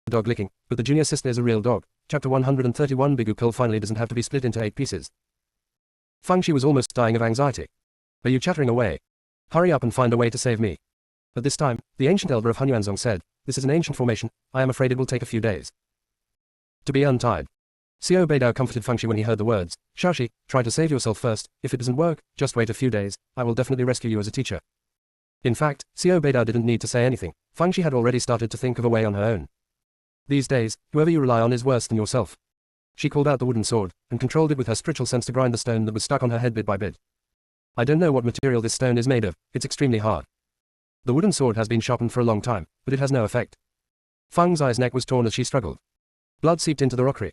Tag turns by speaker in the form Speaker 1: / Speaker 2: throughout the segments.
Speaker 1: dog licking, but the junior sister is a real dog. Chapter 131 Bigu pill finally doesn't have to be split into 8 pieces. Fang Shi was almost dying of anxiety. Are you chattering away? Hurry up and find a way to save me. At this time, the ancient elder of Hunyuanzong said, this is an ancient formation, I am afraid it will take a few days to be untied. Xiao Beidao comforted Fang Shi when he heard the words, Shaoxi, try to save yourself first, if it doesn't work, just wait a few days, I will definitely rescue you as a teacher. In fact, Xiao Beidao didn't need to say anything, Fang Shi had already started to think of a way on her own. These days, whoever you rely on is worse than yourself. She called out the wooden sword, and controlled it with her spiritual sense to grind the stone that was stuck on her head bit by bit. I don't know what material this stone is made of, it's extremely hard. The wooden sword has been sharpened for a long time, but it has no effect. Fang Zai's neck was torn as she struggled. Blood seeped into the rockery.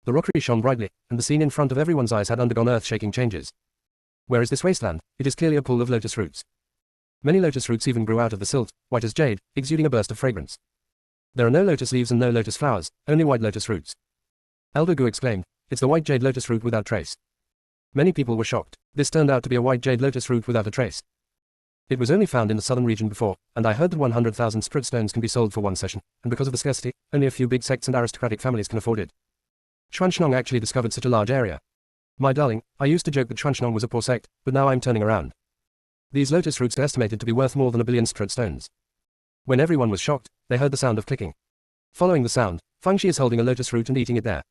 Speaker 1: The rockery shone brightly, and the scene in front of everyone's eyes had undergone earth-shaking changes. Where is this wasteland? It is clearly a pool of lotus roots. Many lotus roots even grew out of the silt, white as jade, exuding a burst of fragrance. There are no lotus leaves and no lotus flowers, only white lotus roots. Elder Gu exclaimed, it's the white jade lotus root without trace. Many people were shocked. This turned out to be a white jade lotus root without a trace. It was only found in the southern region before, and I heard that 100,000 spirit stones can be sold for one session, and because of the scarcity, only a few big sects and aristocratic families can afford it. Xuanshnong actually discovered such a large area. My darling, I used to joke that Xuanshnong was a poor sect, but now I'm turning around. These lotus roots are estimated to be worth more than 1 billion spirit stones. When everyone was shocked, they heard the sound of clicking. Following the sound, Fang Shi is holding a lotus root and eating it there.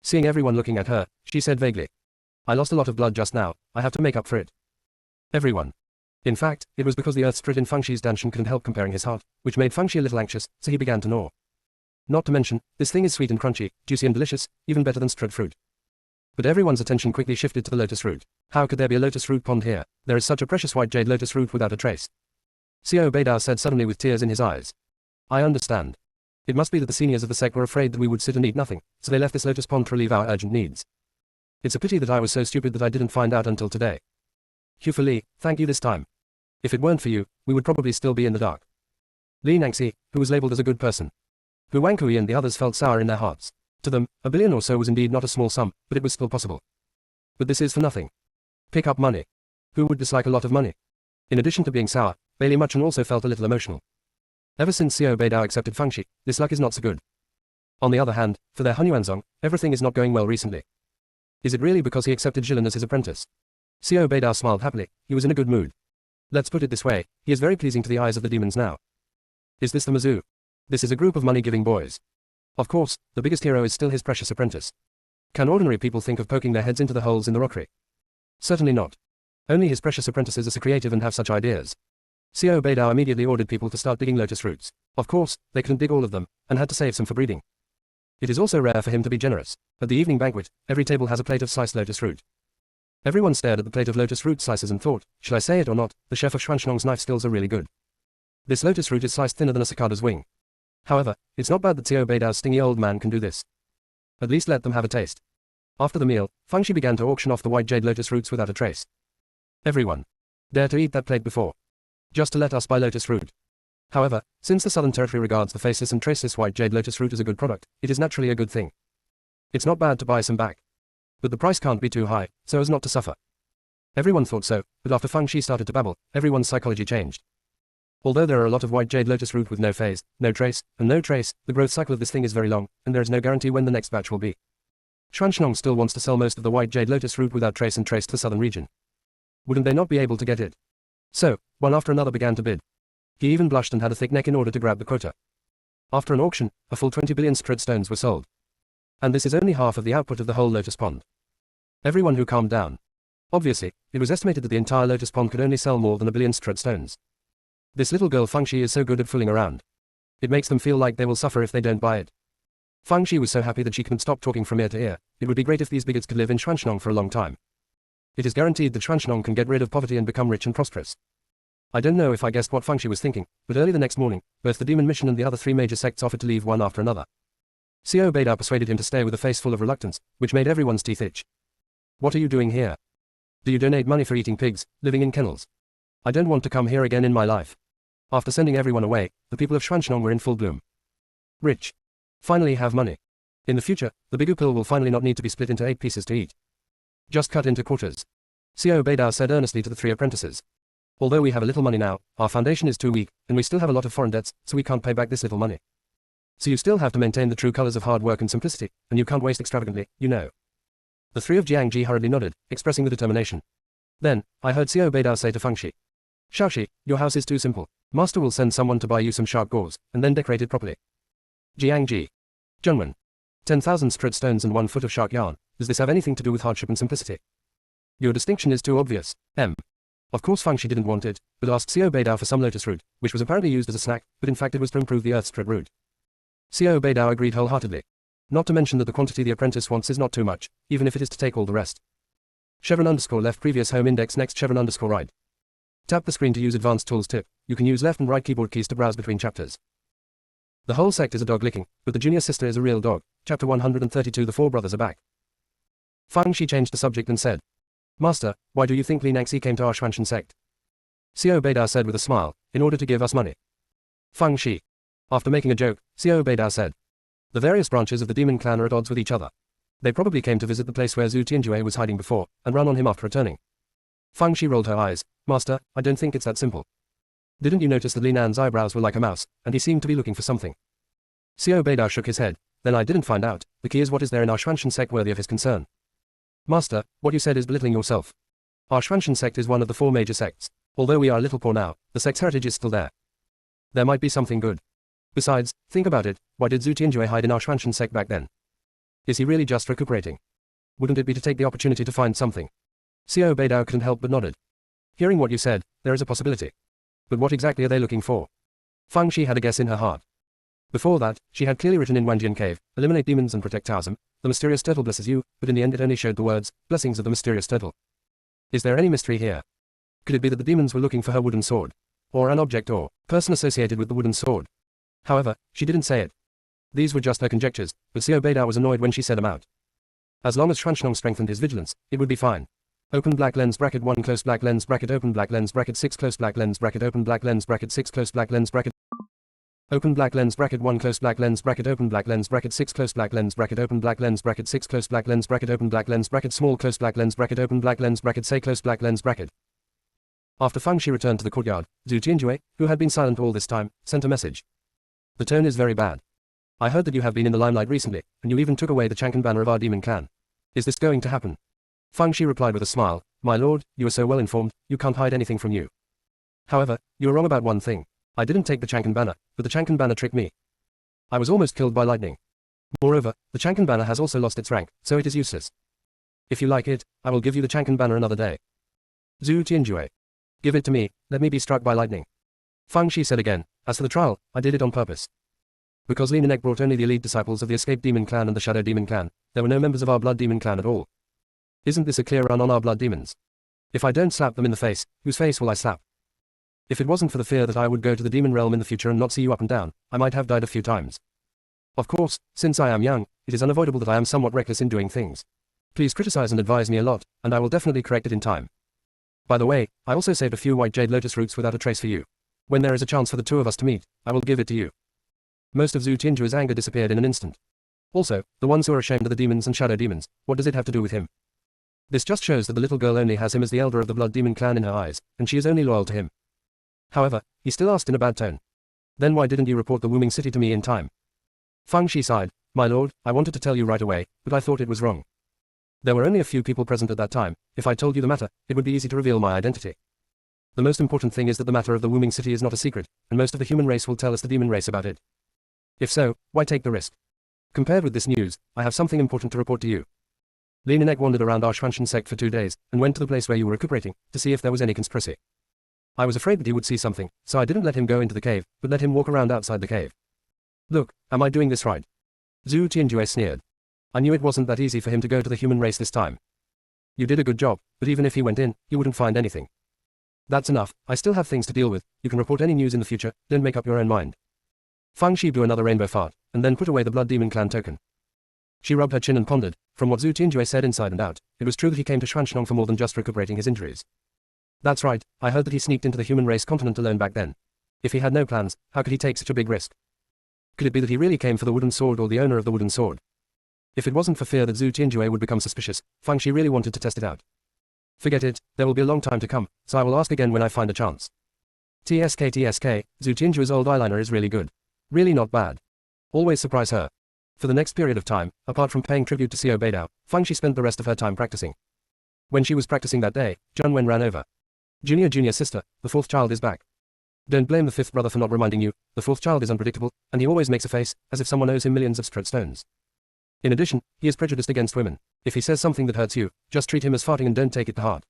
Speaker 1: Seeing everyone looking at her, she said vaguely, I lost a lot of blood just now, I have to make up for it. Everyone. In fact, it was because the earth spirit in Fang Shi's danshan couldn't help comparing his heart, which made Fang Shi a little anxious, so he began to gnaw. Not to mention, this thing is sweet and crunchy, juicy and delicious, even better than straight fruit. But everyone's attention quickly shifted to the lotus root. How could there be a lotus root pond here? There is such a precious white jade lotus root without a trace. Xiao Beidao said suddenly with tears in his eyes. I understand. It must be that the seniors of the sect were afraid that we would sit and eat nothing, so they left this lotus pond to relieve our urgent needs. It's a pity that I was so stupid that I didn't find out until today. Hu Fa Li, thank you this time. If it weren't for you, we would probably still be in the dark. Li Nangxi, who was labeled as a good person. Hu Wangkui and the others felt sour in their hearts. To them, 1 billion or so was indeed not a small sum, but it was still possible. But this is for nothing. Pick up money. Who would dislike a lot of money? In addition to being sour, Bailey Muchen also felt a little emotional. Ever since Xiao Beidao accepted Fang Shi, this luck is not so good. On the other hand, for their Hunyuanzong, everything is not going well recently. Is it really because he accepted Jilin as his apprentice? Xiao Beidao smiled happily, he was in a good mood. Let's put it this way, he is very pleasing to the eyes of the demons now. Is this the Mizzou? This is a group of money-giving boys. Of course, the biggest hero is still his precious apprentice. Can ordinary people think of poking their heads into the holes in the rockery? Certainly not. Only his precious apprentices are so creative and have such ideas. Xiao Beidao immediately ordered people to start digging lotus roots. Of course, they couldn't dig all of them, and had to save some for breeding. It is also rare for him to be generous. At the evening banquet, every table has a plate of sliced lotus root. Everyone stared at the plate of lotus root slices and thought, shall I say it or not, the chef of Xuanshnong's knife skills are really good. This lotus root is sliced thinner than a cicada's wing. However, it's not bad that Xiao Beidao's stingy old man can do this. At least let them have a taste. After the meal, Fang Shi began to auction off the white jade lotus roots without a trace. Everyone. Dare to eat that plate before. Just to let us buy lotus root. However, since the Southern Territory regards the faceless and traceless white jade lotus root as a good product, it is naturally a good thing. It's not bad to buy some back. But the price can't be too high, so as not to suffer. Everyone thought so, but after Fang Shi started to babble, everyone's psychology changed. Although there are a lot of white jade lotus root with no phase, no trace, and no trace, the growth cycle of this thing is very long, and there is no guarantee when the next batch will be. Xuanshnong still wants to sell most of the white jade lotus root without trace and trace to the southern region. Wouldn't they not be able to get it? So, one after another began to bid. He even blushed and had a thick neck in order to grab the quota. After an auction, a full 20 billion spirit stones were sold. And this is only half of the output of the whole lotus pond. Everyone who calmed down. Obviously, it was estimated that the entire lotus pond could only sell more than 1 billion spirit stones. This little girl Fang Shi is so good at fooling around. It makes them feel like they will suffer if they don't buy it. Fang Shi was so happy that she couldn't stop talking from ear to ear. It would be great if these bigots could live in Xuanshnong for a long time. It is guaranteed that Xuanshnong can get rid of poverty and become rich and prosperous. I don't know if I guessed what Fang Shi was thinking, but early the next morning, both the Demon Mission and the other 3 major sects offered to leave one after another. Xiao Beidao persuaded him to stay with a face full of reluctance, which made everyone's teeth itch. What are you doing here? Do you donate money for eating pigs, living in kennels? I don't want to come here again in my life. After sending everyone away, the people of Xuanshnong were in full bloom. Rich. Finally have money. In the future, the Bigu pill will finally not need to be split into 8 pieces to eat. Just cut into quarters. Xiao Beidao said earnestly to the 3 apprentices. Although we have a little money now, our foundation is too weak, and we still have a lot of foreign debts, so we can't pay back this little money. So you still have to maintain the true colors of hard work and simplicity, and you can't waste extravagantly, you know. The three of Jiangji hurriedly nodded, expressing the determination. Then, I heard Xiao Beidao say to Fangxi. Shaoxi, your house is too simple. Master will send someone to buy you some sharp gauze, and then decorate it properly. Jiangji. Zhengwen. 10,000 straight stones and 1 foot of shark yarn. Does this have anything to do with hardship and simplicity? Your distinction is too obvious. Of course Fangxi didn't want it, but asked Xiao Beidao for some lotus root, which was apparently used as a snack, but in fact it was to improve the earth's trade root. Xiao Beidao agreed wholeheartedly. Not to mention that the quantity the apprentice wants is not too much, even if it is to take all the rest. Chevron_left previous home index next chevron_right. Tap the screen to use advanced tools tip. You can use left and right keyboard keys to browse between chapters. The whole sect is a dog licking, but the junior sister is a real dog. Chapter 132 The four brothers are back. Fangxi changed the subject and said, Master, why do you think Li Nangxi came to our Xuanshan sect? Xiao Beidao said with a smile, in order to give us money. Fangxi. After making a joke, Xiao Beidao said, the various branches of the demon clan are at odds with each other. They probably came to visit the place where Zhu Tianjue was hiding before, and run on him after returning. Fangxi rolled her eyes. Master, I don't think it's that simple. Didn't you notice that Li Nan's eyebrows were like a mouse, and he seemed to be looking for something? Xiao Beidao shook his head. Then I didn't find out. The key is what is there in our Xuanshan sect worthy of his concern. Master, what you said is belittling yourself. Our Xuanshan sect is one of the 4 major sects. Although we are a little poor now, the sect's heritage is still there. There might be something good. Besides, think about it, why did Zhu Tianjue hide in our Xuanshan sect back then? Is he really just recuperating? Wouldn't it be to take the opportunity to find something? Xiao Beidao couldn't help but nodded. Hearing what you said, there is a possibility. But what exactly are they looking for? Fangxi had a guess in her heart. Before that, she had clearly written in Wanjian Cave, eliminate demons and protect Taoism, the mysterious turtle blesses you, but in the end it only showed the words, blessings of the mysterious turtle. Is there any mystery here? Could it be that the demons were looking for her wooden sword? Or an object or person associated with the wooden sword? However, she didn't say it. These were just her conjectures, but Xiao Beidao was annoyed when she said them out. As long as Xuanshan strengthened his vigilance, it would be fine. Open black lens bracket 1 close black lens bracket open black lens bracket 6 close black lens bracket open black lens bracket 6 close black lens bracket open black lens bracket 1 close black lens bracket open black lens bracket 6 close black lens bracket open black lens bracket 6 close black lens bracket open black lens bracket small close black lens bracket open black lens bracket say close black lens bracket. After Fangxi returned to the courtyard, Zhu Tianjue, who had been silent all this time, sent a message. The tone is very bad. I heard that you have been in the limelight recently, and you even took away the Chang'an banner of our demon clan. Is this going to happen? Fangxi replied with a smile, my lord, you are so well informed, you can't hide anything from you. However, you are wrong about one thing. I didn't take the Chang'an banner, but the Chang'an banner tricked me. I was almost killed by lightning. Moreover, the Chang'an banner has also lost its rank, so it is useless. If you like it, I will give you the Chang'an banner another day. Zhu Tianjue. Give it to me, let me be struck by lightning. Fangxi said again, as for the trial, I did it on purpose. Because Li Nanek brought only the elite disciples of the escaped demon clan and the shadow demon clan, there were no members of our blood demon clan at all. Isn't this a clear run on our blood demons? If I don't slap them in the face, whose face will I slap? If it wasn't for the fear that I would go to the demon realm in the future and not see you up and down, I might have died a few times. Of course, since I am young, it is unavoidable that I am somewhat reckless in doing things. Please criticize and advise me a lot, and I will definitely correct it in time. By the way, I also saved a few white jade lotus roots without a trace for you. When there is a chance for the two of us to meet, I will give it to you. Most of Zhu Tianjue's anger disappeared in an instant. Also, the ones who are ashamed of the demons and shadow demons, what does it have to do with him? This just shows that the little girl only has him as the elder of the blood demon clan in her eyes, and she is only loyal to him. However, he still asked in a bad tone. Then why didn't you report the Wuming city to me in time? Fangxi sighed, my lord, I wanted to tell you right away, but I thought it was wrong. There were only a few people present at that time. If I told you the matter, it would be easy to reveal my identity. The most important thing is that the matter of the Wuming city is not a secret, and most of the human race will tell us the demon race about it. If so, why take the risk? Compared with this news, I have something important to report to you. Li Nanek wandered around our Xuanshan sect for 2 days, and went to the place where you were recuperating, to see if there was any conspiracy. I was afraid that he would see something, so I didn't let him go into the cave, but let him walk around outside the cave. Look, am I doing this right? Zhu Tianjue sneered. I knew it wasn't that easy for him to go to the human race this time. You did a good job, but even if he went in, he wouldn't find anything. That's enough, I still have things to deal with, you can report any news in the future, don't make up your own mind. Fangxi blew another rainbow fart, and then put away the blood demon clan token. She rubbed her chin and pondered. From what Zhu Tianjue said inside and out, it was true that he came to Xuanshan for more than just recuperating his injuries. That's right, I heard that he sneaked into the human race continent alone back then. If he had no plans, how could he take such a big risk? Could it be that he really came for the wooden sword or the owner of the wooden sword? If it wasn't for fear that Zhu Tianjue would become suspicious, Fangxi really wanted to test it out. Forget it, there will be a long time to come, so I will ask again when I find a chance. TSK, Zhu Tianjue's old eyeliner is really good. Really not bad. Always surprise her. For the next period of time, apart from paying tribute to Xiao Beidao, Fang Shi spent the rest of her time practicing. When she was practicing that day, Junwen ran over. Junior sister, the fourth child is back. Don't blame the fifth brother for not reminding you, the fourth child is unpredictable, and he always makes a face, as if someone owes him millions of strut stones. In addition, he is prejudiced against women. If he says something that hurts you, just treat him as farting and don't take it to heart.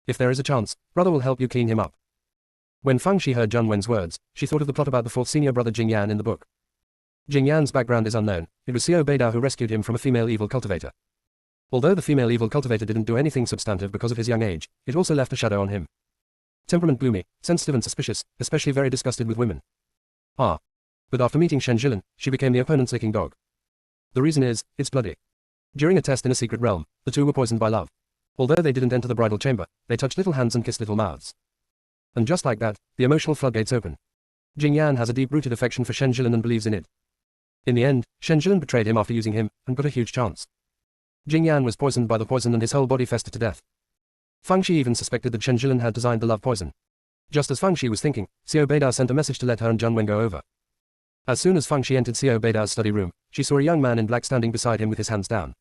Speaker 1: If there is a chance, brother will help you clean him up. When Fang Shi heard Junwen's words, she thought of the plot about the fourth senior brother Jing Yan in the book. Jing Yan's background is unknown. It was Xiao Beidao who rescued him from a female evil cultivator. Although the female evil cultivator didn't do anything substantive because of his young age, it also left a shadow on him. Temperament gloomy, sensitive and suspicious, especially very disgusted with women. But after meeting Shen Jilin, she became the opponent's licking dog. The reason is, it's bloody. During a test in a secret realm, the two were poisoned by love. Although they didn't enter the bridal chamber, they touched little hands and kissed little mouths. And just like that, the emotional floodgates open. Jing Yan has a deep-rooted affection for Shen Jilin and believes in it. In the end, Shen Jilin betrayed him after using him, and got a huge chance. Jing Yan was poisoned by the poison and his whole body festered to death. Fang Shi even suspected that Shen Jilin had designed the love poison. Just as Fang Shi was thinking, Xiao Beidao sent a message to let her and Junwen go over. As soon as Fang Shi entered Xiao Beidao's study room, she saw a young man in black standing beside him with his hands down.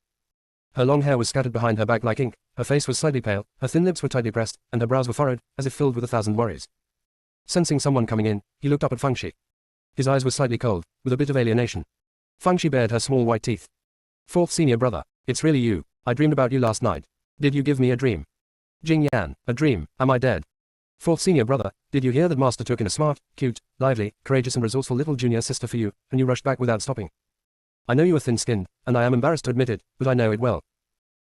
Speaker 1: Her long hair was scattered behind her back like ink, her face was slightly pale, her thin lips were tightly pressed, and her brows were furrowed, as if filled with 1,000 worries. Sensing someone coming in, he looked up at Fang Shi. His eyes were slightly cold, with a bit of alienation. Fang Shi bared her small white teeth. Fourth senior brother, it's really you. I dreamed about you last night. Did you give me a dream? Jing Yan, a dream, am I dead? Fourth senior brother, did you hear that master took in a smart, cute, lively, courageous and resourceful little junior sister for you, and you rushed back without stopping? I know you are thin-skinned, and I am embarrassed to admit it, but I know it well.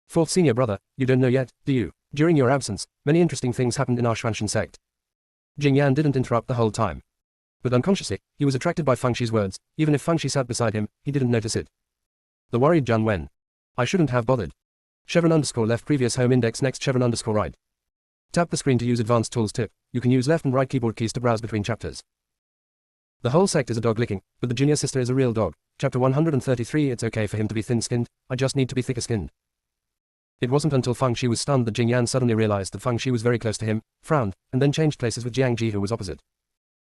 Speaker 1: Fourth senior brother, you don't know yet, do you? During your absence, many interesting things happened in our Xuanshan sect. Jing Yan didn't interrupt the whole time. But unconsciously, he was attracted by Fang Shi's words. Even if Fang Shi sat beside him, he didn't notice it. The worried Junwen. I shouldn't have bothered. _left previous home index next _right. Tap the screen to use advanced tools tip. You can use left and right keyboard keys to browse between chapters. The whole sect is a dog licking, but the junior sister is a real dog. Chapter 133. It's okay for him to be thin-skinned, I just need to be thicker-skinned. It wasn't until Fang Shi was stunned that Jing Yan suddenly realized that Fang Shi was very close to him, frowned, and then changed places with Jiang Ji who was opposite.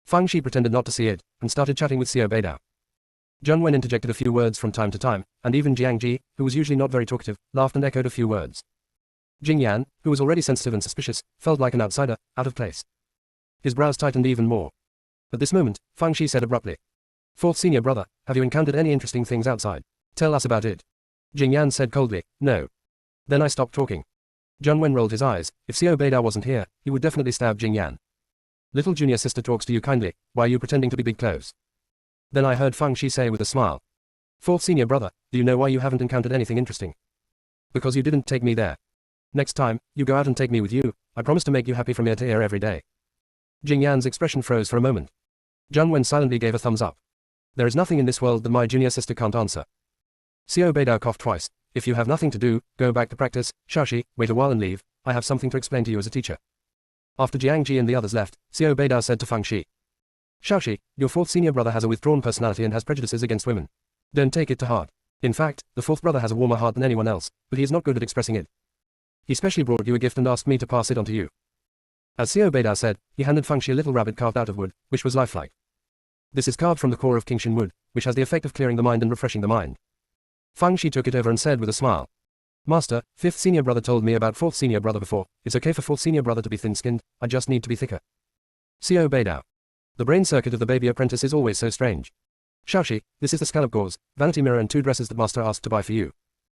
Speaker 1: Fang Shi pretended not to see it, and started chatting with Xiao Beidao. Junwen interjected a few words from time to time, and even Jiang Ji, who was usually not very talkative, laughed and echoed a few words. Jing Yan, who was already sensitive and suspicious, felt like an outsider, out of place. His brows tightened even more. At this moment, Fang Shi said abruptly, Fourth senior brother, have you encountered any interesting things outside? Tell us about it. Jing Yan said coldly, no. Then I stopped talking. Junwen rolled his eyes. If Xiao Beidao wasn't here, he would definitely stab Jing Yan. Little junior sister talks to you kindly, why are you pretending to be big clothes? Then I heard Fang Shi say with a smile. Fourth senior brother, do you know why you haven't encountered anything interesting? Because you didn't take me there. Next time, you go out and take me with you, I promise to make you happy from ear to ear every day. Jing Yan's expression froze for a moment. Junwen silently gave a thumbs up. There is nothing in this world that my junior sister can't answer. Xiao Beidao coughed twice. If you have nothing to do, go back to practice. Shaoxi, wait a while and leave. I have something to explain to you as a teacher. After Jiang Ji and the others left, Xiao Beidao said to Fang Shi. Shaoxi, your fourth senior brother has a withdrawn personality and has prejudices against women. Don't take it to heart. In fact, the fourth brother has a warmer heart than anyone else, but he is not good at expressing it. He specially brought you a gift and asked me to pass it on to you. As Xiao Beidao said, he handed Fang Shi a little rabbit carved out of wood, which was lifelike. This is carved from the core of Qingshan wood, which has the effect of clearing the mind and refreshing the mind. Fang Shi took it over and said with a smile. Master, fifth senior brother told me about fourth senior brother before. It's okay for fourth senior brother to be thin-skinned, I just need to be thicker. Xiao Beidao. The brain circuit of the baby apprentice is always so strange. Shaoxi, this is the scallop gauze, vanity mirror and 2 dresses that master asked to buy for you.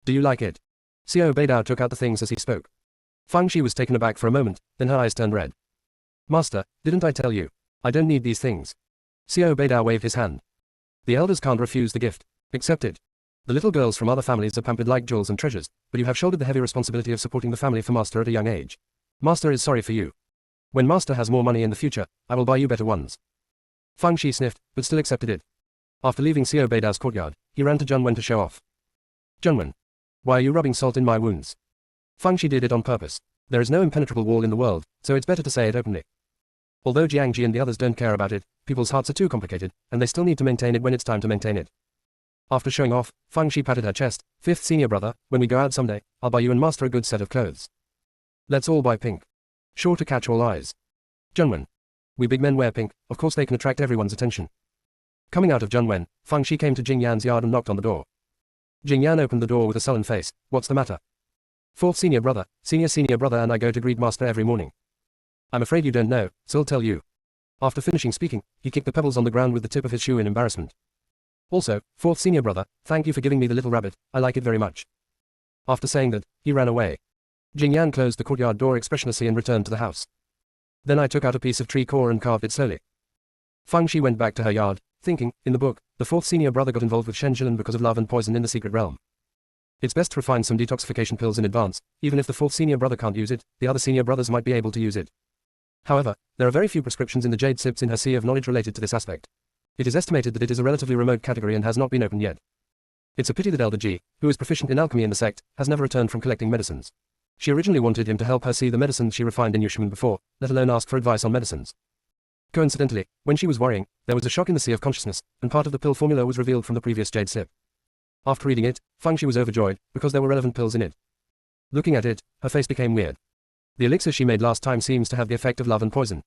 Speaker 1: Do you like it? Xiao Beidao took out the things as he spoke. Fang Shi was taken aback for a moment, then her eyes turned red. Master, didn't I tell you? I don't need these things. Xiao Beidao waved his hand. The elders can't refuse the gift. Accept it. The little girls from other families are pampered like jewels and treasures, but you have shouldered the heavy responsibility of supporting the family for master at a young age. Master is sorry for you. When master has more money in the future, I will buy you better ones. Fang Shi sniffed, but still accepted it. After leaving Xiao Beidao's courtyard, he ran to Junwen to show off. Junwen. Why are you rubbing salt in my wounds? Fang Shi did it on purpose. There is no impenetrable wall in the world, so it's better to say it openly. Although Jiang Ji and the others don't care about it, people's hearts are too complicated, and they still need to maintain it when it's time to maintain it. After showing off, Fang Shi patted her chest. Fifth senior brother, when we go out someday, I'll buy you and master a good set of clothes. Let's all buy pink. Sure to catch all eyes. Junwen. We big men wear pink, of course they can attract everyone's attention. Coming out of Junwen, Feng Shi came to Jing Yan's yard and knocked on the door. Jing Yan opened the door with a sullen face. What's the matter? Fourth senior brother, senior brother, and I go to greet master every morning. I'm afraid you don't know, so I'll tell you. After finishing speaking, he kicked the pebbles on the ground with the tip of his shoe in embarrassment. Also, fourth senior brother, thank you for giving me the little rabbit, I like it very much. After saying that, he ran away. Jing Yan closed the courtyard door expressionlessly and returned to the house. Then I took out a piece of tree core and carved it slowly. Feng Shi went back to her yard, thinking, in the book, the fourth senior brother got involved with Shen Zhilan because of love and poison in the secret realm. It's best to refine some detoxification pills in advance, even if the fourth senior brother can't use it, the other senior brothers might be able to use it. However, there are very few prescriptions in the Jade Sips in her sea of knowledge related to this aspect. It is estimated that it is a relatively remote category and has not been opened yet. It's a pity that Elder Ji, who is proficient in alchemy in the sect, has never returned from collecting medicines. She originally wanted him to help her see the medicines she refined in Yushimen before, let alone ask for advice on medicines. Coincidentally, when she was worrying, there was a shock in the sea of consciousness, and part of the pill formula was revealed from the previous Jade Sip. After reading it, Feng Shi was overjoyed, because there were relevant pills in it. Looking at it, her face became weird. The elixir she made last time seems to have the effect of love and poison.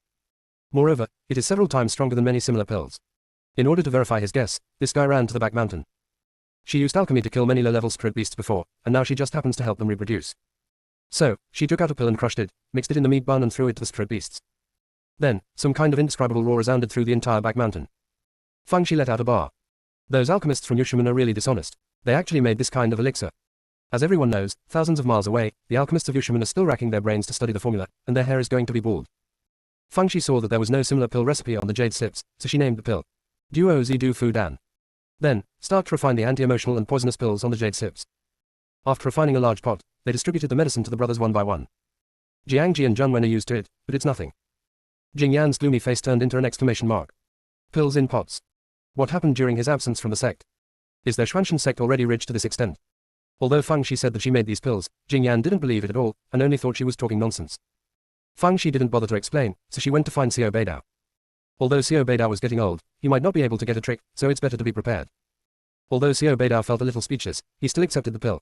Speaker 1: Moreover, it is several times stronger than many similar pills. In order to verify his guess, this guy ran to the back mountain. She used alchemy to kill many low-level spirit beasts before, and now she just happens to help them reproduce. So, she took out a pill and crushed it, mixed it in the meat bun and threw it to the spirit beasts. Then, some kind of indescribable roar resounded through the entire back mountain. Feng Shi let out a bar. Those alchemists from Yushimen are really dishonest. They actually made this kind of elixir. As everyone knows, thousands of miles away, the alchemists of Yushimen are still racking their brains to study the formula, and their hair is going to be bald. Feng Shi saw that there was no similar pill recipe on the Jade Sips, so she named the pill Duo Zidu Fu Dan. Then, start to refine the anti-emotional and poisonous pills on the Jade Sips. After refining a large pot, they distributed the medicine to the brothers one by one. Jiangji and Junwen are used to it, but it's nothing. Jing Yan's gloomy face turned into an exclamation mark. Pills in pots. What happened during his absence from the sect? Is their Xuanshan sect already rich to this extent? Although Feng Shi said that she made these pills, Jing Yan didn't believe it at all, and only thought she was talking nonsense. Feng Shi didn't bother to explain, so she went to find Xiao Beidao. Although Xiao Beidao was getting old, he might not be able to get a trick, so it's better to be prepared. Although Xiao Beidao felt a little speechless, he still accepted the pill.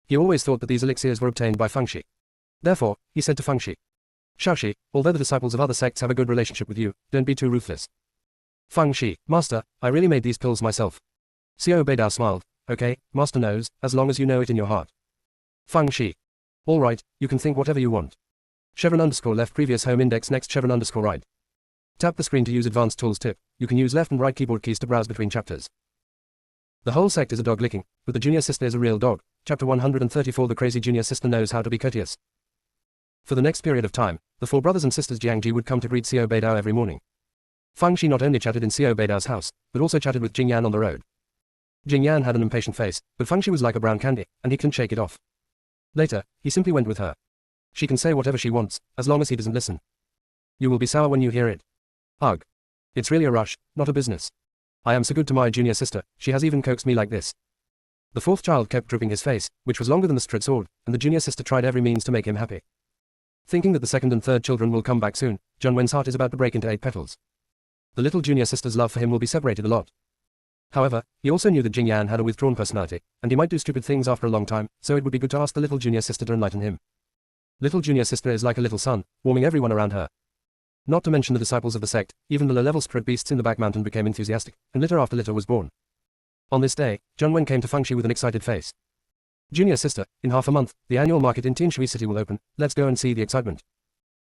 Speaker 1: He always thought that these elixirs were obtained by Feng Shi. Therefore, he said to Feng Shi, Shaoxi, although the disciples of other sects have a good relationship with you, don't be too ruthless. Feng Shi, Master, I really made these pills myself. Xiao Beidao smiled. Okay, Master knows, as long as you know it in your heart. Feng Shi. Alright, you can think whatever you want. Chevron_left previous home index next Chevron_right. Tap the screen to use advanced tools tip. You can use left and right keyboard keys to browse between chapters. The whole sect is a dog licking, but the junior sister is a real dog. Chapter 134 The crazy junior sister knows how to be courteous. For the next period of time, the four brothers and sisters Jiangji would come to greet Xiao Beidao every morning. Feng Shi not only chatted in Xiao Beidao's house, but also chatted with Jing Yan on the road. Jing Yan had an impatient face, but Feng Shi was like a brown candy, and he couldn't shake it off. Later, he simply went with her. She can say whatever she wants, as long as he doesn't listen. You will be sour when you hear it. Ugh. It's really a rush, not a business. I am so good to my junior sister, she has even coaxed me like this. The fourth child kept drooping his face, which was longer than the straight sword, and the junior sister tried every means to make him happy. Thinking that the second and third children will come back soon, Junwen's heart is about to break into 8 petals. The little junior sister's love for him will be separated a lot. However, he also knew that Jing Yan had a withdrawn personality, and he might do stupid things after a long time, so it would be good to ask the little junior sister to enlighten him. Little junior sister is like a little sun, warming everyone around her. Not to mention the disciples of the sect, even the low-level spirit beasts in the back mountain became enthusiastic, and litter after litter was born. On this day, Junwen came to Feng Shi with an excited face. Junior sister, in half a month, the annual market in Tianshui City will open, let's go and see the excitement.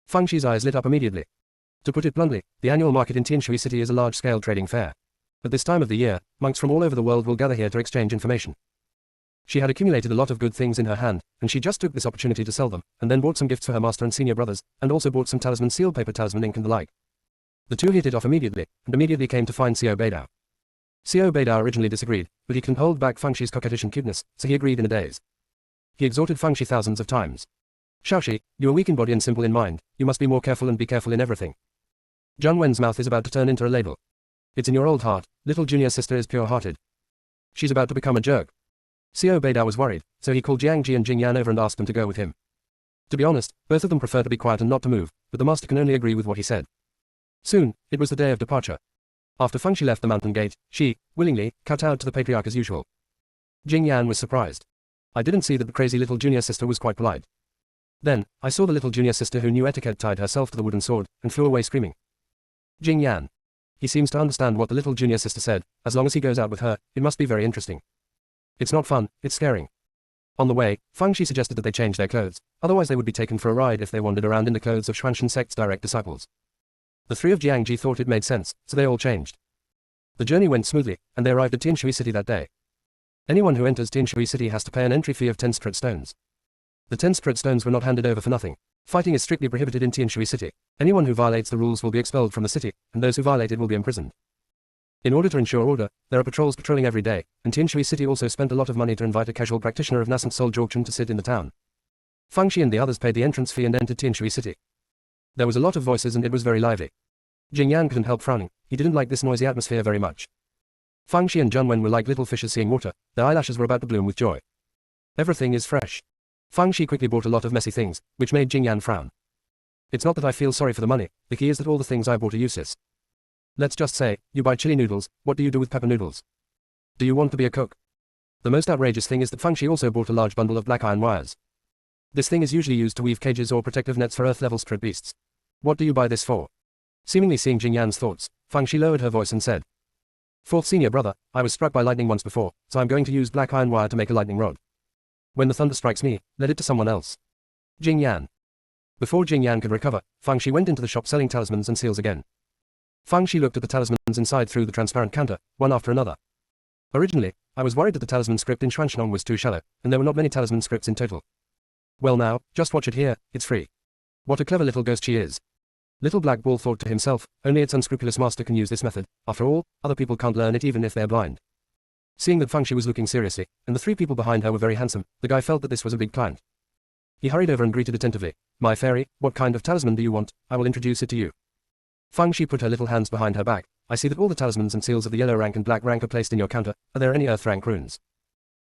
Speaker 1: Feng Shi's eyes lit up immediately. To put it bluntly, the annual market in Tianshui City is a large-scale trading fair. At this time of the year, monks from all over the world will gather here to exchange information. She had accumulated a lot of good things in her hand, and she just took this opportunity to sell them, and then bought some gifts for her master and senior brothers, and also bought some talisman seal paper, talisman ink and the like. The two hit it off immediately, and immediately came to find Xiao Beidao. Xiao Beidao originally disagreed, but he couldn't hold back Feng Shi's coquettish and cuteness, so he agreed in a daze. He exhorted Feng Shi thousands of times. Shaoxi, you are weak in body and simple in mind, you must be more careful and be careful in everything. Junwen's mouth is about to turn into a ladle. It's in your old heart, little junior sister is pure-hearted. She's about to become a jerk. Xiao Beidao was worried, so he called Jiangji and Jing Yan over and asked them to go with him. To be honest, both of them prefer to be quiet and not to move, but the master can only agree with what he said. Soon, it was the day of departure. After Feng Shi left the mountain gate, she, willingly, kowtowed to the patriarch as usual. Jing Yan was surprised. I didn't see that the crazy little junior sister was quite polite. Then, I saw the little junior sister who knew etiquette tied herself to the wooden sword, and flew away screaming. Jing Yan. He seems to understand what the little junior sister said. As long as he goes out with her, it must be very interesting. It's not fun, it's scaring. On the way, Fang Shi suggested that they change their clothes, otherwise they would be taken for a ride if they wandered around in the clothes of Xuanshan Sect's direct disciples. The three of Jiangji thought it made sense, so they all changed. The journey went smoothly, and they arrived at Tianshui City that day. Anyone who enters Tianshui City has to pay an entry fee of 10 spirit stones. The 10 spirit stones were not handed over for nothing. Fighting is strictly prohibited in Tianshui City. Anyone who violates the rules will be expelled from the city, and those who violate it will be imprisoned. In order to ensure order, there are patrols patrolling every day, and Tianshui City also spent a lot of money to invite a casual practitioner of nascent soul Jorkchen to sit in the town. Fang Shi and the others paid the entrance fee and entered Tianshui City. There was a lot of voices and it was very lively. Jing Yan couldn't help frowning. He didn't like this noisy atmosphere very much. Fang Shi and Zheng Wen were like little fishes seeing water. Their eyelashes were about to bloom with joy. Everything is fresh. Fang Shi quickly bought a lot of messy things, which made Jing Yan frown. It's not that I feel sorry for the money, the key is that all the things I bought are useless. Let's just say, you buy chili noodles, what do you do with pepper noodles? Do you want to be a cook? The most outrageous thing is that Fang Shi also bought a large bundle of black iron wires. This thing is usually used to weave cages or protective nets for earth-level spirit beasts. What do you buy this for? Seemingly seeing Jing Yan's thoughts, Fang Shi lowered her voice and said, Fourth senior brother, I was struck by lightning once before, so I'm going to use black iron wire to make a lightning rod. When the thunder strikes me, let it to someone else. Jing Yan. Before Jing Yan could recover, Fang Shi went into the shop selling talismans and seals again. Fang Shi looked at the talismans inside through the transparent counter, one after another. Originally, I was worried that the talisman script in Xuanshan was too shallow, and there were not many talisman scripts in total. Well now, just watch it here, it's free. What a clever little ghost she is. Little Black Ball thought to himself, only its unscrupulous master can use this method. After all, other people can't learn it even if they're blind. Seeing that Fang Shi was looking seriously, and the three people behind her were very handsome, the guy felt that this was a big client. He hurried over and greeted attentively. My fairy, what kind of talisman do you want? I will introduce it to you. Fang Shi put her little hands behind her back. I see that all the talismans and seals of the yellow rank and black rank are placed in your counter. Are there any earth rank runes?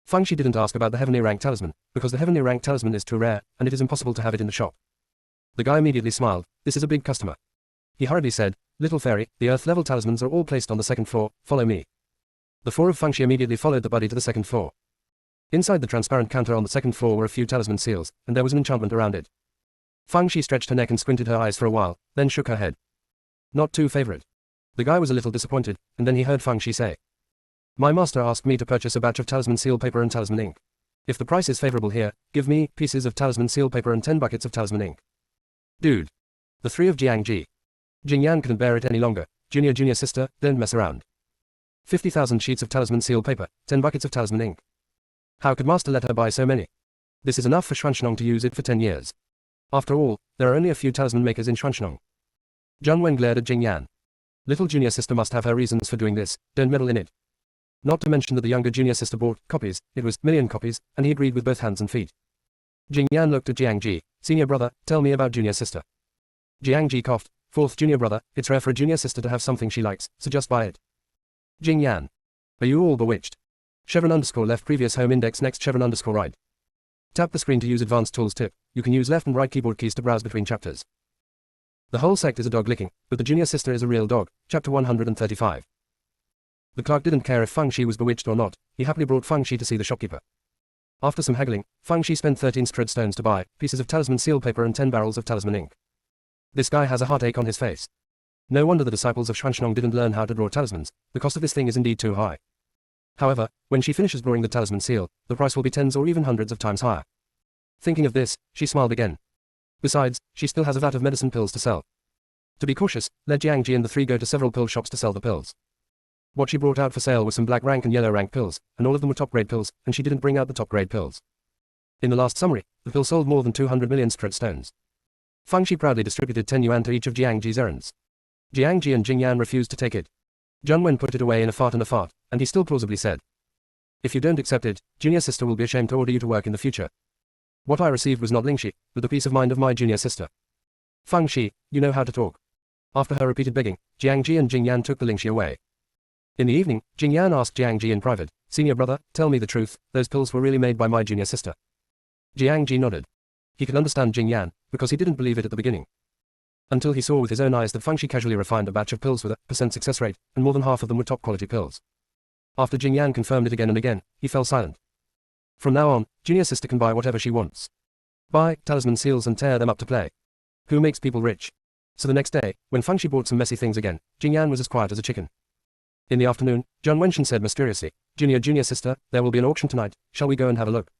Speaker 1: Fang Shi didn't ask about the heavenly rank talisman, because the heavenly rank talisman is too rare, and it is impossible to have it in the shop. The guy immediately smiled. This is a big customer. He hurriedly said, Little fairy, the earth-level talismans are all placed on the second floor, follow me. The four of Fang Shi immediately followed the buddy to the second floor. Inside the transparent counter on the second floor were a few talisman seals, and there was an enchantment around it. Fang Shi stretched her neck and squinted her eyes for a while, then shook her head. Not too favorite. The guy was a little disappointed, and then he heard Fang Shi say, My master asked me to purchase a batch of talisman seal paper and talisman ink. If the price is favorable here, give me pieces of talisman seal paper and 10 buckets of talisman ink. Dude. The three of Jiangji. Jing Yan couldn't bear it any longer. Junior sister, don't mess around. 50,000 sheets of talisman seal paper, 10 buckets of talisman ink. How could master let her buy so many? This is enough for Xuanshan to use it for 10 years. After all, there are only a few talisman makers in Xuanshan. Zheng Wen glared at Jing Yan. Little junior sister must have her reasons for doing this, don't meddle in it. Not to mention that the younger junior sister bought copies, it was million copies, and he agreed with both hands and feet. Jing Yan looked at Jiangji. Senior brother, tell me about junior sister. Jiangji coughed. Fourth junior brother, it's rare for a junior sister to have something she likes, so just buy it. Jing Yan. Are you all bewitched? Chevron underscore left previous home index next chevron underscore right. Tap the screen to use advanced tools tip. You can use left and right keyboard keys to browse between chapters. The whole sect is a dog licking, but the junior sister is a real dog. Chapter 135. The clerk didn't care if Fang Shi was bewitched or not, he happily brought Fang Shi to see the shopkeeper. After some haggling, Fang Shi spent 13 spirit stones to buy pieces of talisman seal paper and 10 barrels of talisman ink. This guy has a heartache on his face. No wonder the disciples of Xuanshan didn't learn how to draw talismans, the cost of this thing is indeed too high. However, when she finishes drawing the talisman seal, the price will be tens or even hundreds of times higher. Thinking of this, she smiled again. Besides, she still has a vat of medicine pills to sell. To be cautious, let Jiangji and the three go to several pill shops to sell the pills. What she brought out for sale was some black rank and yellow rank pills, and all of them were top grade pills, and she didn't bring out the top grade pills. In the last summary, the pill sold more than 200 million spirit stones. Fang Shi proudly distributed 10 yuan to each of Jiangji's errands. Jiangji and Jing Yan refused to take it. Zheng Wen put it away in a fart, and he still plausibly said, If you don't accept it, junior sister will be ashamed to order you to work in the future. What I received was not Lingxi, but the peace of mind of my junior sister. Fang Shi, you know how to talk. After her repeated begging, Jiangji and Jing Yan took the Lingxi away. In the evening, Jing Yan asked Jiangji in private, Senior brother, tell me the truth, those pills were really made by my junior sister. Jiangji nodded. He could understand Jing Yan, because he didn't believe it at the beginning. Until he saw with his own eyes that Fang Shi casually refined a batch of pills with a % success rate, and more than half of them were top quality pills. After Jing Yan confirmed it again and again, he fell silent. From now on, junior sister can buy whatever she wants. Buy talisman seals and tear them up to play. Who makes people rich? So the next day, when Feng Shi bought some messy things again, Jingyan was as quiet as a chicken. In the afternoon, Zhang Wenshan said mysteriously, Junior sister, there will be an auction tonight, shall we go and have a look?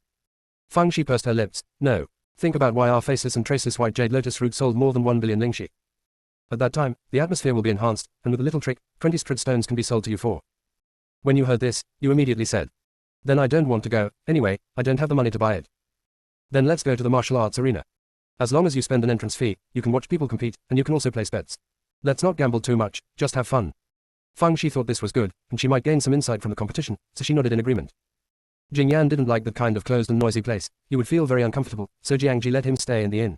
Speaker 1: Feng Shi pursed her lips, no. Think about why our faceless and traceless white jade lotus root sold more than 1 billion lingxi. At that time, the atmosphere will be enhanced, and with a little trick, 20 strud stones can be sold to you for. When you heard this, you immediately said, then I don't want to go, anyway, I don't have the money to buy it. Then let's go to the martial arts arena. As long as you spend an entrance fee, you can watch people compete, and you can also place bets. Let's not gamble too much, just have fun. Feng Shi thought this was good, and she might gain some insight from the competition, so she nodded in agreement. Jingyan didn't like that kind of closed and noisy place, he would feel very uncomfortable, so Jiangji let him stay in the inn.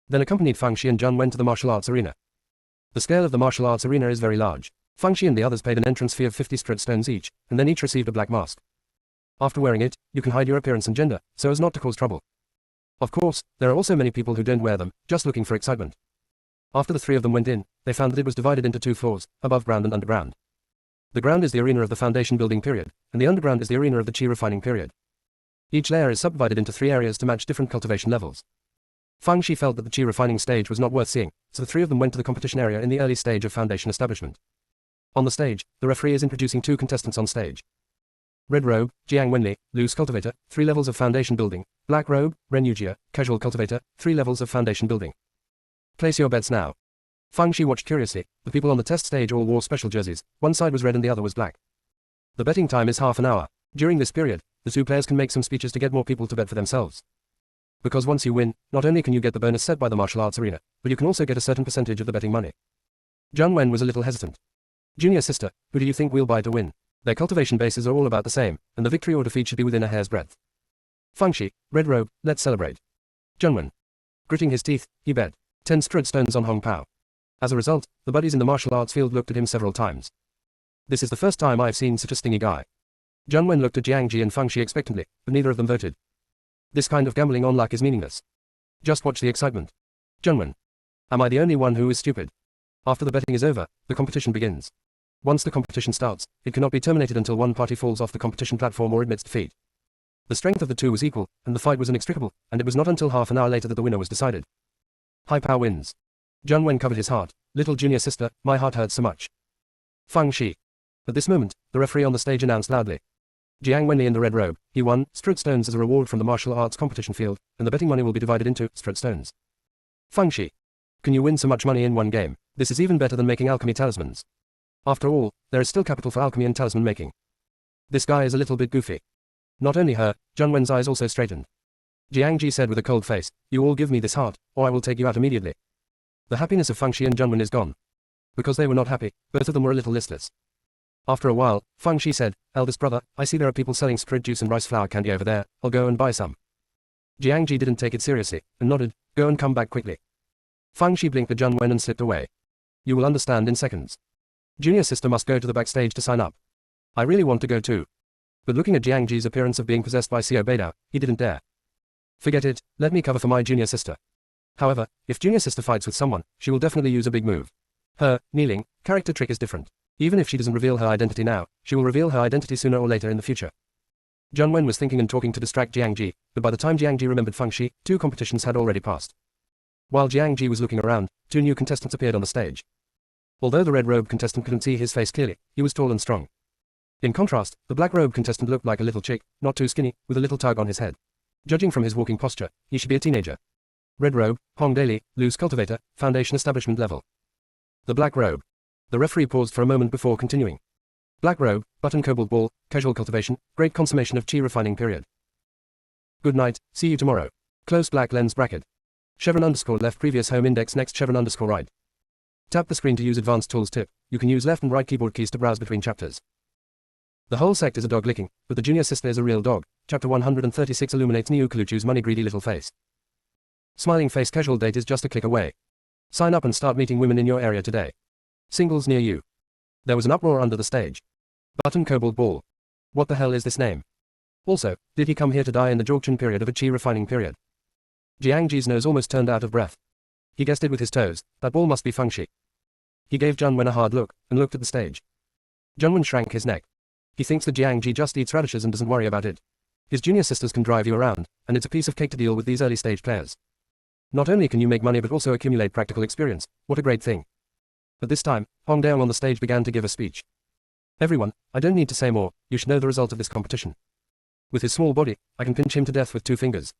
Speaker 1: Then accompanied Feng Shi and Zhang went to the martial arts arena. The scale of the martial arts arena is very large. Feng Shi and the others paid an entrance fee of 50 strud stones each, and then each received a black mask. After wearing it, you can hide your appearance and gender, so as not to cause trouble. Of course, there are also many people who don't wear them, just looking for excitement. After the three of them went in, they found that it was divided into 2 floors, above ground and underground. The ground is the arena of the foundation building period, and the underground is the arena of the chi refining period. Each layer is subdivided into 3 areas to match different cultivation levels. Feng Shi felt that the chi refining stage was not worth seeing, so the 3 of them went to the competition area in the early stage of foundation establishment. On the stage, the referee is introducing 2 contestants on stage. Red robe, Jiang Wenli, loose cultivator, 3 levels of foundation building. Black robe, Ren Yujia, casual cultivator, 3 levels of foundation building. Place your bets now. Feng Shi watched curiously. The people on the test stage all wore special jerseys, one side was red and the other was black. The betting time is half an hour. During this period, the 2 players can make some speeches to get more people to bet for themselves. Because once you win, not only can you get the bonus set by the martial arts arena, but you can also get a certain percentage of the betting money. Zhang Wen was a little hesitant. Junior sister, who do you think we'll buy to win? Their cultivation bases are all about the same, and the victory or defeat should be within a hair's breadth. Feng Shi, red robe, let's celebrate. Zhang Wen. Gritting his teeth, he bet 10 strud stones on Hong Pao. As a result, the buddies in the martial arts field looked at him several times. This is the first time I've seen such a stingy guy. Zhang Wen looked at Jiangji and Feng Shi expectantly, but neither of them voted. This kind of gambling on luck is meaningless. Just watch the excitement. Zhang Wen. Am I the only one who is stupid? After the betting is over, the competition begins. Once the competition starts, it cannot be terminated until one party falls off the competition platform or admits defeat. The strength of the 2 was equal, and the fight was inextricable, and it was not until half an hour later that the winner was decided. High Pao wins. Zhang Wen covered his heart. Little junior sister, my heart hurts so much. Feng Shi. At this moment, the referee on the stage announced loudly. Jiang Wenli in the red robe, he won strud stones as a reward from the martial arts competition field, and the betting money will be divided into strud stones. Feng Shi. Can you win so much money in one game? This is even better than making alchemy talismans. After all, there is still capital for alchemy and talisman making. This guy is a little bit goofy. Not only her, Zhang Wen's eyes also straightened. Jiangji said with a cold face, you all give me this heart, or I will take you out immediately. The happiness of Feng Shi and Zhang Wen is gone. Because they were not happy, both of them were a little listless. After a while, Feng Shi said, eldest brother, I see there are people selling strud juice and rice flour candy over there, I'll go and buy some. Jiangji didn't take it seriously, and nodded, go and come back quickly. Feng Shi blinked at Zhang Wen and slipped away. You will understand in seconds. Junior sister must go to the backstage to sign up. I really want to go too. But looking at Jiangji's appearance of being possessed by Xiao Beidao, he didn't dare. Forget it, let me cover for my junior sister. However, if junior sister fights with someone, she will definitely use a big move. Her, kneeling, character trick is different. Even if she doesn't reveal her identity now, she will reveal her identity sooner or later in the future. Zhang Wen was thinking and talking to distract Jiangji, but by the time Jiangji remembered Feng Shi, 2 competitions had already passed. While Jiangji was looking around, 2 new contestants appeared on the stage. Although the red-robe contestant couldn't see his face clearly, he was tall and strong. In contrast, the black-robe contestant looked like a little chick, not too skinny, with a little tug on his head. Judging from his walking posture, he should be a teenager. Red robe, Hong Daily, loose cultivator, foundation establishment level. The black robe. The referee paused for a moment before continuing. Black robe, button cobalt ball, casual cultivation, great consummation of chi refining period. Good night, see you tomorrow. Close black lens bracket. Chevron underscore left previous home index next chevron underscore right. Tap the screen to use advanced tools tip. You can use left and right keyboard keys to browse between chapters. The whole sect is a dog licking, but the junior sister is a real dog. Chapter 136 illuminates Niu Kaluchu's money greedy little face. Smiling face casual date is just a click away. Sign up and start meeting women in your area today. Singles near you. There was an uproar under the stage. Button cobalt ball. What the hell is this name? Also, did he come here to die in the Jorgchen period of a chi refining period? Jiangji's nose almost turned out of breath. He guessed it with his toes, that ball must be Feng Shi. He gave Zhang Wen a hard look, and looked at the stage. Zhang Wen shrank his neck. He thinks that Jiangji just eats radishes and doesn't worry about it. His junior sisters can drive you around, and it's a piece of cake to deal with these early stage players. Not only can you make money but also accumulate practical experience. What a great thing. At this time, Hong Daong on the stage began to give a speech. Everyone, I don't need to say more, you should know the result of this competition. With his small body, I can pinch him to death with 2 fingers.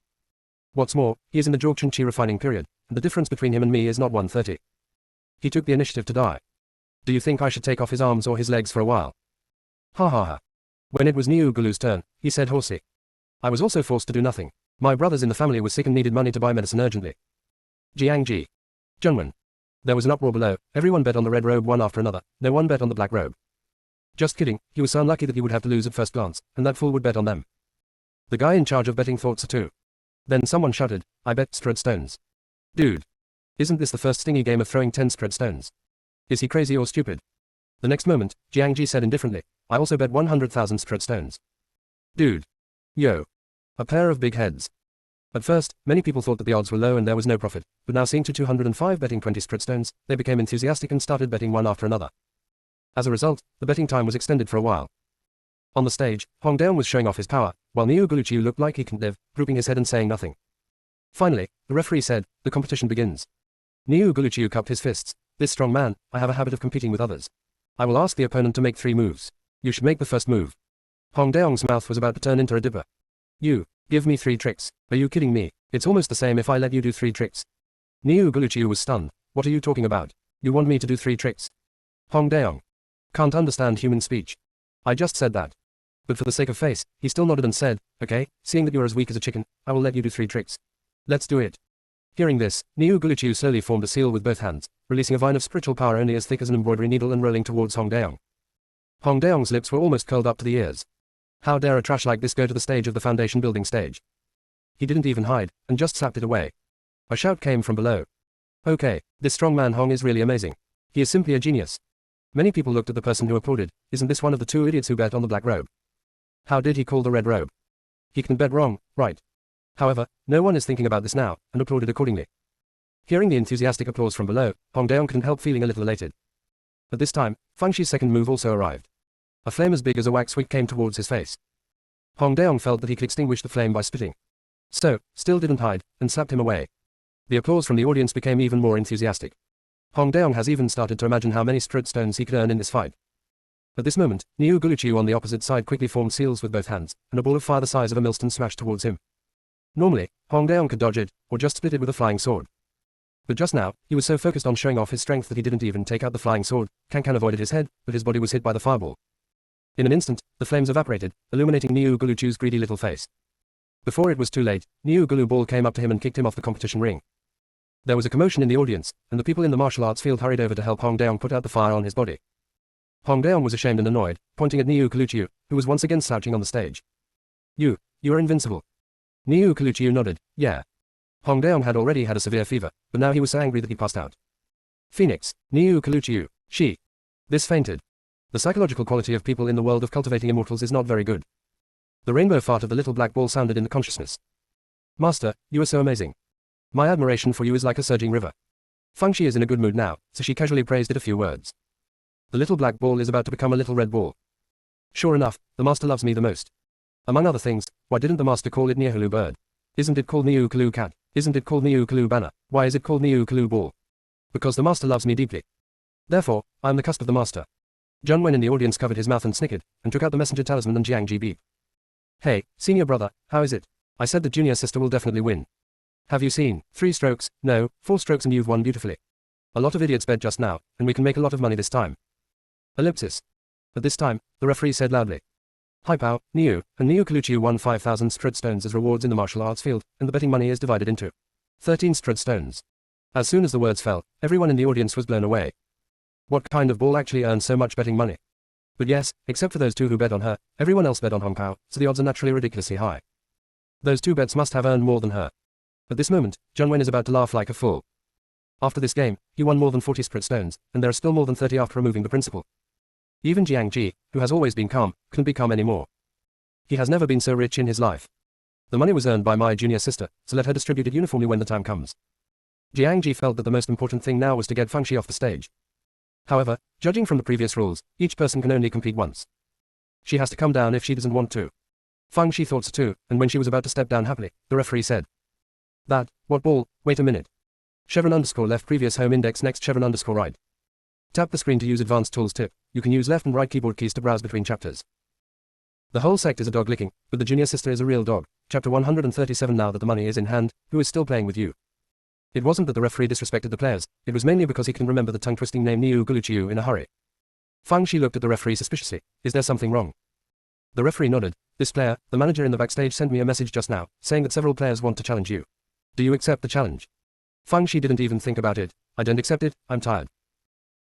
Speaker 1: What's more, he is in the Jorkchen Chi refining period, and the difference between him and me is not 1/30. He took the initiative to die. Do you think I should take off his arms or his legs for a while? Ha ha ha. When it was Niu Gulu's turn, he said hoarsely. I was also forced to do nothing. My brothers in the family were sick and needed money to buy medicine urgently. Jiang Ji. Zhengwen. There was an uproar below, everyone bet on the red robe one after another, no one bet on the black robe. Just kidding, he was so unlucky that he would have to lose at first glance, and that fool would bet on them. The guy in charge of betting thought so too. Then someone shouted, I bet straight stones. Dude. Isn't this the first stingy game of throwing 10 straight stones? Is he crazy or stupid? The next moment, Jiang Ji said indifferently, I also bet 100,000 straight stones. Dude. Yo. A pair of big heads. At first, many people thought that the odds were low and there was no profit, but now seeing 205 betting 20 straight stones, they became enthusiastic and started betting one after another. As a result, the betting time was extended for a while. On the stage, Hong Daong was showing off his power, while Niu Guluchiu looked like he couldn't live, drooping his head and saying nothing. Finally, the referee said, the competition begins. Niu Guluchiu cupped his fists. This strong man, I have a habit of competing with others. I will ask the opponent to make 3 moves. You should make the first move. Hong Daong's mouth was about to turn into a dipper. You, give me 3 tricks. Are you kidding me? It's almost the same if I let you do 3 tricks. Niu Guluchiu was stunned. What are you talking about? You want me to do 3 tricks? Hong Daong. Can't understand human speech. I just said that. But for the sake of face, he still nodded and said, okay, seeing that you're as weak as a chicken, I will let you do 3 tricks. Let's do it. Hearing this, Niu Guluchiu slowly formed a seal with both hands, releasing a vine of spiritual power only as thick as an embroidery needle and rolling towards Hong Daong. Hong Daong's lips were almost curled up to the ears. How dare a trash like this go to the stage of the foundation building stage? He didn't even hide, and just slapped it away. A shout came from below. Okay, this strong man Hong is really amazing. He is simply a genius. Many people looked at the person who applauded. Isn't this one of the 2 idiots who bet on the black robe? How did he call the red robe? He can bet wrong, right? However, no one is thinking about this now, and applauded accordingly. Hearing the enthusiastic applause from below, Hong Daong couldn't help feeling a little elated. At this time, Fang Shi's second move also arrived. A flame as big as a wax wick came towards his face. Hong Daong felt that he could extinguish the flame by spitting. So, still didn't hide, and slapped him away. The applause from the audience became even more enthusiastic. Hong Daong has even started to imagine how many straight stones he could earn in this fight. At this moment, Niu Guluchiu on the opposite side quickly formed seals with both hands, and a ball of fire the size of a millstone smashed towards him. Normally, Hong Daong could dodge it, or just split it with a flying sword. But just now, he was so focused on showing off his strength that he didn't even take out the flying sword. Can avoided his head, but his body was hit by the fireball. In an instant, the flames evaporated, illuminating Niu Guluchiu's greedy little face. Before it was too late, Niu Gulu Ball came up to him and kicked him off the competition ring. There was a commotion in the audience, and the people in the martial arts field hurried over to help Hong Daong put out the fire on his body. Hong Daong was ashamed and annoyed, pointing at Niu Guluchiu, who was once again slouching on the stage. You are invincible. Niu Guluchiu nodded, yeah. Hong Daong had already had a severe fever, but now he was so angry that he passed out. Phoenix, Niu Guluchiu, she. This fainted. The psychological quality of people in the world of cultivating immortals is not very good. The rainbow fart of the little black ball sounded in the consciousness. Master, you are so amazing. My admiration for you is like a surging river. Fang Shi is in a good mood now, so she casually praised it a few words. The little black ball is about to become a little red ball. Sure enough, the master loves me the most. Among other things, why didn't the master call it Niu bird? Isn't it called Niu Kalu cat? Isn't it called Niu Kalu banner? Why is it called Niu Kalu ball? Because the master loves me deeply. Therefore, I am the cusp of the master. Zhengwen in the audience covered his mouth and snickered, and took out the messenger talisman and Jiang Ji beep. Hey, senior brother, how is it? I said that junior sister will definitely win. Have you seen? 3 strokes, no, 4 strokes and you've won beautifully. A lot of idiots bet just now, and we can make a lot of money this time. Ellipsis. At this time, the referee said loudly. Hai Pao, Niu, and Niu Guluchiu won 5,000 straight stones as rewards in the martial arts field, and the betting money is divided into 13 straight stones. As soon as the words fell, everyone in the audience was blown away. What kind of ball actually earns so much betting money? But yes, except for those 2 who bet on her, everyone else bet on Hong Pao, so the odds are naturally ridiculously high. Those 2 bets must have earned more than her. At this moment, Zhengwen is about to laugh like a fool. After this game, he won more than 40 straight stones, and there are still more than 30 after removing the principal. Even Jiang Ji, who has always been calm, couldn't be calm anymore. He has never been so rich in his life. The money was earned by my junior sister, so let her distribute it uniformly when the time comes. Jiang Ji felt that the most important thing now was to get Fang Shi off the stage. However, judging from the previous rules, each person can only compete once. She has to come down if she doesn't want to. Fang Shi thought so too, and when she was about to step down happily, the referee said. What ball? Wait a minute. Chevron_left previous home index next Chevron_right. Tap the screen to use advanced tools tip. You can use left and right keyboard keys to browse between chapters. The whole sect is a dog licking, but the junior sister is a real dog. Chapter 137. Now that the money is in hand, who is still playing with you? It wasn't that the referee disrespected the players, it was mainly because he couldn't remember the tongue-twisting name Niu Guluchiu in a hurry. Fang Shi looked at the referee suspiciously. Is there something wrong? The referee nodded. This player, the manager in the backstage, sent me a message just now, saying that several players want to challenge you. Do you accept the challenge? Fang Shi didn't even think about it. I don't accept it, I'm tired.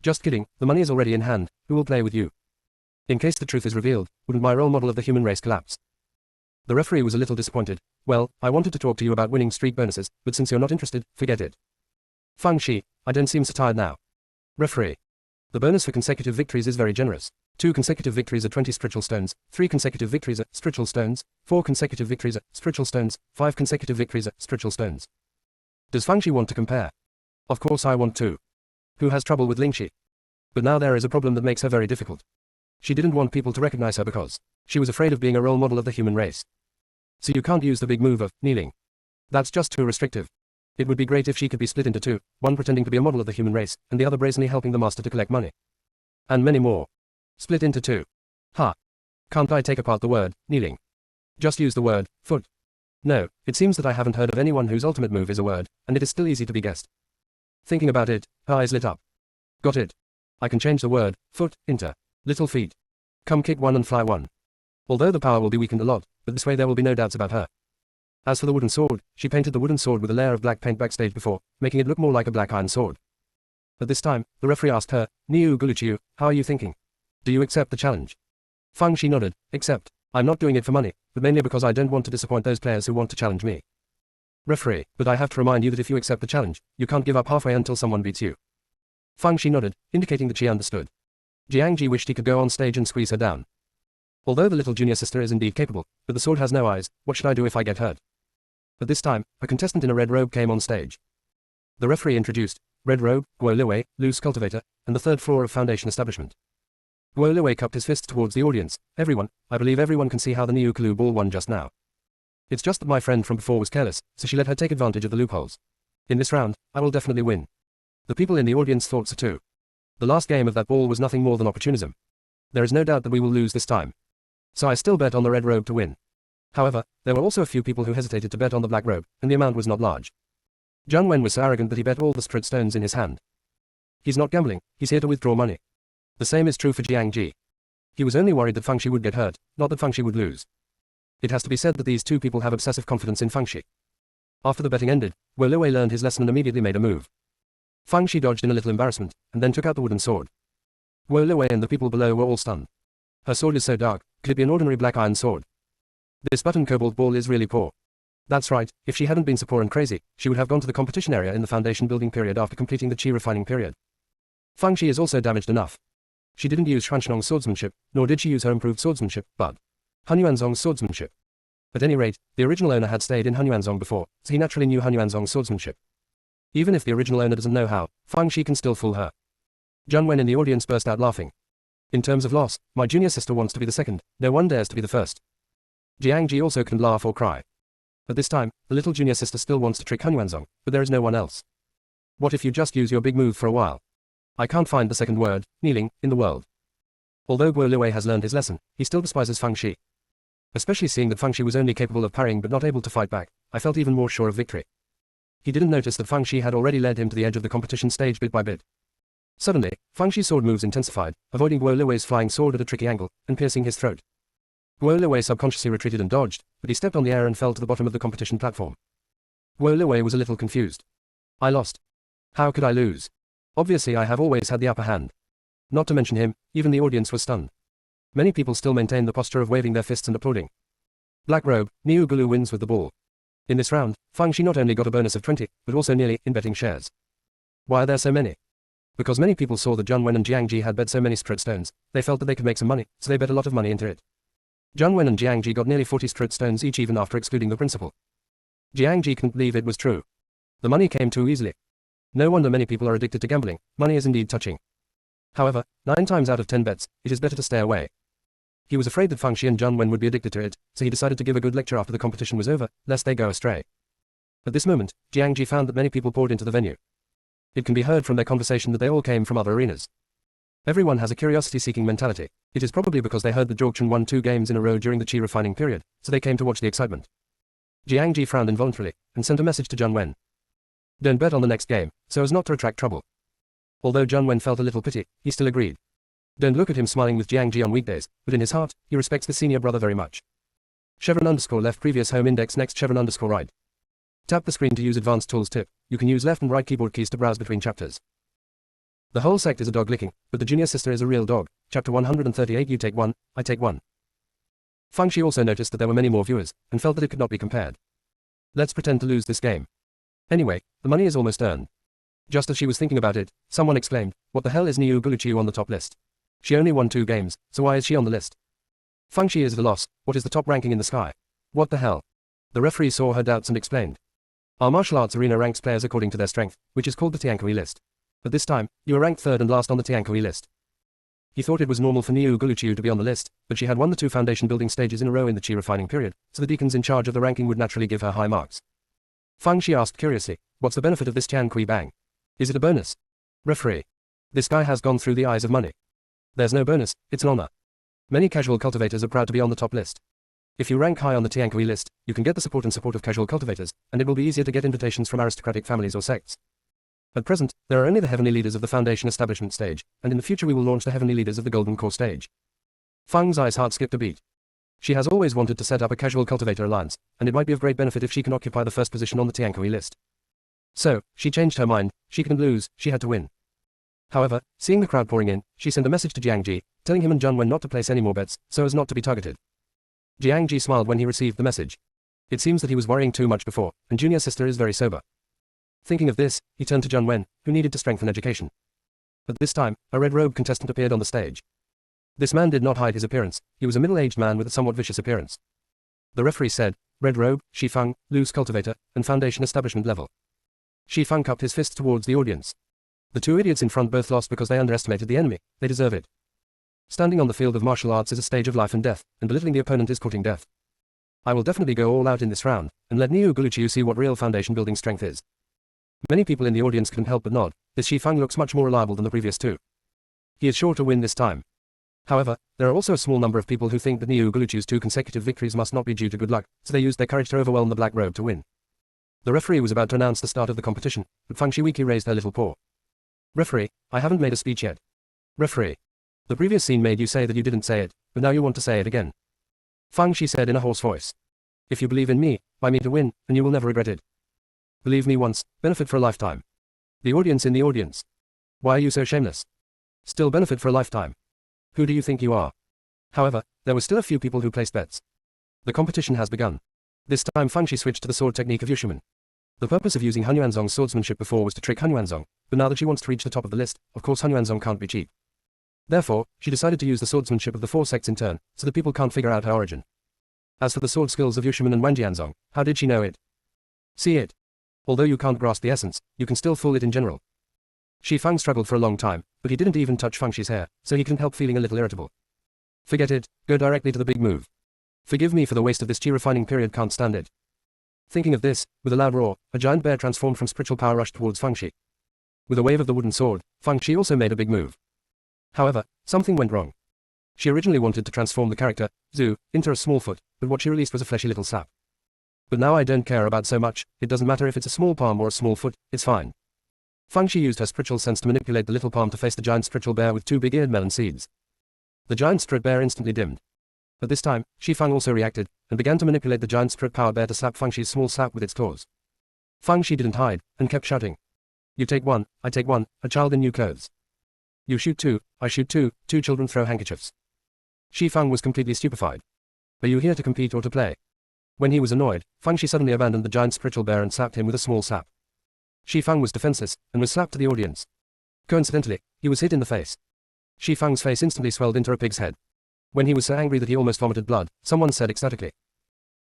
Speaker 1: Just kidding, the money is already in hand, who will play with you? In case the truth is revealed, wouldn't my role model of the human race collapse? The referee was a little disappointed. Well, I wanted to talk to you about winning streak bonuses, but since you're not interested, forget it. Fang Shi, I don't seem so tired now. Referee. The bonus for consecutive victories is very generous. 2 consecutive victories are 20 spiritual stones, 3 consecutive victories are spiritual stones, 4 consecutive victories are spiritual stones, 5 consecutive victories are spiritual stones. Does Fang Shi want to compare? Of course I want to. Who has trouble with Lingxi? But now there is a problem that makes her very difficult. She didn't want people to recognize her because she was afraid of being a role model of the human race. So you can't use the big move of kneeling. That's just too restrictive. It would be great if she could be split into 2, one pretending to be a model of the human race, and the other brazenly helping the master to collect money. And many more. Split into 2. Ha. Can't I take apart the word kneeling? Just use the word foot. No, it seems that I haven't heard of anyone whose ultimate move is a word, and it is still easy to be guessed. Thinking about it, her eyes lit up. Got it. I can change the word foot into little feet. Come kick 1 and fly 1. Although the power will be weakened a lot, but this way there will be no doubts about her. As for the wooden sword, she painted the wooden sword with a layer of black paint backstage before, making it look more like a black iron sword. But this time, the referee asked her, Niu Guluchiu, how are you thinking? Do you accept the challenge? Fang Shi nodded. Accept. I'm not doing it for money, but mainly because I don't want to disappoint those players who want to challenge me. Referee, but I have to remind you that if you accept the challenge, you can't give up halfway until someone beats you. Fang Shi nodded, indicating that she understood. Jiangji wished he could go on stage and squeeze her down. Although the little junior sister is indeed capable, but the sword has no eyes, what should I do if I get hurt? But this time, a contestant in a red robe came on stage. The referee introduced, Red Robe, Guo Liwei, Loose Cultivator, and the 3rd floor of Foundation Establishment. Guo Liwei cupped his fists towards the audience. Everyone, I believe everyone can see how the Niu Kalu ball won just now. It's just that my friend from before was careless, so she let her take advantage of the loopholes. In this round, I will definitely win. The people in the audience thought so too. The last game of that ball was nothing more than opportunism. There is no doubt that we will lose this time. So I still bet on the red robe to win. However, there were also a few people who hesitated to bet on the black robe, and the amount was not large. Zhang Wen was so arrogant that he bet all the spirit stones in his hand. He's not gambling, he's here to withdraw money. The same is true for Jiang Ji. He was only worried that Fang Shi would get hurt, not that Fang Shi would lose. It has to be said that these two people have obsessive confidence in Fang Shi. After the betting ended, Guo Liwei learned his lesson and immediately made a move. Fang Shi dodged in a little embarrassment, and then took out the wooden sword. Guo Liwei and the people below were all stunned. Her sword is so dark, could it be an ordinary black iron sword? This button cobalt ball is really poor. That's right, if she hadn't been so poor and crazy, she would have gone to the competition area in the foundation building period after completing the chi refining period. Fang Shi is also damaged enough. She didn't use Xuanxinong's swordsmanship, nor did she use her improved swordsmanship, but Han Yuanzong's swordsmanship. At any rate, the original owner had stayed in Han Yuanzong before, so he naturally knew Han Yuanzong's swordsmanship. Even if the original owner doesn't know how, Fang Shi can still fool her. Zhang Wen in the audience burst out laughing. In terms of loss, my junior sister wants to be the second, no one dares to be the first. Jiang Ji also couldn't laugh or cry. But this time, the little junior sister still wants to trick Han Yuanzong, but there is no one else. What if you just use your big move for a while? I can't find the second word, kneeling, in the world. Although Guo Liwei has learned his lesson, he still despises Fang Shi. Especially seeing that Fang Shi was only capable of parrying but not able to fight back, I felt even more sure of victory. He didn't notice that Fang Shi had already led him to the edge of the competition stage bit by bit. Suddenly, Fang Shi's sword moves intensified, avoiding Guo Liwei's flying sword at a tricky angle, and piercing his throat. Guo Liwei subconsciously retreated and dodged, but he stepped on the air and fell to the bottom of the competition platform. Guo Liwei was a little confused. I lost. How could I lose? Obviously I have always had the upper hand. Not to mention him, even the audience was stunned. Many people still maintained the posture of waving their fists and applauding. Black Robe, Niu Gulu wins with the ball. In this round, Fang Shi not only got a bonus of 20, but also nearly in betting shares. Why are there so many? Because many people saw that Zhang Wen and Jiang Ji had bet so many spirit stones, they felt that they could make some money, so they bet a lot of money into it. Zhang Wen and Jiang Ji got nearly 40 spirit stones each even after excluding the principal. Jiang Ji couldn't believe it was true. The money came too easily. No wonder many people are addicted to gambling, money is indeed touching. However, 9 times out of 10 bets, it is better to stay away. He was afraid that Fang Shi and Zhang Wen would be addicted to it, so he decided to give a good lecture after the competition was over, lest they go astray. At this moment, Jiang Ji found that many people poured into the venue. It can be heard from their conversation that they all came from other arenas. Everyone has a curiosity-seeking mentality. It is probably because they heard that Jorkchen won 2 games in a row during the chi refining period, so they came to watch the excitement. Jiang Ji frowned involuntarily, and sent a message to Zhang Wen. Don't bet on the next game, so as not to attract trouble. Although Zhang Wen felt a little pity, he still agreed. Don't look at him smiling with Jiang Ji on weekdays, but in his heart, he respects the senior brother very much. Chevron_left previous home index next Chevron_right. Tap the screen to use advanced tools tip. You can use left and right keyboard keys to browse between chapters. The whole sect is a dog licking, but the junior sister is a real dog. Chapter 138 You take one, I take one. Fang Shi also noticed that there were many more viewers, and felt that it could not be compared. Let's pretend to lose this game. Anyway, the money is almost earned. Just as she was thinking about it, someone exclaimed, what the hell is Niu Guluchiu on the top list? She only won 2 games, so why is she on the list? Fang Shi is at a loss. What is the top ranking in the sky? What the hell? The referee saw her doubts and explained. Our martial arts arena ranks players according to their strength, which is called the Tiankui list. At this time, you are ranked 3rd and last on the Tiankui list. He thought it was normal for Niu Guluchiu to be on the list, but she had won the 2 foundation building stages in a row in the chi refining period, so the deacons in charge of the ranking would naturally give her high marks. Fang Shi asked curiously, what's the benefit of this Tiankui bang? Is it a bonus? Referee. This guy has gone through the eyes of money. There's no bonus, it's an honor. Many casual cultivators are proud to be on the top list. If you rank high on the Tiankui list, you can get the support of casual cultivators, and it will be easier to get invitations from aristocratic families or sects. At present, there are only the heavenly leaders of the foundation establishment stage, and in the future we will launch the heavenly leaders of the golden core stage. Fang's eyes heart skipped a beat. She has always wanted to set up a casual cultivator alliance, and it might be of great benefit if she can occupy the first position on the Tiankui list. So, she changed her mind. She couldn't lose, she had to win. However, seeing the crowd pouring in, she sent a message to Jiang Ji, telling him and Zhang Wen not to place any more bets, so as not to be targeted. Jiang Ji smiled when he received the message. It seems that he was worrying too much before, and junior sister is very sober. Thinking of this, he turned to Zhang Wen, who needed to strengthen education. At this time, a red-robed contestant appeared on the stage. This man did not hide his appearance. He was a middle-aged man with a somewhat vicious appearance. The referee said, red robe, Shi Fang, loose cultivator, and foundation establishment level. Shi Fang cupped his fists towards the audience. The 2 idiots in front both lost because they underestimated the enemy. They deserve it. Standing on the field of martial arts is a stage of life and death, and belittling the opponent is courting death. I will definitely go all out in this round, and let Niu Guluchiu see what real foundation building strength is. Many people in the audience couldn't help but nod. This Shi Fang looks much more reliable than the previous 2. He is sure to win this time. However, there are also a small number of people who think that Niu Guluchiu's 2 consecutive victories must not be due to good luck, so they used their courage to overwhelm the black robe to win. The referee was about to announce the start of the competition, but Fang Shiwiki raised her little paw. Referee, I haven't made a speech yet. Referee. The previous scene made you say that you didn't say it, but now you want to say it again. Fang Shi said in a hoarse voice. If you believe in me, buy me to win, then you will never regret it. Believe me once, benefit for a lifetime. The audience in the audience. Why are you so shameless? Still benefit for a lifetime. Who do you think you are? However, there were still a few people who placed bets. The competition has begun. This time Fang Shi switched to the sword technique of Yushuman. The purpose of using Han Yuanzong's swordsmanship before was to trick Han Yuanzong, but now that she wants to reach the top of the list, of course Han Yuanzong can't be cheap. Therefore, she decided to use the swordsmanship of the 4 sects in turn, so that people can't figure out her origin. As for the sword skills of Yushuman and Wang Jianzong, how did she know it? See it. Although you can't grasp the essence, you can still fool it in general. Shi Fang struggled for a long time, but he didn't even touch Fang Shi's hair, so he couldn't help feeling a little irritable. Forget it, go directly to the big move. Forgive me for the waste of this chi refining period, can't stand it. Thinking of this, with a loud roar, a giant bear transformed from spiritual power rushed towards Fang Shi. With a wave of the wooden sword, Fang Shi also made a big move. However, something went wrong. She originally wanted to transform the character, Zhu, into a small foot, but what she released was a fleshy little sap. But now I don't care about so much, it doesn't matter if it's a small palm or a small foot, it's fine. Fang Shi used her spiritual sense to manipulate the little palm to face the giant spiritual bear with 2 big-eared melon seeds. The giant spirit bear instantly dimmed. At this time, Shi Fang also reacted, and began to manipulate the giant spirit power bear to slap Fang Shi's small sap with its claws. Fang Shi didn't hide, and kept shouting. You take one, I take one, a child in new clothes. You shoot 2, I shoot 2, 2 children throw handkerchiefs. Shi Fang was completely stupefied. Are you here to compete or to play? When he was annoyed, Fang Shi suddenly abandoned the giant spiritual bear and slapped him with a small sap. Shi Fang was defenseless, and was slapped to the audience. Coincidentally, he was hit in the face. Shi Fang's face instantly swelled into a pig's head. When he was so angry that he almost vomited blood, someone said ecstatically.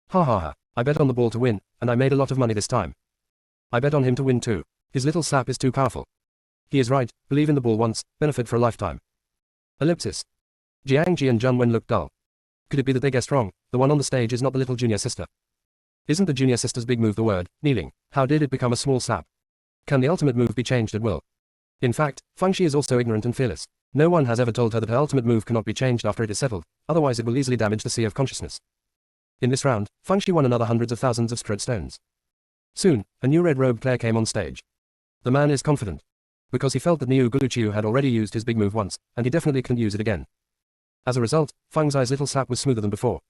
Speaker 1: Ha ha ha, I bet on the ball to win, and I made a lot of money this time. I bet on him to win too. His little slap is too powerful. He is right, believe in the ball once, benefit for a lifetime. Ellipsis. Jiang Ji and Zhang Wen looked dull. Could it be that they guessed wrong? The one on the stage is not the little junior sister. Isn't the junior sister's big move the word, kneeling? How did it become a small sap? Can the ultimate move be changed at will? In fact, Fangxi is also ignorant and fearless. No one has ever told her that her ultimate move cannot be changed after it is settled, otherwise it will easily damage the sea of consciousness. In this round, Fangxi won another hundreds of thousands of spirit stones. Soon, a new red-robed player came on stage. The man is confident. Because he felt that Niu Guluchiu had already used his big move once, and he definitely couldn't use it again. As a result, Fang Zai's little sap was smoother than before.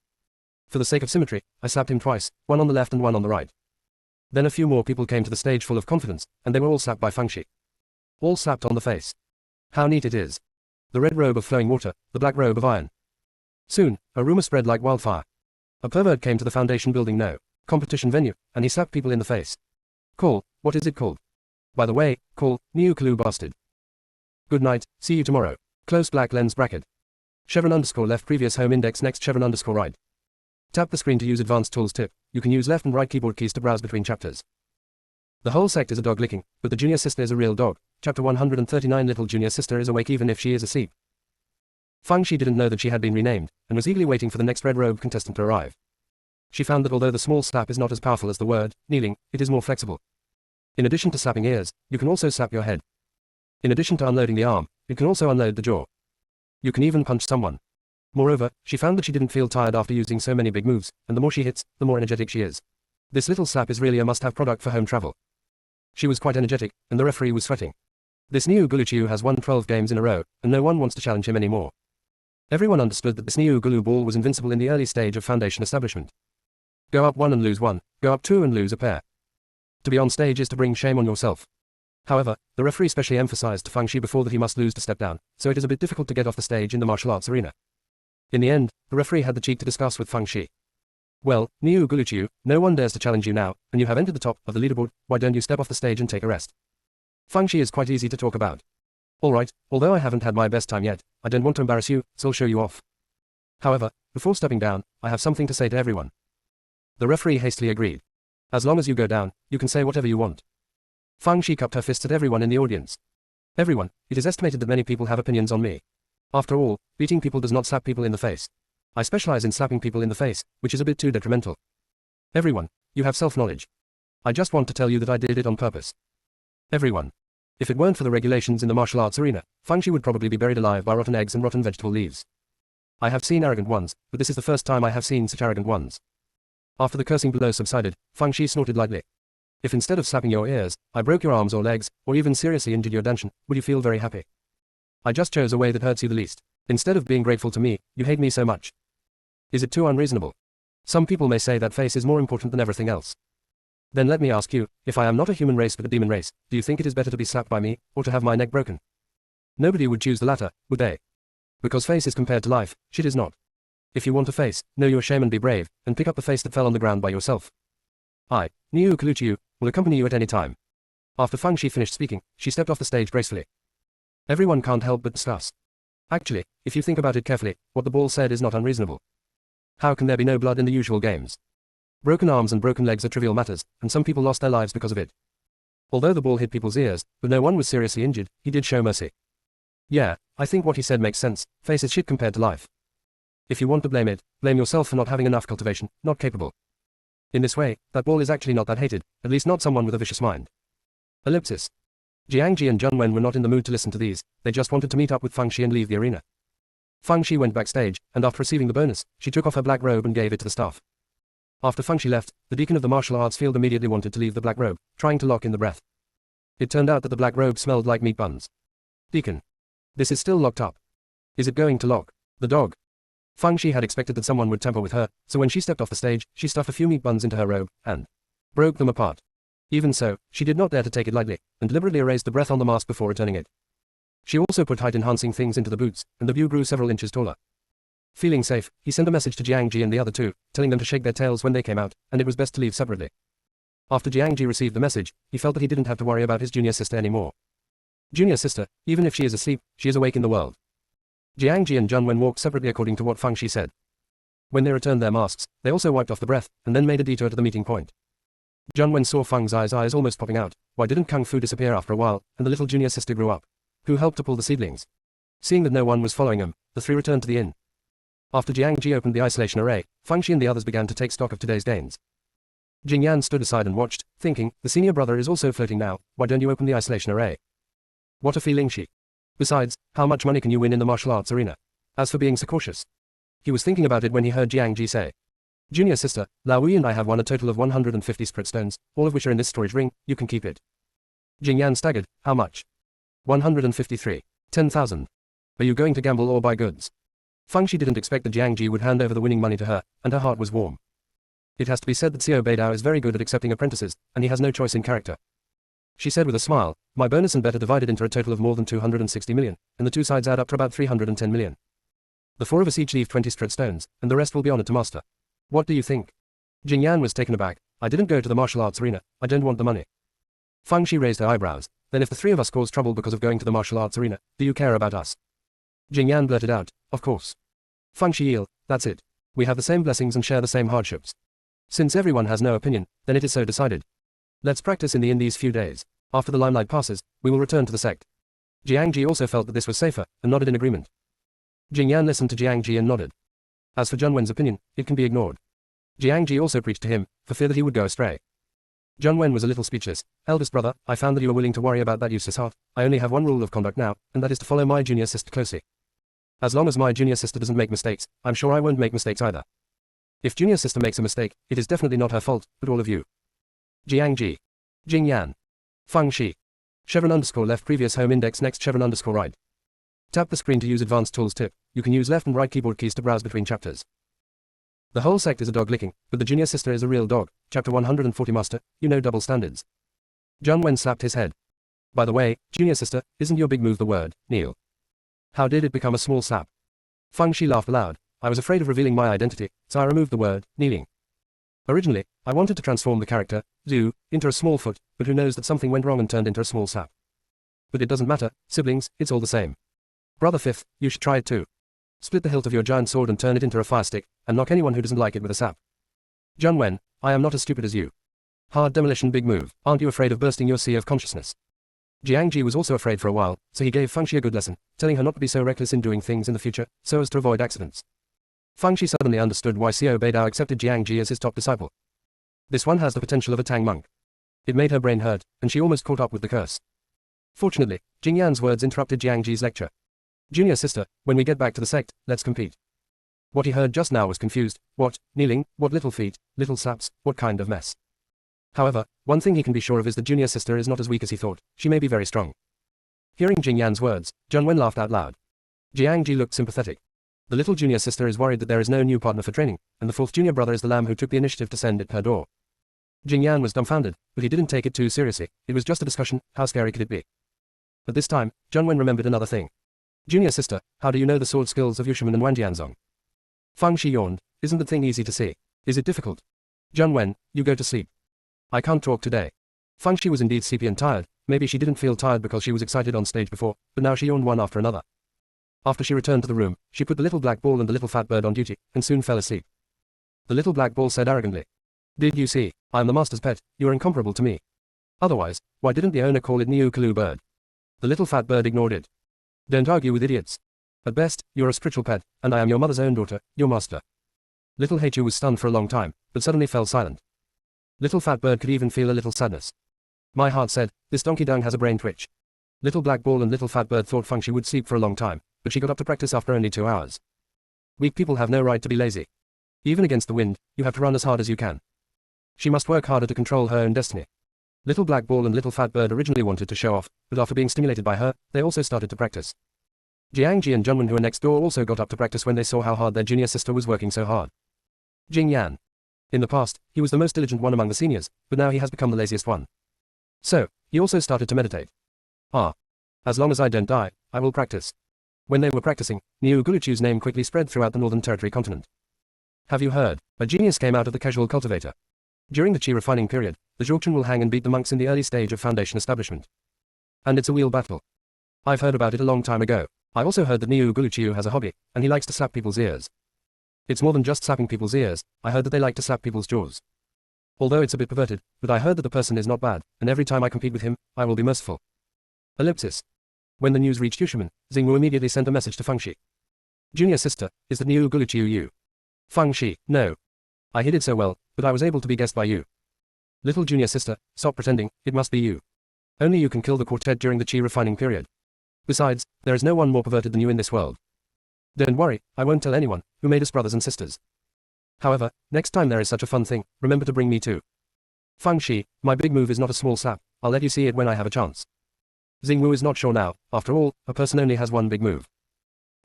Speaker 1: For the sake of symmetry, I slapped him twice, one on the left and one on the right. Then a few more people came to the stage full of confidence, and they were all slapped by Fangxi. All slapped on the face. How neat it is. The red robe of flowing water, the black robe of iron. Soon, a rumor spread like wildfire. A pervert came to the Foundation building competition venue, and he slapped people in the face. Call, what is it called? By the way, call, Niu Kalu bastard. Good night, see you tomorrow. Close black lens bracket. Chevron underscore left previous home index next chevron underscore right. Tap the screen to use advanced tools tip. You can use left and right keyboard keys to browse between chapters. The whole sect is a dog licking, but the junior sister is a real dog. Chapter 139 Little junior sister is awake even if she is asleep. Fangxi didn't know that she had been renamed, and was eagerly waiting for the next red robe contestant to arrive. She found that although the small slap is not as powerful as the word, kneeling, it is more flexible. In addition to slapping ears, you can also slap your head. In addition to unloading the arm, it can also unload the jaw. You can even punch someone. Moreover, she found that she didn't feel tired after using so many big moves, and the more she hits, the more energetic she is. This little slap is really a must-have product for home travel. She was quite energetic, and the referee was sweating. This Niu Guluchiu has won 12 games in a row, and no one wants to challenge him anymore. Everyone understood that this Niu Gulu ball was invincible in the early stage of Foundation establishment. Go up 1 and lose 1, go up 2 and lose a pair. To be on stage is to bring shame on yourself. However, the referee specially emphasized to Fangxi before that he must lose to step down, so it is a bit difficult to get off the stage in the martial arts arena. In the end, the referee had the cheek to discuss with Fangxi. Well, Niu Guluchiu, no one dares to challenge you now, and you have entered the top of the leaderboard, why don't you step off the stage and take a rest? Fangxi is quite easy to talk about. Alright, although I haven't had my best time yet, I don't want to embarrass you, so I'll show you off. However, before stepping down, I have something to say to everyone. The referee hastily agreed. As long as you go down, you can say whatever you want. Fangxi cupped her fists at everyone in the audience. Everyone, it is estimated that many people have opinions on me. After all, beating people does not slap people in the face. I specialize in slapping people in the face, which is a bit too detrimental. Everyone, you have self-knowledge. I just want to tell you that I did it on purpose. Everyone. If it weren't for the regulations in the martial arts arena, Fangxi would probably be buried alive by rotten eggs and rotten vegetable leaves. I have seen arrogant ones, but this is the first time I have seen such arrogant ones. After the cursing below subsided, Fangxi snorted lightly. If instead of slapping your ears, I broke your arms or legs, or even seriously injured your dantian, would you feel very happy? I just chose a way that hurts you the least. Instead of being grateful to me, you hate me so much. Is it too unreasonable? Some people may say that face is more important than everything else. Then let me ask you, if I am not a human race but a demon race, do you think it is better to be slapped by me, or to have my neck broken? Nobody would choose the latter, would they? Because face is compared to life, shit is not. If you want a face, know your shame and be brave, and pick up the face that fell on the ground by yourself. I, Niu Guluchiu, will accompany you at any time. After Fangxi finished speaking, she stepped off the stage gracefully. Everyone can't help but discuss. Actually, if you think about it carefully, what the ball said is not unreasonable. How can there be no blood in the usual games? Broken arms and broken legs are trivial matters, and some people lost their lives because of it. Although the ball hit people's ears, but no one was seriously injured, he did show mercy. Yeah, I think what he said makes sense, face is shit compared to life. If you want to blame it, blame yourself for not having enough cultivation, not capable. In this way, that ball is actually not that hated, at least not someone with a vicious mind. Ellipsis. Jiangji and Junwen were not in the mood to listen to these, they just wanted to meet up with Fangxi and leave the arena. Fangxi went backstage, and after receiving the bonus, she took off her black robe and gave it to the staff. After Fangxi left, the deacon of the martial arts field immediately wanted to leave the black robe, trying to lock in the breath. It turned out that the black robe smelled like meat buns. Deacon. This is still locked up. Is it going to lock? The dog. Fangxi had expected that someone would tamper with her, so when she stepped off the stage, she stuffed a few meat buns into her robe, and broke them apart. Even so, she did not dare to take it lightly, and deliberately erased the breath on the mask before returning it. She also put height-enhancing things into the boots, and the view grew several inches taller. Feeling safe, he sent a message to Jiangji and the other two, telling them to shake their tails when they came out, and it was best to leave separately. After Jiangji received the message, he felt that he didn't have to worry about his junior sister anymore. Junior sister, even if she is asleep, she is awake in the world. Jiangji and Junwen walked separately according to what Fangxi said. When they returned their masks, they also wiped off the breath, and then made a detour to the meeting point. Junwen saw Fang Zai's eyes almost popping out. Why didn't Kung Fu disappear after a while, and the little junior sister grew up? Who helped to pull the seedlings? Seeing that no one was following them, the three returned to the inn. After Jiangji opened the isolation array, Fangxi and the others began to take stock of today's gains. Jing Yan stood aside and watched, thinking, the senior brother is also flirting now, why don't you open the isolation array? What a feeling she. Besides, how much money can you win in the martial arts arena? As for being so cautious. He was thinking about it when he heard Jiang Ji say, Junior sister, Lao Wu and I have won a total of 150 spirit stones, all of which are in this storage ring, you can keep it. Jing Yan staggered, how much? 153. 10,000. Are you going to gamble or buy goods? Feng Shi didn't expect that Jiang Ji would hand over the winning money to her, and her heart was warm. It has to be said that Xiao Beidao is very good at accepting apprentices, and he has no choice in character. She said with a smile, my bonus and bet are divided into a total of more than 260 million, and the two sides add up to about 310 million. The four of us each leave 20 spirit stones, and the rest will be honored to master. What do you think? Jing Yan was taken aback. I didn't go to the martial arts arena, I don't want the money. Feng Shi raised her eyebrows. Then if the three of us cause trouble because of going to the martial arts arena, do you care about us? Jing Yan blurted out, of course. Feng Shi yielded, that's it. We have the same blessings and share the same hardships. Since everyone has no opinion, then it is so decided. Let's practice in these few days. After the limelight passes, we will return to the sect. Jiang Ji also felt that this was safer, and nodded in agreement. Jing Yan listened to Jiang Ji and nodded. As for Zheng Wen's opinion, it can be ignored. Jiang Ji also preached to him, for fear that he would go astray. Zheng Wen was a little speechless. Eldest brother, I found that you are willing to worry about that useless heart. I only have one rule of conduct now, and that is to follow my junior sister closely. As long as my junior sister doesn't make mistakes, I'm sure I won't make mistakes either. If junior sister makes a mistake, it is definitely not her fault, but all of you. Jiang Ji. Jing Yan. Feng Shi. Chevron_left previous home index next Chevron_right. Tap the screen to use advanced tools tip. You can use left and right keyboard keys to browse between chapters. The whole sect is a dog licking, but the junior sister is a real dog. Chapter 140 Master, you know double standards. Zheng Wen slapped his head. By the way, junior sister, isn't your big move the word, kneel? How did it become a small slap? Feng Shi laughed aloud. I was afraid of revealing my identity, so I removed the word, kneeling. Originally, I wanted to transform the character, Zhu, into a small foot, but who knows that something went wrong and turned into a small slap. But it doesn't matter, siblings, it's all the same. Brother Fifth, you should try it too. Split the hilt of your giant sword and turn it into a fire stick, and knock anyone who doesn't like it with a sap. Zheng Wen, I am not as stupid as you. Hard demolition big move, aren't you afraid of bursting your sea of consciousness? Jiang Ji was also afraid for a while, so he gave Feng Shi a good lesson, telling her not to be so reckless in doing things in the future, so as to avoid accidents. Feng Shi suddenly understood why Xiao Beidao accepted Jiang Ji as his top disciple. This one has the potential of a Tang monk. It made her brain hurt, and she almost caught up with the curse. Fortunately, Jing Yan's words interrupted Jiang Ji's lecture. Junior sister, when we get back to the sect, let's compete. What he heard just now was confused. What, kneeling, what little feet, little slaps, what kind of mess? However, one thing he can be sure of is that junior sister is not as weak as he thought, she may be very strong. Hearing Jing Yan's words, Zheng Wen laughed out loud. Jiang Ji looked sympathetic. The little junior sister is worried that there is no new partner for training, and the fourth junior brother is the lamb who took the initiative to send it her door. Jing Yan was dumbfounded, but he didn't take it too seriously, it was just a discussion, how scary could it be? But this time, Zheng Wen remembered another thing. Junior sister, how do you know the sword skills of Yushiman and Wanjianzong? Feng Shi yawned, isn't the thing easy to see? Is it difficult? Zheng Wen, you go to sleep. I can't talk today. Feng Shi was indeed sleepy and tired, maybe she didn't feel tired because she was excited on stage before, but now she yawned one after another. After she returned to the room, she put the little black ball and the little fat bird on duty, and soon fell asleep. The little black ball said arrogantly, did you see, I am the master's pet, you are incomparable to me. Otherwise, why didn't the owner call it Niu Kalu bird? The little fat bird ignored it. Don't argue with idiots. At best, you're a spiritual pet, and I am your mother's own daughter, your master. Little Heichu was stunned for a long time, but suddenly fell silent. Little fat bird could even feel a little sadness. My heart said, this donkey dung has a brain twitch. Little black ball and little fat bird thought Feng Shi would sleep for a long time, but she got up to practice after only 2 hours. Weak people have no right to be lazy. Even against the wind, you have to run as hard as you can. She must work harder to control her own destiny. Little black ball and little fat bird originally wanted to show off, but after being stimulated by her, they also started to practice. Jiang Ji and Zheng Wen who were next door also got up to practice when they saw how hard their junior sister was working so hard. Jing Yan. In the past, he was the most diligent one among the seniors, but now he has become the laziest one. So, he also started to meditate. As long as I don't die, I will practice. When they were practicing, Niu Guluchu's name quickly spread throughout the Northern Territory continent. Have you heard? A genius came out of the casual cultivator. During the Qi refining period, the Zhorchen will hang and beat the monks in the early stage of foundation establishment. And it's a wheel battle. I've heard about it a long time ago. I also heard that Niu Guluchu has a hobby, and he likes to slap people's ears. It's more than just slapping people's ears, I heard that they like to slap people's jaws. Although it's a bit perverted, but I heard that the person is not bad, and every time I compete with him, I will be merciful. Ellipsis. When the news reached Yushiman, Xingwu immediately sent a message to Feng Shi. Junior sister, is that Niu Guluchu you? Feng Shi, no. I hid it so well, but I was able to be guessed by you. Little junior sister, stop pretending, it must be you. Only you can kill the quartet during the chi refining period. Besides, there is no one more perverted than you in this world. Don't worry, I won't tell anyone, who made us brothers and sisters. However, next time there is such a fun thing, remember to bring me too. Fang Shi, my big move is not a small slap, I'll let you see it when I have a chance. Xingwu is not sure now, after all, a person only has one big move.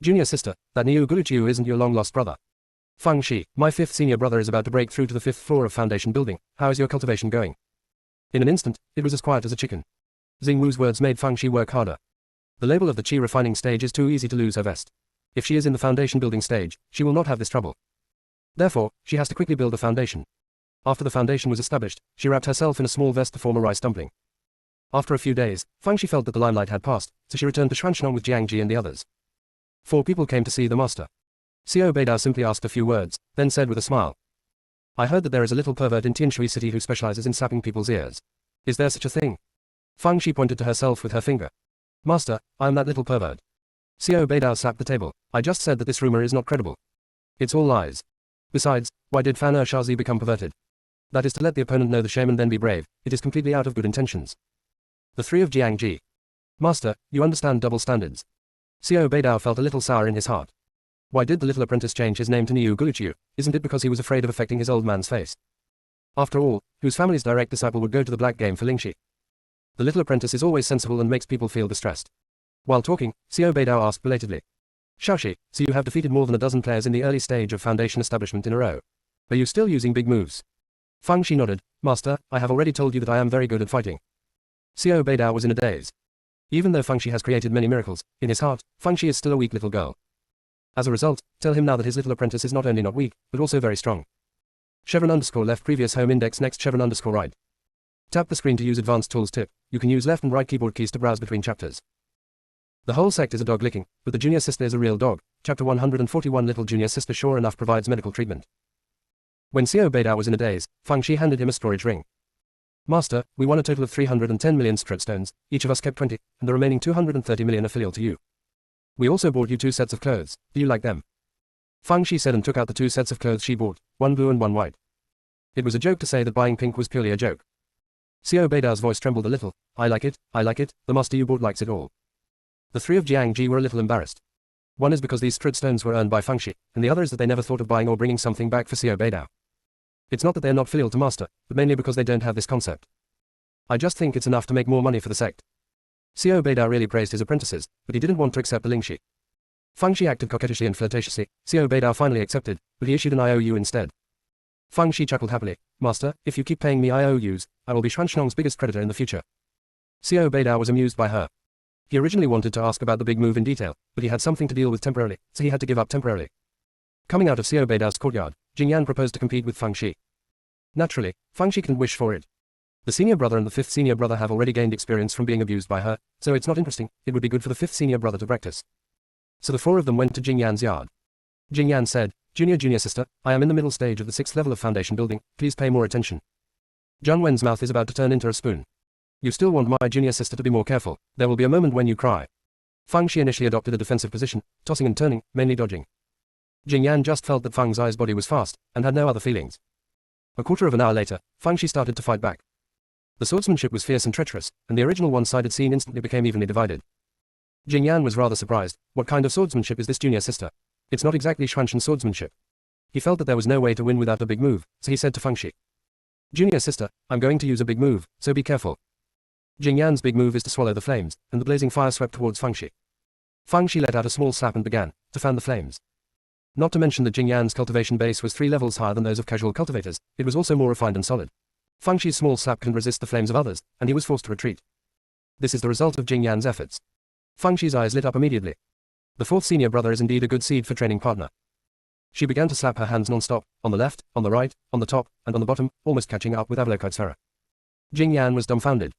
Speaker 1: Junior sister, that Niu Guluchiu isn't your long-lost brother. Fang Shi, my 5th senior brother is about to break through to the 5th floor of Foundation building, how is your cultivation going? In an instant, it was as quiet as a chicken. Xingwu's words made Fang Shi work harder. The label of the chi refining stage is too easy to lose her vest. If she is in the foundation building stage, she will not have this trouble. Therefore, she has to quickly build a foundation. After the foundation was established, she wrapped herself in a small vest to form a rice dumpling. After a few days, Fang Shi felt that the limelight had passed, so she returned to Xuanshnong with Jiangji and the others. 4 people came to see the master. Xiao Beidao simply asked a few words, then said with a smile. I heard that there is a little pervert in Tianshui City who specializes in sapping people's ears. Is there such a thing? Fang Shi pointed to herself with her finger. Master, I am that little pervert. Xiao Beidao slapped the table. I just said that this rumor is not credible. It's all lies. Besides, why did Fan Shazi become perverted? That is to let the opponent know the shame and then be brave. It is completely out of good intentions. The 3 of Jiangji. Master, you understand double standards. Xiao Beidao felt a little sour in his heart. Why did the little apprentice change his name to Niu Guluchiu? Isn't it because he was afraid of affecting his old man's face? After all, whose family's direct disciple would go to the black game for Lingxi? The little apprentice is always sensible and makes people feel distressed. While talking, Xiao Beidao asked belatedly. Shaoxi, so you have defeated more than a dozen players in the early stage of foundation establishment in a row. Are you still using big moves? Fang Shi nodded. Master, I have already told you that I am very good at fighting. Xiao Beidao was in a daze. Even though Fang Shi has created many miracles, in his heart, Fang Shi is still a weak little girl. As a result, tell him now that his little apprentice is not only not weak, but also very strong. _left previous home index next _right. Tap the screen to use advanced tools tip. You can use left and right keyboard keys to browse between chapters. The whole sect is a dog licking, but the junior sister is a real dog. Chapter 141 Little junior sister sure enough provides medical treatment. When Xiao Beidao was in a daze, Fang Shi handed him a storage ring. Master, we won a total of 310 million strut stones, each of us kept 20, and the remaining 230 million are filial to you. We also bought you 2 sets of clothes, do you like them? Fang Shi said and took out the 2 sets of clothes she bought, one blue and one white. It was a joke to say that buying pink was purely a joke. Xiao Beidao's voice trembled a little. I like it, the master you bought likes it all. The 3 of Jiangji were a little embarrassed. One is because these strut stones were earned by Fang Shi, and the other is that they never thought of buying or bringing something back for Xiao Beidao. It's not that they are not filial to master, but mainly because they don't have this concept. I just think it's enough to make more money for the sect. Xiao Beidao really praised his apprentices, but he didn't want to accept the Lingxi. Fang Shi acted coquettishly and flirtatiously. Xiao Beidao finally accepted, but he issued an IOU instead. Fang Shi chuckled happily. Master, if you keep paying me IOUs, I will be Xuanshnong's biggest creditor in the future. Xiao Beidao was amused by her. He originally wanted to ask about the big move in detail, but he had something to deal with temporarily, so he had to give up temporarily. Coming out of Xiao Beidao's courtyard, Jingyan proposed to compete with Fang Shi. Naturally, Fang Shi couldn't wish for it. The senior brother and the 5th senior brother have already gained experience from being abused by her, so it's not interesting. It would be good for the 5th senior brother to practice. So the 4 of them went to Jingyan's yard. Jingyan said, Junior sister, I am in the middle stage of the 6th level of foundation building, please pay more attention. Zhang Wen's mouth is about to turn into a spoon. You still want my junior sister to be more careful, there will be a moment when you cry. Fang Shi initially adopted a defensive position, tossing and turning, mainly dodging. Jingyan just felt that Fang Zai's body was fast, and had no other feelings. A quarter of an hour later, Fang Shi started to fight back. The swordsmanship was fierce and treacherous, and the original one-sided scene instantly became evenly divided. Jingyan was rather surprised. What kind of swordsmanship is this junior sister? It's not exactly Xuanshan swordsmanship. He felt that there was no way to win without a big move, so he said to Fang Shi. Junior sister, I'm going to use a big move, so be careful. Jingyan's big move is to swallow the flames, and the blazing fire swept towards Fang Shi. Fang Shi let out a small slap and began to fan the flames. Not to mention that Jingyan's cultivation base was 3 levels higher than those of casual cultivators, it was also more refined and solid. Fang Shi's small slap couldn't resist the flames of others, and he was forced to retreat. This is the result of Jingyan's efforts. Fang Shi's eyes lit up immediately. The 4th senior brother is indeed a good seed for training partner. She began to slap her hands non-stop, on the left, on the right, on the top, and on the bottom, almost catching up with Avalokitesfera. Jingyan was dumbfounded.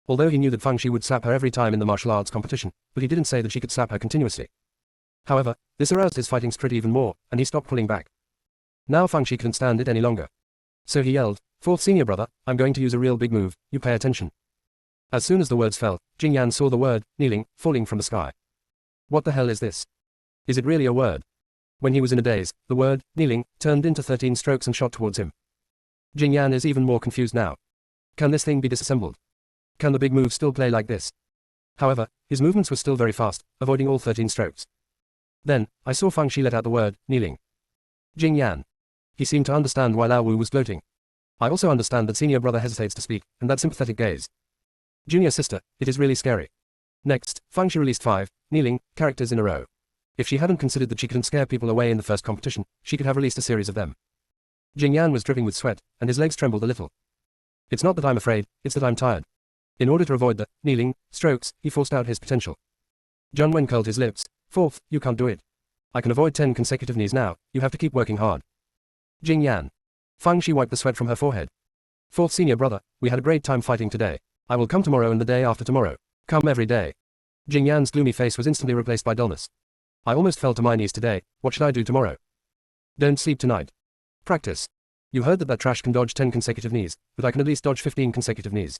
Speaker 1: Although he knew that Fang Shi would slap her every time in the martial arts competition, but he didn't say that she could slap her continuously. However, this aroused his fighting spirit even more, and he stopped pulling back. Now Fang Shi couldn't stand it any longer. So he yelled, 4th senior brother, I'm going to use a real big move, you pay attention. As soon as the words fell, Jingyan saw the word, kneeling, falling from the sky. What the hell is this? Is it really a word? When he was in a daze, the word, kneeling, turned into 13 strokes and shot towards him. Jingyan is even more confused now. Can this thing be disassembled? Can the big move still play like this? However, his movements were still very fast, avoiding all 13 strokes. Then, I saw Fang Shi let out the word, kneeling. Jing Yan. He seemed to understand why Lao Wu was gloating. I also understand that senior brother hesitates to speak, and that sympathetic gaze. Junior sister, it is really scary. Next, Fang Shi released 5, kneeling, characters in a row. If she hadn't considered that she couldn't scare people away in the first competition, she could have released a series of them. Jing Yan was dripping with sweat, and his legs trembled a little. It's not that I'm afraid, it's that I'm tired. In order to avoid the kneeling strokes, he forced out his potential. Zhang Wen curled his lips. Fourth, you can't do it. I can avoid 10 consecutive knees now, you have to keep working hard. Jing Yan. Fang Shi wiped the sweat from her forehead. Fourth senior brother, we had a great time fighting today. I will come tomorrow and the day after tomorrow. Come every day. Jing Yan's gloomy face was instantly replaced by dullness. I almost fell to my knees today, what should I do tomorrow? Don't sleep tonight. Practice. You heard that that trash can dodge 10 consecutive knees, but I can at least dodge 15 consecutive knees.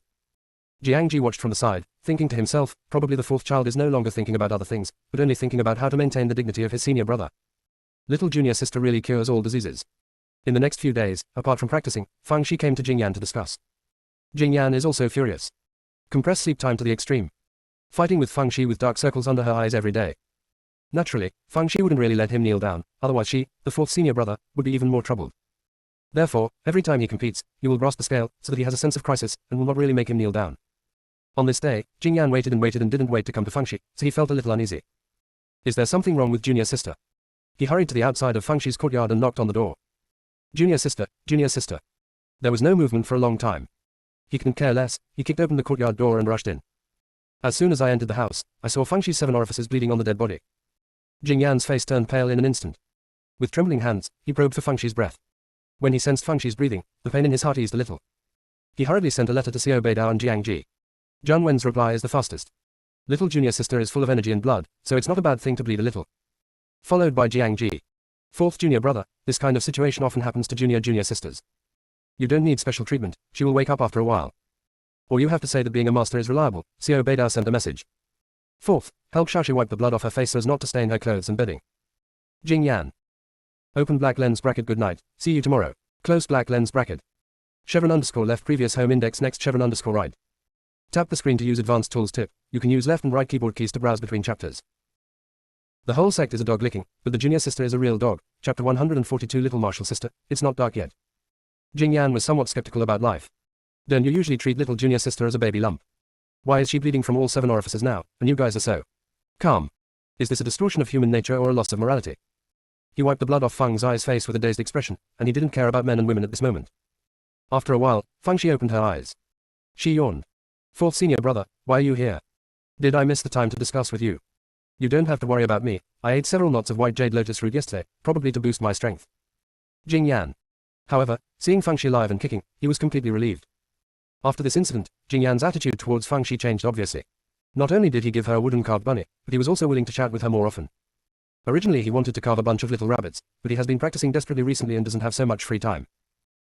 Speaker 1: Jiangji watched from the side, thinking to himself, probably the fourth child is no longer thinking about other things, but only thinking about how to maintain the dignity of his senior brother. Little junior sister really cures all diseases. In the next few days, apart from practicing, Fang Shi came to Jing Yan to discuss. Jing Yan is also furious. Compress sleep time to the extreme. Fighting with Fang Shi with dark circles under her eyes every day. Naturally, Fang Shi wouldn't really let him kneel down, otherwise she, the fourth senior brother, would be even more troubled. Therefore, every time he competes, he will grasp the scale, so that he has a sense of crisis, and will not really make him kneel down. On this day, Jing Yan waited and didn't wait to come to Fang Shi, so he felt a little uneasy. Is there something wrong with junior sister? He hurried to the outside of Fang Shi's courtyard and knocked on the door. Junior sister, junior sister. There was no movement for a long time. He couldn't care less, he kicked open the courtyard door and rushed in. As soon as I entered the house, I saw Fang Shi's 7 orifices bleeding on the dead body. Jing Yan's face turned pale in an instant. With trembling hands, he probed for Fang Shi's breath. When he sensed Fang Shi's breathing, the pain in his heart eased a little. He hurriedly sent a letter to Xiao Beidao and Jiangji. Zhang Wen's reply is the fastest. Little junior sister is full of energy and blood, so it's not a bad thing to bleed a little. Followed by Jiangji. Fourth junior brother, this kind of situation often happens to junior sisters. You don't need special treatment, she will wake up after a while. Or you have to say that being a master is reliable, Xiao Beidao sent a message. Fourth, help Xiaoxi wipe the blood off her face so as not to stain her clothes and bedding. Jing Yan. Open black lens bracket good night, see you tomorrow. Close black lens bracket. Chevron underscore left previous home index next chevron underscore right. Tap the screen to use advanced tools tip, you can use left and right keyboard keys to browse between chapters. The whole sect is a dog licking, but the junior sister is a real dog, chapter 142 Little Martial Sister, it's not dark yet. Jing Yan was somewhat skeptical about life. Don't you usually treat little junior sister as a baby lump? Why is she bleeding from all 7 orifices now, and you guys are so calm? Is this a distortion of human nature or a loss of morality? He wiped the blood off Fang Zai's face with a dazed expression, and he didn't care about men and women at this moment. After a while, Fang Shi opened her eyes. She yawned. Fourth senior brother, why are you here? Did I miss the time to discuss with you? You don't have to worry about me, I ate several knots of white jade lotus root yesterday, probably to boost my strength. Jing Yan. However, seeing Fang Shi alive and kicking, he was completely relieved. After this incident, Jing Yan's attitude towards Fang Shi changed obviously. Not only did he give her a wooden carved bunny, but he was also willing to chat with her more often. Originally he wanted to carve a bunch of little rabbits, but he has been practicing desperately recently and doesn't have so much free time.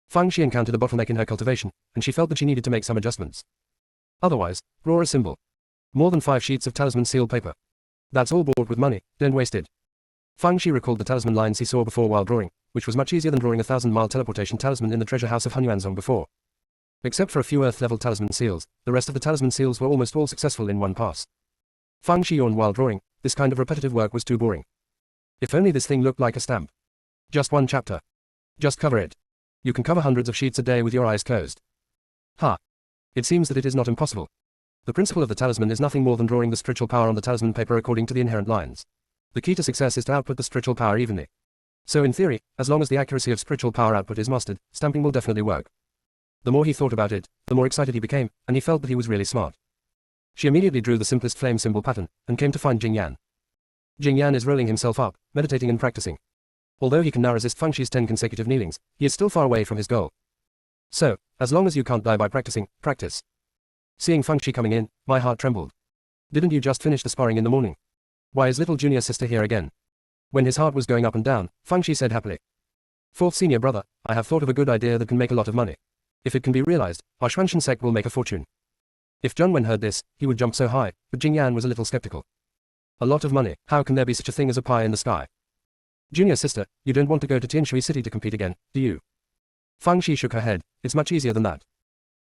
Speaker 1: Fang Shi encountered a bottleneck in her cultivation, and she felt that she needed to make some adjustments. Otherwise, draw a symbol. More than 5 sheets of talisman sealed paper. That's all bought with money, don't waste it. Fang Shi recalled the talisman lines he saw before while drawing, which was much easier than drawing a 1,000-mile teleportation talisman in the treasure house of Hunyuanzong before. Except for a few earth-level talisman seals, the rest of the talisman seals were almost all successful in one pass. Fang Shi yawned while drawing, this kind of repetitive work was too boring. If only this thing looked like a stamp. Just one chapter. Just cover it. You can cover hundreds of sheets a day with your eyes closed. Ha! It seems that it is not impossible. The principle of the talisman is nothing more than drawing the spiritual power on the talisman paper according to the inherent lines. The key to success is to output the spiritual power evenly. So in theory, as long as the accuracy of spiritual power output is mastered, stamping will definitely work. The more he thought about it, the more excited he became, and he felt that he was really smart. She immediately drew the simplest flame symbol pattern, and came to find Jing Yan. Jing Yan is rolling himself up, meditating and practicing. Although he can now resist Fang Shi's 10 consecutive kneelings, he is still far away from his goal. So, as long as you can't die by practicing, practice. Seeing Fang Shi coming in, my heart trembled. Didn't you just finish the sparring in the morning? Why is little junior sister here again? When his heart was going up and down, Fang Shi said happily. Fourth senior brother, I have thought of a good idea that can make a lot of money. If it can be realized, our Xuanshan sect will make a fortune. If Zhang Wen heard this, he would jump so high, but Jing Yan was a little skeptical. A lot of money, how can there be such a thing as a pie in the sky? Junior sister, you don't want to go to Tianshui City to compete again, do you? Fang Shi shook her head, it's much easier than that.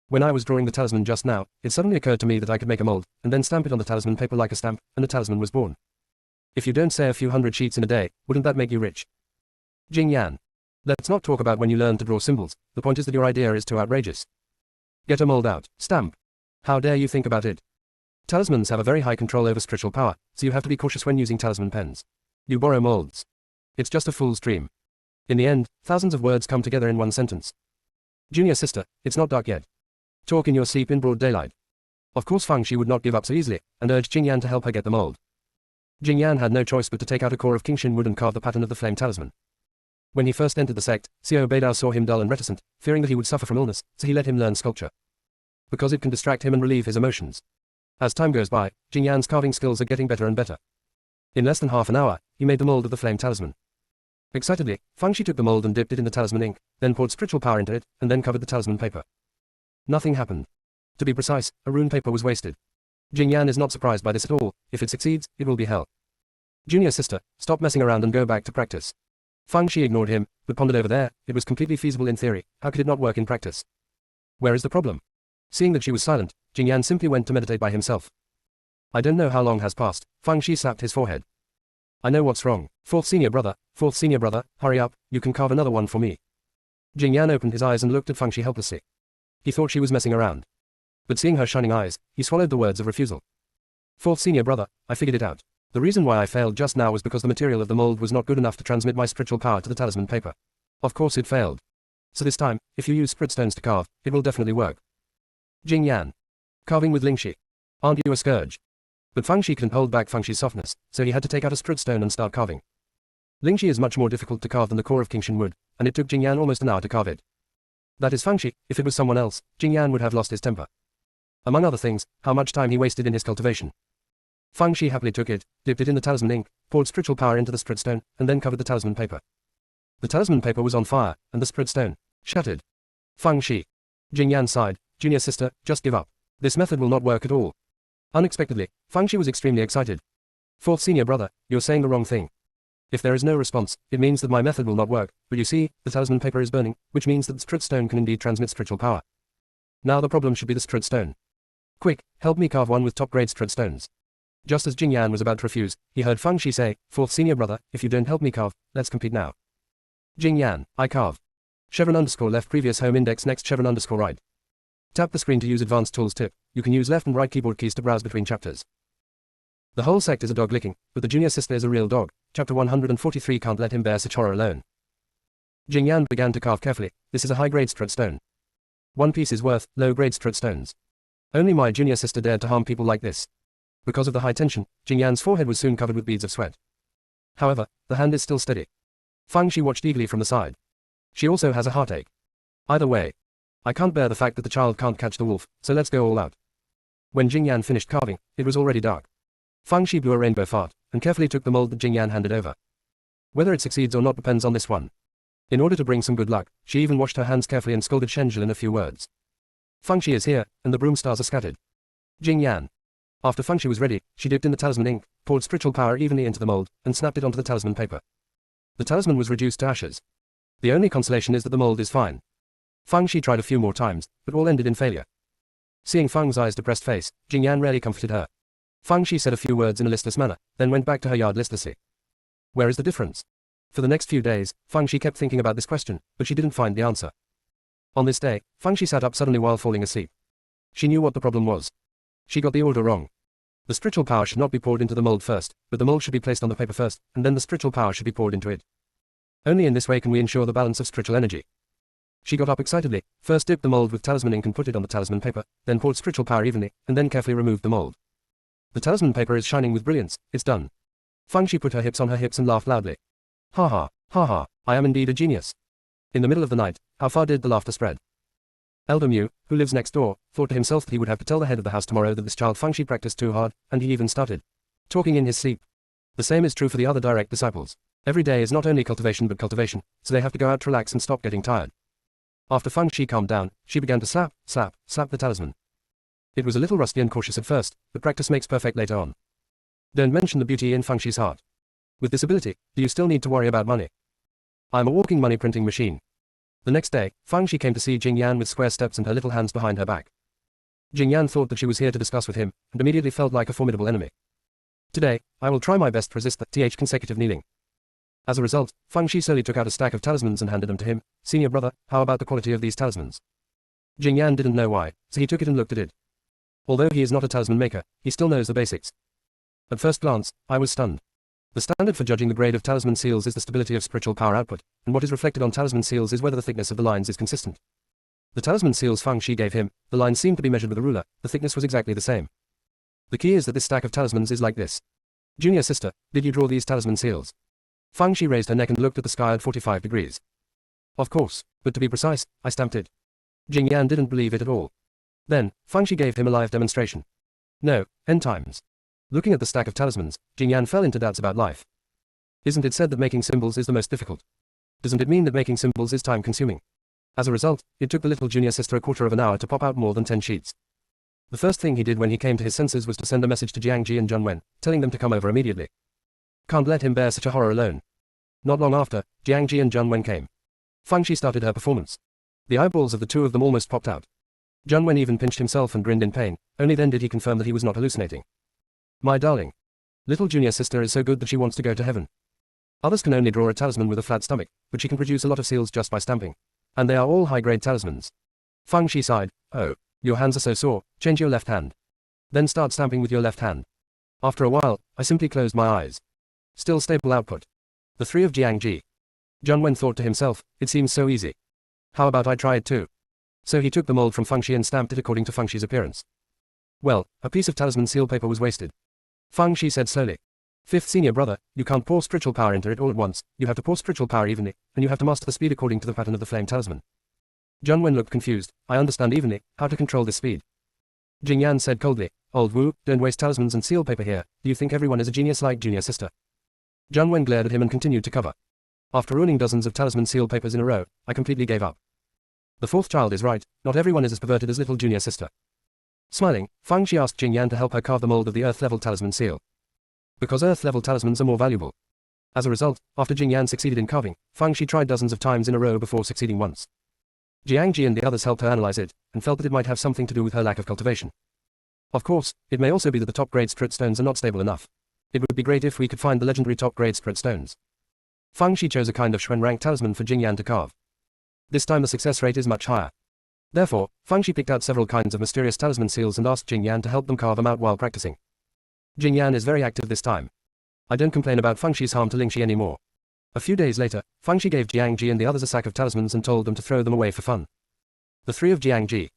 Speaker 1: When I was drawing the talisman just now, it suddenly occurred to me that I could make a mold, and then stamp it on the talisman paper like a stamp, and the talisman was born. If you don't say a few hundred sheets in a day, wouldn't that make you rich? Jing Yan. Let's not talk about when you learn to draw symbols, the point is that your idea is too outrageous. Get a mold out, stamp. How dare you think about it? Talismans have a very high control over spiritual power, so you have to be cautious when using talisman pens. You borrow molds. It's just a fool's dream. In the end, thousands of words come together in one sentence. Junior sister, it's not dark yet. Talk in your sleep in broad daylight. Of course Fang Shi would not give up so easily, and urged Jing Yan to help her get the mold. Jing Yan had no choice but to take out a core of Qingshin wood and carve the pattern of the flame talisman. When he first entered the sect, Xiao Beidao saw him dull and reticent, fearing that he would suffer from illness, so he let him learn sculpture. Because it can distract him and relieve his emotions. As time goes by, Jing Yan's carving skills are getting better and better. In less than half an hour, he made the mold of the flame talisman. Excitedly, Fang Shi took the mold and dipped it in the talisman ink, then poured spiritual power into it, and then covered the talisman paper. Nothing happened. To be precise, a rune paper was wasted. Jing Yan is not surprised by this at all. If it succeeds, it will be hell. Junior sister, stop messing around and go back to practice. Fang Shi ignored him, but pondered over there. It was completely feasible in theory. How could it not work in practice? Where is the problem? Seeing that she was silent, Jing Yan simply went to meditate by himself. I don't know how long has passed. Fang Shi slapped his forehead. I know what's wrong. Fourth senior brother, hurry up, you can carve another one for me. Jing Yan opened his eyes and looked at Fang Shi helplessly. He thought she was messing around. But seeing her shining eyes, he swallowed the words of refusal. Fourth senior brother, I figured it out. The reason why I failed just now was because the material of the mold was not good enough to transmit my spiritual power to the talisman paper. Of course it failed. So this time, if you use spirit stones to carve, it will definitely work. Jing Yan. Carving with Lingxi. Aren't you a scourge? But Fang Shi couldn't hold back Fang Shi's softness, so he had to take out a spirit stone and start carving. Lingxi is much more difficult to carve than the core of Qingshin wood, and it took Jing Yan almost an hour to carve it. That is Fang Shi. If it was someone else, Jing Yan would have lost his temper. Among other things, how much time he wasted in his cultivation. Fang Shi happily took it, dipped it in the talisman ink, poured spiritual power into the spirit stone, and then covered the talisman paper. The talisman paper was on fire, and the spirit stone shattered. Fang Shi. Jing Yan sighed. Junior sister, just give up. This method will not work at all. Unexpectedly, Fang Shi was extremely excited. Fourth senior brother, you're saying the wrong thing. If there is no response, it means that my method will not work, but you see, the talisman paper is burning, which means that the spirit stone can indeed transmit spiritual power. Now the problem should be the spirit stone. Quick, help me carve one with top-grade spirit stones. Just as Jing Yan was about to refuse, he heard Fang Shi say, Fourth senior brother, if you don't help me carve, let's compete now. Jing Yan, I carve. Chevron underscore left previous home index next chevron underscore right. Tap the screen to use advanced tools tip. You can use left and right keyboard keys to browse between chapters. The whole sect is a dog licking, but the junior sister is a real dog. Chapter 143 can't let him bear such horror alone. Jing Yan began to carve carefully. This is a high-grade strut stone. One piece is worth low-grade strut stones. Only my junior sister dared to harm people like this. Because of the high tension, Jing Yan's forehead was soon covered with beads of sweat. However, the hand is still steady. Fang Shi watched eagerly from the side. She also has a heartache. Either way, I can't bear the fact that the child can't catch the wolf, so let's go all out. When Jing Yan finished carving, it was already dark. Fang Shi blew a rainbow fart, and carefully took the mold that Jing Yan handed over. Whether it succeeds or not depends on this one. In order to bring some good luck, she even washed her hands carefully and scolded Shenjil in a few words. Fang Shi is here, and the broom stars are scattered. Jing Yan. After Fang Shi was ready, she dipped in the talisman ink, poured spiritual power evenly into the mold, and snapped it onto the talisman paper. The talisman was reduced to ashes. The only consolation is that the mold is fine. Fang Shi tried a few more times, but all ended in failure. Seeing Fang's eyes depressed face, Jing Yan rarely comforted her. Fang Shi said a few words in a listless manner, then went back to her yard listlessly. Where is the difference? For the next few days, Fang Shi kept thinking about this question, but she didn't find the answer. On this day, Fang Shi sat up suddenly while falling asleep. She knew what the problem was. She got the order wrong. The spiritual power should not be poured into the mold first, but the mold should be placed on the paper first, and then the spiritual power should be poured into it. Only in this way can we ensure the balance of spiritual energy. She got up excitedly, first dipped the mold with talisman ink and put it on the talisman paper, then poured spiritual power evenly, and then carefully removed the mold. The talisman paper is shining with brilliance. It's done. Fang Shi put her hips on her hips and laughed loudly. Ha ha, ha ha, I am indeed a genius. In the middle of the night, how far did the laughter spread? Elder Mu, who lives next door, thought to himself that he would have to tell the head of the house tomorrow that this child Fang Shi practiced too hard, and he even started talking in his sleep. The same is true for the other direct disciples. Every day is not only cultivation but cultivation, so they have to go out to relax and stop getting tired. After Fang Shi calmed down, she began to slap the talisman. It was a little rusty and cautious at first, but practice makes perfect later on. Don't mention the beauty in Fang Shi's heart. With this ability, do you still need to worry about money? I'm a walking money printing machine. The next day, Fang Shi came to see Jing Yan with square steps and her little hands behind her back. Jing Yan thought that she was here to discuss with him, and immediately felt like a formidable enemy. Today, I will try my best to resist the consecutive kneeling. As a result, Fang Shi slowly took out a stack of talismans and handed them to him. Senior brother, how about the quality of these talismans? Jing Yan didn't know why, so he took it and looked at it. Although he is not a talisman maker, he still knows the basics. At first glance, I was stunned. The standard for judging the grade of talisman seals is the stability of spiritual power output, and what is reflected on talisman seals is whether the thickness of the lines is consistent. The talisman seals Fang Shi gave him, the lines seemed to be measured with a ruler, the thickness was exactly the same. The key is that this stack of talismans is like this. Junior sister, did you draw these talisman seals? Fang Shi raised her neck and looked at the sky at 45 degrees. Of course, but to be precise, I stamped it. Jing Yan didn't believe it at all. Then, Fang Shi gave him a live demonstration. No, n times. Looking at the stack of talismans, Jing Yan fell into doubts about life. Isn't it said that making symbols is the most difficult? Doesn't it mean that making symbols is time-consuming? As a result, it took the little junior sister a quarter of an hour to pop out more than 10 sheets. The first thing he did when he came to his senses was to send a message to Jiang Ji and Zhun Wen, telling them to come over immediately. Can't let him bear such a horror alone. Not long after, Jiang Ji and Zhun Wen came. Fang Shi started her performance. The eyeballs of the two of them almost popped out. Zhun Wen even pinched himself and grinned in pain, only then did he confirm that he was not hallucinating. My darling. Little junior sister is so good that she wants to go to heaven. Others can only draw a talisman with a flat stomach, but she can produce a lot of seals just by stamping. And they are all high-grade talismans. Fang Shi sighed. Oh, your hands are so sore, change your left hand. Then start stamping with your left hand. After a while, I simply closed my eyes. Still stable output. The three of Jiang Ji. Zhun Wen thought to himself, it seems so easy. How about I try it too? So he took the mold from Fang Shi and stamped it according to Fang Shi's appearance. Well, a piece of talisman seal paper was wasted. Fang Shi said slowly. Fifth senior brother, you can't pour spiritual power into it all at once, you have to pour spiritual power evenly, and you have to master the speed according to the pattern of the flame talisman. Zhun Wen looked confused. I understand evenly, how to control this speed. Jing Yan said coldly, Old Wu, don't waste talismans and seal paper here, do you think everyone is a genius like junior sister? Zhun Wen glared at him and continued to cover. After ruining dozens of talisman seal papers in a row, I completely gave up. The fourth child is right, not everyone is as perverted as little junior sister. Smiling, Fang Shi asked Jing Yan to help her carve the mold of the Earth-level talisman seal. Because Earth-level talismans are more valuable. As a result, after Jing Yan succeeded in carving, Fang Shi tried dozens of times in a row before succeeding once. Jiang Ji and the others helped her analyze it, and felt that it might have something to do with her lack of cultivation. Of course, it may also be that the top-grade spirit stones are not stable enough. It would be great if we could find the legendary top-grade spirit stones. Fang Shi chose a kind of Xuan rank talisman for Jing Yan to carve. This time the success rate is much higher. Therefore, Fang Shi picked out several kinds of mysterious talisman seals and asked Jing Yan to help them carve them out while practicing. Jing Yan is very active this time. I don't complain about Fang Shi's harm to Ling Shi anymore. A few days later, Fang Shi gave Jiang Ji and the others a sack of talismans and told them to throw them away for fun. The three of Jiang Ji.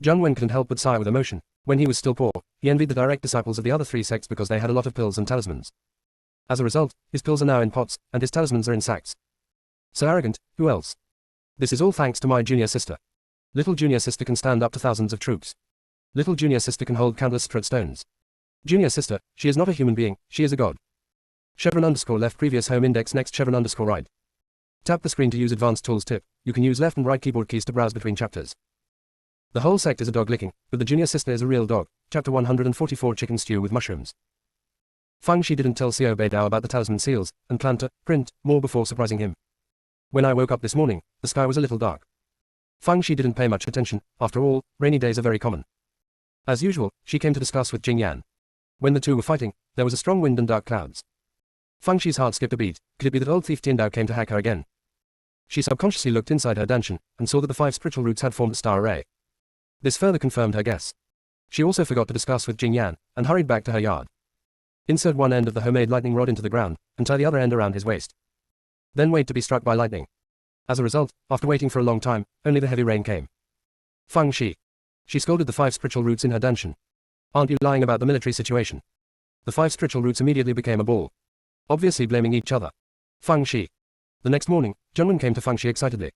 Speaker 1: Zhun Wen couldn't help but sigh with emotion. When he was still poor, he envied the direct disciples of the other three sects because they had a lot of pills and talismans. As a result, his pills are now in pots, and his talismans are in sacks. So arrogant, who else? This is all thanks to my junior sister. Little junior sister can stand up to thousands of troops. Little junior sister can hold countless spirit stones. Junior sister, she is not a human being, she is a god. Chevron_left previous home index next Chevron_right. Tap the screen to use advanced tools tip. You can use left and right keyboard keys to browse between chapters. The whole sect is a dog licking, but the junior sister is a real dog. Chapter 144 Chicken Stew with Mushrooms. Fang Shi didn't tell Xiao Beidao about the talisman seals, and planned to print more before surprising him. When I woke up this morning, the sky was a little dark. Fang Shi didn't pay much attention, after all, rainy days are very common. As usual, she came to discuss with Jing Yan. When the two were fighting, there was a strong wind and dark clouds. Fang Shi's heart skipped a beat. Could it be that old thief Tiandao came to hack her again? She subconsciously looked inside her danshan, and saw that the 5 spiritual roots had formed a star array. This further confirmed her guess. She also forgot to discuss with Jing Yan, and hurried back to her yard. Insert one end of the homemade lightning rod into the ground, and tie the other end around his waist. Then wait to be struck by lightning. As a result, after waiting for a long time, only the heavy rain came. Fang Shi. She scolded the 5 spiritual roots in her danshan. Aren't you lying about the military situation? The 5 spiritual roots immediately became a ball. Obviously blaming each other. Fang Shi. The next morning, Zhun Wen came to Fang Shi excitedly.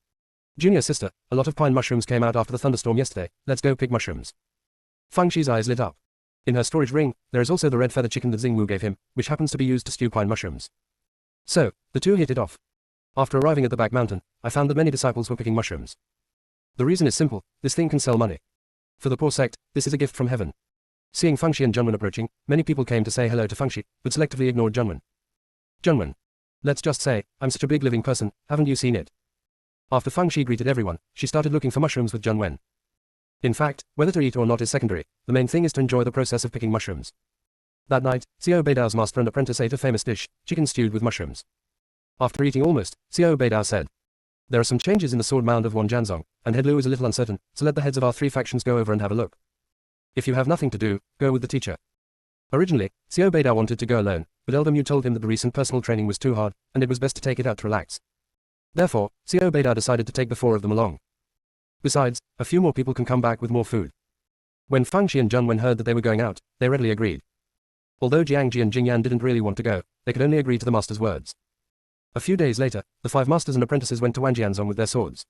Speaker 1: Junior sister, a lot of pine mushrooms came out after the thunderstorm yesterday, let's go pick mushrooms. Fang Shi's eyes lit up. In her storage ring, there is also the red feather chicken that Xingwu gave him, which happens to be used to stew pine mushrooms. So, the two hit it off. After arriving at the back mountain, I found that many disciples were picking mushrooms. The reason is simple, this thing can sell money. For the poor sect, this is a gift from heaven. Seeing Fang Shi and Zhun Wen approaching, many people came to say hello to Fang Shi, but selectively ignored Zhun Wen. Zhun Wen. Let's just say, I'm such a big living person, haven't you seen it? After Feng Shi greeted everyone, she started looking for mushrooms with Zheng Wen. In fact, whether to eat or not is secondary, the main thing is to enjoy the process of picking mushrooms. That night, Xiao Beidao's master and apprentice ate a famous dish, chicken stewed with mushrooms. After eating almost, Xiao Beidao said, "There are some changes in the sword mound of Wanjianzong, and head Lu is a little uncertain, so let the heads of our 3 factions go over and have a look. If you have nothing to do, go with the teacher." Originally, Xiao Beidao wanted to go alone, but Elder Mu told him that the recent personal training was too hard, and it was best to take it out to relax. Therefore, Xiao Beidao decided to take the 4 of them along. Besides, a few more people can come back with more food. When Feng Shi and Zheng Wen heard that they were going out, they readily agreed. Although Jiangji and Jingyan didn't really want to go, they could only agree to the master's words. A few days later, the 5 masters and apprentices went to Wanjianzong with their swords.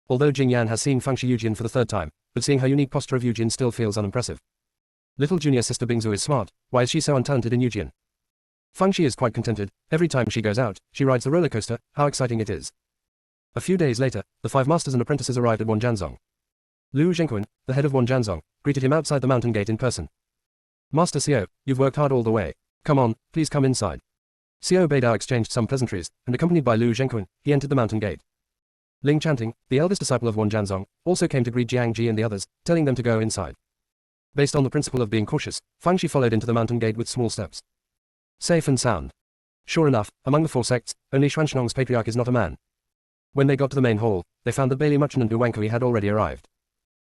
Speaker 1: Although Jingyan has seen Feng Shi Yujin for the 3rd time, but seeing her unique posture of Yujin still feels unimpressive. Little junior sister Bingzu is smart, why is she so untalented in Yujin? Feng Shi is quite contented, every time she goes out, she rides the roller coaster, how exciting it is. A few days later, the 5 masters and apprentices arrived at Wanjianzong. Lu Zhengquan, the head of Wanjianzong, greeted him outside the mountain gate in person. "Master Xiao, you've worked hard all the way. Come on, please come inside." Xiao Beidao exchanged some pleasantries, and accompanied by Lu Zhengquan, he entered the mountain gate. Ling Chanting, the eldest disciple of Wanjianzong, also came to greet Jiangji and the others, telling them to go inside. Based on the principle of being cautious, Feng Shi followed into the mountain gate with small steps. Safe and sound. Sure enough, among the 4 sects, only Xuanshnong's patriarch is not a man. When they got to the main hall, they found that Bailey Muchen and Hu Wankui had already arrived.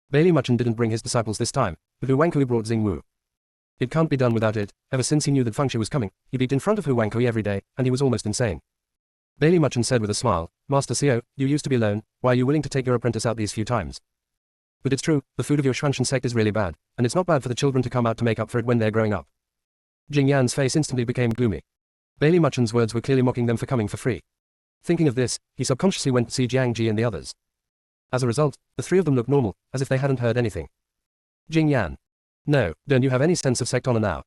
Speaker 1: Bailey Muchen didn't bring his disciples this time, but Hu Wankui brought Xingwu. It can't be done without it, ever since he knew that Feng Shi was coming, he beat in front of Hu Wankui every day, and he was almost insane. Bailey Muchen said with a smile, "Master Xiao, you used to be alone, why are you willing to take your apprentice out these few times? But it's true, the food of your Xuanshan sect is really bad, and it's not bad for the children to come out to make up for it when they're growing up." Jing Yan's face instantly became gloomy. Bailey Muchen's words were clearly mocking them for coming for free. Thinking of this, he subconsciously went to see Jiangji and the others. As a result, the 3 of them looked normal, as if they hadn't heard anything. Jing Yan. "No, don't you have any sense of sect honor now?"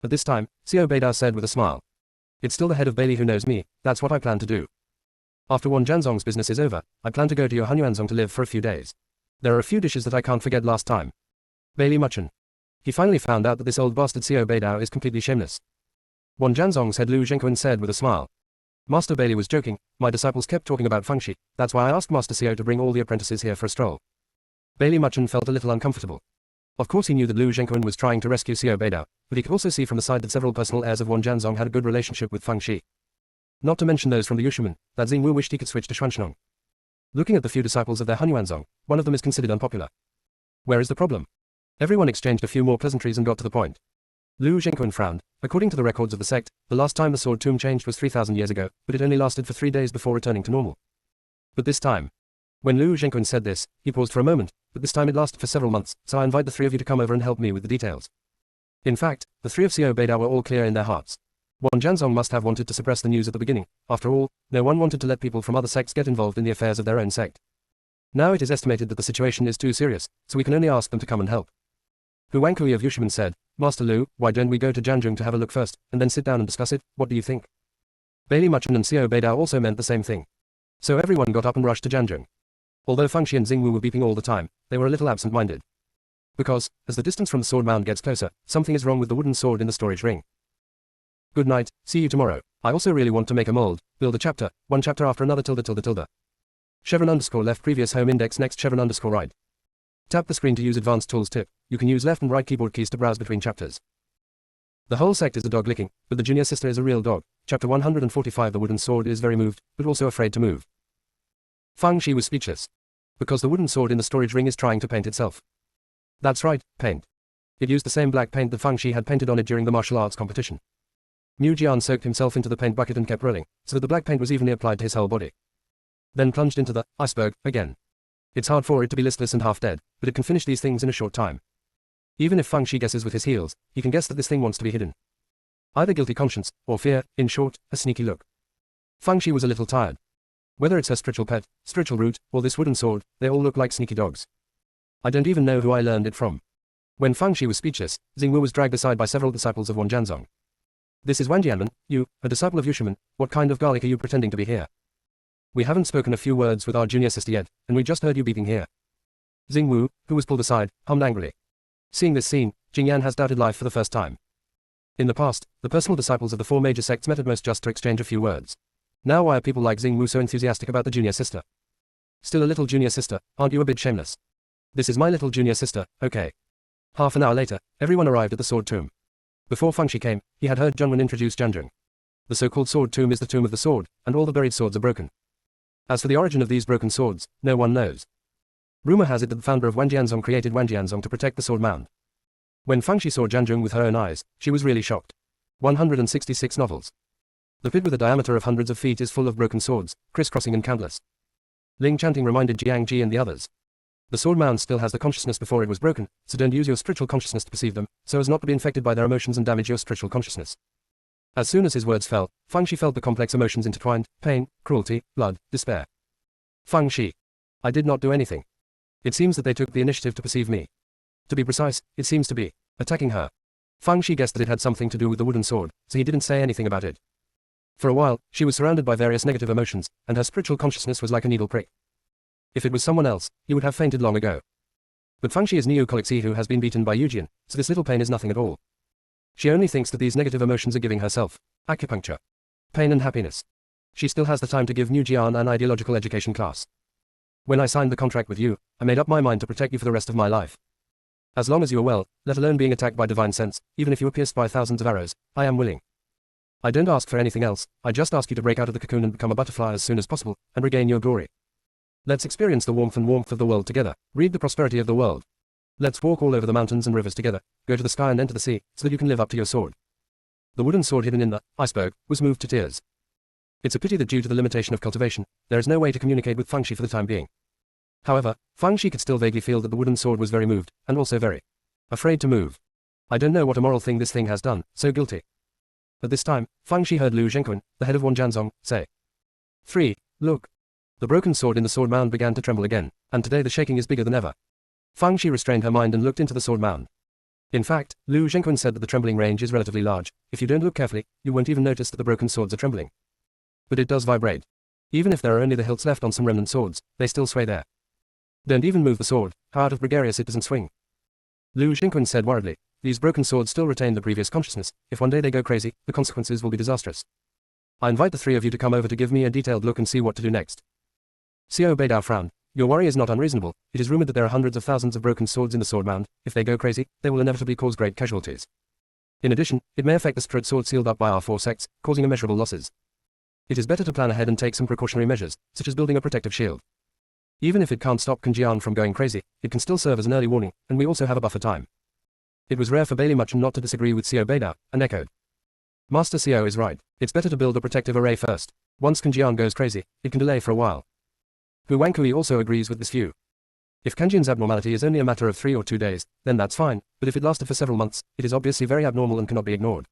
Speaker 1: But this time, Xiao Beidao said with a smile. "It's still the head of Bailey who knows me, that's what I plan to do. After Wanjianzong's business is over, I plan to go to your Hunyuanzong to live for a few days. There are a few dishes that I can't forget last time." Bailey Muchen. He finally found out that this old bastard Xiao Beidao is completely shameless. Wanjianzong's head Lu Zhengquan said with a smile. "Master Bailey was joking, my disciples kept talking about Feng Shi, that's why I asked Master Xiao to bring all the apprentices here for a stroll." Bailey Muchen felt a little uncomfortable. Of course he knew that Lu Zhengquan was trying to rescue Xiao Beidao, but he could also see from the side that several personal heirs of Wanjianzong had a good relationship with Feng Shi. Not to mention those from the Yushumen, that Xingwu wished he could switch to Xuanshnong. Looking at the few disciples of their Hunyuanzong, one of them is considered unpopular. Where is the problem? Everyone exchanged a few more pleasantries and got to the point. Lu Zhengquan frowned. According to the records of the sect, the last time the sword tomb changed was 3,000 years ago, but it only lasted for 3 days before returning to normal. But this time. When Lu Zhengquan said this, he paused for a moment, but this time it lasted for several months, so I invite the 3 of you to come over and help me with the details. In fact, the 3 of Xiao Beidao were all clear in their hearts. Wanjianzong must have wanted to suppress the news at the beginning. After all, no one wanted to let people from other sects get involved in the affairs of their own sect. Now it is estimated that the situation is too serious, so we can only ask them to come and help. Hu Wankui of Yushumen said, "Master Lu, why don't we go to Jianzhong to have a look first, and then sit down and discuss it, what do you think?" Bailey Muchen and Xiao Beidao also meant the same thing. So everyone got up and rushed to Jianzhong. Although Feng Shi and Xingwu were beeping all the time, they were a little absent-minded. Because, as the distance from the sword mound gets closer, something is wrong with the wooden sword in the storage ring. Good night, see you tomorrow. I also really want to make a mold, build a chapter, one chapter after another tilde. Chevron underscore left previous home index next chevron underscore right. Tap the screen to use advanced tools tip. You can use left and right keyboard keys to browse between chapters. The whole sect is a dog licking, but the junior sister is a real dog. Chapter 145 The wooden sword is very moved, but also afraid to move. Feng Shi was speechless. Because the wooden sword in the storage ring is trying to paint itself. That's right, paint. It used the same black paint that Feng Shi had painted on it during the martial arts competition. Mu Jian soaked himself into the paint bucket and kept rolling, so that the black paint was evenly applied to his whole body. Then plunged into the iceberg again. It's hard for it to be listless and half dead, but it can finish these things in a short time. Even if Feng Shi guesses with his heels, he can guess that this thing wants to be hidden. Either guilty conscience, or fear, in short, a sneaky look. Feng Shi was a little tired. Whether it's her spiritual pet, spiritual root, or this wooden sword, they all look like sneaky dogs. I don't even know who I learned it from. When Feng Shi was speechless, Xingwu was dragged aside by several disciples of Wanjianzong. This is Wanjianmen, you, a disciple of Yushumen, what kind of garlic are you pretending to be here? We haven't spoken a few words with our junior sister yet, and we just heard you beeping here. Xingwu, who was pulled aside, hummed angrily. Seeing this scene, Jingyan has doubted life for the first time. In the past, the personal disciples of the 4 major sects met at most just to exchange a few words. Now why are people like Xingwu so enthusiastic about the junior sister? Still a little junior sister, aren't you a bit shameless? This is my little junior sister, okay. Half an hour later, everyone arrived at the sword tomb. Before Fangxi came, he had heard Zhongwen introduce Jianzhong. The so-called sword tomb is the tomb of the sword, and all the buried swords are broken. As for the origin of these broken swords, no one knows. Rumor has it that the founder of Wanjianzong created Wanjianzong to protect the sword mound. When Fangxi saw Jianzhong with her own eyes, she was really shocked. 166 novels. The pit with a diameter of hundreds of feet is full of broken swords, crisscrossing and countless. Ling chanting reminded Jiang Ji and the others. The sword mound still has the consciousness before it was broken, so don't use your spiritual consciousness to perceive them, so as not to be infected by their emotions and damage your spiritual consciousness. As soon as his words fell, Fangxi felt the complex emotions intertwined, pain, cruelty, blood, despair. Fangxi. I did not do anything. It seems that they took the initiative to perceive me. To be precise, it seems to be attacking her. Fangxi guessed that it had something to do with the wooden sword, so he didn't say anything about it. For a while, she was surrounded by various negative emotions, and her spiritual consciousness was like a needle prick. If it was someone else, he would have fainted long ago. But Fangxi is Niu Colixi who has been beaten by Yujian, so this little pain is nothing at all. She only thinks that these negative emotions are giving herself acupuncture, pain and happiness. She still has the time to give Niu Jian an ideological education class. When I signed the contract with you, I made up my mind to protect you for the rest of my life. As long as you are well, let alone being attacked by divine sense, even if you were pierced by thousands of arrows, I am willing. I don't ask for anything else, I just ask you to break out of the cocoon and become a butterfly as soon as possible, and regain your glory. Let's experience the warmth of the world together, read the prosperity of the world. Let's walk all over the mountains and rivers together, go to the sky and enter the sea, so that you can live up to your sword. The wooden sword hidden in the iceberg was moved to tears. It's a pity that due to the limitation of cultivation, there is no way to communicate with Fangxi for the time being. However, Fangxi could still vaguely feel that the wooden sword was very moved, and also very afraid to move. I don't know what immoral thing this thing has done, so guilty. At this time, Fangxi heard Lu Zhengqun, the head of Wanjianzong, say, 3. Look. The broken sword in the sword mound began to tremble again, and today the shaking is bigger than ever. Fangxi restrained her mind and looked into the sword mound. In fact, Lu Zhengqun said that the trembling range is relatively large. If you don't look carefully, you won't even notice that the broken swords are trembling. But it does vibrate. Even if there are only the hilts left on some remnant swords, they still sway there. Don't even move the sword, how out of gregarious it doesn't swing. Lu Zhengqun said worriedly, these broken swords still retain the previous consciousness. If one day they go crazy, the consequences will be disastrous. I invite the three of you to come over to give me a detailed look and see what to do next. Xiao Beidao frowned. Your worry is not unreasonable. It is rumored that there are hundreds of thousands of broken swords in the sword mound. If they go crazy, they will inevitably cause great casualties. In addition, it may affect the spirit sword sealed up by our 4 sects, causing immeasurable losses. It is better to plan ahead and take some precautionary measures, such as building a protective shield. Even if it can't stop Kanjian from going crazy, it can still serve as an early warning, and we also have a buffer time. It was rare for Bailey Muchen not to disagree with Xiao Beidao, and echoed. Master Xiao is right. It's better to build a protective array first. Once Kanjian goes crazy, it can delay for a while. Hu Wankui also agrees with this view. If Kanjian's abnormality is only a matter of 3 or 2 days, then that's fine, but if it lasted for several months, it is obviously very abnormal and cannot be ignored.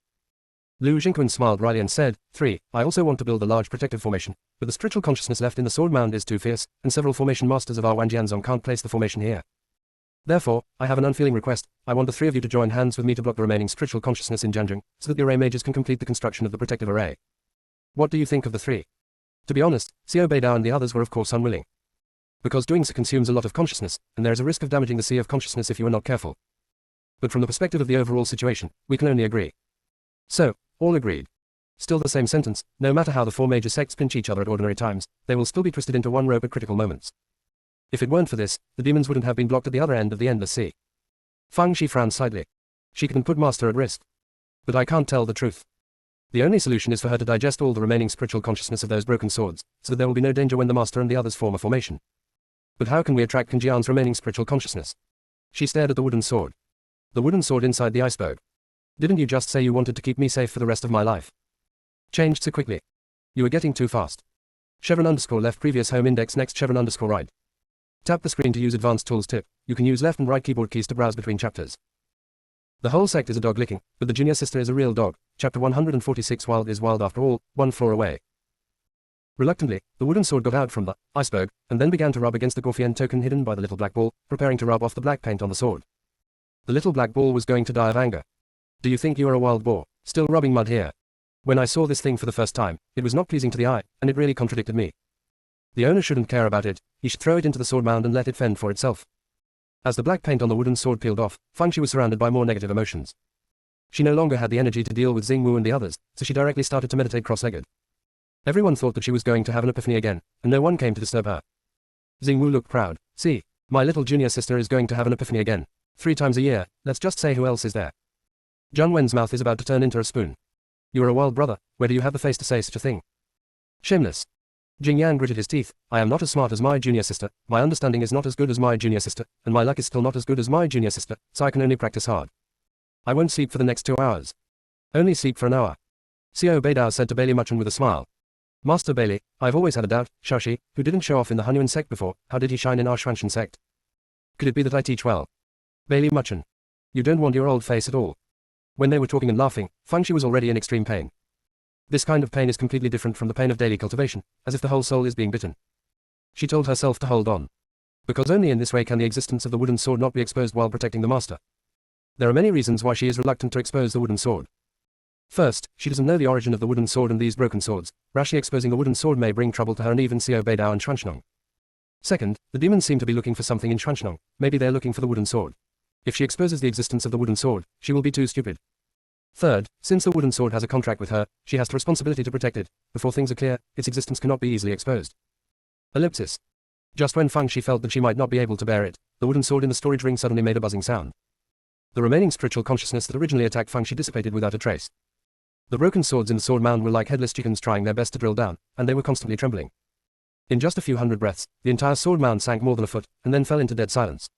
Speaker 1: Lu Zhengqun smiled wryly and said, 3. I also want to build a large protective formation, but the spiritual consciousness left in the sword mound is too fierce, and several formation masters of our Wanjianzong can't place the formation here. Therefore, I have an unfeeling request. I want the 3 of you to join hands with me to block the remaining spiritual consciousness in Jianzhong, so that the array mages can complete the construction of the protective array. What do you think of the 3? To be honest, Xiao Beidao and the others were of course unwilling. Because doing so consumes a lot of consciousness, and there is a risk of damaging the sea of consciousness if you are not careful. But from the perspective of the overall situation, we can only agree. So, all agreed. Still the same sentence, no matter how the 4 major sects pinch each other at ordinary times, they will still be twisted into one rope at critical moments. If it weren't for this, the demons wouldn't have been blocked at the other end of the endless sea. Fangxi frowned slightly. She can put Master at risk. But I can't tell the truth. The only solution is for her to digest all the remaining spiritual consciousness of those broken swords, so that there will be no danger when the Master and the others form a formation. But how can we attract Kanjian's remaining spiritual consciousness? She stared at the wooden sword. The wooden sword inside the iceberg. Didn't you just say you wanted to keep me safe for the rest of my life? Changed so quickly. You are getting too fast. _left previous home index next _right. Tap the screen to use advanced tools tip. You can use left and right keyboard keys to browse between chapters. The whole sect is a dog licking, but the junior sister is a real dog. Chapter 146 Wild is wild after all, 1 floor away. Reluctantly, the wooden sword got out from the iceberg, and then began to rub against the Gorfian token hidden by the little black ball, preparing to rub off the black paint on the sword. The little black ball was going to die of anger. Do you think you are a wild boar, still rubbing mud here? When I saw this thing for the first time, it was not pleasing to the eye, and it really contradicted me. The owner shouldn't care about it, he should throw it into the sword mound and let it fend for itself. As the black paint on the wooden sword peeled off, Fangxi was surrounded by more negative emotions. She no longer had the energy to deal with Xingwu and the others, so she directly started to meditate cross-legged. Everyone thought that she was going to have an epiphany again, and no one came to disturb her. Xingwu looked proud. See, my little junior sister is going to have an epiphany again. 3 times a year, let's just say who else is there. Zhang mouth is about to turn into a spoon. You are a wild brother, where do you have the face to say such a thing? Shameless. Jing Yan gritted his teeth. I am not as smart as my junior sister, my understanding is not as good as my junior sister, and my luck is still not as good as my junior sister, so I can only practice hard. I won't sleep for the next 2 hours. Only sleep for an hour. Xiao Beidao said to Bailey Muchen with a smile. Master Bailey, I've always had a doubt, Shaoxi, who didn't show off in the Hunyuan sect before, how did he shine in our Xuanxian sect? Could it be that I teach well? Bailey Muchen. You don't want your old face at all. When they were talking and laughing, Fangxi was already in extreme pain. This kind of pain is completely different from the pain of daily cultivation, as if the whole soul is being bitten. She told herself to hold on. Because only in this way can the existence of the wooden sword not be exposed while protecting the master. There are many reasons why she is reluctant to expose the wooden sword. First, she doesn't know the origin of the wooden sword and these broken swords. Rashly exposing a wooden sword may bring trouble to her and even Xiao Beidao and Xuanxinong. Second, the demons seem to be looking for something in Xuanxinong, maybe they're looking for the wooden sword. If she exposes the existence of the wooden sword, she will be too stupid. Third, since the wooden sword has a contract with her, she has the responsibility to protect it. Before things are clear, its existence cannot be easily exposed. Ellipsis. Just when Fangxi felt that she might not be able to bear it, the wooden sword in the storage ring suddenly made a buzzing sound. The remaining spiritual consciousness that originally attacked Fangxi dissipated without a trace. The broken swords in the sword mound were like headless chickens trying their best to drill down, and they were constantly trembling. In just a few hundred breaths, the entire sword mound sank more than a foot, and then fell into dead silence.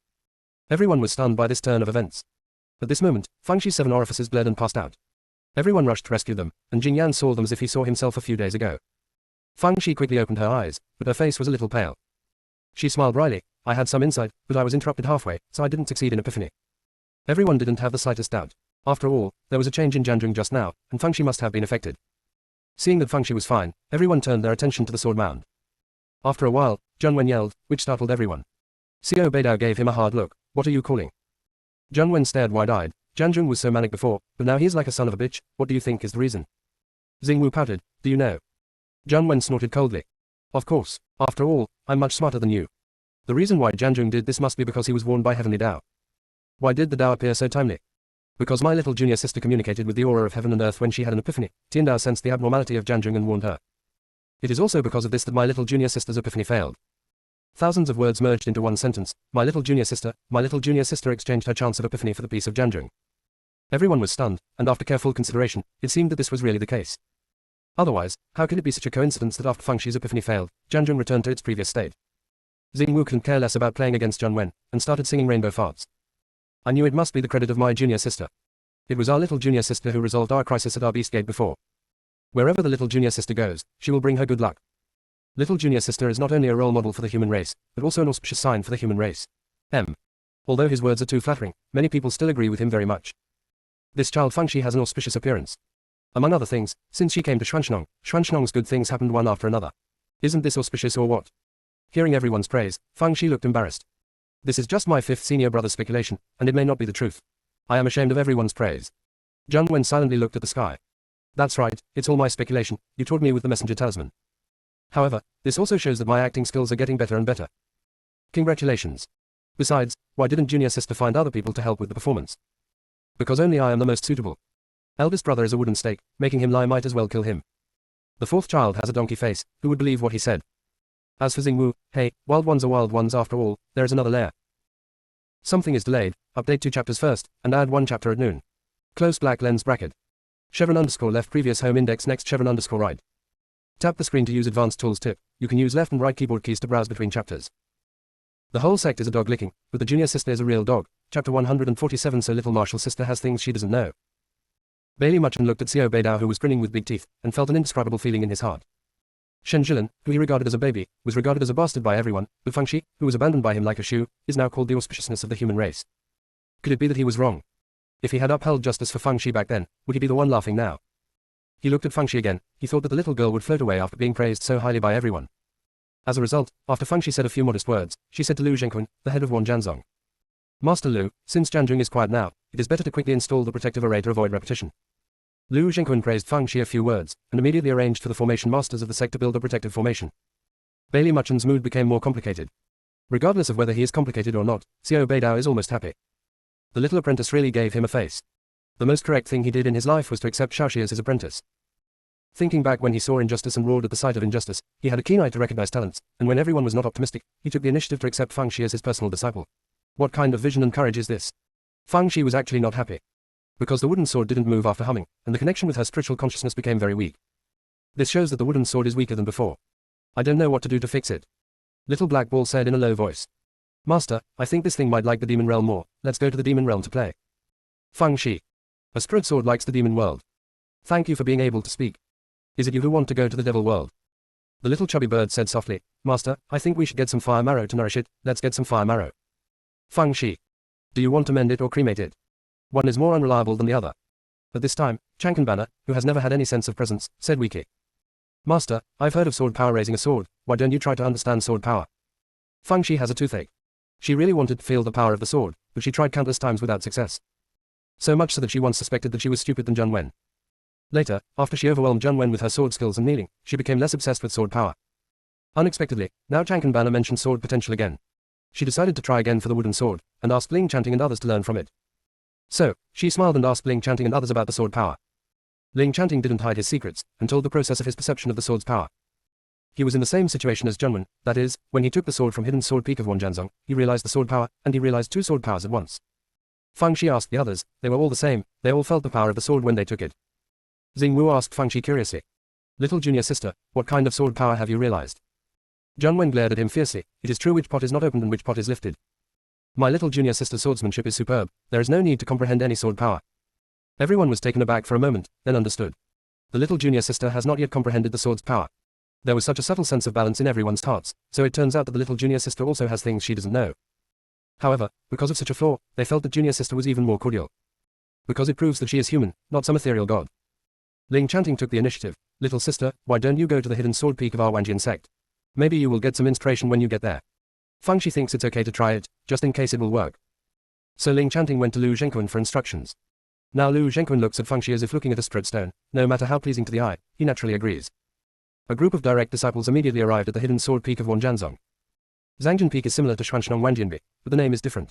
Speaker 1: Everyone was stunned by this turn of events. At this moment, Fangxi's 7 orifices bled and passed out. Everyone rushed to rescue them, and Jing Yan saw them as if he saw himself a few days ago. Fangxi quickly opened her eyes, but her face was a little pale. She smiled wryly. I had some insight, but I was interrupted halfway, so I didn't succeed in epiphany. Everyone didn't have the slightest doubt. After all, there was a change in Jianjun just now, and Fangxi must have been affected. Seeing that Fangxi was fine, everyone turned their attention to the sword mound. After a while, Zhang yelled, which startled everyone. Xiao Beidao gave him a hard look. What are you calling? Zhang stared wide-eyed. Jianjun was so manic before, but now he's like a son of a bitch. What do you think is the reason? Xingwu pouted. Do you know? Zhang snorted coldly. Of course. After all, I'm much smarter than you. The reason why Jianjun did this must be because he was warned by Heavenly Dao. Why did the Dao appear so timely? Because my little junior sister communicated with the aura of heaven and earth when she had an epiphany. Tiandao sensed the abnormality of Jianjun and warned her. It is also because of this that my little junior sister's epiphany failed. Thousands of words merged into one sentence. My little junior sister exchanged her chance of epiphany for the peace of Jianjun. Everyone was stunned, and after careful consideration, it seemed that this was really the case. Otherwise, how could it be such a coincidence that after Fangxi's epiphany failed, Jianjun returned to its previous state? Xingwu couldn't care less about playing against Zhang Wen, and started singing rainbow farts. I knew it must be the credit of my junior sister. It was our little junior sister who resolved our crisis at our beast gate before. Wherever the little junior sister goes, she will bring her good luck. Little junior sister is not only a role model for the human race, but also an auspicious sign for the human race. Although his words are too flattering, many people still agree with him very much. This child Fangxi has an auspicious appearance. Among other things, since she came to Xuanxinong's good things happened one after another. Isn't this auspicious or what? Hearing everyone's praise, Fangxi looked embarrassed. This is just my 5th senior brother's speculation, and it may not be the truth. I am ashamed of everyone's praise. Zhang Wen silently looked at the sky. That's right, it's all my speculation, you taught me with the messenger talisman. However, this also shows that my acting skills are getting better and better. Congratulations. Besides, why didn't junior sister find other people to help with the performance? Because only I am the most suitable. Eldest brother is a wooden stake, making him lie might as well kill him. The 4th child has a donkey face, who would believe what he said? As for Xingwu, hey, wild ones are wild ones after all, there is another layer. Something is delayed, update 2 chapters first, and add 1 chapter at noon. Close black lens bracket. Chevron underscore left previous home index next chevron underscore right. Tap the screen to use advanced tools tip, you can use left and right keyboard keys to browse between chapters. The whole sect is a dog licking, but the junior sister is a real dog. Chapter 147 So little Martial sister has things she doesn't know. Bailey Muchen looked at Xiao Beidao who was grinning with big teeth, and felt an indescribable feeling in his heart. Shen Zhilan, who he regarded as a baby, was regarded as a bastard by everyone, but Fangxi, who was abandoned by him like a shoe, is now called the auspiciousness of the human race. Could it be that he was wrong? If he had upheld justice for Fangxi back then, would he be the one laughing now? He looked at Fangxi again, he thought that the little girl would float away after being praised so highly by everyone. As a result, after Fangxi said a few modest words, she said to Lu Zhengqun, the head of Wan Jianzong. Master Lu, since Jianjun is quiet now, it is better to quickly install the protective array to avoid repetition. Lu Zhengqun praised Fangxi a few words, and immediately arranged for the formation masters of the sect to build a protective formation. Bailey Muchen's mood became more complicated. Regardless of whether he is complicated or not, Xiao Beidao is almost happy. The little apprentice really gave him a face. The most correct thing he did in his life was to accept Shaoxi as his apprentice. Thinking back when he saw injustice and roared at the sight of injustice, he had a keen eye to recognize talents, and when everyone was not optimistic, he took the initiative to accept Feng Shi as his personal disciple. What kind of vision and courage is this? Feng Shi was actually not happy. Because the wooden sword didn't move after humming, and the connection with her spiritual consciousness became very weak. This shows that the wooden sword is weaker than before. I don't know what to do to fix it. Little Black Ball said in a low voice. Master, I think this thing might like the demon realm more, let's go to the demon realm to play. Feng Shi. A spirit sword likes the demon world. Thank you for being able to speak. Is it you who want to go to the devil world? The little chubby bird said softly, Master, I think we should get some fire marrow to nourish it, let's get some fire marrow. Feng Shi. Do you want to mend it or cremate it? One is more unreliable than the other. At this time, Chankenbanner, who has never had any sense of presence, said weakly. Master, I've heard of sword power raising a sword, why don't you try to understand sword power? Feng Shi has a toothache. She really wanted to feel the power of the sword, but she tried countless times without success. So much so that she once suspected that she was stupid than Zheng Wen. Later, after she overwhelmed Zheng Wen with her sword skills and kneeling, she became less obsessed with sword power. Unexpectedly, now Chankenbanner mentioned sword potential again. She decided to try again for the wooden sword, and asked Ling Chanting and others to learn from it. So, she smiled and asked Ling Chanting and others about the sword power. Ling Chanting didn't hide his secrets, and told the process of his perception of the sword's power. He was in the same situation as Zheng Wen, that is, when he took the sword from hidden sword peak of Wanjianzong, he realized the sword power, and he realized two sword powers at once. Feng Shi asked the others, they were all the same, they all felt the power of the sword when they took it. Xing Wu asked Feng Shi curiously. Little junior sister, what kind of sword power have you realized? Zheng Wen glared at him fiercely, it is true which pot is not opened and which pot is lifted. My little junior sister's swordsmanship is superb, there is no need to comprehend any sword power. Everyone was taken aback for a moment, then understood. The little junior sister has not yet comprehended the sword's power. There was such a subtle sense of balance in everyone's hearts, so it turns out that the little junior sister also has things she doesn't know. However, because of such a flaw, they felt that junior sister was even more cordial. Because it proves that she is human, not some ethereal god. Ling Chanting took the initiative. Little sister, why don't you go to the hidden sword peak of our Wanjian sect? Maybe you will get some inspiration when you get there. Feng Shi thinks it's okay to try it, just in case it will work. So Ling Chanting went to Lu Zhengquan for instructions. Now Lu Zhengquan looks at Feng Shi as if looking at a spirit stone, no matter how pleasing to the eye, he naturally agrees. A group of direct disciples immediately arrived at the hidden sword peak of Wanjianzong. Zhangjian Peak is similar to Xuanshnong Wanjianbi, but the name is different.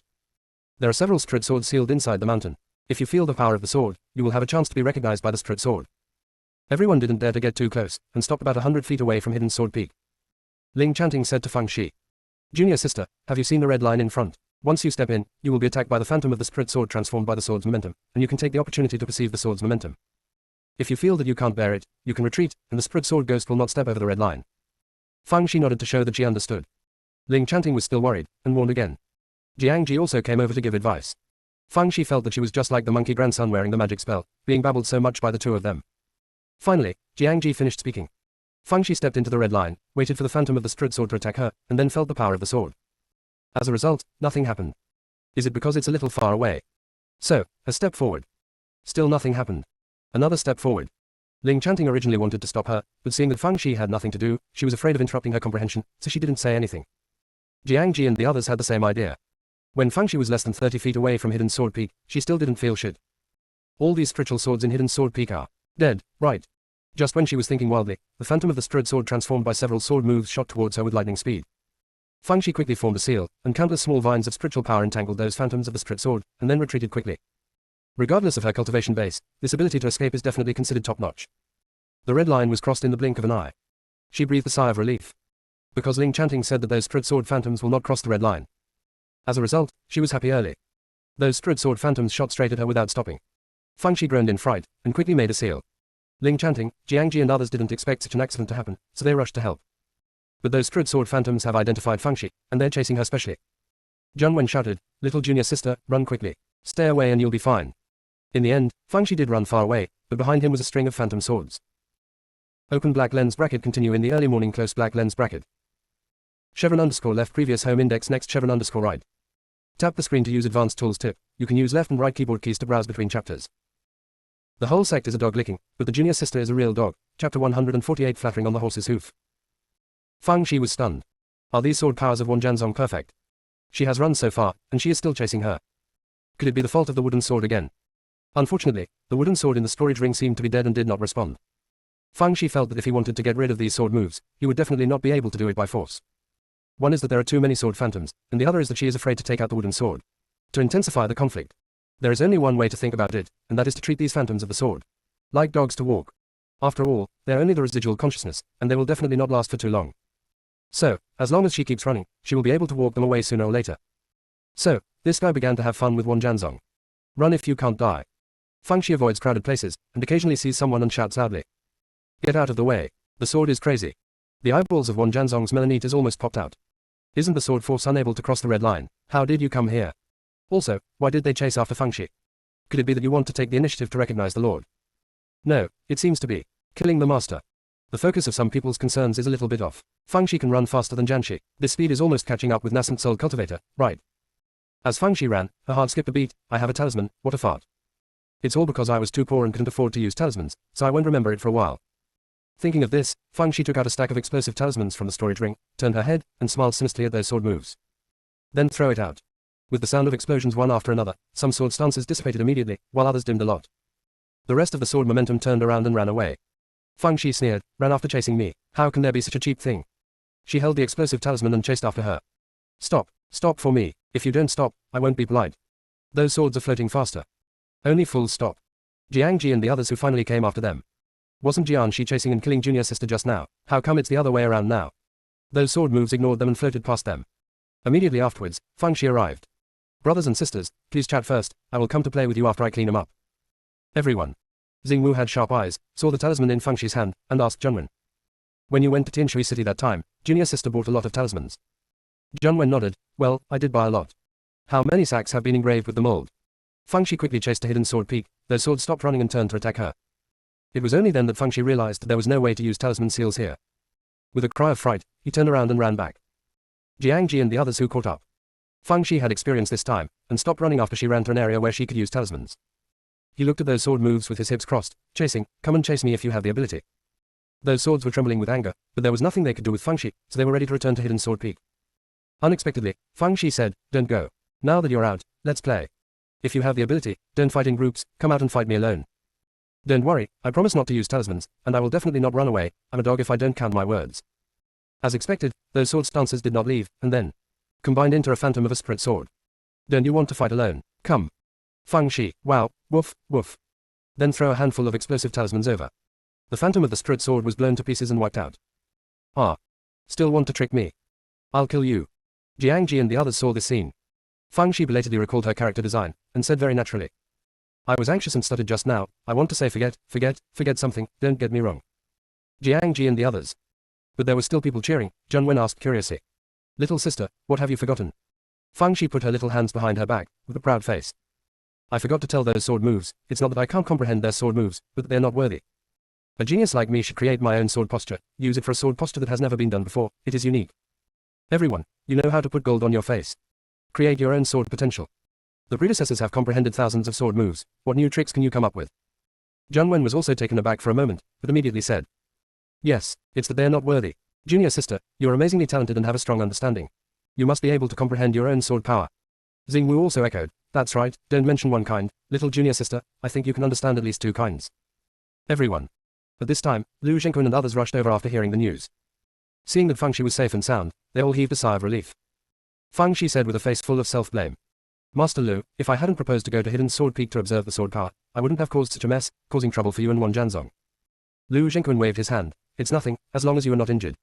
Speaker 1: There are several spirit swords sealed inside the mountain. If you feel the power of the sword, you will have a chance to be recognized by the spirit sword. Everyone didn't dare to get too close, and stopped about 100 feet away from hidden sword peak. Ling Chanting said to Feng Shi. Junior sister, have you seen the red line in front? Once you step in, you will be attacked by the phantom of the spirit sword transformed by the sword's momentum, and you can take the opportunity to perceive the sword's momentum. If you feel that you can't bear it, you can retreat, and the spirit sword ghost will not step over the red line. Feng Shi nodded to show that she understood. Ling Chanting was still worried, and warned again. Jiang Ji also came over to give advice. Feng Shi felt that she was just like the monkey grandson wearing the magic spell, being babbled so much by the two of them. Finally, Jiang Ji finished speaking. Feng Shi stepped into the red line, waited for the phantom of the spirit sword to attack her, and then felt the power of the sword. As a result, nothing happened. Is it because it's a little far away? So, a step forward. Still nothing happened. Another step forward. Ling Chanting originally wanted to stop her, but seeing that Feng Shi had nothing to do, she was afraid of interrupting her comprehension, so she didn't say anything. Jiang Ji and the others had the same idea. When Feng Shi was less than 30 feet away from Hidden Sword Peak, she still didn't feel shit. All these spiritual swords in Hidden Sword Peak are dead, right? Just when she was thinking wildly, the phantom of the spirit sword transformed by several sword moves shot towards her with lightning speed. Feng Shi quickly formed a seal, and countless small vines of spiritual power entangled those phantoms of the spirit sword, and then retreated quickly. Regardless of her cultivation base, this ability to escape is definitely considered top-notch. The red line was crossed in the blink of an eye. She breathed a sigh of relief. Because Ling Chanting said that those spirit sword phantoms will not cross the red line. As a result, she was happy early. Those spirit sword phantoms shot straight at her without stopping. Feng Shi groaned in fright, and quickly made a seal. Ling Chanting, Jiang Ji and others didn't expect such an accident to happen, so they rushed to help. But those spirit sword phantoms have identified Feng Shi, and they're chasing her specially. Zheng Wen shouted, "Little junior sister, run quickly. Stay away and you'll be fine." In the end, Feng Shi did run far away, but behind him was a string of phantom swords. Open black lens bracket continue in the early morning close black lens bracket. Chevron underscore left previous home index next chevron underscore right. Tap the screen to use advanced tools tip. You can use left and right keyboard keys to browse between chapters. The whole sect is a dog licking, but the junior sister is a real dog. Chapter 148 flattering on the horse's hoof. Feng Shi was stunned. Are these sword powers of Wanjianzong perfect? She has run so far, and she is still chasing her. Could it be the fault of the wooden sword again? Unfortunately, the wooden sword in the storage ring seemed to be dead and did not respond. Feng Shi felt that if he wanted to get rid of these sword moves, he would definitely not be able to do it by force. One is that there are too many sword phantoms, and the other is that she is afraid to take out the wooden sword. To intensify the conflict, there is only one way to think about it, and that is to treat these phantoms of the sword like dogs to walk. After all, they're only the residual consciousness, and they will definitely not last for too long. So, as long as she keeps running, she will be able to walk them away sooner or later. So, this guy began to have fun with Wan Jianzong. Run if you can't die. Feng Shi avoids crowded places, and occasionally sees someone and shouts loudly. Get out of the way. The sword is crazy. The eyeballs of Wan Jianzong's melanite is almost popped out. Isn't the sword force unable to cross the red line? How did you come here? Also, why did they chase after Feng Shi? Could it be that you want to take the initiative to recognize the Lord? No, it seems to be killing the master. The focus of some people's concerns is a little bit off. Feng Shi can run faster than Jianxi. This speed is almost catching up with nascent soul cultivator, right? As Feng Shi ran, her heart skipped a beat. I have a talisman, what a fart. It's all because I was too poor and couldn't afford to use talismans, so I won't remember it for a while. Thinking of this, Feng Shi took out a stack of explosive talismans from the storage ring, turned her head, and smiled sinisterly at those sword moves. Then throw it out. With the sound of explosions one after another, some sword stances dissipated immediately, while others dimmed a lot. The rest of the sword momentum turned around and ran away. Feng Shi sneered, ran after chasing me. How can there be such a cheap thing? She held the explosive talisman and chased after her. Stop. Stop for me. If you don't stop, I won't be polite. Those swords are floating faster. Only fools stop. Jiangji and the others who finally came after them. Wasn't Jianxi chasing and killing junior sister just now? How come it's the other way around now? Those sword moves ignored them and floated past them. Immediately afterwards, Feng Shi arrived. Brothers and sisters, please chat first, I will come to play with you after I clean him up. Everyone. Xingwu had sharp eyes, saw the talisman in Feng Shi's hand, and asked Zhenwen. When you went to Tianshui City that time, junior sister bought a lot of talismans. Zhenwen nodded, well, I did buy a lot. How many sacks have been engraved with the mold? Feng Shi quickly chased a hidden sword peak, those swords stopped running and turned to attack her. It was only then that Feng Shi realized that there was no way to use talisman seals here. With a cry of fright, he turned around and ran back. Jiangji and the others who caught up. Feng Shi had experienced this time, and stopped running after she ran to an area where she could use talismans. He looked at those sword moves with his hips crossed, chasing, come and chase me if you have the ability. Those swords were trembling with anger, but there was nothing they could do with Feng Shi, so they were ready to return to Hidden Sword Peak. Unexpectedly, Feng Shi said, don't go. Now that you're out, let's play. If you have the ability, don't fight in groups, come out and fight me alone. Don't worry, I promise not to use talismans, and I will definitely not run away, I'm a dog if I don't count my words. As expected, those sword stances did not leave, and then combined into a phantom of a spirit sword. Don't you want to fight alone? Come. Feng Shi, wow, woof, woof. Then throw a handful of explosive talismans over. The phantom of the spirit sword was blown to pieces and wiped out. Ah. Still want to trick me? I'll kill you. Jiangji and the others saw this scene. Feng Shi belatedly recalled her character design, and said very naturally. I was anxious and stuttered just now, I want to say forget something, don't get me wrong. Jiangji and the others. But there were still people cheering, Zhenwen asked curiously. Little sister, what have you forgotten? Feng Shi put her little hands behind her back, with a proud face. I forgot to tell those sword moves, it's not that I can't comprehend their sword moves, but that they're not worthy. A genius like me should create my own sword posture, use it for a sword posture that has never been done before, it is unique. Everyone, you know how to put gold on your face. Create your own sword potential. The predecessors have comprehended thousands of sword moves, what new tricks can you come up with? Zhenwen was also taken aback for a moment, but immediately said. Yes, it's that they're not worthy. Junior sister, you're amazingly talented and have a strong understanding. You must be able to comprehend your own sword power. Xingwu also echoed, that's right, don't mention one kind, little junior sister, I think you can understand at least two kinds. Everyone. At this time, Lu Zhengkun and others rushed over after hearing the news. Seeing that Feng Shi was safe and sound, they all heaved a sigh of relief. Feng Shi said with a face full of self-blame. Master Lu, if I hadn't proposed to go to Hidden Sword Peak to observe the sword power, I wouldn't have caused such a mess, causing trouble for you and Wan Jianzong. Lu Zhengkun waved his hand. It's nothing, as long as you are not injured.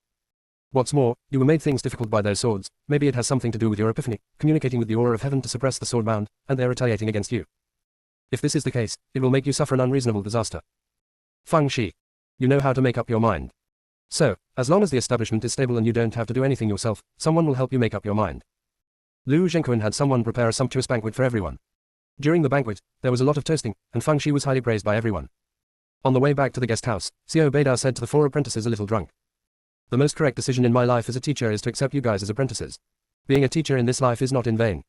Speaker 1: What's more, you were made things difficult by those swords, maybe it has something to do with your epiphany, communicating with the aura of heaven to suppress the sword bound, and they're retaliating against you. If this is the case, it will make you suffer an unreasonable disaster. Feng Shi. You know how to make up your mind. So, as long as the establishment is stable and you don't have to do anything yourself, someone will help you make up your mind. Lu Zhengkun had someone prepare a sumptuous banquet for everyone. During the banquet, there was a lot of toasting, and Feng Shi was highly praised by everyone. On the way back to the guest house, Xiao Beidao said to the four apprentices a little drunk. The most correct decision in my life as a teacher is to accept you guys as apprentices. Being a teacher in this life is not in vain.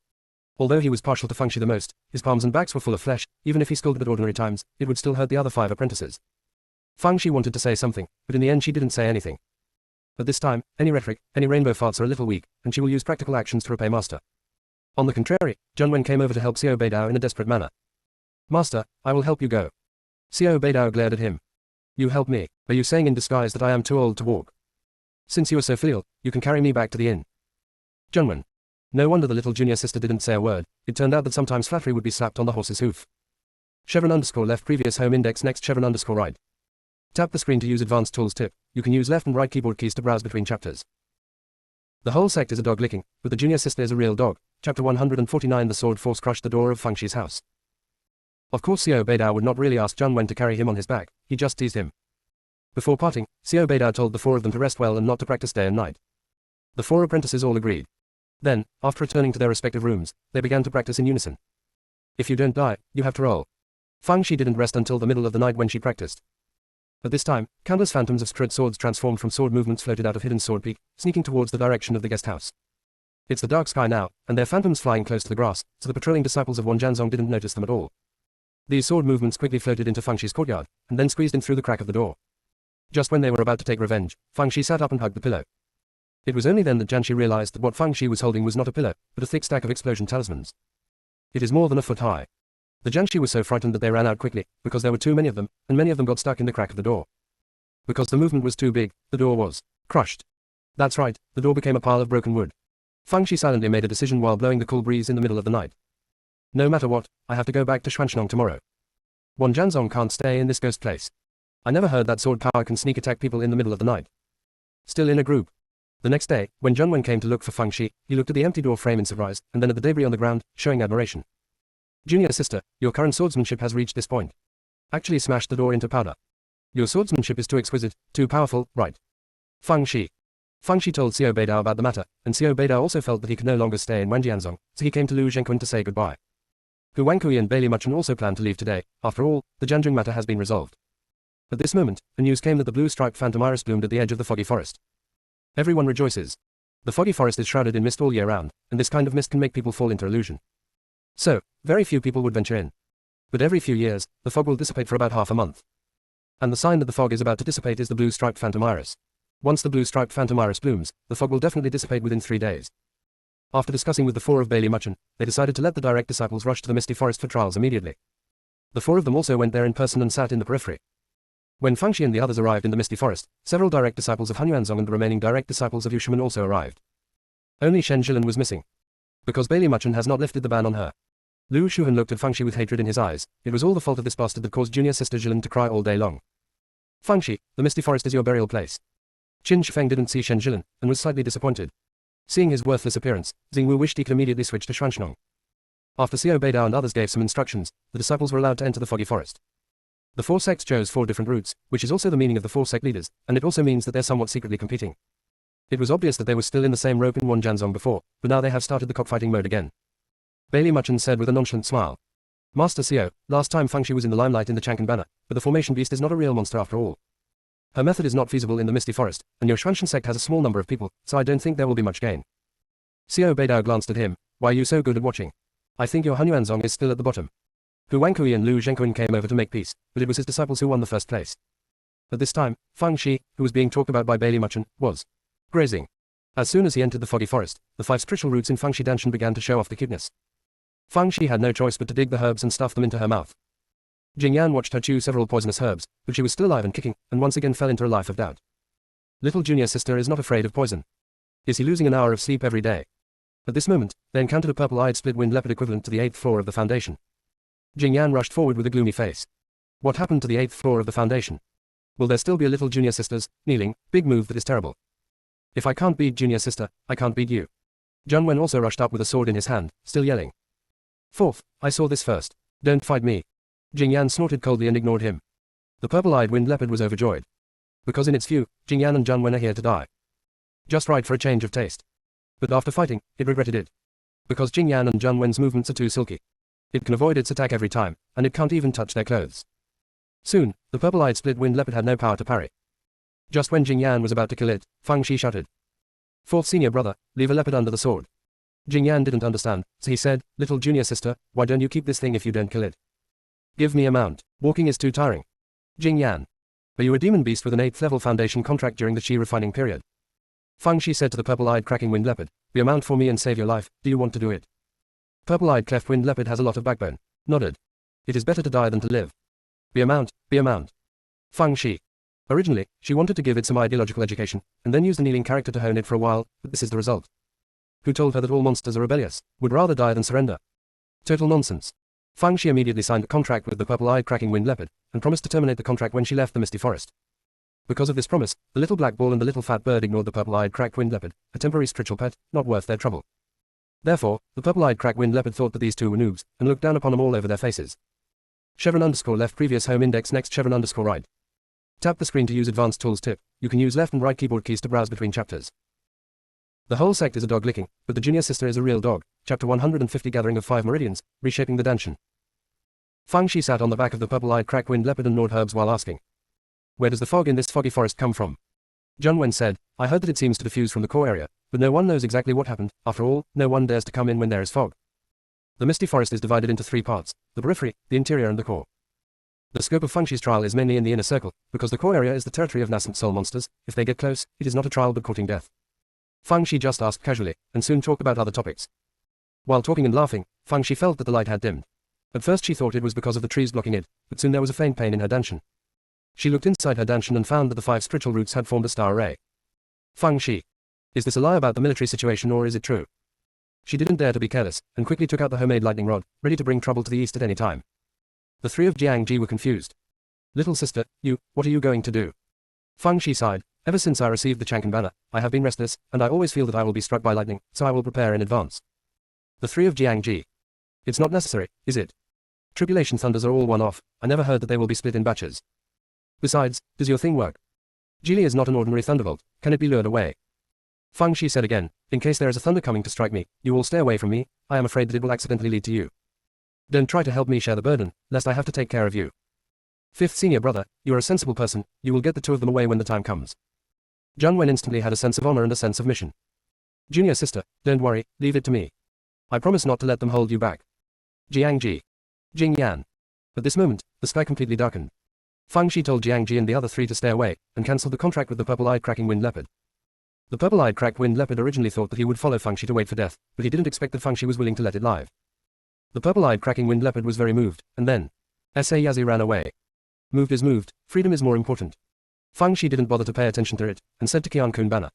Speaker 1: Although he was partial to Feng Shi the most, his palms and backs were full of flesh, even if he scolded at ordinary times, it would still hurt the other 5 apprentices. Feng Shi wanted to say something, but in the end she didn't say anything. At this time, any rhetoric, any rainbow farts are a little weak, and she will use practical actions to repay Master. On the contrary, Zhenwen came over to help Xiao Beidao in a desperate manner. Master, I will help you go. Xiao Beidao glared at him. You help me, are you saying in disguise that I am too old to walk? Since you are so filial, you can carry me back to the inn. Zhenwen. No wonder the little junior sister didn't say a word, it turned out that sometimes flattery would be slapped on the horse's hoof. Chevron_left previous home index next Chevron_right. Tap the screen to use advanced tools tip. You can use left and right keyboard keys to browse between chapters. The whole sect is a dog licking, but the junior sister is a real dog. Chapter 149. The sword force crushed the door of Feng Shi's house. Of course Xiao Beidao would not really ask Zhang Wen to carry him on his back, he just teased him. Before parting, Xiao Beidao told the four of them to rest well and not to practice day and night. The four apprentices all agreed. Then, after returning to their respective rooms, they began to practice in unison. If you don't die, you have to roll. Feng Shi didn't rest until the middle of the night when she practiced. At this time, countless phantoms of straight swords transformed from sword movements floated out of hidden sword peak, sneaking towards the direction of the guest house. It's the dark sky now, and their phantoms flying close to the grass, so the patrolling disciples of Wan Jianzong didn't notice them at all. These sword movements quickly floated into Feng Shi's courtyard, and then squeezed in through the crack of the door. Just when they were about to take revenge, Feng Shi sat up and hugged the pillow. It was only then that Jianxi realized that what Feng Shi was holding was not a pillow, but a thick stack of explosion talismans. It is more than a foot high. The Jianxi was so frightened that they ran out quickly, because there were too many of them, and many of them got stuck in the crack of the door. Because the movement was too big, the door was crushed. That's right, the door became a pile of broken wood. Feng Shi silently made a decision while blowing the cool breeze in the middle of the night. No matter what, I have to go back to Xuanshnong tomorrow. Wan Jianzong can't stay in this ghost place. I never heard that sword power can sneak attack people in the middle of the night. Still in a group. The next day, when Zhang Wen came to look for Feng Shi, he looked at the empty door frame in surprise, and then at the debris on the ground, showing admiration. Junior sister, your current swordsmanship has reached this point. Actually smashed the door into powder. Your swordsmanship is too exquisite, too powerful, right? Feng Shi. Feng Shi told Xiao Beidao about the matter, and Xiao Beidao also felt that he could no longer stay in Wanjianzong, so he came to Lu Zhengkun to say goodbye. Hu Wankui and Bailey Muchen also planned to leave today. After all, the Jianjing matter has been resolved. At this moment, the news came that the blue-striped phantom iris bloomed at the edge of the foggy forest. Everyone rejoices. The foggy forest is shrouded in mist all year round, and this kind of mist can make people fall into illusion. So, very few people would venture in. But every few years, the fog will dissipate for about half a month. And the sign that the fog is about to dissipate is the blue-striped phantom iris. Once the blue-striped phantom iris blooms, the fog will definitely dissipate within 3 days. After discussing with the four of Bailey Muchen, they decided to let the direct disciples rush to the misty forest for trials immediately. The four of them also went there in person and sat in the periphery. When Feng Shi and the others arrived in the misty forest, several direct disciples of Hunyuanzong and the remaining direct disciples of Yushimen also arrived. Only Shen Zhilan was missing. Because Bailey Muchen has not lifted the ban on her. Lu Shuhan looked at Feng Shi with hatred in his eyes. It was all the fault of this bastard that caused junior sister Zhilan to cry all day long. Feng Shi, the misty forest is your burial place. Qin Shifeng didn't see Shen Zhilan, and was slightly disappointed. Seeing his worthless appearance, Xingwu wished he could immediately switch to Xuanshnong. After Xiao Beidao and others gave some instructions, the disciples were allowed to enter the foggy forest. The four sects chose 4 different routes, which is also the meaning of the 4 sect leaders, and it also means that they're somewhat secretly competing. It was obvious that they were still in the same rope in Wan Jianzong before, but now they have started the cockfighting mode again. Bailey Muchen said with a nonchalant smile. Master Xiao, last time Feng Shi was in the limelight in the Chang'an banner, but the formation beast is not a real monster after all. Her method is not feasible in the misty forest, and your Xuanshan sect has a small number of people, so I don't think there will be much gain. Xiao Beidao glanced at him. Why are you so good at watching? I think your Hunyuanzong is still at the bottom. Hu Wankui and Lu Zhengkun came over to make peace, but it was his disciples who won the first place. At this time, Feng Shi, who was being talked about by Bailey Muchen, was grazing. As soon as he entered the foggy forest, the 5 spiritual roots in Feng Shi Danshan began to show off the cuteness. Feng Shi had no choice but to dig the herbs and stuff them into her mouth. Jingyan watched her chew several poisonous herbs, but she was still alive and kicking, and once again fell into a life of doubt. Little junior sister is not afraid of poison. Is he losing an hour of sleep every day? At this moment, they encountered a purple-eyed split-winged leopard equivalent to the 8th floor of the foundation. Jingyan rushed forward with a gloomy face. What happened to the 8th floor of the foundation? Will there still be a little junior sisters, kneeling, big move that is terrible. If I can't beat junior sister, I can't beat you. Zhang Wen also rushed up with a sword in his hand, still yelling. Fourth, I saw this first. Don't fight me. Jingyan snorted coldly and ignored him. The purple-eyed winged leopard was overjoyed. Because in its view, Jingyan and Zhang Wen are here to die. Just right for a change of taste. But after fighting, it regretted it. Because Jingyan and Zhang Wen's movements are too silky. It can avoid its attack every time, and it can't even touch their clothes. Soon, the purple-eyed split-winged leopard had no power to parry. Just when Jingyan was about to kill it, Feng Shi shouted. Fourth senior brother, leave a leopard under the sword. Jingyan didn't understand, so he said, little junior sister, why don't you keep this thing if you don't kill it? Give me a mount. Walking is too tiring. Jingyan. Are you a demon beast with an 8th level foundation contract during the Qi refining period? Feng Shi said to the purple-eyed cracking winged leopard, be a mount for me and save your life, do you want to do it? Purple-eyed cleft winged leopard has a lot of backbone. Nodded. It is better to die than to live. Be a mount, be a mount. Feng Shi. Originally, she wanted to give it some ideological education, and then use the kneeling character to hone it for a while, but this is the result. Who told her that all monsters are rebellious, would rather die than surrender? Total nonsense. Feng Shi immediately signed a contract with the purple-eyed cracking winged leopard, and promised to terminate the contract when she left the misty forest. Because of this promise, the little black ball and the little fat bird ignored the purple-eyed crack-winged leopard, a temporary spiritual pet, not worth their trouble. Therefore, the purple-eyed crack-winged leopard thought that these two were noobs, and looked down upon them all over their faces. Chevron_left previous home index next Chevron_right. Tap the screen to use advanced tools tip. You can use left and right keyboard keys to browse between chapters. The whole sect is a dog licking, but the junior sister is a real dog. Chapter 150 Gathering of 5 Meridians, Reshaping the Danshan. Fang Shi sat on the back of the purple-eyed crack-winged leopard and gnawed herbs while asking, "Where does the fog in this foggy forest come from?" Jun Wen said, "I heard that it seems to diffuse from the core area, but no one knows exactly what happened. After all, no one dares to come in when there is fog. The misty forest is divided into 3 parts, the periphery, the interior and the core. The scope of Fang Shi's trial is mainly in the inner circle, because the core area is the territory of nascent soul monsters. If they get close, it is not a trial but courting death." Fang Shi just asked casually, and soon talked about other topics. While talking and laughing, Fang Shi felt that the light had dimmed. At first she thought it was because of the trees blocking it, but soon there was a faint pain in her danshan. She looked inside her danshan and found that the 5 spiritual roots had formed a star array. Fang Shi. Is this a lie about the military situation or is it true? She didn't dare to be careless, and quickly took out the homemade lightning rod, ready to bring trouble to the east at any time. The 3 of Jiangji were confused. "Little sister, what are you going to do?" Fang Shi sighed. "Ever since I received the Chang'an banner, I have been restless, and I always feel that I will be struck by lightning, so I will prepare in advance." The 3 of Jiangji. "It's not necessary, is it? Tribulation thunders are all one-off. I never heard that they will be split in batches. Besides, does your thing work? Geely is not an ordinary thunderbolt. Can it be lured away?" Fang Shi said again, "In case there is a thunder coming to strike me, you all stay away from me. I am afraid that it will accidentally lead to you. Don't try to help me share the burden, lest I have to take care of you. 5th senior brother, you are a sensible person. You will get the 2 of them away when the time comes." Jun Wen instantly had a sense of honor and a sense of mission. "Junior sister, don't worry, leave it to me. I promise not to let them hold you back." Jiangji. Jing Yan. At this moment, the sky completely darkened. Fang Shi told Jiangji and the other 3 to stay away, and cancelled the contract with the purple-eyed cracking winged leopard. The purple-eyed cracked winged leopard originally thought that he would follow Fang Shi to wait for death, but he didn't expect that Fang Shi was willing to let it live. The purple-eyed cracking winged leopard was very moved, and then Yazi ran away. Moved is moved, freedom is more important. Fang Shi didn't bother to pay attention to it, and said to Qian Kun Banner,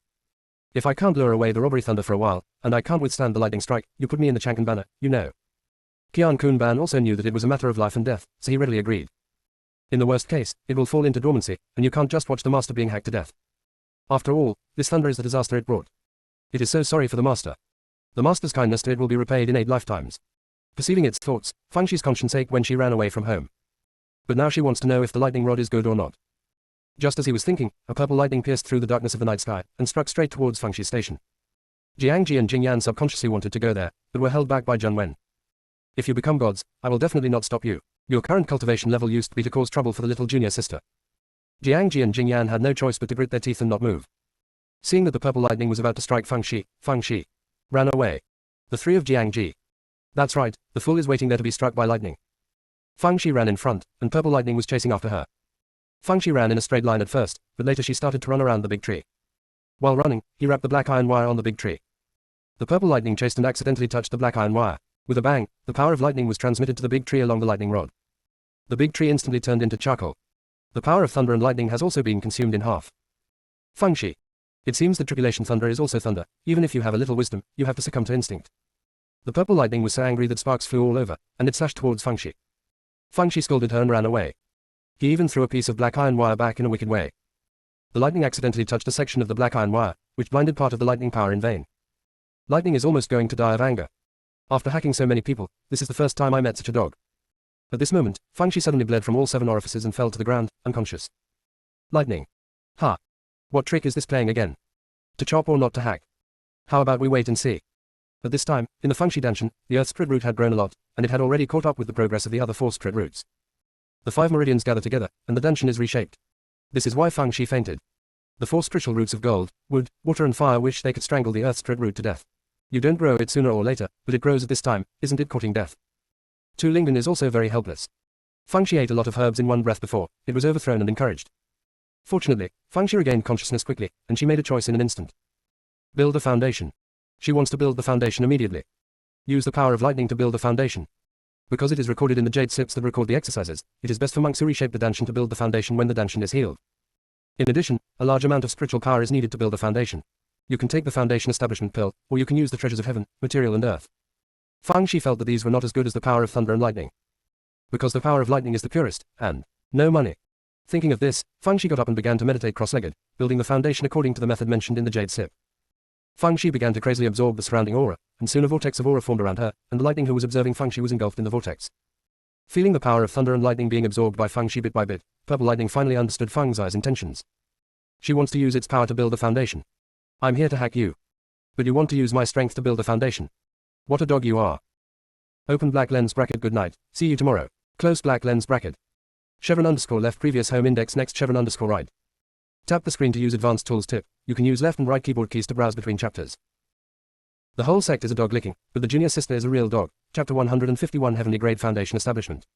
Speaker 1: "If I can't lure away the robbery thunder for a while, and I can't withstand the lightning strike, you put me in the Chang'an banner, you know." Qian Kun Ban also knew that it was a matter of life and death, so he readily agreed. "In the worst case, it will fall into dormancy, and you can't just watch the master being hacked to death. After all, this thunder is the disaster it brought. It is so sorry for the master. The master's kindness to it will be repaid in 8 lifetimes." Perceiving its thoughts, Fang Shi's conscience ached when she ran away from home. But now she wants to know if the lightning rod is good or not. Just as he was thinking, a purple lightning pierced through the darkness of the night sky, and struck straight towards Fang Shi's station. Jiangji and Jing Yan subconsciously wanted to go there, but were held back by Jun Wen. "If you become gods, I will definitely not stop you. Your current cultivation level used to be to cause trouble for the little junior sister." Jiangji and Jing Yan had no choice but to grit their teeth and not move. Seeing that the purple lightning was about to strike Fang Shi ran away. The 3 of Jiangji. "That's right, the fool is waiting there to be struck by lightning." Fang Shi ran in front, and purple lightning was chasing after her. Fang Shi ran in a straight line at first, but later she started to run around the big tree. While running, he wrapped the black iron wire on the big tree. The purple lightning chased and accidentally touched the black iron wire. With a bang, the power of lightning was transmitted to the big tree along the lightning rod. The big tree instantly turned into charcoal. The power of thunder and lightning has also been consumed in half. Fang Shi. It seems that tribulation thunder is also thunder. Even if you have a little wisdom, you have to succumb to instinct. The purple lightning was so angry that sparks flew all over, and it slashed towards Fang Shi. Fang Shi scolded her and ran away. He even threw a piece of black iron wire back in a wicked way. The lightning accidentally touched a section of the black iron wire, which blinded part of the lightning power in vain. Lightning is almost going to die of anger. After hacking so many people, this is the first time I met such a dog. At this moment, Fang Shi suddenly bled from all 7 orifices and fell to the ground, unconscious. Lightning. Ha! What trick is this playing again? To chop or not to hack? How about we wait and see? At this time, in the Fang Shi Danshan, the Earth Spirit root had grown a lot, and it had already caught up with the progress of the other 4 Spirit roots. The 5 meridians gather together, and the Danshan is reshaped. This is why Fang Shi fainted. The 4 spiritual roots of gold, wood, water and fire wish they could strangle the Earth Spirit root to death. You don't grow it sooner or later, but it grows at this time, isn't it courting death? Tu Lingdan is also very helpless. Fang Shi ate a lot of herbs in one breath before it was overthrown and encouraged. Fortunately, Fang Shi regained consciousness quickly, and she made a choice in an instant. Build a foundation. She wants to build the foundation immediately. Use the power of lightning to build the foundation. Because it is recorded in the jade slips that record the exercises, it is best for monks who reshape the Danshan to build the foundation when the Danshan is healed. In addition, a large amount of spiritual power is needed to build a foundation. You can take the foundation establishment pill, or you can use the treasures of heaven, material and earth. Fang Shi felt that these were not as good as the power of thunder and lightning. Because the power of lightning is the purest, and no money. Thinking of this, Feng Shi got up and began to meditate cross-legged, building the foundation according to the method mentioned in the jade sip. Feng Shi began to crazily absorb the surrounding aura, and soon a vortex of aura formed around her, and the lightning who was observing Feng Shi was engulfed in the vortex. Feeling the power of thunder and lightning being absorbed by Feng Shi bit by bit, purple lightning finally understood Feng Xi's intentions. She wants to use its power to build a foundation. I'm here to hack you. But you want to use my strength to build a foundation. What a dog you are. Open black lens bracket good night, see you tomorrow. Close black lens bracket. Chevron underscore left previous home index next chevron underscore right. Tap the screen to use advanced tools tip. You can use left and right keyboard keys to browse between chapters. The whole sect is a dog licking, but the junior sister is a real dog. Chapter 151 Heavenly Grade Foundation Establishment.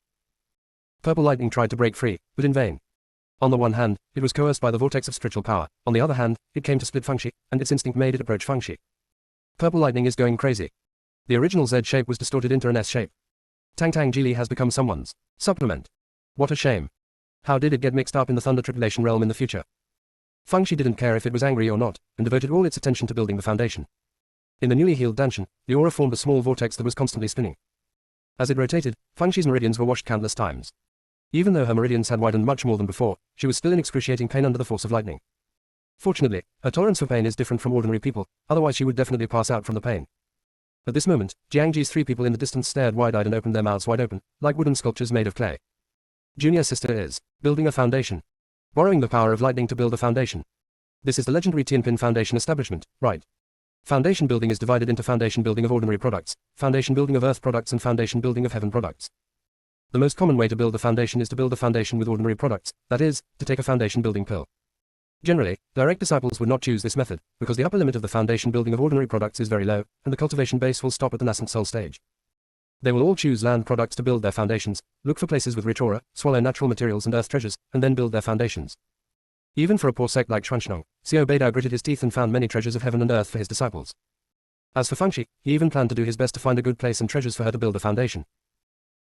Speaker 1: Purple lightning tried to break free, but in vain. On the one hand, it was coerced by the vortex of spiritual power. On the other hand, it came to split Feng Shi, and its instinct made it approach Feng Shi. Purple lightning is going crazy. The original Z shape was distorted into an S shape. Tang Tang Geely has become someone's supplement. What a shame. How did it get mixed up in the thunder tribulation realm in the future? Feng Shi didn't care if it was angry or not, and devoted all its attention to building the foundation. In the newly healed Danshan, the aura formed a small vortex that was constantly spinning. As it rotated, Feng Shi's meridians were washed countless times. Even though her meridians had widened much more than before, she was still in excruciating pain under the force of lightning. Fortunately, her tolerance for pain is different from ordinary people, otherwise she would definitely pass out from the pain. At this moment, Jiangji's three people in the distance stared wide-eyed and opened their mouths wide open, like wooden sculptures made of clay. Junior sister is building a foundation. Borrowing the power of lightning to build a foundation. This is the legendary Tianpin Foundation establishment, right? Foundation building is divided into foundation building of ordinary products, foundation building of earth products and foundation building of heaven products. The most common way to build a foundation is to build a foundation with ordinary products, that is, to take a foundation building pill. Generally, direct disciples would not choose this method, because the upper limit of the foundation building of ordinary products is very low, and the cultivation base will stop at the nascent soul stage. They will all choose land products to build their foundations, look for places with rich aura, swallow natural materials and earth treasures, and then build their foundations. Even for a poor sect like Xuanshnong, Xiao Beidao gritted his teeth and found many treasures of heaven and earth for his disciples. As for Feng Shi, he even planned to do his best to find a good place and treasures for her to build a foundation.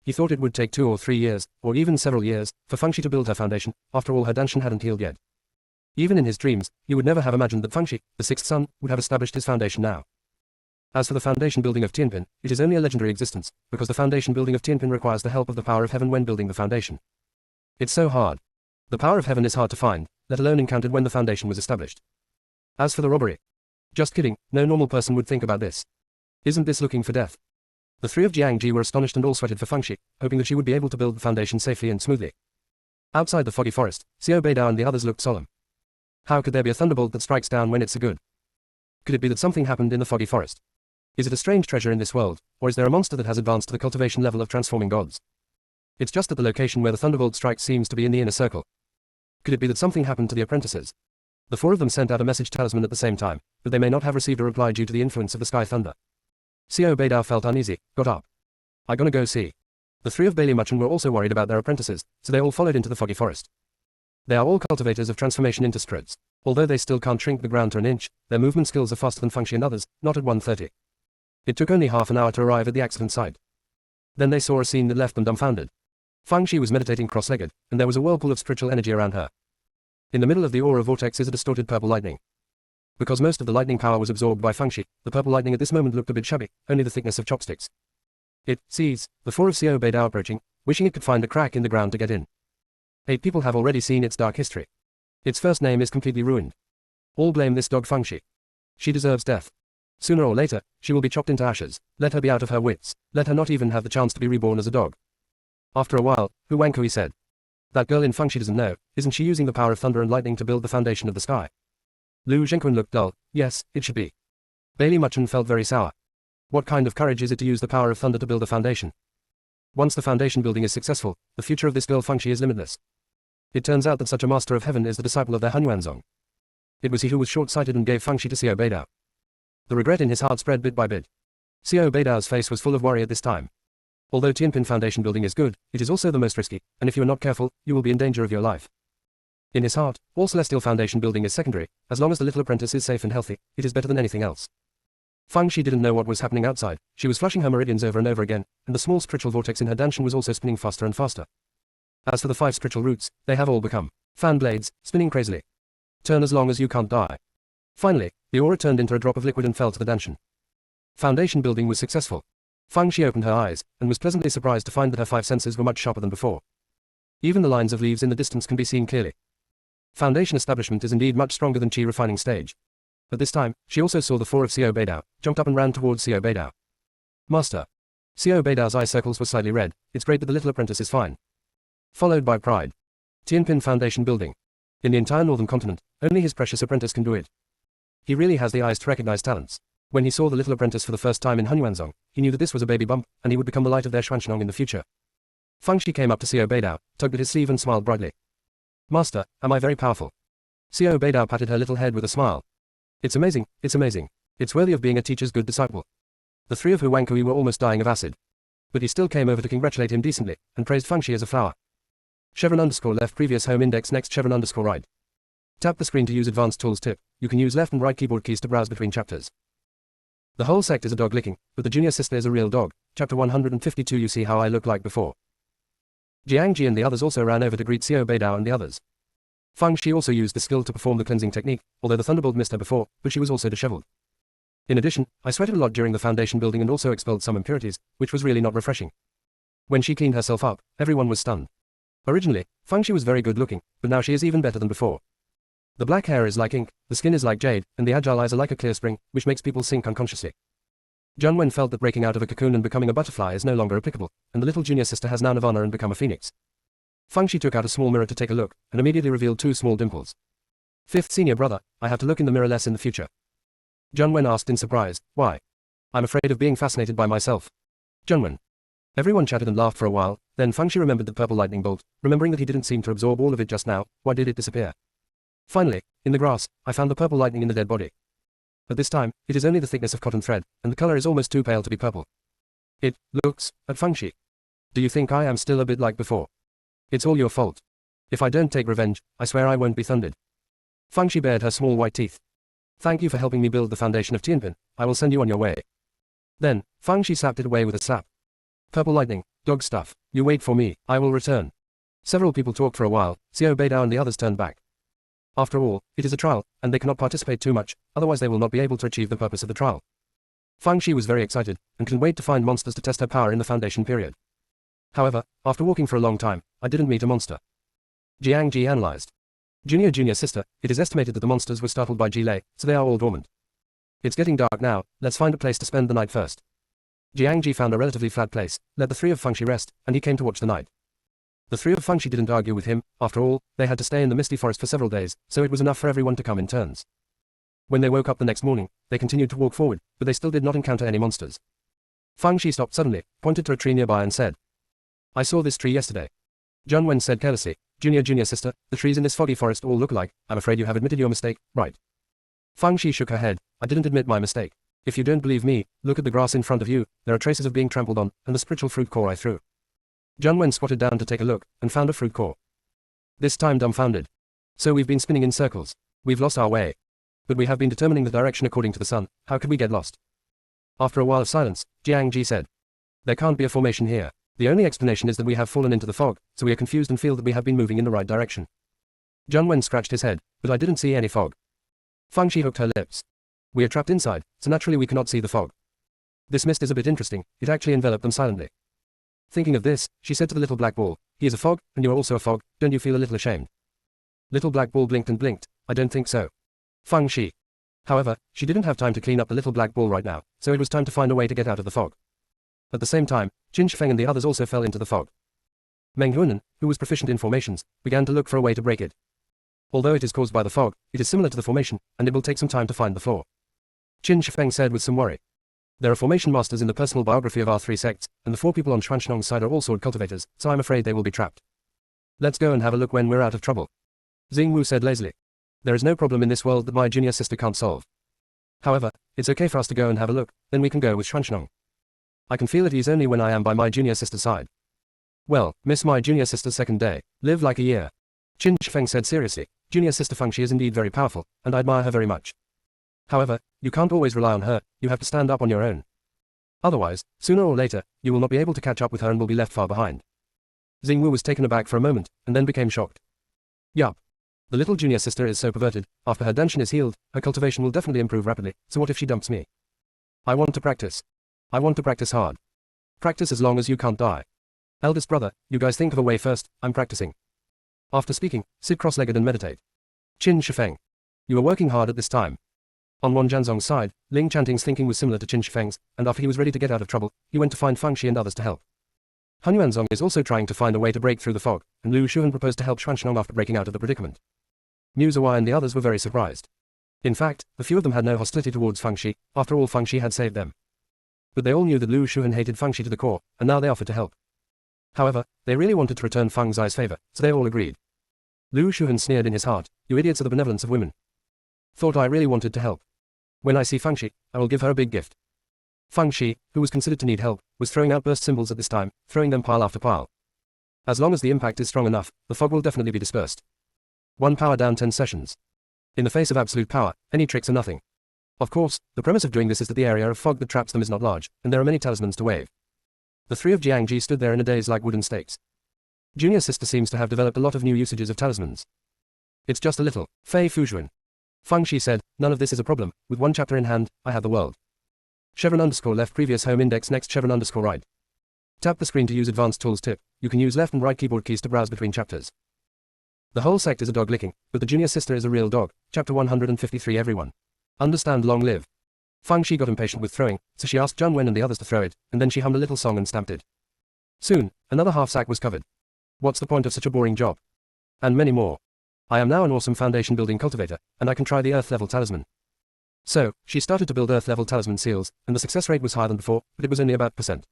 Speaker 1: He thought it would take 2 or 3 years, or even several years, for Feng Shi to build her foundation, after all her Danshan hadn't healed yet. Even in his dreams, he would never have imagined that Feng Shi, the sixth son, would have established his foundation now. As for the foundation building of Tianpin, it is only a legendary existence, because the foundation building of Tianpin requires the help of the power of heaven when building the foundation. It's so hard. The power of heaven is hard to find, let alone encountered when the foundation was established. As for the robbery. Just kidding, no normal person would think about this. Isn't this looking for death? The three of Jiangji were astonished and all sweated for Feng Shi, hoping that she would be able to build the foundation safely and smoothly. Outside the foggy forest, Xiao Beidao and the others looked solemn. How could there be a thunderbolt that strikes down when it's so good? Could it be that something happened in the foggy forest? Is it a strange treasure in this world, or is there a monster that has advanced to the cultivation level of transforming gods? It's just that the location where the thunderbolt strikes seems to be in the inner circle. Could it be that something happened to the apprentices? The four of them sent out a message talisman at the same time, but they may not have received a reply due to the influence of the sky thunder. Xiao Beidao felt uneasy, got up. I gonna go see. The three of Bailey Muchen were also worried about their apprentices, so they all followed into the foggy forest. They are all cultivators of transformation into spirits. Although they still can't shrink the ground to an inch, their movement skills are faster than Feng Shi and others, not at 1:30. It took only half an hour to arrive at the accident site. Then they saw a scene that left them dumbfounded. Feng Shi was meditating cross-legged, and there was a whirlpool of spiritual energy around her. In the middle of the aura vortex is a distorted purple lightning. Because most of the lightning power was absorbed by Feng Shi, the purple lightning at this moment looked a bit shabby, only the thickness of chopsticks. It sees the four of Xiao Beidao approaching, wishing it could find a crack in the ground to get in. 8 people have already seen its dark history. Its first name is completely ruined. All blame this dog Feng Shi. She deserves death. Sooner or later, she will be chopped into ashes. Let her be out of her wits. Let her not even have the chance to be reborn as a dog. After a while, Hu Wangkui said. That girl in Feng Shi doesn't know, isn't she using the power of thunder and lightning to build the foundation of the sky? Lu Zhengqun looked dull. Yes, it should be. Bailey Muchen felt very sour. What kind of courage is it to use the power of thunder to build a foundation? Once the foundation building is successful, the future of this girl Feng Shi is limitless. It turns out that such a master of heaven is the disciple of their Hunyuanzong. It was he who was short-sighted and gave Feng Shi to Xiao Beidao. The regret in his heart spread bit by bit. Xiao Beidao's face was full of worry at this time. Although Tianpin foundation building is good, it is also the most risky, and if you are not careful, you will be in danger of your life. In his heart, all celestial foundation building is secondary. As long as the little apprentice is safe and healthy, it is better than anything else. Feng Shi didn't know what was happening outside. She was flushing her meridians over and over again, and the small spiritual vortex in her danshan was also spinning faster and faster. As for the 5 spiritual roots, they have all become fan blades, spinning crazily. Turn as long as you can't die. Finally, the aura turned into a drop of liquid and fell to the danshan. Foundation building was successful. Feng Shi opened her eyes, and was pleasantly surprised to find that her 5 senses were much sharper than before. Even the lines of leaves in the distance can be seen clearly. Foundation establishment is indeed much stronger than Qi refining stage. At this time, she also saw the four of Xiao Beidao, jumped up and ran towards Xiao Beidao. Master. Xiao Beidao's eye circles were slightly red. It's great that the little apprentice is fine. Followed by pride. Tianpin Foundation building. In the entire northern continent, only his precious apprentice can do it. He really has the eyes to recognize talents. When he saw the little apprentice for the first time in Hunyuanzong, he knew that this was a baby bump, and he would become the light of their Xuanxinong in the future. Feng Shi came up to Xiao Beidao, tugged at his sleeve and smiled brightly. Master, am I very powerful? Xiao Beidao patted her little head with a smile. It's amazing, it's amazing. It's worthy of being a teacher's good disciple. The three of Huang Kui were almost dying of acid. But he still came over to congratulate him decently, and praised Feng Shi as a flower. Chevron_left previous home index next Chevron_right. Tap the screen to use advanced tools tip. You can use left and right keyboard keys to browse between chapters. The whole sect is a dog licking, but the junior sister is a real dog. Chapter 152. You see how I look like before. Jiangji and the others also ran over to greet Xiao Beidao and the others. Feng Shi also used the skill to perform the cleansing technique, although the thunderbolt missed her before, but she was also disheveled. In addition, I sweated a lot during the foundation building and also expelled some impurities, which was really not refreshing. When she cleaned herself up, everyone was stunned. Originally, Feng Shi was very good looking, but now she is even better than before. The black hair is like ink, the skin is like jade, and the agile eyes are like a clear spring, which makes people sink unconsciously. Zhang Wen felt that breaking out of a cocoon and becoming a butterfly is no longer applicable, and the little junior sister has now nirvana and become a phoenix. Feng Shi took out a small mirror to take a look, and immediately revealed two small dimples. Fifth senior brother, I have to look in the mirror less in the future. Zhang Wen asked in surprise, why? I'm afraid of being fascinated by myself. Zhang Wen. Everyone chatted and laughed for a while, then Feng Shi remembered the purple lightning bolt, remembering that he didn't seem to absorb all of it just now. Why did it disappear? Finally, in the grass, I found the purple lightning in the dead body. At this time, it is only the thickness of cotton thread, and the color is almost too pale to be purple. It looks at Feng Shi. Do you think I am still a bit like before? It's all your fault. If I don't take revenge, I swear I won't be thundered. Feng Shi bared her small white teeth. Thank you for helping me build the foundation of Tianpin. I will send you on your way. Then, Feng Shi slapped it away with a slap. Purple lightning, dog stuff. You wait for me, I will return. Several people talked for a while. Xiao Beidao and the others turned back. After all, it is a trial, and they cannot participate too much, otherwise they will not be able to achieve the purpose of the trial. Feng Shi was very excited, and couldn't wait to find monsters to test her power in the foundation period. However, after walking for a long time, I didn't meet a monster. Jiangji analyzed. Junior sister, it is estimated that the monsters were startled by Ji Lei, so they are all dormant. It's getting dark now, let's find a place to spend the night first. Jiangji found a relatively flat place, let the three of Feng Shi rest, and he came to watch the night. The three of Feng Shi didn't argue with him. After all, they had to stay in the misty forest for several days, so it was enough for everyone to come in turns. When they woke up the next morning, they continued to walk forward, but they still did not encounter any monsters. Feng Shi stopped suddenly, pointed to a tree nearby and said, I saw this tree yesterday. Zhang Wen said carelessly, Junior sister, the trees in this foggy forest all look alike. I'm afraid you have admitted your mistake, right? Feng Shi shook her head. I didn't admit my mistake. If you don't believe me, look at the grass in front of you. There are traces of being trampled on, and the spiritual fruit core I threw. Zhang Wen squatted down to take a look, and found a fruit core. This time dumbfounded. So we've been spinning in circles. We've lost our way. But we have been determining the direction according to the sun. How could we get lost? After a while of silence, Jiangji said, there can't be a formation here. The only explanation is that we have fallen into the fog, so we are confused and feel that we have been moving in the right direction. Zhang Wen scratched his head, but I didn't see any fog. Feng Shi hooked her lips. We are trapped inside, so naturally we cannot see the fog. This mist is a bit interesting, it actually enveloped them silently. Thinking of this, she said to the little black ball, he is a fog, and you are also a fog, don't you feel a little ashamed? Little black ball blinked and blinked, I don't think so. Feng Shi. However, she didn't have time to clean up the little black ball right now, so it was time to find a way to get out of the fog. At the same time, Qin Shifeng and the others also fell into the fog. Meng Huanan, who was proficient in formations, began to look for a way to break it. Although it is caused by the fog, it is similar to the formation, and it will take some time to find the flaw. Qin Shifeng said with some worry. There are formation masters in the personal biography of our three sects, and the four people on Xuanxinong's side are all sword cultivators, so I'm afraid they will be trapped. Let's go and have a look when we're out of trouble. Xing Wu said lazily. There is no problem in this world that my junior sister can't solve. However, it's okay for us to go and have a look, then we can go with Xuanxinong. I can feel at ease only when I am by my junior sister's side. Well, miss my junior sister's second day, live like a year. Qin Shifeng said seriously, junior sister Feng Shi is indeed very powerful, and I admire her very much. However, you can't always rely on her, you have to stand up on your own. Otherwise, sooner or later, you will not be able to catch up with her and will be left far behind. Xing Wu was taken aback for a moment, and then became shocked. Yup. The little junior sister is so perverted, after her danshin is healed, her cultivation will definitely improve rapidly, so what if she dumps me? I want to practice. I want to practice hard. Practice as long as you can't die. Eldest brother, you guys think of a way first, I'm practicing. After speaking, sit cross-legged and meditate. Qin Shifeng. You were working hard at this time. On Wan Jianzong's side, Ling Chanting's thinking was similar to Qin Shifeng's, and after he was ready to get out of trouble, he went to find Feng Shi and others to help. Han Yuanzong is also trying to find a way to break through the fog, and Lu Shuhan proposed to help Xuansheng after breaking out of the predicament. Mu Ziwei and the others were very surprised. In fact, a few of them had no hostility towards Feng Shi, after all Feng Shi had saved them. But they all knew that Lu Shuhan hated Feng Shi to the core, and now they offered to help. However, they really wanted to return Feng Zai's favor, so they all agreed. Lu Shuhan sneered in his heart, "You idiots are the benevolence of women. Thought I really wanted to help. When I see Feng Shi, I will give her a big gift." Feng Shi, who was considered to need help, was throwing outburst symbols at this time, throwing them pile after pile. As long as the impact is strong enough, the fog will definitely be dispersed. 1 power down 10 sessions. In the face of absolute power, any tricks are nothing. Of course, the premise of doing this is that the area of fog that traps them is not large, and there are many talismans to wave. The three of Jiangji stood there in a daze like wooden stakes. Junior sister seems to have developed a lot of new usages of talismans. It's just a little. Fei Fujuan. Feng Shi said, "None of this is a problem. With one chapter in hand, I have the world." _left previous home index next _right. Tap the screen to use advanced tools tip. You can use left and right keyboard keys to browse between chapters. The whole sect is a dog licking, but the junior sister is a real dog. Chapter 153 Everyone. Understand long live. Feng Shi got impatient with throwing, so she asked Zhang Wen and the others to throw it, and then she hummed a little song and stamped it. Soon, another half sack was covered. What's the point of such a boring job? And many more. I am now an awesome foundation building cultivator, and I can try the earth level talisman. So, she started to build earth level talisman seals, and the success rate was higher than before, but it was only about %.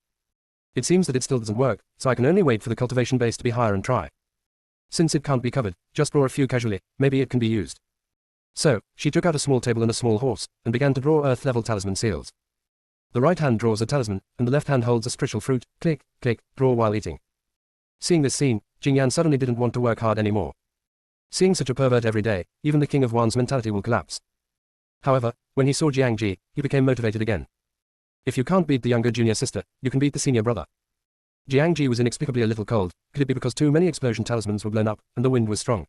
Speaker 1: It seems that it still doesn't work, so I can only wait for the cultivation base to be higher and try. Since it can't be covered, just draw a few casually, maybe it can be used. So, she took out a small table and a small horse, and began to draw earth level talisman seals. The right hand draws a talisman, and the left hand holds a spiritual fruit, click, click, draw while eating. Seeing this scene, Jingyan suddenly didn't want to work hard anymore. Seeing such a pervert every day, even the king of Wan's mentality will collapse. However, when he saw Jiangji, he became motivated again. If you can't beat the younger junior sister, you can beat the senior brother. Jiangji was inexplicably a little cold. Could it be because too many explosion talismans were blown up, and the wind was strong?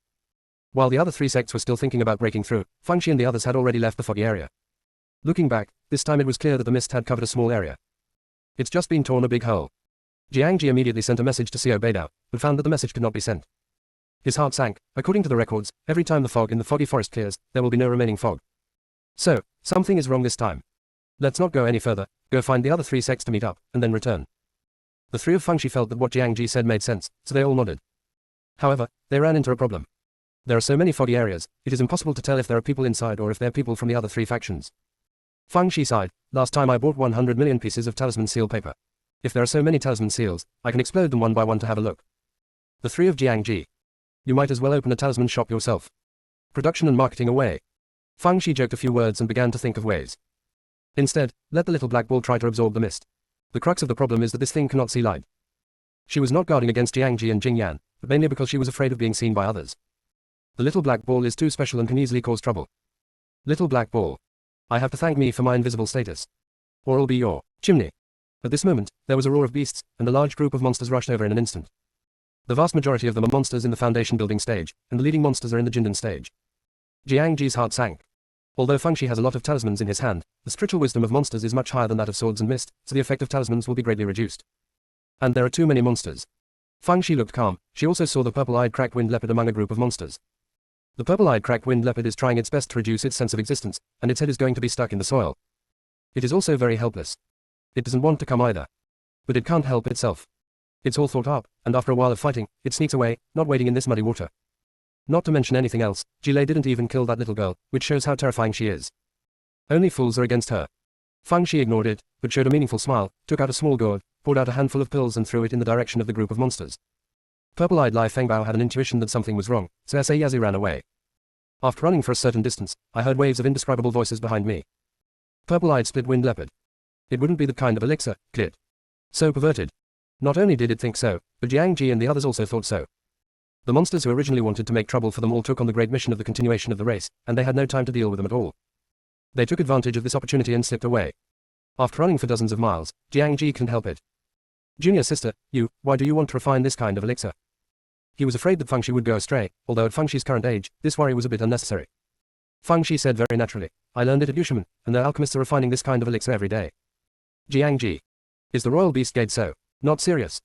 Speaker 1: While the other three sects were still thinking about breaking through, Feng Shi and the others had already left the foggy area. Looking back, this time it was clear that the mist had covered a small area. It's just been torn a big hole. Jiangji immediately sent a message to Xiao Beidao, but found that the message could not be sent. His heart sank. According to the records, every time the fog in the foggy forest clears, there will be no remaining fog. So, something is wrong this time. Let's not go any further, go find the other three sects to meet up, and then return. The three of Feng Shi felt that what Jiangji said made sense, so they all nodded. However, they ran into a problem. There are so many foggy areas, it is impossible to tell if there are people inside or if they are people from the other three factions. Feng Shi sighed, "Last time I bought 100 million pieces of talisman seal paper. If there are so many talisman seals, I can explode them one by one to have a look." The three of Jiangji. "You might as well open a talisman shop yourself. Production and marketing away." Feng Shi joked a few words and began to think of ways. Instead, let the little black ball try to absorb the mist. The crux of the problem is that this thing cannot see light. She was not guarding against Jiangji and Jingyan, but mainly because she was afraid of being seen by others. The little black ball is too special and can easily cause trouble. Little black ball. I have to thank me for my invisible status. Or I'll be your chimney. At this moment, there was a roar of beasts, and a large group of monsters rushed over in an instant. The vast majority of them are monsters in the foundation building stage, and the leading monsters are in the Jindan stage. Jiangji's heart sank. Although Feng Shi has a lot of talismans in his hand, the spiritual wisdom of monsters is much higher than that of swords and mist, so the effect of talismans will be greatly reduced. And there are too many monsters. Feng Shi looked calm. She also saw the purple-eyed cracked wind leopard among a group of monsters. The purple-eyed cracked wind leopard is trying its best to reduce its sense of existence, and its head is going to be stuck in the soil. It is also very helpless. It doesn't want to come either. But it can't help itself. It's all thought up, and after a while of fighting, it sneaks away, not wading in this muddy water. Not to mention anything else, Jilei didn't even kill that little girl, which shows how terrifying she is. Only fools are against her. Feng Shi ignored it, but showed a meaningful smile, took out a small gourd, poured out a handful of pills and threw it in the direction of the group of monsters. Purple-eyed Lai Fengbao had an intuition that something was wrong, so Yazi ran away. After running for a certain distance, I heard waves of indescribable voices behind me. Purple-eyed split-winged leopard. It wouldn't be the kind of elixir, could it? So perverted. Not only did it think so, but Jiangji and the others also thought so. The monsters who originally wanted to make trouble for them all took on the great mission of the continuation of the race, and they had no time to deal with them at all. They took advantage of this opportunity and slipped away. After running for dozens of miles, Jiangji couldn't help it. "Junior sister, why do you want to refine this kind of elixir?" He was afraid that Feng Shi would go astray, although at Feng Shi's current age, this worry was a bit unnecessary. Feng Shi said very naturally, "I learned it at Yushimen, and their alchemists are refining this kind of elixir every day." Jiangji. "Is the royal beast gate so not serious?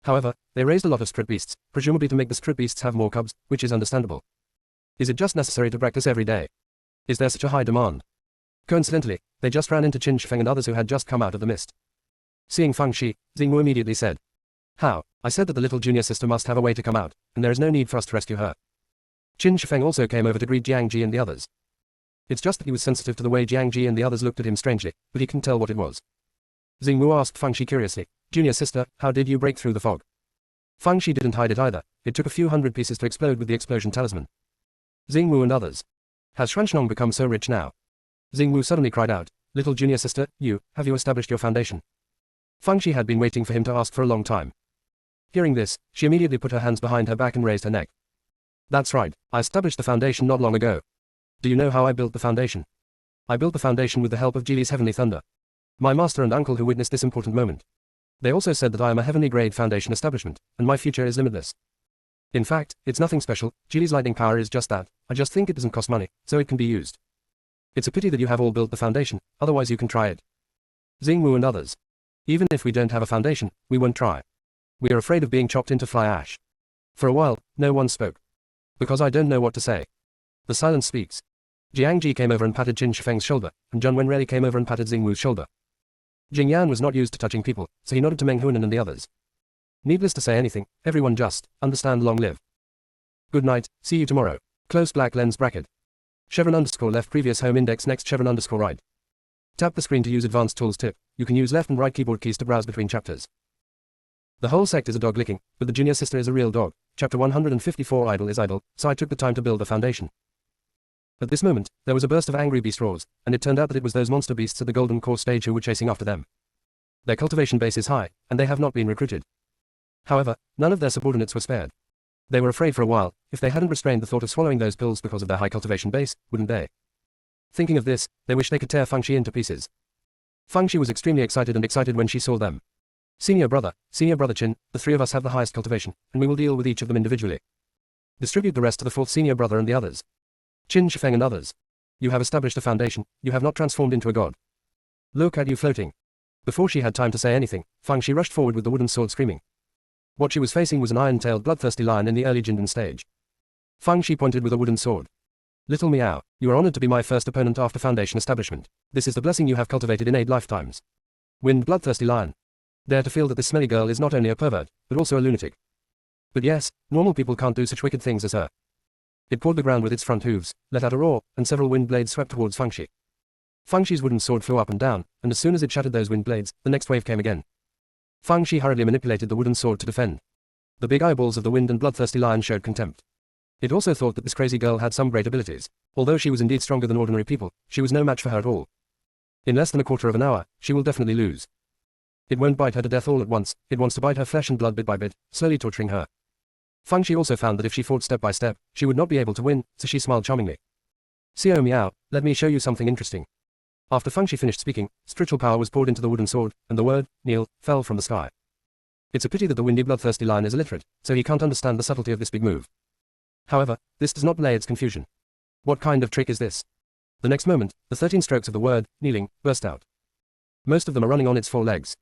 Speaker 1: However, they raised a lot of strip beasts, presumably to make the strip beasts have more cubs, which is understandable. Is it just necessary to practice every day? Is there such a high demand? Coincidentally, they just ran into Qin Shifeng and others who had just come out of the mist. Seeing Feng Shi, Xingwu immediately said, "How? I said that the little junior sister must have a way to come out, and there is no need for us to rescue her." Qin Shifeng also came over to greet Jiang Ji and the others. It's just that he was sensitive to the way Jiang Ji and the others looked at him strangely, but he couldn't tell what it was. Xingwu asked Feng Shi curiously, "Junior sister, how did you break through the fog?" Feng Shi didn't hide it either. It took a few hundred pieces to explode with the explosion talisman. Xingwu and others. Has Xuanxinong become so rich now? Xingwu suddenly cried out, "Little junior sister, have you established your foundation?" Feng Shi had been waiting for him to ask for a long time. Hearing this, she immediately put her hands behind her back and raised her neck. "That's right, I established the foundation not long ago. Do you know how I built the foundation? I built the foundation with the help of Geely's heavenly thunder. My master and uncle who witnessed this important moment. They also said that I am a heavenly grade foundation establishment, and my future is limitless. In fact, it's nothing special, Geely's lightning power is just that, I just think it doesn't cost money, so it can be used. It's a pity that you have all built the foundation, otherwise you can try it." Xingwu and others. "Even if we don't have a foundation, we won't try. We are afraid of being chopped into fly ash." For a while, no one spoke. "Because I don't know what to say. The silence speaks." Jiang Ji came over and patted Qin Shifeng's shoulder, and Zhun Wenrei came over and patted Xingwu's shoulder. Jing Yan was not used to touching people, so he nodded to Meng Hunan and the others. Needless to say anything, everyone just, understand long live. Good night, see you tomorrow. Close black lens bracket. Chevron underscore left previous home index next chevron underscore right. Tap the screen to use advanced tools tip. You can use left and right keyboard keys to browse between chapters. The whole sect is a dog licking, but the junior sister is a real dog. Chapter 154 Idle is idle, so I took the time to build a foundation. At this moment, there was a burst of angry beast roars, and it turned out that it was those monster beasts at the Golden Core stage who were chasing after them. Their cultivation base is high, and they have not been recruited. However, none of their subordinates were spared. They were afraid for a while. If they hadn't restrained the thought of swallowing those pills because of their high cultivation base, wouldn't they? Thinking of this, they wished they could tear Feng Shi into pieces. Feng Shi was extremely excited when she saw them. Senior brother Qin, the three of us have the highest cultivation, and we will deal with each of them individually. Distribute the rest to the fourth senior brother and the others. Qin Shifeng and others. You have established a foundation, you have not transformed into a god. Look at you floating. Before she had time to say anything, Feng Shi rushed forward with the wooden sword screaming. What she was facing was an iron-tailed bloodthirsty lion in the early Jindan stage. Feng Shi pointed with a wooden sword. Little Meow, you are honored to be my first opponent after foundation establishment. This is the blessing you have cultivated in 8 lifetimes. Wind bloodthirsty lion. Dare to feel that this smelly girl is not only a pervert, but also a lunatic. But yes, normal people can't do such wicked things as her. It pawed the ground with its front hooves, let out a roar, and several wind blades swept towards Feng Shi. Feng Shi's wooden sword flew up and down, and as soon as it shattered those wind blades, the next wave came again. Feng Shi hurriedly manipulated the wooden sword to defend. The big eyeballs of the wind and bloodthirsty lion showed contempt. It also thought that this crazy girl had some great abilities. Although she was indeed stronger than ordinary people, she was no match for her at all. In less than a quarter of an hour, she will definitely lose. It won't bite her to death all at once, it wants to bite her flesh and blood bit by bit, slowly torturing her. Feng Shi also found that if she fought step by step, she would not be able to win, so she smiled charmingly. Xiao Miao, let me show you something interesting. After Feng Shi finished speaking, spiritual power was poured into the wooden sword, and the word, kneel, fell from the sky. It's a pity that the windy bloodthirsty lion is illiterate, so he can't understand the subtlety of this big move. However, this does not allay its confusion. What kind of trick is this? The next moment, the 13 strokes of the word, kneeling, burst out. Most of them are running on its 4 legs.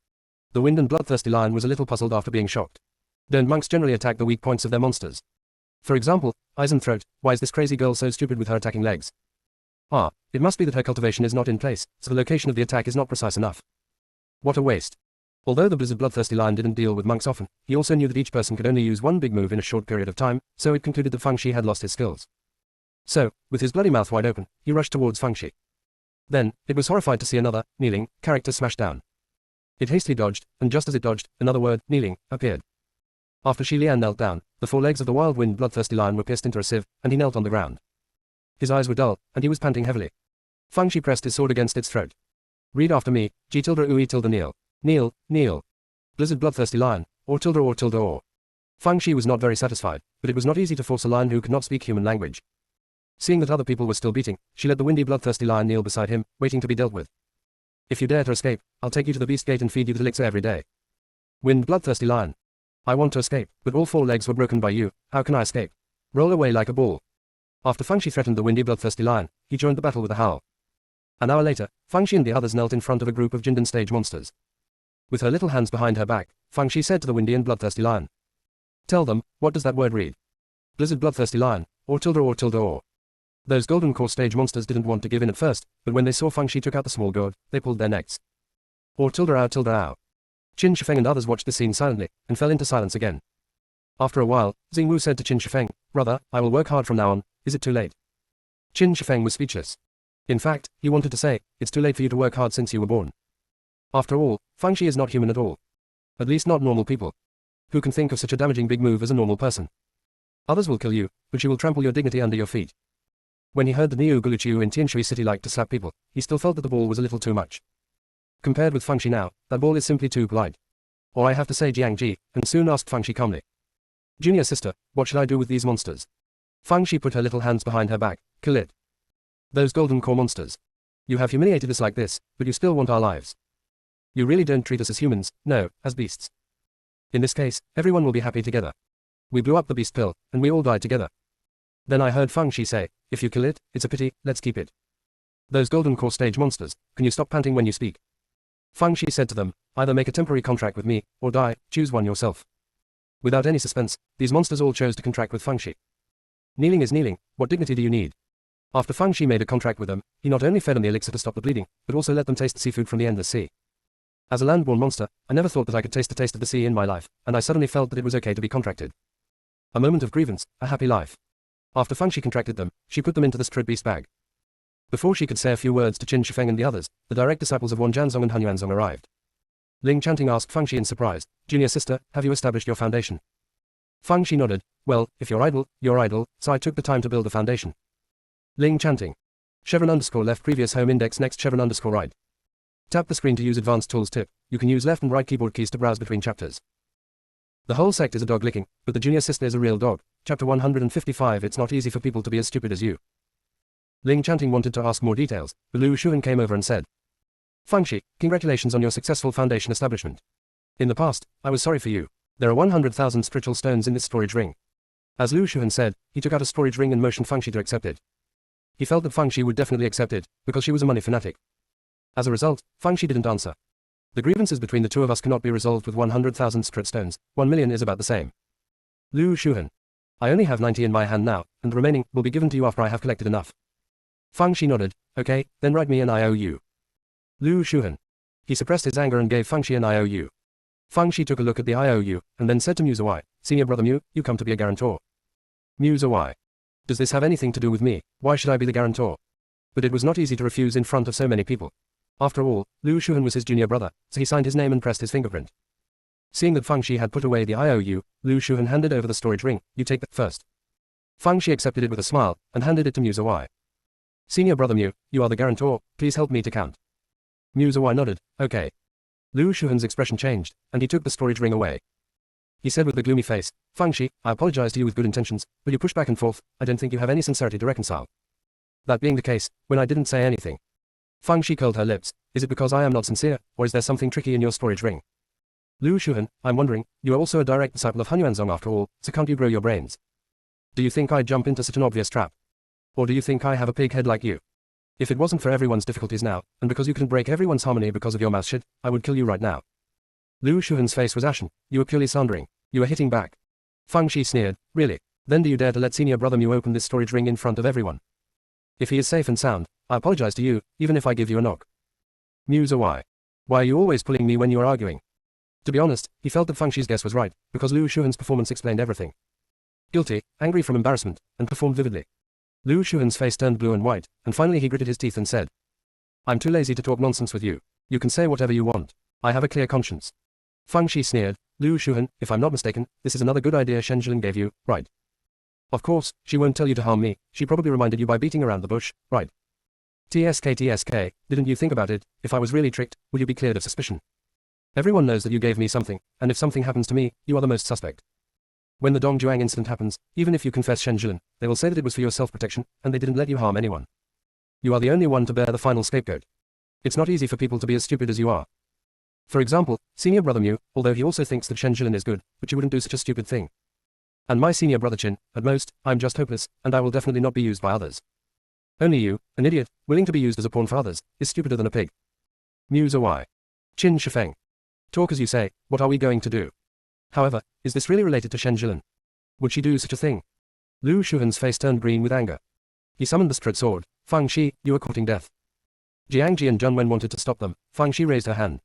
Speaker 1: The wind and bloodthirsty lion was a little puzzled after being shocked. Don't monks generally attack the weak points of their monsters? For example, eyes and throat, why is this crazy girl so stupid with her attacking legs? Ah, it must be that her cultivation is not in place, so the location of the attack is not precise enough. What a waste. Although the blizzard bloodthirsty lion didn't deal with monks often, he also knew that each person could only use one big move in a short period of time, so it concluded that Feng Shi had lost his skills. So, with his bloody mouth wide open, he rushed towards Feng Shi. Then, it was horrified to see another, kneeling, character smashed down. It hastily dodged, and just as it dodged, another word, kneeling, appeared. After Shi Lian knelt down, the 4 legs of the wild wind bloodthirsty lion were pierced into a sieve, and he knelt on the ground. His eyes were dull, and he was panting heavily. Feng Shi pressed his sword against its throat. Read after me, G tilde ui tilde kneel. Kneel, kneel. Blizzard bloodthirsty lion, or tilde or tilde or. Feng Shi was not very satisfied, but it was not easy to force a lion who could not speak human language. Seeing that other people were still beating, she let the windy bloodthirsty lion kneel beside him, waiting to be dealt with. If you dare to escape, I'll take you to the beast gate and feed you the elixir every day. Wind bloodthirsty lion. I want to escape, but all 4 legs were broken by you, how can I escape? Roll away like a ball. After Feng Shi threatened the windy bloodthirsty lion, he joined the battle with a howl. An hour later, Feng Shi and the others knelt in front of a group of Jindan stage monsters. With her little hands behind her back, Fang Shi said to the windy and bloodthirsty lion. Tell them, what does that word read? Blizzard bloodthirsty lion, or tilde or tilde or. Those golden core stage monsters didn't want to give in at first, but when they saw Fang Shi took out the small gourd, they pulled their necks. Or tilde ow tilde ow. Qin Shifeng and others watched the scene silently, and fell into silence again. After a while, Xingwu said to Qin Shifeng, Brother, I will work hard from now on, is it too late? Qin Shifeng was speechless. In fact, he wanted to say, it's too late for you to work hard since you were born. After all, Fang Shi is not human at all. At least not normal people. Who can think of such a damaging big move as a normal person? Others will kill you, but she will trample your dignity under your feet. When he heard the Niu Guluqiu in Tianshui City liked to slap people, he still felt that the ball was a little too much. Compared with Fang Shi now, that ball is simply too polite. Or I have to say Jiang Ji, and soon asked Fang Shi calmly. Junior sister, what should I do with these monsters? Fang Shi put her little hands behind her back, kill it. Those golden core monsters. You have humiliated us like this, but you still want our lives. You really don't treat us as humans, no, as beasts. In this case, everyone will be happy together. We blew up the beast pill, and we all died together. Then I heard Fang Shi say, if you kill it, it's a pity, let's keep it. Those golden core stage monsters, can you stop panting when you speak? Fang Shi said to them, either make a temporary contract with me, or die, choose one yourself. Without any suspense, these monsters all chose to contract with Fang Shi. Kneeling is kneeling, what dignity do you need? After Fang Shi made a contract with them, he not only fed them the elixir to stop the bleeding, but also let them taste the seafood from the endless sea. As a land-born monster, I never thought that I could taste the taste of the sea in my life, and I suddenly felt that it was okay to be contracted. A moment of grievance, a happy life. After Fang Shi contracted them, she put them into the straight beast bag. Before she could say a few words to Qin Shifeng and the others, the direct disciples of Wan Jianzong and Han Yuanzong arrived. Ling Chanting asked Fang Shi in surprise, Junior sister, have you established your foundation? Fang Shi nodded, well, if you're idle, so I took the time to build the foundation. Ling Chanting. Chevron _ left previous home index next chevron _ right. Tap the screen to use advanced tools tip, you can use left and right keyboard keys to browse between chapters. The whole sect is a dog licking, but the junior sister is a real dog. Chapter 155 It's not easy for people to be as stupid as you. Ling Chanting wanted to ask more details, but Lu Shuhan came over and said. Fang Shi, congratulations on your successful foundation establishment. In the past, I was sorry for you. There are 100,000 spiritual stones in this storage ring. As Lu Shuhan said, he took out a storage ring and motioned Fang Shi to accept it. He felt that Fang Shi would definitely accept it, because she was a money fanatic. As a result, Fang Shi didn't answer. The grievances between the two of us cannot be resolved with 100,000 spirit stones, 1 million is about the same. Lu Shuhan. I only have 90 in my hand now, and the remaining will be given to you after I have collected enough. Fang Shi nodded, okay, then write me an IOU. Lu Shuhan. He suppressed his anger and gave Fang Shi an IOU. Fang Shi took a look at the IOU, and then said to Mu Zawai, Senior brother Mu, you come to be a guarantor. Mu Zawai. Does this have anything to do with me? Why should I be the guarantor? But it was not easy to refuse in front of so many people. After all, Lu Shuhan was his junior brother, so he signed his name and pressed his fingerprint. Seeing that Fang Shi had put away the IOU, Lu Shuhan handed over the storage ring, you take that first. Fang Shi accepted it with a smile, and handed it to Mu Zawai. Senior brother Mu, you are the guarantor, please help me to count. Mu Zawai nodded, okay. Lu Shuhan's expression changed, and he took the storage ring away. He said with a gloomy face, Fang Shi, I apologize to you with good intentions, but you push back and forth, I don't think you have any sincerity to reconcile. That being the case, when I didn't say anything. Fang Shi curled her lips, is it because I am not sincere, or is there something tricky in your storage ring? Lu Shuhan, I'm wondering, you are also a direct disciple of Han Yuanzong after all, so can't you grow your brains? Do you think I'd jump into such an obvious trap? Or do you think I have a pig head like you? If it wasn't for everyone's difficulties now, and because you couldn't break everyone's harmony because of your mouth shit, I would kill you right now. Lu Shuhan's face was ashen, you were purely slandering, you were hitting back. Fang Shi sneered, really? Then do you dare to let senior brother Mu open this storage ring in front of everyone? If he is safe and sound, I apologize to you, even if I give you a knock. Mu Zawai. Why are you always pulling me when you are arguing? To be honest, he felt that Fang Shi's guess was right, because Lu Shuhan's performance explained everything. Guilty, angry from embarrassment, and performed vividly. Lu Shuhan's face turned blue and white, and finally he gritted his teeth and said, I'm too lazy to talk nonsense with you. You can say whatever you want. I have a clear conscience. Fang Shi sneered, Lu Shuhan, if I'm not mistaken, this is another good idea Shen Jilin gave you, right? Of course, she won't tell you to harm me, she probably reminded you by beating around the bush, right? TSK, didn't you think about it, if I was really tricked, would you be cleared of suspicion? Everyone knows that you gave me something, and if something happens to me, you are the most suspect. When the Dongjuang incident happens, even if you confess Shen Jilin, they will say that it was for your self-protection, and they didn't let you harm anyone. You are the only one to bear the final scapegoat. It's not easy for people to be as stupid as you are. For example, senior brother Mu, although he also thinks that Shen Jilin is good, but you wouldn't do such a stupid thing. And my senior brother Qin, at most, I'm just hopeless, and I will definitely not be used by others. Only you, an idiot, willing to be used as a pawn for others, is stupider than a pig. Mu Zawai. Qin Shifeng. Talk as you say, what are we going to do? However, is this really related to Shen Jilin? Would she do such a thing? Lu Shuhan's face turned green with anger. He summoned the straight sword. Fang Shi, you are courting death. Jiang Ji and Zheng Wen wanted to stop them. Fang Shi raised her hand.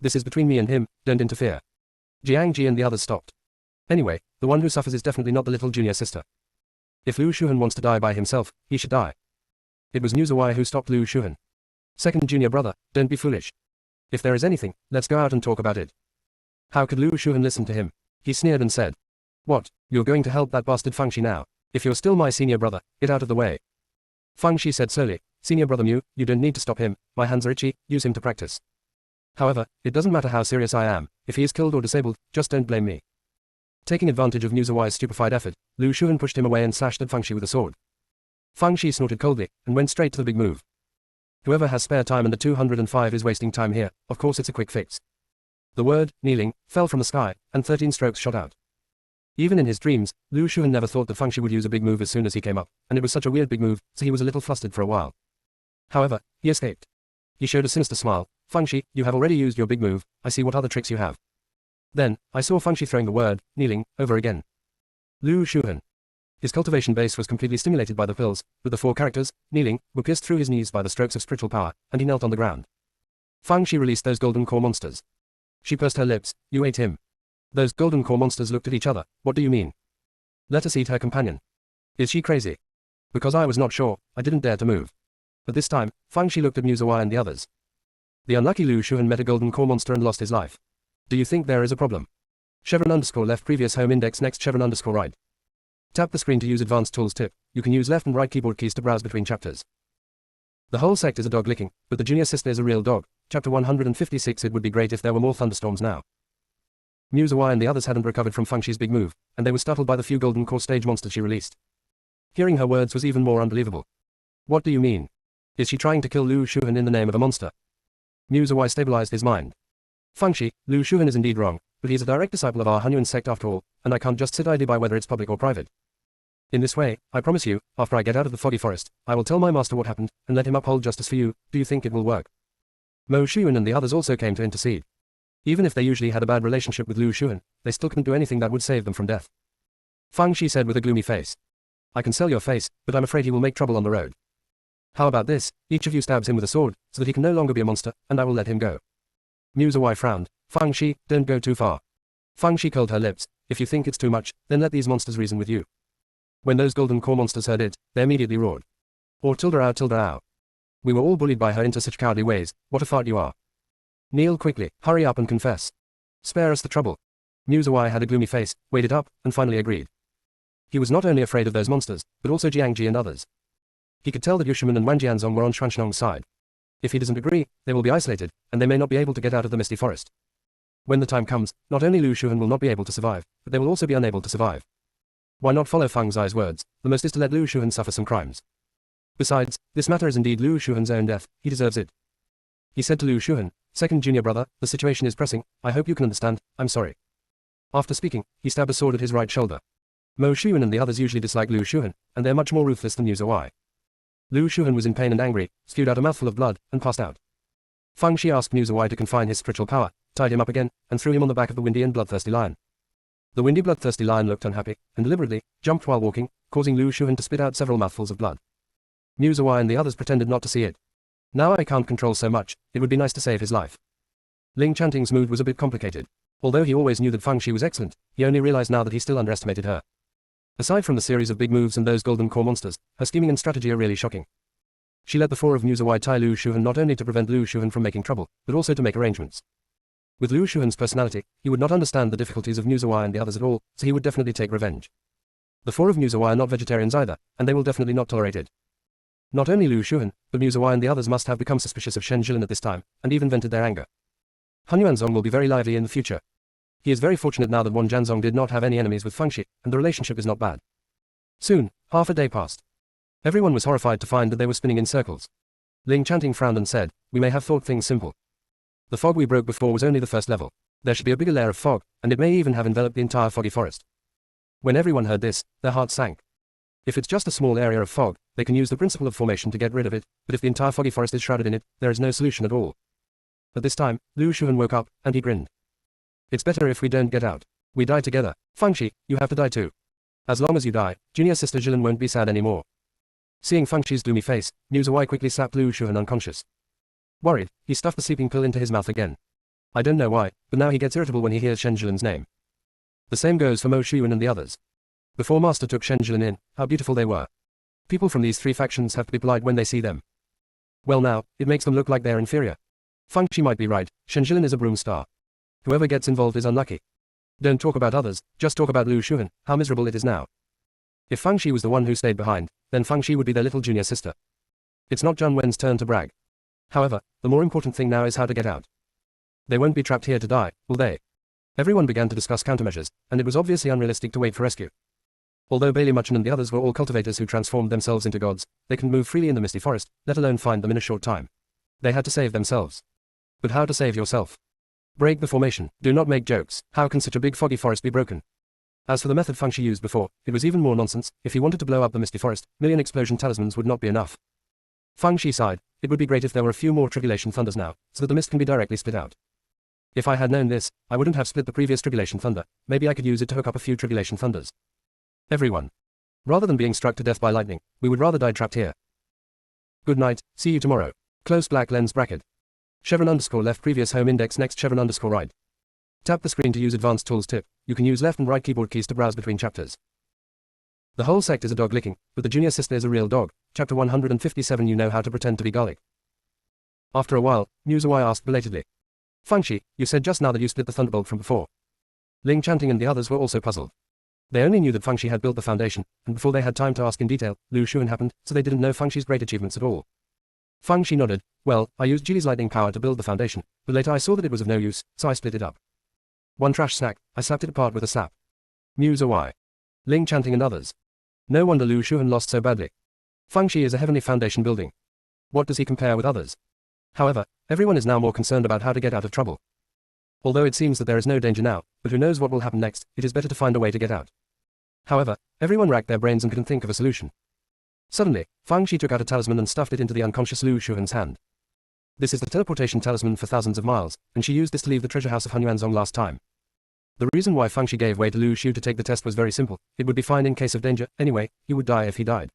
Speaker 1: This is between me and him, don't interfere. Jiang Ji and the others stopped. Anyway, the one who suffers is definitely not the little junior sister. If Lu Shuhan wants to die by himself, he should die. It was NovelAudiobook who stopped Lu Shuhan. Second junior brother, don't be foolish. If there is anything, let's go out and talk about it. How could Lu Shuhan listen to him? He sneered and said. What, you're going to help that bastard Fang Shi now? If you're still my senior brother, get out of the way. Fang Shi said slowly, Senior brother Mu, you don't need to stop him, my hands are itchy, use him to practice. However, it doesn't matter how serious I am, if he is killed or disabled, just don't blame me. Taking advantage of NovelAudiobook's stupefied effort, Lu Shuhan pushed him away and slashed at Fang Shi with a sword. Fang Shi snorted coldly, and went straight to the big move. Whoever has spare time and the 205 is wasting time here, of course it's a quick fix. The word, kneeling, fell from the sky, and 13 strokes shot out. Even in his dreams, Lu Shuhan never thought that Fang Shi would use a big move as soon as he came up, and it was such a weird big move, so he was a little flustered for a while. However, he escaped. He showed a sinister smile. Fang Shi, you have already used your big move, I see what other tricks you have. Then, I saw Fang Shi throwing the word, kneeling, over again. Lu Shuhan. His cultivation base was completely stimulated by the pills, with the 4 characters, kneeling, were pierced through his knees by the strokes of spiritual power, and he knelt on the ground. Fang Shi released those golden core monsters. She pursed her lips, you ate him. Those golden core monsters looked at each other, what do you mean? Let us eat her companion. Is she crazy? Because I was not sure, I didn't dare to move. But this time, Fang Shi looked at NovelAudiobook and the others. The unlucky Lu Shuhan met a golden core monster and lost his life. Do you think there is a problem? _left previous home index next _right. Tap the screen to use advanced tools tip. You can use left and right keyboard keys to browse between chapters. The whole sect is a dog licking, but the junior sister is a real dog. Chapter 156. It would be great if there were more thunderstorms now. NovelAudiobook and the others hadn't recovered from Fang Shi's big move, and they were startled by the few golden core stage monsters she released. Hearing her words was even more unbelievable. What do you mean? Is she trying to kill Lu Shuhan in the name of a monster? NovelAudiobook stabilized his mind. Fang Shi, Lu Shuhan is indeed wrong, but he is a direct disciple of our Hunyuan sect after all, and I can't just sit idly by whether it's public or private. In this way, I promise you, after I get out of the foggy forest, I will tell my master what happened, and let him uphold justice for you. Do you think it will work? Mo Shuyun and the others also came to intercede. Even if they usually had a bad relationship with Lu Shuhan, they still couldn't do anything that would save them from death. Fang Shi said with a gloomy face. I can sell your face, but I'm afraid he will make trouble on the road. How about this, each of you stabs him with a sword, so that he can no longer be a monster, and I will let him go. NovelAudiobook frowned. Fang Shi, don't go too far. Fang Shi curled her lips. If you think it's too much, then let these monsters reason with you. When those golden core monsters heard it, they immediately roared. Or tilde. We were all bullied by her into such cowardly ways, what a fart you are. Kneel quickly, hurry up and confess. Spare us the trouble. NovelAudiobook had a gloomy face, weighed it up, and finally agreed. He was not only afraid of those monsters, but also Jiang Ji and others. He could tell that Yushiman and Wang Jianzong were on Xuanshnong's side. If he doesn't agree, they will be isolated, and they may not be able to get out of the misty forest. When the time comes, not only Lu Shuhan will not be able to survive, but they will also be unable to survive. Why not follow Fang Zai's words? The most is to let Lu Shuhan suffer some crimes. Besides, this matter is indeed Lu Shuhan's own death, he deserves it. He said to Lu Shuhan, second junior brother, the situation is pressing, I hope you can understand, I'm sorry. After speaking, he stabbed a sword at his right shoulder. Mo Shuyun and the others usually dislike Lu Shuhan, and they're much more ruthless than NovelAudiobook. Lu Shuhan was in pain and angry, spewed out a mouthful of blood, and passed out. Fang Shi asked NovelAudiobook to confine his spiritual power, tied him up again, and threw him on the back of the windy and bloodthirsty lion. The windy bloodthirsty lion looked unhappy, and deliberately, jumped while walking, causing Lu Shuhan to spit out several mouthfuls of blood. NovelAudiobook and the others pretended not to see it. Now I can't control so much, it would be nice to save his life. Ling Chanting's mood was a bit complicated. Although he always knew that Fang Shi was excellent, he only realized now that he still underestimated her. Aside from the series of big moves and those golden core monsters, her scheming and strategy are really shocking. She let the 4 of NovelAudiobook tie Lu Shuhan not only to prevent Lu Shuhan from making trouble, but also to make arrangements. With Lu Shuhan's personality, he would not understand the difficulties of NovelAudiobook and the others at all, so he would definitely take revenge. The 4 of NovelAudiobook are not vegetarians either, and they will definitely not tolerate it. Not only Lu Shuhan, but NovelAudiobook and the others must have become suspicious of Shen Jilin at this time, and even vented their anger. Hunyuanzong will be very lively in the future. He is very fortunate now that Wang Jianzong did not have any enemies with Fang Shi, and the relationship is not bad. Soon, half a day passed. Everyone was horrified to find that they were spinning in circles. Ling Chanting frowned and said, we may have thought things simple. The fog we broke before was only the first level. There should be a bigger layer of fog, and it may even have enveloped the entire foggy forest. When everyone heard this, their hearts sank. If it's just a small area of fog, they can use the principle of formation to get rid of it, but if the entire foggy forest is shrouded in it, there is no solution at all. But this time, Lu Shuhan woke up, and he grinned. It's better if we don't get out. We die together. Fangxi, you have to die too. As long as you die, junior sister Jilin won't be sad anymore. Seeing Fangxi's gloomy face, Mu Zuwai quickly slapped Lu Shuhan unconscious. Worried, he stuffed the sleeping pill into his mouth again. I don't know why, but now he gets irritable when he hears Shen Jilin's name. The same goes for Mo Shuyuan and the others. Before Master took Shen Jilin in, how beautiful they were. People from these three factions have to be polite when they see them. Well now, it makes them look like they're inferior. Fangxi might be right, Shen Jilin is a broom star. Whoever gets involved is unlucky. Don't talk about others, just talk about Lu Shuhan, how miserable it is now. If Fangxi was the one who stayed behind, then Fangxi would be their little junior sister. It's not Zhang Wen's turn to brag. However, the more important thing now is how to get out. They won't be trapped here to die, will they? Everyone began to discuss countermeasures, and it was obviously unrealistic to wait for rescue. Although Bailey Muchen and the others were all cultivators who transformed themselves into gods, they couldn't move freely in the misty forest, let alone find them in a short time. They had to save themselves. But how to save yourself? Break the formation. Do not make jokes. How can such a big foggy forest be broken? As for the method Fangxi used before, it was even more nonsense. If he wanted to blow up the misty forest, million explosion talismans would not be enough. Fangxi sighed. It would be great if there were a few more tribulation thunders now, so that the mist can be directly split out. If I had known this, I wouldn't have split the previous tribulation thunder. Maybe I could use it to hook up a few tribulation thunders. Everyone. Rather than being struck to death by lightning, we would rather die trapped here. Good night, see you tomorrow. Close black lens bracket. Chevron underscore left previous home index next chevron underscore right. Tap the screen to use advanced tools tip. You can use left and right keyboard keys to browse between chapters. The whole sect is a dog licking, but the junior sister is a real dog. Chapter 157 You know how to pretend to be garlic. After a while, Mu Zuwai asked belatedly. Fangxi, you said just now that you split the thunderbolt from before. Ling Chanting and the others were also puzzled. They only knew that Fangxi had built the foundation, and before they had time to ask in detail, Lu Shuhan happened, so they didn't know Fangxi's great achievements at all. Fangxi nodded. Well, I used Jili's lightning power to build the foundation, but later I saw that it was of no use, so I split it up. One trash snack, I slapped it apart with a slap. Mu Zuwai. Ling Chanting and others. No wonder Lu Shuhan lost so badly. Fangxi is a heavenly foundation building. What does he compare with others? However, everyone is now more concerned about how to get out of trouble. Although it seems that there is no danger now, but who knows what will happen next, it is better to find a way to get out. However, everyone racked their brains and couldn't think of a solution. Suddenly, Fangxi took out a talisman and stuffed it into the unconscious Lu Shuhan's hand. This is the teleportation talisman for thousands of miles, and she used this to leave the treasure house of Hunyuanzong last time. The reason why Fangxi gave way to Lu Shu to take the test was very simple. It would be fine in case of danger. Anyway, he would die if he died.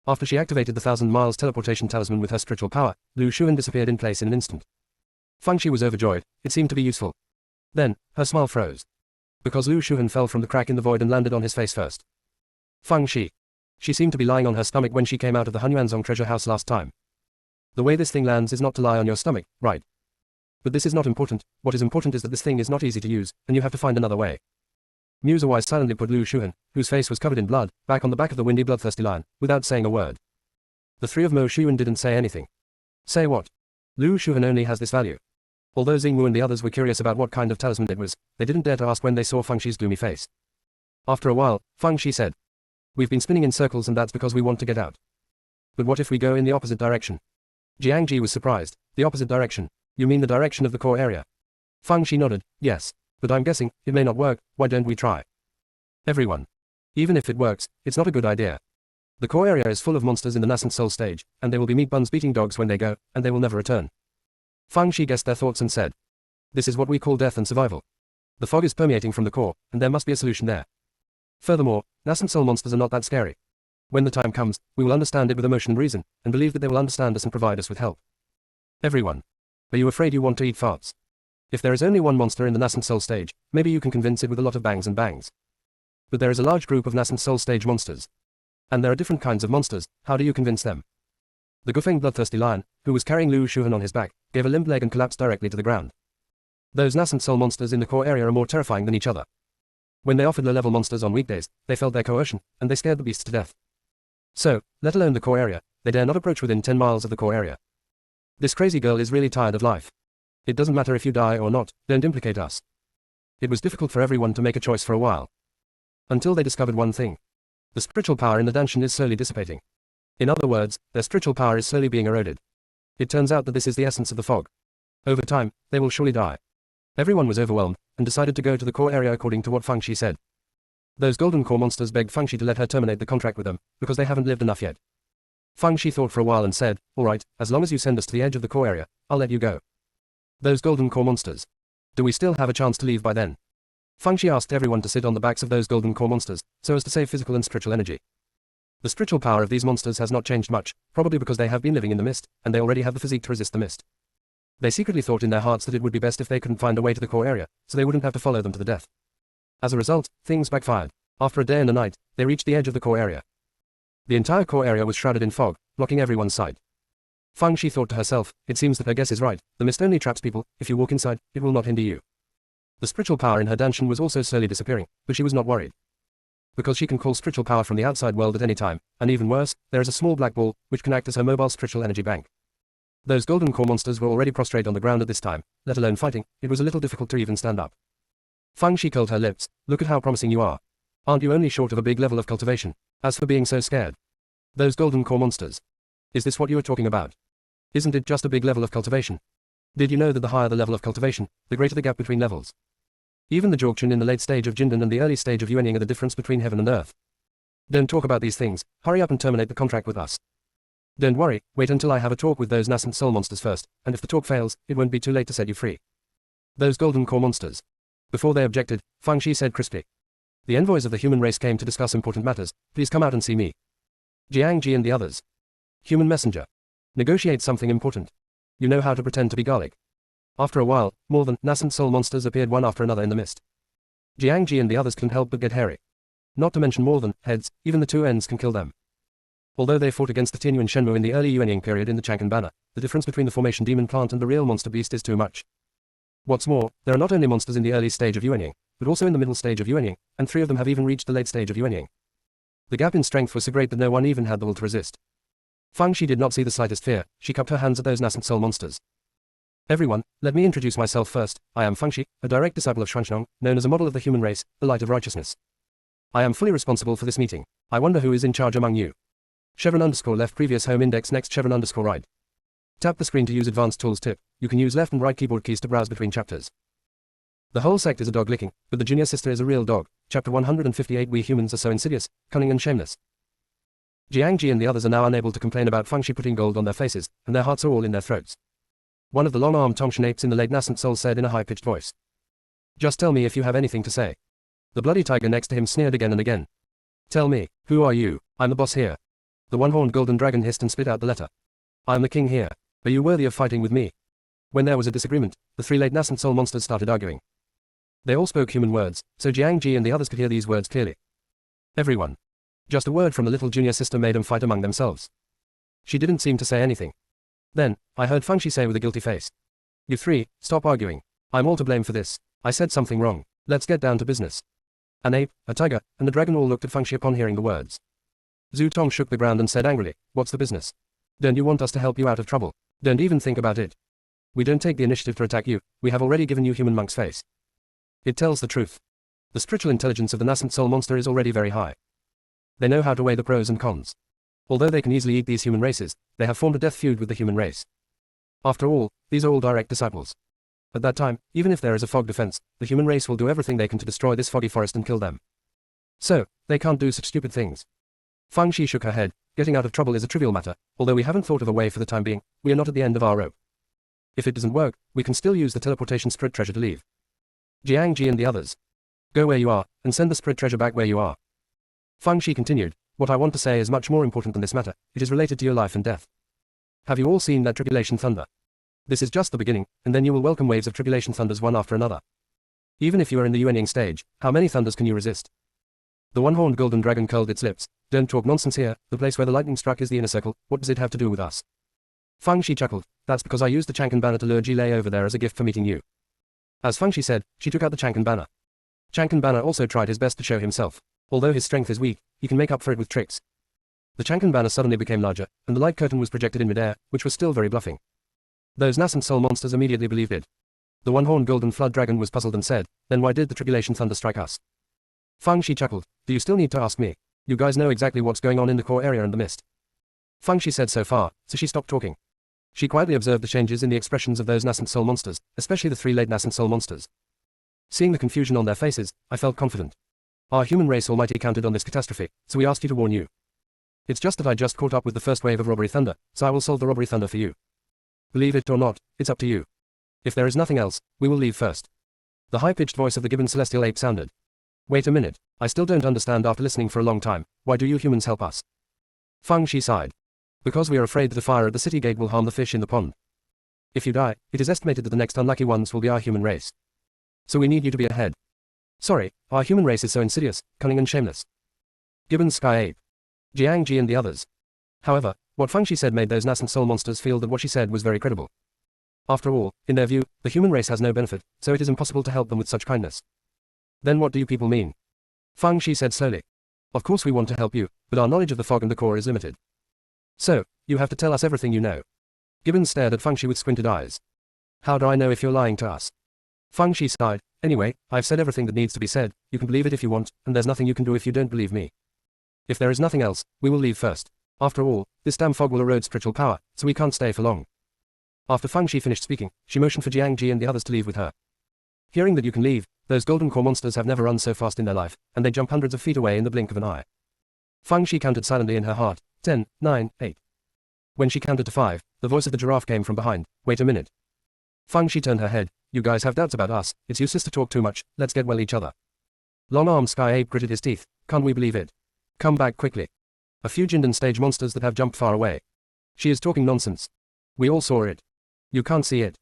Speaker 1: After she activated the 1,000 miles teleportation talisman with her spiritual power, Lu Shuhan disappeared in place in an instant. Fangxi was overjoyed. It seemed to be useful. Then, her smile froze. Because Lu Shuhan fell from the crack in the void and landed on his face first. Fangxi. She seemed to be lying on her stomach when she came out of the Hunyuanzong treasure house last time. The way this thing lands is not to lie on your stomach, right? But this is not important. What is important is that this thing is not easy to use, and you have to find another way. Mu Zuwai silently put Lu Shuhan, whose face was covered in blood, back on the back of the windy bloodthirsty lion, without saying a word. The three of Mo Shuyuan didn't say anything. Say what? Lu Shuhan only has this value. Although Xingwu and the others were curious about what kind of talisman it was, they didn't dare to ask when they saw Fangxi's gloomy face. After a while, Fangxi said. We've been spinning in circles and that's because we want to get out. But what if we go in the opposite direction? Jiangji was surprised. The opposite direction? You mean the direction of the core area? Fangxi nodded. Yes. But I'm guessing, it may not work. Why don't we try? Everyone. Even if it works, it's not a good idea. The core area is full of monsters in the nascent soul stage, and they will be meat buns beating dogs when they go, and they will never return. Fangxi guessed their thoughts and said. This is what we call death and survival. The fog is permeating from the core, and there must be a solution there. Furthermore, nascent soul monsters are not that scary. When the time comes, we will understand it with emotion and reason, and believe that they will understand us and provide us with help. Everyone. Are you afraid you want to eat farts? If there is only one monster in the nascent soul stage, maybe you can convince it with a lot of bangs and bangs. But there is a large group of nascent soul stage monsters. And there are different kinds of monsters, how do you convince them? The Gufeng bloodthirsty lion, who was carrying Lu Shuhan on his back, gave a limp leg and collapsed directly to the ground. Those nascent soul monsters in the core area are more terrifying than each other. When they offered low-level monsters on weekdays, they felt their coercion, and they scared the beasts to death. So, let alone the core area, they dare not approach within 10 miles of the core area. This crazy girl is really tired of life. It doesn't matter if you die or not, don't implicate us. It was difficult for everyone to make a choice for a while. Until they discovered one thing. The spiritual power in the Danshan is slowly dissipating. In other words, their spiritual power is slowly being eroded. It turns out that this is the essence of the fog. Over time, they will surely die. Everyone was overwhelmed, and decided to go to the core area according to what Fangxi said. Those golden core monsters begged Fangxi to let her terminate the contract with them, because they haven't lived enough yet. Fangxi thought for a while and said, alright, as long as you send us to the edge of the core area, I'll let you go. Those golden core monsters. Do we still have a chance to leave by then? Feng Shi asked everyone to sit on the backs of those golden core monsters, so as to save physical and spiritual energy. The spiritual power of these monsters has not changed much, probably because they have been living in the mist, and they already have the physique to resist the mist. They secretly thought in their hearts that it would be best if they couldn't find a way to the core area, so they wouldn't have to follow them to the death. As a result, things backfired. After a day and a night, they reached the edge of the core area. The entire core area was shrouded in fog, blocking everyone's sight. Feng Shi thought to herself, it seems that her guess is right, the mist only traps people, if you walk inside, it will not hinder you. The spiritual power in her danshan was also slowly disappearing, but she was not worried. Because she can call spiritual power from the outside world at any time, and even worse, there is a small black ball, which can act as her mobile spiritual energy bank. Those golden core monsters were already prostrate on the ground at this time, let alone fighting, it was a little difficult to even stand up. Feng Shi curled her lips, look at how promising you are. Aren't you only short of a big level of cultivation? As for being so scared. Those golden core monsters. Is this what you were talking about? Isn't it just a big level of cultivation? Did you know that the higher the level of cultivation, the greater the gap between levels? Even the Jorkshin in the late stage of Jindan and the early stage of Yuanying are the difference between heaven and earth. Don't talk about these things, hurry up and terminate the contract with us. Don't worry, wait until I have a talk with those nascent soul monsters first, and if the talk fails, it won't be too late to set you free. Those golden core monsters. Before they objected, Feng Shi said crisply. The envoys of the human race came to discuss important matters, please come out and see me. Jiang Ji and the others. Human messenger. Negotiate something important. You know how to pretend to be garlic. After a while, more than nascent soul monsters appeared one after another in the mist. Jiang Ji and the others couldn't help but get hairy. Not to mention more than heads, even the two ends can kill them. Although they fought against the Tianyu and Shenmu in the early Yuanying period in the Chang'an banner, the difference between the formation demon plant and the real monster beast is too much. What's more, there are not only monsters in the early stage of Yuanying, but also in the middle stage of Yuanying, and 3 of them have even reached the late stage of Yuanying. The gap in strength was so great that no one even had the will to resist. Feng Shi did not see the slightest fear, she cupped her hands at those nascent soul monsters. Everyone, let me introduce myself first, I am Feng Shi, a direct disciple of Xuanzong, known as a model of the human race, the light of righteousness. I am fully responsible for this meeting. I wonder who is in charge among you. _left previous home index next _right. Tap the screen to use advanced tools tip, you can use left and right keyboard keys to browse between chapters. The whole sect is a dog licking, but the junior sister is a real dog. Chapter 158 We humans are so insidious, cunning and shameless. Jiang Ji and the others are now unable to complain about Feng Shi putting gold on their faces, and their hearts are all in their throats. One of the long-armed Tongshan apes in the late nascent soul said in a high-pitched voice. Just tell me if you have anything to say. The bloody tiger next to him sneered again and again. Tell me, who are you? I'm the boss here. The one-horned golden dragon hissed and spit out the letter. I am the king here. Are you worthy of fighting with me? When there was a disagreement, the 3 late nascent soul monsters started arguing. They all spoke human words, so Jiang Ji and the others could hear these words clearly. Everyone. Just a word from the little junior sister made them fight among themselves. She didn't seem to say anything. Then, I heard Feng Shi say with a guilty face. You 3, stop arguing. I'm all to blame for this. I said something wrong. Let's get down to business. An ape, a tiger, and the dragon all looked at Feng Shi upon hearing the words. Zhu Tong shook the ground and said angrily, what's the business? Don't you want us to help you out of trouble? Don't even think about it. We don't take the initiative to attack you, we have already given you human monk's face. It tells the truth. The spiritual intelligence of the nascent soul monster is already very high. They know how to weigh the pros and cons. Although they can easily eat these human races, they have formed a death feud with the human race. After all, these are all direct disciples. At that time, even if there is a fog defense, the human race will do everything they can to destroy this foggy forest and kill them. So, they can't do such stupid things. Feng Shi shook her head, getting out of trouble is a trivial matter, although we haven't thought of a way for the time being, we are not at the end of our rope. If it doesn't work, we can still use the teleportation spirit treasure to leave. Jiang Ji and the others. Go where you are, and send the spirit treasure back where you are. Feng Shi continued, what I want to say is much more important than this matter, it is related to your life and death. Have you all seen that tribulation thunder? This is just the beginning, and then you will welcome waves of tribulation thunders one after another. Even if you are in the Yuanying stage, how many thunders can you resist? The one-horned golden dragon curled its lips. Don't talk nonsense here, the place where the lightning struck is the inner circle, what does it have to do with us? Feng Shi chuckled, that's because I used the Chang'an banner to lure Jilei over there as a gift for meeting you. As Feng Shi said, she took out the Chang'an banner. Chang'an banner also tried his best to show himself. Although his strength is weak, he can make up for it with tricks. The Chang'an banner suddenly became larger, and the light curtain was projected in midair, which was still very bluffing. Those nascent soul monsters immediately believed it. The one-horned golden flood dragon was puzzled and said, then why did the tribulation thunder strike us? Feng Shi chuckled, do you still need to ask me? You guys know exactly what's going on in the core area and the mist. Feng Shi said so far, so she stopped talking. She quietly observed the changes in the expressions of those nascent soul monsters, especially the 3 late nascent soul monsters. Seeing the confusion on their faces, I felt confident. Our human race almighty counted on this catastrophe, so we asked you to warn you. It's just that I just caught up with the first wave of robbery thunder, so I will solve the robbery thunder for you. Believe it or not, it's up to you. If there is nothing else, we will leave first. The high-pitched voice of the gibbon celestial ape sounded. Wait a minute, I still don't understand after listening for a long time, why do you humans help us? Fang Shi sighed. Because we are afraid that a fire at the city gate will harm the fish in the pond. If you die, it is estimated that the next unlucky ones will be our human race. So we need you to be ahead. Sorry, our human race is so insidious, cunning and shameless. Gibbon's sky ape. Jiang Ji and the others. However, what Fang Shi said made those nascent soul monsters feel that what she said was very credible. After all, in their view, the human race has no benefit, so it is impossible to help them with such kindness. Then what do you people mean? Fang Shi said slowly. Of course we want to help you, but our knowledge of the fog and the core is limited. So, you have to tell us everything you know. Gibbon stared at Fang Shi with squinted eyes. How do I know if you're lying to us? Fang Shi sighed. Anyway, I've said everything that needs to be said, you can believe it if you want, and there's nothing you can do if you don't believe me. If there is nothing else, we will leave first. After all, this damn fog will erode spiritual power, so we can't stay for long. After Fang Shi finished speaking, she motioned for Jiang Ji and the others to leave with her. Hearing that you can leave, those golden core monsters have never run so fast in their life, and they jump hundreds of feet away in the blink of an eye. Fang Shi counted silently in her heart, 10, 9, 8. When she counted to 5, the voice of the giraffe came from behind, wait a minute. Fang Shi turned her head, you guys have doubts about us, it's useless to talk too much, let's get well each other. Long-armed Sky Ape gritted his teeth, can't we believe it? Come back quickly. A few Jindan stage monsters that have jumped far away. She is talking nonsense. We all saw it. You can't see it.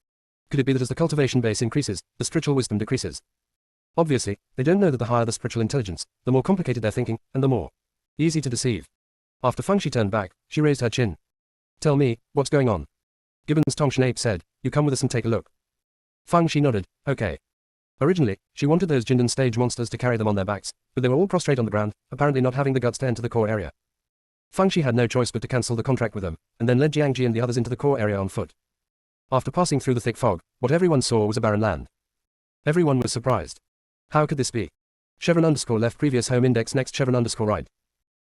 Speaker 1: Could it be that as the cultivation base increases, the spiritual wisdom decreases? Obviously, they don't know that the higher the spiritual intelligence, the more complicated their thinking, and the more easy to deceive. After Fang Shi turned back, she raised her chin. Tell me, what's going on? Gibbon's Tongshan ape said, you come with us and take a look. Fang Shi nodded, okay. Originally, she wanted those Jindan stage monsters to carry them on their backs, but they were all prostrate on the ground, apparently not having the guts to enter the core area. Fang Shi had no choice but to cancel the contract with them, and then led Jiang Ji and the others into the core area on foot. After passing through the thick fog, what everyone saw was a barren land. Everyone was surprised. How could this be? Chevron_left previous home index next Chevron_right.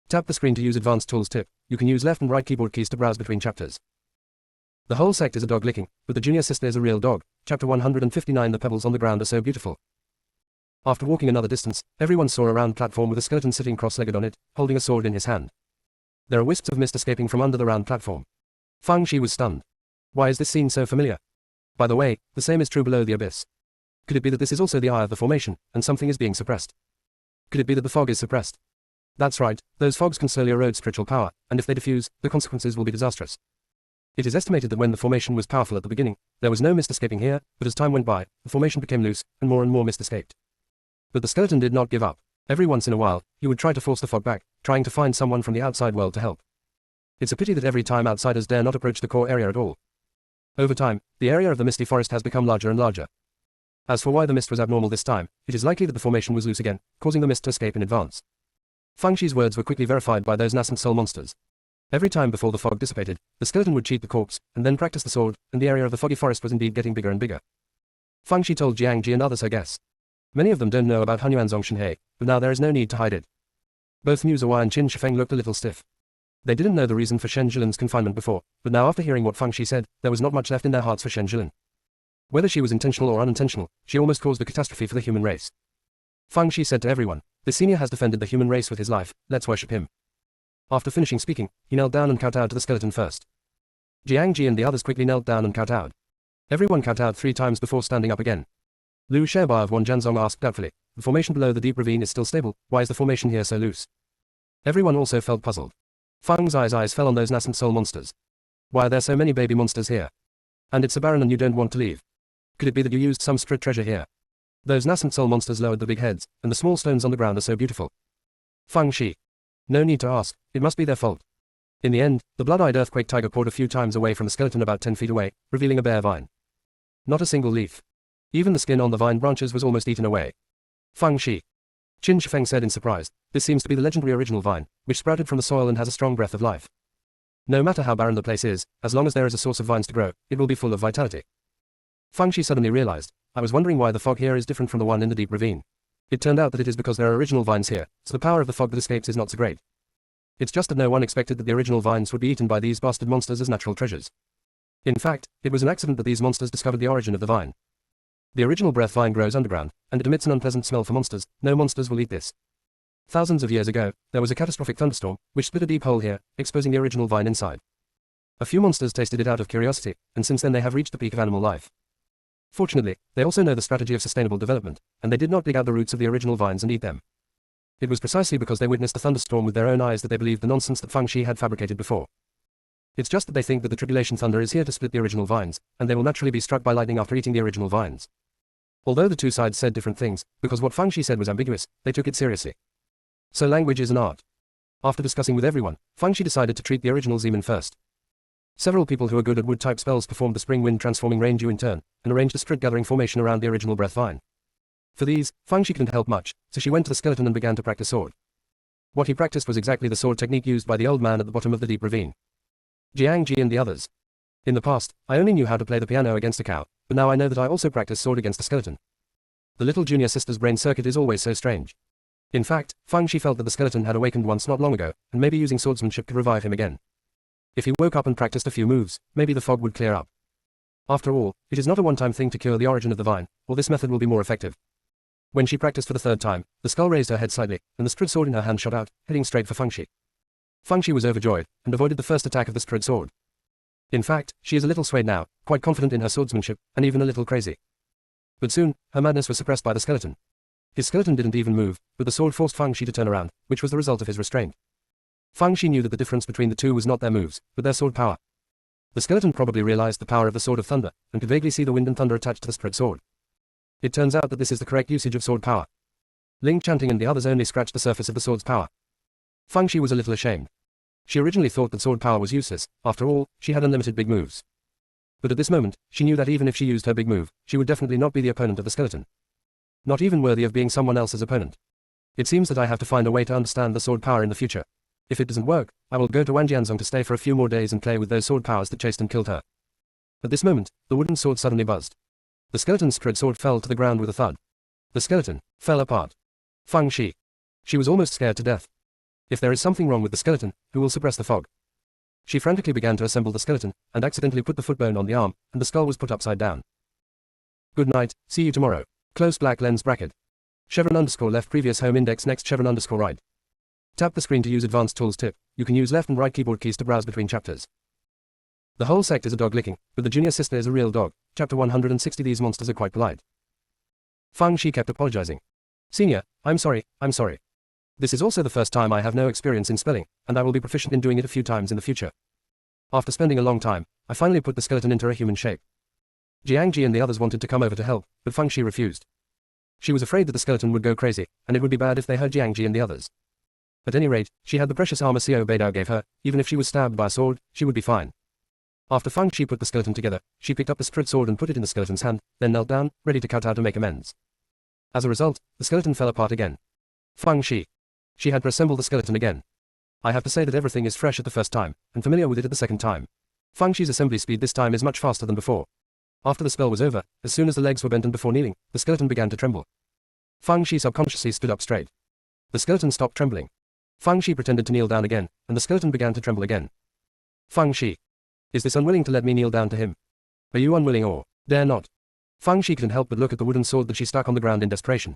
Speaker 1: Tap the screen to use advanced tools tip. You can use left and right keyboard keys to browse between chapters. The whole sect is a dog licking, but the junior sister is a real dog. Chapter 159 The pebbles on the ground are so beautiful. After walking another distance, everyone saw a round platform with a skeleton sitting cross-legged on it, holding a sword in his hand. There are wisps of mist escaping from under the round platform. Fang Shi was stunned. Why is this scene so familiar? By the way, the same is true below the abyss. Could it be that this is also the eye of the formation, and something is being suppressed? Could it be that the fog is suppressed? That's right, those fogs can slowly erode spiritual power, and if they diffuse, the consequences will be disastrous. It is estimated that when the formation was powerful at the beginning, there was no mist escaping here, but as time went by, the formation became loose, and more mist escaped. But the skeleton did not give up. Every once in a while, he would try to force the fog back, trying to find someone from the outside world to help. It's a pity that every time outsiders dare not approach the core area at all. Over time, the area of the misty forest has become larger and larger. As for why the mist was abnormal this time, it is likely that the formation was loose again, causing the mist to escape in advance. Fang Shi's words were quickly verified by those nascent soul monsters. Every time before the fog dissipated, the skeleton would cheat the corpse, and then practice the sword, and the area of the foggy forest was indeed getting bigger and bigger. Fang Shi told Jiang Ji and others her guess. Many of them don't know about Hunyuan Zongshenhe, but now there is no need to hide it. Both Mu Zuo and Qin Shifeng looked a little stiff. They didn't know the reason for Shen Jilin's confinement before, but now after hearing what Fang Shi said, there was not much left in their hearts for Shen Jilin. Whether she was intentional or unintentional, she almost caused a catastrophe for the human race. Fang Shi said to everyone, the senior has defended the human race with his life, let's worship him. After finishing speaking, he knelt down and kowtowed to the skeleton first. Jiang Ji and the others quickly knelt down and kowtowed. Everyone kowtowed 3 times before standing up again. Lu Sherbai of Wanjianzong asked doubtfully, the formation below the deep ravine is still stable, why is the formation here so loose? Everyone also felt puzzled. Fang's eyes fell on those nascent soul monsters. Why are there so many baby monsters here? And it's a barren and you don't want to leave. Could it be that you used some spirit treasure here? Those nascent soul monsters lowered the big heads, and the small stones on the ground are so beautiful. Fang Shi. No need to ask, it must be their fault. In the end, the blood-eyed earthquake tiger poured a few times away from the skeleton about 10 feet away, revealing a bare vine. Not a single leaf. Even the skin on the vine branches was almost eaten away. Fang Shi. Qin Shifeng said in surprise, this seems to be the legendary original vine, which sprouted from the soil and has a strong breath of life. No matter how barren the place is, as long as there is a source of vines to grow, it will be full of vitality. Fang Shi suddenly realized, I was wondering why the fog here is different from the one in the deep ravine. It turned out that it is because there are original vines here, so the power of the fog that escapes is not so great. It's just that no one expected that the original vines would be eaten by these bastard monsters as natural treasures. In fact, it was an accident that these monsters discovered the origin of the vine. The original breath vine grows underground, and it emits an unpleasant smell for monsters. No monsters will eat this. Thousands of years ago, there was a catastrophic thunderstorm, which split a deep hole here, exposing the original vine inside. A few monsters tasted it out of curiosity, and since then they have reached the peak of animal life. Fortunately, they also know the strategy of sustainable development, and they did not dig out the roots of the original vines and eat them. It was precisely because they witnessed the thunderstorm with their own eyes that they believed the nonsense that Feng Shi had fabricated before. It's just that they think that the tribulation thunder is here to split the original vines, and they will naturally be struck by lightning after eating the original vines. Although the two sides said different things, because what Feng Shi said was ambiguous, they took it seriously. So language is an art. After discussing with everyone, Feng Shi decided to treat the original Zeman first. Several people who are good at wood-type spells performed the spring wind transforming rain dew in turn, and arranged a strict gathering formation around the original breath vine. For these, Feng Shi couldn't help much, so she went to the skeleton and began to practice sword. What he practiced was exactly the sword technique used by the old man at the bottom of the deep ravine. Jiang Ji and the others. In the past, I only knew how to play the piano against a cow, but now I know that I also practice sword against a skeleton. The little junior sister's brain circuit is always so strange. In fact, Feng Shi felt that the skeleton had awakened once not long ago, and maybe using swordsmanship could revive him again. If he woke up and practiced a few moves, maybe the fog would clear up. After all, it is not a one-time thing to cure the origin of the vine, or this method will be more effective. When she practiced for the third time, the skull raised her head slightly, and the spread sword in her hand shot out, heading straight for Feng Shi. Feng Shi was overjoyed, and avoided the first attack of the spread sword. In fact, she is a little swayed now, quite confident in her swordsmanship, and even a little crazy. But soon, her madness was suppressed by the skeleton. His skeleton didn't even move, but the sword forced Feng Shi to turn around, which was the result of his restraint. Feng Shi knew that the difference between the two was not their moves, but their sword power. The skeleton probably realized the power of the sword of thunder, and could vaguely see the wind and thunder attached to the spread sword. It turns out that this is the correct usage of sword power. Ling Chanting and the others only scratched the surface of the sword's power. Feng Shi was a little ashamed. She originally thought that sword power was useless, after all, she had unlimited big moves. But at this moment, she knew that even if she used her big move, she would definitely not be the opponent of the skeleton. Not even worthy of being someone else's opponent. It seems that I have to find a way to understand the sword power in the future. If it doesn't work, I will go to Wanjianzong to stay for a few more days and play with those sword powers that chased and killed her. At this moment, the wooden sword suddenly buzzed. The skeleton's spread sword fell to the ground with a thud. The skeleton fell apart. Feng Shi. She was almost scared to death. If there is something wrong with the skeleton, who will suppress the fog? She frantically began to assemble the skeleton, and accidentally put the foot bone on the arm, and the skull was put upside down. Good night, see you tomorrow. Close black lens bracket. Chevron_left previous home index next Chevron_right. Tap the screen to use advanced tools tip. You can use left and right keyboard keys to browse between chapters. The whole sect is a dog licking, but the junior sister is a real dog. Chapter 160. These monsters are quite polite. Feng Shi kept apologizing. Senior, I'm sorry. This is also the first time I have no experience in spelling, and I will be proficient in doing it a few times in the future. After spending a long time, I finally put the skeleton into a human shape. Jiang Ji and the others wanted to come over to help, but Feng Shi refused. She was afraid that the skeleton would go crazy, and it would be bad if they heard Jiang Ji and the others. At any rate, she had the precious armor Xiao Beidao gave her. Even if she was stabbed by a sword, she would be fine. After Feng Shi put the skeleton together, she picked up the spread sword and put it in the skeleton's hand, then knelt down, ready to cut out to make amends. As a result, the skeleton fell apart again. Feng Shi. She had reassembled the skeleton again. I have to say that everything is fresh at the first time, and familiar with it at the second time. Feng Shi's assembly speed this time is much faster than before. After the spell was over, as soon as the legs were bent and before kneeling, the skeleton began to tremble. Feng Shi subconsciously stood up straight. The skeleton stopped trembling. Feng Shi pretended to kneel down again, and the skeleton began to tremble again. Feng Shi. Is this unwilling to let me kneel down to him? Are you unwilling or dare not? Feng Shi couldn't help but look at the wooden sword that she stuck on the ground in desperation.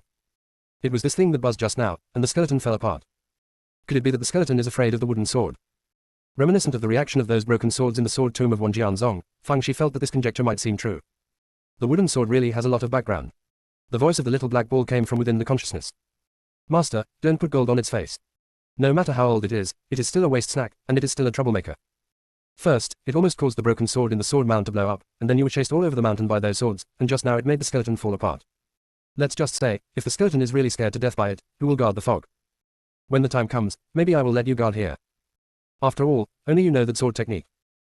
Speaker 1: It was this thing that buzzed just now, and the skeleton fell apart. Could it be that the skeleton is afraid of the wooden sword? Reminiscent of the reaction of those broken swords in the sword tomb of Wanjianzong, Feng Shi felt that this conjecture might seem true. The wooden sword really has a lot of background. The voice of the little black ball came from within the consciousness. Master, don't put gold on its face. No matter how old it is still a waste snack, and it is still a troublemaker. First, it almost caused the broken sword in the sword mound to blow up, and then you were chased all over the mountain by those swords, and just now it made the skeleton fall apart. Let's just say, if the skeleton is really scared to death by it, who will guard the fog? When the time comes, maybe I will let you guard here. After all, only you know that sword technique.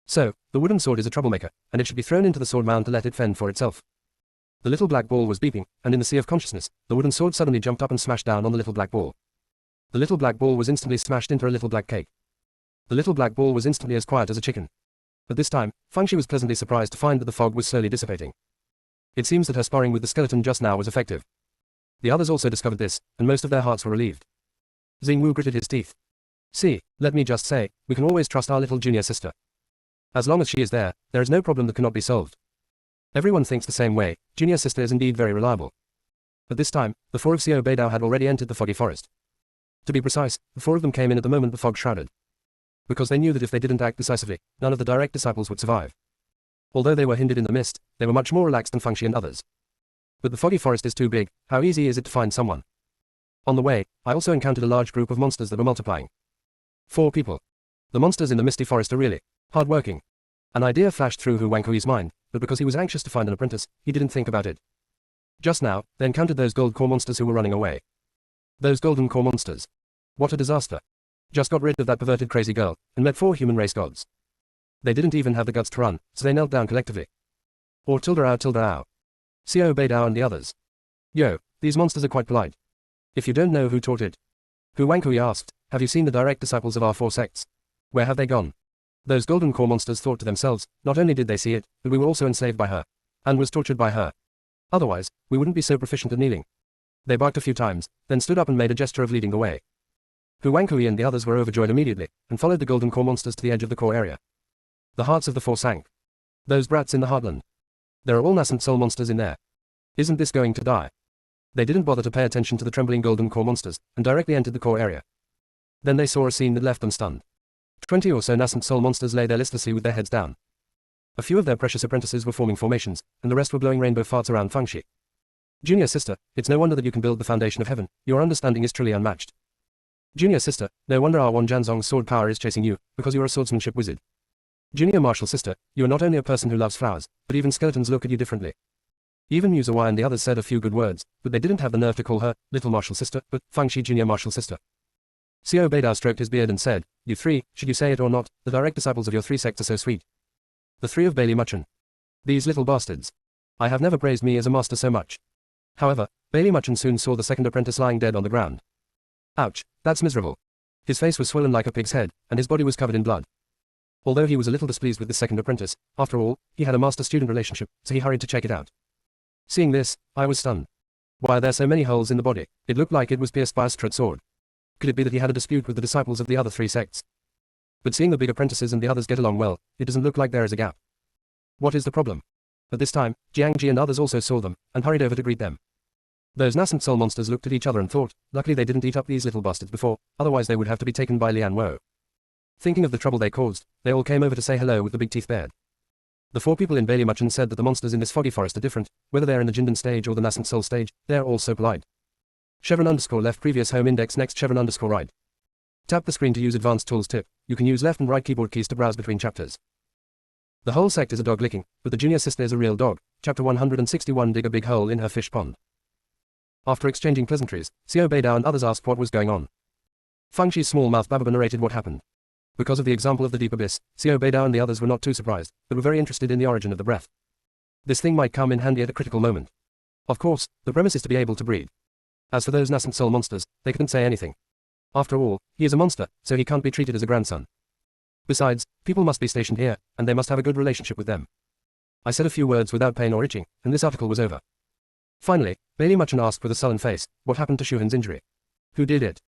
Speaker 1: So, the wooden sword is a troublemaker, and it should be thrown into the sword mound to let it fend for itself. The little black ball was beeping, and in the sea of consciousness, the wooden sword suddenly jumped up and smashed down on the little black ball. The little black ball was instantly smashed into a little black cake. The little black ball was instantly as quiet as a chicken. But this time, Feng Shi was pleasantly surprised to find that the fog was slowly dissipating. It seems that her sparring with the skeleton just now was effective. The others also discovered this, and most of their hearts were relieved. Xingwu gritted his teeth. See, let me just say, we can always trust our little junior sister. As long as she is there is no problem that cannot be solved. Everyone thinks the same way, junior sister is indeed very reliable. But this time, the four of Xiao Beidao had already entered the foggy forest. To be precise, the four of them came in at the moment the fog shrouded. Because they knew that if they didn't act decisively, none of the direct disciples would survive. Although they were hindered in the mist, they were much more relaxed than Feng Shi and others. But the foggy forest is too big, how easy is it to find someone? On the way, I also encountered a large group of monsters that were multiplying. 4 people. The monsters in the misty forest are really hard-working. An idea flashed through Hu Wangkui's mind, but because he was anxious to find an apprentice, he didn't think about it. Just now, they encountered those gold core monsters who were running away. Those golden core monsters. What a disaster. Just got rid of that perverted crazy girl, and met 4 human race gods. They didn't even have the guts to run, so they knelt down collectively. Or tilde ow. Xiao Beidao and the others. Yo, these monsters are quite polite. If you don't know who taught it. Hu Wangkui asked, have you seen the direct disciples of our 4 sects? Where have they gone? Those golden core monsters thought to themselves, not only did they see it, but we were also enslaved by her. And was tortured by her. Otherwise, we wouldn't be so proficient at kneeling. They barked a few times, then stood up and made a gesture of leading the way. Hu Wangkui and the others were overjoyed immediately, and followed the golden core monsters to the edge of the core area. The hearts of the 4 sank. Those brats in the heartland. There are all nascent soul monsters in there. Isn't this going to die? They didn't bother to pay attention to the trembling golden core monsters, and directly entered the core area. Then they saw a scene that left them stunned. 20 or so nascent soul monsters lay there listlessly with their heads down. A few of their precious apprentices were forming formations, and the rest were blowing rainbow farts around Feng Shi. Junior sister, it's no wonder that you can build the foundation of heaven, your understanding is truly unmatched. Junior sister, no wonder our Wan Janzong's sword power is chasing you, because you're a swordsmanship wizard. Junior martial sister, you are not only a person who loves flowers, but even skeletons look at you differently. Even Mu Zawai and the others said a few good words, but they didn't have the nerve to call her little martial sister, but Feng Shi junior martial sister. Xiao Beidao stroked his beard and said, you 3, should you say it or not, the direct disciples of your 3 sects are so sweet. The 3 of Bailey Muchen. These little bastards. I have never praised me as a master so much. However, Bailey Muchen soon saw the second apprentice lying dead on the ground. Ouch, that's miserable. His face was swollen like a pig's head, and his body was covered in blood. Although he was a little displeased with the second apprentice, after all, he had a master-student relationship, so he hurried to check it out. Seeing this, I was stunned. Why are there so many holes in the body? It looked like it was pierced by a straight sword. Could it be that he had a dispute with the disciples of the other 3 sects? But seeing the big apprentices and the others get along well, it doesn't look like there is a gap. What is the problem? At this time, Jiangji and others also saw them, and hurried over to greet them. Those nascent soul monsters looked at each other and thought, luckily they didn't eat up these little bastards before, otherwise they would have to be taken by Lian Wo. Thinking of the trouble they caused, they all came over to say hello with the big teeth bared. The 4 people in Bailey Muchen said that the monsters in this foggy forest are different, whether they're in the Jindan stage or the nascent soul stage, they're all so polite. _left previous home index next _right. Tap the screen to use advanced tools tip. You can use left and right keyboard keys to browse between chapters. The whole sect is a dog licking, but the junior sister is a real dog. Chapter 161 Dig a big hole in her fish pond. After exchanging pleasantries, Xiao Beidao and others asked what was going on. Feng Shi's small-mouthed Bababa narrated what happened. Because of the example of the deep abyss, Xiao Beidao and the others were not too surprised, but were very interested in the origin of the breath. This thing might come in handy at a critical moment. Of course, the premise is to be able to breed. As for those nascent soul monsters, they couldn't say anything. After all, he is a monster, so he can't be treated as a grandson. Besides, people must be stationed here, and they must have a good relationship with them. I said a few words without pain or itching, and this article was over. Finally, Bailey Muchen asked with a sullen face, what happened to Shuhan's injury? Who did it?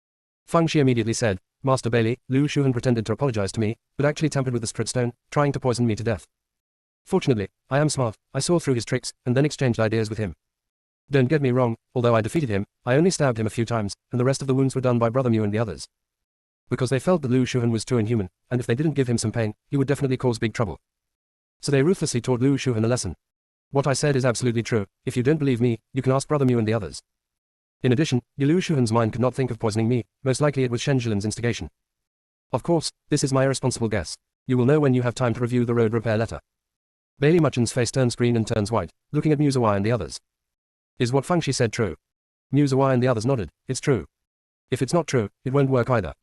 Speaker 1: Feng Shi immediately said, Master Bailey, Lu Shuhan pretended to apologize to me, but actually tampered with the Sprit Stone, trying to poison me to death. Fortunately, I am smart, I saw through his tricks, and then exchanged ideas with him. Don't get me wrong, although I defeated him, I only stabbed him a few times, and the rest of the wounds were done by Brother Mu and the others. Because they felt that Lu Shuhan was too inhuman, and if they didn't give him some pain, he would definitely cause big trouble. So they ruthlessly taught Lu Shuhan a lesson. What I said is absolutely true. If you don't believe me, you can ask Brother Mu and the others. In addition, Lu Shuhan's mind could not think of poisoning me, most likely it was Shen Jilin's instigation. Of course, this is my irresponsible guess. You will know when you have time to review the road repair letter. Bailey Muchen's face turns green and turns white, looking at Mu Zawai and the others. Is what Feng Shi said true? Mu Zawai and the others nodded, it's true. If it's not true, it won't work either.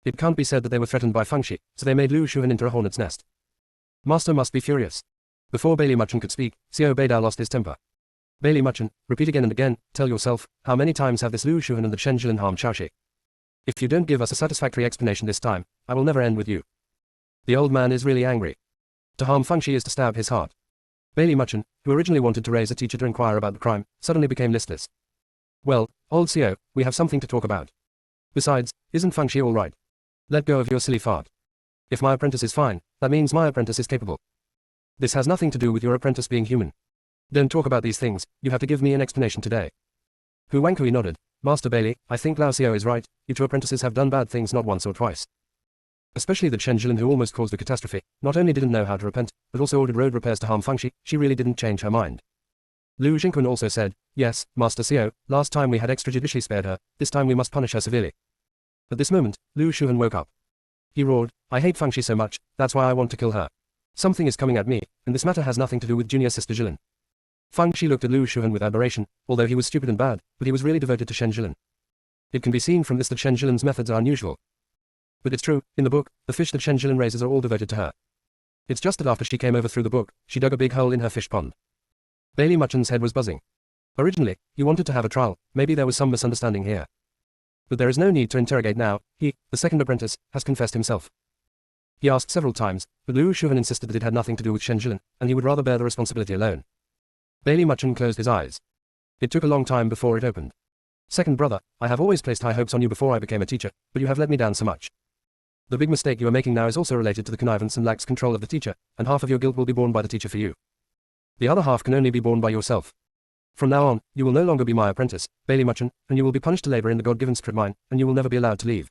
Speaker 1: It can't be said that they were threatened by Feng Shi, so they made Lu Shuhan into a hornet's nest. Master must be furious. Before Bailey Muchen could speak, Xiao Beidao lost his temper. Bailey Muchen, repeat again and again, tell yourself, how many times have this Lu Shuhan and the Shen Jilin harmed Xiaoxi? If you don't give us a satisfactory explanation this time, I will never end with you. The old man is really angry. To harm Feng Shi is to stab his heart. Bailey Muchen, who originally wanted to raise a teacher to inquire about the crime, suddenly became listless. Well, old Xiao, we have something to talk about. Besides, isn't Feng Shi all right? Let go of your silly fart. If my apprentice is fine, that means my apprentice is capable. This has nothing to do with your apprentice being human. Don't talk about these things, you have to give me an explanation today. Hu Wangkui nodded. Master Bailey, I think Lao Xiao is right, you 2 apprentices have done bad things not once or twice. Especially that Shen Jilin, who almost caused the catastrophe, not only didn't know how to repent, but also ordered road repairs to harm Fangxi. She really didn't change her mind. Lu Xingqun also said, "Yes, Master Xiao, last time we had extrajudicially spared her, this time we must punish her severely." At this moment, Lu Shuhan woke up. He roared, "I hate Fangxi so much, that's why I want to kill her. Something is coming at me, and this matter has nothing to do with junior sister Jilin." Fangxi looked at Lu Shuhan with admiration, although he was stupid and bad, but he was really devoted to Shen Jilin. It can be seen from this that Shen Jilin's methods are unusual. But it's true, in the book, the fish that Shen Jilin raises are all devoted to her. It's just that after she came over through the book, she dug a big hole in her fish pond. Bailey Muchen's head was buzzing. Originally, he wanted to have a trial, maybe there was some misunderstanding here. But there is no need to interrogate now, he, the second apprentice, has confessed himself. He asked several times, but Lu Shuhan insisted that it had nothing to do with Shen Jilin, and he would rather bear the responsibility alone. Bailey Muchen closed his eyes. It took a long time before it opened. "Second brother, I have always placed high hopes on you before I became a teacher, but you have let me down so much. The big mistake you are making now is also related to the connivance and lax control of the teacher, and half of your guilt will be borne by the teacher for you. The other half can only be borne by yourself. From now on, you will no longer be my apprentice, Bailey Muchen, and you will be punished to labor in the God-given strip mine, and you will never be allowed to leave."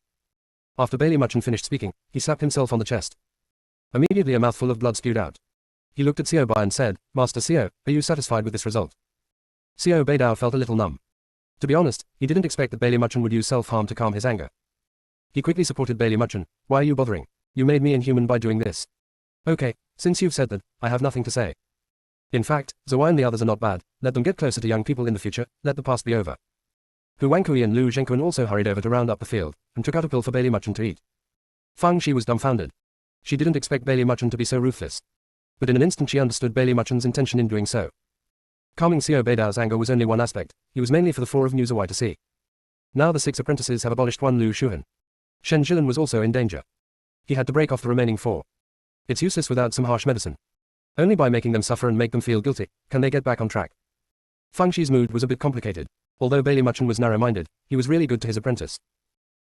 Speaker 1: After Bailey Muchen finished speaking, he slapped himself on the chest. Immediately a mouthful of blood spewed out. He looked at Xiao Bai and said, "Master Xiao, are you satisfied with this result?" Xiao Beidao felt a little numb. To be honest, he didn't expect that Bailey Muchen would use self-harm to calm his anger. He quickly supported Bailey Muchen. "Why are you bothering? You made me inhuman by doing this." "Okay, since you've said that, I have nothing to say. In fact, Zawai and the others are not bad, let them get closer to young people in the future, let the past be over." Hu Wankui and Lu Zhengquan also hurried over to round up the field, and took out a pill for Bailey Muchen to eat. Fangxi was dumbfounded. She didn't expect Bailey Muchen to be so ruthless. But in an instant she understood Bailey Muchen's intention in doing so. Calming Xiao Beidao's anger was only one aspect, he was mainly for the four of New Zawai to see. Now the 6 apprentices have abolished one Lu Shuhan. Shen Jilin was also in danger. He had to break off the remaining 4. It's useless without some harsh medicine. Only by making them suffer and make them feel guilty, can they get back on track. Fangxi's mood was a bit complicated. Although Bailey Muchen was narrow-minded, he was really good to his apprentice.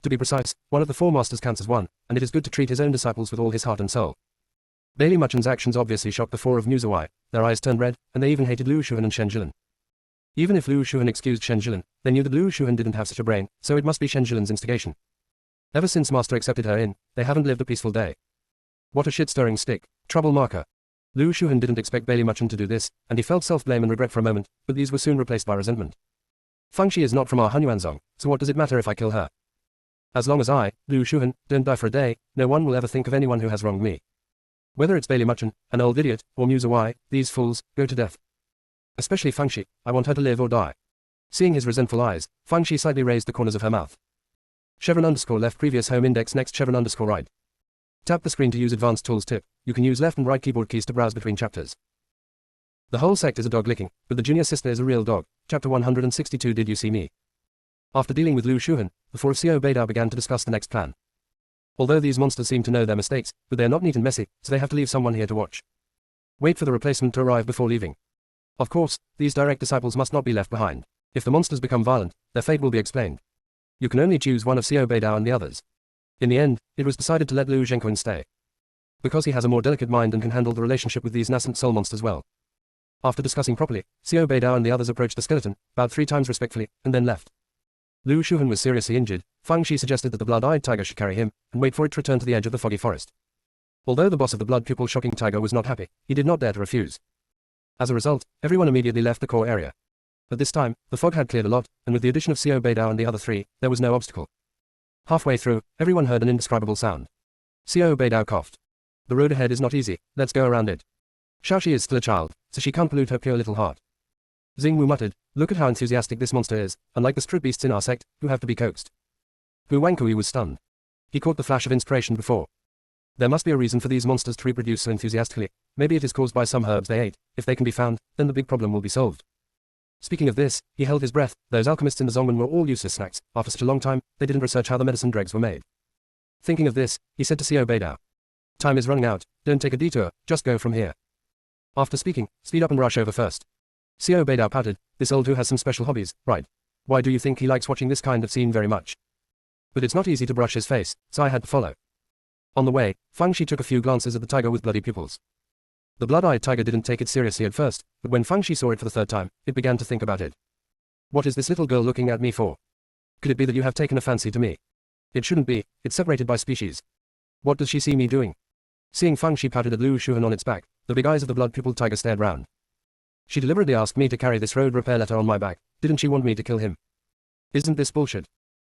Speaker 1: To be precise, one of the 4 masters counts as one, and it is good to treat his own disciples with all his heart and soul. Bailey Muchen's actions obviously shocked the 4 of New Zawai, their eyes turned red, and they even hated Lu Shuhan and Shen Jilin. Even if Lu Shuhan excused Shen Jilin, they knew that Lu Shuhan didn't have such a brain, so it must be Shen Jilin's instigation. Ever since Master accepted her in, they haven't lived a peaceful day. What a shit-stirring stick. Trouble marker. Lu Shuhan didn't expect Bailey Muchen to do this, and he felt self-blame and regret for a moment, but these were soon replaced by resentment. Fangxi is not from our Hunyuanzong, so what does it matter if I kill her? As long as I, Lu Shuhan, don't die for a day, no one will ever think of anyone who has wronged me. Whether it's Bailey Muchen, an old idiot, or Mu Zawai, these fools, go to death. Especially Fangxi, I want her to live or die. Seeing his resentful eyes, Fangxi slightly raised the corners of her mouth. _left previous home index next _right. Tap the screen to use advanced tools tip. You can use left and right keyboard keys to browse between chapters. The whole sect is a dog licking, but the junior sister is a real dog. Chapter 162 Did you see me? After dealing with Lu Shuhan, the 4 of Xiao Beidao began to discuss the next plan. Although these monsters seem to know their mistakes, but they are not neat and messy, so they have to leave someone here to watch. Wait for the replacement to arrive before leaving. Of course, these direct disciples must not be left behind. If the monsters become violent, their fate will be explained. You can only choose one of Xiao Beidao and the others. In the end, it was decided to let Lu Zhengquan stay. Because he has a more delicate mind and can handle the relationship with these nascent soul monsters well. After discussing properly, Xiao Beidao and the others approached the skeleton, bowed 3 times respectfully, and then left. Lu Shuhan was seriously injured. Fangxi suggested that the blood-eyed tiger should carry him, and wait for it to return to the edge of the foggy forest. Although the boss of the blood-pupil shocking tiger was not happy, he did not dare to refuse. As a result, everyone immediately left the core area. At this time, the fog had cleared a lot, and with the addition of Xiao Beidao and the other 3, there was no obstacle. Halfway through, everyone heard an indescribable sound. Xiao Beidao coughed. The road ahead is not easy, let's go around it. Xiaoxi is still a child, so she can't pollute her pure little heart. Xingwu muttered, look at how enthusiastic this monster is, unlike the strip beasts in our sect, who have to be coaxed. Hu Wankui was stunned. He caught the flash of inspiration before. There must be a reason for these monsters to reproduce so enthusiastically. Maybe it is caused by some herbs they ate. If they can be found, then the big problem will be solved. Speaking of this, he held his breath. Those alchemists in the Zongmen were all useless snacks. After such a long time, they didn't research how the medicine dregs were made. Thinking of this, he said to Xiao Beidao, time is running out, don't take a detour, just go from here. After speaking, speed up and rush over first. Xiao Beidao pouted, this old who has some special hobbies, right? Why do you think he likes watching this kind of scene very much? But it's not easy to brush his face, so I had to follow. On the way, Fangxi took a few glances at the tiger with bloody pupils. The blood-eyed tiger didn't take it seriously at first, but when Fangxi saw it for the 3rd time, it began to think about it. What is this little girl looking at me for? Could it be that you have taken a fancy to me? It shouldn't be, it's separated by species. What does she see me doing? Seeing Fang Shi pouted at Lu Shuhan on its back, the big eyes of the blood-pupiled tiger stared round. She deliberately asked me to carry this road repair letter on my back. Didn't she want me to kill him? Isn't this bullshit?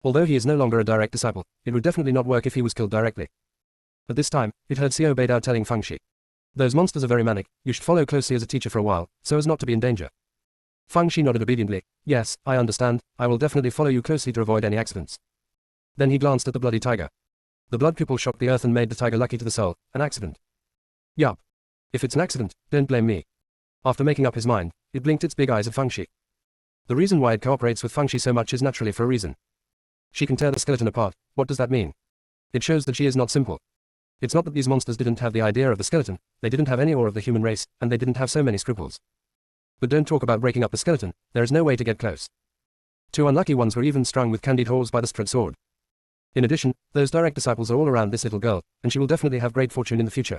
Speaker 1: Although he is no longer a direct disciple, it would definitely not work if he was killed directly. At this time, it heard Xiao Beidao telling Fang Shi. Those monsters are very manic, you should follow closely as a teacher for a while, so as not to be in danger. Fang Shi nodded obediently. Yes, I understand, I will definitely follow you closely to avoid any accidents. Then he glanced at the bloody tiger. The blood pupil shocked the earth and made the tiger lucky to the soul. An accident. Yup. If it's an accident, don't blame me. After making up his mind, it blinked its big eyes at Fang Shi. The reason why it cooperates with Fang Shi so much is naturally for a reason. She can tear the skeleton apart. What does that mean? It shows that she is not simple. It's not that these monsters didn't have the idea of the skeleton, they didn't have any awe of the human race, and they didn't have so many scruples. But don't talk about breaking up the skeleton, there is no way to get close. Two unlucky ones were even strung with candied horse by the Strad sword. In addition, those direct disciples are all around this little girl, and she will definitely have great fortune in the future.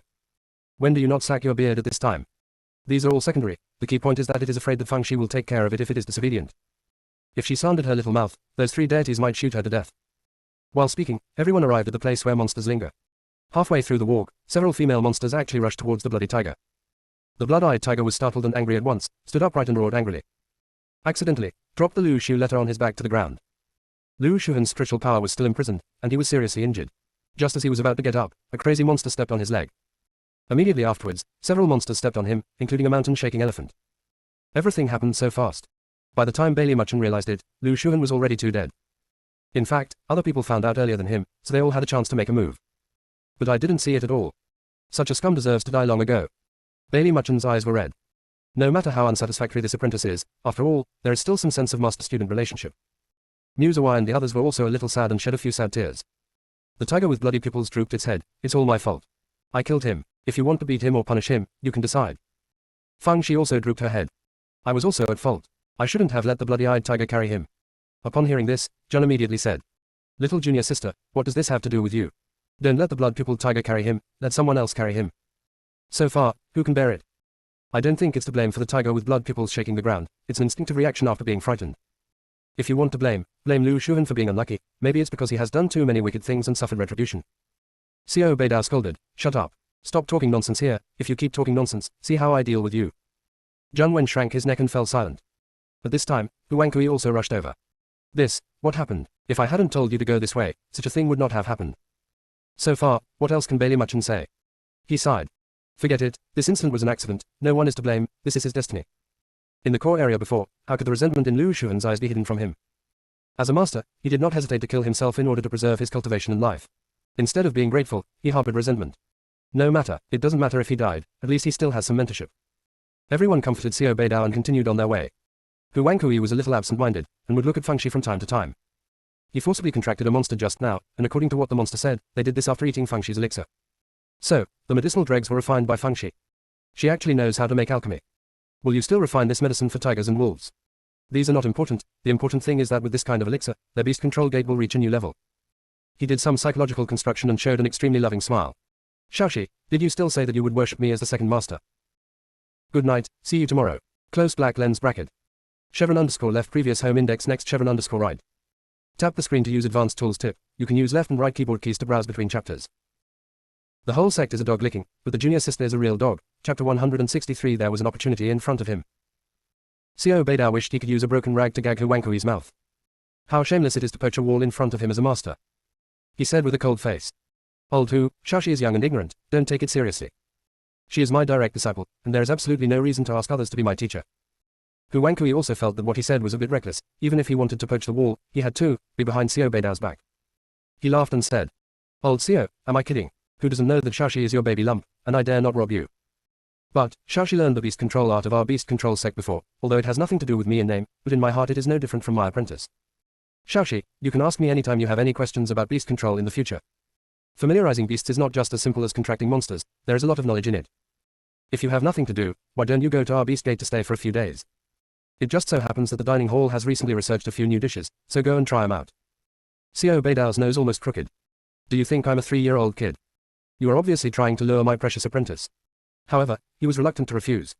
Speaker 1: When do you not sack your beard at this time? These are all secondary, the key point is that it is afraid that Fang Shi will take care of it if it is disobedient. If she slandered her little mouth, those three deities might shoot her to death. While speaking, everyone arrived at the place where monsters linger. Halfway through the walk, several female monsters actually rushed towards the bloody tiger. The blood-eyed tiger was startled and angry at once, stood upright and roared angrily. Accidentally, dropped the Lu Shu letter on his back to the ground. Lu Shuhan's spiritual power was still imprisoned, and he was seriously injured. Just as he was about to get up, a crazy monster stepped on his leg. Immediately afterwards, several monsters stepped on him, including a mountain-shaking elephant. Everything happened so fast. By the time Bailey Muchen realized it, Lu Shuhan was already too dead. In fact, other people found out earlier than him, so they all had a chance to make a move. But I didn't see it at all. Such a scum deserves to die long ago. Bailey Muchen's eyes were red. No matter how unsatisfactory this apprentice is, after all, there is still some sense of master-student relationship. Musawa and the others were also a little sad and shed a few sad tears. The tiger with bloody pupils drooped its head. It's all my fault. I killed him. If you want to beat him or punish him, you can decide. Fang Shi also drooped her head. I was also at fault. I shouldn't have let the bloody-eyed tiger carry him. Upon hearing this, Jun immediately said, Little junior sister, what does this have to do with you? Don't let the blood-pupiled tiger carry him, let someone else carry him. So far, who can bear it? I don't think it's to blame for the tiger with blood pupils shaking the ground, it's an instinctive reaction after being frightened. If you want to blame Lu Shuhan for being unlucky, maybe it's because he has done too many wicked things and suffered retribution. Xiao Beidao scolded, Shut up. Stop talking nonsense here, if you keep talking nonsense, see how I deal with you. Zhang Wen shrank his neck and fell silent. At this time, Huang Kui also rushed over. What happened? If I hadn't told you to go this way, such a thing would not have happened. So far, what else can Bailey Muchen say? He sighed. Forget it, this incident was an accident, no one is to blame, this is his destiny. In the core area before, how could the resentment in Lu Shuhan's eyes be hidden from him? As a master, he did not hesitate to kill himself in order to preserve his cultivation and life. Instead of being grateful, he harbored resentment. No matter, it doesn't matter if he died, at least he still has some mentorship. Everyone comforted Xiao Beidao and continued on their way. Huang Kui was a little absent-minded, and would look at Fang Shi from time to time. He forcibly contracted a monster just now, and according to what the monster said, they did this after eating Fang Shi's elixir. So, the medicinal dregs were refined by Fang Shi. She actually knows how to make alchemy. Will you still refine this medicine for tigers and wolves? These are not important, the important thing is that with this kind of elixir, their beast control gate will reach a new level. He did some psychological construction and showed an extremely loving smile. Shaoxi, did you still say that you would worship me as the second master? Good night, see you tomorrow. Close black lens bracket. Chevron_left previous home index next Chevron_right. Tap the screen to use advanced tools tip, you can use left and right keyboard keys to browse between chapters. The whole sect is a dog licking, but the junior sister is a real dog. Chapter 163 There was an opportunity in front of him. Xiao Beidao wished he could use a broken rag to gag Huang Kui's mouth. How shameless it is to poach a wall in front of him as a master. He said with a cold face. Old Hu, Shaoxi is young and ignorant, don't take it seriously. She is my direct disciple, and there is absolutely no reason to ask others to be my teacher. Huang Kui also felt that what he said was a bit reckless, even if he wanted to poach the wall, he had to be behind Xiao Beidao's back. He laughed and said, Old Xiao, am I kidding? Who doesn't know that Shaoxi is your baby lump, and I dare not rob you? But, Shaoxi learned the beast control art of our beast control sect before, although it has nothing to do with me in name, but in my heart it is no different from my apprentice. Shaoxi, you can ask me anytime you have any questions about beast control in the future. Familiarizing beasts is not just as simple as contracting monsters, there is a lot of knowledge in it. If you have nothing to do, why don't you go to our beast gate to stay for a few days? It just so happens that the dining hall has recently researched a few new dishes, so go and try them out. Xiao Beidao's nose almost crooked. Do you think I'm a 3-year-old kid? You are obviously trying to lure my precious apprentice. However, he was reluctant to refuse.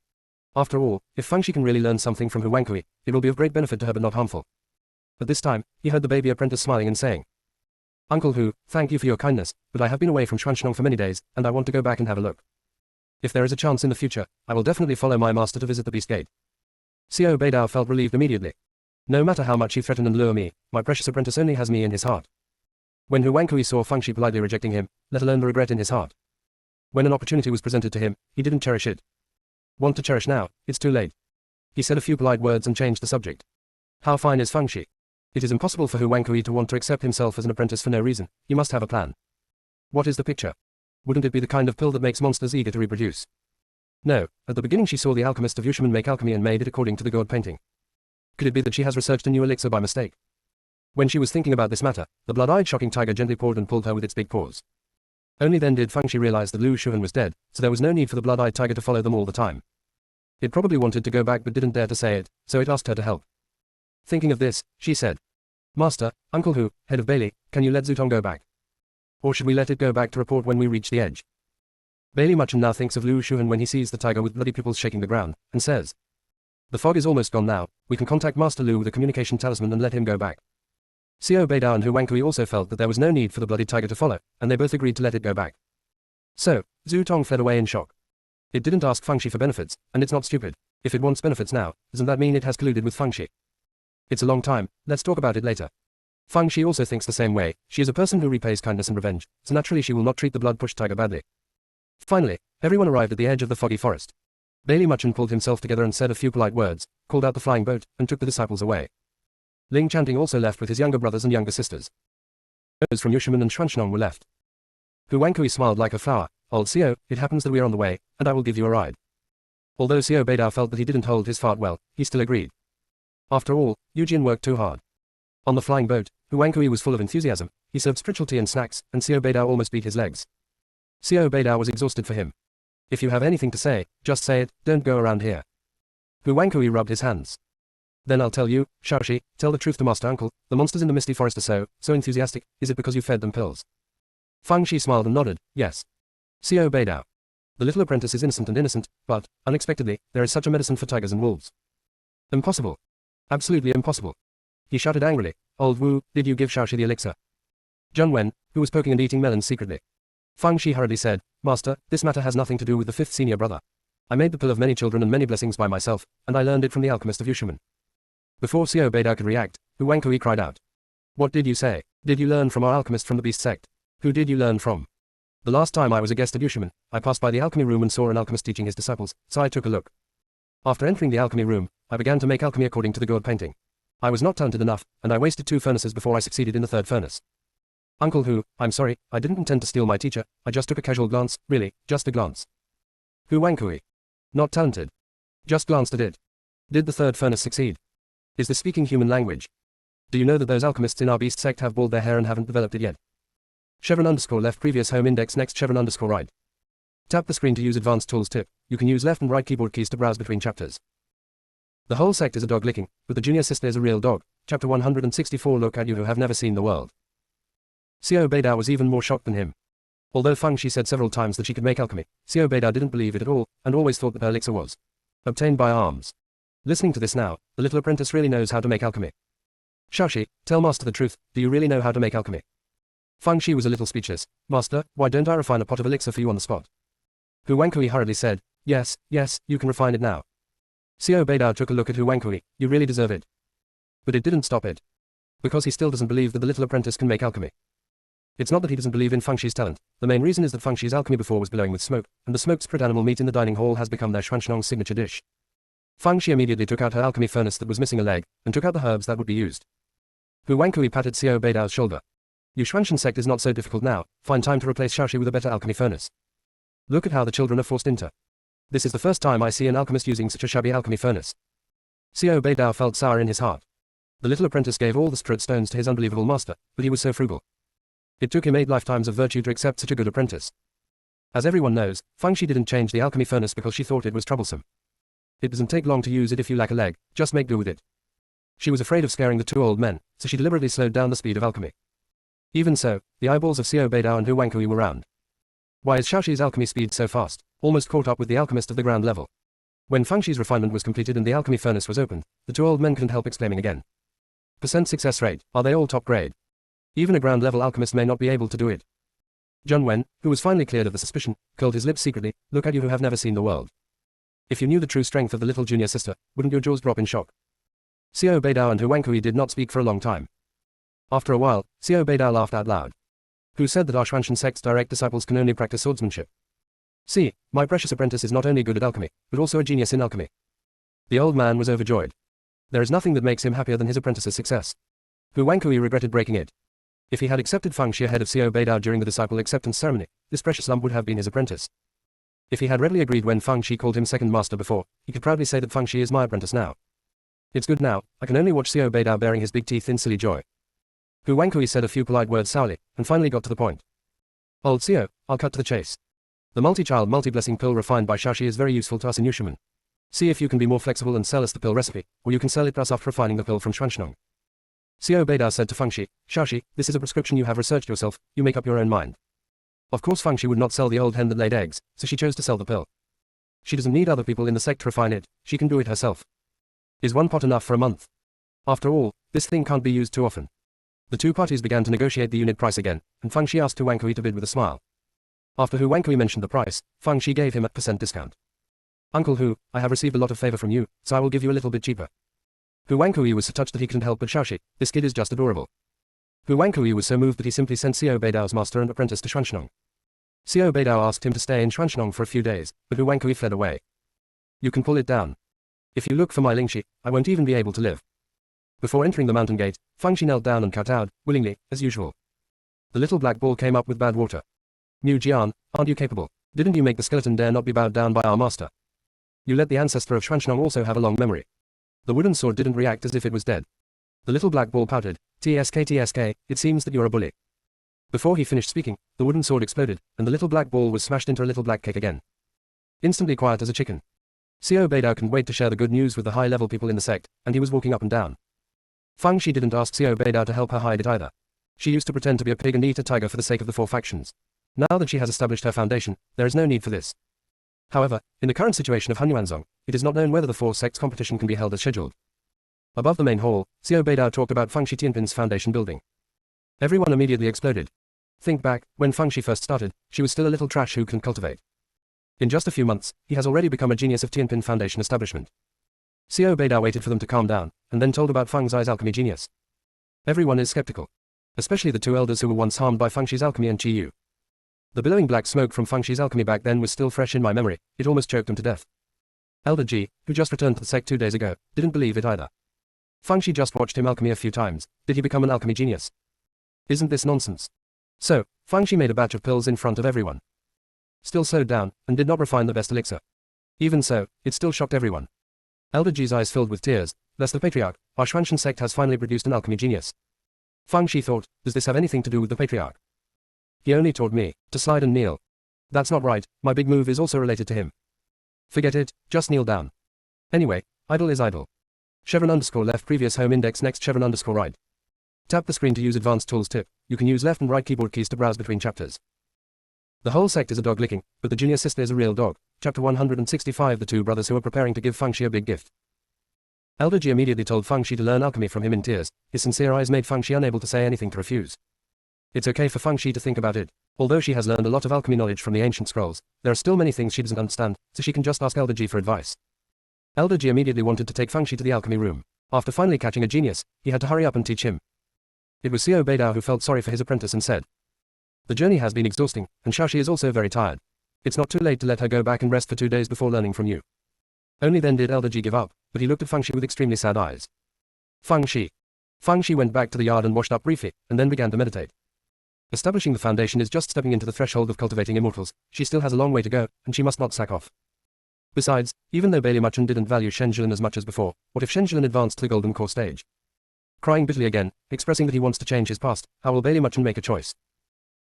Speaker 1: After all, if Fang Shi can really learn something from Huang Kui, it will be of great benefit to her but not harmful. At this time, he heard the baby apprentice smiling and saying, Uncle Hu, thank you for your kindness, but I have been away from Xuanshnong for many days, and I want to go back and have a look. If there is a chance in the future, I will definitely follow my master to visit the Beast Gate. Xiao Beidao felt relieved immediately. No matter how much he threatened and lure me, my precious apprentice only has me in his heart. When Hu Wankui saw Fengshi politely rejecting him, let alone the regret in his heart. When an opportunity was presented to him, he didn't cherish it. Want to cherish now, it's too late. He said a few polite words and changed the subject. How fine is Fengshi? It is impossible for Hu Wankui to want to accept himself as an apprentice for no reason. You must have a plan. What is the picture? Wouldn't it be the kind of pill that makes monsters eager to reproduce? No, at the beginning she saw the alchemist of Yushimen make alchemy and made it according to the god painting. Could it be that she has researched a new elixir by mistake? When she was thinking about this matter, the blood-eyed shocking tiger gently pawed and pulled her with its big paws. Only then did Fengshi realize that Lu Shuhan was dead, so there was no need for the blood-eyed tiger to follow them all the time. It probably wanted to go back but didn't dare to say it, so it asked her to help. Thinking of this, she said, Master, Uncle Hu, head of Bailey, can you let Zutong go back? Or should we let it go back to report when we reach the edge? Bailey Muchen now thinks of Lu Shuhan when he sees the tiger with bloody pupils shaking the ground, and says, the fog is almost gone now, we can contact Master Lu with a communication talisman and let him go back. Xiao Beidao and Hu Wankui also felt that there was no need for the bloody tiger to follow, and they both agreed to let it go back. So, Zutong fled away in shock. It didn't ask Fengshi for benefits, and it's not stupid. If it wants benefits now, doesn't that mean it has colluded with Fengshi? It's a long time, let's talk about it later. Fengshi also thinks the same way. She is a person who repays kindness and revenge, so naturally she will not treat the blood-pushed tiger badly. Finally, everyone arrived at the edge of the foggy forest. Bailey Muchen pulled himself together and said a few polite words, called out the flying boat, and took the disciples away. Ling Chanting also left with his younger brothers and younger sisters. Those from Yushimen and Xuanshnong were left. Hu Wankui smiled like a flower. Old Xiao, it happens that we are on the way, and I will give you a ride. Although Xiao Beidao felt that he didn't hold his fart well, he still agreed. After all, Yujin worked too hard. On the flying boat, Hu Wankui was full of enthusiasm. He served spiritual tea and snacks, and Xiao Beidao almost beat his legs. Xiao Beidao was exhausted for him. If you have anything to say, just say it, don't go around here. Hu Wankui rubbed his hands. Then I'll tell you, Shaoxi, tell the truth to Master Uncle, the monsters in the misty forest are so enthusiastic, is it because you fed them pills? Fengshi smiled and nodded, yes. Xiao Beidao. The little apprentice is innocent, but, unexpectedly, there is such a medicine for tigers and wolves. Impossible. Absolutely impossible. He shouted angrily, Old Wu, did you give Shaoxi the elixir? Zheng Wen, who was poking and eating melons secretly. Fengshi hurriedly said, Master, this matter has nothing to do with the fifth senior brother. I made the pill of many children and many blessings by myself, and I learned it from the alchemist of Yushimen. Before Xiao Beidao could react, Hu Wankui cried out. What did you say? Did you learn from our alchemist from the Beast Sect? Who did you learn from? The last time I was a guest at Yushimen, I passed by the alchemy room and saw an alchemist teaching his disciples, so I took a look. After entering the alchemy room, I began to make alchemy according to the god painting. I was not talented enough, and I wasted 2 furnaces before I succeeded in the 3rd furnace. Uncle Hu, I'm sorry, I didn't intend to steal my teacher, I just took a casual glance, really, just a glance. Hu Wankui. Not talented. Just glanced at it. Did the 3rd furnace succeed? Is this speaking human language? Do you know that those alchemists in our Beast Sect have bald their hair and haven't developed it yet? _left previous home index next _right. Tap the screen to use advanced tools tip. You can use left and right keyboard keys to browse between chapters. The whole sect is a dog licking, but the junior sister is a real dog. Chapter 164. Look at you who have never seen the world. Xiao Beidao was even more shocked than him. Although Fengshi said several times that she could make alchemy, Xiao Beidao didn't believe it at all, and always thought that her elixir was obtained by arms. Listening to this now, the little apprentice really knows how to make alchemy. Shaoxi, tell Master the truth, do you really know how to make alchemy? Fengshi was a little speechless. Master, why don't I refine a pot of elixir for you on the spot? Hu Wankui hurriedly said, yes, you can refine it now. Xiao Beidao took a look at Hu Wankui, you really deserve it. But it didn't stop it. Because he still doesn't believe that the little apprentice can make alchemy. It's not that he doesn't believe in Fengshi's talent. The main reason is that Fengshi's alchemy before was billowing with smoke, and the smoked sprit animal meat in the dining hall has become their Xuanshnong's signature dish. Fengshi immediately took out her alchemy furnace that was missing a leg, and took out the herbs that would be used. Hu Wankui patted Xiao Beidao's shoulder. Xuanshan sect is not so difficult now, find time to replace Shaoxi with a better alchemy furnace. Look at how the children are forced into. This is the first time I see an alchemist using such a shabby alchemy furnace. Xiao Beidao felt sour in his heart. The little apprentice gave all the spirit stones to his unbelievable master, but he was so frugal. It took him 8 lifetimes of virtue to accept such a good apprentice. As everyone knows, Fengshi didn't change the alchemy furnace because she thought it was troublesome. It doesn't take long to use it if you lack a leg, just make do with it. She was afraid of scaring the 2 old men, so she deliberately slowed down the speed of alchemy. Even so, the eyeballs of Xiao Beidao and Hu Wankui were round. Why is Shaoxi's alchemy speed so fast, almost caught up with the alchemist of the ground level? When Fengshi's refinement was completed and the alchemy furnace was opened, the 2 old men couldn't help exclaiming again. Percent success rate, are they all top grade? Even a ground-level alchemist may not be able to do it. Jun Wen, who was finally cleared of the suspicion, curled his lips secretly. Look at you who have never seen the world. If you knew the true strength of the little junior sister, wouldn't your jaws drop in shock? Xiao Beidao and Hu Wankui did not speak for a long time. After a while, Xiao Beidao laughed out loud. Who said that our Xuanshan sect's direct disciples can only practice swordsmanship? See, my precious apprentice is not only good at alchemy, but also a genius in alchemy. The old man was overjoyed. There is nothing that makes him happier than his apprentice's success. Hu Wankui regretted breaking it. If he had accepted Fang Xi ahead of Xiao Beidao during the disciple acceptance ceremony, this precious lump would have been his apprentice. If he had readily agreed when Fang Xi called him second master before, he could proudly say that Fang Xi is my apprentice now. It's good now, I can only watch Xiao Beidao baring his big teeth in silly joy. Hu Wankui said a few polite words sourly, and finally got to the point. Old Xiao, I'll cut to the chase. The multi-child multi-blessing pill refined by Shaoxi is very useful to us in Yushumen. See if you can be more flexible and sell us the pill recipe, or you can sell it us after refining the pill from Xuanshnong. Xiao Beidao said to Fang Xi, Shaoxi, this is a prescription you have researched yourself, you make up your own mind. Of course Fang Xi would not sell the old hen that laid eggs, so she chose to sell the pill. She doesn't need other people in the sect to refine it, she can do it herself. Is one pot enough for a month? After all, this thing can't be used too often. The two parties began to negotiate the unit price again, and Fang Xi asked Hu Wankui to bid with a smile. After Hu Wankui mentioned the price, Fang Xi gave him a % discount. Uncle Hu, I have received a lot of favor from you, so I will give you a little bit cheaper. Hu Wankui was so touched that he couldn't help but Shaoxi, this kid is just adorable. Hu Wankui was so moved that he simply sent Xiao Beidao's master and apprentice to Xuanshnong. Xiao Beidao asked him to stay in Xuanshnong for a few days, but Hu Wankui fled away. You can pull it down. If you look for my Lingxi, I won't even be able to live. Before entering the mountain gate, Fang Xi knelt down and kowtowed, willingly, as usual. The little black ball came up with bad water. Mu Jian, aren't you capable? Didn't you make the skeleton dare not be bowed down by our master? You let the ancestor of Xuanshnong also have a long memory. The wooden sword didn't react as if it was dead. The little black ball pouted, TSK, it seems that you're a bully. Before he finished speaking, the wooden sword exploded, and the little black ball was smashed into a little black cake again. Instantly quiet as a chicken. Xiao Beidao couldn't wait to share the good news with the high-level people in the sect, and he was walking up and down. Fang Xi didn't ask Xiao Beidao to help her hide it either. She used to pretend to be a pig and eat a tiger for the sake of the four factions. Now that she has established her foundation, there is no need for this. However, in the current situation of Hunyuanzong, it is not known whether the four sects competition can be held as scheduled. Above the main hall, Xiao Beidao talked about Fang Xi Tianpin's foundation building. Everyone immediately exploded. Think back, when Fang Xi first started, she was still a little trash who can cultivate. In just a few months, he has already become a genius of Tianpin Foundation establishment. Xiao Beidao waited for them to calm down, and then told about Fang Xi's alchemy genius. Everyone is skeptical. Especially the two elders who were once harmed by Fang Xi's alchemy and Qi Yu. The billowing black smoke from Fang Xi's alchemy back then was still fresh in my memory, it almost choked them to death. Elder Ji, who just returned to the sect 2 days ago, didn't believe it either. Fang Xi just watched him alchemy a few times, did he become an alchemy genius? Isn't this nonsense? So, Fang Xi made a batch of pills in front of everyone. Still slowed down, and did not refine the best elixir. Even so, it still shocked everyone. Elder Ji's eyes filled with tears, lest the patriarch, our Xuanshan sect has finally produced an alchemy genius. Fang Xi thought, does this have anything to do with the patriarch? He only taught me to slide and kneel. That's not right, my big move is also related to him. Forget it, just kneel down. Anyway, idle is idle. Chevron_left previous home index next chevron_right. Tap the screen to use advanced tools tip, you can use left and right keyboard keys to browse between chapters. The whole sect is a dog licking, but the junior sister is a real dog. Chapter 165 The two brothers who are preparing to give Fang Xi a big gift. Elder Ji immediately told Fang Xi to learn alchemy from him in tears, his sincere eyes made Fang Xi unable to say anything to refuse. It's okay for Fang Xi to think about it. Although she has learned a lot of alchemy knowledge from the ancient scrolls, there are still many things she doesn't understand, so she can just ask Elder Ji for advice. Elder Ji immediately wanted to take Fang Xi to the alchemy room. After finally catching a genius, he had to hurry up and teach him. It was Xiao Beidao who felt sorry for his apprentice and said, the journey has been exhausting, and Shaoxi is also very tired. It's not too late to let her go back and rest for 2 days before learning from you. Only then did Elder Ji give up, but he looked at Fang Xi with extremely sad eyes. Fang Xi went back to the yard and washed up briefly, and then began to meditate. Establishing the foundation is just stepping into the threshold of cultivating immortals, she still has a long way to go, and she must not sack off. Besides, even though Bailey Muchen didn't value Shen Jilin as much as before, what if Shen Jilin advanced to the Golden Core stage? Crying bitterly again, expressing that he wants to change his past, how will Bailey Muchen make a choice?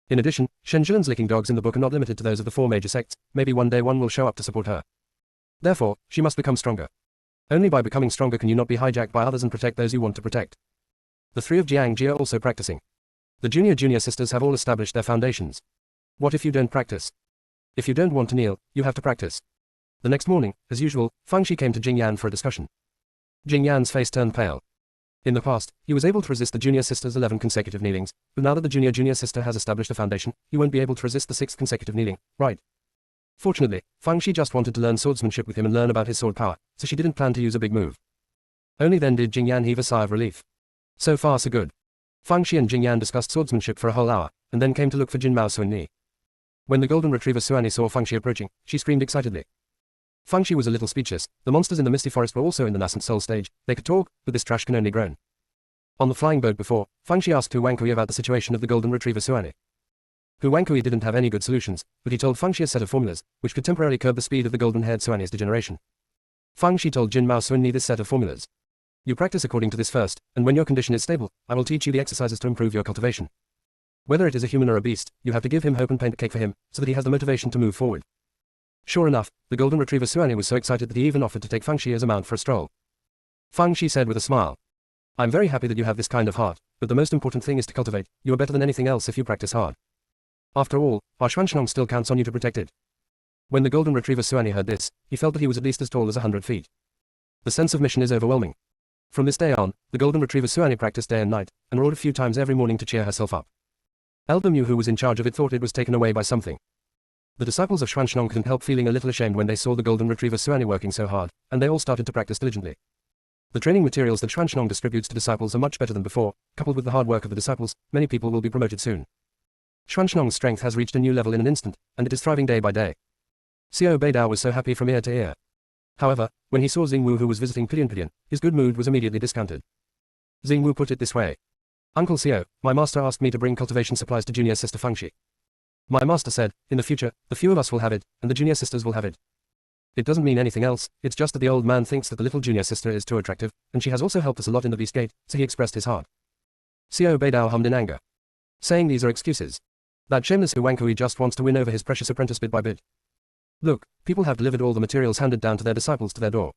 Speaker 1: In addition, Shen Jilin's licking dogs in the book are not limited to those of the 4 major sects, maybe one day one will show up to support her. Therefore, she must become stronger. Only by becoming stronger can you not be hijacked by others and protect those you want to protect. The 3 of Jiang Ji are also practicing. The junior sisters have all established their foundations. What if you don't practice? If you don't want to kneel, you have to practice. The next morning, as usual, Fang Xi came to Jing Yan for a discussion. Jing Yan's face turned pale. In the past, he was able to resist the junior sister's 11 consecutive kneelings, but now that the junior sister has established a foundation, he won't be able to resist the 6th consecutive kneeling, right? Fortunately, Fang Shi just wanted to learn swordsmanship with him and learn about his sword power, so she didn't plan to use a big move. Only then did Jing Yan heave a sigh of relief. So far so good. Fang Shi and Jing Yan discussed swordsmanship for a whole hour, and then came to look for Jin Mao Suan Ni. When the golden retriever Suani saw Fang Shi approaching, she screamed excitedly. Fang Shi was a little speechless. The monsters in the misty forest were also in the nascent soul stage. They could talk, but this trash can only groan. On the flying boat before, Fang Shi asked Hu Wankui about the situation of the golden retriever Suani. Hu Wankui didn't have any good solutions, but he told Fang Shi a set of formulas, which could temporarily curb the speed of the golden-haired Suani's degeneration. Fang Shi told Jin Mao Suan Ni this set of formulas. You practice according to this first, and when your condition is stable, I will teach you the exercises to improve your cultivation. Whether it is a human or a beast, you have to give him hope and paint a cake for him, so that he has the motivation to move forward. Sure enough, the golden retriever Suani was so excited that he even offered to take Fang Shi as a mount for a stroll. Fang Shi said with a smile, I'm very happy that you have this kind of heart, but the most important thing is to cultivate. You are better than anything else if you practice hard. After all, our Xuanshnong still counts on you to protect it. When the golden retriever Suani heard this, he felt that he was at least as tall as 100 feet. The sense of mission is overwhelming. From this day on, the golden retriever Suani practiced day and night, and roared a few times every morning to cheer herself up. Elder Mu, who was in charge of it, thought it was taken away by something. The disciples of Xuanshnong couldn't help feeling a little ashamed when they saw the golden retriever Suani working so hard, and they all started to practice diligently. The training materials that Xuanshnong distributes to disciples are much better than before. Coupled with the hard work of the disciples, many people will be promoted soon. Xuanshnong's strength has reached a new level in an instant, and it is thriving day by day. Xiao Beidao was so happy from ear to ear. However, when he saw Xing Wu, who was visiting Pidian, his good mood was immediately discounted. Xing Wu put it this way. Uncle Xiao, my master asked me to bring cultivation supplies to junior sister Fang Shi. My master said, in the future, the few of us will have it, and the junior sisters will have it. It doesn't mean anything else, it's just that the old man thinks that the little junior sister is too attractive, and she has also helped us a lot in the Beast Gate, so he expressed his heart. Xiao Beidao hummed in anger, saying these are excuses. That shameless Hu Wankui just wants to win over his precious apprentice bit by bit. Look, people have delivered all the materials handed down to their disciples to their door.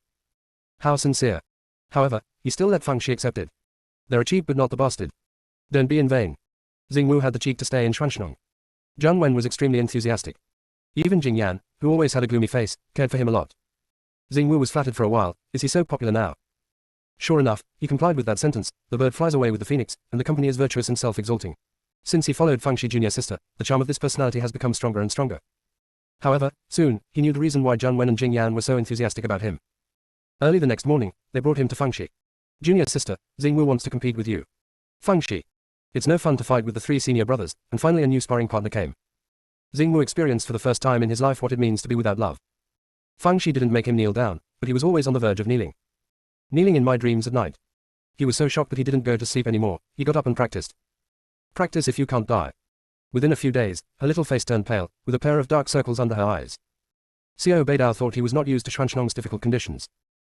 Speaker 1: How sincere. However, he still let Fang Shi accept it. They're a cheap but not the bastard. Don't be in vain. Xing Wu had the cheek to stay in Xuanshnong. Zhang Wen was extremely enthusiastic. Even Jing Yan, who always had a gloomy face, cared for him a lot. Xing Wu was flattered for a while. Is he so popular now? Sure enough, he complied with that sentence. The bird flies away with the phoenix, and the company is virtuous and self-exalting. Since he followed Fang Shi junior sister, the charm of this personality has become stronger and stronger. However, soon, he knew the reason why Zhang Wen and Jing Yan were so enthusiastic about him. Early the next morning, they brought him to Fang Shi. Junior sister, Xing Wu wants to compete with you. Fang Shi. It's no fun to fight with the 3 senior brothers, and finally a new sparring partner came. Xing Wu experienced for the first time in his life what it means to be without love. Fang Shi didn't make him kneel down, but he was always on the verge of kneeling. Kneeling in my dreams at night. He was so shocked that he didn't go to sleep anymore. He got up and practiced. Practice if you can't die. Within a few days, her little face turned pale, with a pair of dark circles under her eyes. Xiao Beidao thought he was not used to Xuanshnong's difficult conditions.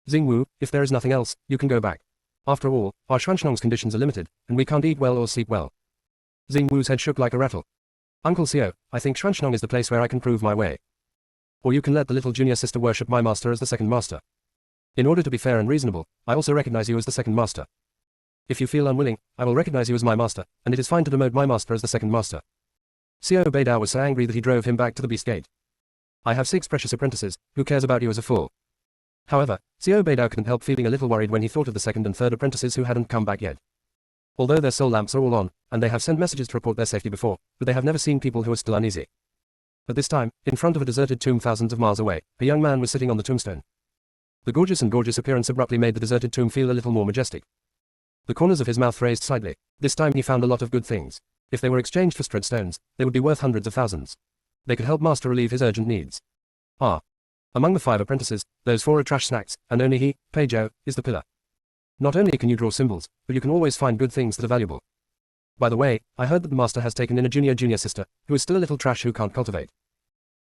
Speaker 1: Xing Wu, if there is nothing else, you can go back. After all, our Xuanshnong's conditions are limited, and we can't eat well or sleep well. Xing Wu's head shook like a rattle. Uncle Xiao, I think Xuanshnong is the place where I can prove my way. Or you can let the little junior sister worship my master as the second master. In order to be fair and reasonable, I also recognize you as the second master. If you feel unwilling, I will recognize you as my master, and it is fine to demote my master as the second master. Xiao Beidao was so angry that he drove him back to the Beast Gate. I have 6 precious apprentices, who cares about you as a fool? However, Xiao Beidao couldn't help feeling a little worried when he thought of the 2nd and 3rd apprentices who hadn't come back yet. Although their soul lamps are all on, and they have sent messages to report their safety before, but they have never seen people who are still uneasy. At this time, in front of a deserted tomb thousands of miles away, a young man was sitting on the tombstone. The gorgeous appearance abruptly made the deserted tomb feel a little more majestic. The corners of his mouth raised slightly. This time he found a lot of good things. If they were exchanged for spread stones, they would be worth hundreds of thousands. They could help master relieve his urgent needs. Among the 5 apprentices, those 4 are trash snacks, and only he, Pei Zhou, is the pillar. Not only can you draw symbols, but you can always find good things that are valuable. By the way, I heard that the master has taken in a junior sister, who is still a little trash who can't cultivate.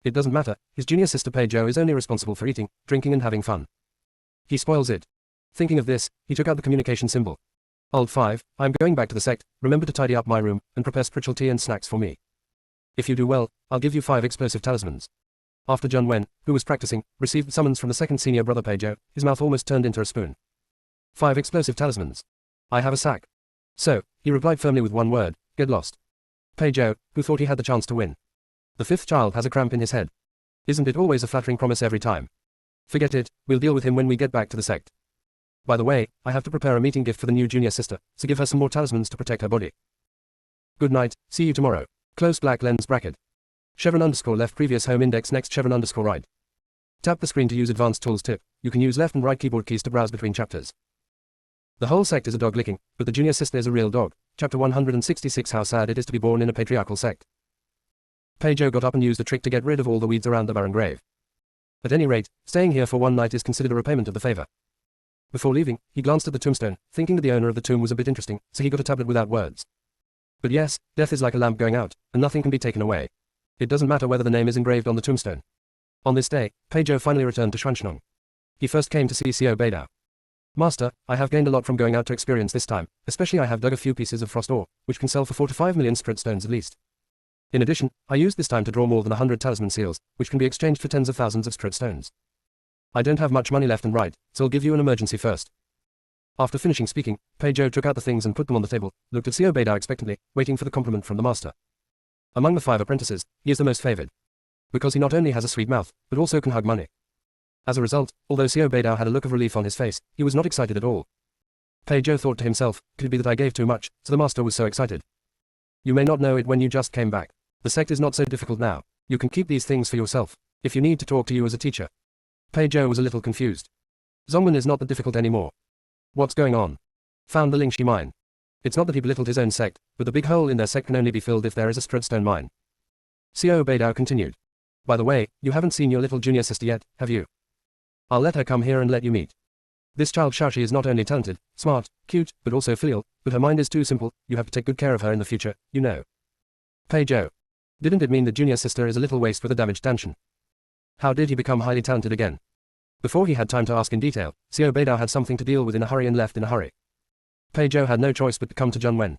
Speaker 1: It doesn't matter, his junior sister Pei Zhou is only responsible for eating, drinking and having fun. He spoils it. Thinking of this, he took out the communication symbol. Old 5, I'm going back to the sect, remember to tidy up my room, and prepare spiritual tea and snacks for me. If you do well, I'll give you 5 explosive talismans. After Zhang Wen, who was practicing, received summons from the 2nd senior brother Pei Zhou, his mouth almost turned into a spoon. 5 explosive talismans. I have a sack. So, he replied firmly with one word, get lost. Pei Zhou, who thought he had the chance to win. The 5th child has a cramp in his head. Isn't it always a flattering promise every time? Forget it, we'll deal with him when we get back to the sect. By the way, I have to prepare a meeting gift for the new junior sister, so give her some more talismans to protect her body. Good night, see you tomorrow. Close black lens bracket. Chevron underscore left previous home index next chevron underscore right. Tap the screen to use advanced tools tip. You can use left and right keyboard keys to browse between chapters. The whole sect is a dog licking, but the junior sister is a real dog. Chapter 166 How sad it is to be born in a patriarchal sect. Page O got up and used a trick to get rid of all the weeds around the barren grave. At any rate, staying here for one night is considered a repayment of the favor. Before leaving, he glanced at the tombstone, thinking that the owner of the tomb was a bit interesting, so he got a tablet without words. But yes, death is like a lamp going out, and nothing can be taken away. It doesn't matter whether the name is engraved on the tombstone. On this day, Page O finally returned to Xuanzhong. He first came to see Xiao Beidao. Master, I have gained a lot from going out to experience this time, especially I have dug a few pieces of frost ore, which can sell for 4 to 5 million spirit stones at least. In addition, I used this time to draw more than 100 talisman seals, which can be exchanged for tens of thousands of spirit stones. I don't have much money left and right, so I'll give you an emergency first. After finishing speaking, Page O took out the things and put them on the table, looked at Xiao Beidao expectantly, waiting for the compliment from the master. Among the 5 apprentices, he is the most favored. Because he not only has a sweet mouth, but also can hug money. As a result, although Xiao Beidao had a look of relief on his face, he was not excited at all. Page O thought to himself, could it be that I gave too much, so the master was so excited? You may not know it when you just came back. The sect is not so difficult now. You can keep these things for yourself, if you need to talk to you as a teacher. Page O was a little confused. Zongwen is not that difficult anymore. What's going on? Found the Lingxi mine. It's not that he belittled his own sect, but the big hole in their sect can only be filled if there is a stone mine. Xiao Beidao continued. By the way, you haven't seen your little junior sister yet, have you? I'll let her come here and let you meet. This child Shaoxi is not only talented, smart, cute, but also filial, but her mind is too simple, you have to take good care of her in the future, you know. Page O. Didn't it mean the junior sister is a little waste with a damaged Danshan? How did he become highly talented again? Before he had time to ask in detail, Xiao Beidao had something to deal with in a hurry and left in a hurry. Page O had no choice but to come to Junwen.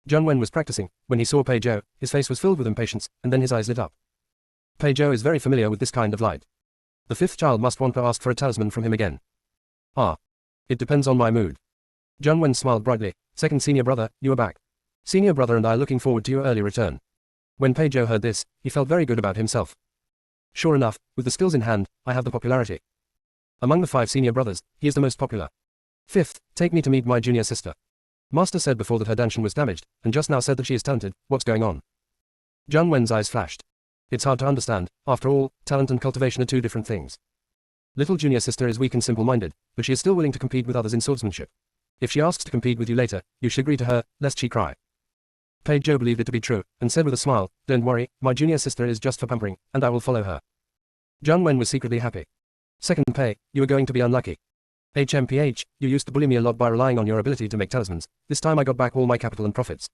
Speaker 1: Junwen was practicing. When he saw Page O, his face was filled with impatience, and then his eyes lit up. Page O is very familiar with this kind of light. The 5th child must want to ask for a talisman from him again. Ah. It depends on my mood. Junwen smiled brightly. Second senior brother, you are back. Senior brother and I are looking forward to your early return. When Page O heard this, he felt very good about himself. Sure enough, with the skills in hand, I have the popularity. Among the 5 senior brothers, he is the most popular. 5th, take me to meet my junior sister. Master said before that her Danshan was damaged, and just now said that she is talented. What's going on? Junwen's eyes flashed. It's hard to understand. After all, talent and cultivation are 2 different things. Little junior sister is weak and simple-minded, but she is still willing to compete with others in swordsmanship. If she asks to compete with you later, you should agree to her, lest she cry. Page O believed it to be true, and said with a smile, don't worry, my junior sister is just for pampering, and I will follow her. Junwen was secretly happy. Second Pei, you are going to be unlucky. HMPH, you used to bully me a lot by relying on your ability to make talismans. This time I got back all my capital and profits.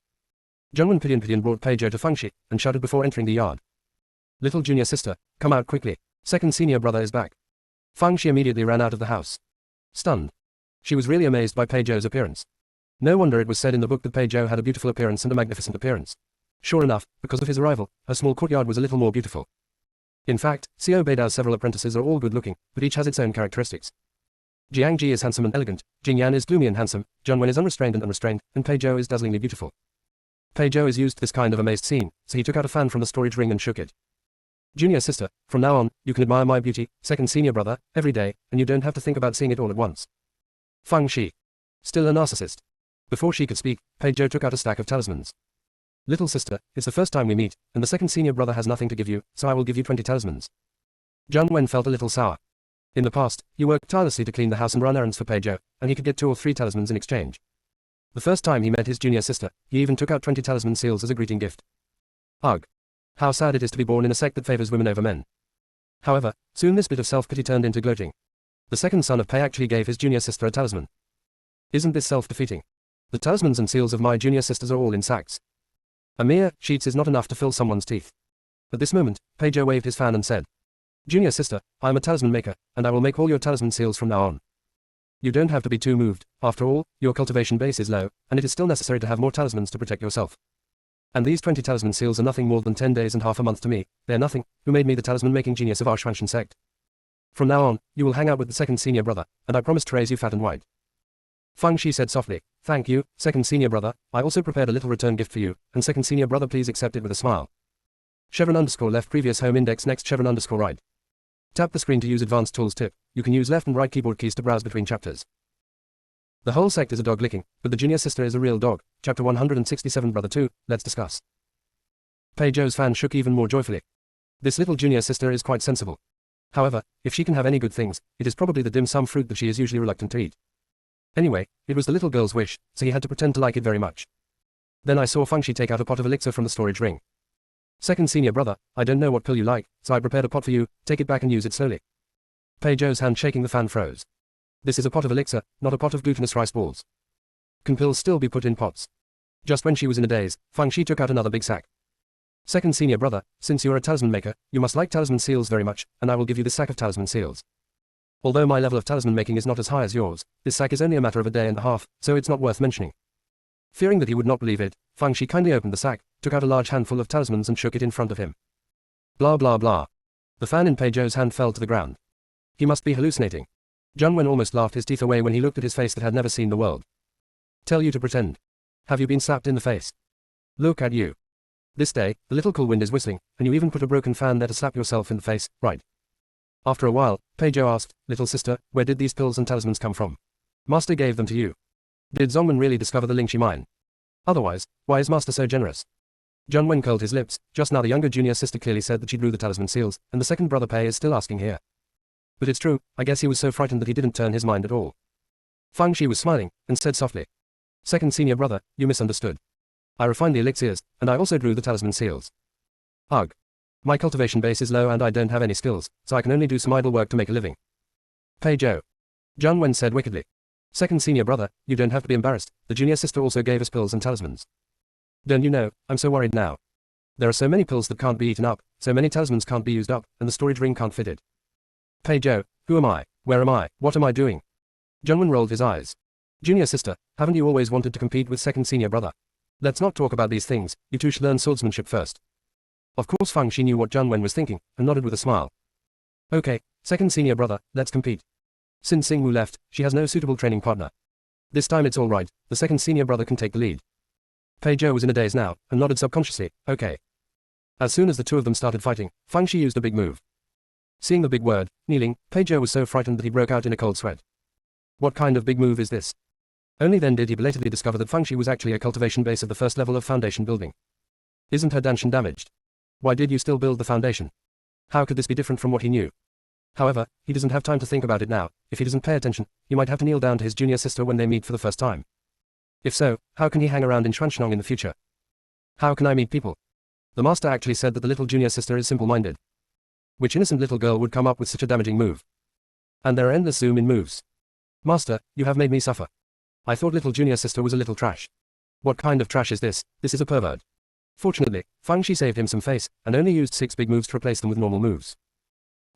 Speaker 1: Junwen Pidian brought Page O to Fengshi, and shouted before entering the yard. Little junior sister, come out quickly. Second senior brother is back. Fengshi immediately ran out of the house. Stunned. She was really amazed by Page O's appearance. No wonder it was said in the book that Page O had a beautiful appearance and a magnificent appearance. Sure enough, because of his arrival, her small courtyard was a little more beautiful. In fact, Xiao Beidao's several apprentices are all good-looking, but each has its own characteristics. Jiangji is handsome and elegant, Jingyan is gloomy and handsome, Junwen is unrestrained and unrestrained, and Page O is dazzlingly beautiful. Page O is used to this kind of amazed scene, so he took out a fan from the storage ring and shook it. Junior sister, from now on, you can admire my beauty, second senior brother, every day, and you don't have to think about seeing it all at once. Feng Shi. Still a narcissist. Before she could speak, Page O took out a stack of talismans. Little sister, it's the first time we meet, and the second senior brother has nothing to give you, so I will give you 20 talismans. Junwen felt a little sour. In the past, he worked tirelessly to clean the house and run errands for Page O, and he could get 2 or 3 talismans in exchange. The first time he met his junior sister, he even took out 20 talisman seals as a greeting gift. Ugh. How sad it is to be born in a sect that favors women over men. However, soon this bit of self-pity turned into gloating. The second son of Pei actually gave his junior sister a talisman. Isn't this self-defeating? The talismans and seals of my junior sisters are all in sacks. A mere sheets is not enough to fill someone's teeth. At this moment, Page O waved his fan and said, Junior sister, I am a talisman maker, and I will make all your talisman seals from now on. You don't have to be too moved. After all, your cultivation base is low, and it is still necessary to have more talismans to protect yourself. And these 20 talisman seals are nothing more than 10 days and half a month to me. They are nothing, who made me the talisman-making genius of our Xuanzhong sect. From now on, you will hang out with the second senior brother, and I promise to raise you fat and white. Feng Shi said softly, thank you, second senior brother, I also prepared a little return gift for you, and second senior brother please accept it with a smile. Chevron underscore left previous home index next chevron underscore right. Tap the screen to use advanced tools tip. You can use left and right keyboard keys to browse between chapters. The whole sect is a dog licking, but the junior sister is a real dog. Chapter 167 Brother 2, let's discuss. Pei Zhou's fan shook even more joyfully. This little junior sister is quite sensible. However, if she can have any good things, it is probably the dim sum fruit that she is usually reluctant to eat. Anyway, it was the little girl's wish, so he had to pretend to like it very much. Then I saw Fangxi take out a pot of elixir from the storage ring. Second senior brother, I don't know what pill you like, so I prepared a pot for you, take it back and use it slowly. Pei Zhou's hand shaking the fan froze. This is a pot of elixir, not a pot of glutinous rice balls. Can pills still be put in pots? Just when she was in a daze, Fangxi took out another big sack. Second senior brother, since you're a talisman maker, you must like talisman seals very much, and I will give you this sack of talisman seals. Although my level of talisman making is not as high as yours, this sack is only a matter of a day and a half, so it's not worth mentioning. Fearing that he would not believe it, Fangxi kindly opened the sack, took out a large handful of talismans and shook it in front of him. Blah blah blah. The fan in Pei Zhou's hand fell to the ground. He must be hallucinating. Zhang Wen almost laughed his teeth away when he looked at his face that had never seen the world. Tell you to pretend. Have you been slapped in the face? Look at you. This day, the little cool wind is whistling, and you even put a broken fan there to slap yourself in the face, right? After a while, Pei Zhou asked, little sister, where did these pills and talismans come from? Master gave them to you. Did Zongwen really discover the Lingxi mine? Otherwise, why is Master so generous? Zhang Wen curled his lips. Just now the younger junior sister clearly said that she drew the talisman seals, and the second brother Pei is still asking here. But it's true, I guess he was so frightened that he didn't turn his mind at all. Fangxi was smiling, and said softly. Second senior brother, you misunderstood. I refined the elixirs, and I also drew the talisman seals. Ugh. My cultivation base is low and I don't have any skills, so I can only do some idle work to make a living. Pei Zhou. Zhang Wen said wickedly. Second senior brother, you don't have to be embarrassed, the junior sister also gave us pills and talismans. Don't you know, I'm so worried now. There are so many pills that can't be eaten up, so many talismans can't be used up, and the storage ring can't fit it. Pei Zhou, who am I? Where am I? What am I doing? Zhang Wen rolled his eyes. Junior sister, haven't you always wanted to compete with second senior brother? Let's not talk about these things, you two should learn swordsmanship first. Of course Fangxi knew what Zhang Wen was thinking, and nodded with a smile. Okay, second senior brother, let's compete. Since Xing Wu left, she has no suitable training partner. This time it's alright, the second senior brother can take the lead. Pei Zhou was in a daze now, and nodded subconsciously, okay. As soon as the two of them started fighting, Fangxi used a big move. Seeing the big word, kneeling, Pei Zhou was so frightened that he broke out in a cold sweat. What kind of big move is this? Only then did he belatedly discover that Fangxi was actually a cultivation base of the first level of foundation building. Isn't her danshan damaged? Why did you still build the foundation? How could this be different from what he knew? However, he doesn't have time to think about it now. If he doesn't pay attention, he might have to kneel down to his junior sister when they meet for the first time. If so, how can he hang around in Xuanshnong in the future? How can I meet people? The master actually said that the little junior sister is simple-minded. Which innocent little girl would come up with such a damaging move? And there are endless zoom-in moves. Master, you have made me suffer. I thought little junior sister was a little trash. What kind of trash is this? This is a pervert. Fortunately, Fangxi saved him some face, and only used 6 big moves to replace them with normal moves.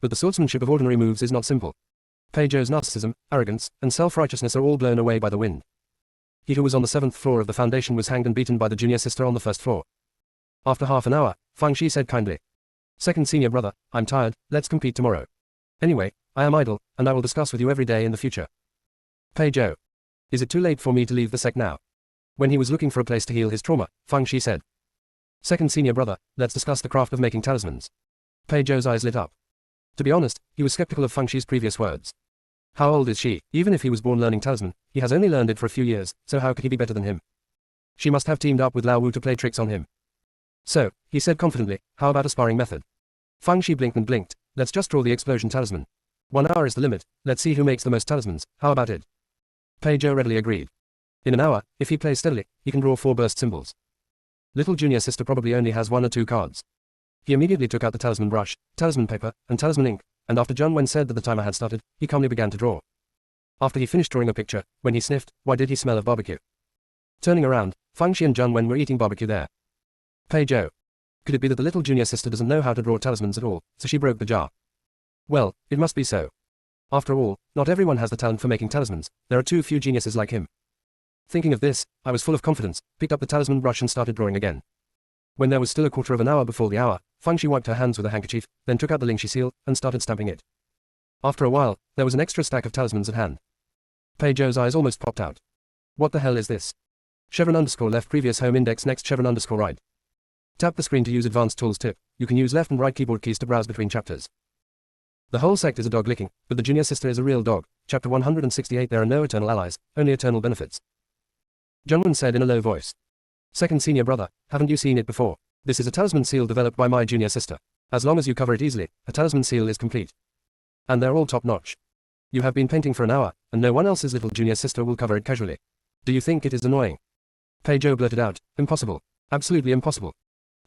Speaker 1: But the swordsmanship of ordinary moves is not simple. Pei Zhou's narcissism, arrogance, and self-righteousness are all blown away by the wind. He who was on the 7th floor of the foundation was hanged and beaten by the junior sister on the 1st floor. After half an hour, Fangxi said kindly. Second senior brother, I'm tired, let's compete tomorrow. Anyway, I am idle, and I will discuss with you every day in the future. Pei Zhou. Is it too late for me to leave the sect now? When he was looking for a place to heal his trauma, Fangxi said. Second senior brother, let's discuss the craft of making talismans. Pei Zhou's eyes lit up. To be honest, he was skeptical of Fangxi's previous words. How old is she? Even if he was born learning talisman, he has only learned it for a few years, so how could he be better than him? She must have teamed up with Lao Wu to play tricks on him. So, he said confidently, how about a sparring method? Fangxi blinked and blinked, let's just draw the explosion talisman. 1 hour is the limit, let's see who makes the most talismans, how about it? Pei Zhou readily agreed. In an hour, if he plays steadily, he can draw 4 burst symbols. Little junior sister probably only has 1 or 2 cards. He immediately took out the talisman brush, talisman paper, and talisman ink, and after Zhang Wen said that the timer had started, he calmly began to draw. After he finished drawing a picture, when he sniffed, why did he smell of barbecue? Turning around, Fangxi and Zhang Wen were eating barbecue there. Pei Zhou. Could it be that the little junior sister doesn't know how to draw talismans at all, so she broke the jar? Well, it must be so. After all, not everyone has the talent for making talismans, there are too few geniuses like him. Thinking of this, I was full of confidence, picked up the talisman brush and started drawing again. When there was still a quarter of an hour before the hour, Fangxi wiped her hands with a handkerchief, then took out the Lingxi seal, and started stamping it. After a while, there was an extra stack of talismans at hand. Pei Zhou's eyes almost popped out. What the hell is this? Chevron_left previous home index next Chevron_right. Tap the screen to use advanced tools tip. You can use left and right keyboard keys to browse between chapters. The whole sect is a dog licking, but the junior sister is a real dog. Chapter 168. There are no eternal allies, only eternal benefits. Junwen said in a low voice. Second senior brother, haven't you seen it before? This is a talisman seal developed by my junior sister. As long as you cover it easily, a talisman seal is complete. And they're all top-notch. You have been painting for an hour, and no one else's little junior sister will cover it casually. Do you think it is annoying? Pei Zhou blurted out, impossible. Absolutely impossible.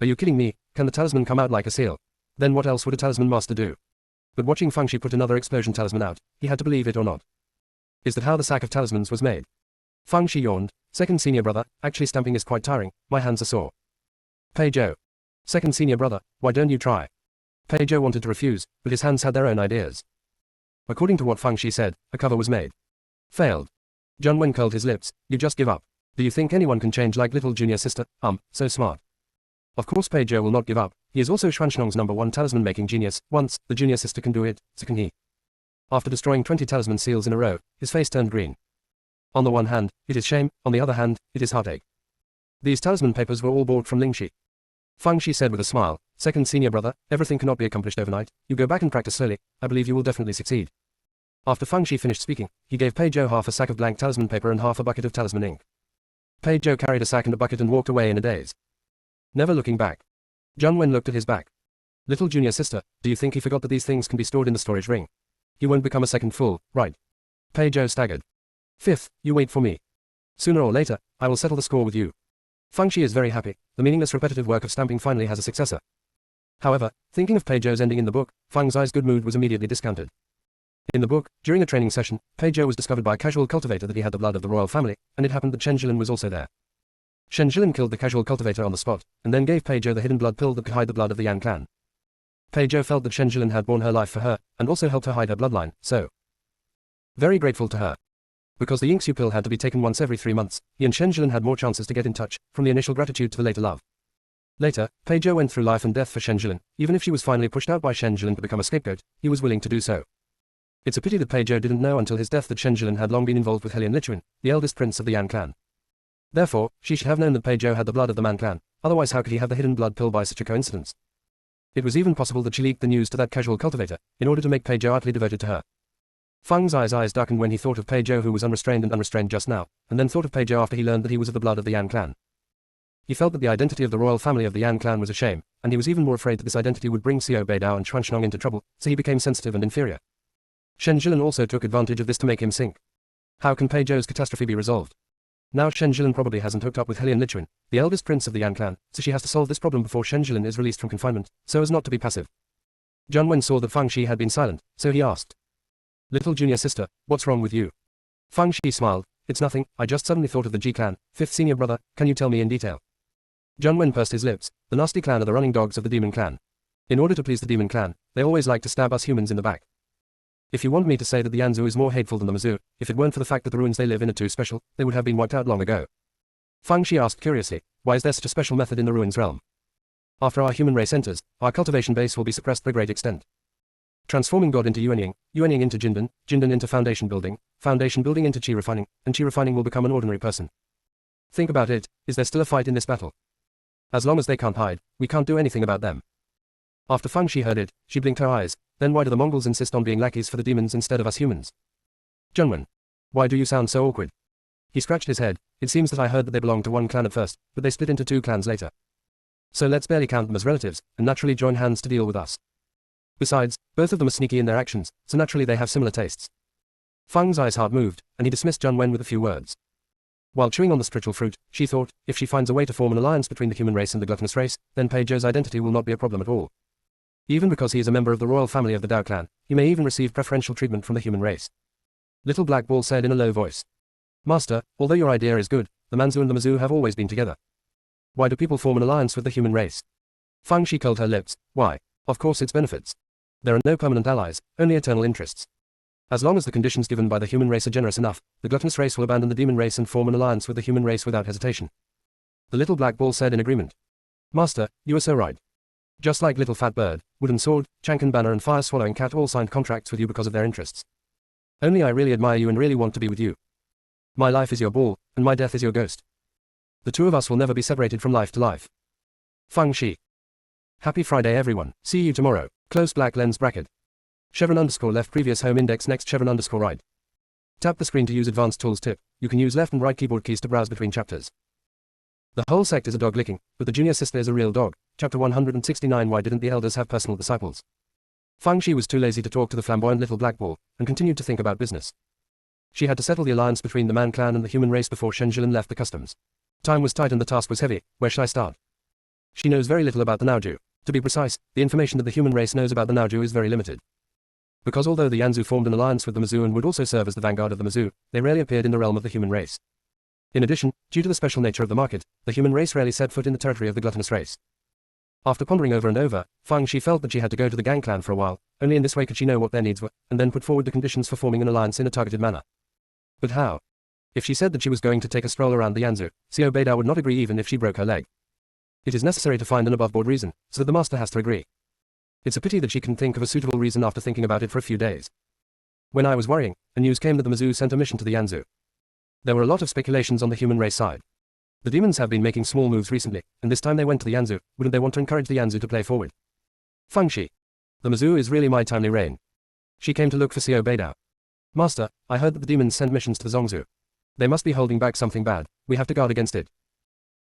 Speaker 1: Are you kidding me? Can the talisman come out like a seal? Then what else would a talisman master do? But watching Feng Shi put another explosion talisman out, he had to believe it or not. Is that how the sack of talismans was made? Feng Shi yawned. Second senior brother, actually stamping is quite tiring, my hands are sore. Pei Zhou. Second senior brother, why don't you try? Pei Zhou wanted to refuse, but his hands had their own ideas. According to what Feng Shi said, a cover was made. Failed. Junwen curled his lips. You just give up. Do you think anyone can change like little junior sister? So smart. Of course Pei Zhou will not give up. He is also Xuanshnong's #1 talisman making genius. Once, the junior sister can do it, so can he. After destroying 20 talisman seals in a row, his face turned green. On the one hand, it is shame, on the other hand, it is heartache. These talisman papers were all bought from Lingxi. Feng Shi said with a smile, second senior brother, everything cannot be accomplished overnight. You go back and practice slowly, I believe you will definitely succeed. After Feng Shi finished speaking, he gave Pei Zhou half a sack of blank talisman paper and half a bucket of talisman ink. Pei Zhou carried a sack and a bucket and walked away in a daze. Never looking back. Junwen looked at his back. Little junior sister, do you think he forgot that these things can be stored in the storage ring? He won't become a second fool, right? Pei Zhou staggered. Fifth, you wait for me. Sooner or later, I will settle the score with you. Feng Shi is very happy. The meaningless repetitive work of stamping finally has a successor. However, thinking of Pei Zhou's ending in the book, Feng Zai's good mood was immediately discounted. In the book, during a training session, Pei Zhou was discovered by a casual cultivator that he had the blood of the royal family, and it happened that Shen Jilin was also there. Shen Jilin killed the casual cultivator on the spot, and then gave Pei Zhou the hidden blood pill that could hide the blood of the Yan clan. Pei Zhou felt that Shen Jilin had borne her life for her, and also helped her hide her bloodline, so very grateful to her. Because the Yingxiu pill had to be taken once every 3 months, he and Shen Jilin had more chances to get in touch, from the initial gratitude to the later love. Later, Pei Zhou went through life and death for Shen Jilin. Even if she was finally pushed out by Shen Jilin to become a scapegoat, he was willing to do so. It's a pity that Pei Zhou didn't know until his death that Shen Jilin had long been involved with Helian Lichuan, the eldest prince of the Yan clan. Therefore, she should have known that Pei Zhou had the blood of the Man clan, otherwise how could he have the hidden blood pill by such a coincidence? It was even possible that she leaked the news to that casual cultivator, in order to make Pei Zhou utterly devoted to her. Feng Zai's eyes darkened when he thought of Pei Zhou who was unrestrained just now, and then thought of Pei Zhou after he learned that he was of the blood of the Yan clan. He felt that the identity of the royal family of the Yan clan was a shame, and he was even more afraid that this identity would bring Xiao Beidao and Xuanshnong into trouble, so he became sensitive and inferior. Shen Jilin also took advantage of this to make him sink. How can Pei Zhou's catastrophe be resolved? Now Shen Jilin probably hasn't hooked up with Helian Lichuan, the eldest prince of the Yan clan, so she has to solve this problem before Shen Jilin is released from confinement, so as not to be passive. Junwen saw that Feng Shi had been silent, so he asked. Little junior sister, what's wrong with you? Feng Shi smiled. It's nothing, I just suddenly thought of the Ji clan, fifth senior brother, can you tell me in detail? Junwen pursed his lips. The nasty clan are the running dogs of the demon clan. In order to please the demon clan, they always like to stab us humans in the back. If you want me to say that the Yanzu is more hateful than the Mizu, if it weren't for the fact that the ruins they live in are too special, they would have been wiped out long ago. Feng Shi asked curiously, why is there such a special method in the ruins realm? After our human race enters, our cultivation base will be suppressed to a great extent. Transforming God into Yuanying, Yuanying into Jindan, Jindan into foundation building into Qi refining, and Qi refining will become an ordinary person. Think about it, is there still a fight in this battle? As long as they can't hide, we can't do anything about them. After Feng Shi heard it, she blinked her eyes, then why do the Mongols insist on being lackeys for the demons instead of us humans? Junwen. Why do you sound so awkward? He scratched his head. It seems that I heard that they belonged to one clan at first, but they split into 2 clans later. So let's barely count them as relatives, and naturally join hands to deal with us. Besides, both of them are sneaky in their actions, so naturally they have similar tastes. Feng Zai's heart moved, and he dismissed Junwen with a few words. While chewing on the spiritual fruit, she thought, if she finds a way to form an alliance between the human race and the gluttonous race, then Pei Zhou's identity will not be a problem at all. Even because he is a member of the royal family of the Dao clan, he may even receive preferential treatment from the human race. Little Black Ball said in a low voice. Master, although your idea is good, the Manzu and the Mizu have always been together. Why do people form an alliance with the human race? Feng Shi curled her lips. Why? Of course it's benefits. There are no permanent allies, only eternal interests. As long as the conditions given by the human race are generous enough, the gluttonous race will abandon the demon race and form an alliance with the human race without hesitation. The little black ball said in agreement. Master, you are so right. Just like Little Fat Bird, Wooden Sword, Chankan Banner and Fire Swallowing Cat all signed contracts with you because of their interests. Only I really admire you and really want to be with you. My life is your ball, and my death is your ghost. The 2 of us will never be separated from life to life. Feng Shi. Happy Friday everyone, see you tomorrow, close black lens bracket. Chevron_left previous home index next Chevron_right. Tap the screen to use advanced tools tip. You can use left and right keyboard keys to browse between chapters. The whole sect is a dog licking, but the junior sister is a real dog. Chapter 169. Why didn't the elders have personal disciples? Fang Shi was too lazy to talk to the flamboyant little black ball, and continued to think about business. She had to settle the alliance between the man clan and the human race before Shen Jilin left the customs. Time was tight and the task was heavy. Where should I start? She knows very little about the Naoju. To be precise, the information that the human race knows about the Naoju is very limited. Because although the Yanzu formed an alliance with the Mizzou and would also serve as the vanguard of the Mizzou, they rarely appeared in the realm of the human race. In addition, due to the special nature of the market, the human race rarely set foot in the territory of the gluttonous race. After pondering over and over, Fang Shi felt that she had to go to the Gang clan for a while. Only in this way could she know what their needs were, and then put forward the conditions for forming an alliance in a targeted manner. But how? If she said that she was going to take a stroll around the Yanzu, Xiao Beidao would not agree even if she broke her leg. It is necessary to find an above-board reason, so that the master has to agree. It's a pity that she couldn't think of a suitable reason after thinking about it for a few days. When I was worrying, the news came that the Mizzou sent a mission to the Yanzu. There were a lot of speculations on the human race side. The demons have been making small moves recently, and this time they went to the Yanzu. Wouldn't they want to encourage the Yanzu to play forward? Fang Shi. The Mizzou is really my timely reign. She came to look for Xiao Beidao. Master, I heard that the demons send missions to the Zongzhou. They must be holding back something bad. We have to guard against it.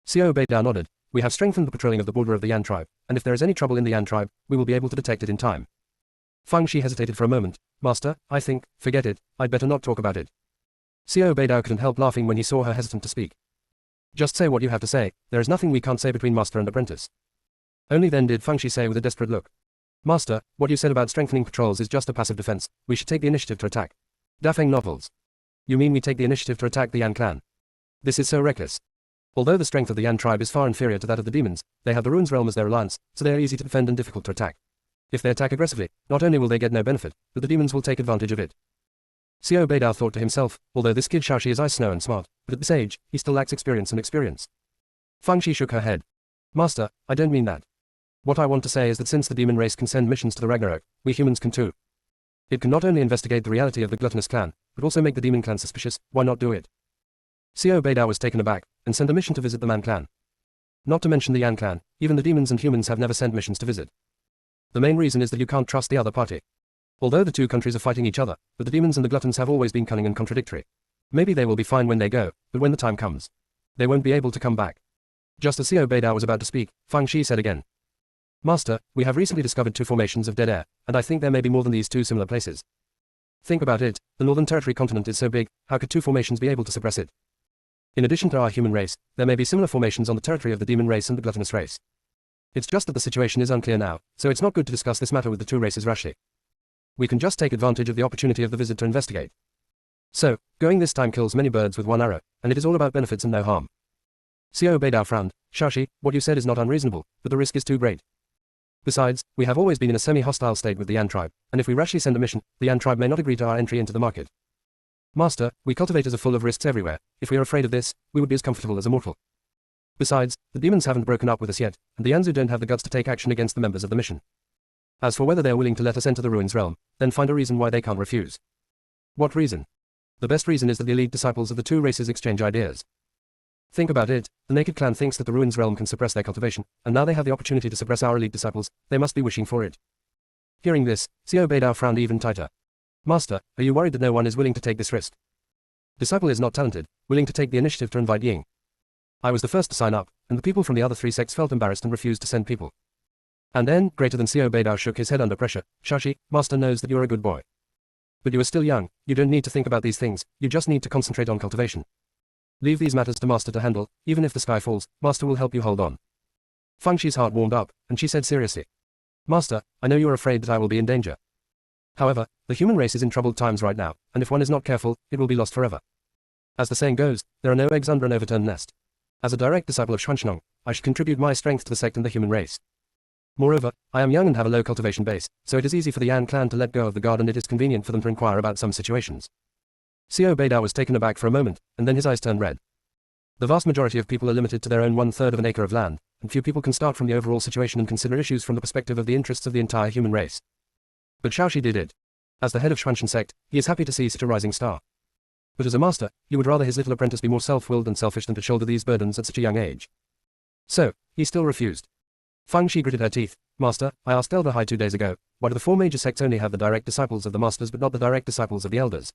Speaker 1: Xiao Beidao nodded. We have strengthened the patrolling of the border of the Yan tribe, and if there is any trouble in the Yan tribe, we will be able to detect it in time. Fang Shi hesitated for a moment. Master, I think, forget it, I'd better not talk about it. Xiao Beidao couldn't help laughing when he saw her hesitant to speak. Just say what you have to say, there is nothing we can't say between master and apprentice. Only then did Fang Shi say with a desperate look. Master, what you said about strengthening patrols is just a passive defense. We should take the initiative to attack. Dafeng novels. You mean we take the initiative to attack the Yan clan? This is so reckless. Although the strength of the Yan tribe is far inferior to that of the demons, they have the Ruins realm as their alliance, so they are easy to defend and difficult to attack. If they attack aggressively, not only will they get no benefit, but the demons will take advantage of it. Xiao Beidao thought to himself, although this kid Shaoxi is ice snow and smart, but at this age, he still lacks experience. Fang Shi shook her head. Master, I don't mean that. What I want to say is that since the demon race can send missions to the Ragnarok, we humans can too. It can not only investigate the reality of the gluttonous clan, but also make the demon clan suspicious. Why not do it? Xiao Beidao was taken aback, and sent a mission to visit the Man clan. Not to mention the Yan clan, even the demons and humans have never sent missions to visit. The main reason is that you can't trust the other party. Although the two countries are fighting each other, but the demons and the gluttons have always been cunning and contradictory. Maybe they will be fine when they go, but when the time comes, they won't be able to come back. Just as Xiao Beidao was about to speak, Fang Shi said again. Master, we have recently discovered 2 formations of dead air, and I think there may be more than these 2 similar places. Think about it, the Northern Territory continent is so big, how could 2 formations be able to suppress it? In addition to our human race, there may be similar formations on the territory of the demon race and the gluttonous race. It's just that the situation is unclear now, so it's not good to discuss this matter with the 2 races rashly. We can just take advantage of the opportunity of the visit to investigate. So, going this time kills many birds with one arrow, and it is all about benefits and no harm. Xiao Beidao frowned. Shaoxi, what you said is not unreasonable, but the risk is too great. Besides, we have always been in a semi-hostile state with the Yan tribe, and if we rashly send a mission, the Yan tribe may not agree to our entry into the market. Master, we cultivators are full of risks everywhere. If we are afraid of this, we would be as comfortable as a mortal. Besides, the demons haven't broken up with us yet, and the Yanzu don't have the guts to take action against the members of the mission. As for whether they are willing to let us enter the Ruins realm, then find a reason why they can't refuse. What reason? The best reason is that the elite disciples of the 2 races exchange ideas. Think about it, the Naked Clan thinks that the Ruins realm can suppress their cultivation, and now they have the opportunity to suppress our elite disciples, they must be wishing for it. Hearing this, Xiao Beidao frowned even tighter. Master, are you worried that no one is willing to take this risk? Disciple is not talented, willing to take the initiative to invite Ying. I was the first to sign up, and the people from the other 3 sects felt embarrassed and refused to send people. And then, greater than Xiao Beidao shook his head under pressure. Shaoxi, Master knows that you're a good boy. But you are still young, you don't need to think about these things, you just need to concentrate on cultivation. Leave these matters to Master to handle, even if the sky falls, Master will help you hold on. Fang Shi's heart warmed up, and she said seriously. Master, I know you are afraid that I will be in danger. However, the human race is in troubled times right now, and if one is not careful, it will be lost forever. As the saying goes, there are no eggs under an overturned nest. As a direct disciple of Xuanzhong, I should contribute my strength to the sect and the human race. Moreover, I am young and have a low cultivation base, so it is easy for the Yan clan to let go of the guard and it is convenient for them to inquire about some situations. Xiao Beidao was taken aback for a moment, and then his eyes turned red. The vast majority of people are limited to their own 1/3 of an acre of land, and few people can start from the overall situation and consider issues from the perspective of the interests of the entire human race. But Shaoxi did it. As the head of Xuanzhong sect, he is happy to see such a rising star. But as a master, he would rather his little apprentice be more self-willed and selfish than to shoulder these burdens at such a young age. So, he still refused. Fang Shi gritted her teeth. Master, I asked Elder Hai 2 days ago, why do the 4 major sects only have the direct disciples of the masters but not the direct disciples of the elders?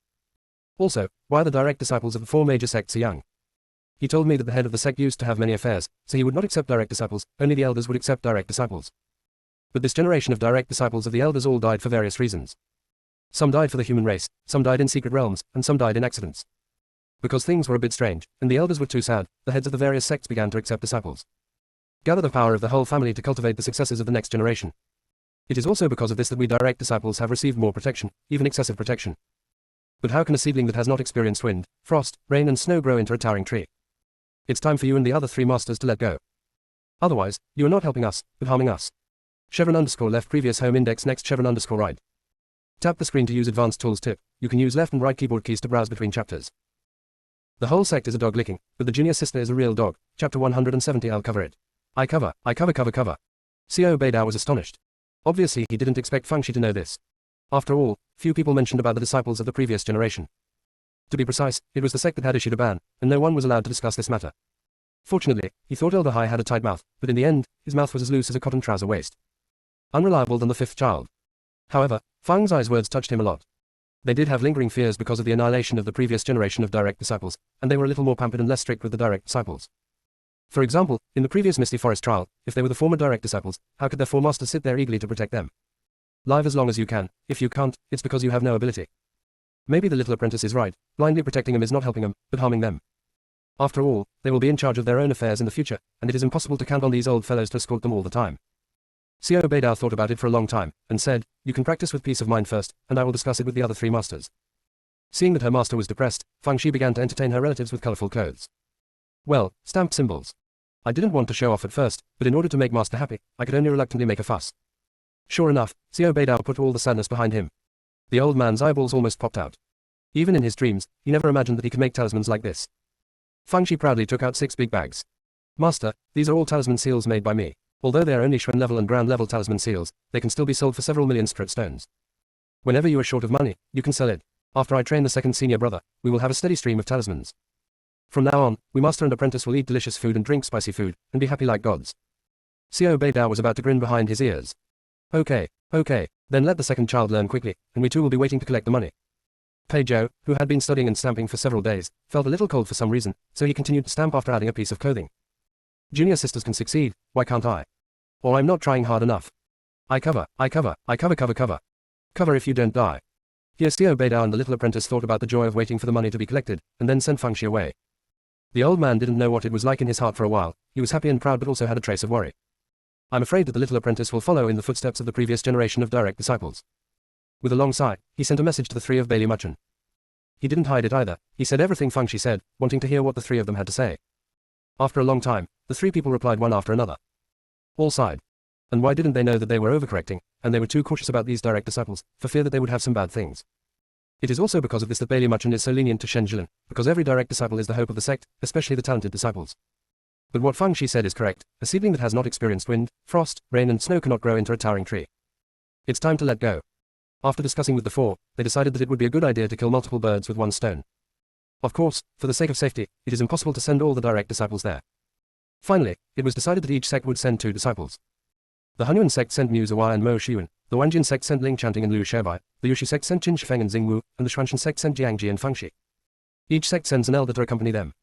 Speaker 1: Also, why are the direct disciples of the 4 major sects so young? He told me that the head of the sect used to have many affairs, so he would not accept direct disciples, only the elders would accept direct disciples. But this generation of direct disciples of the elders all died for various reasons. Some died for the human race, some died in secret realms, and some died in accidents. Because things were a bit strange, and the elders were too sad, the heads of the various sects began to accept disciples. Gather the power of the whole family to cultivate the successors of the next generation. It is also because of this that we direct disciples have received more protection, even excessive protection. But how can a seedling that has not experienced wind, frost, rain and snow grow into a towering tree? It's time for you and the other 3 masters to let go. Otherwise, you are not helping us, but harming us. Chevron_left previous home index next Chevron_right. Tap the screen to use advanced tools tip. You can use left and right keyboard keys to browse between chapters. The whole sect is a dog licking, but the junior sister is a real dog. Chapter 170. I'll cover it. I cover. CO Beidao was astonished. Obviously he didn't expect Fangxi to know this. After all, few people mentioned about the disciples of the previous generation. To be precise, it was the sect that had issued a ban, and no one was allowed to discuss this matter. Fortunately, he thought Elder Hai had a tight mouth, but in the end, his mouth was as loose as a cotton trouser waist. Unreliable than the 5th child. However, Fang Zai's words touched him a lot. They did have lingering fears because of the annihilation of the previous generation of direct disciples, and they were a little more pampered and less strict with the direct disciples. For example, in the previous Misty Forest trial, if they were the former direct disciples, how could their 4 masters sit there eagerly to protect them? Live as long as you can. If you can't, it's because you have no ability. Maybe the little apprentice is right, blindly protecting them is not helping them, but harming them. After all, they will be in charge of their own affairs in the future, and it is impossible to count on these old fellows to escort them all the time. CO Beidao thought about it for a long time, and said, you can practice with peace of mind first, and I will discuss it with the other 3 masters. Seeing that her master was depressed, Fangxi began to entertain her relatives with colorful clothes. Well, stamped symbols. I didn't want to show off at first, but in order to make master happy, I could only reluctantly make a fuss. Sure enough, CO Beidao put all the sadness behind him. The old man's eyeballs almost popped out. Even in his dreams, he never imagined that he could make talismans like this. Fangxi proudly took out 6 big bags. Master, these are all talisman seals made by me. Although they are only Xuan level and ground level talisman seals, they can still be sold for several million spirit stones. Whenever you are short of money, you can sell it. After I train the 2nd senior brother, we will have a steady stream of talismans. From now on, we master and apprentice will eat delicious food and drink spicy food, and be happy like gods. CO Beidao was about to grin behind his ears. Okay, then let the 2nd child learn quickly, and we too will be waiting to collect the money. Pei Zhou, who had been studying and stamping for several days, felt a little cold for some reason, so he continued to stamp after adding a piece of clothing. Junior sisters can succeed, why can't I? Or I'm not trying hard enough. I cover. Cover if you don't die. Here CO Beidao and the little apprentice thought about the joy of waiting for the money to be collected, and then sent Fangxi away. The old man didn't know what it was like in his heart for a while. He was happy and proud but also had a trace of worry. I'm afraid that the little apprentice will follow in the footsteps of the previous generation of direct disciples. With a long sigh, he sent a message to the 3 of Bailey Muchen. He didn't hide it either, he said everything Fangxi said, wanting to hear what the 3 of them had to say. After a long time, the 3 people replied one after another. All sighed. And why didn't they know that they were overcorrecting, and they were too cautious about these direct disciples, for fear that they would have some bad things. It is also because of this that Bailey Muchen is so lenient to Shen Jilin, because every direct disciple is the hope of the sect, especially the talented disciples. But what Fangxi said is correct, a seedling that has not experienced wind, frost, rain and snow cannot grow into a towering tree. It's time to let go. After discussing with the 4, they decided that it would be a good idea to kill multiple birds with one stone. Of course, for the sake of safety, it is impossible to send all the direct disciples there. Finally, it was decided that each sect would send 2 disciples. The Hunyuan sect sent Mu Ziwa and Mo Shiyuan, the Wanjin sect sent Ling Chanting and Lu Shebai, the Yushu sect sent Qin Shifeng and Xingwu, and the Xuanshan sect sent Jiangji and Fangxi. Each sect sends an elder to accompany them.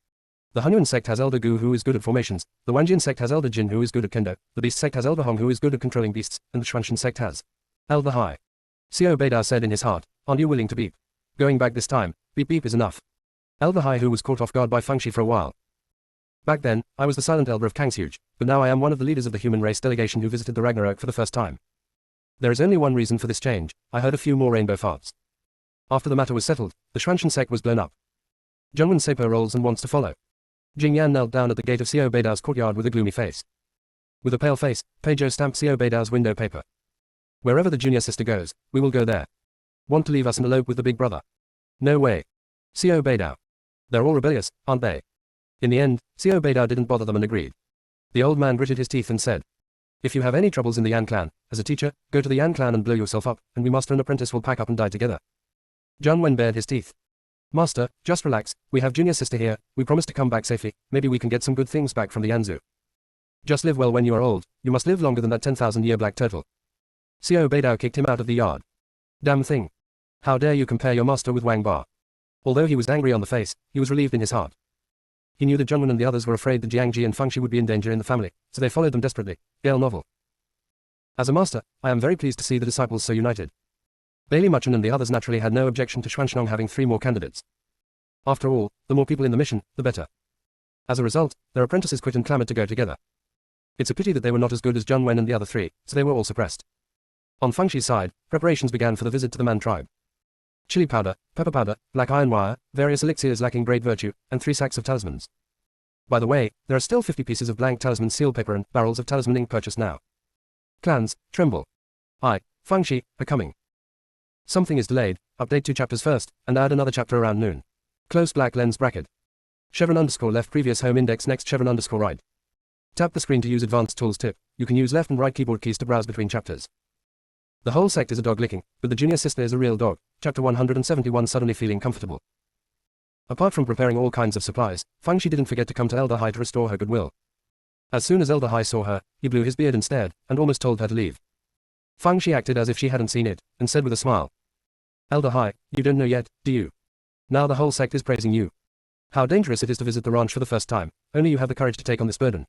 Speaker 1: The Hunyuan sect has Elder Gu who is good at formations, the Wanjin sect has Elder Jin who is good at kendo, the Beast sect has Elder Hong who is good at controlling beasts, and the Xuanshan sect has Elder Hai. CO Beidao said in his heart, aren't you willing to beep? Going back this time, beep beep is enough. Elder Hai who was caught off guard by Fangxi for a while. Back then, I was the silent elder of Kangxuge, but now I am one of the leaders of the human race delegation who visited the Ragnarok for the first time. There is only one reason for this change, I heard a few more rainbow farts. After the matter was settled, the Xuanshan sect was blown up. Zhengwen Seipo rolls and wants to follow. Jing Yan knelt down at the gate of CO Beidao's courtyard with a gloomy face. With a pale face, Pei Zhou stamped CO Beidao's window paper. Wherever the junior sister goes, we will go there. Want to leave us and elope with the big brother? No way. CO Beidao. They're all rebellious, aren't they? In the end, CO Beidao didn't bother them and agreed. The old man gritted his teeth and said, if you have any troubles in the Yan clan, as a teacher, go to the Yan clan and blow yourself up, and we master and apprentice will pack up and die together. Zhang Wen bared his teeth. Master, just relax, we have junior sister here, we promise to come back safely, maybe we can get some good things back from the Yanzu. Just live well when you are old, you must live longer than that 10,000-year black turtle. Xiao Beidao kicked him out of the yard. Damn thing. How dare you compare your master with Wang Ba? Although he was angry on the face, he was relieved in his heart. He knew that Zhongwen and the others were afraid that Jiangji and Fengxi would be in danger in the family, so they followed them desperately. Gale novel. As a master, I am very pleased to see the disciples so united. Bailey Muchen and the others naturally had no objection to Xuancheng having 3 more candidates. After all, the more people in the mission, the better. As a result, their apprentices quit and clamored to go together. It's a pity that they were not as good as Zhongwen and the other 3, so they were all suppressed. On Fengxi's side, preparations began for the visit to the Man tribe. Chili powder, pepper powder, black iron wire, various elixirs lacking great virtue, and 3 sacks of talismans. By the way, there are still 50 pieces of blank talisman seal paper and barrels of talisman ink purchased now. Clans, tremble. Fengxi, are coming. Something is delayed, update 2 chapters first, and add another chapter around noon. Close black lens bracket. Chevron underscore left previous home index next chevron underscore right. Tap the screen to use advanced tools tip. You can use left and right keyboard keys to browse between chapters. The whole sect is a dog licking, but the junior sister is a real dog. Chapter 171 suddenly feeling comfortable. Apart from preparing all kinds of supplies, Fengxi didn't forget to come to Elder Hai to restore her goodwill. As soon as Elder Hai saw her, he blew his beard and stared, and almost told her to leave. Fengxi acted as if she hadn't seen it, and said with a smile. Elder Hai, you don't know yet, do you? Now the whole sect is praising you. How dangerous it is to visit the ranch for the first time, only you have the courage to take on this burden.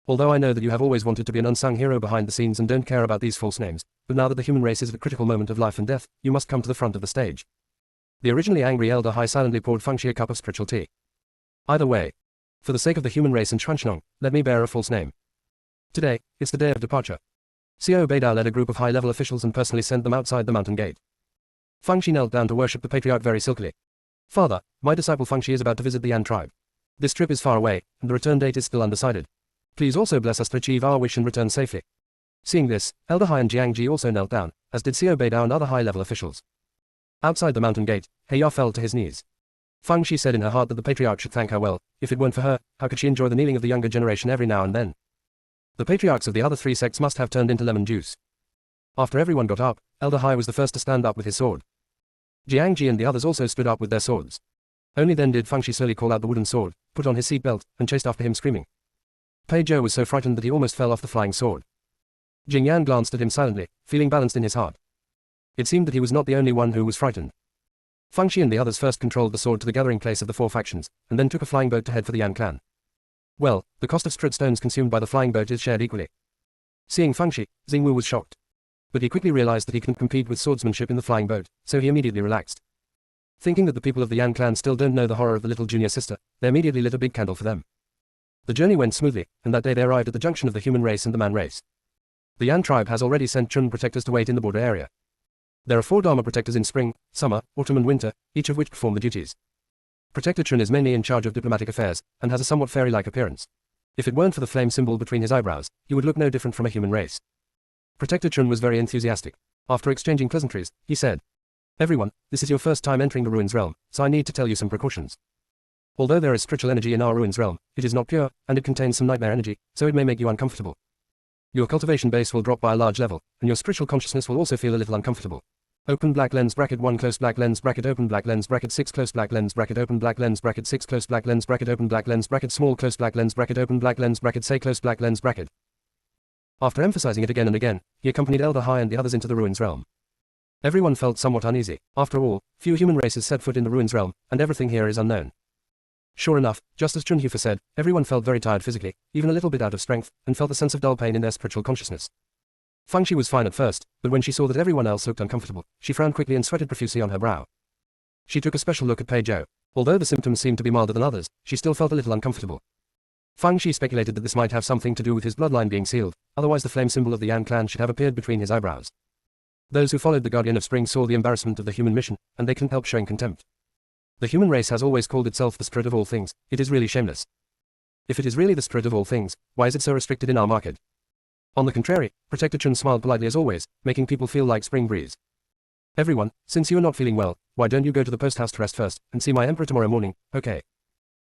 Speaker 1: Although I know that you have always wanted to be an unsung hero behind the scenes and don't care about these false names, but now that the human race is at a critical moment of life and death, you must come to the front of the stage. The originally angry Elder Hai silently poured Fengxi a cup of spiritual tea. Either way, for the sake of the human race and Xuancheng, let me bear a false name. Today, it's the day of departure. Xiao Beidao led a group of high-level officials and personally sent them outside the mountain gate. Fengxi knelt down to worship the patriarch very silkily. Father, my disciple Fengxi is about to visit the Yan tribe. This trip is far away, and the return date is still undecided. Please also bless us to achieve our wish and return safely. Seeing this, Elder Hai and Jiangji also knelt down, as did Xiao Beidao and other high-level officials. Outside the mountain gate, Heya fell to his knees. Fengxi said in her heart that the patriarch should thank her well. If it weren't for her, how could she enjoy the kneeling of the younger generation every now and then? The patriarchs of the other 3 sects must have turned into lemon juice. After everyone got up, Elder Hai was the first to stand up with his sword. Jiangji and the others also stood up with their swords. Only then did Fengxi slowly call out the wooden sword, put on his seat belt, and chased after him screaming. Pei Zhou was so frightened that he almost fell off the flying sword. Jing Yan glanced at him silently, feeling balanced in his heart. It seemed that he was not the only one who was frightened. Fengxi and the others first controlled the sword to the gathering place of the 4 factions, and then took a flying boat to head for the Yan clan. Well, the cost of strut stones consumed by the flying boat is shared equally. Seeing Fengxi, Xingwu was shocked. But he quickly realized that he couldn't compete with swordsmanship in the flying boat, so he immediately relaxed. Thinking that the people of the Yan clan still don't know the horror of the little junior sister, they immediately lit a big candle for them. The journey went smoothly, and that day they arrived at the junction of the human race and the man race. The Yan tribe has already sent Chun protectors to wait in the border area. There are 4 Dharma protectors in spring, summer, autumn and winter, each of which perform the duties. Protector Chun is mainly in charge of diplomatic affairs, and has a somewhat fairy-like appearance. If it weren't for the flame symbol between his eyebrows, he would look no different from a human race. Protector Chun was very enthusiastic. After exchanging pleasantries, he said, Everyone, this is your first time entering the ruins realm, so I need to tell you some precautions. Although there is spiritual energy in our ruins realm, it is not pure, and it contains some nightmare energy, so it may make you uncomfortable. Your cultivation base will drop by a large level, and your spiritual consciousness will also feel a little uncomfortable. Open black lens bracket 1 close black lens bracket open black lens bracket 6 close black lens bracket open black lens bracket 6 close black lens bracket open black lens bracket small close black lens bracket open black lens bracket say close black lens bracket. After emphasizing it again and again, he accompanied Elder Hai and the others into the ruins realm. Everyone felt somewhat uneasy. After all, few human races set foot in the ruins realm, and everything here is unknown. Sure enough, just as Chunhufa said, everyone felt very tired physically, even a little bit out of strength, and felt a sense of dull pain in their spiritual consciousness. Fengxi was fine at first, but when she saw that everyone else looked uncomfortable, she frowned quickly and sweated profusely on her brow. She took a special look at Pei Zhou. Although the symptoms seemed to be milder than others, she still felt a little uncomfortable. Fengxi speculated that this might have something to do with his bloodline being sealed, otherwise the flame symbol of the Yan clan should have appeared between his eyebrows. Those who followed the Guardian of Spring saw the embarrassment of the human mission, and they couldn't help showing contempt. The human race has always called itself the spirit of all things. It is really shameless. If it is really the spirit of all things, why is it so restricted in our market? On the contrary, Protector Chun smiled politely as always, making people feel like spring breeze. Everyone, since you are not feeling well, why don't you go to the post house to rest first, and see my emperor tomorrow morning, okay?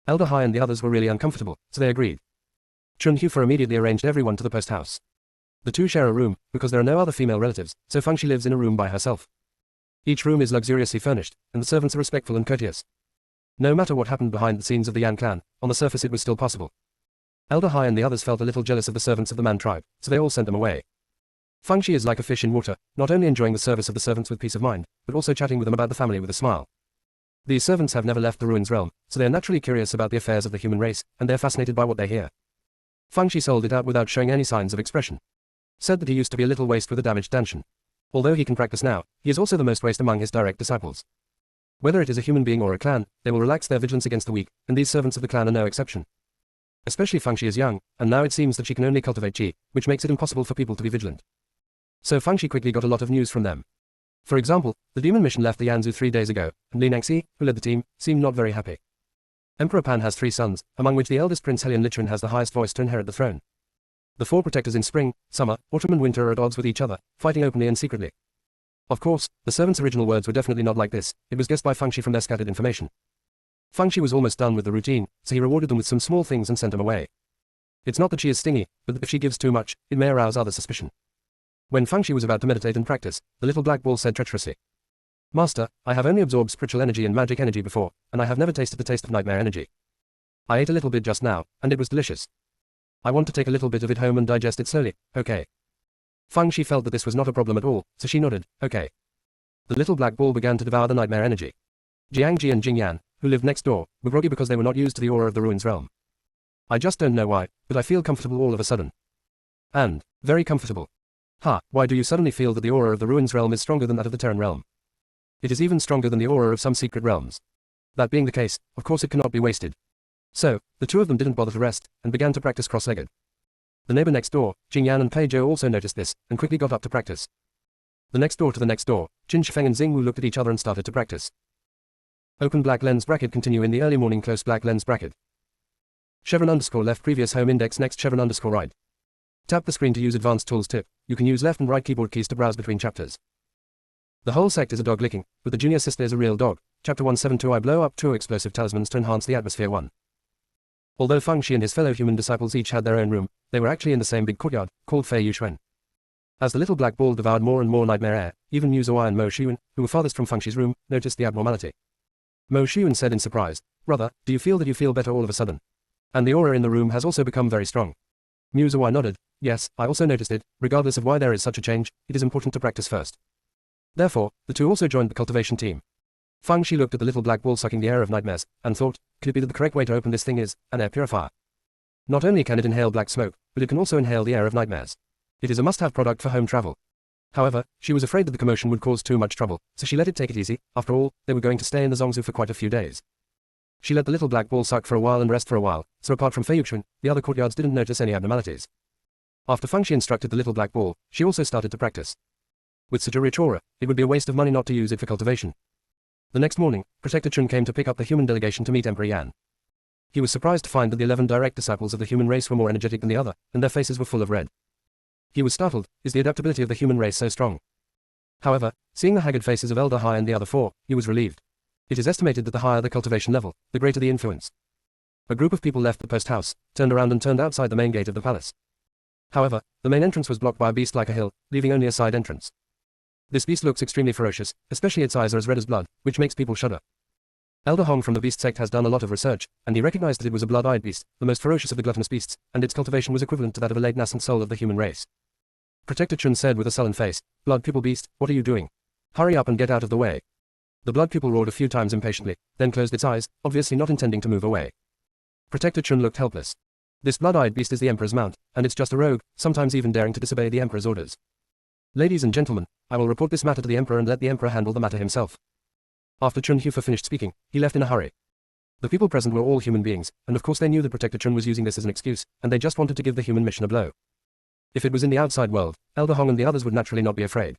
Speaker 1: Elder Hai and the others were really uncomfortable, so they agreed. Chun Hufa immediately arranged everyone to the post house. The two share a room, because there are no other female relatives, so Fengxi lives in a room by herself. Each room is luxuriously furnished, and the servants are respectful and courteous. No matter what happened behind the scenes of the Yan clan, on the surface it was still possible. Elder Hai and the others felt a little jealous of the servants of the Man tribe, so they all sent them away. Feng Shi is like a fish in water, not only enjoying the service of the servants with peace of mind, but also chatting with them about the family with a smile. These servants have never left the ruins realm, so they are naturally curious about the affairs of the human race, and they are fascinated by what they hear. Feng Shi sold it out without showing any signs of expression. Said that he used to be a little waste with a damaged Danshan. Although he can practice now, he is also the most waste among his direct disciples. Whether it is a human being or a clan, they will relax their vigilance against the weak, and these servants of the clan are no exception. Especially Feng Shi is young, and now it seems that she can only cultivate qi, which makes it impossible for people to be vigilant. So Feng Shi quickly got a lot of news from them. For example, the demon mission left the Yanzhou 3 days ago, and Li Nangxi, who led the team, seemed not very happy. Emperor Pan has 3 sons, among which the eldest Prince Helian Lichuan has the highest voice to inherit the throne. The 4 protectors in spring, summer, autumn and winter are at odds with each other, fighting openly and secretly. Of course, the servants' original words were definitely not like this, it was guessed by Feng Shi from their scattered information. Feng Shi was almost done with the routine, so he rewarded them with some small things and sent them away. It's not that she is stingy, but that if she gives too much, it may arouse other suspicion. When Feng Shi was about to meditate and practice, the little black ball said treacherously, "Master, I have only absorbed spiritual energy and magic energy before, and I have never tasted the taste of nightmare energy. I ate a little bit just now, and it was delicious. I want to take a little bit of it home and digest it slowly, okay?" Feng Shi felt that this was not a problem at all, so she nodded, okay. The little black ball began to devour the nightmare energy. Jiang Ji and Jing Yan, who lived next door, were groggy because they were not used to the aura of the ruins realm. "I just don't know why, but I feel comfortable all of a sudden. And, very comfortable. Ha, why do you suddenly feel that the aura of the ruins realm is stronger than that of the Terran realm? It is even stronger than the aura of some secret realms. That being the case, of course it cannot be wasted." So, the 2 of them didn't bother to rest, and began to practice cross-legged. The neighbor next door, Jing Yan and Pei Zhou also noticed this, and quickly got up to practice. The next door to the next door, Qin Shifeng and Xingwu looked at each other and started to practice. Open black lens bracket continue in the early morning close black lens bracket. Chevron underscore left previous home index next chevron underscore right. Tap the screen to use advanced tools tip. You can use left and right keyboard keys to browse between chapters. The whole sect is a dog licking, but the junior sister is a real dog. Chapter 172 I blow up 2 explosive talismans to enhance the atmosphere 1. Although Feng Shi and his fellow human disciples each had their own room, they were actually in the same big courtyard, called Fei Yuxuan. As the little black ball devoured more and more nightmare air, even Mu Zuai and Mo Xuyuan, who were farthest from Feng Shi's room, noticed the abnormality. Mo Xuyuan said in surprise, "Brother, do you feel that you feel better all of a sudden? And the aura in the room has also become very strong." Mu Zuai nodded, "Yes, I also noticed it. Regardless of why there is such a change, it is important to practice first." Therefore, the 2 also joined the cultivation team. Feng Shi looked at the little black ball sucking the air of nightmares, and thought, could it be that the correct way to open this thing is an air purifier? Not only can it inhale black smoke, but it can also inhale the air of nightmares. It is a must-have product for home travel. However, she was afraid that the commotion would cause too much trouble, so she let it take it easy. After all, they were going to stay in the Zongzhou for quite a few days. She let the little black ball suck for a while and rest for a while, so apart from Fei Yuxuan, the other courtyards didn't notice any abnormalities. After Feng Shi instructed the little black ball, she also started to practice. With such a rich aura, it would be a waste of money not to use it for cultivation. The next morning, Protector Chun came to pick up the human delegation to meet Emperor Yan. He was surprised to find that the 11 direct disciples of the human race were more energetic than the other, and their faces were full of red. He was startled. Is the adaptability of the human race so strong? However, seeing the haggard faces of Elder Hai and the other 4, he was relieved. It is estimated that the higher the cultivation level, the greater the influence. A group of people left the post house, turned around and turned outside the main gate of the palace. However, the main entrance was blocked by a beast like a hill, leaving only a side entrance. This beast looks extremely ferocious, especially its eyes are as red as blood, which makes people shudder. Elder Hong from the beast sect has done a lot of research, and he recognized that it was a blood-eyed beast, the most ferocious of the gluttonous beasts, and its cultivation was equivalent to that of a late nascent soul of the human race. Protector Chun said with a sullen face, "Blood pupil beast, what are you doing? Hurry up and get out of the way." The blood pupil roared a few times impatiently, then closed its eyes, obviously not intending to move away. Protector Chun looked helpless. This blood-eyed beast is the Emperor's mount, and it's just a rogue, sometimes even daring to disobey the Emperor's orders. Ladies and gentlemen, I will report this matter to the Emperor and let the Emperor handle the matter himself. After Chun Hufa finished speaking, he left in a hurry. The people present were all human beings, and of course they knew that Protector Chun was using this as an excuse, and they just wanted to give the human mission a blow. If it was in the outside world, Elder Hong and the others would naturally not be afraid.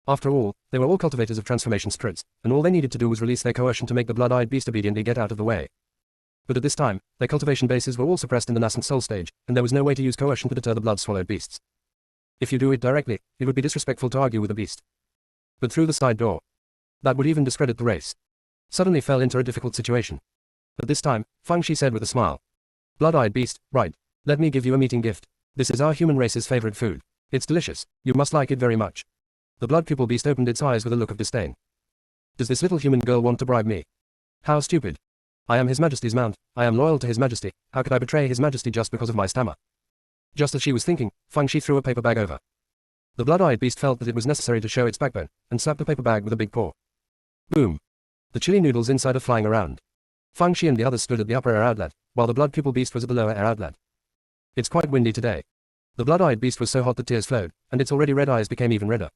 Speaker 1: After all, they were all cultivators of transformation spirits, and all they needed to do was release their coercion to make the blood-eyed beast obediently get out of the way. But at this time, their cultivation bases were all suppressed in the nascent soul stage, and there was no way to use coercion to deter the blood-swallowed beasts. If you do it directly, it would be disrespectful to argue with the beast. But through the side door, that would even discredit the race. Suddenly fell into a difficult situation. At this time, Feng Shi said with a smile, "Blood-eyed beast, right. Let me give you a meeting gift. This is our human race's favorite food. It's delicious. You must like it very much." The blood pupil beast opened its eyes with a look of disdain. Does this little human girl want to bribe me? How stupid. I am His Majesty's mount, I am loyal to His Majesty, how could I betray His Majesty just because of my stammer? Just as she was thinking, Feng Shi threw a paper bag over. The blood-eyed beast felt that it was necessary to show its backbone, and slapped the paper bag with a big paw. Boom! The chili noodles inside are flying around. Feng Shi and the others stood at the upper air outlet, while the blood pupil beast was at the lower air outlet. It's quite windy today. The blood-eyed beast was so hot that tears flowed, and its already red eyes became even redder.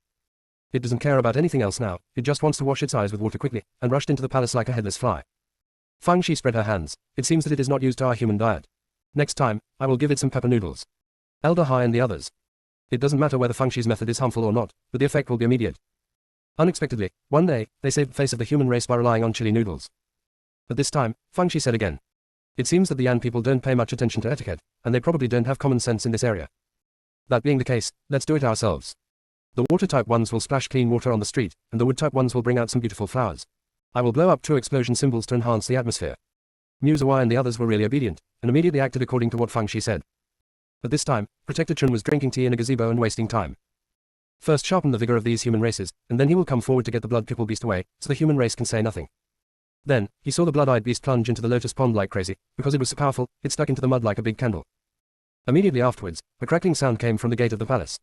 Speaker 1: It doesn't care about anything else now, it just wants to wash its eyes with water quickly, and rushed into the palace like a headless fly. Feng Shi spread her hands. It seems that it is not used to our human diet. Next time, I will give it some pepper noodles. Elder Hai and the others. It doesn't matter whether Feng Shi's method is harmful or not, but the effect will be immediate. Unexpectedly, one day, they saved the face of the human race by relying on chili noodles. But this time, Feng Shi said again. It seems that the Yan people don't pay much attention to etiquette, and they probably don't have common sense in this area. That being the case, let's do it ourselves. The water-type ones will splash clean water on the street, and the wood-type ones will bring out some beautiful flowers. I will blow up 2 explosion symbols to enhance the atmosphere. Musawa and the others were really obedient, and immediately acted according to what Feng Shi said. But this time, Protector Chun was drinking tea in a gazebo and wasting time. First sharpen the vigor of these human races, and then he will come forward to get the blood pupil beast away, so the human race can say nothing. Then, he saw the blood-eyed beast plunge into the lotus pond like crazy, because it was so powerful, it stuck into the mud like a big candle. Immediately afterwards, a crackling sound came from the gate of the palace.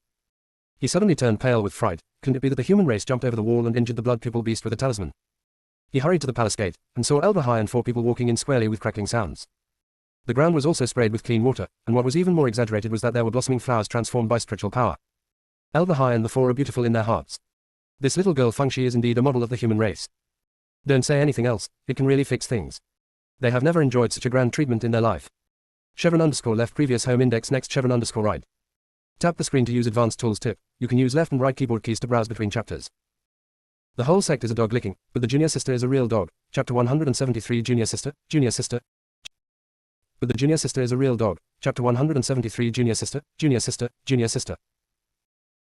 Speaker 1: He suddenly turned pale with fright. Couldn't it be that the human race jumped over the wall and injured the blood pupil beast with a talisman? He hurried to the palace gate, and saw Elder Hai and 4 people walking in squarely with crackling sounds. The ground was also sprayed with clean water, and what was even more exaggerated was that there were blossoming flowers transformed by spiritual power. Elder Hai and the 4 are beautiful in their hearts. This little girl Feng Shi is indeed a model of the human race. Don't say anything else, it can really fix things. They have never enjoyed such a grand treatment in their life. Chevron_left previous home index next Chevron_right. Tap the screen to use advanced tools tip. You can use left and right keyboard keys to browse between chapters. The whole sect is a dog licking, but the junior sister is a real dog. Chapter 173 Junior Sister, Junior Sister. But the junior sister is a real dog. Chapter 173 Junior Sister, Junior Sister, Junior Sister.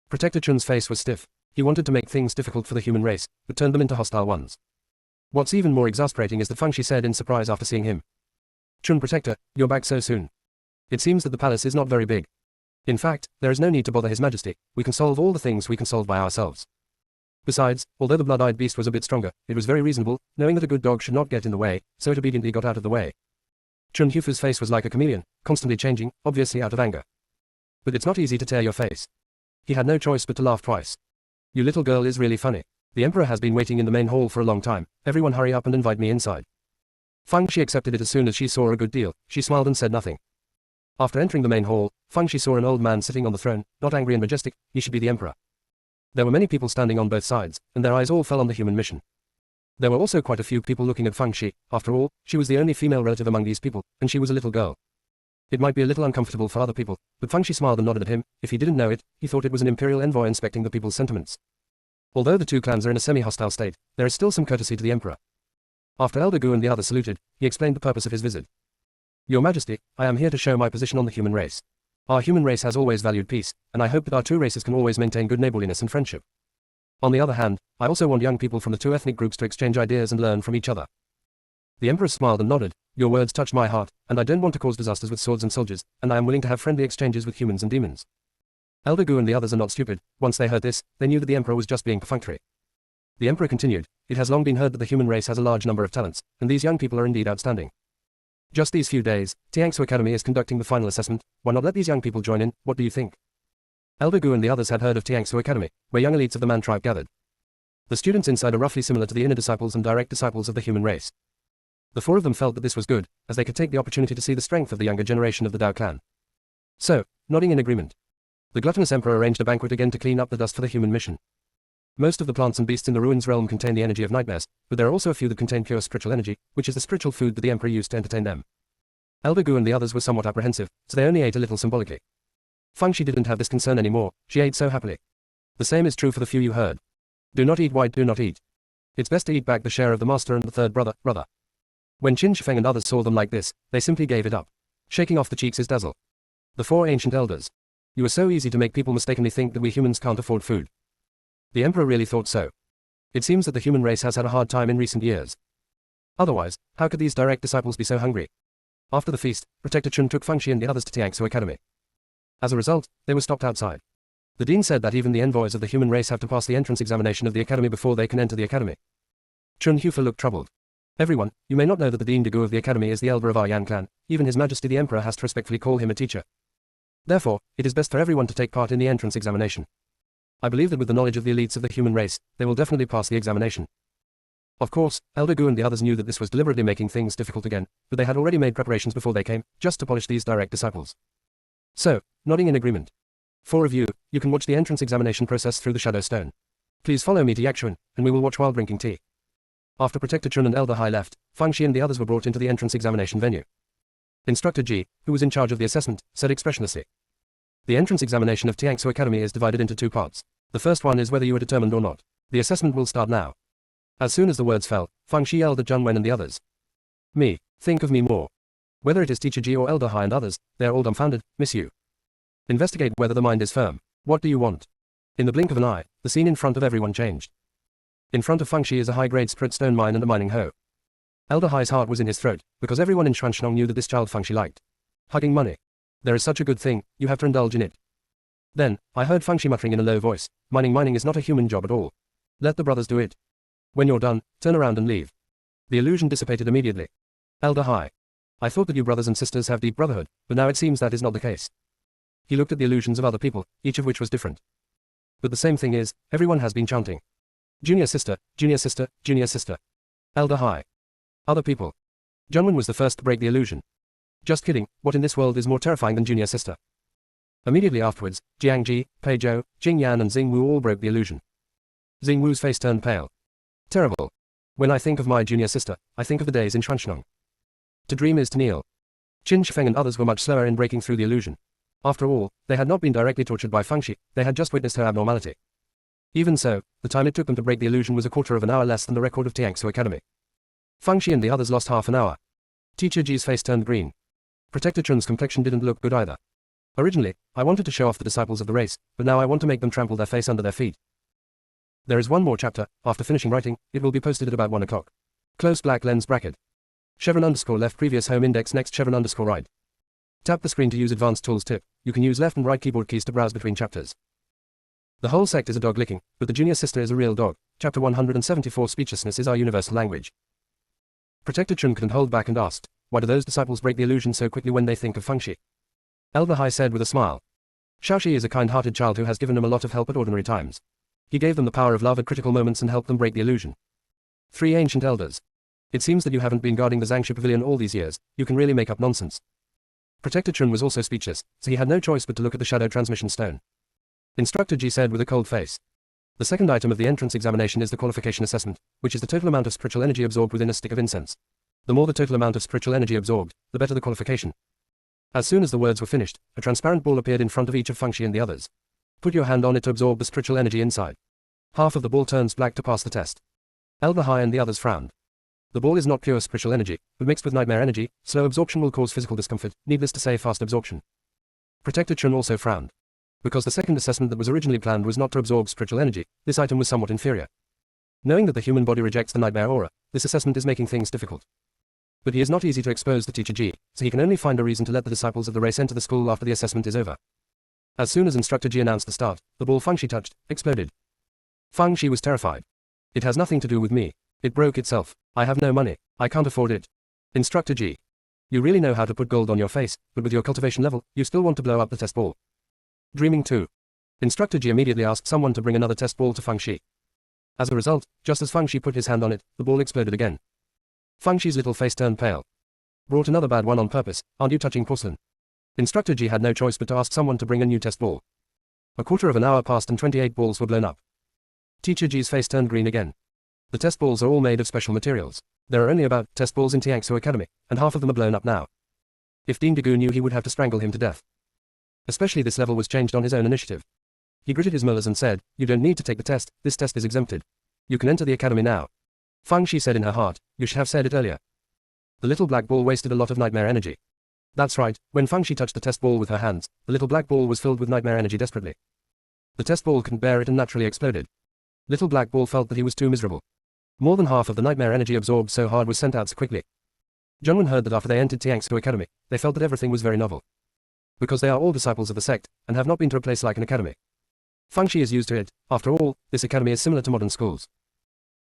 Speaker 1: Protector Chun's face was stiff. He wanted to make things difficult for the human race, but turned them into hostile ones. What's even more exasperating is that Feng Shi said in surprise after seeing him. Chun Protector, you're back so soon. It seems that the palace is not very big. In fact, there is no need to bother His Majesty, we can solve all the things we can solve by ourselves. Besides, although the blood-eyed beast was a bit stronger, it was very reasonable, knowing that a good dog should not get in the way, so it obediently got out of the way. Chun Hufu's face was like a chameleon, constantly changing, obviously out of anger. But it's not easy to tear your face. He had no choice but to laugh twice. You little girl is really funny. The Emperor has been waiting in the main hall for a long time, everyone hurry up and invite me inside. Feng Shi accepted it as soon as she saw a good deal, she smiled and said nothing. After entering the main hall, Feng Shi saw an old man sitting on the throne, not angry and majestic, he should be the Emperor. There were many people standing on both sides, and their eyes all fell on the human mission. There were also quite a few people looking at Feng Shi. After all, she was the only female relative among these people, and she was a little girl. It might be a little uncomfortable for other people, but Feng Shi smiled and nodded at him. If he didn't know it, he thought it was an imperial envoy inspecting the people's sentiments. Although the 2 clans are in a semi-hostile state, there is still some courtesy to the Emperor. After Elder Gu and the others saluted, he explained the purpose of his visit. Your Majesty, I am here to show my position on the human race. Our human race has always valued peace, and I hope that our 2 races can always maintain good neighborliness and friendship. On the other hand, I also want young people from the 2 ethnic groups to exchange ideas and learn from each other. The Emperor smiled and nodded. Your words touched my heart, and I don't want to cause disasters with swords and soldiers, and I am willing to have friendly exchanges with humans and demons. Elder Gu and the others are not stupid. Once they heard this, they knew that the Emperor was just being perfunctory. The Emperor continued, it has long been heard that the human race has a large number of talents, and these young people are indeed outstanding. Just these few days, Tiangsu Academy is conducting the final assessment. Why not let these young people join in? What do you think? Elder Gu and the others had heard of Tiangsu Academy, where young elites of the Man tribe gathered. The students inside are roughly similar to the inner disciples and direct disciples of the human race. The 4 of them felt that this was good, as they could take the opportunity to see the strength of the younger generation of the Dao clan. So, nodding in agreement, the gluttonous Emperor arranged a banquet again to clean up the dust for the human mission. Most of the plants and beasts in the ruins realm contain the energy of nightmares, but there are also a few that contain pure spiritual energy, which is the spiritual food that the Emperor used to entertain them. Elder Gu and the others were somewhat apprehensive, so they only ate a little symbolically. Feng Shi didn't have this concern anymore, she ate so happily. The same is true for the few you heard. Do not eat white, do not eat. It's best to eat back the share of the master and the 3rd brother. When Qin Shifeng and others saw them like this, they simply gave it up. Shaking off the cheeks is dazzle. The 4 ancient elders. You are so easy to make people mistakenly think that we humans can't afford food. The Emperor really thought so. It seems that the human race has had a hard time in recent years. Otherwise, how could these direct disciples be so hungry? After the feast, Protector Chun took Feng Shi and the others to Tiangsu Academy. As a result, they were stopped outside. The dean said that even the envoys of the human race have to pass the entrance examination of the academy before they can enter the academy. Chun Hufa looked troubled. Everyone, you may not know that the Dean Dagu of the Academy is the elder of our Yan clan, even His Majesty the Emperor has to respectfully call him a teacher. Therefore, it is best for everyone to take part in the entrance examination. I believe that with the knowledge of the elites of the human race, they will definitely pass the examination. Of course, Elder Gu and the others knew that this was deliberately making things difficult again, but they had already made preparations before they came, just to polish these direct disciples. So, nodding in agreement. 4 of you, you can watch the entrance examination process through the Shadow Stone. Please follow me to Yakshuan, and we will watch while drinking tea. After Protector Chun and Elder Hai left, Fang Shi and the others were brought into the entrance examination venue. Instructor Ji, who was in charge of the assessment, said expressionlessly. The entrance examination of Tiangsu Academy is divided into 2 parts. The first one is whether you are determined or not. The assessment will start now. As soon as the words fell, Fang Shi yelled at Zhang Wen and the others. Me, think of me more. Whether it is Teacher Ji or Elder Hai and others, they are all dumbfounded, miss you. Investigate whether the mind is firm. What do you want? In the blink of an eye, the scene in front of everyone changed. In front of Fang Shi is a high-grade spirit stone mine and a mining hoe. Elder Hai's heart was in his throat, because everyone in Xuanshnong knew that this child Fang Shi liked. Hugging money. There is such a good thing, you have to indulge in it. Then, I heard Fang Shi muttering in a low voice, mining is not a human job at all. Let the brothers do it. When you're done, turn around and leave. The illusion dissipated immediately. Elder Hai. I thought that you brothers and sisters have deep brotherhood, but now it seems that is not the case. He looked at the illusions of other people, each of which was different. But the same thing is, everyone has been chanting. Junior sister, junior sister, junior sister. Elder Hai. Other people. Junwen was the first to break the illusion. Just kidding, what in this world is more terrifying than junior sister? Immediately afterwards, Jiang Ji, Pei Zhou, Jing Yan and Xing Wu all broke the illusion. Xing Wu's face turned pale. Terrible. When I think of my junior sister, I think of the days in Xuanshnong. To dream is to kneel. Qin Shifeng and others were much slower in breaking through the illusion. After all, they had not been directly tortured by Fang Shi, they had just witnessed her abnormality. Even so, the time it took them to break the illusion was a quarter of an hour less than the record of Tiangsu Academy. Fang Shi and the others lost half an hour. Teacher Ji's face turned green. Protector Chun's complexion didn't look good either. Originally, I wanted to show off the disciples of the race, but now I want to make them trample their face under their feet. There is one more chapter, after finishing writing, it will be posted at about 1 o'clock. Close black lens bracket. Chevron underscore left previous home index next chevron underscore right. Tap the screen to use advanced tools tip, you can use left and right keyboard keys to browse between chapters. The whole sect is a dog licking, but the junior sister is a real dog. Chapter 174 Speechlessness is our universal language. Protector Chun couldn't hold back and asked, why do those disciples break the illusion so quickly when they think of Fang Shi? Elder Hai said with a smile. Xiaoxi is a kind-hearted child who has given them a lot of help at ordinary times. He gave them the power of love at critical moments and helped them break the illusion. 3 ancient elders. It seems that you haven't been guarding the Zhangshi Pavilion all these years, you can really make up nonsense. Protector Chun was also speechless, so he had no choice but to look at the shadow transmission stone. Instructor Ji said with a cold face. The second item of the entrance examination is the qualification assessment, which is the total amount of spiritual energy absorbed within a stick of incense. The more the total amount of spiritual energy absorbed, the better the qualification. As soon as the words were finished, a transparent ball appeared in front of each of Fang Shi and the others. Put your hand on it to absorb the spiritual energy inside. Half of the ball turns black to pass the test. Elder Hai and the others frowned. The ball is not pure spiritual energy, but mixed with nightmare energy, slow absorption will cause physical discomfort, needless to say fast absorption. Protector Chun also frowned. Because the second assessment that was originally planned was not to absorb spiritual energy, this item was somewhat inferior. Knowing that the human body rejects the nightmare aura, this assessment is making things difficult. But he is not easy to expose to Teacher Ji, so he can only find a reason to let the disciples of the race enter the school after the assessment is over. As soon as Instructor Ji announced the start, the ball Fang Shi touched, exploded. Fang Shi was terrified. It has nothing to do with me. It broke itself. I have no money. I can't afford it. Instructor Ji. You really know how to put gold on your face, but with your cultivation level, you still want to blow up the test ball. Dreaming too. Instructor Ji immediately asked someone to bring another test ball to Fang Shi. As a result, just as Fang Shi put his hand on it, the ball exploded again. Fang Shi's little face turned pale. Brought another bad one on purpose, aren't you touching porcelain? Instructor Ji had no choice but to ask someone to bring a new test ball. A quarter of an hour passed and 28 balls were blown up. Teacher Ji's face turned green again. The test balls are all made of special materials. There are only about test balls in Tiangsu Academy, and half of them are blown up now. If Dean Dagu knew, he would have to strangle him to death. Especially this level was changed on his own initiative. He gritted his molars and said, you don't need to take the test, this test is exempted. You can enter the academy now. Fang Shi said in her heart, you should have said it earlier. The little black ball wasted a lot of nightmare energy. That's right, when Fang Shi touched the test ball with her hands, the little black ball was filled with nightmare energy desperately. The test ball couldn't bear it and naturally exploded. Little black ball felt that he was too miserable. More than half of the nightmare energy absorbed so hard was sent out so quickly. Junwen heard that after they entered Tiangsu Academy, they felt that everything was very novel. Because they are all disciples of the sect, and have not been to a place like an academy. Fang Shi is used to it, after all, this academy is similar to modern schools.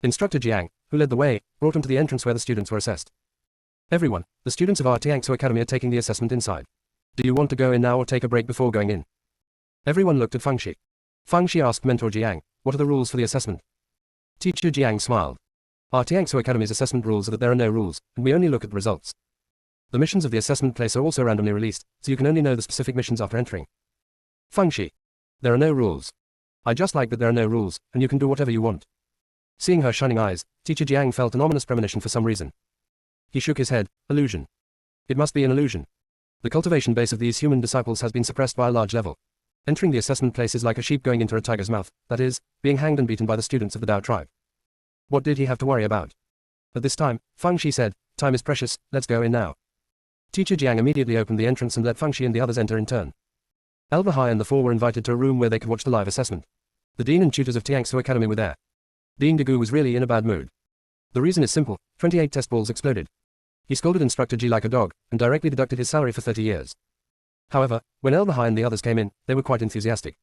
Speaker 1: Instructor Jiang, who led the way, brought him to the entrance where the students were assessed. Everyone, the students of our Tiangsu Academy are taking the assessment inside. Do you want to go in now or take a break before going in? Everyone looked at Feng Shi. Feng Shi asked Mentor Jiang, what are the rules for the assessment? Teacher Jiang smiled. Our Tiangsu Academy's assessment rules are that there are no rules, and we only look at the results. The missions of the assessment place are also randomly released, so you can only know the specific missions after entering. Feng Shi. There are no rules. I just like that there are no rules, and you can do whatever you want. Seeing her shining eyes, Teacher Jiang felt an ominous premonition for some reason. He shook his head. Illusion. It must be an illusion. The cultivation base of these human disciples has been suppressed by a large level. Entering the assessment place is like a sheep going into a tiger's mouth, that is, being hanged and beaten by the students of the Dao tribe. What did he have to worry about? At this time, Feng Shi said, time is precious, let's go in now. Teacher Jiang immediately opened the entrance and let Feng Shi and the others enter in turn. Elder Hai and the four were invited to a room where they could watch the live assessment. The dean and tutors of Tiangsu Academy were there. Dean Degu was really in a bad mood. The reason is simple, 28 test balls exploded. He scolded Instructor Ji like a dog, and directly deducted his salary for 30 years. However, when Elder Hai and the others came in, they were quite enthusiastic.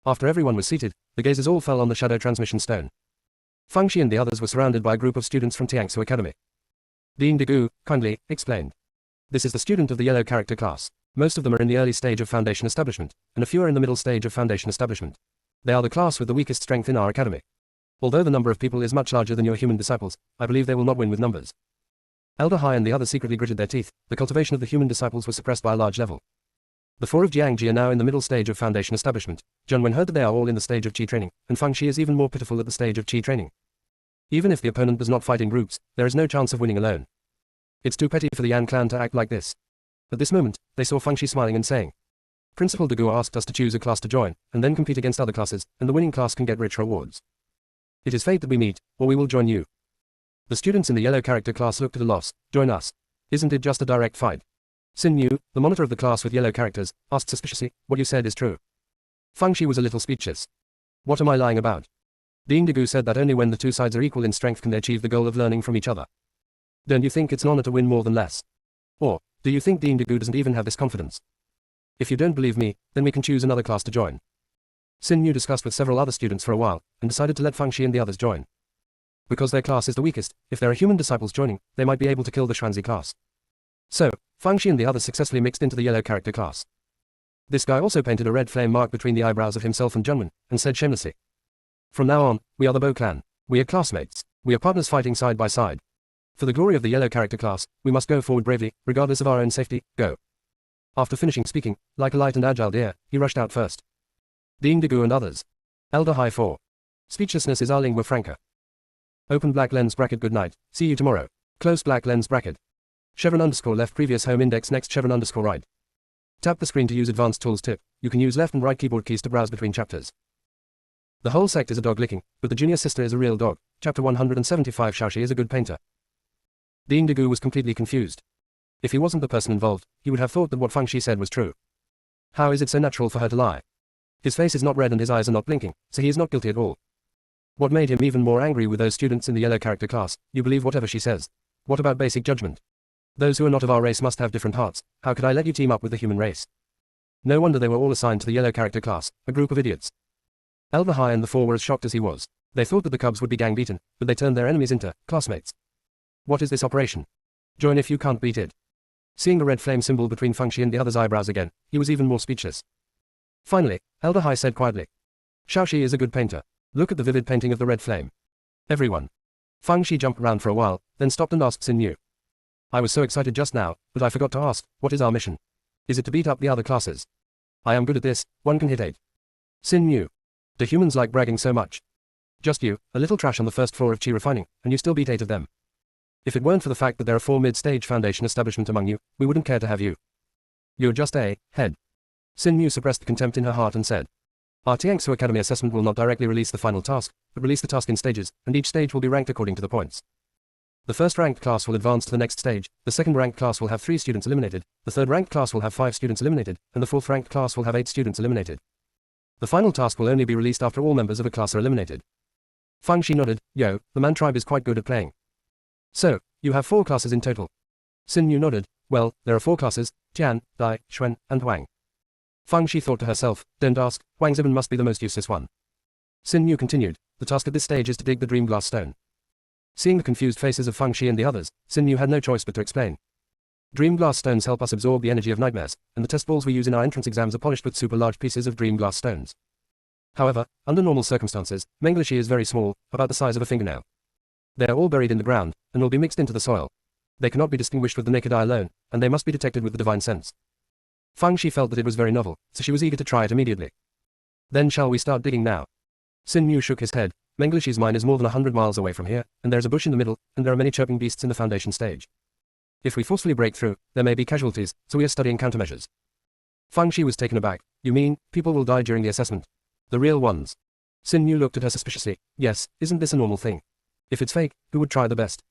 Speaker 1: After everyone was seated, the gazes all fell on the shadow transmission stone. Feng Shi and the others were surrounded by a group of students from Tiangsu Academy. Dean Degu, kindly, explained. This is the student of the yellow character class. Most of them are in the early stage of foundation establishment, and a few are in the middle stage of foundation establishment. They are the class with the weakest strength in our academy. Although the number of people is much larger than your human disciples, I believe they will not win with numbers. Elder Hai and the others secretly gritted their teeth. The cultivation of the human disciples was suppressed by a large level. The four of Jiangji are now in the middle stage of foundation establishment. Zheng heard that they are all in the stage of Qi training, and Feng Shi is even more pitiful at the stage of Qi training. Even if the opponent does not fight in groups, there is no chance of winning alone. It's too petty for the Yan clan to act like this. At this moment, they saw Feng Shi smiling and saying, Principal Degu asked us to choose a class to join, and then compete against other classes, and the winning class can get rich rewards. It is fate that we meet, or we will join you. The students in the yellow character class looked at a loss. Join us. Isn't it just a direct fight? Xin Yu, the monitor of the class with yellow characters, asked suspiciously, what you said is true. Feng Shi was a little speechless. What am I lying about? Dean Degu said that only when the two sides are equal in strength can they achieve the goal of learning from each other. Don't you think it's an honor to win more than less? Or, do you think Dean Degu doesn't even have this confidence? If you don't believe me, then we can choose another class to join. Xin Yu discussed with several other students for a while, and decided to let Feng Shi and the others join. Because their class is the weakest, if there are human disciples joining, they might be able to kill the Xuanzi class. So, Feng Shi and the others successfully mixed into the yellow character class. This guy also painted a red flame mark between the eyebrows of himself and Zhengwen, and said shamelessly, From now on, we are the Bo clan. We are classmates. We are partners fighting side by side. For the glory of the yellow character class, we must go forward bravely, regardless of our own safety, go. After finishing speaking, like a light and agile deer, he rushed out first. Dean Degu and others. Elder High 4. Speechlessness is our lingua franca. Open black lens bracket good night, see you tomorrow. Close black lens bracket. Chevron underscore left previous home index next chevron underscore right. Tap the screen to use advanced tools tip. You can use left and right keyboard keys to browse between chapters. The whole sect is a dog licking, but the junior sister is a real dog. Chapter 175 Shaoxi is a good painter. Dean Degu was completely confused. If he wasn't the person involved, he would have thought that what Feng Shi said was true. How is it so natural for her to lie? His face is not red and his eyes are not blinking, so he is not guilty at all. What made him even more angry with those students in the yellow character class, you believe whatever she says. What about basic judgment? Those who are not of our race must have different hearts. How could I let you team up with the human race? No wonder they were all assigned to the yellow character class, a group of idiots. Elder High and the four were as shocked as he was. They thought that the cubs would be gang beaten, but they turned their enemies into classmates. What is this operation? Join if you can't beat it. Seeing the red flame symbol between Feng Shi and the other's eyebrows again, he was even more speechless. Finally, Elder Hai said quietly. Shaoxi is a good painter. Look at the vivid painting of the red flame. Everyone. Feng Shi jumped around for a while, then stopped and asked Xin Yu. I was so excited just now, but I forgot to ask, what is our mission? Is it to beat up the other classes? I am good at this, one can hit 8. Xin Yu. Do humans like bragging so much? Just you, a little trash on the first floor of Qi refining, and you still beat 8 of them. If it weren't for the fact that there are 4 mid-stage foundation establishment among you, we wouldn't care to have you. You're just a head. Xin Yu suppressed the contempt in her heart and said, Our Tiangsu Academy assessment will not directly release the final task, but release the task in stages, and each stage will be ranked according to the points. The first ranked class will advance to the next stage, the second ranked class will have 3 students eliminated, the third ranked class will have 5 students eliminated, and the fourth ranked class will have 8 students eliminated. The final task will only be released after all members of a class are eliminated. Feng Shi nodded. Yo, the Man tribe is quite good at playing. So, you have 4 classes in total. Xin Yu nodded. Well, there are 4 classes, Tian, Dai, Xuan, and Huang. Feng Shi thought to herself, don't ask, Huang Ziban must be the most useless one. Xin Yu continued, the task at this stage is to dig the dream glass stone. Seeing the confused faces of Feng Shi and the others, Xin Yu had no choice but to explain. Dream glass stones help us absorb the energy of nightmares, and the test balls we use in our entrance exams are polished with super large pieces of dream glass stones. However, under normal circumstances, Mengleshi is very small, about the size of a fingernail. They are all buried in the ground, and will be mixed into the soil. They cannot be distinguished with the naked eye alone, and they must be detected with the divine sense. Feng Shi felt that it was very novel, so she was eager to try it immediately. Then shall we start digging now? Xin Yu shook his head. Mengleshi's mine is more than 100 miles away from here, and there is a bush in the middle, and there are many chirping beasts in the foundation stage. If we forcefully break through, there may be casualties, so we are studying countermeasures. Feng Shi was taken aback. You mean, people will die during the assessment? The real ones? Xin Yu looked at her suspiciously. Yes, isn't this a normal thing? If it's fake, who would try the best?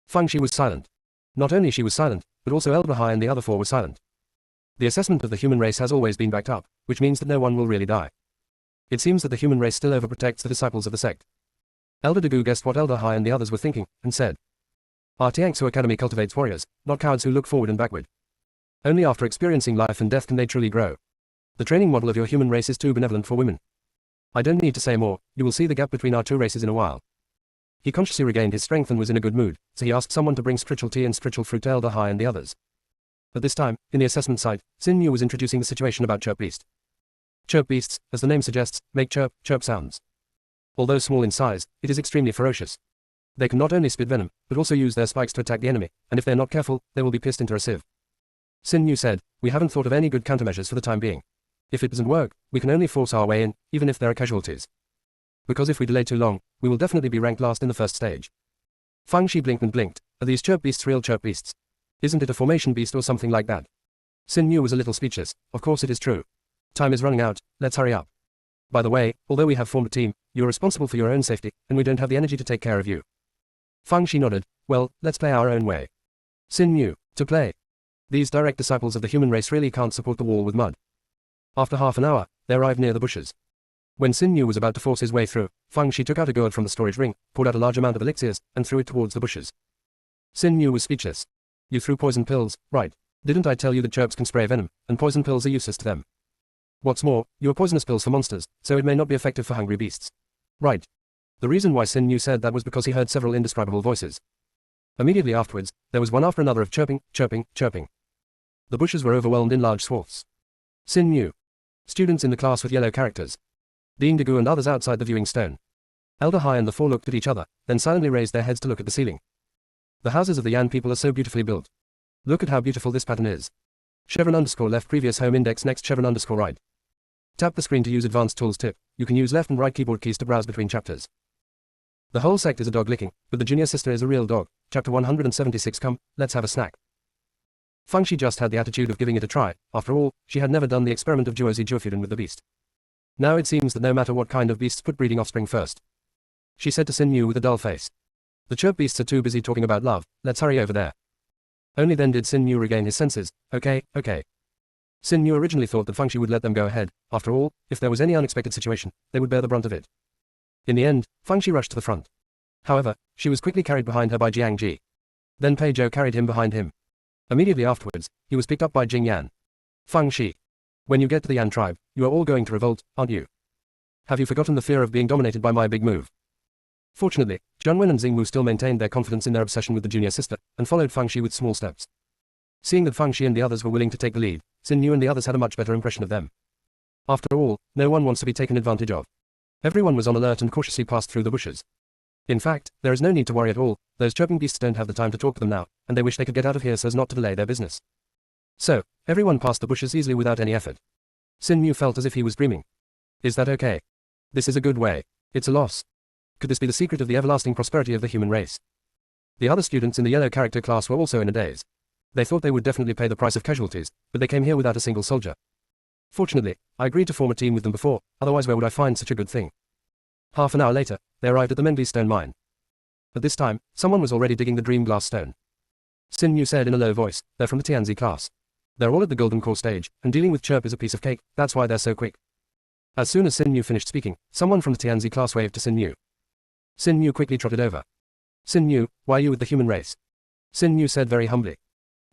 Speaker 1: Feng Shi was silent. Not only she was silent, but also Elder Hai and the other four were silent. The assessment of the human race has always been backed up, which means that no one will really die. It seems that the human race still overprotects the disciples of the sect. Elder Dagu guessed what Elder Hai and the others were thinking, and said, Our Tiangsu Academy cultivates warriors, not cowards who look forward and backward. Only after experiencing life and death can they truly grow. The training model of your human race is too benevolent for women. I don't need to say more, you will see the gap between our two races in a while. He consciously regained his strength and was in a good mood, so he asked someone to bring spiritual tea and spiritual fruit to Elder Hai and the others. At this time, in the assessment site, Xin Yu was introducing the situation about chirp beast. Chirp beasts, as the name suggests, make chirp sounds. Although small in size, it is extremely ferocious. They can not only spit venom, but also use their spikes to attack the enemy, and if they're not careful, they will be pierced into a sieve. Xin Yu said, we haven't thought of any good countermeasures for the time being. If it doesn't work, we can only force our way in, even if there are casualties. Because if we delay too long, we will definitely be ranked last in the first stage. Feng Shi blinked and blinked. Are these chirp beasts real chirp beasts? Isn't it a formation beast or something like that? Xin Yu was a little speechless. Of course it is true. Time is running out, let's hurry up. By the way, although we have formed a team, you are responsible for your own safety, and we don't have the energy to take care of you. Feng Shi nodded. Well, let's play our own way. Xin Yu, to play. These direct disciples of the human race really can't support the wall with mud. After half an hour, they arrived near the bushes. When Xin Yu was about to force his way through, Feng Shi took out a gourd from the storage ring, poured out a large amount of elixirs, and threw it towards the bushes. Xin Yu was speechless. You threw poison pills, right? Didn't I tell you that chirps can spray venom, and poison pills are useless to them? What's more, you are poisonous pills for monsters, so it may not be effective for hungry beasts. Right. The reason why Xin Yu said that was because he heard several indescribable voices. Immediately afterwards, there was one after another of chirping, chirping, chirping. The bushes were overwhelmed in large swaths. Xin Yu. Students in the class with yellow characters. Dean Dagu and others outside the viewing stone. Elder Hai and the four looked at each other, then silently raised their heads to look at the ceiling. The houses of the Yan people are so beautifully built. Look at how beautiful this pattern is. _left previous home index next _right. Tap the screen to use advanced tools tip. You can use left and right keyboard keys to browse between chapters. The whole sect is a dog licking, but the junior sister is a real dog. Chapter 176 Come, let's have a snack. Feng Shi just had the attitude of giving it a try. After all, she had never done the experiment of Juozi Juofudan with the beast. Now it seems that no matter what kind of beasts put breeding offspring first. She said to Xin Yu with a dull face. The chirp beasts are too busy talking about love, let's hurry over there. Only then did Xin Yu regain his senses. Okay. Xin Yu originally thought that Feng Shi would let them go ahead. After all, if there was any unexpected situation, they would bear the brunt of it. In the end, Feng Shi rushed to the front. However, she was quickly carried behind her by Jiang Ji. Then Pei Zhou carried him behind him. Immediately afterwards, he was picked up by Jing Yan. Feng Shi. When you get to the Yan tribe, you are all going to revolt, aren't you? Have you forgotten the fear of being dominated by my big move? Fortunately, Zhengwen and Xingwu still maintained their confidence in their obsession with the junior sister, and followed Feng Shi with small steps. Seeing that Feng Shi and the others were willing to take the lead, Xin Yu and the others had a much better impression of them. After all, no one wants to be taken advantage of. Everyone was on alert and cautiously passed through the bushes. In fact, there is no need to worry at all, those chirping beasts don't have the time to talk to them now, and they wish they could get out of here so as not to delay their business. So, everyone passed the bushes easily without any effort. Xin Yu felt as if he was dreaming. Is that okay? This is a good way. It's a loss. Could this be the secret of the everlasting prosperity of the human race? The other students in the yellow character class were also in a daze. They thought they would definitely pay the price of casualties, but they came here without a single soldier. Fortunately, I agreed to form a team with them before, otherwise where would I find such a good thing? Half an hour later, they arrived at the Mengli stone mine. At this time, someone was already digging the dream glass stone. Xin Yu said in a low voice, they're from the Tianzi class. They're all at the golden core stage, and dealing with chirp is a piece of cake, that's why they're so quick. As soon as Xin Yu finished speaking, someone from the Tianzi class waved to Xin Yu. Xin Yu quickly trotted over. Xin Yu, why are you with the human race? Xin Yu said very humbly.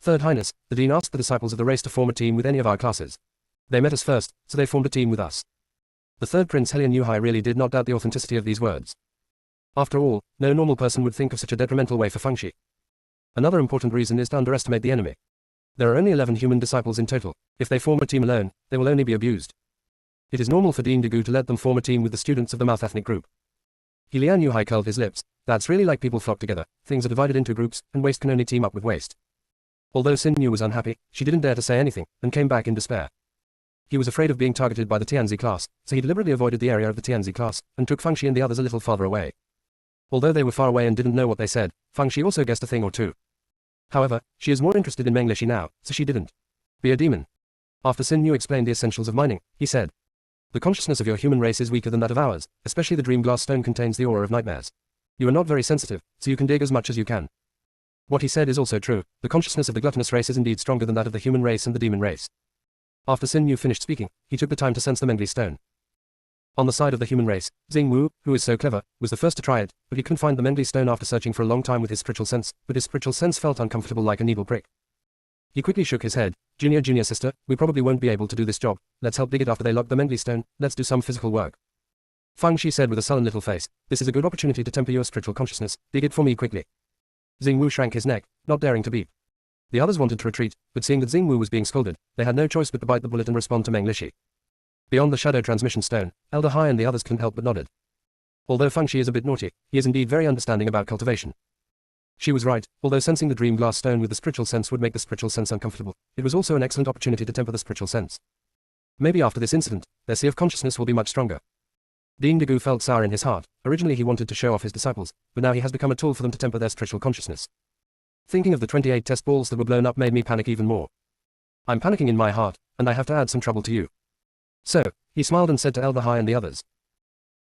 Speaker 1: Third Highness, the Dean asked the disciples of the race to form a team with any of our classes. They met us first, so they formed a team with us. The third Prince Helian Yuhai really did not doubt the authenticity of these words. After all, no normal person would think of such a detrimental way for Fangxi. Another important reason is to underestimate the enemy. There are only 11 human disciples in total. If they form a team alone, they will only be abused. It is normal for Dean Degu to let them form a team with the students of the Mouth ethnic group. Lian Yuhai curled his lips. That's really like people flock together, things are divided into groups, and waste can only team up with waste. Although Xin Yu was unhappy, she didn't dare to say anything, and came back in despair. He was afraid of being targeted by the Tianzi class, so he deliberately avoided the area of the Tianzi class, and took Fangxi and the others a little farther away. Although they were far away and didn't know what they said, Fangxi also guessed a thing or two. However, she is more interested in Menglishi now, so she didn't. Be a demon. After Xin Yu explained the essentials of mining, he said, the consciousness of your human race is weaker than that of ours, especially the dream glass stone contains the aura of nightmares. You are not very sensitive, so you can dig as much as you can. What he said is also true, the consciousness of the gluttonous race is indeed stronger than that of the human race and the demon race. After Xin Yu finished speaking, he took the time to sense the Mengli stone. On the side of the human race, Xing Wu, who is so clever, was the first to try it, but he couldn't find the Mengli stone after searching for a long time with his spiritual sense, but his spiritual sense felt uncomfortable like a needle prick. He quickly shook his head. Junior sister, we probably won't be able to do this job. Let's help dig it after they lock the Mengli stone. Let's do some physical work. Fangxi said with a sullen little face, this is a good opportunity to temper your spiritual consciousness. Dig it for me quickly. Xing Wu shrank his neck, not daring to beep. The others wanted to retreat, but seeing that Xing Wu was being scolded, they had no choice but to bite the bullet and respond to Menglishi. Beyond the shadow transmission stone, Elder Hai and the others couldn't help but nodded. Although Fangxi is a bit naughty, he is indeed very understanding about cultivation. She was right, although sensing the dream glass stone with the spiritual sense would make the spiritual sense uncomfortable, it was also an excellent opportunity to temper the spiritual sense. Maybe after this incident, their sea of consciousness will be much stronger. Dean Degu felt sour in his heart. Originally he wanted to show off his disciples, but now he has become a tool for them to temper their spiritual consciousness. Thinking of the 28 test balls that were blown up made me panic even more. I'm panicking in my heart, and I have to add some trouble to you. So, he smiled and said to Elder Hai and the others.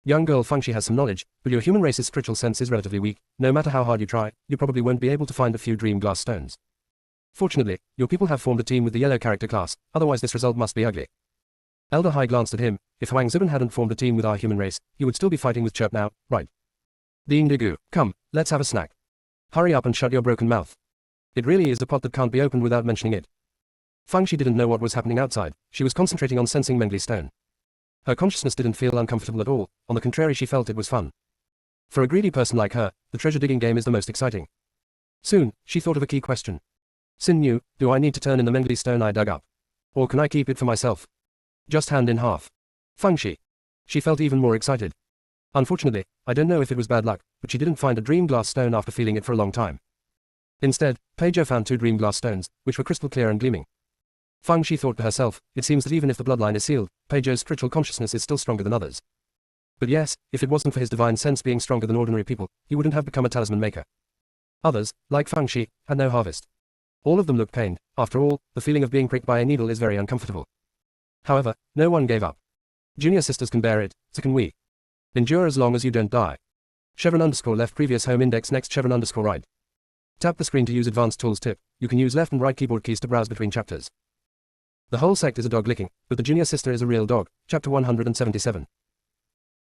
Speaker 1: Young girl Fangxi has some knowledge, but your human race's spiritual sense is relatively weak. No matter how hard you try, you probably won't be able to find a few dream glass stones. Fortunately, your people have formed a team with the yellow character class, otherwise this result must be ugly. Elder Hai glanced at him. If Huang Zibin hadn't formed a team with our human race, he would still be fighting with Chirp now, right? Dean Degu, come, let's have a snack. Hurry up and shut your broken mouth. It really is the pot that can't be opened without mentioning it. Fangxi didn't know what was happening outside. She was concentrating on sensing Mengli stone. Her consciousness didn't feel uncomfortable at all, on the contrary she felt it was fun. For a greedy person like her, the treasure digging game is the most exciting. Soon, she thought of a key question. Xin Yu, do I need to turn in the Mengli stone I dug up? Or can I keep it for myself? Just hand in half. Fangxi. She felt even more excited. Unfortunately, I don't know if it was bad luck, but she didn't find a dream glass stone after feeling it for a long time. Instead, Peijo found 2 dream glass stones, which were crystal clear and gleaming. Fangxi thought to herself, it seems that even if the bloodline is sealed, Peijo's spiritual consciousness is still stronger than others. But yes, if it wasn't for his divine sense being stronger than ordinary people, he wouldn't have become a talisman maker. Others, like Fangxi, had no harvest. All of them looked pained. After all, the feeling of being pricked by a needle is very uncomfortable. However, no one gave up. Junior sisters can bear it, so can we. Endure as long as you don't die. Chevron_left previous home index next Chevron_right. Tap the screen to use advanced tools tip. You can use left and right keyboard keys to browse between chapters. The whole sect is a dog licking, but the junior sister is a real dog. Chapter 177.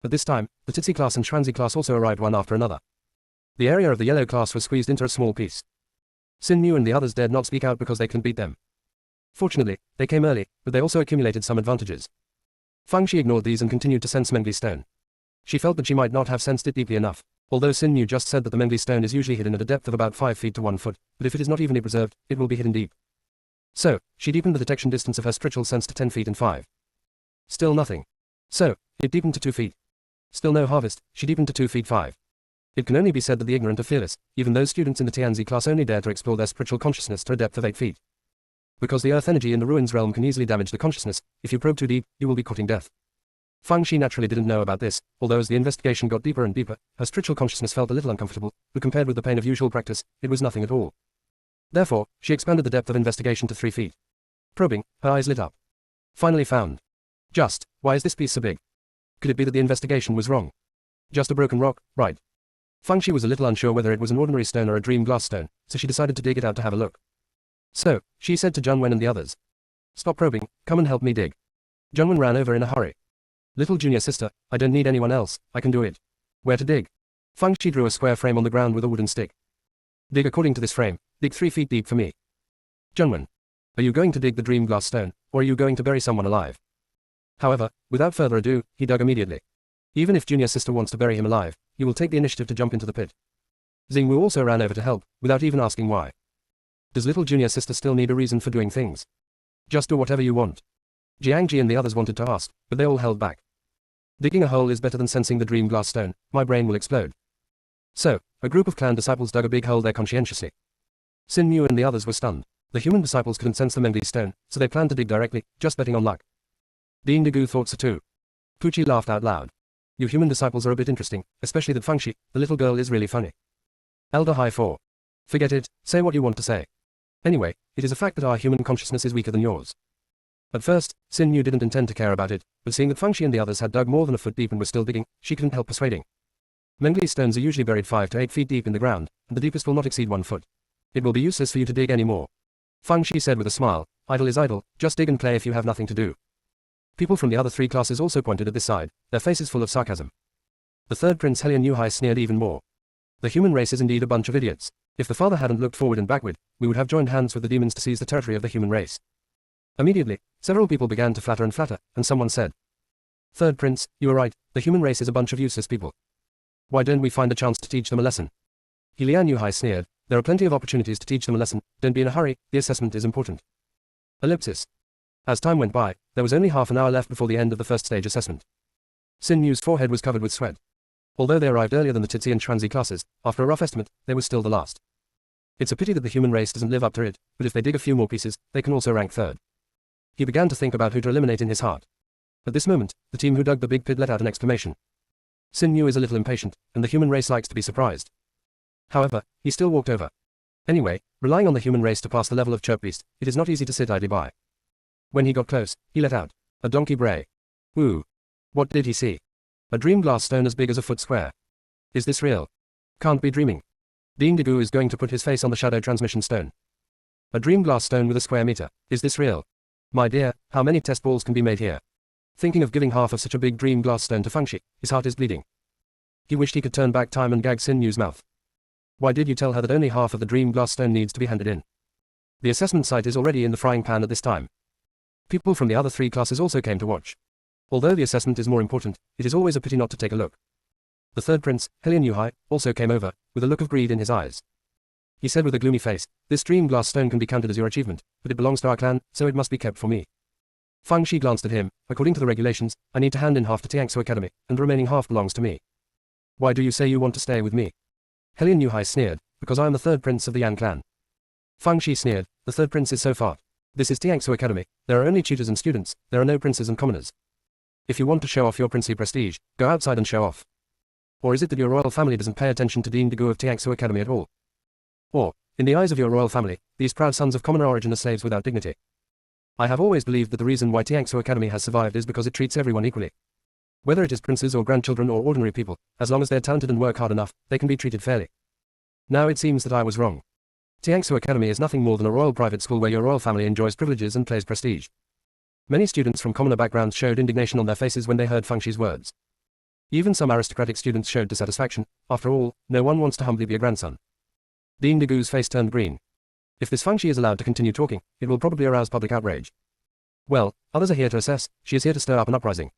Speaker 1: At this time, the Titsi class and Shranzi class also arrived one after another. The area of the yellow class was squeezed into a small piece. Xin Yu and the others dared not speak out because they couldn't beat them. Fortunately, they came early, but they also accumulated some advantages. Fangxi ignored these and continued to sense Mengli stone. She felt that she might not have sensed it deeply enough, although Xin Yu just said that the Mengli stone is usually hidden at a depth of about 5 feet to 1 foot, but if it is not evenly preserved, it will be hidden deep. So, she deepened the detection distance of her spiritual sense to 10 feet and 5. Still nothing. So, it deepened to 2 feet. Still no harvest, she deepened to 2 feet 5. It can only be said that the ignorant are fearless. Even those students in the Tianzi class only dare to explore their spiritual consciousness to a depth of 8 feet. Because the earth energy in the ruins realm can easily damage the consciousness, if you probe too deep, you will be courting death. Fangxi naturally didn't know about this, although as the investigation got deeper and deeper, her spiritual consciousness felt a little uncomfortable, but compared with the pain of usual practice, it was nothing at all. Therefore, she expanded the depth of investigation to 3 feet. Probing, her eyes lit up. Finally found. Just, why is this piece so big? Could it be that the investigation was wrong? Just a broken rock, right? Fangxi was a little unsure whether it was an ordinary stone or a dream glass stone, so she decided to dig it out to have a look. So, she said to Junwen and the others. Stop probing, come and help me dig. Junwen ran over in a hurry. Little junior sister, I don't need anyone else, I can do it. Where to dig? Fangxi drew a square frame on the ground with a wooden stick. Dig according to this frame, dig 3 feet deep for me. Junwen. Are you going to dig the dream glass stone, or are you going to bury someone alive? However, without further ado, he dug immediately. Even if junior sister wants to bury him alive, you will take the initiative to jump into the pit. Xingwu also ran over to help, without even asking why. Does little junior sister still need a reason for doing things? Just do whatever you want. Jiangji and the others wanted to ask, but they all held back. Digging a hole is better than sensing the dream glass stone, my brain will explode. So, a group of clan disciples dug a big hole there conscientiously. Xin Mu and the others were stunned. The human disciples couldn't sense the Mengli stone, so they planned to dig directly, just betting on luck. Ding Digu thought so too. Pucci laughed out loud. You human disciples are a bit interesting, especially that Fangxi, the little girl, is really funny. Elder High 4. Forget it, say what you want to say. Anyway, it is a fact that our human consciousness is weaker than yours. At first, Xin Yu didn't intend to care about it, but seeing that Fangxi and the others had dug more than a foot deep and were still digging, she couldn't help persuading. Mengli stones are usually buried 5 to 8 feet deep in the ground, and the deepest will not exceed 1 foot. It will be useless for you to dig any more. Fangxi said with a smile, idle is idle, just dig and play if you have nothing to do. People from the other 3 classes also pointed at this side, their faces full of sarcasm. The third prince Helian Yuhai sneered even more. The human race is indeed a bunch of idiots. If the father hadn't looked forward and backward, we would have joined hands with the demons to seize the territory of the human race. Immediately, several people began to flatter and flatter, and someone said, Third prince, you are right, the human race is a bunch of useless people. Why don't we find a chance to teach them a lesson? Helian Yuhai sneered, there are plenty of opportunities to teach them a lesson, don't be in a hurry, the assessment is important. Ellipsis. As time went by, there was only half an hour left before the end of the first stage assessment. Xin Yu's forehead was covered with sweat. Although they arrived earlier than the Titzi and Chuanzi classes, after a rough estimate, they were still the last. It's a pity that the human race doesn't live up to it, but if they dig a few more pieces, they can also rank third. He began to think about who to eliminate in his heart. At this moment, the team who dug the big pit let out an exclamation. Xin Yu is a little impatient, and the human race likes to be surprised. However, he still walked over. Anyway, relying on the human race to pass the level of Chirp Beast, it is not easy to sit idly by. When he got close, he let out a donkey bray. Ooh. What did he see? A dream glass stone as big as a foot square. Is this real? Can't be dreaming. Ding Digu is going to put his face on the shadow transmission stone. A dream glass stone with a square meter. Is this real? My dear, how many test balls can be made here? Thinking of giving half of such a big dream glass stone to Fangxi, his heart is bleeding. He wished he could turn back time and gag Xin Yu's mouth. Why did you tell her that only half of the dream glass stone needs to be handed in? The assessment site is already in the frying pan at this time. People from the other 3 classes also came to watch. Although the assessment is more important, it is always a pity not to take a look. The third prince, Helian Yuhai, also came over, with a look of greed in his eyes. He said with a gloomy face, this dream glass stone can be counted as your achievement, but it belongs to our clan, so it must be kept for me. Fangxi glanced at him, according to the regulations, I need to hand in half to Tiangsu Academy, and the remaining half belongs to me. Why do you say you want to stay with me? Helian Yuhai sneered, because I am the third prince of the Yan clan. Fangxi sneered, the third prince is so far. This is Tiangsu Academy, there are only tutors and students, there are no princes and commoners. If you want to show off your princely prestige, go outside and show off. Or is it that your royal family doesn't pay attention to Ding Digu of Tiangsu Academy at all? Or, in the eyes of your royal family, these proud sons of commoner origin are slaves without dignity. I have always believed that the reason why Tiangsu Academy has survived is because it treats everyone equally. Whether it is princes or grandchildren or ordinary people, as long as they're talented and work hard enough, they can be treated fairly. Now it seems that I was wrong. Tiangsu Academy is nothing more than a royal private school where your royal family enjoys privileges and plays prestige. Many students from commoner backgrounds showed indignation on their faces when they heard Fangxi's words. Even some aristocratic students showed dissatisfaction. After all, no one wants to humbly be a grandson. Ding Digu's face turned green. If this Fangxi is allowed to continue talking, it will probably arouse public outrage. Well, others are here to assess, she is here to stir up an uprising.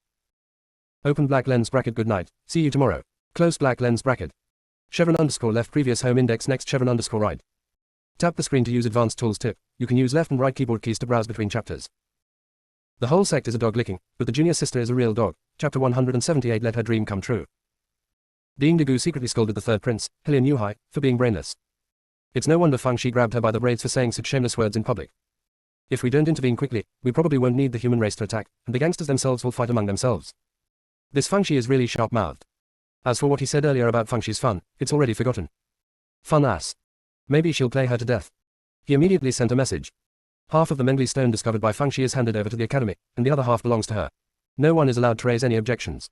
Speaker 1: Open black lens bracket good night, see you tomorrow. Close black lens bracket. Chevron underscore left previous home index next chevron underscore right. Tap the screen to use advanced tools tip. You can use left and right keyboard keys to browse between chapters. The whole sect is a dog licking, but the junior sister is a real dog. Chapter 178 let her dream come true. Ding Digu secretly scolded the third prince, Helian Yuhai, for being brainless. It's no wonder Fangxi grabbed her by the braids for saying such shameless words in public. If we don't intervene quickly, we probably won't need the human race to attack, and the gangsters themselves will fight among themselves. This Fangxi is really sharp-mouthed. As for what he said earlier about Fangxi's fun, it's already forgotten. Fun ass. Maybe she'll play her to death. He immediately sent a message. Half of the Mengli stone discovered by Fangxi is handed over to the academy, and the other half belongs to her. No one is allowed to raise any objections.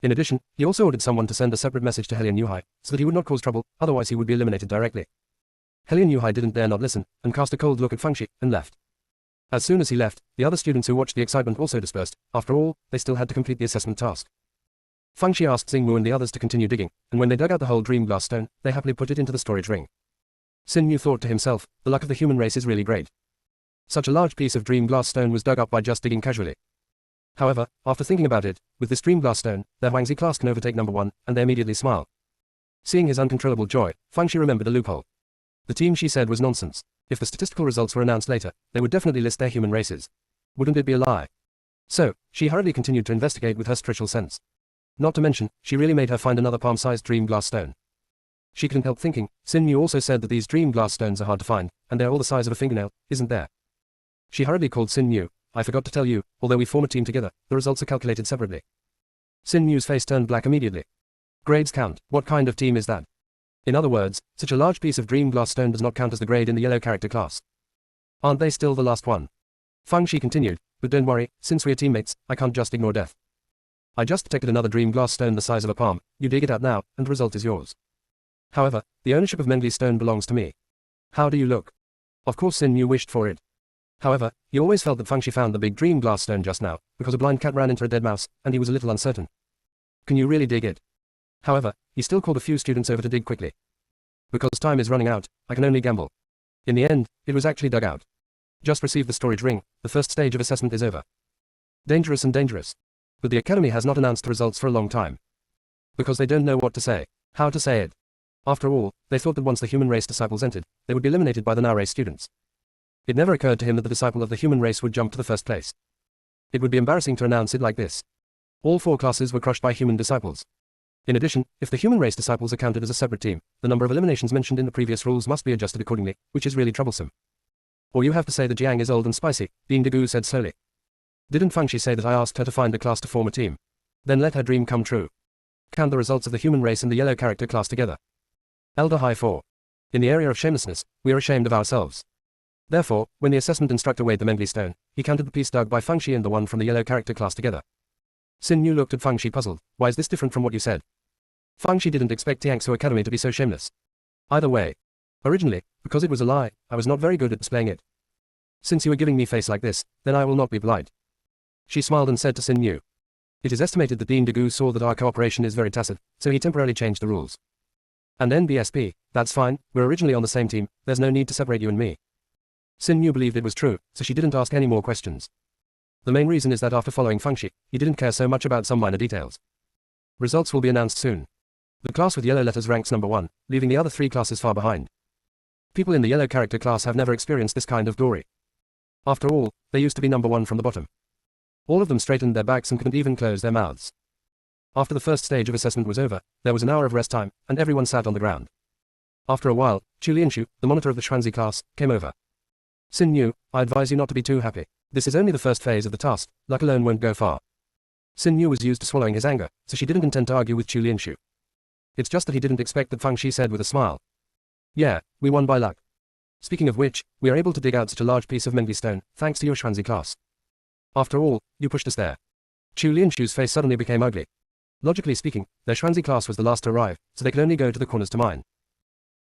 Speaker 1: In addition, he also ordered someone to send a separate message to Helian Yuhai, so that he would not cause trouble, otherwise he would be eliminated directly. Helian Yuhai didn't dare not listen, and cast a cold look at Fangxi, and left. As soon as he left, the other students who watched the excitement also dispersed. After all, they still had to complete the assessment task. Fangxi asked Xingwu and the others to continue digging, and when they dug out the whole dream glass stone, they happily put it into the storage ring. Xin Yu thought to himself, the luck of the human race is really great. Such a large piece of dream glass stone was dug up by just digging casually. However, after thinking about it, with this dream glass stone, their Huangzi class can overtake number 1, and they immediately smile. Seeing his uncontrollable joy, Fang Shi remembered a loophole. The team she said was nonsense. If the statistical results were announced later, they would definitely list their human races. Wouldn't it be a lie? So, she hurriedly continued to investigate with her spiritual sense. Not to mention, she really made her find another palm-sized dream glass stone. She couldn't help thinking, Sin Yu also said that these dream glass stones are hard to find, and they're all the size of a fingernail, isn't there? She hurriedly called Sin Yu. I forgot to tell you, although we form a team together, the results are calculated separately. Sin Yu's face turned black immediately. Grades count. What kind of team is that? In other words, such a large piece of dream glass stone does not count as the grade in the yellow character class. Aren't they still the last one? Fang Shi continued, but don't worry, since we are teammates, I can't just ignore death. I just detected another dream glass stone the size of a palm, you dig it out now, and the result is yours. However, the ownership of Mengli's stone belongs to me. How do you look? Of course Sin Yu wished for it. However, he always felt that Fang Shi found the big dream glass stone just now, because a blind cat ran into a dead mouse, and he was a little uncertain. Can you really dig it? However, he still called a few students over to dig quickly. Because time is running out, I can only gamble. In the end, it was actually dug out. Just received the storage ring, the first stage of assessment is over. Dangerous and dangerous. But the Academy has not announced the results for a long time. Because they don't know what to say, how to say it. After all, they thought that once the human race disciples entered, they would be eliminated by the now race students. It never occurred to him that the disciple of the human race would jump to the first place. It would be embarrassing to announce it like this. All 4 classes were crushed by human disciples. In addition, if the human race disciples are counted as a separate team, the number of eliminations mentioned in the previous rules must be adjusted accordingly, which is really troublesome. Or you have to say that Jiang is old and spicy, Dean Degu said slowly. Didn't Fang Shi say that I asked her to find a class to form a team? Then let her dream come true. Count the results of the human race and the yellow character class together. Elder High 4. In the area of shamelessness, we are ashamed of ourselves. Therefore, when the assessment instructor weighed the Mengli stone, he counted the piece dug by Fang Shi and the one from the yellow character class together. Sin Yu looked at Fang Shi puzzled. Why is this different from what you said? Fang Shi didn't expect Tiangsu Academy to be so shameless. Either way. Originally, because it was a lie, I was not very good at displaying it. Since you are giving me face like this, then I will not be polite. She smiled and said to Sin Yu. It is estimated that Dean Degu saw that our cooperation is very tacit, so he temporarily changed the rules. And NBSP, that's fine, we're originally on the same team, there's no need to separate you and me. Sin Yu believed it was true, so she didn't ask any more questions. The main reason is that after following Fang Shi, he didn't care so much about some minor details. Results will be announced soon. The class with yellow letters ranks number 1, leaving the other 3 classes far behind. People in the yellow character class have never experienced this kind of glory. After all, they used to be number 1 from the bottom. All of them straightened their backs and couldn't even close their mouths. After the first stage of assessment was over, there was an hour of rest time, and everyone sat on the ground. After a while, Chu Lianshu, the monitor of the Xuanzi class, came over. Sin Yu, I advise you not to be too happy. This is only the first phase of the task, luck alone won't go far. Sin Yu was used to swallowing his anger, so she didn't intend to argue with Chu Lianshu. It's just that he didn't expect that Fang Shi said with a smile. Yeah, we won by luck. Speaking of which, we are able to dig out such a large piece of Mengli stone, thanks to your Xuanzi class. After all, you pushed us there. Chu Lianshu's face suddenly became ugly. Logically speaking, their Xuanzi class was the last to arrive, so they could only go to the corners to mine.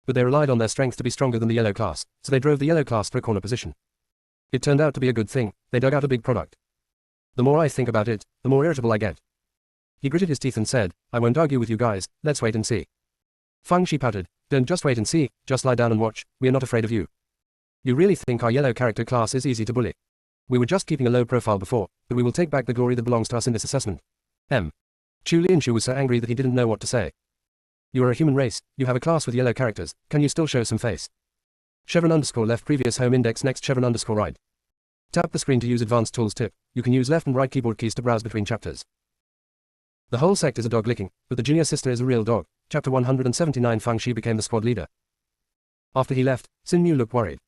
Speaker 1: But they relied on their strength to be stronger than the yellow class, so they drove the yellow class for a corner position. It turned out to be a good thing, they dug out a big product. The more I think about it, the more irritable I get. He gritted his teeth and said, I won't argue with you guys, let's wait and see. Fang Shi pouted, don't just wait and see, just lie down and watch, we are not afraid of you. You really think our yellow character class is easy to bully? We were just keeping a low profile before, but we will take back the glory that belongs to us in this assessment. Chu Lianshu was so angry that he didn't know what to say. You are a human race, you have a class with yellow characters, can you still show some face? _left previous home index next _right. Tap the screen to use advanced tools tip, you can use left and right keyboard keys to browse between chapters. The whole sect is a dog licking, but the junior sister is a real dog. Chapter 179 Fang Shi became the squad leader. After he left, Sin Yu looked worried.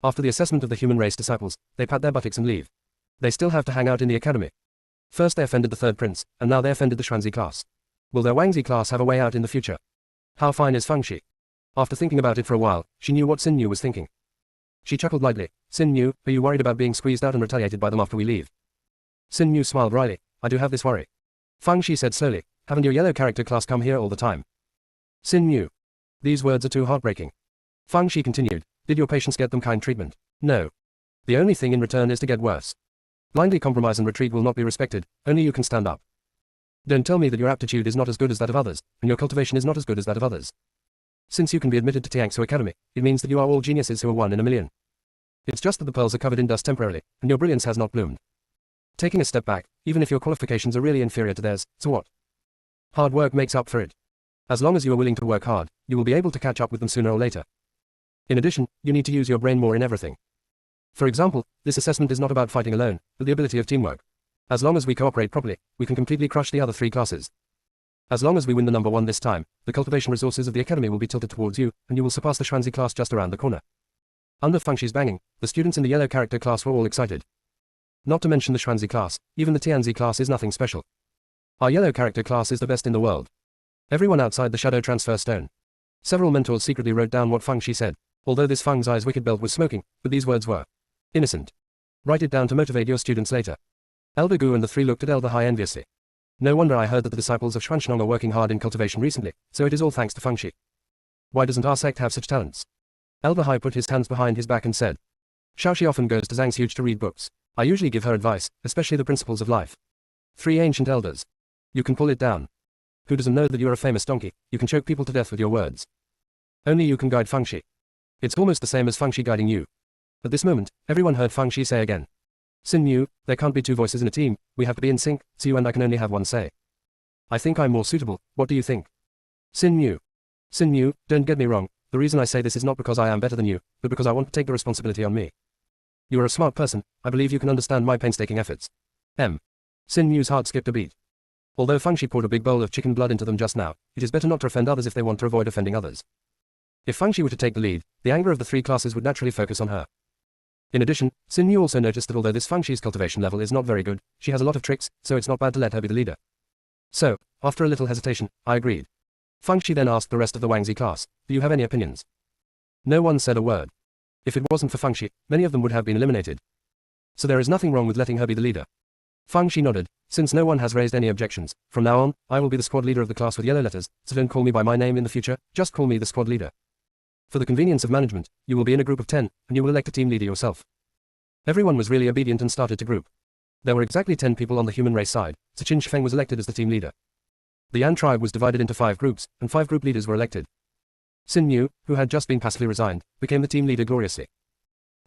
Speaker 1: After the assessment of the human race disciples, they pat their buttocks and leave. They still have to hang out in the academy. First they offended the third prince, and now they offended the Xuanzi class. Will their Wangzi class have a way out in the future? How fine is Fang Shi? After thinking about it for a while, she knew what Sin Yu was thinking. She chuckled lightly. Sin Yu, are you worried about being squeezed out and retaliated by them after we leave? Sin Yu smiled wryly. I do have this worry. Fang Shi said slowly, haven't your yellow character class come here all the time? Sin Yu. These words are too heartbreaking. Fang Shi continued, did your patients get them kind treatment? No. The only thing in return is to get worse. Blindly compromise and retreat will not be respected, only you can stand up. Don't tell me that your aptitude is not as good as that of others, and your cultivation is not as good as that of others. Since you can be admitted to Tiangsu Academy, it means that you are all geniuses who are 1 in a million. It's just that the pearls are covered in dust temporarily, and your brilliance has not bloomed. Taking a step back, even if your qualifications are really inferior to theirs, so what? Hard work makes up for it. As long as you are willing to work hard, you will be able to catch up with them sooner or later. In addition, you need to use your brain more in everything. For example, this assessment is not about fighting alone, but the ability of teamwork. As long as we cooperate properly, we can completely crush the other three classes. As long as we win the number 1 this time, the cultivation resources of the academy will be tilted towards you, and you will surpass the Schwanzi class just around the corner. Under Fengshi's banging, the students in the yellow character class were all excited. Not to mention the Schwanzi class, even the Tianzi class is nothing special. Our yellow character class is the best in the world. Everyone outside the shadow transfer stone. Several mentors secretly wrote down what Fengshi said, although this Feng's eyes wicked belt was smoking, but these words were innocent. Write it down to motivate your students later. Elder Gu and the three looked at Elder Hai enviously. No wonder I heard that the disciples of Xuansheng are working hard in cultivation recently, so it is all thanks to Fengshi. Why doesn't our sect have such talents? Elder Hai put his hands behind his back and said, Xiaoxi often goes to Zhang's Huge to read books. I usually give her advice, especially the principles of life. 3 ancient elders. You can pull it down. Who doesn't know that you're a famous donkey? You can choke people to death with your words. Only you can guide Fengshi. It's almost the same as Fengshi guiding you. At this moment, everyone heard Fengshi say again. Xin Yu, there can't be 2 voices in a team, we have to be in sync, so you and I can only have one say. I think I'm more suitable, what do you think? Xin Yu. Xin Yu, don't get me wrong, the reason I say this is not because I am better than you, but because I want to take the responsibility on me. You are a smart person, I believe you can understand my painstaking efforts. Xin Yu's heart skipped a beat. Although Fengshi poured a big bowl of chicken blood into them just now, it is better not to offend others if they want to avoid offending others. If Fengshi were to take the lead, the anger of the 3 classes would naturally focus on her. In addition, Xin Yu also noticed that although this Fengshi's cultivation level is not very good, she has a lot of tricks, so it's not bad to let her be the leader. So, after a little hesitation, I agreed. Fengshi then asked the rest of the Wangzi class, do you have any opinions? No one said a word. If it wasn't for Fengshi, many of them would have been eliminated. So there is nothing wrong with letting her be the leader. Fengshi nodded, since no one has raised any objections, from now on, I will be the squad leader of the class with yellow letters, so don't call me by my name in the future, just call me the squad leader. For the convenience of management, you will be in a group of 10, and you will elect a team leader yourself. Everyone was really obedient and started to group. There were exactly 10 people on the human race side, so Qin Shifeng was elected as the team leader. The Yan tribe was divided into 5 groups, and 5 group leaders were elected. Xin Yu, who had just been passively resigned, became the team leader gloriously.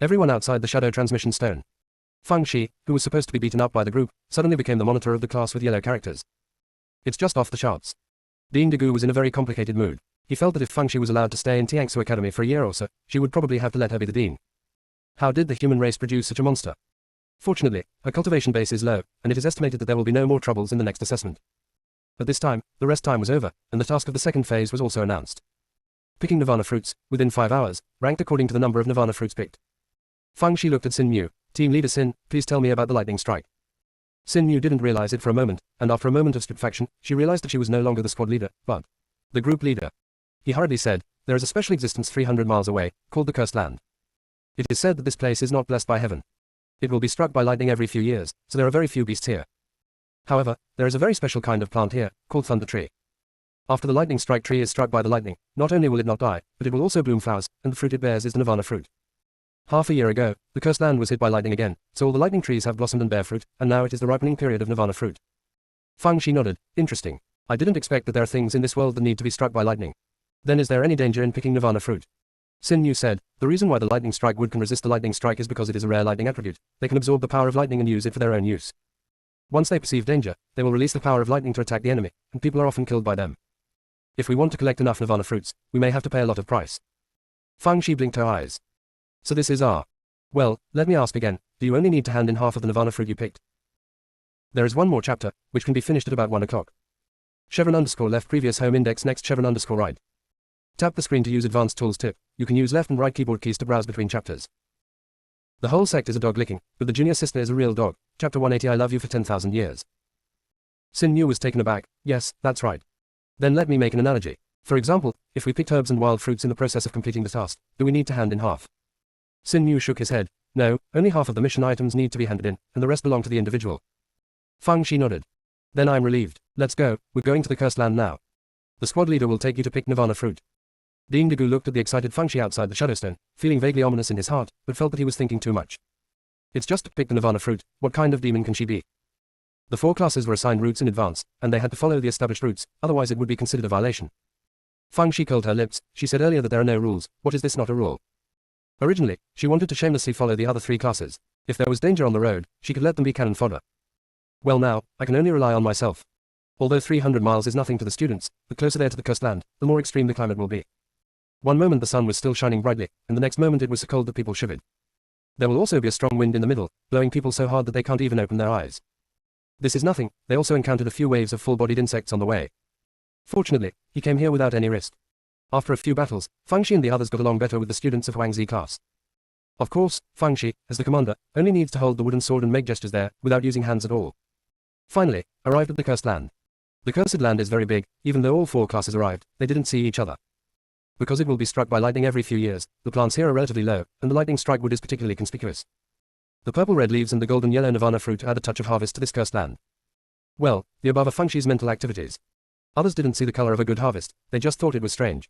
Speaker 1: Everyone outside the shadow transmission stone. Fengshi, who was supposed to be beaten up by the group, suddenly became the monitor of the class with yellow characters. It's just off the charts. Dean Degu was in a very complicated mood. He felt that if Fengshi was allowed to stay in Tiangsu Academy for a year or so, she would probably have to let her be the dean. How did the human race produce such a monster? Fortunately, her cultivation base is low, and it is estimated that there will be no more troubles in the next assessment. At this time, the rest time was over, and the task of the second phase was also announced. Picking Nirvana fruits, within 5 hours, ranked according to the number of Nirvana fruits picked. Fengshi looked at Xin Yu. Team leader Xin, please tell me about the lightning strike. Xin Yu didn't realize it for a moment, and after a moment of stupefaction, she realized that she was no longer the squad leader, but the group leader. He hurriedly said, there is a special existence 300 miles away, called the Cursed Land. It is said that this place is not blessed by heaven. It will be struck by lightning every few years, so there are very few beasts here. However, there is a very special kind of plant here, called Thunder Tree. After the lightning strike tree is struck by the lightning, not only will it not die, but it will also bloom flowers, and the fruit it bears is the Nirvana fruit. Half a year ago, the Cursed Land was hit by lightning again, so all the lightning trees have blossomed and bear fruit, and now it is the ripening period of Nirvana fruit. Fengshi nodded, interesting. I didn't expect that there are things in this world that need to be struck by lightning. Then is there any danger in picking Nirvana fruit? Xin Yu said, the reason why the lightning strike wood can resist the lightning strike is because it is a rare lightning attribute. They can absorb the power of lightning and use it for their own use. Once they perceive danger, they will release the power of lightning to attack the enemy, and people are often killed by them. If we want to collect enough Nirvana fruits, we may have to pay a lot of price. Fengshi blinked her eyes. So this is our. Well, let me ask again, do you only need to hand in half of the Nirvana fruit you picked? There is one more chapter, which can be finished at about 1 o'clock. Chevron_left previous home index next Chevron_right. Tap the screen to use advanced tools tip. You can use left and right keyboard keys to browse between chapters. The whole sect is a dog licking, but the junior sister is a real dog. Chapter 180 I love you for 10,000 years. Xin Yu was taken aback. Yes, that's right. Then let me make an analogy. For example, if we picked herbs and wild fruits in the process of completing the task, do we need to hand in half? Xin Yu shook his head. No, only half of the mission items need to be handed in, and the rest belong to the individual. Fengshi nodded. Then I'm relieved. Let's go, we're going to the Cursed Land now. The squad leader will take you to pick Nirvana fruit. Dean Degu looked at the excited Fengshi outside the Shadowstone, feeling vaguely ominous in his heart, but felt that he was thinking too much. It's just to pick the Nirvana fruit, what kind of demon can she be? The 4 classes were assigned routes in advance, and they had to follow the established routes, otherwise it would be considered a violation. Fengshi curled her lips. She said earlier that there are no rules. What is this not a rule? Originally, she wanted to shamelessly follow the other 3 classes. If there was danger on the road, she could let them be cannon fodder. Well now, I can only rely on myself. Although 300 miles is nothing to the students, the closer they're to the coastland, the more extreme the climate will be. One moment the sun was still shining brightly, and the next moment it was so cold that people shivered. There will also be a strong wind in the middle, blowing people so hard that they can't even open their eyes. This is nothing. They also encountered a few waves of full-bodied insects on the way. Fortunately, he came here without any risk. After a few battles, Fang Shi and the others got along better with the students of Huang Zi class. Of course, Fang Shi, as the commander, only needs to hold the wooden sword and make gestures there, without using hands at all. Finally, arrived at the cursed land. The cursed land is very big. Even though all 4 classes arrived, they didn't see each other. Because it will be struck by lightning every few years, the plants here are relatively low, and the lightning strike wood is particularly conspicuous. The purple-red leaves and the golden-yellow nirvana fruit add a touch of harvest to this cursed land. Well, the above are Fang Shi's mental activities. Others didn't see the color of a good harvest, they just thought it was strange.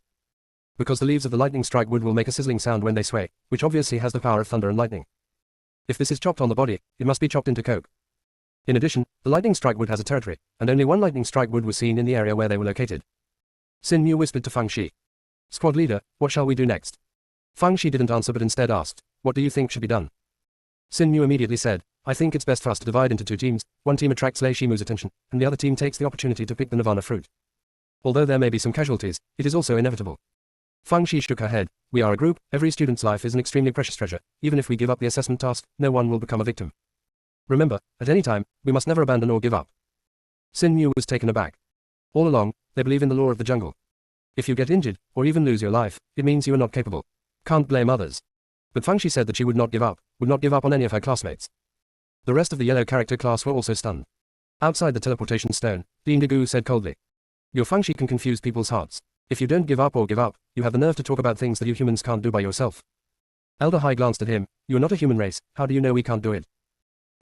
Speaker 1: Because the leaves of the lightning strike wood will make a sizzling sound when they sway, which obviously has the power of thunder and lightning. If this is chopped on the body, it must be chopped into coke. In addition, the lightning strike wood has a territory, and only one lightning strike wood was seen in the area where they were located. Xin Yu whispered to Fang Shi. Squad leader, what shall we do next? Fang Shi didn't answer but instead asked, what do you think should be done? Xin Yu immediately said, I think it's best for us to divide into 2 teams. One team attracts Lei Shimu's attention, and the other team takes the opportunity to pick the nirvana fruit. Although there may be some casualties, it is also inevitable. Fang Shi shook her head. We are a group, every student's life is an extremely precious treasure. Even if we give up the assessment task, no one will become a victim. Remember, at any time, we must never abandon or give up. Xin Yu was taken aback. All along, they believe in the law of the jungle. If you get injured, or even lose your life, it means you are not capable. Can't blame others. But Fang Shi said that she would not give up on any of her classmates. The rest of the yellow character class were also stunned. Outside the teleportation stone, Dean Degu said coldly. Your Fang Shi can confuse people's hearts. If you don't give up, you have the nerve to talk about things that you humans can't do by yourself. Elder Hai glanced at him. You are not a human race, how do you know we can't do it?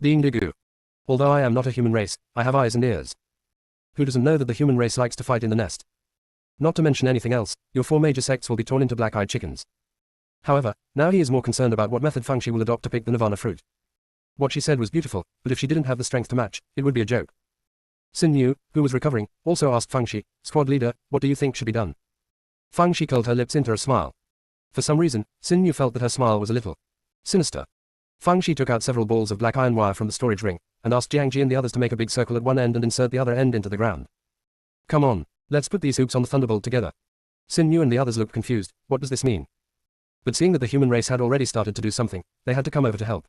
Speaker 1: Dean Degu. Although I am not a human race, I have eyes and ears. Who doesn't know that the human race likes to fight in the nest? Not to mention anything else, your 4 major sects will be torn into black-eyed chickens. However, now he is more concerned about what method Fang Shi will adopt to pick the nirvana fruit. What she said was beautiful, but if she didn't have the strength to match, it would be a joke. Xin Yu, who was recovering, also asked Fang Shi, Squad leader, what do you think should be done? Fang Shi curled her lips into a smile. For some reason, Xin Yu felt that her smile was a little sinister. Fang Shi took out several balls of black iron wire from the storage ring, and asked Jiang Ji and the others to make a big circle at one end and insert the other end into the ground. Come on, let's put these hoops on the thunderbolt together. Xin Yu and the others looked confused. What does this mean? But seeing that the human race had already started to do something, they had to come over to help.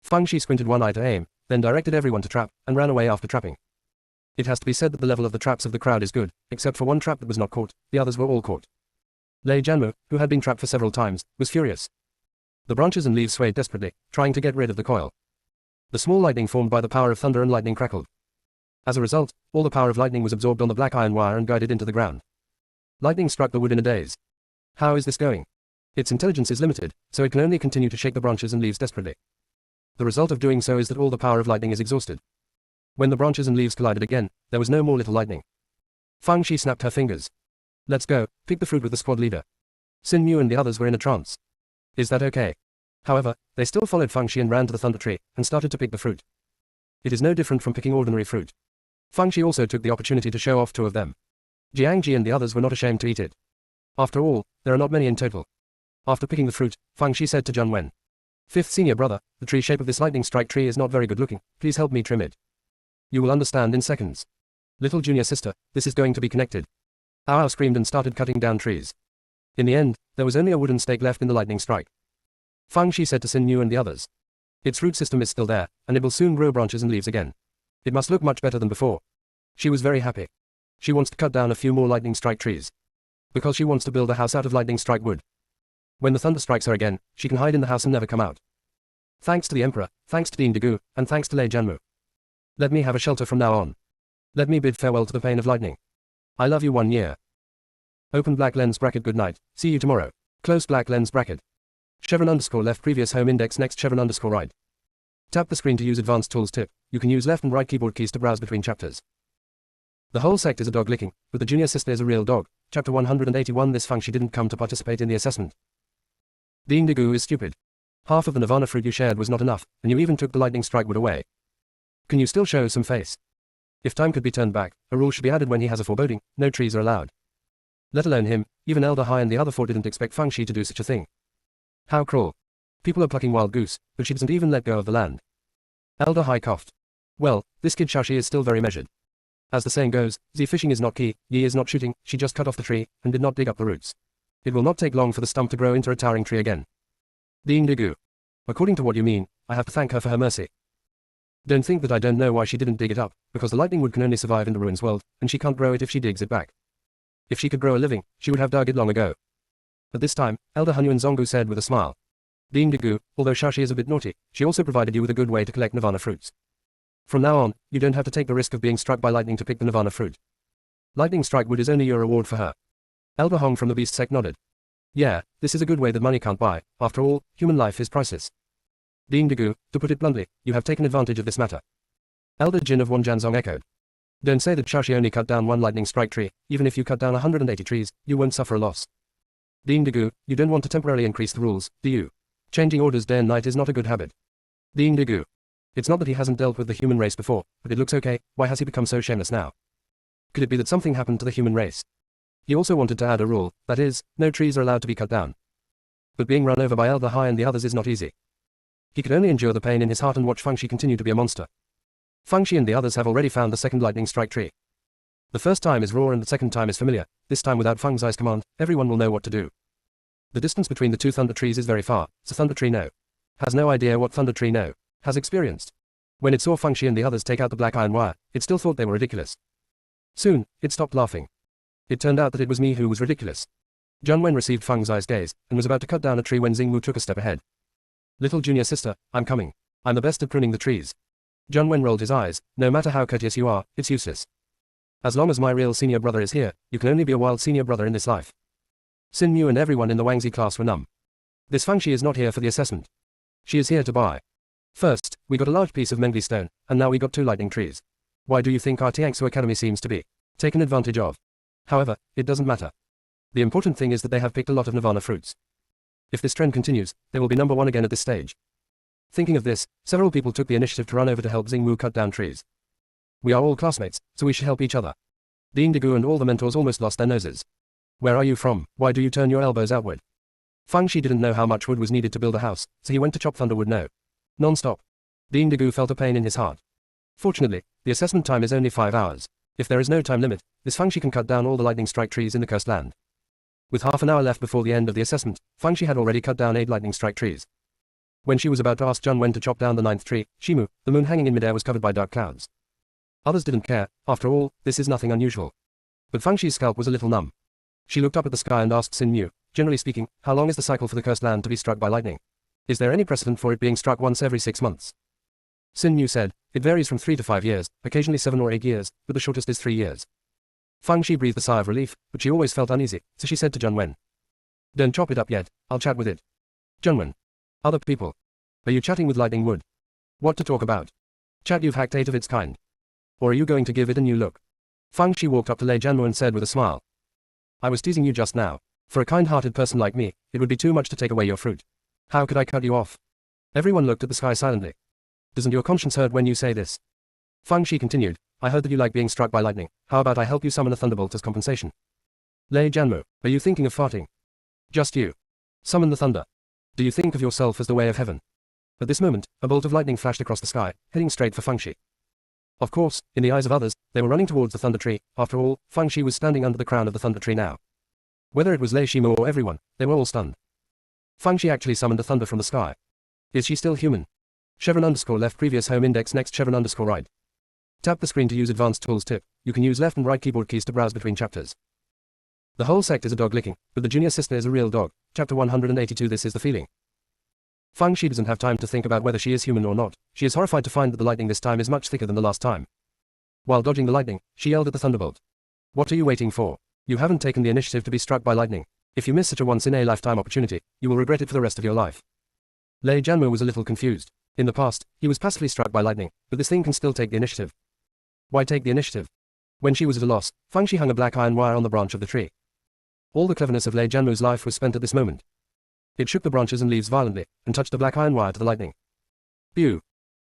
Speaker 1: Fang Shi squinted one eye to aim, then directed everyone to trap, and ran away after trapping. It has to be said that the level of the traps of the crowd is good, except for one trap that was not caught, the others were all caught. Lei Jianmu, who had been trapped for several times, was furious. The branches and leaves swayed desperately, trying to get rid of the coil. The small lightning formed by the power of thunder and lightning crackled. As a result, all the power of lightning was absorbed on the black iron wire and guided into the ground. Lightning struck the wood in a daze. How is this going? Its intelligence is limited, so it can only continue to shake the branches and leaves desperately. The result of doing so is that all the power of lightning is exhausted. When the branches and leaves collided again, there was no more little lightning. Fang Shi snapped her fingers. Let's go, pick the fruit with the squad leader. Xin Yu and the others were in a trance. Is that okay? However, they still followed Fang Shi and ran to the thunder tree, and started to pick the fruit. It is no different from picking ordinary fruit. Fang Shi also took the opportunity to show off 2 of them. Jiang Ji and the others were not ashamed to eat it. After all, there are not many in total. After picking the fruit, Fang Shi said to Zhang Wen. 5th senior brother, the tree shape of this lightning strike tree is not very good looking, please help me trim it. You will understand in seconds. Little junior sister, this is going to be connected. Ao screamed and started cutting down trees. In the end, there was only a wooden stake left in the lightning strike. Fang Shi said to Xin Yu and the others. Its root system is still there, and it will soon grow branches and leaves again. It must look much better than before. She was very happy. She wants to cut down a few more lightning strike trees. Because she wants to build a house out of lightning strike wood. When the thunder strikes her again, she can hide in the house and never come out. Thanks to the Emperor, thanks to Dean Degu, and thanks to Lei Jianmu. Let me have a shelter from now on. Let me bid farewell to the pain of lightning. I love you 1 year. Open black lens bracket good night, see you tomorrow. Close black lens bracket. Chevron underscore left previous home index next chevron underscore right. Tap the screen to use advanced tools tip. You can use left and right keyboard keys to browse between chapters. The whole sect is a dog licking, but the junior sister is a real dog. Chapter 181. This Fang Shi didn't come to participate in the assessment. Dean Degu is stupid. Half of the nirvana fruit you shared was not enough, and you even took the lightning strike wood away. Can you still show some face? If time could be turned back, a rule should be added when he has a foreboding, no trees are allowed. Let alone him, even Elder Hai and the other 4 didn't expect Fang Shi to do such a thing. How cruel. People are plucking wild goose, but she doesn't even let go of the land. Elder Hai coughed. Well, this kid Xiaoxi is still very measured. As the saying goes, the fishing is not key, Yi is not shooting, she just cut off the tree, and did not dig up the roots. It will not take long for the stump to grow into a towering tree again. Ding digu. According to what you mean, I have to thank her for her mercy. Don't think that I don't know why she didn't dig it up, because the lightning wood can only survive in the ruins world, and she can't grow it if she digs it back. If she could grow a living, she would have dug it long ago. At this time, Elder Hunyuan Zongu said with a smile. Ding digu, although Shashi is a bit naughty, she also provided you with a good way to collect Nirvana fruits. From now on, you don't have to take the risk of being struck by lightning to pick the Nirvana fruit. Lightning strike wood is only your reward for her. Elder Hong from the Beast Sect nodded. Yeah, this is a good way that money can't buy, after all, human life is priceless. Ding digu, to put it bluntly, you have taken advantage of this matter. Elder Jin of Wanjanzong echoed. Don't say that Shashi only cut down one lightning strike tree, even if you cut down 180 trees, you won't suffer a loss. Ding digu, you don't want to temporarily increase the rules, do you? Changing orders day and night is not a good habit. Ding digu. It's not that he hasn't dealt with the human race before, but it looks okay, why has he become so shameless now? Could it be that something happened to the human race? He also wanted to add a rule, that is, no trees are allowed to be cut down. But being run over by Elder Hai and the others is not easy. He could only endure the pain in his heart and watch Fengshi continue to be a monster. Fengshi and the others have already found the second lightning strike tree. The first time is raw and the second time is familiar, this time without Feng Zai's command, everyone will know what to do. The distance between the two thunder trees is very far, so Thunder Tree No has no idea what Thunder Tree No has experienced. When it saw Fengshi and the others take out the black iron wire, it still thought they were ridiculous. Soon, it stopped laughing. It turned out that it was me who was ridiculous. Zhang Wen received Feng Zai's gaze, and was about to cut down a tree when Xing Wu took a step ahead. Little junior sister, I'm coming. I'm the best at pruning the trees. Zhang Wen rolled his eyes, no matter how courteous you are, it's useless. As long as my real senior brother is here, you can only be a wild senior brother in this life. Xin Mu and everyone in the Wangzi class were numb. This Fengshi is not here for the assessment. She is here to buy. First, we got a large piece of Mengli stone, and now we got 2 lightning trees. Why do you think our Tiangsu Academy seems to be taken advantage of? However, it doesn't matter. The important thing is that they have picked a lot of Nirvana fruits. If this trend continues, they will be number 1 again at this stage. Thinking of this, several people took the initiative to run over to help Xing Wu cut down trees. We are all classmates, so we should help each other. Ding digu and all the mentors almost lost their noses. Where are you from? Why do you turn your elbows outward? Fengshi didn't know how much wood was needed to build a house, so he went to chop thunderwood no. Non-stop. Ding digu felt a pain in his heart. Fortunately, the assessment time is only 5 hours. If there is no time limit, this Fengshi can cut down all the lightning strike trees in the cursed land. With half an hour left before the end of the assessment, Fengshi had already cut down 8 lightning strike trees. When she was about to ask Zhang Wen to chop down the 9th tree, Shimu, the moon hanging in midair was covered by dark clouds. Others didn't care, after all, this is nothing unusual. But Fengshi's scalp was a little numb. She looked up at the sky and asked Xin Mu, generally speaking, how long is the cycle for the cursed land to be struck by lightning? Is there any precedent for it being struck once every 6 months? Xin Mu said, it varies from 3 to 5 years, occasionally 7 or 8 years, but the shortest is 3 years. Fengshi breathed a sigh of relief, but she always felt uneasy, so she said to Zhang Wen. Don't chop it up yet, I'll chat with it. Zhang Wen. Other people. Are you chatting with lightning wood? What to talk about? Chat, you've hacked 8 of its kind. Or are you going to give it a new look? Fengshi walked up to Lei Jianmu and said with a smile. I was teasing you just now. For a kind-hearted person like me, it would be too much to take away your fruit. How could I cut you off? Everyone looked at the sky silently. Doesn't your conscience hurt when you say this? Fengshi continued, I heard that you like being struck by lightning. How about I help you summon a thunderbolt as compensation? Lei Jianmu, are you thinking of farting? Just you. Summon the thunder. Do you think of yourself as the way of heaven? At this moment, a bolt of lightning flashed across the sky, heading straight for Fengshi. Of course, in the eyes of others, they were running towards the thunder tree. After all, Fengshi was standing under the crown of the thunder tree now. Whether it was Lei Shimu or everyone, they were all stunned. Fengshi actually summoned a thunder from the sky. Is she still human? Chevron underscore left previous home index next chevron underscore right. Tap the screen to use advanced tools tip. You can use left and right keyboard keys to browse between chapters. The whole sect is a dog licking, but the junior sister is a real dog. Chapter 182. This is the feeling. Fengshi doesn't have time to think about whether she is human or not. She is horrified to find that the lightning this time is much thicker than the last time. While dodging the lightning, she yelled at the thunderbolt. What are you waiting for? You haven't taken the initiative to be struck by lightning. If you miss such a once-in-a-lifetime opportunity, you will regret it for the rest of your life. Lei Jianmu was a little confused. In the past, he was passively struck by lightning, but this thing can still take the initiative. Why take the initiative? When she was at a loss, Fengshi hung a black iron wire on the branch of the tree. All the cleverness of Lei Jianmu's life was spent at this moment. It shook the branches and leaves violently, and touched the black iron wire to the lightning. Pew!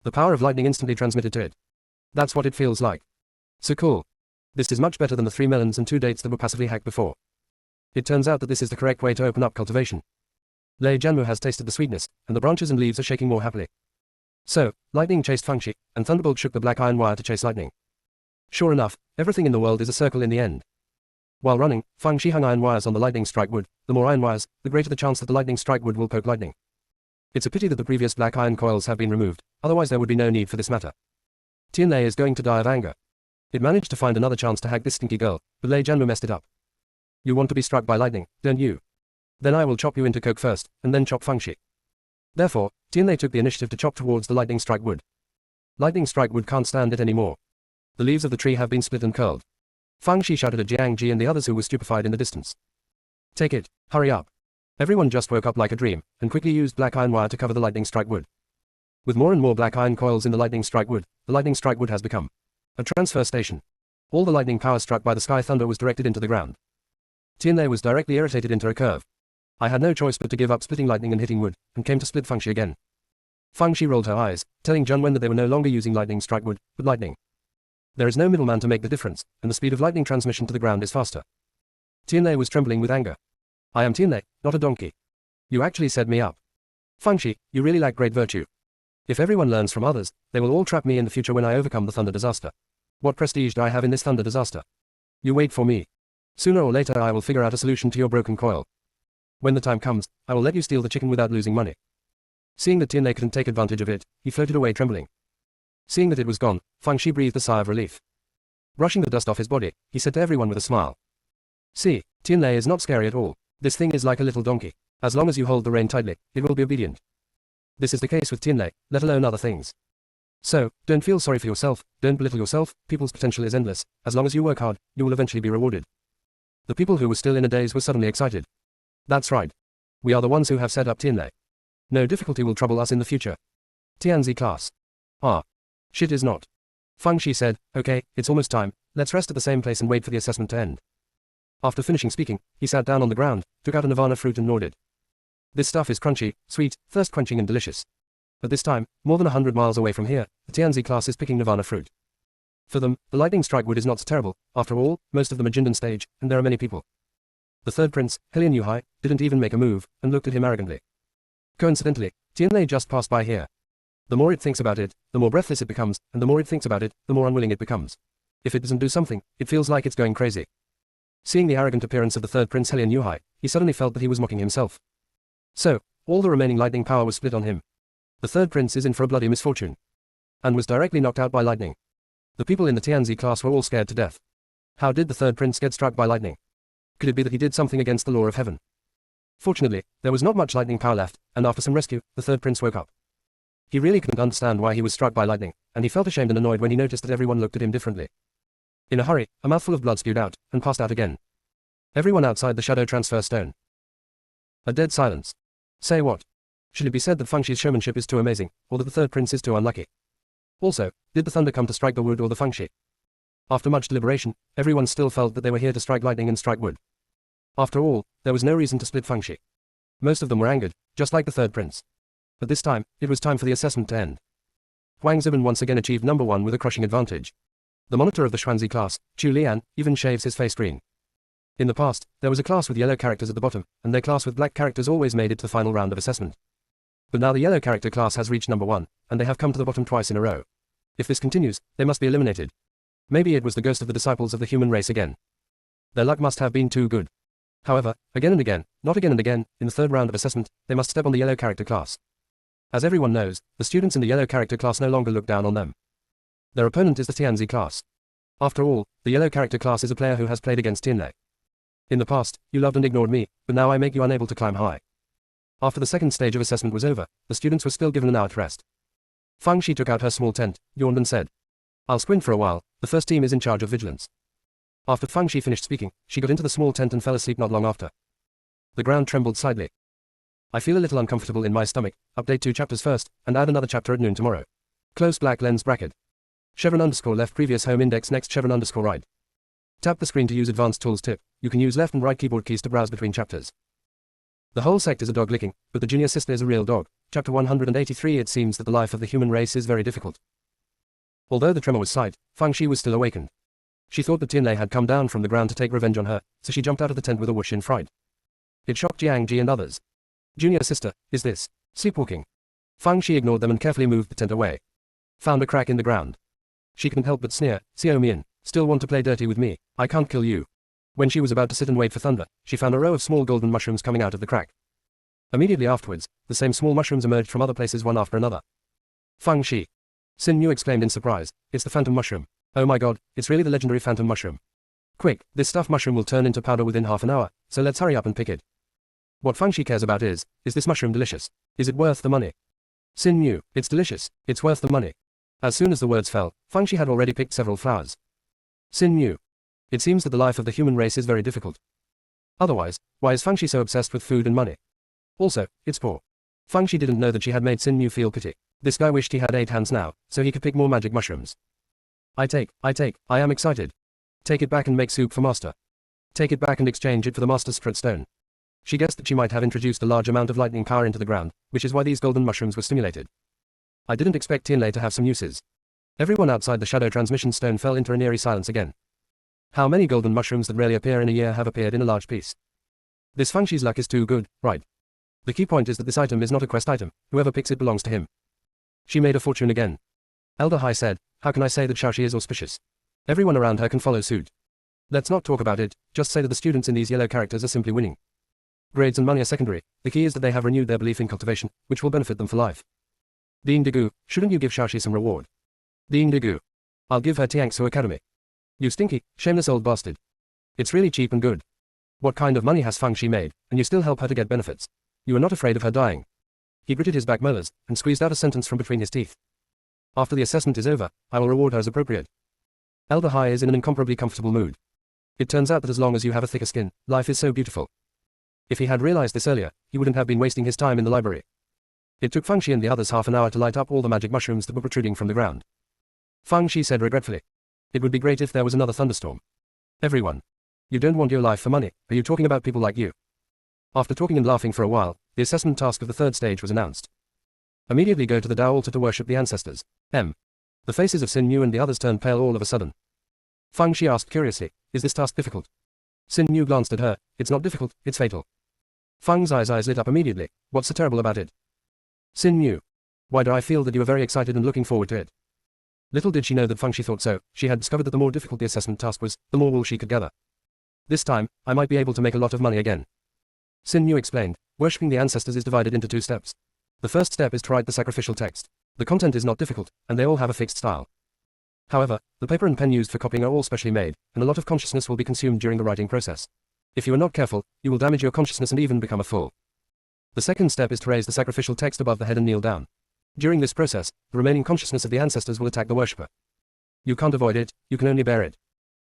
Speaker 1: The power of lightning instantly transmitted to it. That's what it feels like. So cool. This is much better than the 3 melons and 2 dates that were passively hacked before. It turns out that this is the correct way to open up cultivation. Lei Jianmu has tasted the sweetness, and the branches and leaves are shaking more happily. So, lightning chased Fengshi, and thunderbolt shook the black iron wire to chase lightning. Sure enough, everything in the world is a circle in the end. While running, Fang Shi hung iron wires on the lightning strike wood. The more iron wires, the greater the chance that the lightning strike wood will poke lightning. It's a pity that the previous black iron coils have been removed, otherwise there would be no need for this matter. Tianlei is going to die of anger. It managed to find another chance to hag this stinky girl, but Lei Jianmu messed it up. You want to be struck by lightning, don't you? Then I will chop you into coke first, and then chop Fang Shi. Therefore, Tianlei took the initiative to chop towards the lightning strike wood. Lightning strike wood can't stand it anymore. The leaves of the tree have been split and curled. Fang Shi shouted at Jiang Ji and the others who were stupefied in the distance. Take it, hurry up. Everyone just woke up like a dream, and quickly used black iron wire to cover the lightning strike wood. With more and more black iron coils in the lightning strike wood, the lightning strike wood has become a transfer station. All the lightning power struck by the sky thunder was directed into the ground. Tianlei was directly irritated into a curve. I had no choice but to give up splitting lightning and hitting wood, and came to split Fang Shi again. Fang Shi rolled her eyes, telling Zheng Wen that they were no longer using lightning strike wood, but lightning. There is no middleman to make the difference, and the speed of lightning transmission to the ground is faster. Tianlei was trembling with anger. I am Tianlei, not a donkey. You actually set me up. Fang Shi, you really lack great virtue. If everyone learns from others, they will all trap me in the future when I overcome the thunder disaster. What prestige do I have in this thunder disaster? You wait for me. Sooner or later I will figure out a solution to your broken coil. When the time comes, I will let you steal the chicken without losing money. Seeing that Tianlei couldn't take advantage of it, he floated away trembling. Seeing that it was gone, Fang Shi breathed a sigh of relief. Brushing the dust off his body, he said to everyone with a smile. See, Tianlei is not scary at all. This thing is like a little donkey. As long as you hold the rein tightly, it will be obedient. This is the case with Tianlei, let alone other things. So, don't feel sorry for yourself, don't belittle yourself, people's potential is endless. As long as you work hard, you will eventually be rewarded. The people who were still in a daze were suddenly excited. That's right. We are the ones who have set up Tianlei. No difficulty will trouble us in the future. Tianzi class. Ah. Shit is not. Fang Shi said, okay, it's almost time, let's rest at the same place and wait for the assessment to end. After finishing speaking, he sat down on the ground, took out a nirvana fruit and gnawed it. This stuff is crunchy, sweet, thirst-quenching and delicious. At this time, more than 100 miles away from here, the Tianzi class is picking nirvana fruit. For them, the lightning strike wood is not so terrible. After all, most of them are Jindan stage, and there are many people. The third prince, Helian Yuhai, didn't even make a move, and looked at him arrogantly. Coincidentally, Tianlei just passed by here. The more it thinks about it, the more breathless it becomes, and the more it thinks about it, the more unwilling it becomes. If it doesn't do something, it feels like it's going crazy. Seeing the arrogant appearance of the third prince Helian Yuhai, he suddenly felt that he was mocking himself. So, all the remaining lightning power was split on him. The third prince is in for a bloody misfortune. And was directly knocked out by lightning. The people in the Tianzi class were all scared to death. How did the third prince get struck by lightning? Could it be that he did something against the law of heaven? Fortunately, there was not much lightning power left, and after some rescue, the third prince woke up. He really couldn't understand why he was struck by lightning, and he felt ashamed and annoyed when he noticed that everyone looked at him differently. In a hurry, a mouthful of blood spewed out, and passed out again. Everyone outside the shadow transfer stone. A dead silence. Say what? Should it be said that Fang Shi's showmanship is too amazing, or that the third prince is too unlucky? Also, did the thunder come to strike the wood or the Fang Shi? After much deliberation, everyone still felt that they were here to strike lightning and strike wood. After all, there was no reason to split Fang Shi. Most of them were angered, just like the third prince. But this time, it was time for the assessment to end. Huang Ziban once again achieved number 1 with a crushing advantage. The monitor of the Xuanzi class, Chu Lian, even shaves his face green. In the past, there was a class with yellow characters at the bottom, and their class with black characters always made it to the final round of assessment. But now the yellow character class has reached number 1, and they have come to the bottom twice in a row. If this continues, they must be eliminated. Maybe it was the ghost of the disciples of the human race again. Their luck must have been too good. However, again and again, not again and again, in the third round of assessment, they must step on the yellow character class. As everyone knows, the students in the yellow character class no longer look down on them. Their opponent is the Tianzi class. After all, the yellow character class is a player who has played against Tianlei. In the past, you loved and ignored me, but now I make you unable to climb high. After the second stage of assessment was over, the students were still given an hour to rest. Fang Shi took out her small tent, yawned and said, I'll squint for a while, the first team is in charge of vigilance. After Fang Shi finished speaking, she got into the small tent and fell asleep not long after. The ground trembled slightly. I feel a little uncomfortable in my stomach, update 2 chapters first, and add another chapter at noon tomorrow. Close black lens bracket. Chevron underscore left previous home index next chevron underscore right. Tap the screen to use advanced tools tip, you can use left and right keyboard keys to browse between chapters. The whole sect is a dog licking, but the junior sister is a real dog. Chapter 183 It seems that the life of the human race is very difficult. Although the tremor was slight, Fang Shi was still awakened. She thought that Tianlei had come down from the ground to take revenge on her, so she jumped out of the tent with a whoosh in fright. It shocked Jiang Ji and others. Junior sister, is this sleepwalking? Fang Shi ignored them and carefully moved the tent away. Found a crack in the ground. She couldn't help but sneer. "See me in, still want to play dirty with me, I can't kill you." When she was about to sit and wait for thunder, she found a row of small golden mushrooms coming out of the crack. Immediately afterwards, the same small mushrooms emerged from other places one after another. "Fang Shi!" Xin Yu exclaimed in surprise. "It's the phantom mushroom. Oh my god, it's really the legendary phantom mushroom. Quick, this stuffed mushroom will turn into powder within half an hour, so let's hurry up and pick it." What Fang Shi cares about is this mushroom delicious? Is it worth the money? Xin Yu, it's delicious, it's worth the money. As soon as the words fell, Fang Shi had already picked several flowers. Xin Yu. It seems that the life of the human race is very difficult. Otherwise, why is Fang Shi so obsessed with food and money? Also, it's poor. Fang Shi didn't know that she had made Xin Yu feel pity. This guy wished he had 8 hands now, so he could pick more magic mushrooms. I am excited. Take it back and make soup for master. Take it back and exchange it for the master's Strat stone. She guessed that she might have introduced a large amount of lightning power into the ground, which is why these golden mushrooms were stimulated. I didn't expect Tianlei to have some uses. Everyone outside the shadow transmission stone fell into an eerie silence again. How many golden mushrooms that rarely appear in a year have appeared in a large piece? This Fang Shi's luck is too good, right? The key point is that this item is not a quest item, whoever picks it belongs to him. She made a fortune again. Elder Hai said, "How can I say that Xiaoxi is auspicious? Everyone around her can follow suit. Let's not talk about it, just say that the students in these yellow characters are simply winning. Grades and money are secondary, the key is that they have renewed their belief in cultivation, which will benefit them for life. Ding Digu, shouldn't you give Xiaoxi some reward? Ding Digu. I'll give her Tiangsu Academy. You stinky, shameless old bastard. It's really cheap and good. What kind of money has Fang Shi made, and you still help her to get benefits? You are not afraid of her dying." He gritted his back molars, and squeezed out a sentence from between his teeth. "After the assessment is over, I will reward her as appropriate." Elder Hai is in an incomparably comfortable mood. It turns out that as long as you have a thicker skin, life is so beautiful. If he had realized this earlier, he wouldn't have been wasting his time in the library. It took Fang Shi and the others half an hour to light up all the magic mushrooms that were protruding from the ground. Fang Shi said regretfully, "It would be great if there was another thunderstorm. Everyone. You don't want your life for money, are you talking about people like you?" After talking and laughing for a while, the assessment task of the 3rd stage was announced. Immediately go to the Dao altar to worship the ancestors. The faces of Xin Yu and the others turned pale all of a sudden. Fang Shi asked curiously, "Is this task difficult?" Xin Yu glanced at her. "It's not difficult, it's fatal." Fang's eyes lit up immediately. "What's so terrible about it?" Xin Yu. "Why do I feel that you are very excited and looking forward to it?" Little did she know that Fang Shi thought so. She had discovered that the more difficult the assessment task was, the more wool she could gather. "This time, I might be able to make a lot of money again." Xin Yu explained, "Worshipping the ancestors is divided into 2 steps. The first step is to write the sacrificial text. The content is not difficult, and they all have a fixed style. However, the paper and pen used for copying are all specially made, and a lot of consciousness will be consumed during the writing process. If you are not careful, you will damage your consciousness and even become a fool. The second step is to raise the sacrificial text above the head and kneel down. During this process, the remaining consciousness of the ancestors will attack the worshipper. You can't avoid it, you can only bear it.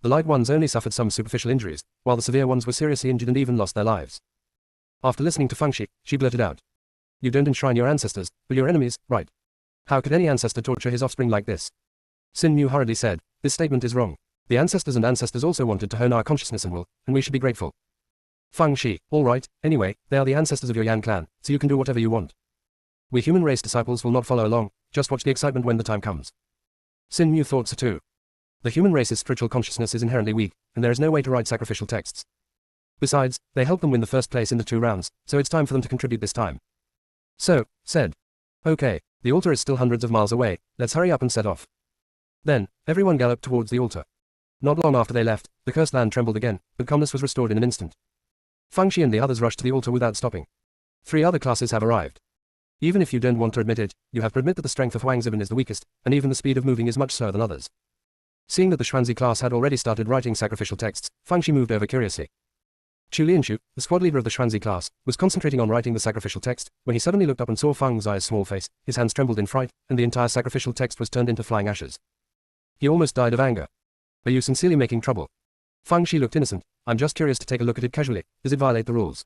Speaker 1: The light ones only suffered some superficial injuries, while the severe ones were seriously injured and even lost their lives." After listening to Fang Shi, she blurted out, "You don't enshrine your ancestors, but your enemies, right? How could any ancestor torture his offspring like this?" Xin Yu hurriedly said, "This statement is wrong. The ancestors also wanted to hone our consciousness and will, and we should be grateful." Fang Shi, "All right, anyway, they are the ancestors of your Yan clan, so you can do whatever you want. We human race disciples will not follow along, just watch the excitement when the time comes." Xin Yu thought so too. The human race's spiritual consciousness is inherently weak, and there is no way to write sacrificial texts. Besides, they helped them win the first place in the 2 rounds, so it's time for them to contribute this time. So, said, "Okay, the altar is still hundreds of miles away, let's hurry up and set off." Then, everyone galloped towards the altar. Not long after they left, the cursed land trembled again, but calmness was restored in an instant. Fang Shi and the others rushed to the altar without stopping. 3 other classes have arrived. Even if you don't want to admit it, you have to admit that the strength of Huang Zibin is the weakest, and even the speed of moving is much slower than others. Seeing that the Xuanzi class had already started writing sacrificial texts, Fang Shi moved over curiously. Chu Lianshu, the squad leader of the Xuanzi class, was concentrating on writing the sacrificial text, when he suddenly looked up and saw Fang Zai's small face, his hands trembled in fright, and the entire sacrificial text was turned into flying ashes. He almost died of anger. "Are you sincerely making trouble?" Fang Shi looked innocent. "I'm just curious to take a look at it casually. Does it violate the rules?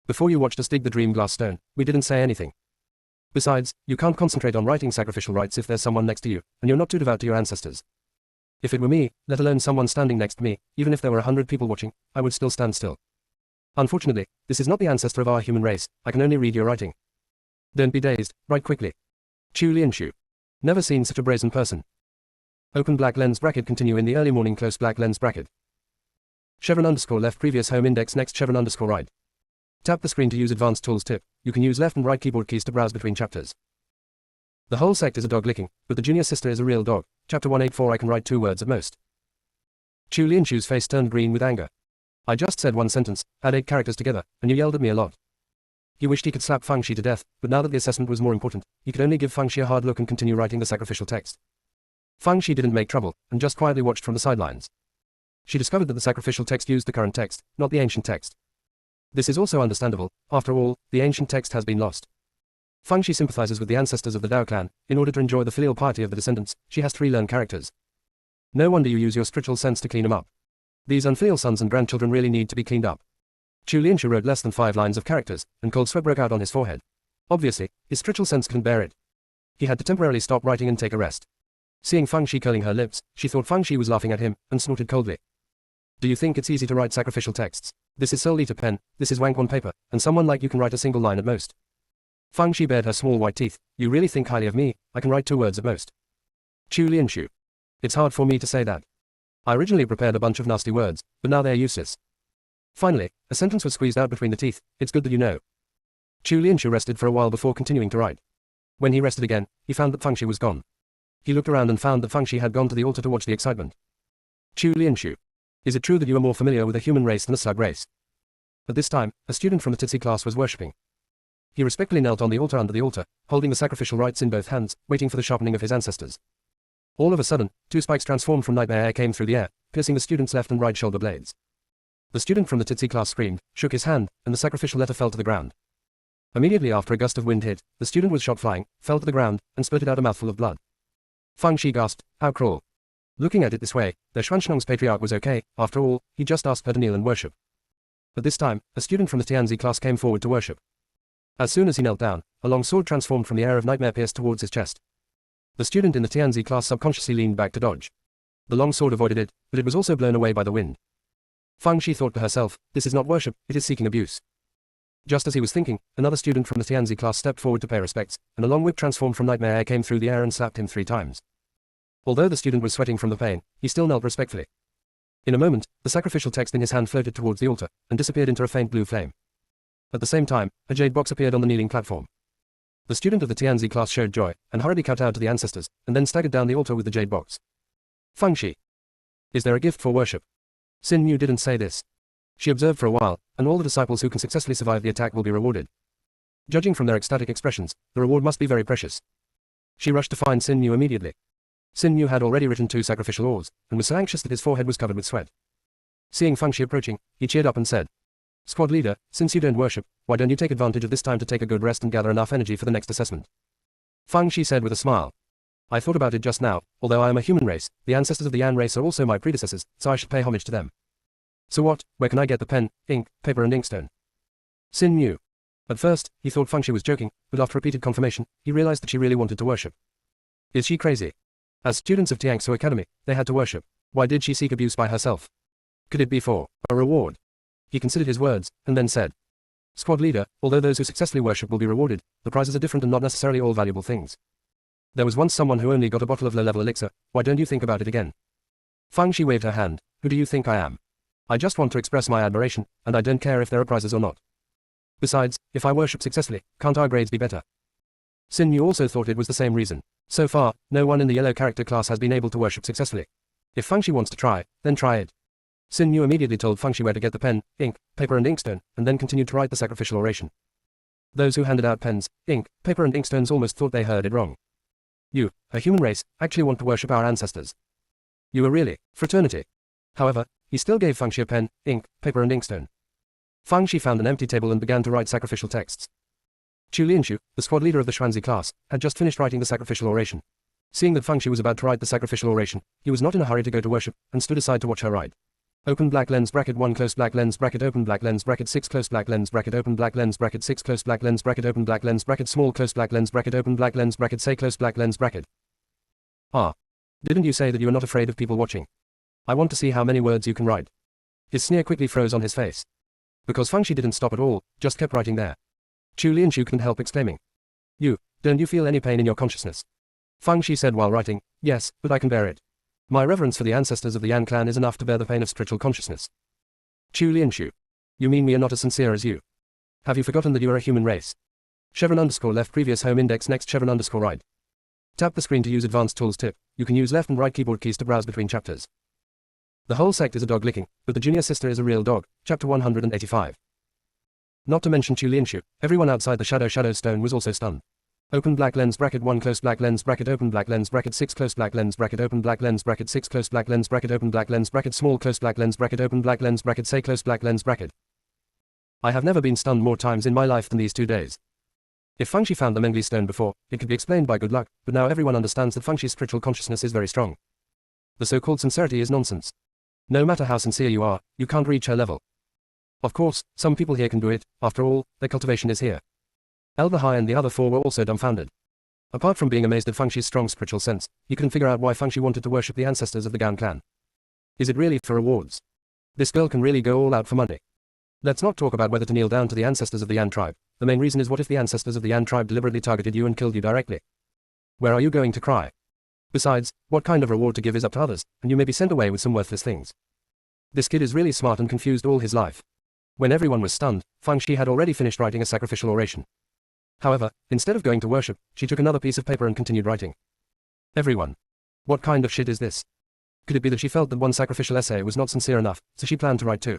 Speaker 1: Before you watched us dig the dream glass stone, we didn't say anything. Besides, you can't concentrate on writing sacrificial rites if there's someone next to you, and you're not too devout to your ancestors. If it were me, let alone someone standing next to me, even if there were 100 people watching, I would still stand still. Unfortunately, this is not the ancestor of our human race, I can only read your writing. Don't be dazed, write quickly. Chu Lianshu. Never seen such a brazen person. Open black lens bracket continue in the early morning close black lens bracket. Chevron underscore left previous home index next chevron underscore right. Tap the screen to use advanced tools tip, you can use left and right keyboard keys to browse between chapters. The whole sect is a dog licking, but the junior sister is a real dog, Chapter 184 I can write 2 words at most. Chu Lianshu's face turned green with anger. I just said 1 sentence, add 8 characters together, and you yelled at me a lot. He wished he could slap Feng Shi to death, but now that the assessment was more important, he could only give Feng Shi a hard look and continue writing the sacrificial text. Feng Shi didn't make trouble, and just quietly watched from the sidelines. She discovered that the sacrificial text used the current text, not the ancient text. This is also understandable. After all, the ancient text has been lost. Feng Shi sympathizes with the ancestors of the Dao clan. In order to enjoy the filial piety of the descendants, she has to relearn characters. No wonder you use your spiritual sense to clean them up. These unfilial sons and grandchildren really need to be cleaned up. Chu Lianshu wrote less than 5 lines of characters, and cold sweat broke out on his forehead. Obviously, his spiritual sense couldn't bear it. He had to temporarily stop writing and take a rest. Seeing Feng Shi curling her lips, she thought Feng Shi was laughing at him, and snorted coldly. Do you think it's easy to write sacrificial texts? This is solely to pen, this is wank on paper, and someone like you can write a single line at most. Feng Shi bared her small white teeth. You really think highly of me? I can write 2 words at most. Chu Lianshu. It's hard for me to say that. I originally prepared a bunch of nasty words, but now they're useless. Finally, a sentence was squeezed out between the teeth. It's good that you know. Chu Lianshu rested for a while before continuing to write. When he rested again, he found that Feng Shi was gone. He looked around and found that Feng Shi had gone to the altar to watch the excitement. Chu Lianshu. Is it true that you are more familiar with the human race than the slug race? At this time, a student from the Titsi class was worshipping. He respectfully knelt on the altar under the altar, holding the sacrificial rites in both hands, waiting for the sharpening of his ancestors. All of a sudden, 2 spikes transformed from nightmare air came through the air, piercing the student's left and right shoulder blades. The student from the Titsi class screamed, shook his hand, and the sacrificial letter fell to the ground. Immediately after a gust of wind hit, the student was shot flying, fell to the ground, and spurted out a mouthful of blood. Feng Shi gasped, how cruel. Looking at it this way, the Xuanshnong's patriarch was okay. After all, he just asked her to kneel and worship. At this time, a student from the Tianzi class came forward to worship. As soon as he knelt down, a long sword transformed from the air of nightmare pierced towards his chest. The student in the Tianzi class subconsciously leaned back to dodge. The long sword avoided it, but it was also blown away by the wind. Feng Shi thought to herself, this is not worship, it is seeking abuse. Just as he was thinking, another student from the Tianzi class stepped forward to pay respects, and a long whip transformed from nightmare air came through the air and slapped him 3 times. Although the student was sweating from the pain, he still knelt respectfully. In a moment, the sacrificial text in his hand floated towards the altar, and disappeared into a faint blue flame. At the same time, a jade box appeared on the kneeling platform. The student of the Tianzi class showed joy, and hurriedly kowtowed to the ancestors, and then staggered down the altar with the jade box. Feng Shi. Is there a gift for worship? Xin Yu didn't say this. She observed for a while, and all the disciples who can successfully survive the attack will be rewarded. Judging from their ecstatic expressions, the reward must be very precious. She rushed to find Xin Yu immediately. Xin Yu had already written 2 sacrificial ores, and was so anxious that his forehead was covered with sweat. Seeing Feng Shi approaching, he cheered up and said, Squad leader, since you don't worship, why don't you take advantage of this time to take a good rest and gather enough energy for the next assessment? Feng Shi said with a smile. I thought about it just now. Although I am a human race, the ancestors of the Yan race are also my predecessors, so I should pay homage to them. So what, where can I get the pen, ink, paper and inkstone? Xin knew. At first, he thought Feng Shi was joking, but after repeated confirmation, he realized that she really wanted to worship. Is she crazy? As students of Tiangsu Academy, they had to worship. Why did she seek abuse by herself? Could it be for a reward? He considered his words, and then said, Squad leader, although those who successfully worship will be rewarded, the prizes are different and not necessarily all valuable things. There was once someone who only got a bottle of low-level elixir. Why don't you think about it again? Feng Shi waved her hand. Who do you think I am? I just want to express my admiration, and I don't care if there are prizes or not. Besides, if I worship successfully, can't our grades be better? Xin Yu also thought it was the same reason. So far, no one in the yellow character class has been able to worship successfully. If Feng Shi wants to try, then try it. Xin Yu immediately told Feng Shi where to get the pen, ink, paper and inkstone, and then continued to write the sacrificial oration. Those who handed out pens, ink, paper and inkstones almost thought they heard it wrong. You, a human race, actually want to worship our ancestors. You are really, fraternity. However, he still gave Feng Shi a pen, ink, paper and inkstone. Feng Shi found an empty table and began to write sacrificial texts. Chu Lianshu, the squad leader of the Xuanzi class, had just finished writing the sacrificial oration. Seeing that Feng Shi was about to write the sacrificial oration, he was not in a hurry to go to worship, and stood aside to watch her write. Open black lens bracket 1 close black lens bracket open black lens bracket 6 close black lens bracket open black lens bracket 6 close black lens bracket open black lens bracket small close black lens bracket open black lens bracket say close black lens bracket. Ah. Didn't you say that you are not afraid of people watching? I want to see how many words you can write. His sneer quickly froze on his face. Because Feng Shi didn't stop at all, just kept writing there. Chu Lianshu couldn't help exclaiming. Don't you feel any pain in your consciousness? Feng Shi said while writing, yes, but I can bear it. My reverence for the ancestors of the Yan clan is enough to bear the pain of spiritual consciousness. Chu Lianshu. You mean we are not as sincere as you? Have you forgotten that you are a human race? Chevron underscore left previous home index next chevron underscore right. Tap the screen to use advanced tools. Tip: you can use left and right keyboard keys to browse between chapters. The whole sect is a dog licking, but the junior sister is a real dog. Chapter 185. Not to mention Chu Lianshu, everyone outside the shadow stone was also stunned. Open black lens bracket 1 close black lens bracket open black lens bracket 6 close black lens bracket open black lens bracket 6 close black lens bracket open black lens bracket small close black lens bracket open black lens bracket say close black lens bracket. I have never been stunned more times in my life than these 2 days. If Feng Shi found the Mengli stone before, it could be explained by good luck, but now everyone understands that Feng Shi's spiritual consciousness is very strong. The so-called sincerity is nonsense. No matter how sincere you are, you can't reach her level. Of course, some people here can do it, after all, their cultivation is here. Elder Hai and the other 4 were also dumbfounded. Apart from being amazed at Feng Shi's strong spiritual sense, he couldn't figure out why Feng Shi wanted to worship the ancestors of the Gan clan. Is it really for rewards? This girl can really go all out for money. Let's not talk about whether to kneel down to the ancestors of the Yan tribe. The main reason is, what if the ancestors of the Yan tribe deliberately targeted you and killed you directly? Where are you going to cry? Besides, what kind of reward to give is up to others, and you may be sent away with some worthless things. This kid is really smart and confused all his life. When everyone was stunned, Feng Shi had already finished writing a sacrificial oration. However, instead of going to worship, she took another piece of paper and continued writing. Everyone. What kind of shit is this? Could it be that she felt that one sacrificial essay was not sincere enough, so she planned to write 2?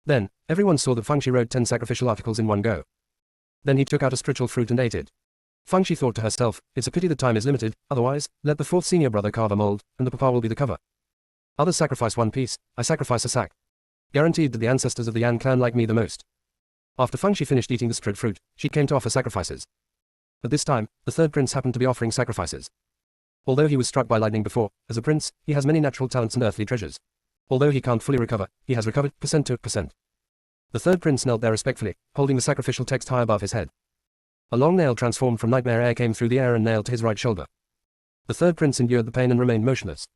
Speaker 1: Then, everyone saw that Feng Shi wrote 10 sacrificial articles in one go. Then he took out a spiritual fruit and ate it. Feng Shi thought to herself, it's a pity that time is limited, otherwise, let the 4th senior brother carve a mold, and the papa will be the cover. Others sacrifice one piece, I sacrifice a sack. Guaranteed that the ancestors of the Yan clan like me the most. After Feng Shi finished eating the spirit fruit, she came to offer sacrifices. At this time, the 3rd prince happened to be offering sacrifices. Although he was struck by lightning before, as a prince, he has many natural talents and earthly treasures. Although he can't fully recover, he has recovered, percent to percent. The 3rd prince knelt there respectfully, holding the sacrificial text high above his head. A long nail transformed from nightmare air came through the air and nailed to his right shoulder. The 3rd prince endured the pain and remained motionless.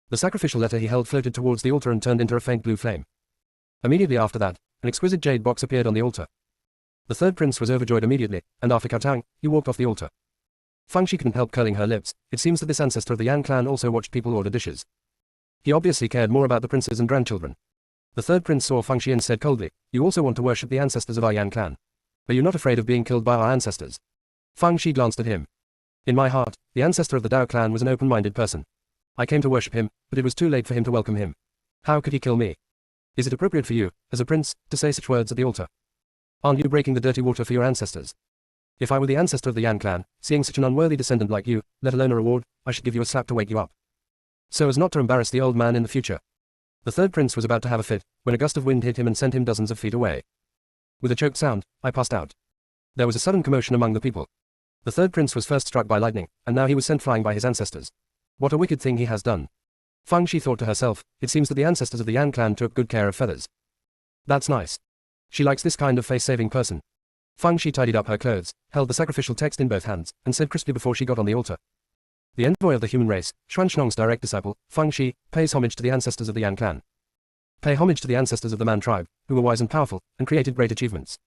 Speaker 1: The sacrificial letter he held floated towards the altar and turned into a faint blue flame. Immediately after that, an exquisite jade box appeared on the altar. The 3rd prince was overjoyed immediately, and after kowtowing, he walked off the altar. Feng Shi couldn't help curling her lips. It seems that this ancestor of the Yan clan also watched people order dishes. He obviously cared more about the princes and grandchildren. The 3rd prince saw Feng Shi and said coldly, you also want to worship the ancestors of our Yan clan. Are you not afraid of being killed by our ancestors? Feng Shi glanced at him. In my heart, the ancestor of the Dao clan was an open-minded person. I came to worship him, but it was too late for him to welcome him. How could he kill me? Is it appropriate for you, as a prince, to say such words at the altar? Aren't you breaking the dirty water for your ancestors? If I were the ancestor of the Yan clan, seeing such an unworthy descendant like you, let alone a reward, I should give you a slap to wake you up. So as not to embarrass the old man in the future. The 3rd prince was about to have a fit, when a gust of wind hit him and sent him dozens of feet away. With a choked sound, I passed out. There was a sudden commotion among the people. The 3rd prince was first struck by lightning, and now he was sent flying by his ancestors. What a wicked thing he has done. Feng Shi thought to herself, it seems that the ancestors of the Yan clan took good care of feathers. That's nice. She likes this kind of face-saving person. Feng Shi tidied up her clothes, held the sacrificial text in both hands, and said crisply before she got on the altar. The envoy of the human race, Xuanshnong's direct disciple, Feng Shi, pays homage to the ancestors of the Yan clan. Pay homage to the ancestors of the Man tribe, who were wise and powerful, and created great achievements.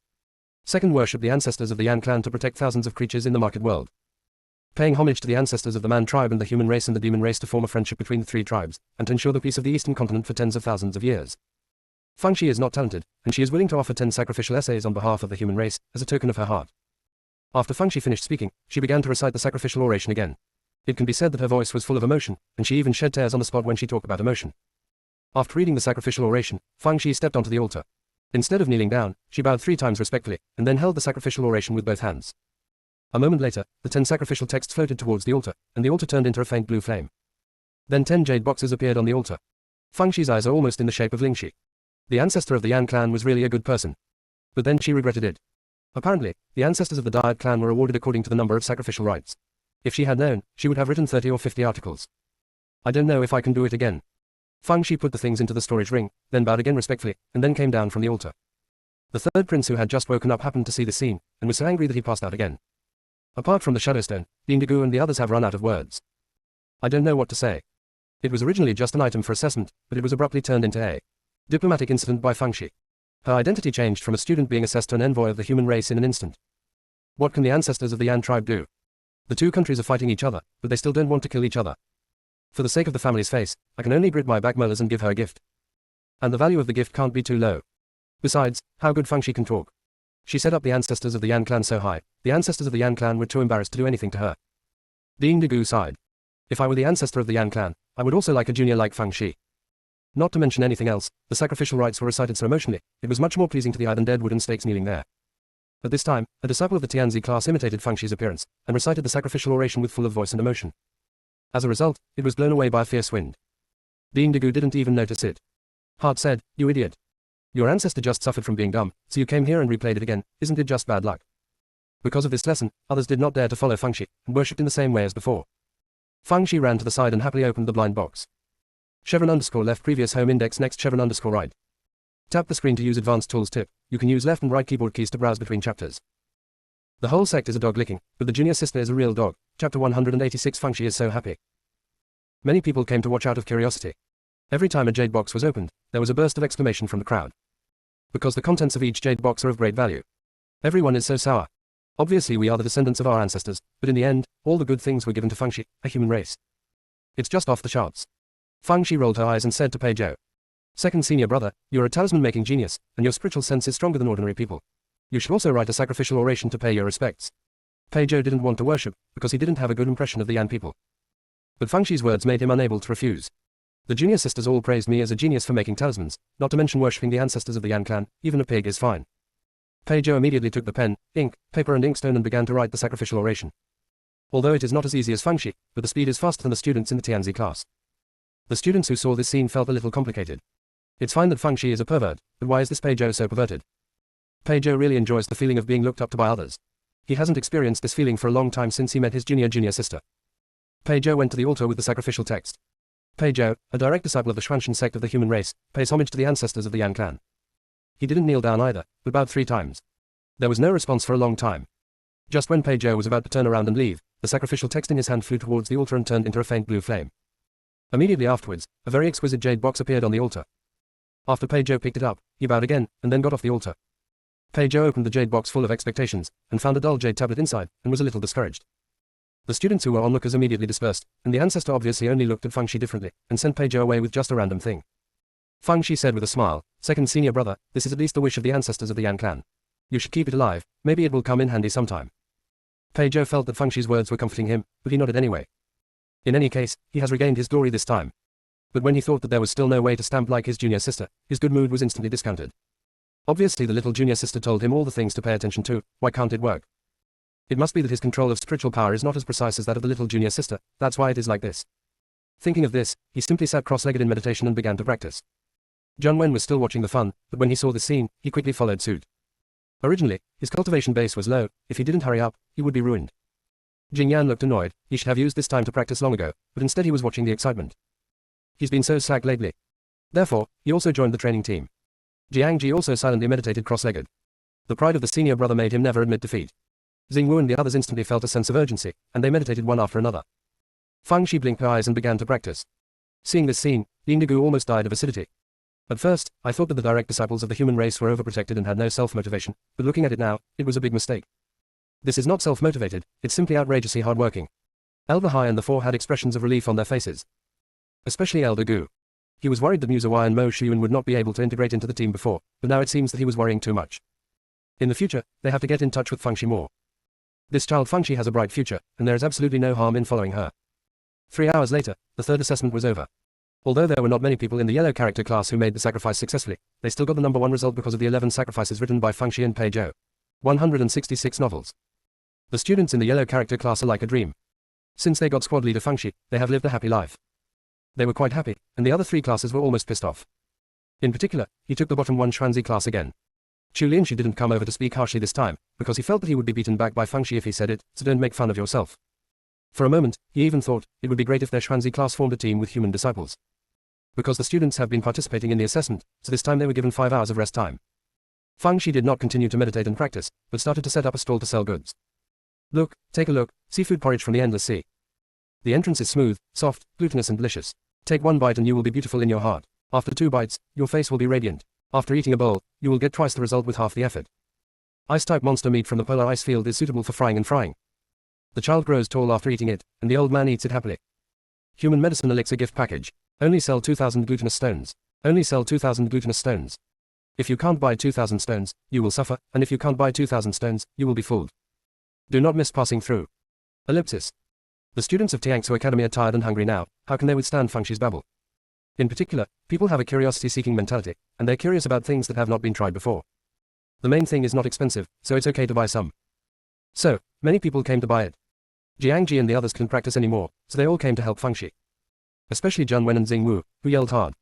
Speaker 1: Second, worship the ancestors of the Yan clan to protect thousands of creatures in the market world. Paying homage to the ancestors of the Man tribe and the human race and the demon race to form a friendship between the 3 tribes, and to ensure the peace of the eastern continent for tens of thousands of years. Feng Shi is not talented, and she is willing to offer 10 sacrificial essays on behalf of the human race, as a token of her heart. After Feng Shi finished speaking, she began to recite the sacrificial oration again. It can be said that her voice was full of emotion, and she even shed tears on the spot when she talked about emotion. After reading the sacrificial oration, Feng Shi stepped onto the altar. Instead of kneeling down, she bowed 3 times respectfully, and then held the sacrificial oration with both hands. A moment later, the 10 sacrificial texts floated towards the altar, and the altar turned into a faint blue flame. Then 10 jade boxes appeared on the altar. Feng Shi's eyes are almost in the shape of Lingxi. The ancestor of the Yan clan was really a good person. But then she regretted it. Apparently, the ancestors of the Dao clan were awarded according to the number of sacrificial rites. If she had known, she would have written 30 or 50 articles. I don't know if I can do it again. Feng Shi put the things into the storage ring, then bowed again respectfully, and then came down from the altar. The 3rd prince who had just woken up happened to see the scene, and was so angry that he passed out again. Apart from the Shadowstone, Dindagu and the others have run out of words. I don't know what to say. It was originally just an item for assessment, but it was abruptly turned into a diplomatic incident by Feng Shi. Her identity changed from a student being assessed to an envoy of the human race in an instant. What can the ancestors of the Yan tribe do? The 2 countries are fighting each other, but they still don't want to kill each other. For the sake of the family's face, I can only grit my back molars and give her a gift. And the value of the gift can't be too low. Besides, how good Feng Shi can talk. She set up the ancestors of the Yan clan so high, the ancestors of the Yan clan were too embarrassed to do anything to her. Ding Degu sighed. If I were the ancestor of the Yan clan, I would also like a junior like Fang Shi. Not to mention anything else, the sacrificial rites were recited so emotionally, it was much more pleasing to the eye than dead wooden stakes kneeling there. At this time, a disciple of the Tianzi class imitated Fang Shi's appearance, and recited the sacrificial oration with full of voice and emotion. As a result, it was blown away by a fierce wind. Ding Degu didn't even notice it. Heart said, "You idiot. Your ancestor just suffered from being dumb, so you came here and replayed it again, isn't it just bad luck?" Because of this lesson, others did not dare to follow Fang Shi, and worshipped in the same way as before. Fang Shi ran to the side and happily opened the blind box. _left previous home index next _right. Tap the screen to use advanced tools tip. You can use left and right keyboard keys to browse between chapters. The whole sect is a dog licking, but the junior sister is a real dog. Chapter 186 Fang Shi is so happy. Many people came to watch out of curiosity. Every time a jade box was opened, there was a burst of exclamation from the crowd. Because the contents of each jade box are of great value. Everyone is so sour. Obviously we are the descendants of our ancestors, but in the end, all the good things were given to Fang Shi, a human race. It's just off the charts. Fang Shi rolled her eyes and said to Pei Zhou, "Second senior brother, you're a talisman-making genius, and your spiritual sense is stronger than ordinary people. You should also write a sacrificial oration to pay your respects." Pei Zhou didn't want to worship, because he didn't have a good impression of the Yan people. But Fang Shi's words made him unable to refuse. The junior sisters all praised me as a genius for making talismans, not to mention worshipping the ancestors of the Yan clan, even a pig is fine. Pei Zhou immediately took the pen, ink, paper and inkstone and began to write the sacrificial oration. Although it is not as easy as Fang Shi, but the speed is faster than the students in the Tianzi class. The students who saw this scene felt a little complicated. It's fine that Fang Shi is a pervert, but why is this Pei Zhou so perverted? Pei Zhou really enjoys the feeling of being looked up to by others. He hasn't experienced this feeling for a long time since he met his junior sister. Pei Zhou went to the altar with the sacrificial text. Pei Zhou, a direct disciple of the Xuanxin sect of the human race, pays homage to the ancestors of the Yan clan. He didn't kneel down either, but bowed 3 times. There was no response for a long time. Just when Pei Zhou was about to turn around and leave, the sacrificial text in his hand flew towards the altar and turned into a faint blue flame. Immediately afterwards, a very exquisite jade box appeared on the altar. After Pei Zhou picked it up, he bowed again, and then got off the altar. Pei Zhou opened the jade box full of expectations, and found a dull jade tablet inside, and was a little discouraged. The students who were onlookers immediately dispersed, and the ancestor obviously only looked at Fang Shi differently, and sent Pei Zhou away with just a random thing. Fang Shi said with a smile, "Second senior brother, this is at least the wish of the ancestors of the Yan clan. You should keep it alive, maybe it will come in handy sometime." Pei Zhou felt that Fang Shi's words were comforting him, but he nodded anyway. In any case, he has regained his glory this time. But when he thought that there was still no way to stamp like his junior sister, his good mood was instantly discounted. Obviously the little junior sister told him all the things to pay attention to, why can't it work? It must be that his control of spiritual power is not as precise as that of the little junior sister, that's why it is like this. Thinking of this, he simply sat cross-legged in meditation and began to practice. Zhang Wen was still watching the fun, but when he saw this scene, he quickly followed suit. Originally, his cultivation base was low, if he didn't hurry up, he would be ruined. Jing Yan looked annoyed, he should have used this time to practice long ago, but instead he was watching the excitement. He's been so slack lately. Therefore, he also joined the training team. Jiang Ji also silently meditated cross-legged. The pride of the senior brother made him never admit defeat. Xing Wu and the others instantly felt a sense of urgency, and they meditated one after another. Fang Shi blinked her eyes and began to practice. Seeing this scene, Ding Degu almost died of acidity. At first, I thought that the direct disciples of the human race were overprotected and had no self-motivation, but looking at it now, it was a big mistake. This is not self-motivated, it's simply outrageously hard-working. Elder Hai and the 4 had expressions of relief on their faces. Especially Elder Gu. He was worried that Musa Wai and Mo Shuyun would not be able to integrate into the team before, but now it seems that he was worrying too much. In the future, they have to get in touch with Fang Shi more. This child Fang Shi has a bright future, and there is absolutely no harm in following her. 3 hours later, the 3rd assessment was over. Although there were not many people in the yellow character class who made the sacrifice successfully, they still got the number 1 result because of the 11 sacrifices written by Fang Shi and Pei Zhou. 166 novels. The students in the yellow character class are like a dream. Since they got squad leader Fang Shi, they have lived a happy life. They were quite happy, and the other 3 classes were almost pissed off. In particular, he took the bottom 1 Xuanzi class again. Chu Lianxi didn't come over to speak harshly this time, because he felt that he would be beaten back by Fang Shi if he said it, so don't make fun of yourself. For a moment, he even thought, it would be great if their Xuanzi class formed a team with human disciples. Because the students have been participating in the assessment, so this time they were given 5 hours of rest time. Fang Shi did not continue to meditate and practice, but started to set up a stall to sell goods. Look, take a look, seafood porridge from the endless sea. The entrance is smooth, soft, glutinous and delicious. Take 1 bite and you will be beautiful in your heart. After 2 bites, your face will be radiant. After eating a bowl, you will get twice the result with half the effort. Ice-type monster meat from the polar ice field is suitable for frying and frying. The child grows tall after eating it, and the old man eats it happily. Human medicine elixir gift package. Only sell 2,000 glutinous stones. Only sell 2,000 glutinous stones. If you can't buy 2,000 stones, you will suffer, and if you can't buy 2,000 stones, you will be fooled. Do not miss passing through. Ellipsis. The students of Tiangsu Academy are tired and hungry now. How can they withstand Fengshi's babble? In particular, people have a curiosity-seeking mentality, and they're curious about things that have not been tried before. The main thing is not expensive, so it's okay to buy some. So, many people came to buy it. Jiangji and the others couldn't practice anymore, so they all came to help Fengshi. Especially Jun Wen and Xing Wu, who yelled hard.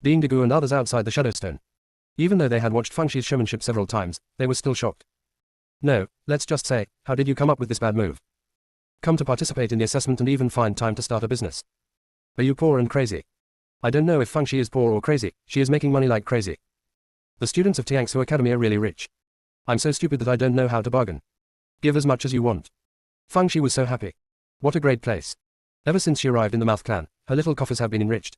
Speaker 1: Ding Degu and others outside the Shadowstone. Even though they had watched Fengshi's showmanship several times, they were still shocked. No, let's just say, how did you come up with this bad move? Come to participate in the assessment and even find time to start a business. Are you poor and crazy? I don't know if Fengshi is poor or crazy, she is making money like crazy. The students of Tiangsu Academy are really rich. I'm so stupid that I don't know how to bargain. Give as much as you want. Fengshi was so happy. What a great place. Ever since she arrived in the Mouth clan, her little coffers have been enriched.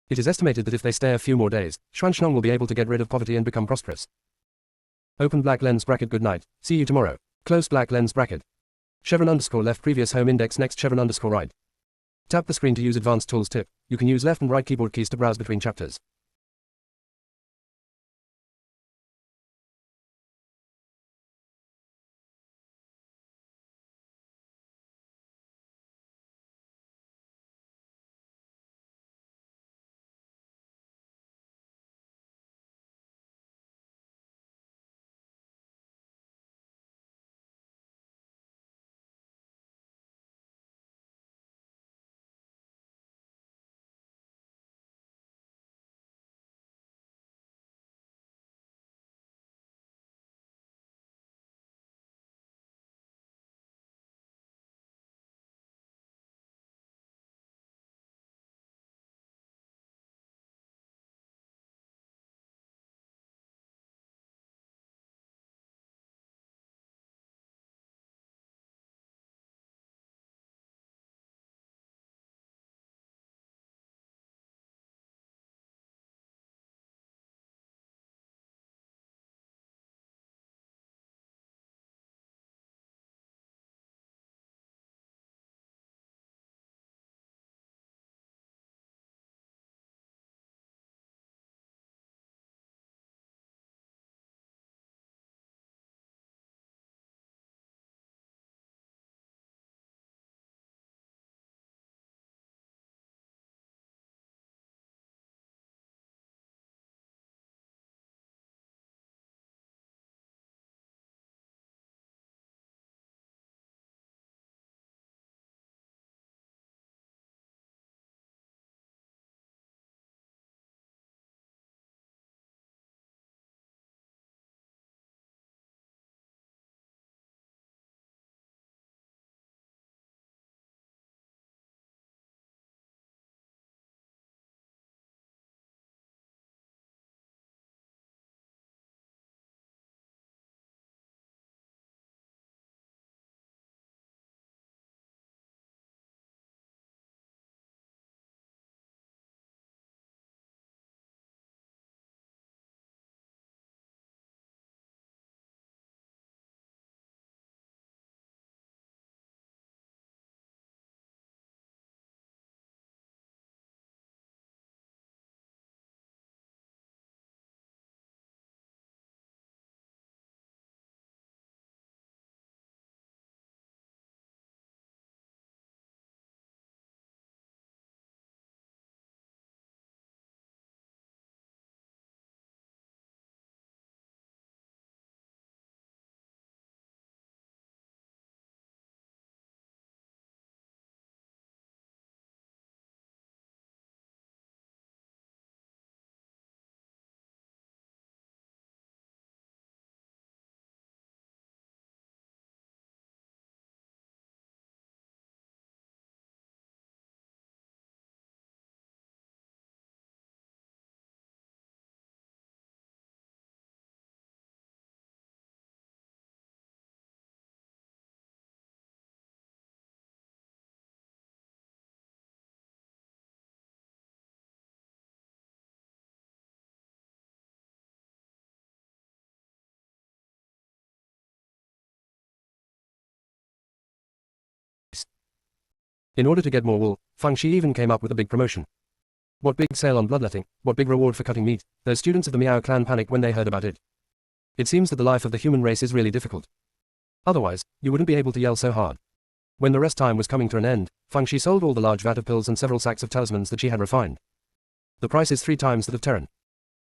Speaker 1: It is estimated that if they stay a few more days, Xuanshnong will be able to get rid of poverty and become prosperous. Open black lens bracket good night, see you tomorrow. Close black lens bracket. Chevron underscore left previous home index next chevron underscore right. Tap the screen to use advanced tools tip. You can use left and right keyboard keys to browse between chapters. In order to get more wool, Fengshi even came up with a big promotion. What big sale on bloodletting, what big reward for cutting meat. Those students of the Miao clan panicked when they heard about it. It seems that the life of the human race is really difficult. Otherwise, you wouldn't be able to yell so hard. When the rest time was coming to an end, Feng Shi sold all the large vat of pills and several sacks of talismans that she had refined. The price is 3 times that of Terran.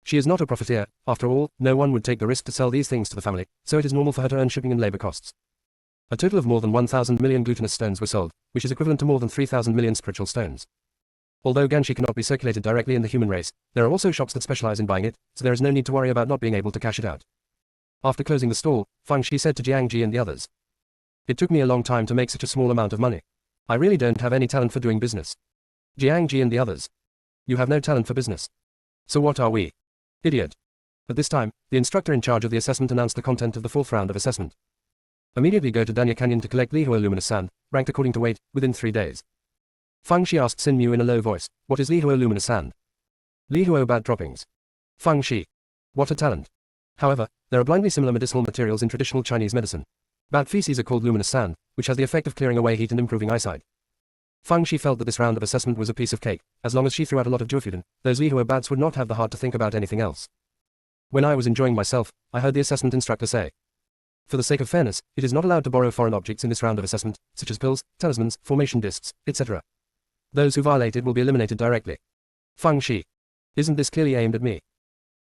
Speaker 1: She is not a profiteer, after all, no one would take the risk to sell these things to the family, so it is normal for her to earn shipping and labor costs. A total of more than 1,000 million glutinous stones were sold, which is equivalent to more than 3,000 million spiritual stones. Although Ganshi cannot be circulated directly in the human race, there are also shops that specialize in buying it, so there is no need to worry about not being able to cash it out. After closing the stall, Feng Shi said to Jiang Ji and the others, "It took me a long time to make such a small amount of money. I really don't have any talent for doing business." Jiang Ji and the others, "You have no talent for business. So what are we? Idiot." At this time, the instructor in charge of the assessment announced the content of the 4th round of assessment. Immediately go to Danya Canyon to collect Lihuo luminous sand, ranked according to weight, within 3 days. Feng Shi asked Xin Mu in a low voice, "What is Lihuo luminous sand?" "Lihuo bat droppings." Feng Shi, "What a talent." However, there are blindly similar medicinal materials in traditional Chinese medicine. Bat feces are called luminous sand, which has the effect of clearing away heat and improving eyesight. Feng Shi felt that this round of assessment was a piece of cake. As long as she threw out a lot of Juefuden, those Lihuo bats would not have the heart to think about anything else. When I was enjoying myself, I heard the assessment instructor say, "For the sake of fairness, it is not allowed to borrow foreign objects in this round of assessment, such as pills, talismans, formation discs, etc. Those who violate it will be eliminated directly." Feng Shi, "Isn't this clearly aimed at me?"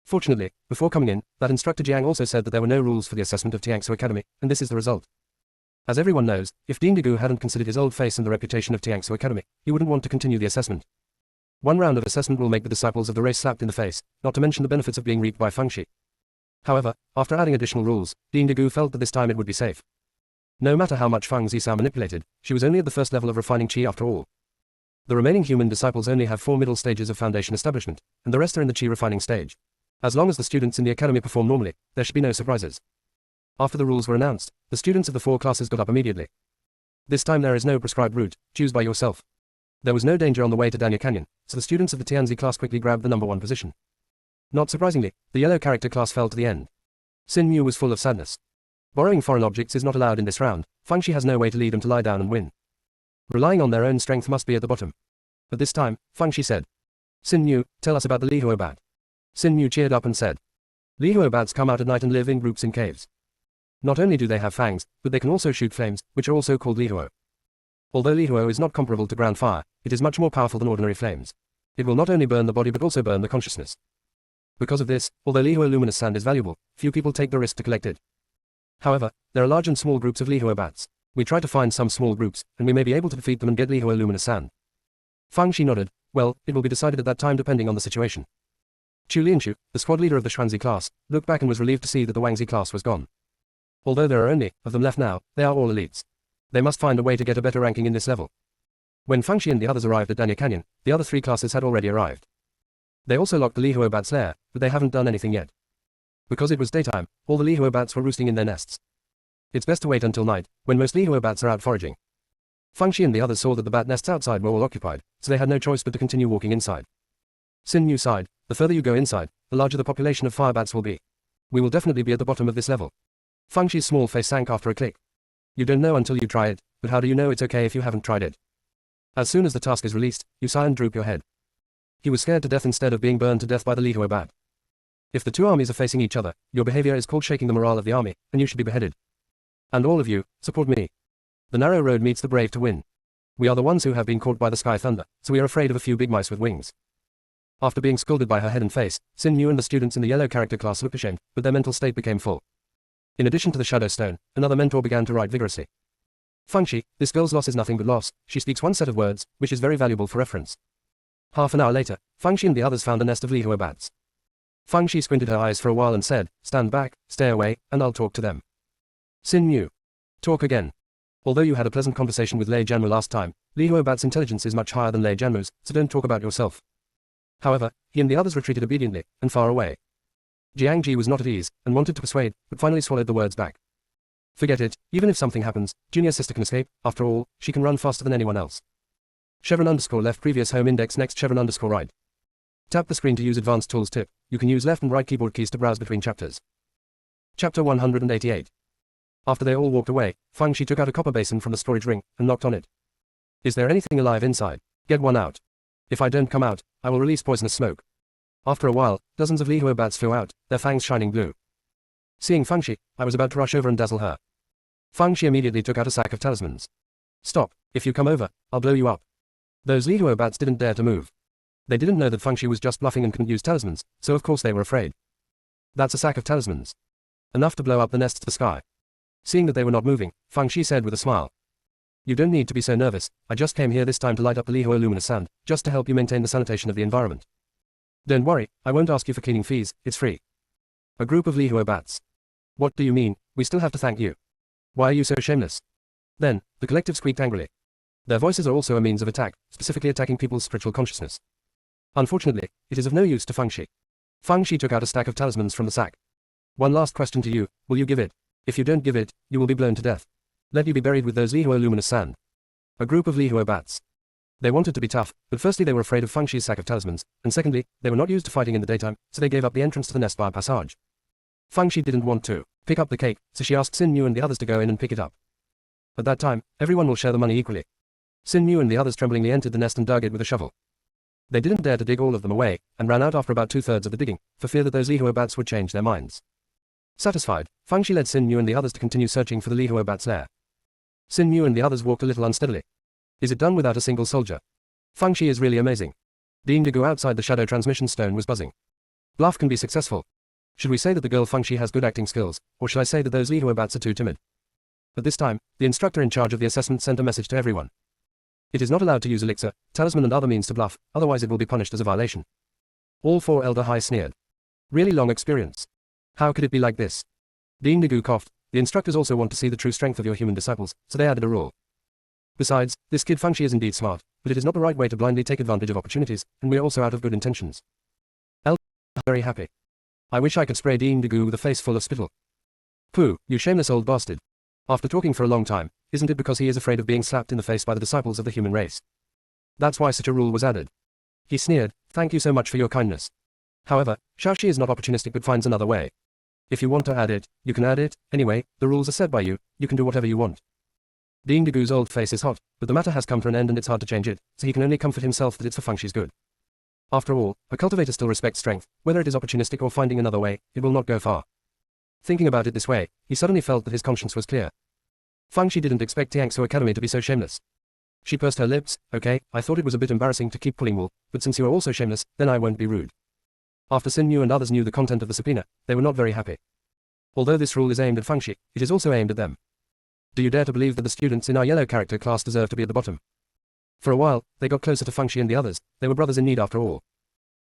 Speaker 1: Fortunately, before coming in, that instructor Jiang also said that there were no rules for the assessment of Tiangsu Academy, and this is the result. As everyone knows, if Dean Dagu hadn't considered his old face and the reputation of Tiangsu Academy, he wouldn't want to continue the assessment. One round of assessment will make the disciples of the race slapped in the face, not to mention the benefits of being reaped by Feng Shi. However, after adding additional rules, Dean Dagu felt that this time it would be safe. No matter how much Feng Zisao manipulated, she was only at the first level of refining qi after all. The remaining human disciples only have 4 middle stages of foundation establishment, and the rest are in the qi refining stage. As long as the students in the academy perform normally, there should be no surprises. After the rules were announced, the students of the 4 classes got up immediately. This time there is no prescribed route, choose by yourself. There was no danger on the way to Danya Canyon, so the students of the Tianzi class quickly grabbed the number 1 position. Not surprisingly, the yellow character class fell to the end. Xin Mu was full of sadness. Borrowing foreign objects is not allowed in this round. Feng Shi has no way to lead them to lie down and win. Relying on their own strength must be at the bottom. At this time, Feng Shi said, "Xin Mu, tell us about the Lihuo bat." Xin Mu cheered up and said, "Lihuo bats come out at night and live in groups in caves. Not only do they have fangs, but they can also shoot flames, which are also called Lihuo. Although Lihuo is not comparable to ground fire, it is much more powerful than ordinary flames. It will not only burn the body but also burn the consciousness. Because of this, although Lihuo luminous sand is valuable, few people take the risk to collect it. However, there are large and small groups of Lihuo bats. We try to find some small groups, and we may be able to defeat them and get Lihuo luminous sand." Feng Shi nodded. "Well, it will be decided at that time depending on the situation." Chu Lianshu, the squad leader of the Xuanzi class, looked back and was relieved to see that the Wangzi class was gone. Although there are only of them left now, they are all elites. They must find a way to get a better ranking in this level. When Feng Shi and the others arrived at Danya Canyon, the other 3 classes had already arrived. They also locked the Lihuo bat's lair, but they haven't done anything yet. Because it was daytime, all the Lihuo bats were roosting in their nests. It's best to wait until night, when most Lihuo bats are out foraging. Feng Shi and the others saw that the bat nests outside were all occupied, so they had no choice but to continue walking inside. Xin Mu sighed, "The further you go inside, the larger the population of fire bats will be. We will definitely be at the bottom of this level." Feng Shi's small face sank after a click. "You don't know until you try it, but how do you know it's okay if you haven't tried it? As soon as the task is released, you sigh and droop your head." He was scared to death instead of being burned to death by the Lihuo bat. If the 2 armies are facing each other, your behavior is called shaking the morale of the army, and you should be beheaded. And all of you, support me. The narrow road meets the brave to win. We are the ones who have been caught by the sky thunder, so we are afraid of a few big mice with wings. After being scolded by her head and face, Xin Mu and the students in the yellow character class looked ashamed, but their mental state became full. In addition to the shadow stone, another mentor began to write vigorously. "Feng Shi, this girl's loss is nothing but loss. She speaks 1 set of words, which is very valuable for reference." Half an hour later, Feng Shi and the others found a nest of Lihuo bats. Feng Shi squinted her eyes for a while and said, "Stand back, stay away, and I'll talk to them." Xin Mu, "Talk again. Although you had a pleasant conversation with Lei Jianmu last time, Lihuo bat's intelligence is much higher than Lei Jianmu's, so don't talk about yourself." However, he and the others retreated obediently, and far away. Jiang Ji was not at ease, and wanted to persuade, but finally swallowed the words back. "Forget it, even if something happens, junior sister can escape. After all, she can run faster than anyone else." _left previous home index next _right. Tap the screen to use advanced tools tip. You can use left and right keyboard keys to browse between chapters. Chapter 188. After they all walked away, Feng Shi took out a copper basin from the storage ring, and knocked on it. "Is there anything alive inside? Get one out. If I don't come out, I will release poisonous smoke." After a while, dozens of Lihuo bats flew out, their fangs shining blue. Seeing Feng Shi, I was about to rush over and dazzle her. Feng Shi immediately took out a sack of talismans. Stop, if you come over, I'll blow you up. Those Lihuo bats didn't dare to move. They didn't know that Feng Shi was just bluffing and couldn't use talismans, so of course they were afraid. That's a sack of talismans. Enough to blow up the nests to the sky. Seeing that they were not moving, Feng Shi said with a smile. You don't need to be so nervous, I just came here this time to light up the Lihuo luminous sand, just to help you maintain the sanitation of the environment. Don't worry, I won't ask you for cleaning fees, it's free. A group of Lihuo bats. What do you mean, we still have to thank you? Why are you so shameless? Then, the collective squeaked angrily. Their voices are also a means of attack, specifically attacking people's spiritual consciousness. Unfortunately, it is of no use to Feng Shi. Feng Shi took out a stack of talismans from the sack. One last question to you, will you give it? If you don't give it, you will be blown to death. Let you be buried with those Lihuo luminous sand. A group of Lihuo bats. They wanted to be tough, but firstly they were afraid of Feng Shi's sack of talismans, and secondly, they were not used to fighting in the daytime, so they gave up the entrance to the nest by a passage. Feng Shi didn't want to pick up the cake, so she asked Xin Mu and the others to go in and pick it up. At that time, everyone will share the money equally. Xin Mu and the others tremblingly entered the nest and dug it with a shovel. They didn't dare to dig all of them away, and ran out after about 2/3 of the digging, for fear that those Lihuo bats would change their minds. Satisfied, Feng Shi led Xin Mu and the others to continue searching for the Lihuo bat's lair. Xin Mu and the others walked a little unsteadily. Is it done without a single soldier? Feng Shi is really amazing. Ding Digu outside the shadow transmission stone was buzzing. Bluff can be successful. Should we say that the girl Feng Shi has good acting skills, or should I say that those Lihuo bats are too timid? At this time, the instructor in charge of the assessment sent a message to everyone. It is not allowed to use elixir, talisman and other means to bluff, otherwise it will be punished as a violation. All four Elder High sneered. Really long experience. How could it be like this? Ding Digu coughed. The instructors also want to see the true strength of your human disciples, so they added a rule. Besides, this kid Feng Shi is indeed smart, but it is not the right way to blindly take advantage of opportunities, and we are also out of good intentions. Elder very happy. I wish I could spray Ding Digu with a face full of spittle. Pooh, you shameless old bastard. After talking for a long time, isn't it because he is afraid of being slapped in the face by the disciples of the human race? That's why such a rule was added. He sneered, thank you so much for your kindness. However, Shaoxi is not opportunistic but finds another way. If you want to add it, you can add it, anyway, the rules are set by you, you can do whatever you want. Ding Digu's old face is hot, but the matter has come to an end and it's hard to change it, so he can only comfort himself that it's for Feng Shi's good. After all, a cultivator still respects strength, whether it is opportunistic or finding another way, it will not go far. Thinking about it this way, he suddenly felt that his conscience was clear. Feng Shi didn't expect Tiangsu Academy to be so shameless. She pursed her lips, okay, I thought it was a bit embarrassing to keep pulling wool, but since you are also shameless, then I won't be rude. After Xin Yu and others knew the content of the subpoena, they were not very happy. Although this rule is aimed at Feng Shi, it is also aimed at them. Do you dare to believe that the students in our yellow character class deserve to be at the bottom? For a while, they got closer to Feng Shi and the others, they were brothers in need after all.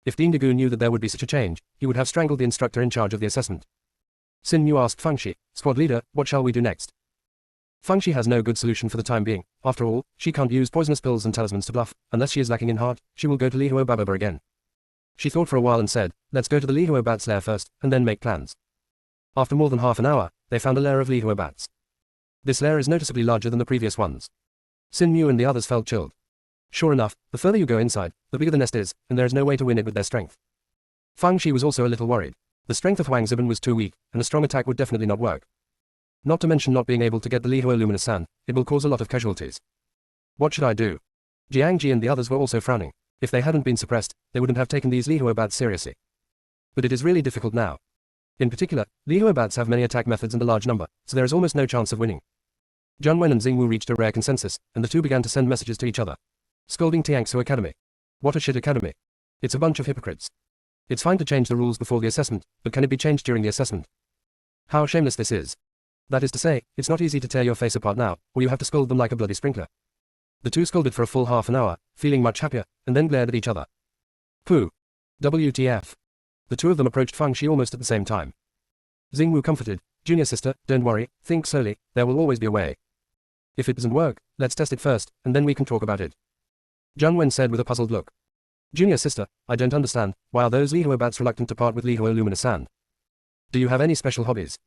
Speaker 1: If Ding Digu knew that there would be such a change, he would have strangled the instructor in charge of the assessment. Xin Yu asked Feng Shi, squad leader, what shall we do next? Feng Shi has no good solution for the time being. After all, she can't use poisonous pills and talismans to bluff, unless she is lacking in heart, she will go to Lihuo Bababa again. She thought for a while and said, let's go to the Lihuo bat's lair first, and then make plans. After more than half an hour, they found a lair of Lihuo bats. This lair is noticeably larger than the previous ones. Xin Yu and the others felt chilled. Sure enough, the further you go inside, the bigger the nest is, and there is no way to win it with their strength. Feng Shi was also a little worried. The strength of Huang Ziban was too weak, and a strong attack would definitely not work. Not to mention not being able to get the Lihuo luminous sand, it will cause a lot of casualties. What should I do? Jiang Ji and the others were also frowning. If they hadn't been suppressed, they wouldn't have taken these Lihuo bats seriously. But it is really difficult now. In particular, Lihuo bats have many attack methods and a large number, so there is almost no chance of winning. Zhang Wen and Xingwu reached a rare consensus, and the two began to send messages to each other. Scolding Tiangsu Academy. What a shit academy. It's a bunch of hypocrites. It's fine to change the rules before the assessment, but can it be changed during the assessment? How shameless this is. That is to say, it's not easy to tear your face apart now, or you have to scold them like a bloody sprinkler. The two scolded for a full half an hour, feeling much happier, and then glared at each other. Pooh. WTF. The two of them approached Feng Shi almost at the same time. Xingwu comforted, junior sister, don't worry, think slowly, there will always be a way. If it doesn't work, let's test it first, and then we can talk about it. Zhang Wen said with a puzzled look. Junior sister, I don't understand, why are those Lihuo bats reluctant to part with Lihuo luminous sand? Do you have any special hobbies?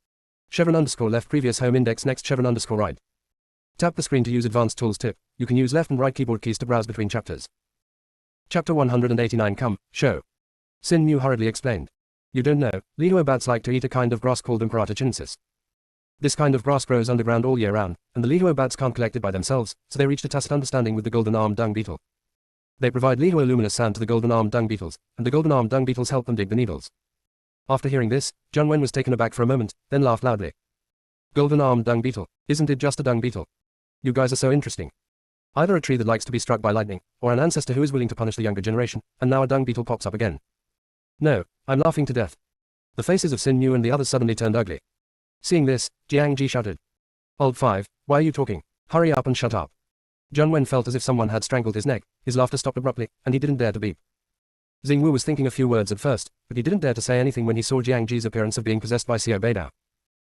Speaker 1: Chevron_left previous home index next Chevron_right. Tap the screen to use advanced tools tip. You can use left and right keyboard keys to browse between chapters. Chapter 189 Come, show. Xin Mu hurriedly explained. You don't know, Lihuo bats like to eat a kind of grass called Imperata chinensis. This kind of grass grows underground all year round, and the Lihuo bats can't collect it by themselves, so they reached a tacit understanding with the golden-armed dung beetle. They provide Lihuo luminous sand to the golden-armed dung beetles, and the golden-armed dung beetles help them dig the needles. After hearing this, Zhang Wen was taken aback for a moment, then laughed loudly. Golden-armed dung beetle, isn't it just a dung beetle? You guys are so interesting. Either a tree that likes to be struck by lightning, or an ancestor who is willing to punish the younger generation, and now a dung beetle pops up again. No, I'm laughing to death. The faces of Sin Yu and the others suddenly turned ugly. Seeing this, Jiang Ji shouted. Old 5, why are you talking? Hurry up and shut up. Jun Wen felt as if someone had strangled his neck, his laughter stopped abruptly, and he didn't dare to beep. Xing Wu was thinking a few words at first, but he didn't dare to say anything when he saw Jiang Ji's appearance of being possessed by Xiao Beidao.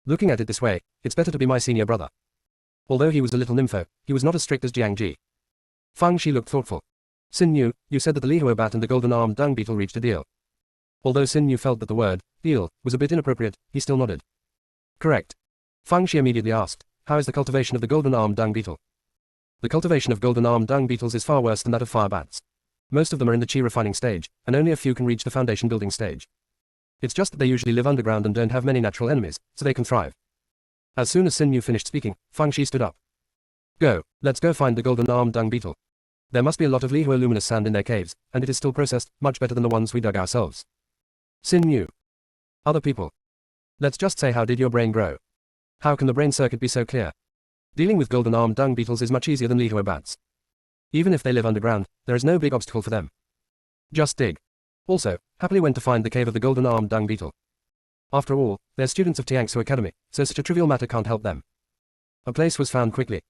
Speaker 1: Looking at it this way, it's better to be my senior brother. Although he was a little nympho, he was not as strict as Jiang Ji. Fang Shi looked thoughtful. Sin Yu, you said that the Lihuo bat and the golden-armed dung beetle reached a deal. Although Sin Yu felt that the word, deal, was a bit inappropriate, he still nodded. Correct. Fang Shi immediately asked, how is the cultivation of the golden-armed dung beetle? The cultivation of golden-armed dung beetles is far worse than that of fire bats. Most of them are in the chi refining stage, and only a few can reach the foundation building stage. It's just that they usually live underground and don't have many natural enemies, so they can thrive. As soon as Sin Yu finished speaking, Fang Shi stood up. Go, let's go find the golden-armed dung beetle. There must be a lot of Lihuo luminous sand in their caves, and it is still processed, much better than the ones we dug ourselves. Sin Yu. Other people. Let's just say, how did your brain grow? How can the brain circuit be so clear? Dealing with golden-armed dung beetles is much easier than Lihuo bats. Even if they live underground, there is no big obstacle for them. Just dig. Also, happily went to find the cave of the golden-armed dung beetle. After all, they're students of Tiangsu Academy, so such a trivial matter can't help them. A place was found quickly.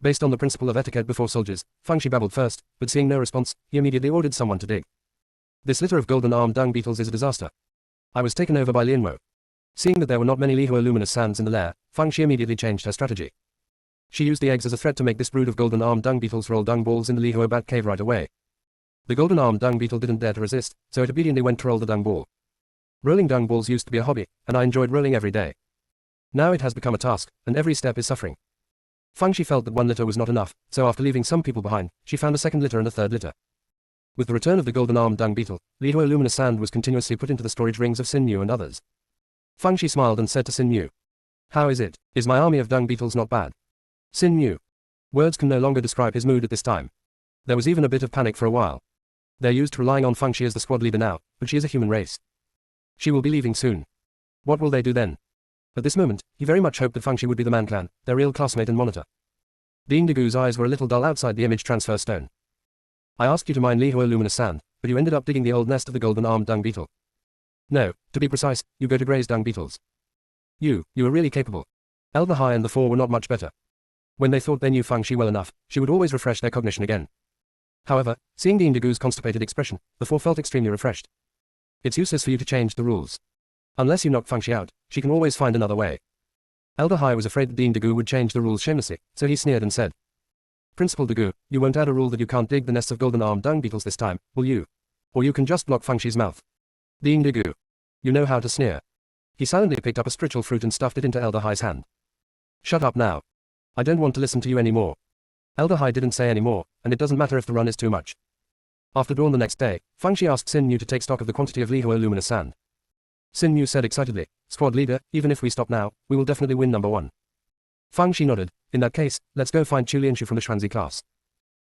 Speaker 1: Based on the principle of etiquette before soldiers, Fang Shi babbled first, but seeing no response, he immediately ordered someone to dig. This litter of golden-armed dung beetles is a disaster. I was taken over by Lianwo. Seeing that there were not many Lihuo luminous sands in the lair, Fang Shi immediately changed her strategy. She used the eggs as a threat to make this brood of golden-armed dung beetles roll dung balls in the Lihuo bat cave right away. The golden-armed dung beetle didn't dare to resist, so it obediently went to roll the dung ball. Rolling dung balls used to be a hobby, and I enjoyed rolling every day. Now it has become a task, and every step is suffering. Fang Shi felt that one litter was not enough, so after leaving some people behind, she found a second litter and a third litter. With the return of the golden-armed dung beetle, Lihuo luminous sand was continuously put into the storage rings of Sin Yu and others. Fang Shi smiled and said to Sin Yu, how is it? Is my army of dung beetles not bad? Sin Yu. Words can no longer describe his mood at this time. There was even a bit of panic for a while. They're used to relying on Fang Shi as the squad leader now, but she is a human race. She will be leaving soon. What will they do then? At this moment, he very much hoped that Fang Shi would be the Man Clan, their real classmate and monitor. Ding Degu's eyes were a little dull outside the image transfer stone. I asked you to mine Lihuo luminous sand, but you ended up digging the old nest of the golden-armed dung beetle. No, to be precise, you go to graze dung beetles. You were really capable. Elder Hai and the four were not much better. When they thought they knew Fang Shi well enough, she would always refresh their cognition again. However, seeing Ding Degu's constipated expression, the four felt extremely refreshed. It's useless for you to change the rules. Unless you knock Fang Shi out, she can always find another way. Elder Hai was afraid that Ding Degu would change the rules shamelessly, so he sneered and said, Principal Degu, you won't add a rule that you can't dig the nests of golden-armed dung beetles this time, will you? Or you can just block Fang Shi's mouth. Ding Degu. You know how to sneer. He silently picked up a spiritual fruit and stuffed it into Elder Hai's hand. Shut up now. I don't want to listen to you anymore. Elder Hai didn't say any more, and it doesn't matter if the run is too much. After dawn the next day, Fang Shi asked Sin Yu to take stock of the quantity of Lihuo luminous sand. Sin Yu said excitedly, Squad leader, even if we stop now, we will definitely win number 1. Fang Shi nodded. In that case, let's go find Chu Lianshu from the Xuanzi class.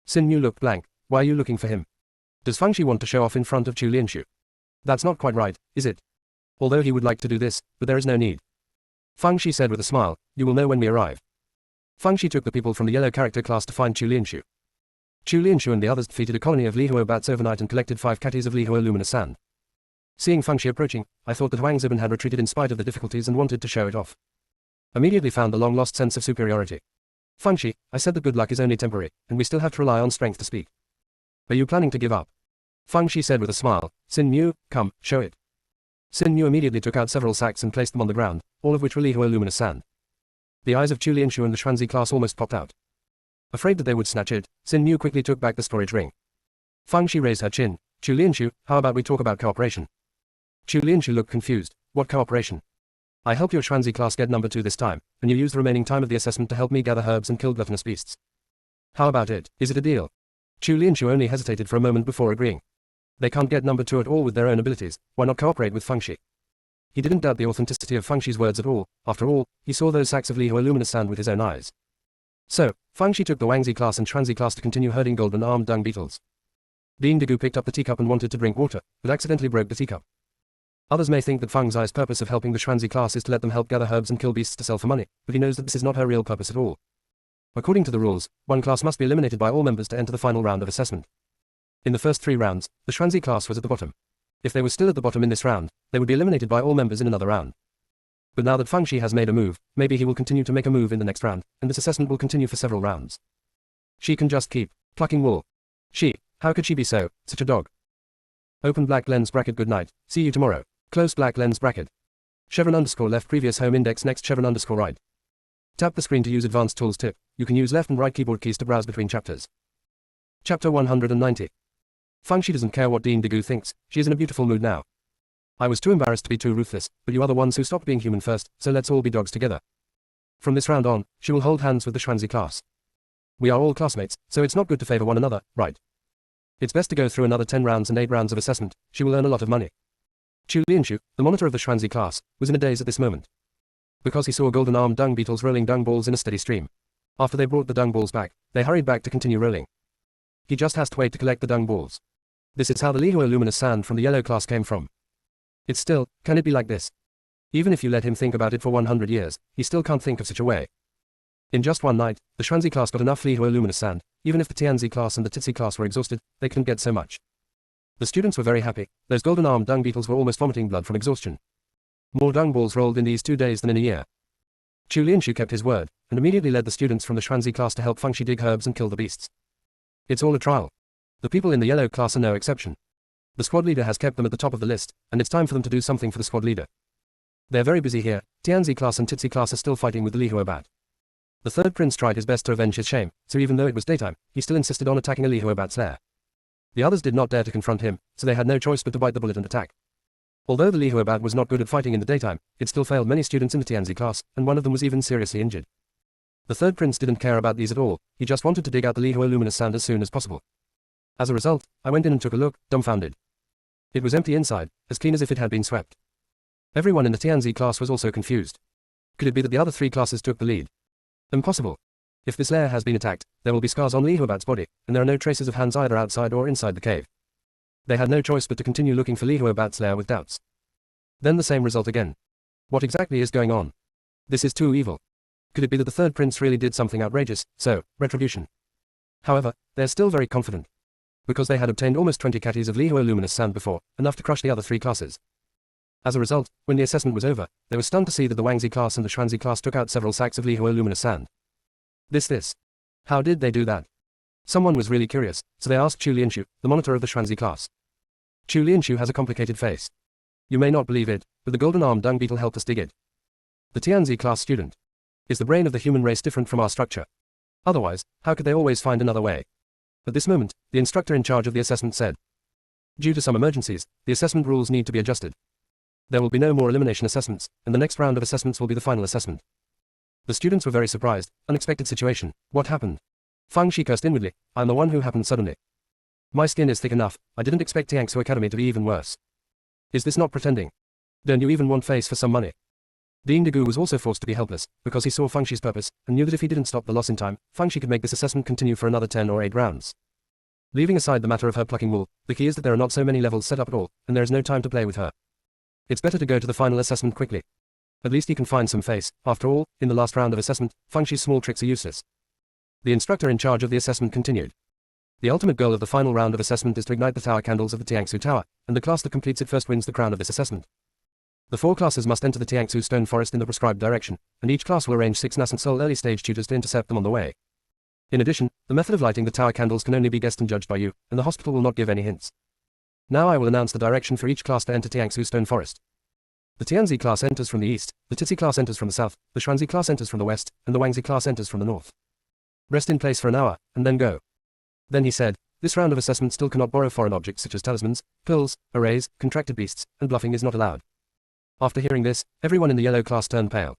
Speaker 1: Sin Yu looked blank. Why are you looking for him? Does Fang Shi want to show off in front of Chu Lianshu? That's not quite right, is it? Although he would like to do this, but there is no need. Fang Shi said with a smile, you will know when we arrive. Fang Shi took the people from the yellow character class to find Chu Lianshu. Chu Lianshu and the others defeated a colony of Lihuo bats overnight and collected 5 catties of Lihuo luminous sand. Seeing Fang Shi approaching, I thought that Wang Ziban had retreated in spite of the difficulties and wanted to show it off. Immediately found the long-lost sense of superiority. Fang Shi, I said that good luck is only temporary, and we still have to rely on strength to speak. Are you planning to give up? Fang Shi said with a smile, Sin Yu, come, show it. Sin Yu immediately took out several sacks and placed them on the ground, all of which were Lihuo luminous sand. The eyes of Chu Lianshu and the Xuanzi class almost popped out. Afraid that they would snatch it, Sin Yu quickly took back the storage ring. Fang Shi raised her chin. Chu Lianshu, how about we talk about cooperation? Chu Lianshu looked confused. What cooperation? I help your Xuanzi class get number 2 this time, and you use the remaining time of the assessment to help me gather herbs and kill gluttonous beasts. How about it? Is it a deal? Chu Lianshu only hesitated for a moment before agreeing. They can't get number 2 at all with their own abilities, why not cooperate with Fang Shi? He didn't doubt the authenticity of Fang Shi's words at all. After all, he saw those sacks of Lihuo luminous sand with his own eyes. So, Fang Shi took the Wangzi class and Xuanzi class to continue herding golden-armed dung beetles. Ding Degu picked up the teacup and wanted to drink water, but accidentally broke the teacup. Others may think that Fang Zai's purpose of helping the Xuanzi class is to let them help gather herbs and kill beasts to sell for money, but he knows that this is not her real purpose at all. According to the rules, one class must be eliminated by all members to enter the final round of assessment. In the first 3 rounds, the Schwanzi class was at the bottom. If they were still at the bottom in this round, they would be eliminated by all members in another round. But now that Fangxi has made a move, maybe he will continue to make a move in the next round, and this assessment will continue for several rounds. She can just keep plucking wool. How could she be such a dog? Open black lens bracket good night, see you tomorrow. Close black lens bracket. Chevron underscore left previous home index next chevron underscore right. Tap the screen to use advanced tools tip. You can use left and right keyboard keys to browse between chapters. Chapter 190. Fangxi doesn't care what Dean Degu thinks, she is in a beautiful mood now. I was too embarrassed to be too ruthless, but you are the ones who stopped being human first, so let's all be dogs together. From this round on, she will hold hands with the Schwanzi class. We are all classmates, so it's not good to favor one another, right? It's best to go through another 10 rounds and 8 rounds of assessment, she will earn a lot of money. Chu Lianshu, the monitor of the Schwanzi class, was in a daze at this moment. Because he saw golden-armed dung beetles rolling dung balls in a steady stream. After they brought the dung balls back, they hurried back to continue rolling. He just has to wait to collect the dung balls. This is how the Lihua luminous sand from the yellow class came from. It's still, can it be like this? Even if you let him think about it for 100 years, he still can't think of such a way. In just one night, the Schwanzi class got enough Lihua luminous sand. Even if the Tianzi class and the Titsi class were exhausted, they couldn't get so much. The students were very happy. Those golden-armed dung beetles were almost vomiting blood from exhaustion. More dung balls rolled in these 2 days than in a year. Chu Lianshu kept his word, and immediately led the students from the Schwanzi class to help Fangxi dig herbs and kill the beasts. It's all a trial. The people in the yellow class are no exception. The squad leader has kept them at the top of the list, and it's time for them to do something for the squad leader. They're very busy here. Tianzi class and Titsi class are still fighting with the Lihua bat. The third prince tried his best to avenge his shame, so even though it was daytime, he still insisted on attacking a Lihua bat's lair. The others did not dare to confront him, so they had no choice but to bite the bullet and attack. Although the Lihua bat was not good at fighting in the daytime, it still failed many students in the Tianzi class, and one of them was even seriously injured. The third prince didn't care about these at all, he just wanted to dig out the Lihua luminous sand as soon as possible. As a result, I went in and took a look, dumbfounded. It was empty inside, as clean as if it had been swept. Everyone in the Tianzi class was also confused. Could it be that the other 3 classes took the lead? Impossible. If this lair has been attacked, there will be scars on Lihua bat's body, and there are no traces of hands either outside or inside the cave. They had no choice but to continue looking for Lihua bat's lair with doubts. Then the same result again. What exactly is going on? This is too evil. Could it be that the third prince really did something outrageous, so, retribution? However, they're still very confident. Because they had obtained almost 20 catties of Lihua luminous sand before, enough to crush the other 3 classes. As a result, when the assessment was over, they were stunned to see that the Wangzi class and the Schwanzi class took out several sacks of Lihua luminous sand. This. How did they do that? Someone was really curious, so they asked Chu Lianshu, the monitor of the Schwanzi class. Chu Lianshu has a complicated face. You may not believe it, but the golden-armed dung beetle helped us dig it. The Tianzi class student. Is the brain of the human race different from our structure? Otherwise, how could they always find another way? At this moment, the instructor in charge of the assessment said, due to some emergencies, the assessment rules need to be adjusted. There will be no more elimination assessments, and the next round of assessments will be the final assessment. The students were very surprised. Unexpected situation. What happened? Fangxi cursed inwardly. I'm the one who happened suddenly. My skin is thick enough. I didn't expect Tiangsu Academy to be even worse. Is this not pretending? Don't you even want face for some money? Dean Degu was also forced to be helpless, because he saw Fangxi's purpose, and knew that if he didn't stop the loss in time, Fangxi could make this assessment continue for another 10 or 8 rounds. Leaving aside the matter of her plucking wool, the key is that there are not so many levels set up at all, and there is no time to play with her. It's better to go to the final assessment quickly. At least he can find some face. After all, in the last round of assessment, Fangxi's small tricks are useless. The instructor in charge of the assessment continued. The ultimate goal of the final round of assessment is to ignite the tower candles of the Tiangsu Tower, and the class that completes it first wins the crown of this assessment. The 4 classes must enter the Tiangsu Stone Forest in the prescribed direction, and each class will arrange 6 nascent soul early stage tutors to intercept them on the way. In addition, the method of lighting the tower candles can only be guessed and judged by you, and the hospital will not give any hints. Now I will announce the direction for each class to enter Tiangsu Stone Forest. The Tianzi class enters from the east, the Titsi class enters from the south, the Schwanzi class enters from the west, and the Wangzi class enters from the north. Rest in place for an hour, and then go. Then he said, this round of assessment still cannot borrow foreign objects such as talismans, pills, arrays, contracted beasts, and bluffing is not allowed. After hearing this, everyone in the yellow class turned pale.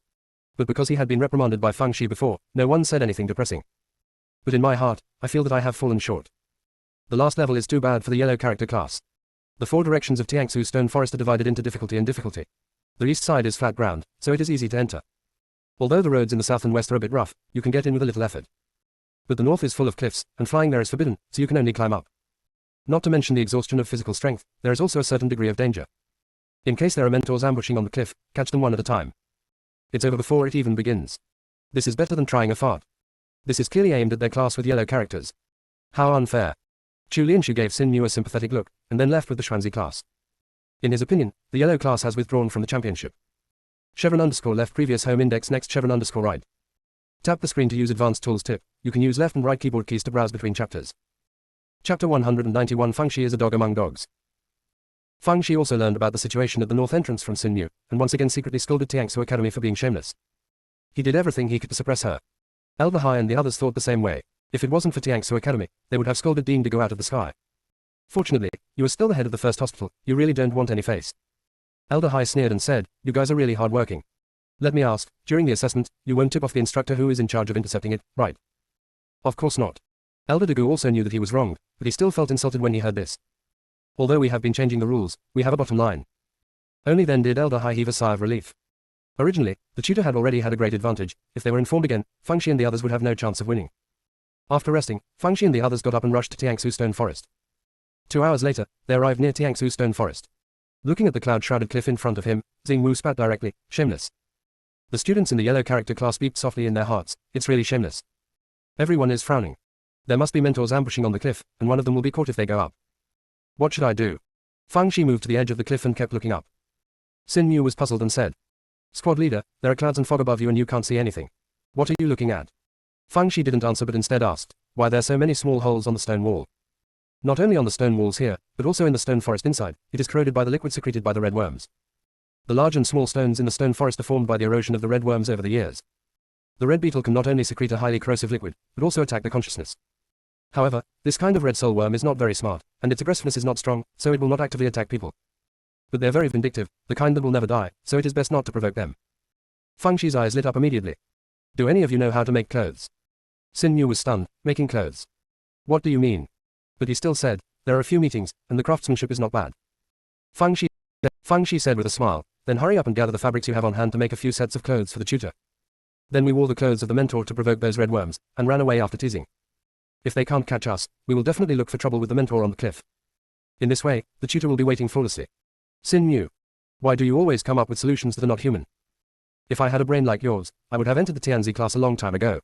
Speaker 1: But because he had been reprimanded by Fangxi before, no one said anything depressing. But in my heart, I feel that I have fallen short. The last level is too bad for the yellow character class. The 4 directions of Tiangsu Stone Forest are divided into difficulty and difficulty. The east side is flat ground, so it is easy to enter. Although the roads in the south and west are a bit rough, you can get in with a little effort. But the north is full of cliffs, and flying there is forbidden, so you can only climb up. Not to mention the exhaustion of physical strength, there is also a certain degree of danger. In case there are mentors ambushing on the cliff, catch them one at a time. It's over before it even begins. This is better than trying a fart. This is clearly aimed at their class with yellow characters. How unfair. Chu Lianshu gave Xin Yu a sympathetic look, and then left with the Xuanzi class. In his opinion, the yellow class has withdrawn from the championship. Chevron_left previous home index next Chevron_right. Tap the screen to use advanced tools tip. You can use left and right keyboard keys to browse between chapters. Chapter 191 Feng Shi is a dog among dogs. Feng Shi also learned about the situation at the north entrance from Xin Yu, and once again secretly scolded Tiangsu Academy for being shameless. He did everything he could to suppress her. Elder Hai and the others thought the same way. If it wasn't for Tiangsu Academy, they would have scolded Dean to go out of the sky. Fortunately, you are still the head of the first hospital, you really don't want any face. Elder Hai sneered and said, you guys are really hard-working. Let me ask, during the assessment, you won't tip off the instructor who is in charge of intercepting it, right? Of course not. Elder Dagu also knew that he was wrong, but he still felt insulted when he heard this. Although we have been changing the rules, we have a bottom line. Only then did Elder Hai heave a sigh of relief. Originally, the tutor had already had a great advantage. If they were informed again, Feng Shi and the others would have no chance of winning. After resting, Feng Shi and the others got up and rushed to Tiangsu Stone Forest. 2 hours later, they arrived near Tiangsu Stone Forest. Looking at the cloud-shrouded cliff in front of him, Xing Wu spat directly, shameless. The students in the yellow character class beeped softly in their hearts, it's really shameless. Everyone is frowning. There must be mentors ambushing on the cliff, and one of them will be caught if they go up. What should I do? Feng Shi moved to the edge of the cliff and kept looking up. Xin Yu was puzzled and said, Squad leader, there are clouds and fog above you and you can't see anything. What are you looking at? Feng Shi didn't answer but instead asked, why there are so many small holes on the stone wall? Not only on the stone walls here, but also in the stone forest inside, it is corroded by the liquid secreted by the red worms. The large and small stones in the stone forest are formed by the erosion of the red worms over the years. The red beetle can not only secrete a highly corrosive liquid, but also attack the consciousness. However, this kind of red soul worm is not very smart, and its aggressiveness is not strong, so it will not actively attack people. But they're very vindictive, the kind that will never die, so it is best not to provoke them. Feng Shi's eyes lit up immediately. Do any of you know how to make clothes? Xin Yu was stunned, making clothes. What do you mean? But he still said, there are a few meetings, and the craftsmanship is not bad. Feng Shi said with a smile, then hurry up and gather the fabrics you have on hand to make a few sets of clothes for the tutor. Then we wore the clothes of the mentor to provoke those red worms, and ran away after teasing. If they can't catch us, we will definitely look for trouble with the mentor on the cliff. In this way, the tutor will be waiting flawlessly. Xin Yu. Why do you always come up with solutions that are not human? If I had a brain like yours, I would have entered the Tianzi class a long time ago.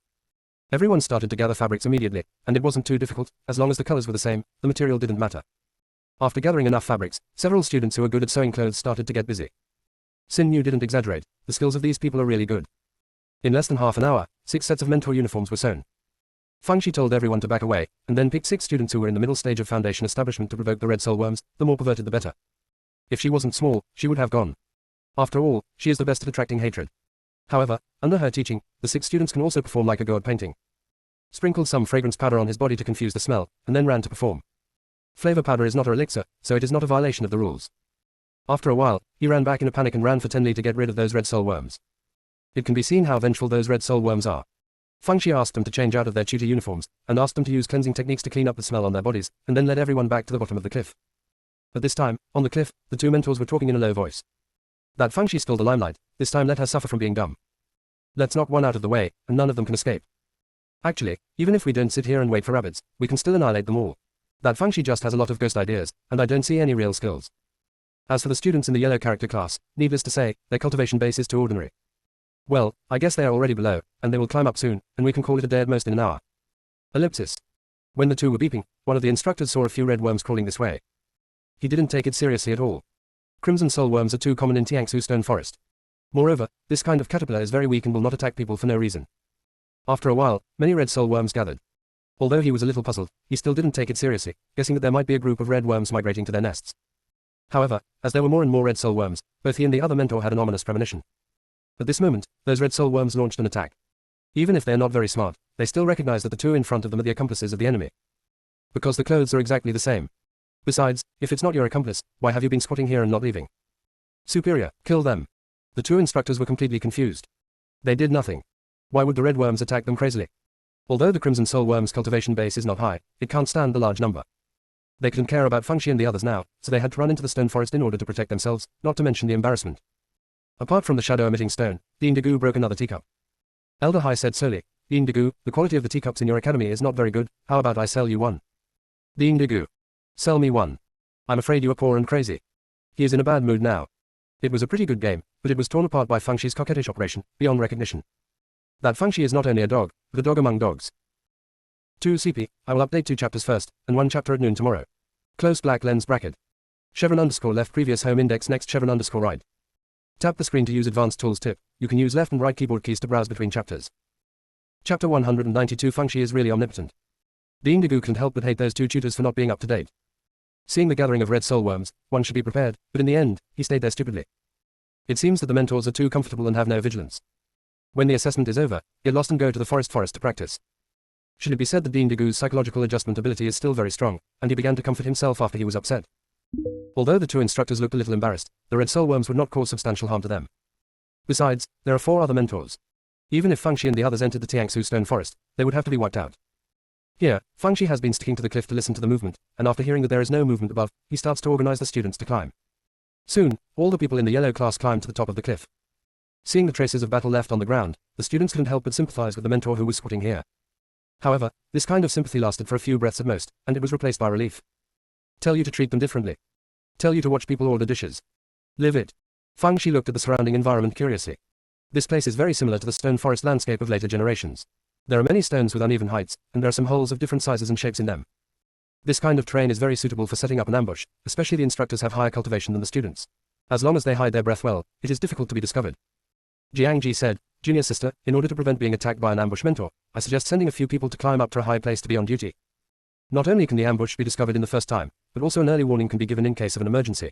Speaker 1: Everyone started to gather fabrics immediately, and it wasn't too difficult, as long as the colors were the same, the material didn't matter. After gathering enough fabrics, several students who were good at sewing clothes started to get busy. Xin Yu didn't exaggerate, the skills of these people are really good. In less than half an hour, 6 sets of mentor uniforms were sewn. Feng Shi told everyone to back away, and then picked 6 students who were in the middle stage of foundation establishment to provoke the red soul worms, the more perverted the better. If she wasn't small, she would have gone. After all, she is the best at attracting hatred. However, under her teaching, the 6 students can also perform like a god painting. Sprinkled some fragrance powder on his body to confuse the smell, and then ran to perform. Flavor powder is not a elixir, so it is not a violation of the rules. After a while, he ran back in a panic and ran for 10 li to get rid of those red soul worms. It can be seen how vengeful those red soul worms are. Feng Shi asked them to change out of their tutor uniforms, and asked them to use cleansing techniques to clean up the smell on their bodies, and then led everyone back to the bottom of the cliff. At this time, on the cliff, the 2 mentors were talking in a low voice. That Feng Shi stole the limelight, this time let her suffer from being dumb. Let's knock one out of the way, and none of them can escape. Actually, even if we don't sit here and wait for rabbits, we can still annihilate them all. That Feng Shi just has a lot of ghost ideas, and I don't see any real skills. As for the students in the yellow character class, needless to say, their cultivation base is too ordinary. Well, I guess they are already below, and they will climb up soon, and we can call it a day at most in an hour. Ellipsis. When the 2 were beeping, one of the instructors saw a few red worms crawling this way. He didn't take it seriously at all. Crimson soul worms are too common in Tiangsu Stone Forest. Moreover, this kind of caterpillar is very weak and will not attack people for no reason. After a while, many red soul worms gathered. Although he was a little puzzled, he still didn't take it seriously, guessing that there might be a group of red worms migrating to their nests. However, as there were more and more red soul worms, both he and the other mentor had an ominous premonition. At this moment, those red soul worms launched an attack. Even if they are not very smart, they still recognize that the 2 in front of them are the accomplices of the enemy. Because the clothes are exactly the same. Besides, if it's not your accomplice, why have you been squatting here and not leaving? Superior, kill them. The 2 instructors were completely confused. They did nothing. Why would the red worms attack them crazily? Although the crimson soul worm's cultivation base is not high, it can't stand the large number. They couldn't care about Feng Shi and the others now, so they had to run into the stone forest in order to protect themselves, not to mention the embarrassment. Apart from the shadow-emitting stone, Dean Dagu broke another teacup. Elder Hai said slowly, Dean Dagu, the quality of the teacups in your academy is not very good, how about I sell you one? Dean Dagu. Sell me one. I'm afraid you are poor and crazy. He is in a bad mood now. It was a pretty good game, but it was torn apart by Feng Shi's coquettish operation, beyond recognition. That Fengxi is not only a dog, but a dog among dogs. 2 CP, I will update 2 chapters first, and 1 chapter at noon tomorrow. Close black lens bracket. Chevron underscore left previous home index next chevron underscore right. Tap the screen to use advanced tools tip. You can use left and right keyboard keys to browse between chapters. Chapter 192 Fengxi is really omnipotent. Dean Dagu couldn't help but hate those 2 tutors for not being up to date. Seeing the gathering of red soul worms, one should be prepared, but in the end, he stayed there stupidly. It seems that the mentors are too comfortable and have no vigilance. When the assessment is over, get lost and go to the forest to practice. Should it be said that Dean Dagu's psychological adjustment ability is still very strong, and he began to comfort himself after he was upset. Although the 2 instructors looked a little embarrassed, the red soul worms would not cause substantial harm to them. Besides, there are 4 other mentors. Even if Fengxi and the others entered the Tiangsu Stone Forest, they would have to be wiped out. Here, Fengxi has been sticking to the cliff to listen to the movement, and after hearing that there is no movement above, he starts to organize the students to climb. Soon, all the people in the yellow class climb to the top of the cliff. Seeing the traces of battle left on the ground, the students couldn't help but sympathize with the mentor who was squatting here. However, this kind of sympathy lasted for a few breaths at most, and it was replaced by relief. Tell you to treat them differently. Tell you to watch people order dishes. Live it. Fengxi looked at the surrounding environment curiously. This place is very similar to the stone forest landscape of later generations. There are many stones with uneven heights, and there are some holes of different sizes and shapes in them. This kind of terrain is very suitable for setting up an ambush, especially the instructors have higher cultivation than the students. As long as they hide their breath well, it is difficult to be discovered. Jiangji said, Junior sister, in order to prevent being attacked by an ambush mentor, I suggest sending a few people to climb up to a high place to be on duty. Not only can the ambush be discovered in the first time, but also an early warning can be given in case of an emergency.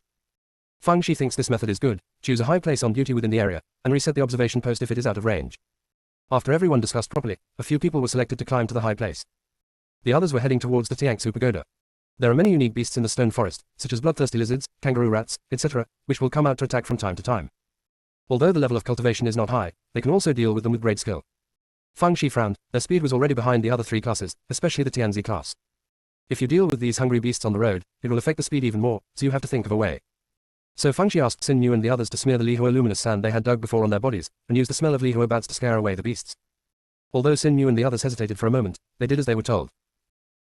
Speaker 1: Fengxi thinks this method is good. Choose a high place on duty within the area, and reset the observation post if it is out of range. After everyone discussed properly, a few people were selected to climb to the high place. The others were heading towards the Tiangsu Pagoda. There are many unique beasts in the stone forest, such as bloodthirsty lizards, kangaroo rats, etc., which will come out to attack from time to time. Although the level of cultivation is not high, they can also deal with them with great skill. Fengxi frowned. Their speed was already behind the other 3 classes, especially the Tianzi class. If you deal with these hungry beasts on the road, it will affect the speed even more, so you have to think of a way. So Fengxi asked Xin Yu and the others to smear the Lihua luminous sand they had dug before on their bodies, and use the smell of Lihua bats to scare away the beasts. Although Xin Yu and the others hesitated for a moment, they did as they were told.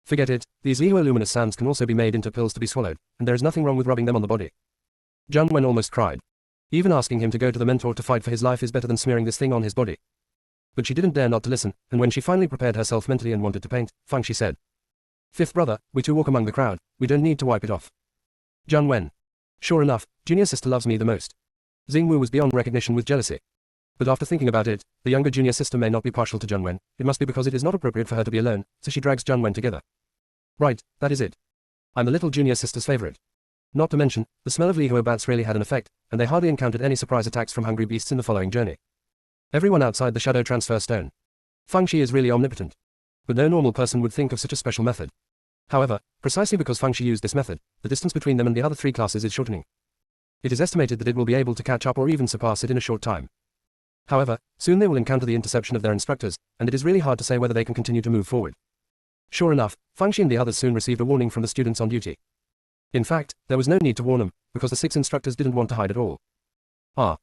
Speaker 1: Forget it, these Lihua luminous sands can also be made into pills to be swallowed, and there is nothing wrong with rubbing them on the body. Zhang Wen almost cried. Even asking him to go to the mentor to fight for his life is better than smearing this thing on his body. But she didn't dare not to listen, and when she finally prepared herself mentally and wanted to paint, Fengxi said, 5th brother, we 2 walk among the crowd, we don't need to wipe it off. Zhang Wen. Sure enough, junior sister loves me the most. Xingwu was beyond recognition with jealousy. But after thinking about it, the younger junior sister may not be partial to Zhang Wen, it must be because it is not appropriate for her to be alone, so she drags Zhang Wen together. Right, that is it. I'm the little junior sister's favorite. Not to mention, the smell of Lihua bats really had an effect, and they hardly encountered any surprise attacks from hungry beasts in the following journey. Everyone outside the shadow transfer stone. Fengxi is really omnipotent. But no normal person would think of such a special method. However, precisely because Fengxi used this method, the distance between them and the other 3 classes is shortening. It is estimated that it will be able to catch up or even surpass it in a short time. However, soon they will encounter the interception of their instructors, and it is really hard to say whether they can continue to move forward. Sure enough, Fengxi and the others soon received a warning from the students on duty. In fact, there was no need to warn them, because the 6 instructors didn't want to hide at all. The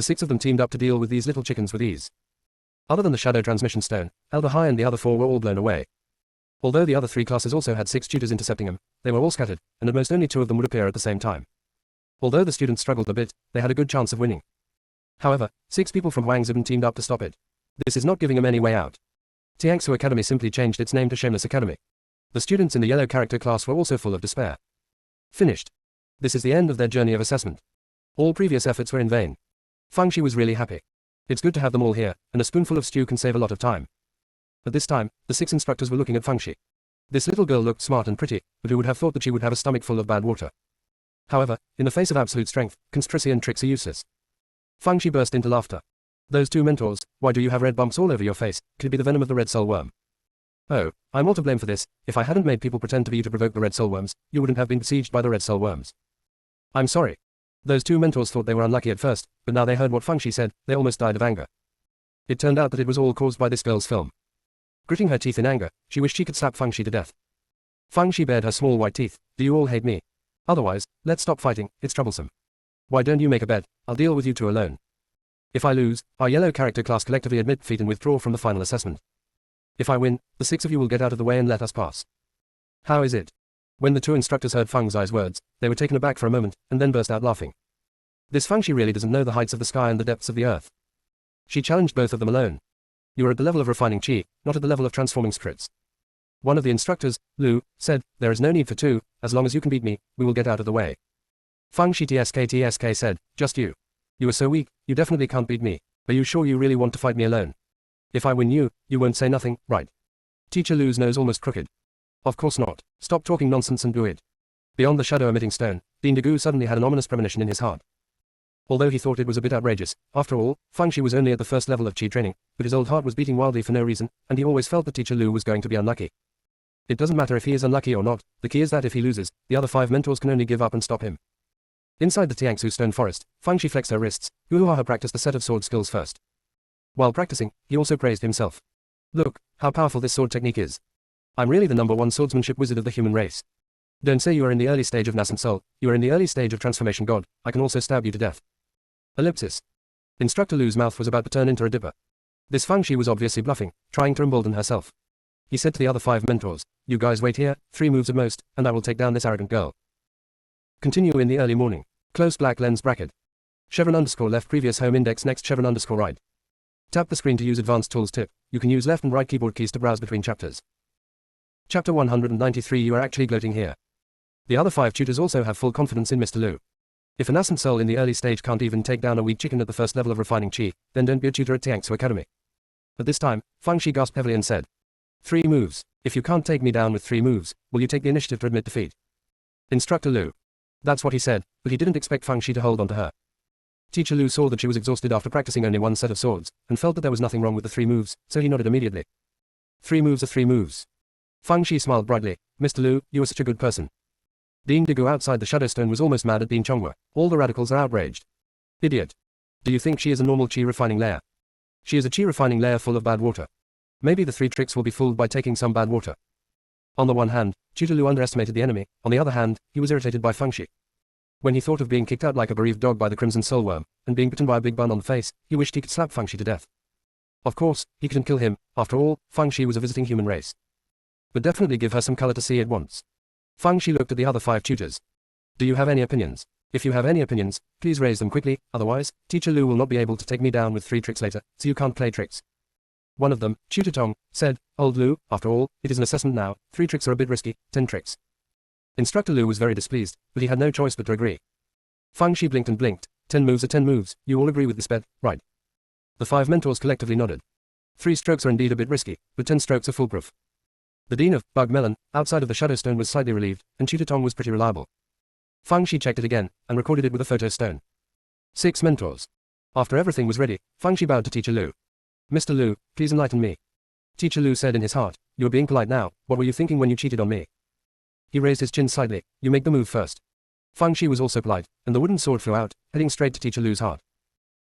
Speaker 1: 6 of them teamed up to deal with these little chickens with ease. Other than the shadow transmission stone, Elder Hai and the other 4 were all blown away. Although the other 3 classes also had 6 tutors intercepting them, they were all scattered, and at most only 2 of them would appear at the same time. Although the students struggled a bit, they had a good chance of winning. However, 6 people from Huangzibin teamed up to stop it. This is not giving them any way out. Tiangsu Academy simply changed its name to Shameless Academy. The students in the yellow character class were also full of despair. Finished. This is the end of their journey of assessment. All previous efforts were in vain. Fengxi was really happy. It's good to have them all here, and a spoonful of stew can save a lot of time. At this time, the 6 instructors were looking at Fengxi. This little girl looked smart and pretty, but who would have thought that she would have a stomach full of bad water? However, in the face of absolute strength, conspiracy and tricks are useless. Fengxi burst into laughter. Those 2 mentors, why do you have red bumps all over your face? Could it be the venom of the red soul worm? Oh, I'm all to blame for this. If I hadn't made people pretend to be you to provoke the red soul worms, you wouldn't have been besieged by the red soul worms. I'm sorry. Those 2 mentors thought they were unlucky at first, but now they heard what Fengxi said, they almost died of anger. It turned out that it was all caused by this girl's film. Gritting her teeth in anger, she wished she could slap Fengxi to death. Fengxi bared her small white teeth. Do you all hate me? Otherwise, let's stop fighting, it's troublesome. Why don't you make a bet? I'll deal with you 2 alone. If I lose, our yellow character class collectively admit defeat and withdraw from the final assessment. If I win, the 6 of you will get out of the way and let us pass. How is it? When the 2 instructors heard Feng Zai's words, they were taken aback for a moment, and then burst out laughing. This Fengxi really doesn't know the heights of the sky and the depths of the earth. She challenged both of them alone. You are at the level of refining chi, not at the level of transforming spirits. One of the instructors, Lu, said, there is no need for two, as long as you can beat me, we will get out of the way. Fang Shi TSK said, just you. You are so weak, you definitely can't beat me. Are you sure you really want to fight me alone? If I win you won't say nothing, right? Teacher Lu's nose almost crooked. Of course not. Stop talking nonsense and do it. Beyond the shadow-emitting stone, Dean Dagu suddenly had an ominous premonition in his heart. Although he thought it was a bit outrageous, after all, Fang Shi was only at the first level of chi training, but his old heart was beating wildly for no reason, and he always felt that Teacher Lu was going to be unlucky. It doesn't matter if he is unlucky or not, the key is that if he loses, the other 5 mentors can only give up and stop him. Inside the Tiangsu stone forest, Fang Shi flexed her wrists. Guhuaha practiced a set of sword skills first. While practicing, he also praised himself. Look, how powerful this sword technique is. I'm really the #1 swordsmanship wizard of the human race. Don't say you are in the early stage of nascent soul, you are in the early stage of transformation god, I can also stab you to death. Ellipsis. Instructor Lu's mouth was about to turn into a dipper. This Fang Shi was obviously bluffing, trying to embolden herself. He said to the other 5 mentors, you guys wait here, 3 moves at most, and I will take down this arrogant girl. Continue in the early morning. Close black lens bracket. Chevron _ left previous home index next chevron _ right. Tap the screen to use advanced tools tip. You can use left and right keyboard keys to browse between chapters. Chapter 193. You are actually gloating here. The other 5 tutors also have full confidence in Mr. Lu. If a nascent soul in the early stage can't even take down a weak chicken at the first level of refining chi, then don't be a tutor at Tiangsu Academy. At this time, Fang Shi gasped heavily and said, 3 moves. If you can't take me down with 3 moves, will you take the initiative to admit defeat? Instructor Lu. That's what he said, but he didn't expect Fang Shi to hold on to her. Teacher Lu saw that she was exhausted after practicing only 1 set of swords, and felt that there was nothing wrong with the 3 moves, so he nodded immediately. 3 moves are 3 moves. Fang Shi smiled brightly. Mr. Lu, you are such a good person. Dean Dagu outside the Shadowstone was almost mad at Dean Chonghua. All the radicals are outraged. Idiot. Do you think she is a normal chi refining layer? She is a chi refining layer full of bad water. Maybe the 3 tricks will be fooled by taking some bad water. On the one hand, Tutor Lu underestimated the enemy, on the other hand, he was irritated by Fang Shi. When he thought of being kicked out like a bereaved dog by the Crimson Soulworm, and being bitten by a big bun on the face, he wished he could slap Fang Shi to death. Of course, he couldn't kill him, after all, Fang Shi was a visiting human race. But definitely give her some color to see it once. Fang Shi looked at the other 5 tutors. Do you have any opinions? If you have any opinions, please raise them quickly, otherwise, Teacher Lu will not be able to take me down with 3 tricks later, so you can't play tricks. One of them, Tutor Tong, said, Old Lu, after all, it is an assessment now, 3 tricks are a bit risky, 10 tricks. Instructor Lu was very displeased, but he had no choice but to agree. Fang Shi blinked and blinked. 10 moves are 10 moves, you all agree with this bet, right? The 5 mentors collectively nodded. 3 strokes are indeed a bit risky, but 10 strokes are foolproof. The Dean of Bug Melon, outside of the Shadowstone was slightly relieved, and Tutor Tong was pretty reliable. Fang Shi checked it again, and recorded it with a photo stone. 6 mentors. After everything was ready, Fang Shi bowed to Teacher Lu. Mr. Lu, please enlighten me. Teacher Lu said in his heart, you are being polite now, what were you thinking when you cheated on me? He raised his chin slightly, you make the move first. Fang Shi was also polite, and the wooden sword flew out, heading straight to Teacher Lu's heart.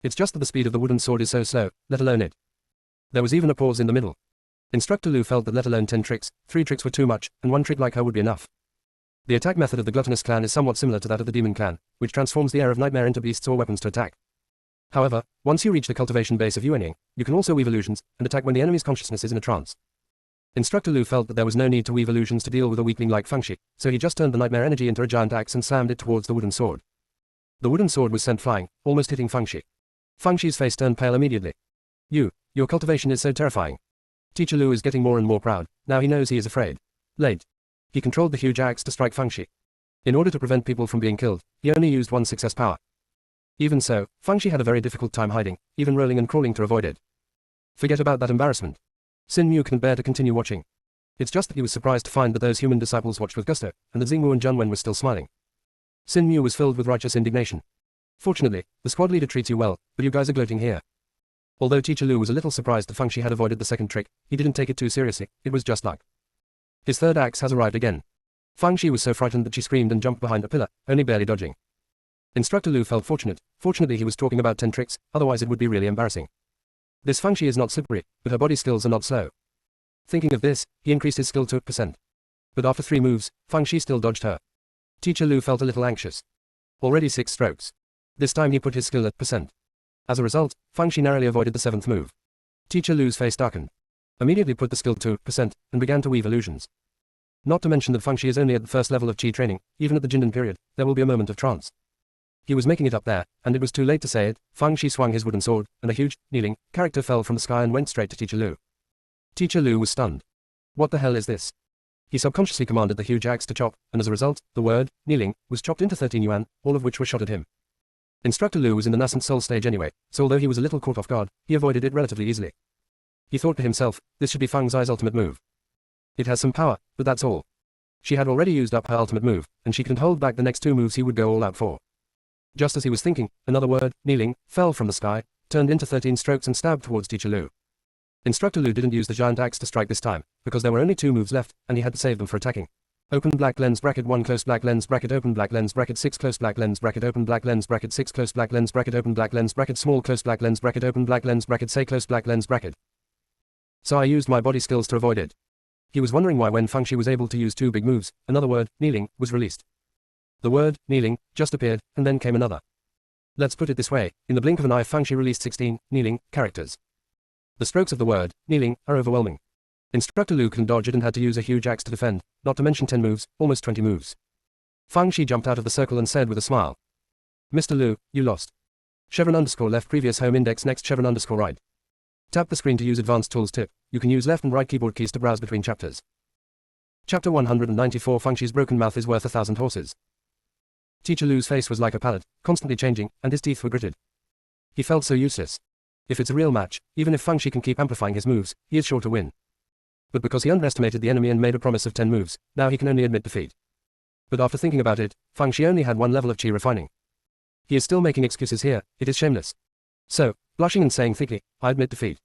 Speaker 1: It's just that the speed of the wooden sword is so slow, let alone it. There was even a pause in the middle. Instructor Lu felt that let alone 10 tricks, 3 tricks were too much, and 1 trick like her would be enough. The attack method of the Gluttonous clan is somewhat similar to that of the Demon clan, which transforms the air of nightmare into beasts or weapons to attack. However, once you reach the cultivation base of Yuanying, you can also weave illusions, and attack when the enemy's consciousness is in a trance. Instructor Lu felt that there was no need to weave illusions to deal with a weakling like Fang Shi, so he just turned the nightmare energy into a giant axe and slammed it towards the wooden sword. The wooden sword was sent flying, almost hitting Fang Shi. Fang Shi's face turned pale immediately. Your cultivation is so terrifying. Teacher Lu is getting more and more proud, now he knows he is afraid. Late. He controlled the huge axe to strike Fang Shi. In order to prevent people from being killed, he only used 1 success power. Even so, Fang Shi had a very difficult time hiding, even rolling and crawling to avoid it. Forget about that embarrassment. Sin Mu couldn't bear to continue watching. It's just that he was surprised to find that those human disciples watched with gusto, and that Xingwu and Junwen were still smiling. Sin Mu was filled with righteous indignation. Fortunately, the squad leader treats you well, but you guys are gloating here. Although Teacher Lu was a little surprised that Fang Shi had avoided the second trick, he didn't take it too seriously, it was just luck. His third axe has arrived again. Fang Shi was so frightened that she screamed and jumped behind a pillar, only barely dodging. Instructor Lu felt fortunate. Fortunately he was talking about 10 tricks, otherwise it would be really embarrassing. This Fang Shi is not slippery, but her body skills are not slow. Thinking of this, he increased his skill to %. But after 3 moves, Fang Shi still dodged her. Teacher Lu felt a little anxious. Already 6 strokes. This time he put his skill at %. As a result, Fang Shi narrowly avoided the 7th move. Teacher Lu's face darkened. Immediately put the skill to %, and began to weave illusions. Not to mention that Fang Shi is only at the first level of Qi training, even at the Jindan period, there will be a moment of trance. He was making it up there, and it was too late to say it. Fang Shi swung his wooden sword, and a huge, kneeling, character fell from the sky and went straight to Teacher Lu. Teacher Lu was stunned. What the hell is this? He subconsciously commanded the huge axe to chop, and as a result, the word, kneeling, was chopped into 13 yuan, all of which were shot at him. Instructor Lu was in the nascent soul stage anyway, so although he was a little caught off guard, he avoided it relatively easily. He thought to himself, this should be Fang Zai's ultimate move. It has some power, but that's all. She had already used up her ultimate move, and she couldn't hold back the next two moves he would go all out for. Just as he was thinking, another word, kneeling, fell from the sky, turned into 13 strokes and stabbed towards Teacher Lu. Instructor Lu didn't use the giant axe to strike this time, because there were only two moves left, and he had to save them for attacking. Open black lens bracket 1 close black lens bracket open black lens bracket 6 close black lens bracket open black lens bracket 6 close black lens bracket open black lens bracket small close black lens bracket open black lens bracket say close black lens bracket. So I used my body skills to avoid it. He was wondering why when Fang Shi was able to use two big moves, another word, kneeling, was released. The word, kneeling, just appeared, and then came another. Let's put it this way, in the blink of an eye Fang Shi released 16, kneeling, characters. The strokes of the word, kneeling, are overwhelming. Instructor Lu couldn't dodge it and had to use a huge axe to defend, not to mention 10 moves, almost 20 moves. Fang Shi jumped out of the circle and said with a smile. Mr. Lu, you lost. Chevron underscore left previous home index next chevron underscore right. Tap the screen to use advanced tools tip. You can use left and right keyboard keys to browse between chapters. Chapter 194 Fang Shi's broken mouth is worth 1,000 horses. Teacher Lu's face was like a pallet, constantly changing, and his teeth were gritted. He felt so useless. If it's a real match, even if Fang Shi can keep amplifying his moves, he is sure to win. But because he underestimated the enemy and made a promise of 10 moves, now he can only admit defeat. But after thinking about it, Fang Shi only had one level of chi refining. He is still making excuses here, it is shameless. So, blushing and saying thickly, I admit defeat.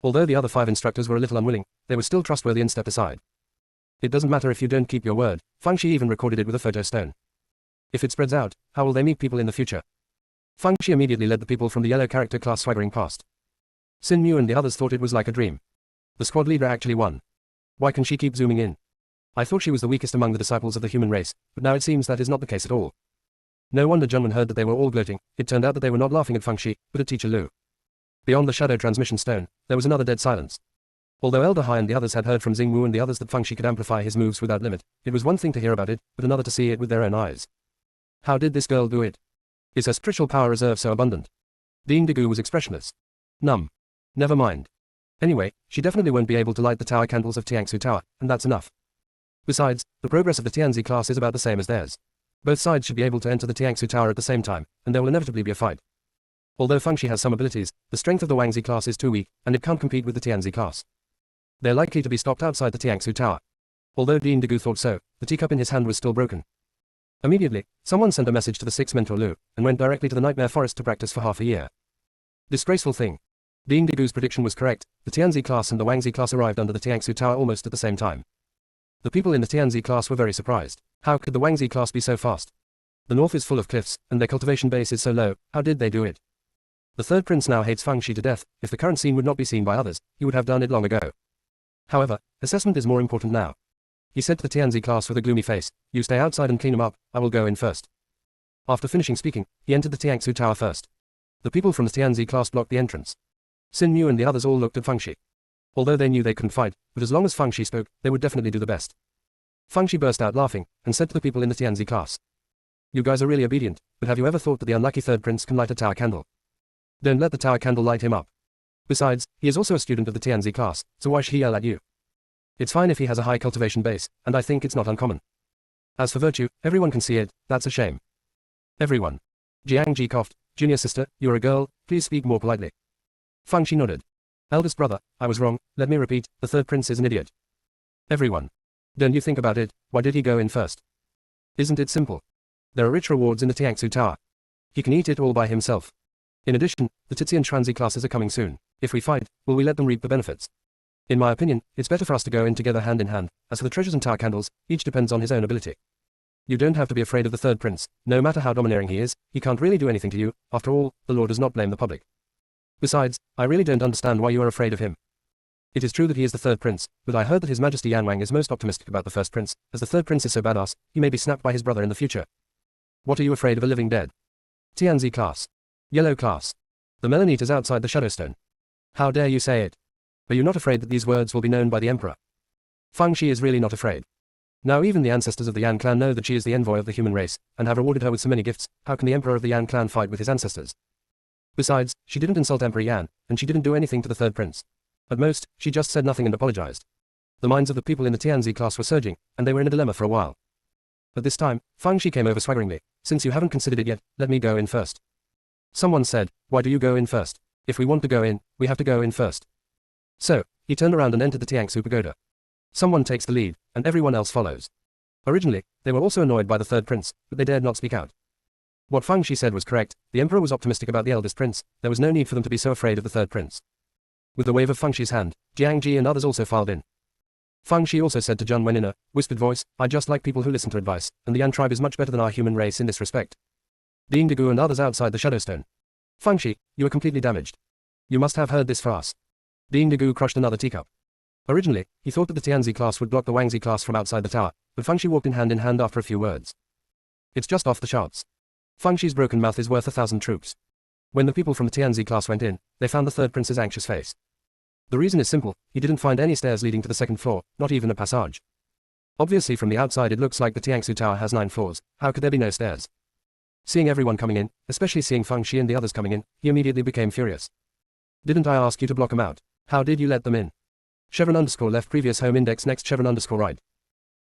Speaker 1: Although the other 5 instructors were a little unwilling, they were still trustworthy and stepped aside. It doesn't matter if you don't keep your word, Fang Shi even recorded it with a photo stone. If it spreads out, how will they meet people in the future? Fang Shi immediately led the people from the yellow character class swaggering past. Xin Mu and the others thought it was like a dream. The squad leader actually won. Why can she keep zooming in? I thought she was the weakest among the disciples of the human race, but now it seems that is not the case at all. No wonder Junwen heard that they were all gloating. It turned out that they were not laughing at Fang Shi, but at Teacher Lu. Beyond the shadow transmission stone, there was another dead silence. Although Elder Hai and the others had heard from Xing Wu and the others that Fang Shi could amplify his moves without limit, it was one thing to hear about it, but another to see it with their own eyes. How did this girl do it? Is her spiritual power reserve so abundant? Dean Degu was expressionless. Numb. Never mind. Anyway, she definitely won't be able to light the tower candles of Tiangsu Tower, and that's enough. Besides, the progress of the Tianzi class is about the same as theirs. Both sides should be able to enter the Tiangsu Tower at the same time, and there will inevitably be a fight. Although Fang Shi has some abilities, the strength of the Wangzi class is too weak, and it can't compete with the Tianzi class. They're likely to be stopped outside the Tiangsu Tower. Although Dean Degu thought so, the teacup in his hand was still broken. Immediately, someone sent a message to the 6th mentor Lu, and went directly to the Nightmare Forest to practice for half a year. Disgraceful thing. Dean Degu's prediction was correct. The Tianzi class and the Wangzi class arrived under the Tiangsu Tower almost at the same time. The people in the Tianzi class were very surprised. How could the Wangzi class be so fast? The north is full of cliffs, and their cultivation base is so low. How did they do it? The third prince now hates Fang Shi to death. If the current scene would not be seen by others, he would have done it long ago. However, assessment is more important now. He said to the Tianzi class with a gloomy face, you stay outside and clean him up, I will go in first. After finishing speaking, he entered the Tiangsu Tower first. The people from the Tianzi class blocked the entrance. Xin Mu and the others all looked at Fang Shi. Although they knew they couldn't fight, but as long as Fang Shi spoke, they would definitely do the best. Fang Shi burst out laughing, and said to the people in the Tianzi class. You guys are really obedient, but have you ever thought that the unlucky third prince can light a tower candle? Don't let the tower candle light him up. Besides, he is also a student of the Tianzi class, so why should he yell at you? It's fine if he has a high cultivation base, and I think it's not uncommon. As for virtue, everyone can see it, that's a shame. Everyone. Jiang Ji coughed, junior sister, you're a girl, please speak more politely. Fang Shi nodded. Eldest brother, I was wrong, let me repeat, the third prince is an idiot. Everyone. Don't you think about it, why did he go in first? Isn't it simple? There are rich rewards in the Tiangsu Tower. He can eat it all by himself. In addition, the Titsi and Transi classes are coming soon. If we fight, will we let them reap the benefits? In my opinion, it's better for us to go in together hand in hand. As for the treasures and tower candles, each depends on his own ability. You don't have to be afraid of the third prince. No matter how domineering he is, he can't really do anything to you. After all, the law does not blame the public. Besides, I really don't understand why you are afraid of him. It is true that he is the third prince, but I heard that His Majesty Yan Wang is most optimistic about the first prince. As the third prince is so badass, he may be snapped by his brother in the future. What are you afraid of a living dead? Tianzi class. Yellow class. The Melanite is outside the Shadowstone. How dare you say it? Are you not afraid that these words will be known by the Emperor? Fang Shi is really not afraid. Now even the ancestors of the Yan clan know that she is the envoy of the human race, and have rewarded her with so many gifts. How can the emperor of the Yan clan fight with his ancestors? Besides, she didn't insult Emperor Yan, and she didn't do anything to the third prince. At most, she just said nothing and apologized. The minds of the people in the Tianzi class were surging, and they were in a dilemma for a while. At this time, Fang Shi came over swaggeringly. Since you haven't considered it yet, let me go in first. Someone said, why do you go in first? If we want to go in, we have to go in first. So, he turned around and entered the Tiangsu pagoda. Someone takes the lead, and everyone else follows. Originally, they were also annoyed by the third prince, but they dared not speak out. What Fang Shi said was correct. The emperor was optimistic about the eldest prince. There was no need for them to be so afraid of the third prince. With the wave of Fang Shi's hand, Jiang Ji and others also filed in. Fang Shi also said to Zhun Wen in a whispered voice, I just like people who listen to advice, and the Yan tribe is much better than our human race in this respect. Ding Degu and others outside the Shadowstone. Fang Shi, you are completely damaged. You must have heard this for us. Ding Degu crushed another teacup. Originally, he thought that the Tianzi class would block the Wangzi class from outside the tower, but Fang Shi walked in hand after a few words. It's just off the charts. Fang Shi's broken mouth is worth 1,000 troops. When the people from the Tianzi class went in, they found the third prince's anxious face. The reason is simple, he didn't find any stairs leading to the second floor, not even a passage. Obviously from the outside it looks like the Tiangsu tower has 9 floors, how could there be no stairs? Seeing everyone coming in, especially seeing Fang Shi and the others coming in, he immediately became furious. Didn't I ask you to block them out? How did you let them in? _left previous home index next _right.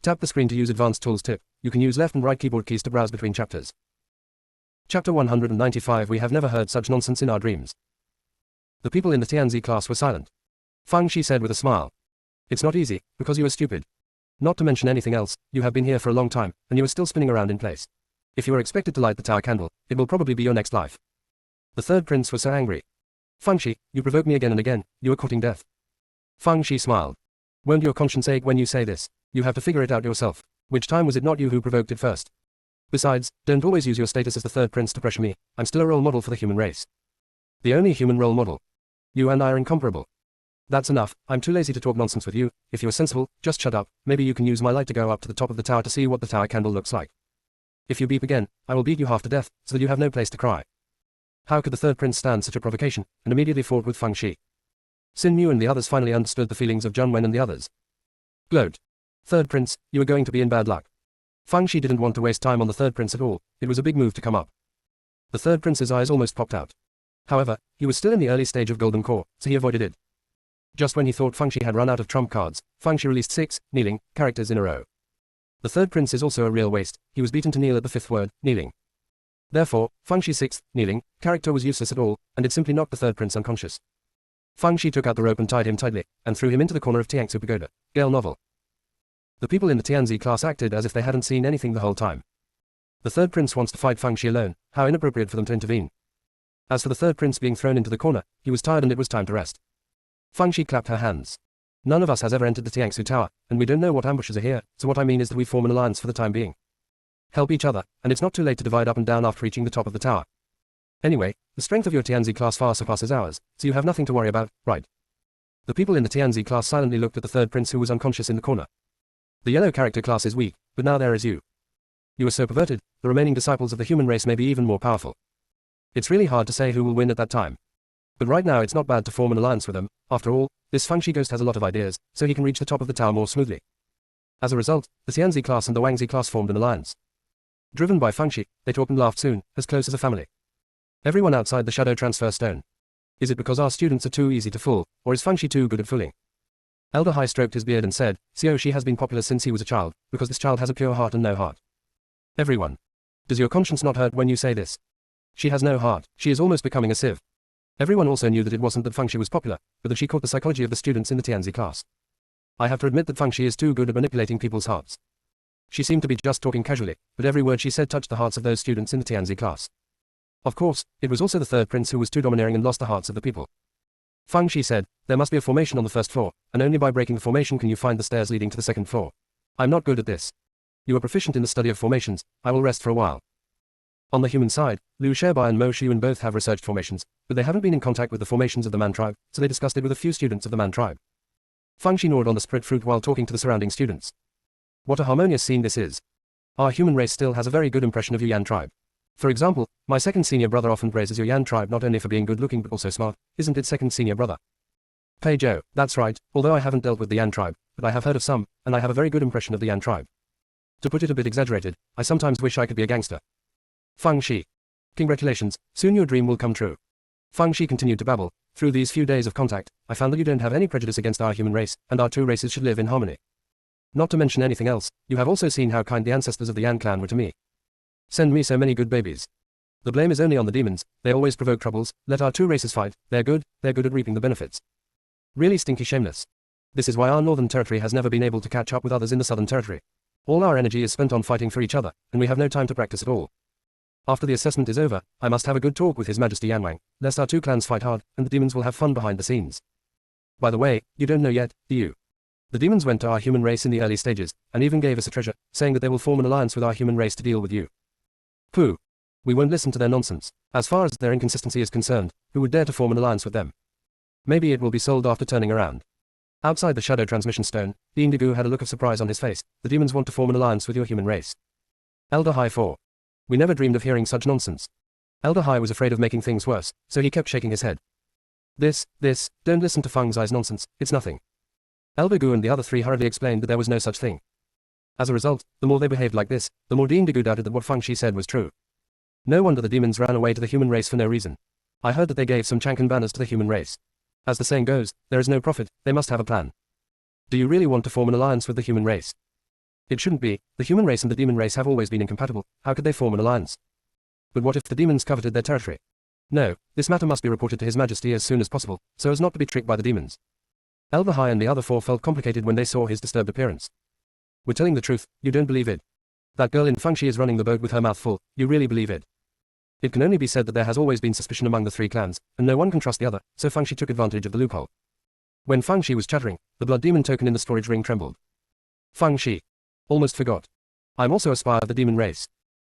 Speaker 1: Tap the screen to use advanced tools tip. You can use left and right keyboard keys to browse between chapters. Chapter 195 We have never heard such nonsense in our dreams. The people in the Tianzi class were silent. Fang Shi said with a smile. It's not easy, because you are stupid. Not to mention anything else, you have been here for a long time, and you are still spinning around in place. If you are expected to light the tower candle, it will probably be your next life. The third prince was so angry. Fang Shi, you provoke me again and again, you are courting death. Fang Shi smiled. Won't your conscience ache when you say this? You have to figure it out yourself. Which time was it not you who provoked it first? Besides, don't always use your status as the third prince to pressure me. I'm still a role model for the human race. The only human role model. You and I are incomparable. That's enough, I'm too lazy to talk nonsense with you. If you are sensible, just shut up. Maybe you can use my light to go up to the top of the tower to see what the tower candle looks like. If you beep again, I will beat you half to death, so that you have no place to cry. How could the third prince stand such a provocation, and immediately fought with Fang Shi? Xin Mu and the others finally understood the feelings of Zhun Wen and the others. Gloat. Third prince, you are going to be in bad luck. Fang Shi didn't want to waste time on the third prince at all, it was a big move to come up. The third prince's eyes almost popped out. However, he was still in the early stage of Golden Core, so he avoided it. Just when he thought Fang Shi had run out of trump cards, Fang Shi released 6, kneeling, characters in a row. The third prince is also a real waste, he was beaten to kneel at the 5th word, kneeling. Therefore, Fang Shi's 6th, kneeling, character was useless at all, and it simply knocked the third prince unconscious. Fang Shi took out the rope and tied him tightly, and threw him into the corner of Tiangsu Pagoda. Gale novel. The people in the Tianzi class acted as if they hadn't seen anything the whole time. The third prince wants to fight Fang Shi alone, how inappropriate for them to intervene. As for the third prince being thrown into the corner, he was tired and it was time to rest. Fang Shi clapped her hands. None of us has ever entered the Tiangsu tower, and we don't know what ambushes are here, so what I mean is that we form an alliance for the time being. Help each other, and it's not too late to divide up and down after reaching the top of the tower. Anyway, the strength of your Tianzi class far surpasses ours, so you have nothing to worry about, right? The people in the Tianzi class silently looked at the third prince who was unconscious in the corner. The yellow character class is weak, but now there is you. You are so perverted, the remaining disciples of the human race may be even more powerful. It's really hard to say who will win at that time. But right now it's not bad to form an alliance with them. After all, this Fang Shi ghost has a lot of ideas, so he can reach the top of the tower more smoothly. As a result, the Tianzi class and the Wangzi class formed an alliance. Driven by Fang Shi, they talked and laughed soon, as close as a family. Everyone outside the shadow transfer stone. Is it because our students are too easy to fool, or is Fang Shi too good at fooling? Elder Hai stroked his beard and said, Xiao Shi has been popular since he was a child, because this child has a pure heart and no heart. Everyone. Does your conscience not hurt when you say this? She has no heart, she is almost becoming a sieve. Everyone also knew that it wasn't that Fang Shi was popular, but that she caught the psychology of the students in the Tianzi class. I have to admit that Fang Shi is too good at manipulating people's hearts. She seemed to be just talking casually, but every word she said touched the hearts of those students in the Tianzi class. Of course, it was also the third prince who was too domineering and lost the hearts of the people. Fang Shi said, there must be a formation on the first floor, and only by breaking the formation can you find the stairs leading to the second floor. I'm not good at this. You are proficient in the study of formations, I will rest for a while. On the human side, Liu Shebai and Mo Shiyun both have researched formations, but they haven't been in contact with the formations of the Man tribe, so they discussed it with a few students of the Man tribe. Fang Shi gnawed on the spread fruit while talking to the surrounding students. What a harmonious scene this is. Our human race still has a very good impression of your Yan tribe. For example, my second senior brother often praises your Yan tribe not only for being good looking but also smart, isn't it second senior brother? Pei Zhou, that's right, although I haven't dealt with the Yan tribe, but I have heard of some, and I have a very good impression of the Yan tribe. To put it a bit exaggerated, I sometimes wish I could be a gangster. Feng Shi. Congratulations, soon your dream will come true. Feng Shi continued to babble. Through these few days of contact, I found that you don't have any prejudice against our human race, and our two races should live in harmony. Not to mention anything else, you have also seen how kind the ancestors of the Yan clan were to me. Send me so many good babies. The blame is only on the demons, they always provoke troubles, let our two races fight, they're good at reaping the benefits. Really stinky shameless. This is why our northern territory has never been able to catch up with others in the southern territory. All our energy is spent on fighting for each other, and we have no time to practice at all. After the assessment is over, I must have a good talk with His Majesty Yanwang, lest our two clans fight hard, and the demons will have fun behind the scenes. By the way, you don't know yet, do you? The demons went to our human race in the early stages, and even gave us a treasure, saying that they will form an alliance with our human race to deal with you. Pooh. We won't listen to their nonsense. As far as their inconsistency is concerned, who would dare to form an alliance with them? Maybe it will be sold after turning around. Outside the shadow transmission stone, the Indigo had a look of surprise on his face. The demons want to form an alliance with your human race. Elder Hai 4. We never dreamed of hearing such nonsense. Elder Hai was afraid of making things worse, so he kept shaking his head. Don't listen to Feng Zai's nonsense, it's nothing. Elder Gu and the other three hurriedly explained that there was no such thing. As a result, the more they behaved like this, the more Indigo doubted that what Feng Shi said was true. No wonder the demons ran away to the human race for no reason. I heard that they gave some Chankan banners to the human race. As the saying goes, there is no profit, they must have a plan. Do you really want to form an alliance with the human race? It shouldn't be, the human race and the demon race have always been incompatible, how could they form an alliance? But what if the demons coveted their territory? No, this matter must be reported to His Majesty as soon as possible, so as not to be tricked by the demons. Elder Hai and the other four felt complicated when they saw his disturbed appearance. We're telling the truth, you don't believe it. That girl in Feng Shi is running the boat with her mouth full, you really believe it? It can only be said that there has always been suspicion among the three clans, and no one can trust the other, so Feng Shi took advantage of the loophole. When Feng Shi was chattering, the blood demon token in the storage ring trembled. Feng Shi. Almost forgot. I'm also a spy of the demon race.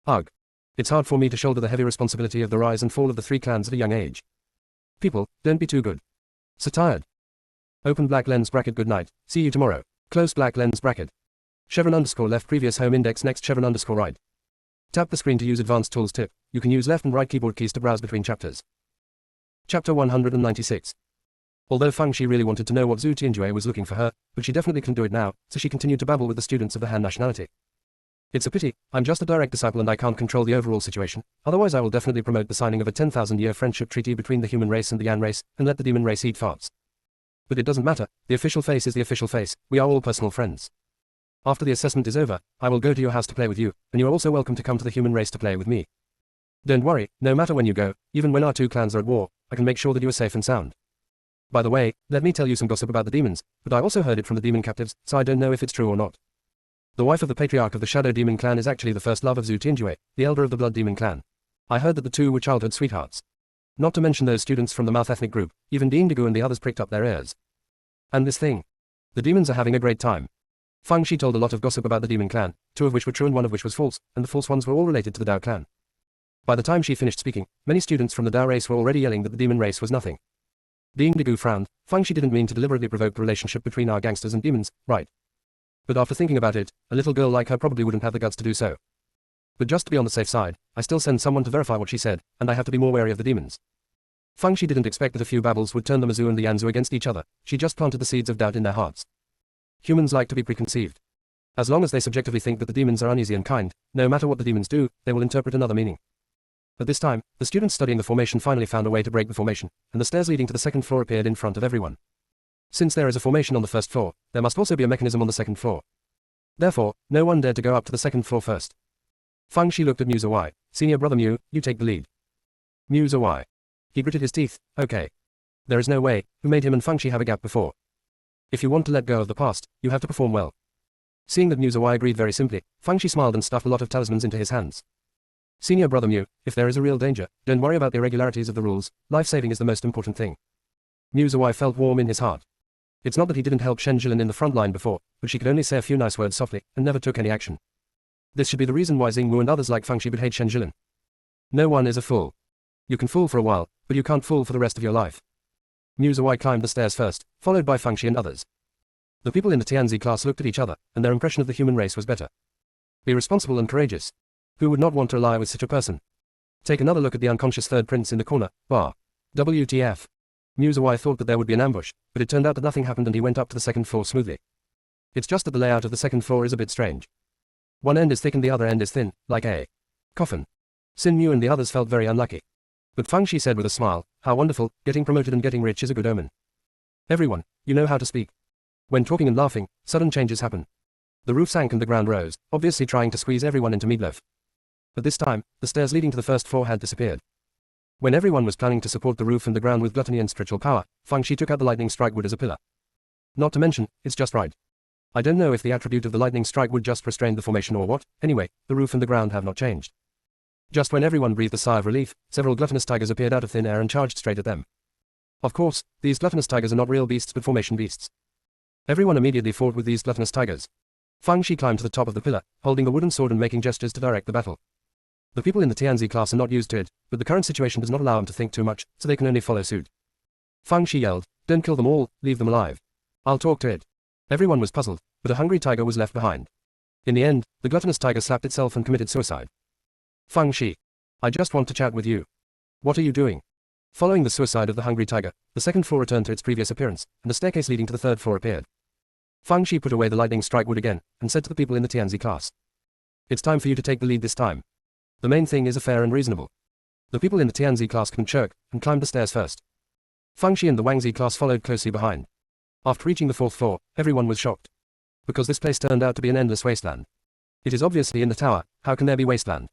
Speaker 1: Ugh. It's hard for me to shoulder the heavy responsibility of the rise and fall of the three clans at a young age. People, don't be too good. So tired. Open black lens bracket good night, see you tomorrow. Close black lens bracket. Chevron underscore left previous home index next chevron underscore right. Tap the screen to use advanced tools tip. You can use left and right keyboard keys to browse between chapters. Chapter 196. Although Feng Shi really wanted to know what Zhu Tianjue was looking for her, but she definitely couldn't do it now, so she continued to babble with the students of the Han nationality. It's a pity, I'm just a direct disciple and I can't control the overall situation, otherwise I will definitely promote the signing of a 10,000-year friendship treaty between the human race and the Yan race, and let the demon race eat farts. But it doesn't matter, the official face is the official face, we are all personal friends. After the assessment is over, I will go to your house to play with you, and you are also welcome to come to the human race to play with me. Don't worry, no matter when you go, even when our two clans are at war, I can make sure that you are safe and sound. By the way, let me tell you some gossip about the demons, but I also heard it from the demon captives, so I don't know if it's true or not. The wife of the patriarch of the Shadow Demon clan is actually the first love of Zhu Tianjue, the elder of the Blood Demon clan. I heard that the two were childhood sweethearts. Not to mention those students from the Mouth ethnic group, even Indigo and the others pricked up their ears. And this thing. The demons are having a great time. Feng Shi told a lot of gossip about the demon clan, two of which were true and one of which was false, and the false ones were all related to the Dao clan. By the time she finished speaking, many students from the Dao race were already yelling that the demon race was nothing. The Indigo frowned. Feng Shi didn't mean to deliberately provoke the relationship between our gangsters and demons, right? But after thinking about it, a little girl like her probably wouldn't have the guts to do so. But just to be on the safe side, I still send someone to verify what she said, and I have to be more wary of the demons. Feng Shi didn't expect that a few babbles would turn the Mizu and the Yanzu against each other, she just planted the seeds of doubt in their hearts. Humans like to be preconceived. As long as they subjectively think that the demons are uneasy and kind, no matter what the demons do, they will interpret another meaning. At this time, the students studying the formation finally found a way to break the formation, and the stairs leading to the second floor appeared in front of everyone. Since there is a formation on the first floor, there must also be a mechanism on the second floor. Therefore, no one dared to go up to the second floor first. Feng Shi looked at Mu Zawai. Senior brother Mu, you take the lead. Mu Zawai. He gritted his teeth. Okay. There is no way, who made him and Feng Shi have a gap before? If you want to let go of the past, you have to perform well. Seeing that Mu Zawai agreed very simply, Feng Shi smiled and stuffed a lot of talismans into his hands. Senior brother Mu, if there is a real danger, don't worry about the irregularities of the rules, life-saving is the most important thing. Mu Zawai felt warm in his heart. It's not that he didn't help Shen Jilin in the front line before, but she could only say a few nice words softly, and never took any action. This should be the reason why Xing Wu and others like Feng Shi would hate Shen Jilin. No one is a fool. You can fool for a while, but you can't fool for the rest of your life. Mu Zawai climbed the stairs first, followed by Feng Shi and others. The people in the Tianzi class looked at each other, and their impression of the human race was better. Be responsible and courageous. Who would not want to ally with such a person? Take another look at the unconscious third prince in the corner, bar. WTF. Mu Zawai thought that there would be an ambush, but it turned out that nothing happened and he went up to the second floor smoothly. It's just that the layout of the second floor is a bit strange. One end is thick and the other end is thin, like a coffin. Xin Yu and the others felt very unlucky. But Fang Shi said with a smile, how wonderful, getting promoted and getting rich is a good omen. Everyone, you know how to speak. When talking and laughing, sudden changes happen. The roof sank and the ground rose, obviously trying to squeeze everyone into meatloaf. But this time, the stairs leading to the first floor had disappeared. When everyone was planning to support the roof and the ground with gluttony and spiritual power, Fang Shi took out the lightning strike wood as a pillar. Not to mention, it's just right. I don't know if the attribute of the lightning strike would just restrain the formation or what, anyway, the roof and the ground have not changed. Just when everyone breathed a sigh of relief, several gluttonous tigers appeared out of thin air and charged straight at them. Of course, these gluttonous tigers are not real beasts but formation beasts. Everyone immediately fought with these gluttonous tigers. Fang Shi climbed to the top of the pillar, holding the wooden sword and making gestures to direct the battle. The people in the Tianzi class are not used to it, but the current situation does not allow them to think too much, so they can only follow suit. Fang Shi yelled, "Don't kill them all, leave them alive. I'll talk to it." Everyone was puzzled, but a hungry tiger was left behind. In the end, the gluttonous tiger slapped itself and committed suicide. Fang Shi. I just want to chat with you. What are you doing? Following the suicide of the hungry tiger, the second floor returned to its previous appearance, and a staircase leading to the third floor appeared. Fang Shi put away the lightning strike wood again, and said to the people in the Tianzi class. It's time for you to take the lead this time. The main thing is fair and reasonable. The people in the Tianzi class couldn't shirk, and climbed the stairs first. Fang Shi and the Wangzi class followed closely behind. After reaching the fourth floor, everyone was shocked. Because this place turned out to be an endless wasteland. It is obviously in the tower, how can there be wasteland?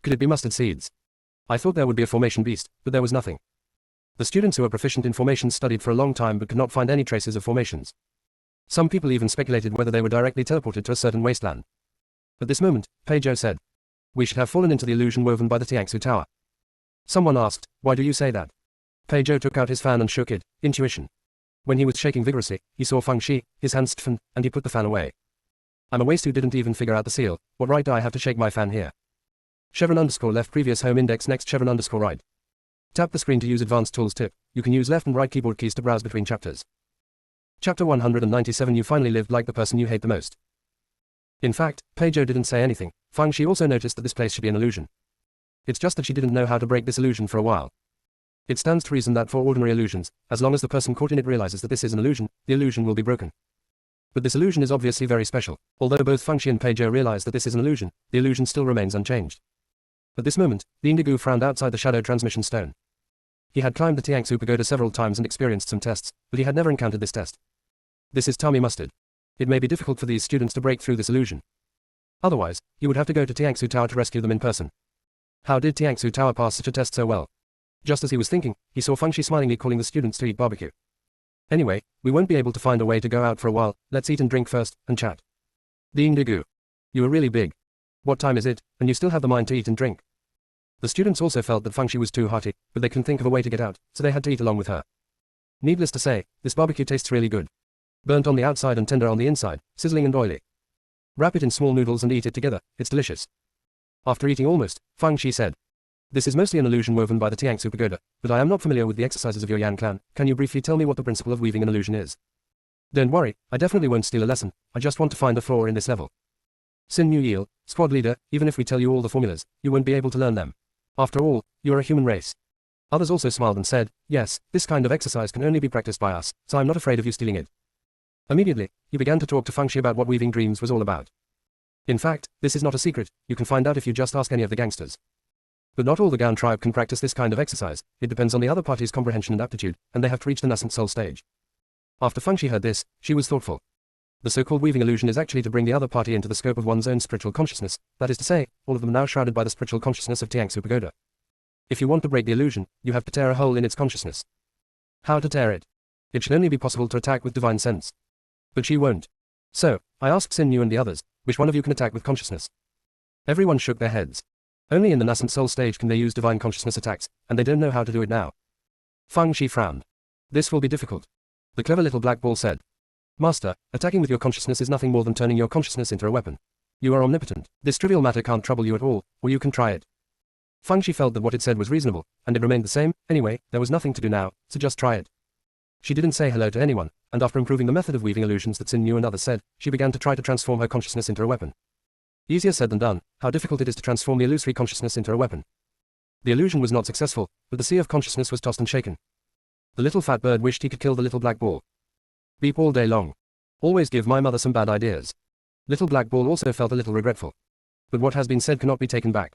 Speaker 1: Could it be mustard seeds? I thought there would be a formation beast, but there was nothing. The students who were proficient in formations studied for a long time but could not find any traces of formations. Some people even speculated whether they were directly teleported to a certain wasteland. At this moment, Pei Zhou said, "We should have fallen into the illusion woven by the Tiangsu Tower." Someone asked, "Why do you say that?" Pei Zhou took out his fan and shook it, intuition. When he was shaking vigorously, he saw Fang Shi, his hand stiffened, and he put the fan away. I'm a waste who didn't even figure out the seal, what right do I have to shake my fan here? _left previous home index next _right. Tap the screen to use advanced tools tip, you can use left and right keyboard keys to browse between chapters. Chapter 197 You finally lived like the person you hate the most. In fact, Pei Zhou didn't say anything. Fang Shi also noticed that this place should be an illusion. It's just that she didn't know how to break this illusion for a while. It stands to reason that for ordinary illusions, as long as the person caught in it realizes that this is an illusion, the illusion will be broken. But this illusion is obviously very special. Although both Fang Shi and Pei Zhou realize that this is an illusion, the illusion still remains unchanged. At this moment, the indigo frowned outside the shadow transmission stone. He had climbed the Tiangsu Pagoda several times and experienced some tests, but he had never encountered this test. This is Tommy Mustard. It may be difficult for these students to break through this illusion. Otherwise, he would have to go to Tiangsu Tower to rescue them in person. How did Tiangsu Tower pass such a test so well? Just as he was thinking, he saw Fang Shi smilingly calling the students to eat barbecue. Anyway, we won't be able to find a way to go out for a while, let's eat and drink first, and chat. The indigo. You are really big. What time is it, and you still have the mind to eat and drink? The students also felt that Fang Shi was too hearty, but they couldn't think of a way to get out, so they had to eat along with her. Needless to say, this barbecue tastes really good. Burnt on the outside and tender on the inside, sizzling and oily. Wrap it in small noodles and eat it together, it's delicious. After eating almost, Fang Shi said, "This is mostly an illusion woven by the Tiangsu Pagoda, but I am not familiar with the exercises of your Yan clan, can you briefly tell me what the principle of weaving an illusion is?" "Don't worry, I definitely won't steal a lesson, I just want to find a flaw in this level." Xin Yu Yil, squad leader, even if we tell you all the formulas, you won't be able to learn them. After all, you are a human race. Others also smiled and said, "Yes, this kind of exercise can only be practiced by us, so I'm not afraid of you stealing it." Immediately, he began to talk to Fang Shi about what weaving dreams was all about. In fact, this is not a secret, you can find out if you just ask any of the gangsters. But not all the Gan tribe can practice this kind of exercise, it depends on the other party's comprehension and aptitude, and they have to reach the nascent soul stage. After Fang Shi heard this, she was thoughtful. The so-called weaving illusion is actually to bring the other party into the scope of one's own spiritual consciousness, that is to say, all of them now shrouded by the spiritual consciousness of Tiangsu Pagoda. If you want to break the illusion, you have to tear a hole in its consciousness. How to tear it? It should only be possible to attack with divine sense. But she won't. So, I asked Xin Yu and the others, which one of you can attack with consciousness? Everyone shook their heads. Only in the nascent soul stage can they use divine consciousness attacks, and they don't know how to do it now. Fang Shi frowned. This will be difficult. The clever little black ball said, "Master, attacking with your consciousness is nothing more than turning your consciousness into a weapon. You are omnipotent. This trivial matter can't trouble you at all, or you can try it." Fang Shi felt that what it said was reasonable, and it remained the same. Anyway, there was nothing to do now, so just try it. She didn't say hello to anyone, and after improving the method of weaving illusions that Xin Yu and others said, she began to try to transform her consciousness into a weapon. Easier said than done, how difficult it is to transform the illusory consciousness into a weapon. The illusion was not successful, but the sea of consciousness was tossed and shaken. The little fat bird wished he could kill the little black ball. Beep all day long. Always give my mother some bad ideas. Little Black Ball also felt a little regretful. But what has been said cannot be taken back.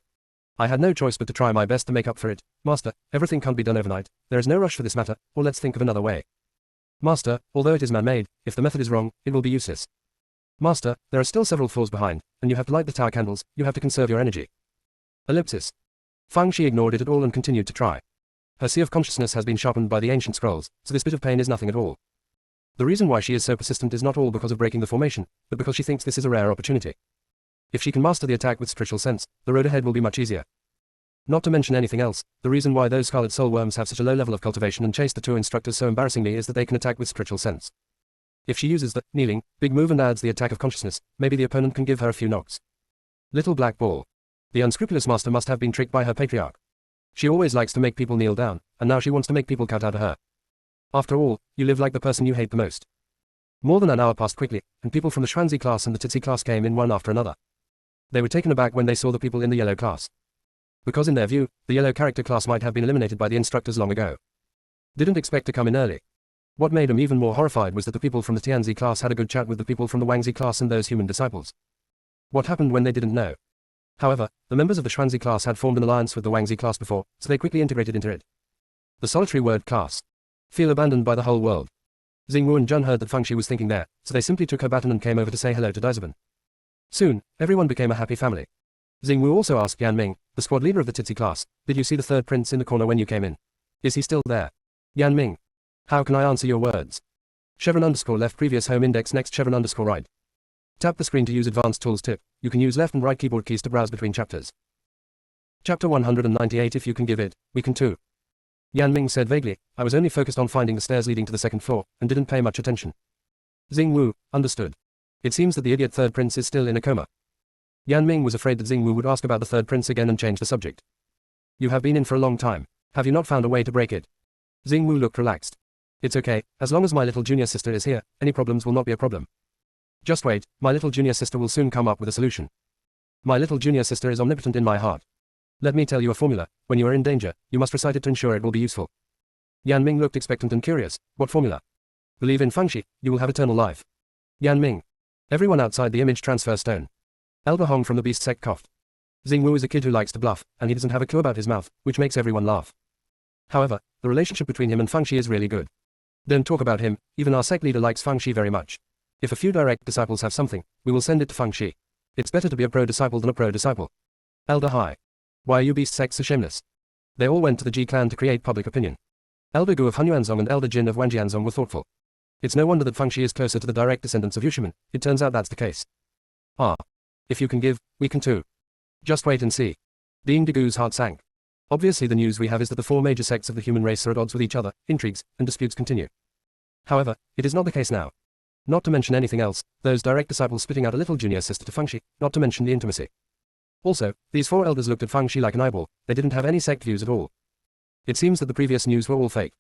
Speaker 1: I had no choice but to try my best to make up for it. Master, everything can't be done overnight. There is no rush for this matter, or let's think of another way. Master, although it is man-made, if the method is wrong, it will be useless. Master, there are still several floors behind, and you have to light the tower candles, you have to conserve your energy. Ellipsis. Fang Shi ignored it at all and continued to try. Her sea of consciousness has been sharpened by the ancient scrolls, so this bit of pain is nothing at all. The reason why she is so persistent is not all because of breaking the formation, but because she thinks this is a rare opportunity. If she can master the attack with spiritual sense, the road ahead will be much easier. Not to mention anything else, the reason why those scarlet soul worms have such a low level of cultivation and chase the two instructors so embarrassingly is that they can attack with spiritual sense. If she uses the kneeling, big move and adds the attack of consciousness, maybe the opponent can give her a few knocks. Little Black Ball. The unscrupulous master must have been tricked by her patriarch. She always likes to make people kneel down, and now she wants to make people cut out of her. After all, you live like the person you hate the most. More than an hour passed quickly, and people from the Schwanzi class and the Titsi class came in one after another. They were taken aback when they saw the people in the yellow class. Because in their view, the yellow character class might have been eliminated by the instructors long ago. Didn't expect to come in early. What made them even more horrified was that the people from the Tianzi class had a good chat with the people from the Wangzi class and those human disciples. What happened when they didn't know? However, the members of the Schwanzi class had formed an alliance with the Wangzi class before, so they quickly integrated into it. The solitary word class. Feel abandoned by the whole world. Xingwu and Jun heard that Fang Shi was thinking there, so they simply took her baton and came over to say hello to Daizaban. Soon, everyone became a happy family. Xingwu also asked Yan Ming, the squad leader of the Titsi class, did you see the third prince in the corner when you came in? Is he still there? Yan Ming. How can I answer your words? _left previous home index next _right. Tap the screen to use advanced tools tip. You can use left and right keyboard keys to browse between chapters. Chapter 198 If you can give it, we can too. Yan Ming said vaguely, I was only focused on finding the stairs leading to the second floor, and didn't pay much attention. Xingwu, understood. It seems that the idiot third prince is still in a coma. Yan Ming was afraid that Xingwu would ask about the third prince again and change the subject. You have been in for a long time. Have you not found a way to break it? Xingwu looked relaxed. It's okay, as long as my little junior sister is here, any problems will not be a problem. Just wait, my little junior sister will soon come up with a solution. My little junior sister is omnipotent in my heart. Let me tell you a formula, when you are in danger, you must recite it to ensure it will be useful. Yan Ming looked expectant and curious, what formula? Believe in Fang Shi, you will have eternal life. Yan Ming. Everyone outside the image transfer stone. Elder Hong from the Beast Sect coughed. Xingwu is a kid who likes to bluff, and he doesn't have a clue about his mouth, which makes everyone laugh. However, the relationship between him and Fang Shi is really good. Don't talk about him, even our sect leader likes Fang Shi very much. If a few direct disciples have something, we will send it to Fang Shi. It's better to be a pro-disciple than a pro-disciple. Elder Hai. Why are you Beast Sect so shameless? They all went to the Ji clan to create public opinion. Elder Gu of Hunyuanzong and Elder Jin of Wanjianzong were thoughtful. It's no wonder that Fang Shi is closer to the direct descendants of Yushiman, it turns out that's the case. Ah. If you can give, we can too. Just wait and see. Ding Digu's heart sank. Obviously the news we have is that the four major sects of the human race are at odds with each other, intrigues, and disputes continue. However, it is not the case now. Not to mention anything else, those direct disciples spitting out a little junior sister to Fang Shi, not to mention the intimacy. Also, these four elders looked at Fang Shi like an eyeball, they didn't have any sect views at all. It seems that the previous news were all fake.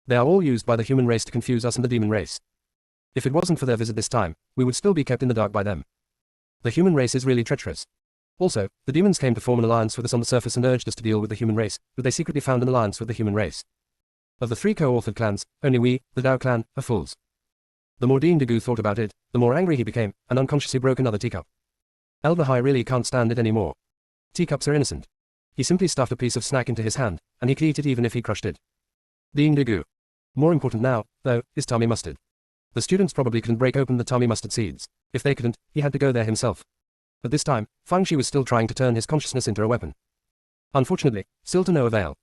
Speaker 1: They are all used by the human race to confuse us and the demon race. If it wasn't for their visit this time, we would still be kept in the dark by them. The human race is really treacherous. Also, the demons came to form an alliance with us on the surface and urged us to deal with the human race, but they secretly found an alliance with the human race. Of the three co-authored clans, only we, the Dao clan, are fools. The more Dean Dagu thought about it, the more angry he became, and unconsciously broke another teacup. Elder Hai really can't stand it anymore. Teacups are innocent. He simply stuffed a piece of snack into his hand, and he could eat it even if he crushed it. Dean Dagu. More important now, though, is Tami Mustard. The students probably couldn't break open the Tami Mustard seeds. If they couldn't, he had to go there himself. But this time, Fang Shi was still trying to turn his consciousness into a weapon. Unfortunately, still to no avail.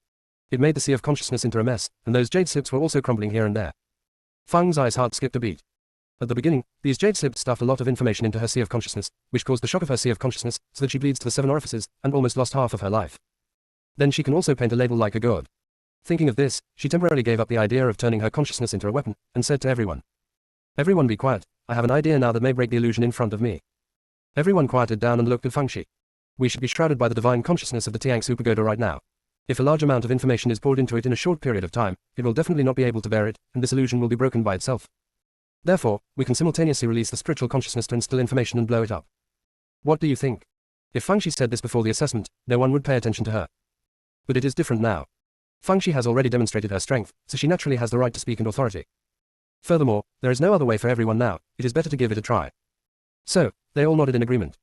Speaker 1: It made the sea of consciousness into a mess, and those jade slips were also crumbling here and there. Fang's eyes heart skipped a beat. At the beginning, these jade slips stuffed a lot of information into her sea of consciousness, which caused the shock of her sea of consciousness, so that she bleeds to the 7 orifices, and almost lost half of her life. Then she can also paint a label like a god. Thinking of this, she temporarily gave up the idea of turning her consciousness into a weapon, and said to everyone. Everyone be quiet, I have an idea now that may break the illusion in front of me. Everyone quieted down and looked at Fang Shi. We should be shrouded by the divine consciousness of the Tiang Supergoda right now. If a large amount of information is poured into it in a short period of time, it will definitely not be able to bear it, and this illusion will be broken by itself. Therefore, we can simultaneously release the spiritual consciousness to instill information and blow it up. What do you think? If Fang Shi said this before the assessment, no one would pay attention to her. But it is different now. Fang Shi has already demonstrated her strength, so she naturally has the right to speak in authority. Furthermore, there is no other way for everyone now, it is better to give it a try. So, they all nodded in agreement.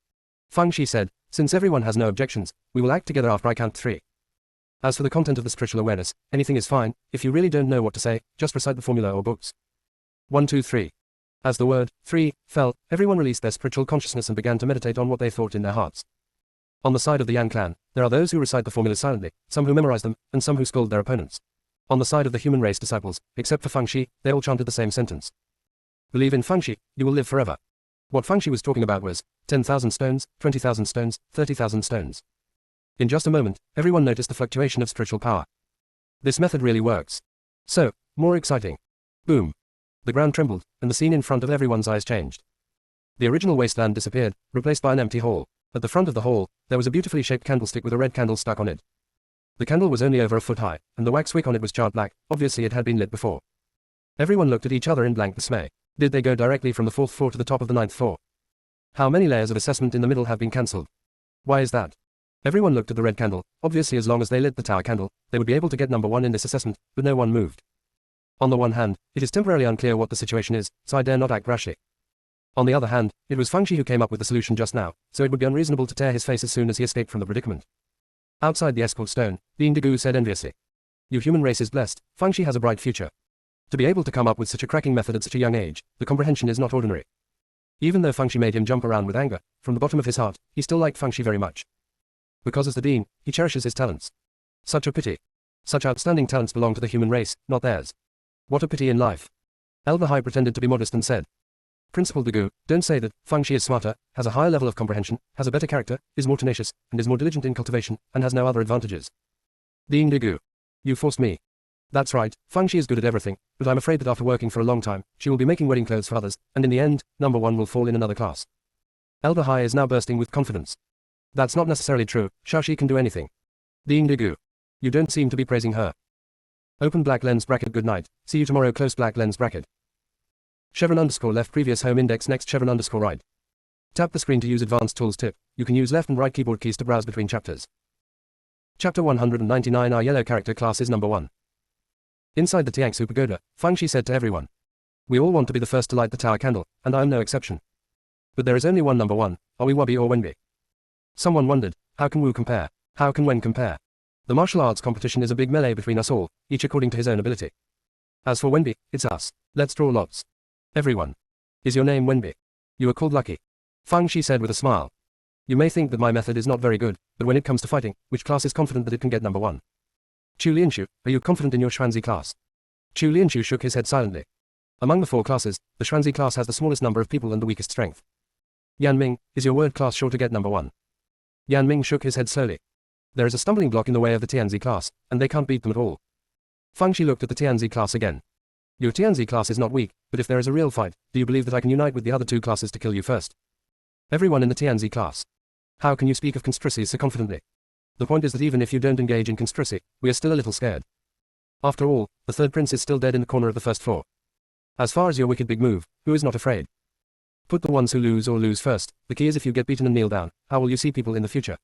Speaker 1: Fang Shi said, since everyone has no objections, we will act together after I count 3. As for the content of the spiritual awareness, anything is fine. If you really don't know what to say, just recite the formula or books. 1, 2, 3. As the word 3 fell, everyone released their spiritual consciousness and began to meditate on what they thought in their hearts. On the side of the Yan clan, there are those who recite the formulas silently, some who memorize them, and some who scold their opponents. On the side of the human race disciples, except for Fang Shi, they all chanted the same sentence. Believe in Fang Shi, you will live forever. What Fang Shi was talking about was 10,000 stones, 20,000 stones, 30,000 stones. In just a moment, everyone noticed the fluctuation of spiritual power. This method really works. So, more exciting. Boom. The ground trembled, and the scene in front of everyone's eyes changed. The original wasteland disappeared, replaced by an empty hall. At the front of the hall, there was a beautifully shaped candlestick with a red candle stuck on it. The candle was only over a foot high, and the wax wick on it was charred black. Obviously it had been lit before. Everyone looked at each other in blank dismay. Did they go directly from the 4th floor to the top of the 9th floor? How many layers of assessment in the middle have been cancelled? Why is that? Everyone looked at the red candle. Obviously as long as they lit the tower candle, they would be able to get number 1 in this assessment, but no one moved. On the one hand, it is temporarily unclear what the situation is, so I dare not act rashly. On the other hand, it was Fang Shi who came up with the solution just now, so it would be unreasonable to tear his face as soon as he escaped from the predicament. Outside the escort stone, Dean Degu said enviously. You human race is blessed, Fang Shi has a bright future. To be able to come up with such a cracking method at such a young age, the comprehension is not ordinary. Even though Fang Shi made him jump around with anger, from the bottom of his heart, he still liked Fang Shi very much. Because as the Dean, he cherishes his talents. Such a pity. Such outstanding talents belong to the human race, not theirs. What a pity in life. Elder Hai pretended to be modest and said, Principal Degu, don't say that. Fang Shi is smarter, has a higher level of comprehension, has a better character, is more tenacious, and is more diligent in cultivation, and has no other advantages. Dean Degu. You forced me. That's right, Fang Shi is good at everything, but I'm afraid that after working for a long time, she will be making wedding clothes for others, and in the end, number 1 will fall in another class. Elder Hai is now bursting with confidence. That's not necessarily true, Shashi can do anything. Dean Degu. You don't seem to be praising her. Open black lens bracket good night, see you tomorrow close black lens bracket. Chevron underscore left previous home index next chevron underscore right. Tap the screen to use advanced tools tip, you can use left and right keyboard keys to browse between chapters. Chapter 199 Our yellow character class is number 1. Inside the Tiangsu Pagoda, Fang Shi said to everyone. We all want to be the first to light the tower candle, and I am no exception. But there is only one number 1, are we Wabi or Wenbi? Someone wondered, how can Wu compare? How can Wen compare? The martial arts competition is a big melee between us all, each according to his own ability. As for Wenbi, it's us. Let's draw lots. Everyone. Is your name Wenbi? You are called lucky. Fang Shi said with a smile. You may think that my method is not very good, but when it comes to fighting, which class is confident that it can get number 1? Chu Lianshu, are you confident in your Xuanzi class? Chu Lianshu shook his head silently. Among the 4 classes, the Xuanzi class has the smallest number of people and the weakest strength. Yan Ming, is your word class sure to get number 1? Yan Ming shook his head slowly. There is a stumbling block in the way of the Tianzi class, and they can't beat them at all. Fang Shi looked at the Tianzi class again. Your Tianzi class is not weak, but if there is a real fight, do you believe that I can unite with the other 2 classes to kill you first? Everyone in the Tianzi class. How can you speak of conspiracies so confidently? The point is that even if you don't engage in conspiracy, we are still a little scared. After all, the 3rd prince is still dead in the corner of the 1st floor. As far as your wicked big move, who is not afraid? Put the ones who lose or lose first. The key is if you get beaten and kneel down, how will you see people in the future?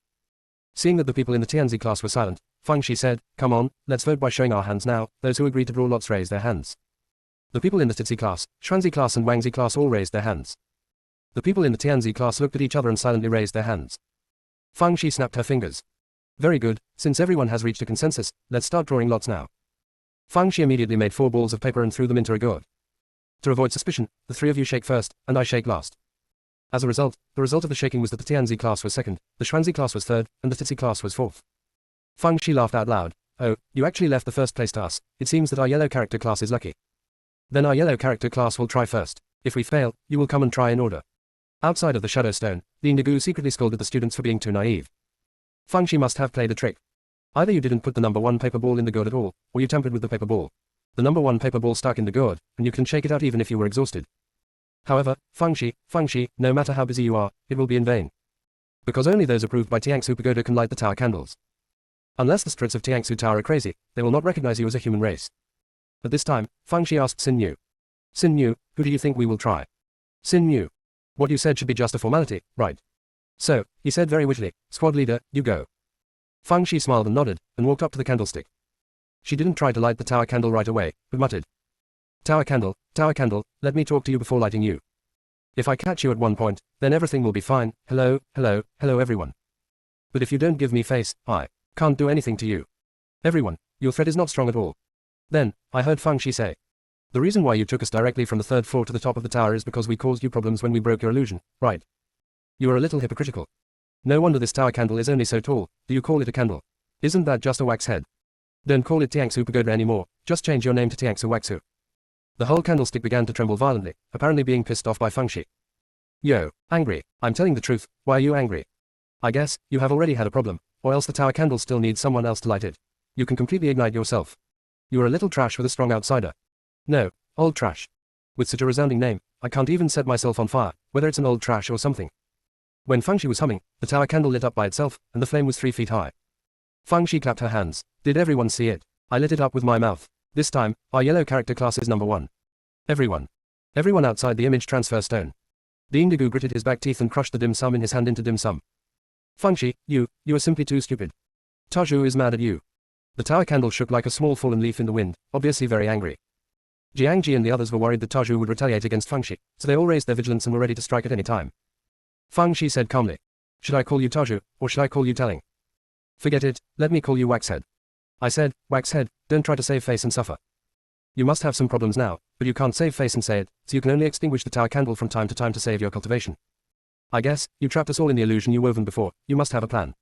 Speaker 1: Seeing that the people in the Tianzi class were silent, Fang Shi said, come on, let's vote by showing our hands now. Those who agree to draw lots raise their hands. The people in the Titsi class, Xuanzi class and Wangzi class all raised their hands. The people in the Tianzi class looked at each other and silently raised their hands. Fang Shi snapped her fingers. Very good, since everyone has reached a consensus, let's start drawing lots now. Fang Shi immediately made 4 balls of paper and threw them into a gourd. To avoid suspicion, the 3 of you shake first, and I shake last. As a result, the result of the shaking was that the Tianzi class was 2nd, the Xuanzi class was 3rd, and the Titsi class was 4th. Fang Shi laughed out loud. Oh, you actually left the 1st place to us. It seems that our yellow character class is lucky. Then our yellow character class will try first. If we fail, you will come and try in order. Outside of the Shadow Stone, Dean Degu secretly scolded the students for being too naive. Fang Shi must have played a trick. Either you didn't put the number 1 paper ball in the gourd at all, or you tampered with the paper ball. The number 1 paper ball stuck in the gourd, and you can shake it out even if you were exhausted. However, Fang Shi, no matter how busy you are, it will be in vain. Because only those approved by Tiangsu Pagoda can light the tower candles. Unless the spirits of Tiangsu Tower are crazy, they will not recognize you as a human race. At this time, Fang Shi asked Xin Yu. Xin Yu, who do you think we will try? Xin Yu. What you said should be just a formality, right? So, he said very wittily, squad leader, you go. Fang Shi smiled and nodded, and walked up to the candlestick. She didn't try to light the tower candle right away, but muttered. Tower candle, let me talk to you before lighting you. If I catch you at one point, then everything will be fine. Hello, hello, hello everyone. But if you don't give me face, I can't do anything to you. Everyone, your threat is not strong at all. Then, I heard Fang Shi say. The reason why you took us directly from the third floor to the top of the tower is because we caused you problems when we broke your illusion, right? You are a little hypocritical. No wonder this tower candle is only so tall. Do you call it a candle? Isn't that just a wax head? Don't call it Tiangsu Pagoda anymore, just change your name to Tiangsu Waxu. The whole candlestick began to tremble violently, apparently being pissed off by Fang Shi. Yo, angry, I'm telling the truth, why are you angry? I guess, you have already had a problem, or else the tower candle still needs someone else to light it. You can completely ignite yourself. You are a little trash with a strong outsider. No, old trash. With such a resounding name, I can't even set myself on fire, whether it's an old trash or something. When Fang Shi was humming, the tower candle lit up by itself, and the flame was 3 feet high. Fang Shi clapped her hands. Did everyone see it? I lit it up with my mouth. This time, our yellow character class is number 1. Everyone. Everyone outside the image transfer stone. The indigo gritted his back teeth and crushed the dim sum in his hand into dim sum. Fang Shi, you are simply too stupid. Taju is mad at you. The tower candle shook like a small fallen leaf in the wind, obviously very angry. Jiangji and the others were worried that Taju would retaliate against Fang Shi, so they all raised their vigilance and were ready to strike at any time. Fang Shi said calmly. Should I call you Taju, or should I call you Telling? Forget it, let me call you Waxhead. I said, Waxhead, don't try to save face and suffer. You must have some problems now, but you can't save face and say it, so you can only extinguish the tower candle from time to time to save your cultivation. I guess, you trapped us all in the illusion you woven before, you must have a plan.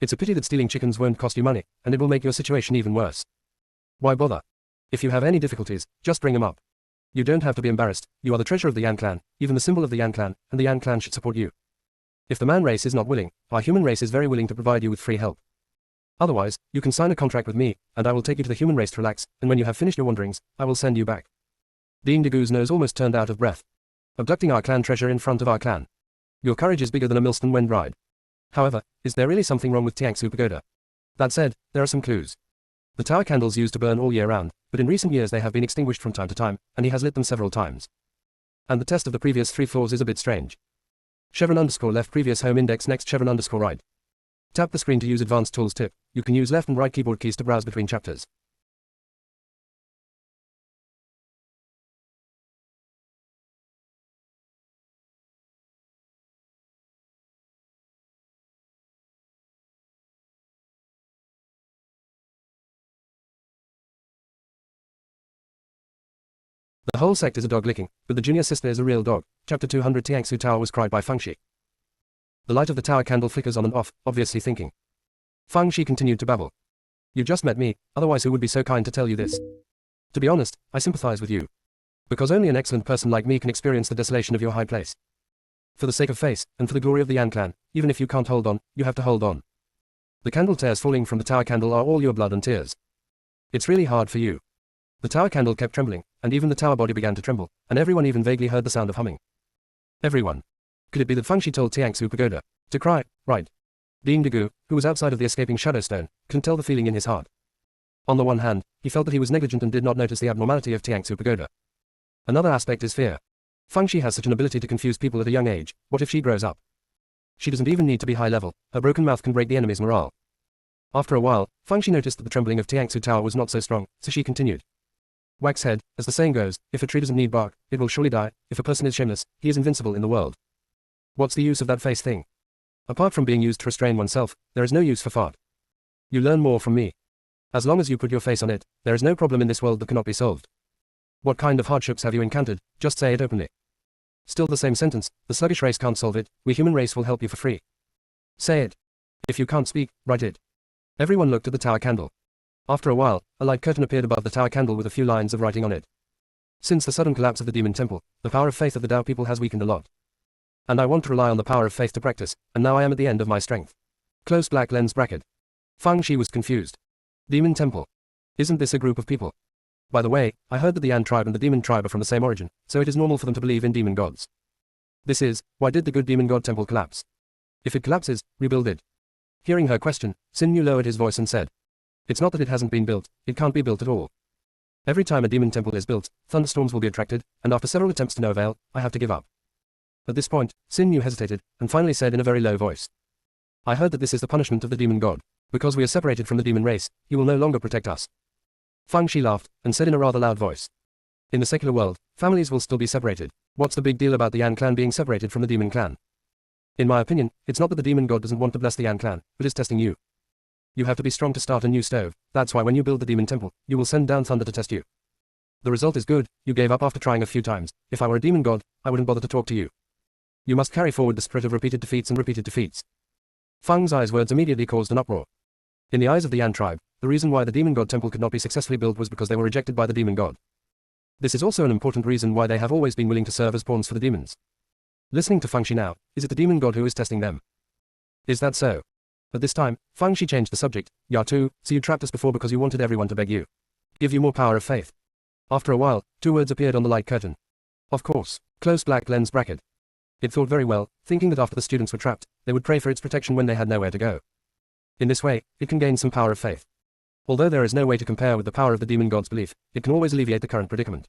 Speaker 1: It's a pity that stealing chickens won't cost you money, and it will make your situation even worse. Why bother? If you have any difficulties, just bring them up. You don't have to be embarrassed, you are the treasure of the Yan clan, even the symbol of the Yan clan, and the Yan clan should support you. If the man race is not willing, our human race is very willing to provide you with free help. Otherwise, you can sign a contract with me, and I will take you to the human race to relax, and when you have finished your wanderings, I will send you back. The Indigo's nose almost turned out of breath. Abducting our clan treasure in front of our clan. Your courage is bigger than a millstone when bride. However, is there really something wrong with Tiangsu Pagoda? That said, there are some clues. The tower candles used to burn all year round, but in recent years they have been extinguished from time to time, and he has lit them several times. And the test of the previous 3 floors is a bit strange. Chevron underscore left previous home index next chevron underscore right. Tap the screen to use advanced tools tip. You can use left and right keyboard keys to browse between chapters. The whole sect is a dog licking, but the junior sister is a real dog. Chapter 200 Tiangsu Tower was cried by Fang Shi. The light of the tower candle flickers on and off, obviously thinking. Fang Shi continued to babble. You just met me, otherwise who would be so kind to tell you this? To be honest, I sympathize with you. Because only an excellent person like me can experience the desolation of your high place. For the sake of face, and for the glory of the Yan clan, even if you can't hold on, you have to hold on. The candle tears falling from the tower candle are all your blood and tears. It's really hard for you. The tower candle kept trembling, and even the tower body began to tremble, and everyone even vaguely heard the sound of humming. Everyone. Could it be that Fang Shi told Tiangsu Pagoda to cry, right? Dean Degu, who was outside of the escaping shadow stone, couldn't tell the feeling in his heart. On the one hand, he felt that he was negligent and did not notice the abnormality of Tiangsu Pagoda. Another aspect is fear. Fang Shi has such an ability to confuse people at a young age. What if she grows up? She doesn't even need to be high level, her broken mouth can break the enemy's morale. After a while, Fang Shi noticed that the trembling of Tiangsu Tower was not so strong, so she continued. Waxhead, as the saying goes, if a tree doesn't need bark, it will surely die. If a person is shameless, he is invincible in the world. What's the use of that face thing? Apart from being used to restrain oneself, there is no use for fart. You learn more from me. As long as you put your face on it, there is no problem in this world that cannot be solved. What kind of hardships have you encountered? Just say it openly. Still the same sentence, the sluggish race can't solve it, we human race will help you for free. Say it. If you can't speak, write it. Everyone looked at the tower candle. After a while, a light curtain appeared above the tower candle with a few lines of writing on it. Since the sudden collapse of the demon temple, the power of faith of the Dao people has weakened a lot. And I want to rely on the power of faith to practice, and now I am at the end of my strength. Close black lens bracket. Fang Shi was confused. Demon temple. Isn't this a group of people? By the way, I heard that the Yan tribe and the demon tribe are from the same origin, so it is normal for them to believe in demon gods. This is, why did the good demon god temple collapse? If it collapses, rebuild it. Hearing her question, Xin Yu lowered his voice and said. It's not that it hasn't been built, it can't be built at all. Every time a demon temple is built, thunderstorms will be attracted, and after several attempts to no avail, I have to give up. At this point, Xin Yu hesitated, and finally said in a very low voice. I heard that this is the punishment of the demon god. Because we are separated from the demon race, he will no longer protect us. Fang Shi laughed, and said in a rather loud voice. In the secular world, families will still be separated. What's the big deal about the Yan clan being separated from the demon clan? In my opinion, it's not that the demon god doesn't want to bless the Yan clan, but is testing you. You have to be strong to start a new stove. That's why when you build the demon temple, you will send down thunder to test you. The result is good. You gave up after trying a few times. If I were a demon god, I wouldn't bother to talk to you. You must carry forward the spirit of repeated defeats and repeated defeats. Feng Zai's words immediately caused an uproar. In the eyes of the Yan tribe, the reason why the demon god temple could not be successfully built was because they were rejected by the demon god. This is also an important reason why they have always been willing to serve as pawns for the demons. Listening to Feng Shi now, is it the demon god who is testing them? Is that so? But this time, Feng Shi changed the subject. Ya Tu, so you trapped us before because you wanted everyone to beg you. Give you more power of faith. After a while, two words appeared on the light curtain. Of course, close black lens bracket. It thought very well, thinking that after the students were trapped, they would pray for its protection when they had nowhere to go. In this way, it can gain some power of faith. Although there is no way to compare with the power of the demon god's belief, it can always alleviate the current predicament.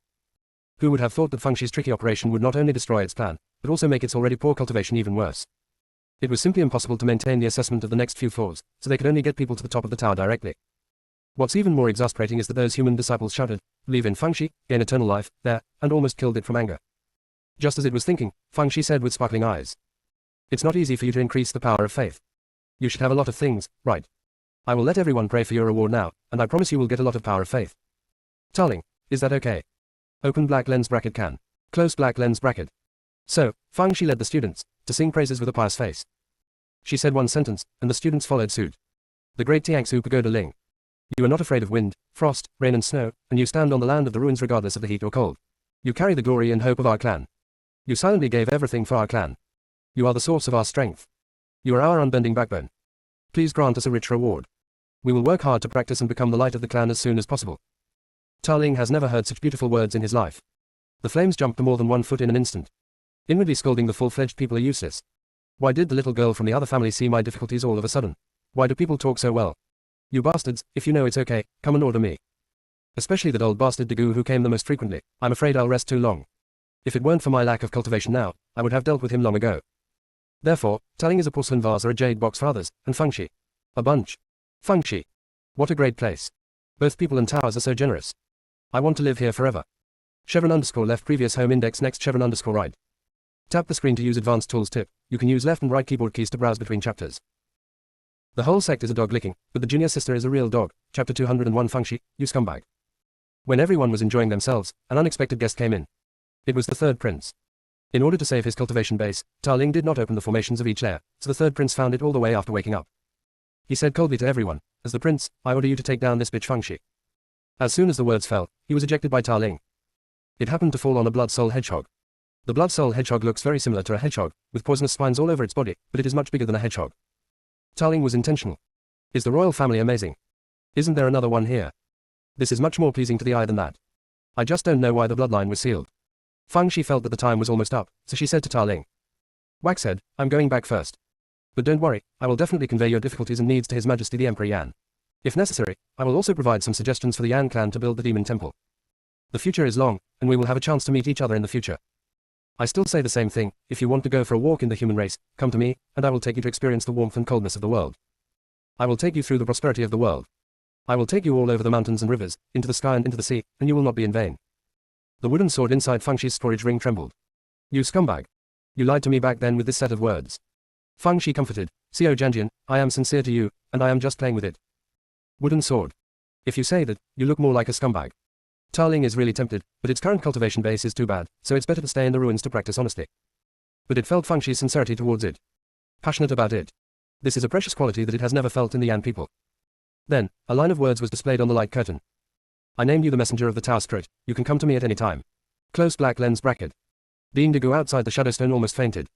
Speaker 1: Who would have thought that Feng Shi's tricky operation would not only destroy its plan, but also make its already poor cultivation even worse? It was simply impossible to maintain the assessment of the next few floors, so they could only get people to the top of the tower directly. What's even more exasperating is that those human disciples shouted, "Believe in Feng Shi, gain eternal life," there, and almost killed it from anger. Just as it was thinking, Feng Shi said with sparkling eyes, "It's not easy for you to increase the power of faith. You should have a lot of things, right? I will let everyone pray for your reward now, and I promise you will get a lot of power of faith. Tarling, is that okay?" Open black lens bracket can. Close black lens bracket. So, Feng Shi led the students to sing praises with a pious face. She said one sentence, and the students followed suit. The great Tiangsu Pagoda Ling. You are not afraid of wind, frost, rain and snow, and you stand on the land of the ruins regardless of the heat or cold. You carry the glory and hope of our clan. You silently gave everything for our clan. You are the source of our strength. You are our unbending backbone. Please grant us a rich reward. We will work hard to practice and become the light of the clan as soon as possible. Tarling has never heard such beautiful words in his life. The flames jumped to more than 1 foot in an instant. Inwardly scolding the full-fledged people are useless. Why did the little girl from the other family see my difficulties all of a sudden? Why do people talk so well? You bastards, if you know it's okay, come and order me. Especially that old bastard Dagu who came the most frequently. I'm afraid I'll rest too long. If it weren't for my lack of cultivation now, I would have dealt with him long ago. Therefore, Tarling is a porcelain vase or a jade box for others, and Feng Shi. A bunch. Feng Shi. What a great place. Both people and towers are so generous. I want to live here forever. _left previous home index next _right. Tap the screen to use advanced tools tip. You can use left and right keyboard keys to browse between chapters. The whole sect is a dog licking, but the junior sister is a real dog. Chapter 201 Feng Shi, you scumbag. When everyone was enjoying themselves, an unexpected guest came in. It was the third prince. In order to save his cultivation base, Tarling did not open the formations of each layer, so the third prince found it all the way after waking up. He said coldly to everyone, "As the prince, I order you to take down this bitch Feng Shi." As soon as the words fell, he was ejected by Tarling. It happened to fall on a blood soul hedgehog. The blood soul hedgehog looks very similar to a hedgehog, with poisonous spines all over its body, but it is much bigger than a hedgehog. Tarling was intentional. Is the royal family amazing? Isn't there another one here? This is much more pleasing to the eye than that. I just don't know why the bloodline was sealed. Feng Shi felt that the time was almost up, so she said to Tarling, "Waxhead, I'm going back first. But don't worry, I will definitely convey your difficulties and needs to His Majesty the Emperor Yan. If necessary, I will also provide some suggestions for the Yan clan to build the demon temple. The future is long, and we will have a chance to meet each other in the future. I still say the same thing, if you want to go for a walk in the human race, come to me, and I will take you to experience the warmth and coldness of the world. I will take you through the prosperity of the world. I will take you all over the mountains and rivers, into the sky and into the sea, and you will not be in vain." The wooden sword inside Feng Shi's storage ring trembled. "You scumbag. You lied to me back then with this set of words." Feng Shi comforted, "Xiao Janjian, I am sincere to you, and I am just playing with it." Wooden sword. If you say that, you look more like a scumbag. Tarling is really tempted, but its current cultivation base is too bad, so it's better to stay in the ruins to practice honesty. But it felt Feng Shi's sincerity towards it. Passionate about it. This is a precious quality that it has never felt in the Yan people. Then, a line of words was displayed on the light curtain. "I named you the messenger of the Tao Spirit, you can come to me at any time." Close black lens bracket. Dean Dagu outside the Shadowstone almost fainted.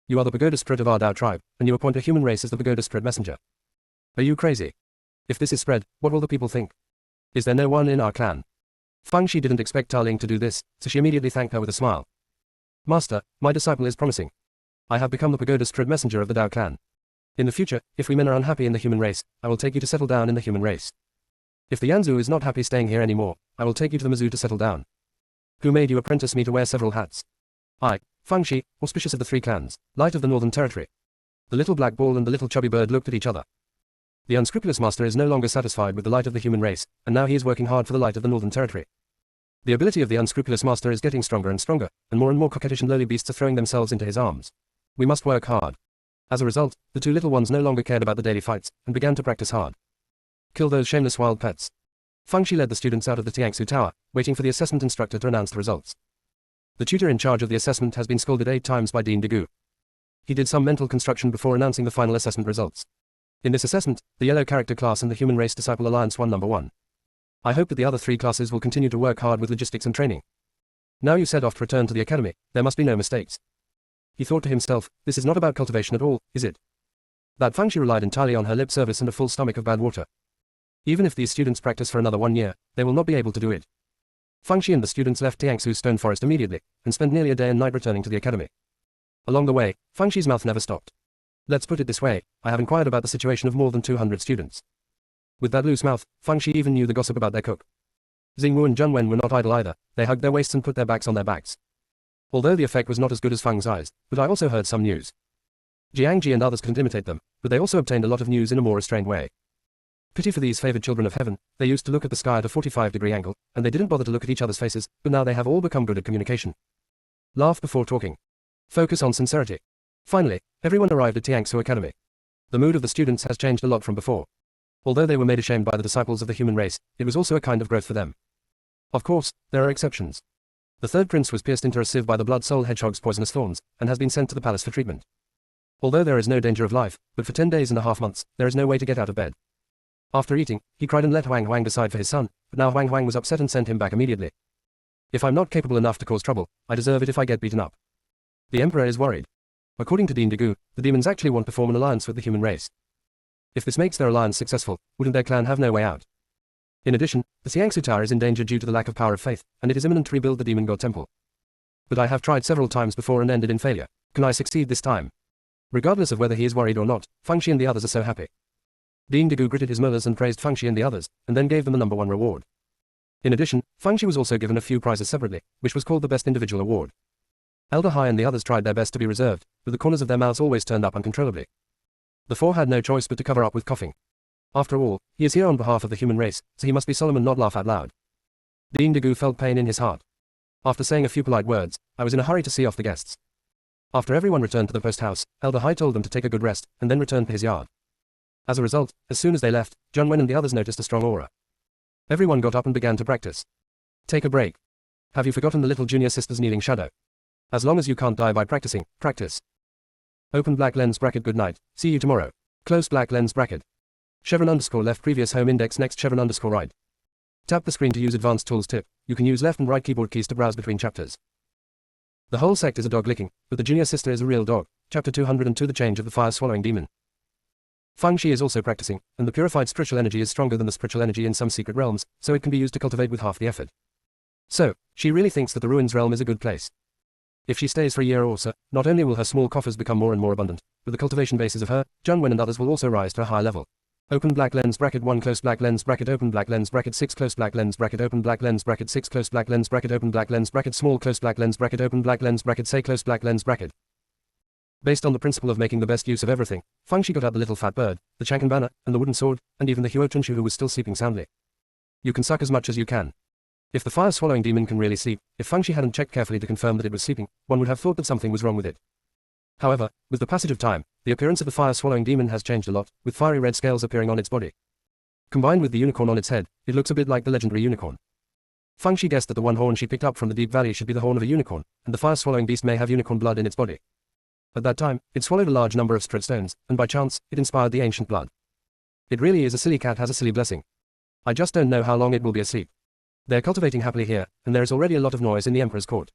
Speaker 1: "You are the Pagoda Spirit of our Dao tribe, and you appoint a human race as the Pagoda Spirit messenger. Are you crazy? If this is spread, what will the people think? Is there no one in our clan?" Feng Shi didn't expect Tarling to do this, so she immediately thanked her with a smile. "Master, my disciple is promising. I have become the Pagoda Spirit messenger of the Dao clan. In the future, if we men are unhappy in the human race, I will take you to settle down in the human race. If the Yanzu is not happy staying here anymore, I will take you to the Mizzou to settle down. Who made you apprentice me to wear several hats? I, Feng Shi, auspicious of the 3 clans, light of the Northern Territory." The little black ball and the little chubby bird looked at each other. The unscrupulous master is no longer satisfied with the light of the human race, and now he is working hard for the light of the Northern Territory. The ability of the unscrupulous master is getting stronger and stronger, and more coquettish and lowly beasts are throwing themselves into his arms. We must work hard. As a result, the two little ones no longer cared about the daily fights, and began to practice hard. Kill those shameless wild pets. Feng Shi led the students out of the Tiangsu Tower, waiting for the assessment instructor to announce the results. The tutor in charge of the assessment has been scolded 8 times by Dean Degu. He did some mental construction before announcing the final assessment results. In this assessment, the Yellow Character class and the Human Race Disciple Alliance won number 1. I hope that the other 3 classes will continue to work hard with logistics and training. Now you set off to return to the academy, there must be no mistakes. He thought to himself, this is not about cultivation at all, is it? That Feng Shi relied entirely on her lip service and a full stomach of bad water. Even if these students practice for another 1 year, they will not be able to do it. Feng Shi and the students left Tiangsu's stone forest immediately, and spent nearly a day and night returning to the academy. Along the way, Feng Shi's mouth never stopped. Let's put it this way, I have inquired about the situation of more than 200 students. With that loose mouth, Feng Shi even knew the gossip about their cook. Xingwu and Zheng Wen were not idle either, they hugged their waists and put their backs on their backs. Although the effect was not as good as Feng's eyes, but I also heard some news. Jiangji and others couldn't imitate them, but they also obtained a lot of news in a more restrained way. Pity for these favored children of heaven, they used to look at the sky at a 45-degree angle, and they didn't bother to look at each other's faces, but now they have all become good at communication. Laugh before talking. Focus on sincerity. Finally, everyone arrived at Tiangsu Academy. The mood of the students has changed a lot from before. Although they were made ashamed by the disciples of the human race, it was also a kind of growth for them. Of course, there are exceptions. The third prince was pierced into a sieve by the blood soul hedgehog's poisonous thorns, and has been sent to the palace for treatment. Although there is no danger of life, but for 10 days and a half months, there is no way to get out of bed. After eating, he cried and let Huang Huang decide for his son, but now Huang Huang was upset and sent him back immediately. If I'm not capable enough to cause trouble, I deserve it if I get beaten up. The emperor is worried. According to Dean Degu, the demons actually want to form an alliance with the human race. If this makes their alliance successful, wouldn't their clan have no way out? In addition, the Tiangsu Tower is in danger due to the lack of power of faith, and it is imminent to rebuild the demon god temple. But I have tried several times before and ended in failure. Can I succeed this time? Regardless of whether he is worried or not, Feng Shi and the others are so happy. Dean Degu gritted his molars and praised Feng Shi and the others, and then gave them the number 1 reward. In addition, Feng Shi was also given a few prizes separately, which was called the Best Individual Award. Elder Hai and the others tried their best to be reserved, but the corners of their mouths always turned up uncontrollably. The 4 had no choice but to cover up with coughing. After all, he is here on behalf of the human race, so he must be solemn and not laugh out loud. Dean Degu felt pain in his heart. After saying a few polite words, I was in a hurry to see off the guests. After everyone returned to the post house, Elder Hai told them to take a good rest, and then returned to his yard. As a result, as soon as they left, Zheng Wen and the others noticed a strong aura. Everyone got up and began to practice. Take a break. Have you forgotten the little junior sisters needing shadow? As long as you can't die by practicing, practice. Open black lens bracket good night, see you tomorrow. Close black lens bracket. Chevron underscore left previous home index next chevron underscore right. Tap the screen to use advanced tools tip, you can use left and right keyboard keys to browse between chapters. The whole sect is a dog licking, but the junior sister is a real dog. Chapter 202 The Change of the Fire Swallowing Demon. Feng Shi is also practicing, and the purified spiritual energy is stronger than the spiritual energy in some secret realms, so it can be used to cultivate with half the effort. So, she really thinks that the ruins realm is a good place. If she stays for a year or so, not only will her small coffers become more and more abundant, but the cultivation bases of her, Zheng Wen and others will also rise to a higher level. Open black lens bracket 1 close black lens bracket open black lens bracket 6 close black lens bracket open black lens bracket 6 close black lens bracket open black lens bracket small close black lens bracket open black lens bracket say close black lens bracket. Based on the principle of making the best use of everything, Feng Shi got out the little fat bird, the Chankan banner, and the wooden sword, and even the Huo Chunshu who was still sleeping soundly. You can suck as much as you can. If the fire-swallowing demon can really sleep, if Feng Shi hadn't checked carefully to confirm that it was sleeping, one would have thought that something was wrong with it. However, with the passage of time, the appearance of the fire-swallowing demon has changed a lot, with fiery red scales appearing on its body. Combined with the unicorn on its head, it looks a bit like the legendary unicorn. Feng Shi guessed that the one horn she picked up from the deep valley should be the horn of a unicorn, and the fire-swallowing beast may have unicorn blood in its body. At that time, it swallowed a large number of spirit stones, and by chance, it inspired the ancient blood. It really is a silly cat has a silly blessing. I just don't know how long it will be asleep. They're cultivating happily here, and there is already a lot of noise in the Emperor's court.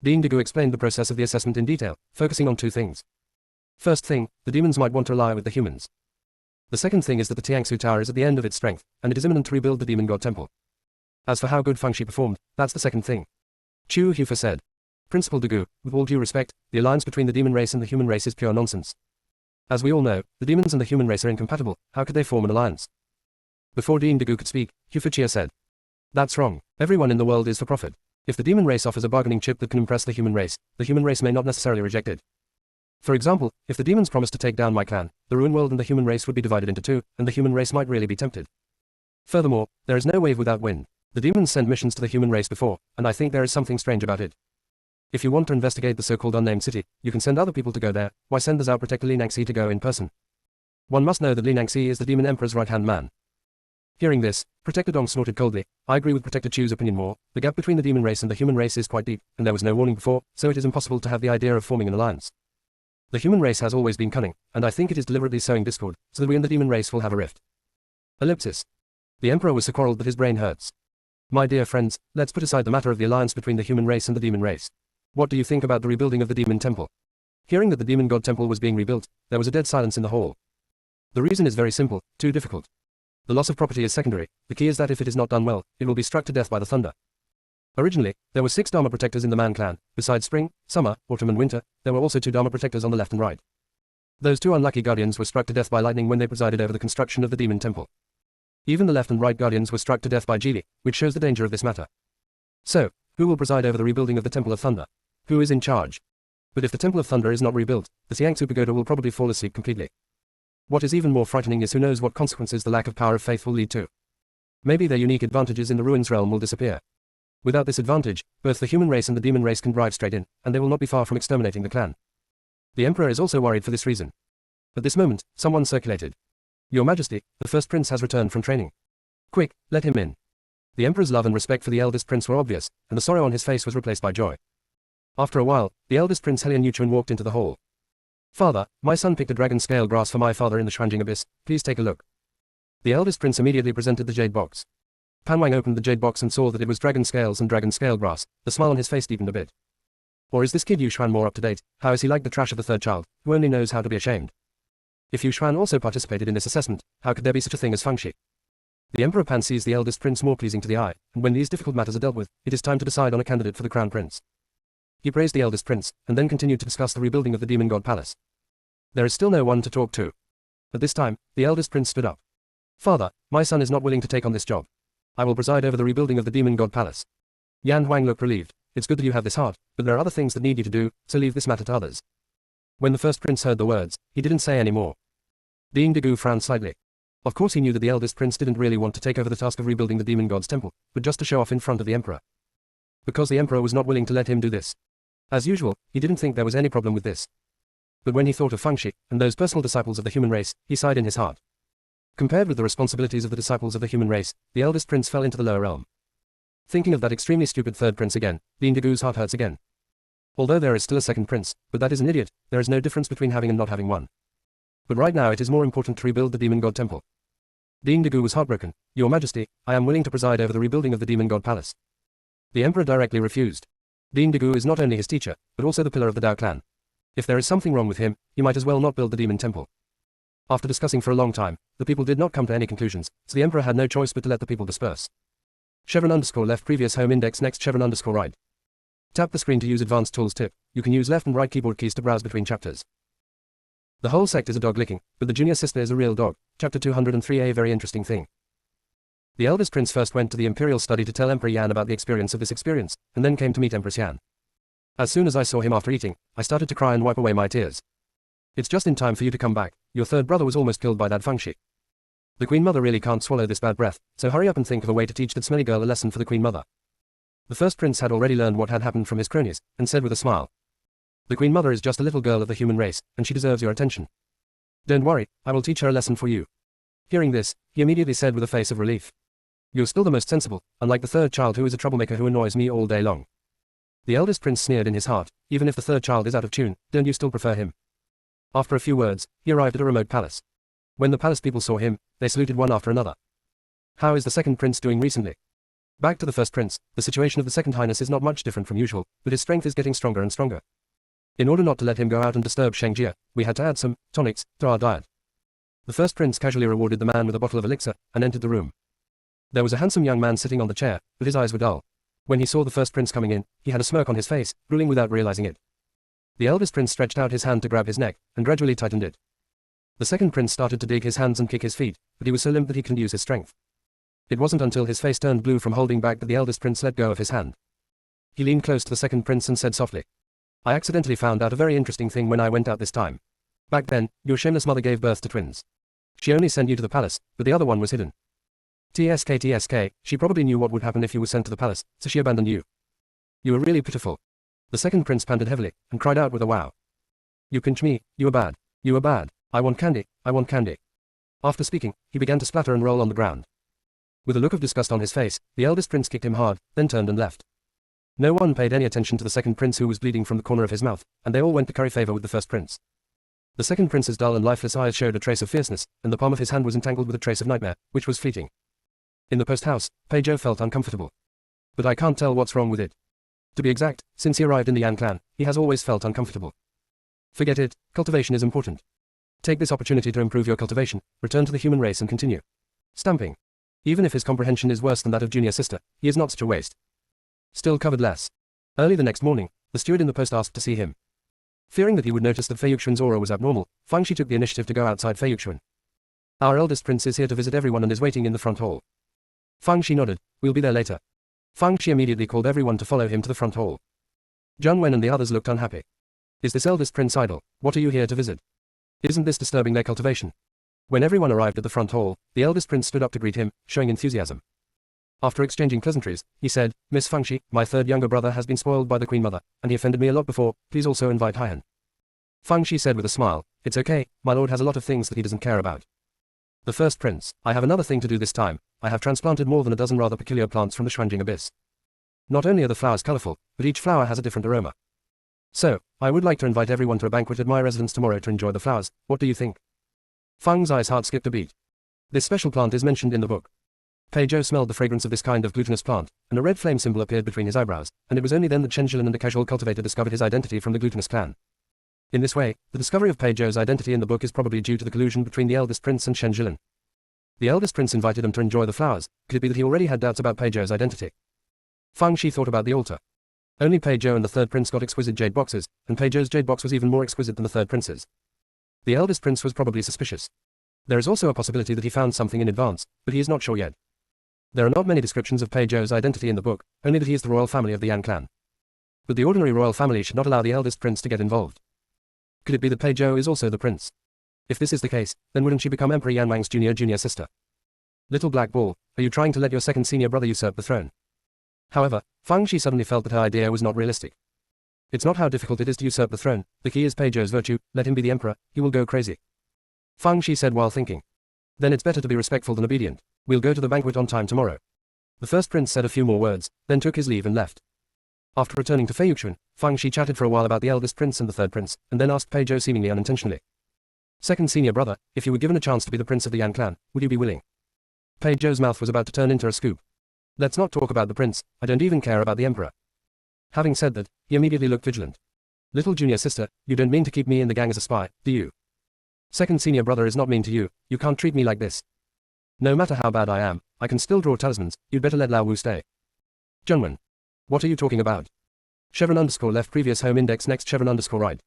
Speaker 1: Dean Degu explained the process of the assessment in detail, focusing on 2 things. First thing, the demons might want to ally with the humans. The second thing is that the Tiangsu Tower is at the end of its strength, and it is imminent to rebuild the demon god temple. As for how good Feng Shi performed, that's the second thing. Chu Hufa said. Principal Degu, with all due respect, the alliance between the demon race and the human race is pure nonsense. As we all know, the demons and the human race are incompatible, how could they form an alliance? Before Dean Degu could speak, Hufa Chia said. That's wrong, everyone in the world is for profit. If the demon race offers a bargaining chip that can impress the human race may not necessarily reject it. For example, if the demons promise to take down my clan, the ruin world and the human race would be divided into 2, and the human race might really be tempted. Furthermore, there is no wave without wind. The demons send missions to the human race before, and I think there is something strange about it. If you want to investigate the so-called unnamed city, you can send other people to go there. Why send the Zhao Protector Li Nangxi to go in person? One must know that Li Nangxi is the demon emperor's right-hand man. Hearing this, Protector Dong snorted coldly. I agree with Protector Chu's opinion more. The gap between the demon race and the human race is quite deep, and there was no warning before, so it is impossible to have the idea of forming an alliance. The human race has always been cunning, and I think it is deliberately sowing discord, so that we and the demon race will have a rift. Ellipsis. The emperor was so quarreled that his brain hurts. My dear friends, let's put aside the matter of the alliance between the human race and the demon race. What do you think about the rebuilding of the demon temple? Hearing that the demon god temple was being rebuilt, there was a dead silence in the hall. The reason is very simple, too difficult. The loss of property is secondary. The key is that if it is not done well, it will be struck to death by the thunder. Originally, there were 6 Dharma protectors in the Man clan. Besides spring, summer, autumn and winter, there were also 2 Dharma protectors on the left and right. Those 2 unlucky guardians were struck to death by lightning when they presided over the construction of the demon temple. Even the left and right guardians were struck to death by Geely, which shows the danger of this matter. So, who will preside over the rebuilding of the Temple of Thunder? Who is in charge? But if the Temple of Thunder is not rebuilt, the Xiangsu Pagoda will probably fall asleep completely. What is even more frightening is who knows what consequences the lack of power of faith will lead to. Maybe their unique advantages in the ruins realm will disappear. Without this advantage, both the human race and the demon race can drive straight in, and they will not be far from exterminating the clan. The emperor is also worried for this reason. At this moment, someone circulated. Your Majesty, the first prince has returned from training. Quick, let him in. The emperor's love and respect for the eldest prince were obvious, and the sorrow on his face was replaced by joy. After a while, the eldest prince Helian Yuchuan walked into the hall. Father, my son picked a dragon scale grass for my father in the Xuanjing abyss. Please take a look. The eldest prince immediately presented the jade box. Pan Wang opened the jade box and saw that it was dragon scales and dragon scale grass. The smile on his face deepened a bit. Or is this kid Yuxuan more up to date? How is he like the trash of the third child, who only knows how to be ashamed? If Yuxuan also participated in this assessment, how could there be such a thing as Fangxi? The Emperor Pan sees the eldest prince more pleasing to the eye, and when these difficult matters are dealt with, it is time to decide on a candidate for the crown prince. He praised the eldest prince, and then continued to discuss the rebuilding of the demon god palace. There is still no one to talk to. At this time, the eldest prince stood up. Father, my son is not willing to take on this job. I will preside over the rebuilding of the demon god palace. Yan Huang looked relieved. It's good that you have this heart, but there are other things that need you to do, so leave this matter to others. When the first prince heard the words, he didn't say any more. Ding Degu frowned slightly. Of course he knew that the eldest prince didn't really want to take over the task of rebuilding the demon god's temple, but just to show off in front of the emperor. Because the emperor was not willing to let him do this. As usual, he didn't think there was any problem with this. But when he thought of Fangxi, and those personal disciples of the human race, he sighed in his heart. Compared with the responsibilities of the disciples of the human race, the eldest prince fell into the lower realm. Thinking of that extremely stupid third prince again, Ding Degu's heart hurts again. Although there is still a second prince, but that is an idiot, there is no difference between having and not having one. But right now it is more important to rebuild the demon god temple. Ding Degu was heartbroken. Your Majesty, I am willing to preside over the rebuilding of the demon god palace. The emperor directly refused. Ding Degu is not only his teacher, but also the pillar of the Dao clan. If there is something wrong with him, he might as well not build the demon temple. After discussing for a long time, the people did not come to any conclusions, so the emperor had no choice but to let the people disperse. Chevron_left previous home index next Chevron_right. Tap the screen to use advanced tools tip. You can use left and right keyboard keys to browse between chapters. The whole sect is a dog licking, but the junior sister is a real dog. Chapter 203 a very interesting thing. The eldest prince first went to the imperial study to tell Emperor Yan about the experience of this experience, and then came to meet Empress Yan. As soon as I saw him after eating, I started to cry and wipe away my tears. It's just in time for you to come back. Your third brother was almost killed by that Fangxi. The queen mother really can't swallow this bad breath, so hurry up and think of a way to teach that smelly girl a lesson for the queen mother. The first prince had already learned what had happened from his cronies, and said with a smile. The queen mother is just a little girl of the human race, and she deserves your attention. Don't worry, I will teach her a lesson for you. Hearing this, he immediately said with a face of relief. You're still the most sensible, unlike the third child who is a troublemaker who annoys me all day long. The eldest prince sneered in his heart. Even if the third child is out of tune, don't you still prefer him? After a few words, he arrived at a remote palace. When the palace people saw him, they saluted one after another. How is the second prince doing recently? Back to the first prince, the situation of the second highness is not much different from usual, but his strength is getting stronger and stronger. In order not to let him go out and disturb Shengjia, we had to add some tonics to our diet. The first prince casually rewarded the man with a bottle of elixir, and entered the room. There was a handsome young man sitting on the chair, but his eyes were dull. When he saw the first prince coming in, he had a smirk on his face, drooling without realizing it. The eldest prince stretched out his hand to grab his neck, and gradually tightened it. The second prince started to dig his hands and kick his feet, but he was so limp that he couldn't use his strength. It wasn't until his face turned blue from holding back that the eldest prince let go of his hand. He leaned close to the second prince and said softly, I accidentally found out a very interesting thing when I went out this time. Back then, your shameless mother gave birth to twins. She only sent you to the palace, but the other one was hidden. TSK, she probably knew what would happen if you were sent to the palace, so she abandoned you. You were really pitiful. The second prince panted heavily, and cried out with a wow. You pinch me, you are bad. You are bad. I want candy, I want candy. After speaking, he began to splatter and roll on the ground. With a look of disgust on his face, the eldest prince kicked him hard, then turned and left. No one paid any attention to the second prince who was bleeding from the corner of his mouth, and they all went to curry favor with the first prince. The second prince's dull and lifeless eyes showed a trace of fierceness, and the palm of his hand was entangled with a trace of nightmare, which was fleeting. In the post-house, Peijo felt uncomfortable. But I can't tell what's wrong with it. To be exact, since he arrived in the Yan clan, he has always felt uncomfortable. Forget it, cultivation is important. Take this opportunity to improve your cultivation, return to the human race and continue. Stamping. Even if his comprehension is worse than that of junior sister, he is not such a waste. Still covered less. Early the next morning, the steward in the post asked to see him. Fearing that he would notice that Fei Yuxuan's aura was abnormal, Fang Shi took the initiative to go outside Fei Yuxuan. Our eldest prince is here to visit everyone and is waiting in the front hall. Fang Shi nodded. We'll be there later. Fang Shi immediately called everyone to follow him to the front hall. Zhang Wen and the others looked unhappy. Is this eldest prince idle? What are you here to visit? Isn't this disturbing their cultivation? When everyone arrived at the front hall, the eldest prince stood up to greet him, showing enthusiasm. After exchanging pleasantries, he said, Miss Fang Shi, my third younger brother has been spoiled by the Queen Mother, and he offended me a lot before, please also invite Haihan. Fang Shi said with a smile, it's okay, my lord has a lot of things that he doesn't care about. The first prince, I have another thing to do this time, I have transplanted more than a dozen rather peculiar plants from the Xuanjing abyss. Not only are the flowers colorful, but each flower has a different aroma. So, I would like to invite everyone to a banquet at my residence tomorrow to enjoy the flowers, what do you think? Fang's eyes heart skipped a beat. This special plant is mentioned in the book. Peijo smelled the fragrance of this kind of glutinous plant, and a red flame symbol appeared between his eyebrows, and it was only then that Chen Zhilan and a casual cultivator discovered his identity from the glutinous clan. In this way, the discovery of Peijo's identity in the book is probably due to the collusion between the eldest prince and Chen Zhilan. The eldest prince invited him to enjoy the flowers, could it be that he already had doubts about Peijo's identity? Fang Shi thought about the altar. Only Peijo and the third prince got exquisite jade boxes, and Peijo's jade box was even more exquisite than the third prince's. The eldest prince was probably suspicious. There is also a possibility that he found something in advance, but he is not sure yet. There are not many descriptions of Peijo's identity in the book, only that he is the royal family of the Yan clan. But the ordinary royal family should not allow the eldest prince to get involved. Could it be that Peijo is also the prince? If this is the case, then wouldn't she become Emperor Yan Wang's junior sister? Little black ball, are you trying to let your second senior brother usurp the throne? However, Fang Shi suddenly felt that her idea was not realistic. It's not how difficult it is to usurp the throne, the key is Peijo's virtue, let him be the emperor, he will go crazy. Fang Shi said while thinking. Then it's better to be respectful than obedient. We'll go to the banquet on time tomorrow. The first prince said a few more words, then took his leave and left. After returning to Fei Yuxuan, Fang Shi chatted for a while about the eldest prince and the third prince, and then asked Peijo seemingly unintentionally. Second senior brother, if you were given a chance to be the prince of the Yan clan, would you be willing? Peijo's mouth was about to turn into a scoop. Let's not talk about the prince, I don't even care about the emperor. Having said that, he immediately looked vigilant. Little junior sister, you don't mean to keep me in the gang as a spy, do you? Second senior brother is not mean to you, you can't treat me like this. No matter how bad I am, I can still draw talismans, you'd better let Lao Wu stay. Zhengwen. What are you talking about? Chevron underscore left previous home index next chevron underscore right.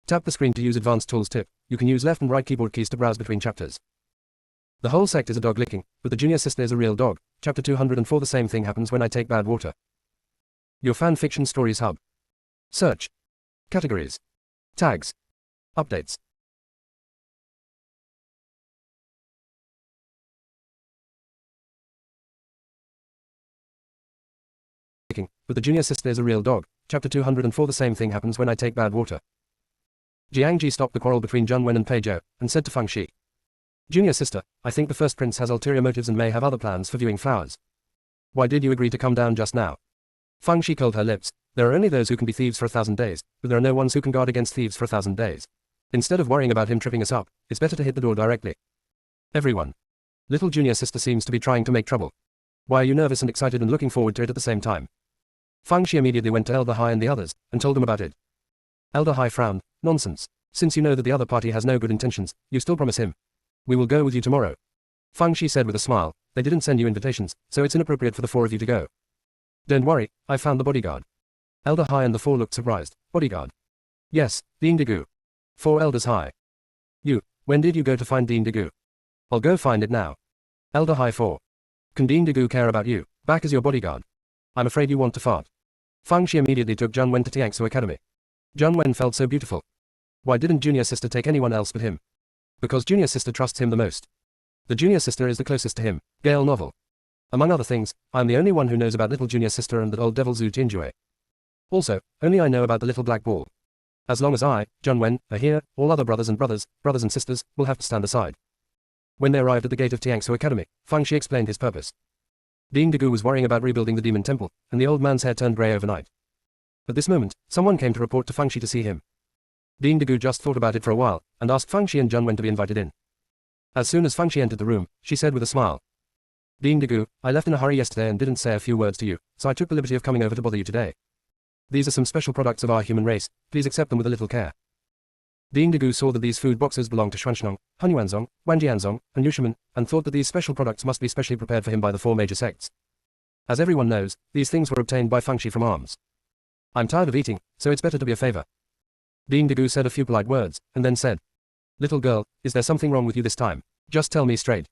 Speaker 1: Tap the screen to use advanced tools tip, you can use left and right keyboard keys to browse between chapters. The whole sect is a dog licking, but the junior sister is a real dog. Chapter 204 The same thing happens when I take bad water. Your fan fiction stories hub. Search. Categories. Tags. Updates. But the junior sister is a real dog. Chapter 204 The same thing happens when I take bad water. Jiangji stopped the quarrel between Zheng Wen and Peijo, and said to Fang Shi. Junior sister, I think the first prince has ulterior motives and may have other plans for viewing flowers. Why did you agree to come down just now? Fang Shi curled her lips. There are only those who can be thieves for 1,000 days, but there are no ones who can guard against thieves for 1,000 days. Instead of worrying about him tripping us up, it's better to hit the door directly. Everyone. Little junior sister seems to be trying to make trouble. Why are you nervous and excited and looking forward to it at the same time? Fang Shi immediately went to Elder Hai and the others, and told them about it. Elder Hai frowned. Nonsense. Since you know that the other party has no good intentions, you still promise him. We will go with you tomorrow. Fang Shi said with a smile. They didn't send you invitations, so it's inappropriate for the four of you to go. Don't worry, I found the bodyguard. Elder Hai and the four looked surprised. Bodyguard? Yes, Dean Degu. 4 elders high. You, when did you go to find Dean Degu? I'll go find it now. Elder Hai 4. Can Dean Degu care about you, back as your bodyguard? I'm afraid you want to fart. Fang Shi immediately took Zheng Wen to Tiangsu Academy. Zheng Wen felt so beautiful. Why didn't junior sister take anyone else but him? Because junior sister trusts him the most. The junior sister is the closest to him, Gale Novel. Among other things, I am the only one who knows about little junior sister and that old devil Zhu Jinjue. Also, only I know about the little black ball. As long as I, John Wen, are here, all other brothers and sisters, will have to stand aside. When they arrived at the gate of Tiangsu Academy, Fang Shi explained his purpose. Ding Degu was worrying about rebuilding the demon temple, and the old man's hair turned grey overnight. At this moment, someone came to report to Fang Shi to see him. Ding Degu just thought about it for a while, and asked Fang Shi and John Wen to be invited in. As soon as Fang Shi entered the room, she said with a smile, Ding Degu, I left in a hurry yesterday and didn't say a few words to you, so I took the liberty of coming over to bother you today. These are some special products of our human race, please accept them with a little care. Ding Degu saw that these food boxes belonged to Xuanzong, Hunyuanzong, Wanjianzong, and Yushimen, and thought that these special products must be specially prepared for him by the 4 major sects. As everyone knows, these things were obtained by Fang Shi from alms. I'm tired of eating, so it's better to be a favor. Ding Degu said a few polite words, and then said, Little girl, is there something wrong with you this time? Just tell me straight.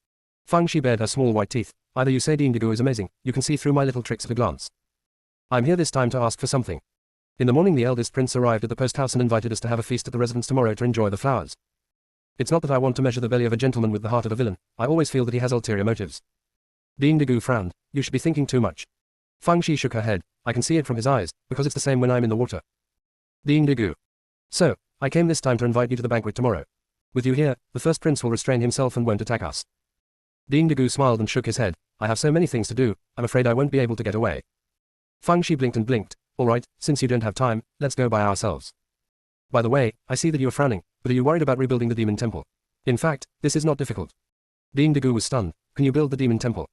Speaker 1: Fang Shi bared her small white teeth. Either you say Ding Degu is amazing, you can see through my little tricks at a glance. I'm here this time to ask for something. In the morning the eldest prince arrived at the post house and invited us to have a feast at the residence tomorrow to enjoy the flowers. It's not that I want to measure the belly of a gentleman with the heart of a villain, I always feel that he has ulterior motives. Ding Degu frowned, you should be thinking too much. Fang Shi shook her head, I can see it from his eyes, because it's the same when I'm in the water. Ding Degu. So, I came this time to invite you to the banquet tomorrow. With you here, the first prince will restrain himself and won't attack us. Ding Degu smiled and shook his head, I have so many things to do, I'm afraid I won't be able to get away. Fang Shi blinked and blinked, alright, since you don't have time, let's go by ourselves. By the way, I see that you are frowning, but are you worried about rebuilding the demon temple? In fact, this is not difficult. Ding Degu was stunned, can you build the demon temple?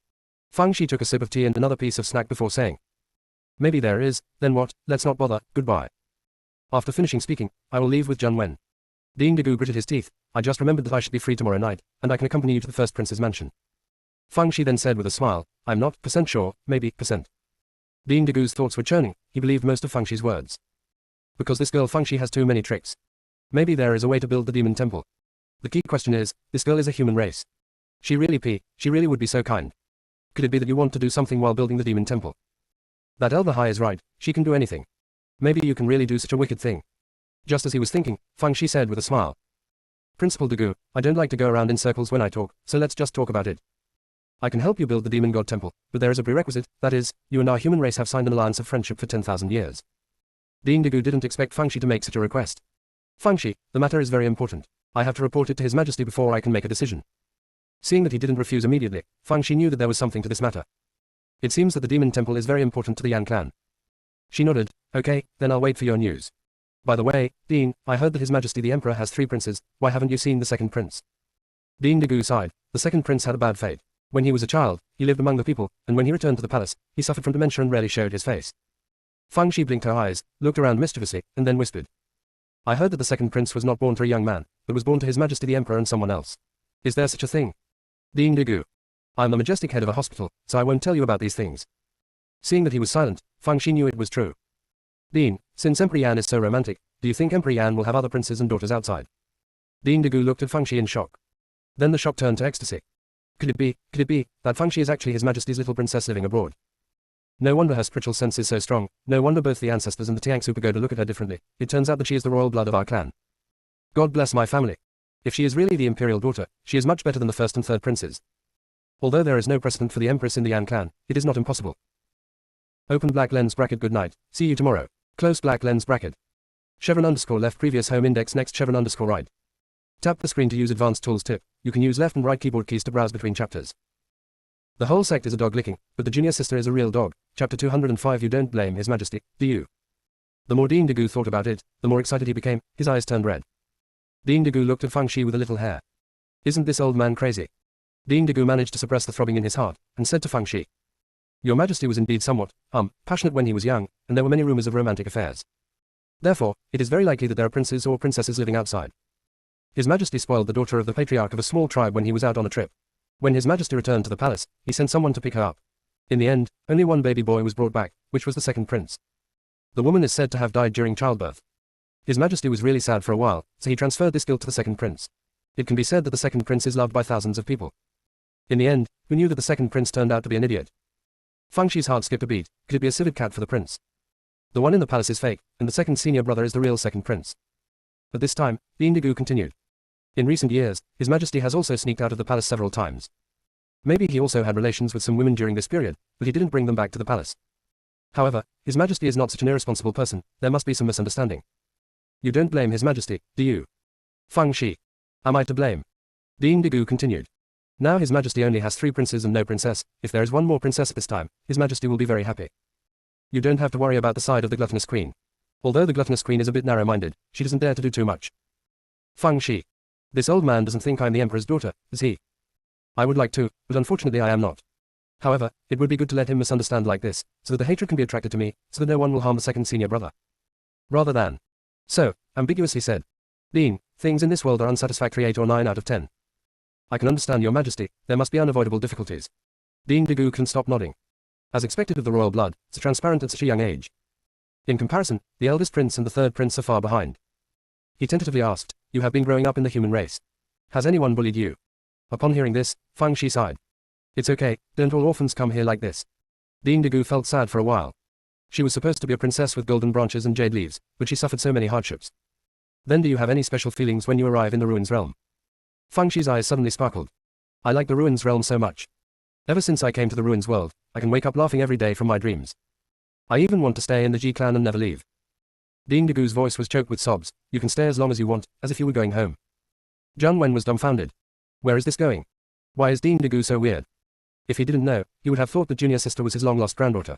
Speaker 1: Fang Shi took a sip of tea and another piece of snack before saying, maybe there is, then what, let's not bother, goodbye. After finishing speaking, I will leave with John Wen. Ding Degu gritted his teeth, I just remembered that I should be free tomorrow night, and I can accompany you to the first prince's mansion. Fang Shi then said with a smile, I'm not % sure, maybe %. Ding Degu's thoughts were churning, he believed most of Fang Shi's words. Because this girl Fang Shi has too many tricks. Maybe there is a way to build the demon temple. The key question is, this girl is a human race. She really would be so kind. Could it be that you want to do something while building the demon temple? That elder Hai is right, she can do anything. Maybe you can really do such a wicked thing. Just as he was thinking, Fang Shi said with a smile. Principal Degu, I don't like to go around in circles when I talk, so let's just talk about it. I can help you build the demon god temple, but there is a prerequisite, that is, you and our human race have signed an alliance of friendship for 10,000 years. Ding Degu didn't expect Fang Shi to make such a request. Fang Shi, the matter is very important. I have to report it to His Majesty before I can make a decision. Seeing that he didn't refuse immediately, Fang Shi knew that there was something to this matter. It seems that the demon temple is very important to the Yan clan. She nodded, okay, then I'll wait for your news. By the way, Dean, I heard that His Majesty the Emperor has 3 princes, why haven't you seen the second prince? Ding Degu sighed, the second prince had a bad fate. When he was a child, he lived among the people, and when he returned to the palace, he suffered from dementia and rarely showed his face. Fang Shi blinked her eyes, looked around mischievously, and then whispered. I heard that the second prince was not born to a young man, but was born to His Majesty the Emperor and someone else. Is there such a thing? Ding Degu. I am the majestic head of a hospital, so I won't tell you about these things. Seeing that he was silent, Fang Shi knew it was true. Dean, since Emperor Yan is so romantic, do you think Emperor Yan will have other princes and daughters outside? Ding Degu looked at Fang Shi in shock. Then the shock turned to ecstasy. Could it be, that Fang Shi is actually His Majesty's little princess living abroad? No wonder her spiritual sense is so strong, no wonder both the ancestors and the Tiangsu Pagoda look at her differently, it turns out that she is the royal blood of our clan. God bless my family. If she is really the imperial daughter, she is much better than the first and third princes. Although there is no precedent for the empress in the Yan clan, it is not impossible. Open black lens bracket good night, see you tomorrow. Close black lens bracket. Chevron underscore left previous home index next chevron underscore right. Tap the screen to use advanced tools tip, you can use left and right keyboard keys to browse between chapters. The whole sect is a dog licking, but the junior sister is a real dog. Chapter 205 You don't blame His Majesty, do you? The more Ding Degu thought about it, the more excited he became, his eyes turned red. Ding Degu looked at Fang Shi with a little hair. Isn't this old man crazy? Ding Degu managed to suppress the throbbing in his heart, and said to Fang Shi. Your Majesty was indeed somewhat, passionate when he was young, and there were many rumors of romantic affairs. Therefore, it is very likely that there are princes or princesses living outside. His Majesty spoiled the daughter of the patriarch of a small tribe when he was out on a trip. When His Majesty returned to the palace, he sent someone to pick her up. In the end, only one baby boy was brought back, which was the second prince. The woman is said to have died during childbirth. His Majesty was really sad for a while, so he transferred this guilt to the second prince. It can be said that the second prince is loved by thousands of people. In the end, who knew that the second prince turned out to be an idiot? Fang Shi's heart skipped a beat. Could it be a civet cat for the prince? The one in the palace is fake, and the second senior brother is the real second prince. But this time, Ding Degu continued. In recent years, His Majesty has also sneaked out of the palace several times. Maybe he also had relations with some women during this period, but he didn't bring them back to the palace. However, His Majesty is not such an irresponsible person, there must be some misunderstanding. You don't blame His Majesty, do you? Fang Shi. Am I to blame? Dean Digu continued. Now His Majesty only has 3 princes and no princess. If there is one more princess at this time, His Majesty will be very happy. You don't have to worry about the side of the gluttonous queen. Although the gluttonous queen is a bit narrow-minded, she doesn't dare to do too much. Fang Shi. This old man doesn't think I'm the emperor's daughter, does he? I would like to, but unfortunately I am not. However, it would be good to let him misunderstand like this, so that the hatred can be attracted to me, so that no one will harm the second senior brother. Rather than. So, ambiguously said. Dean, things in this world are unsatisfactory 8 or 9 out of 10. I can understand your Majesty, there must be unavoidable difficulties. Dean Digu couldn't stop nodding. As expected of the royal blood, so transparent at such a young age. In comparison, the eldest prince and the third prince are far behind. He tentatively asked, you have been growing up in the human race. Has anyone bullied you? Upon hearing this, Fang Shi sighed. It's okay, don't all orphans come here like this. Dean Digu felt sad for a while. She was supposed to be a princess with golden branches and jade leaves, but she suffered so many hardships. Then do you have any special feelings when you arrive in the ruins realm? Fang Shi's eyes suddenly sparkled. I like the ruins realm so much. Ever since I came to the ruins world, I can wake up laughing every day from my dreams. I even want to stay in the Ji clan and never leave. Dean Digu's voice was choked with sobs. You can stay as long as you want, as if you were going home. Zhang Wen was dumbfounded. Where is this going? Why is Dean Digu so weird? If he didn't know, he would have thought the junior sister was his long-lost granddaughter.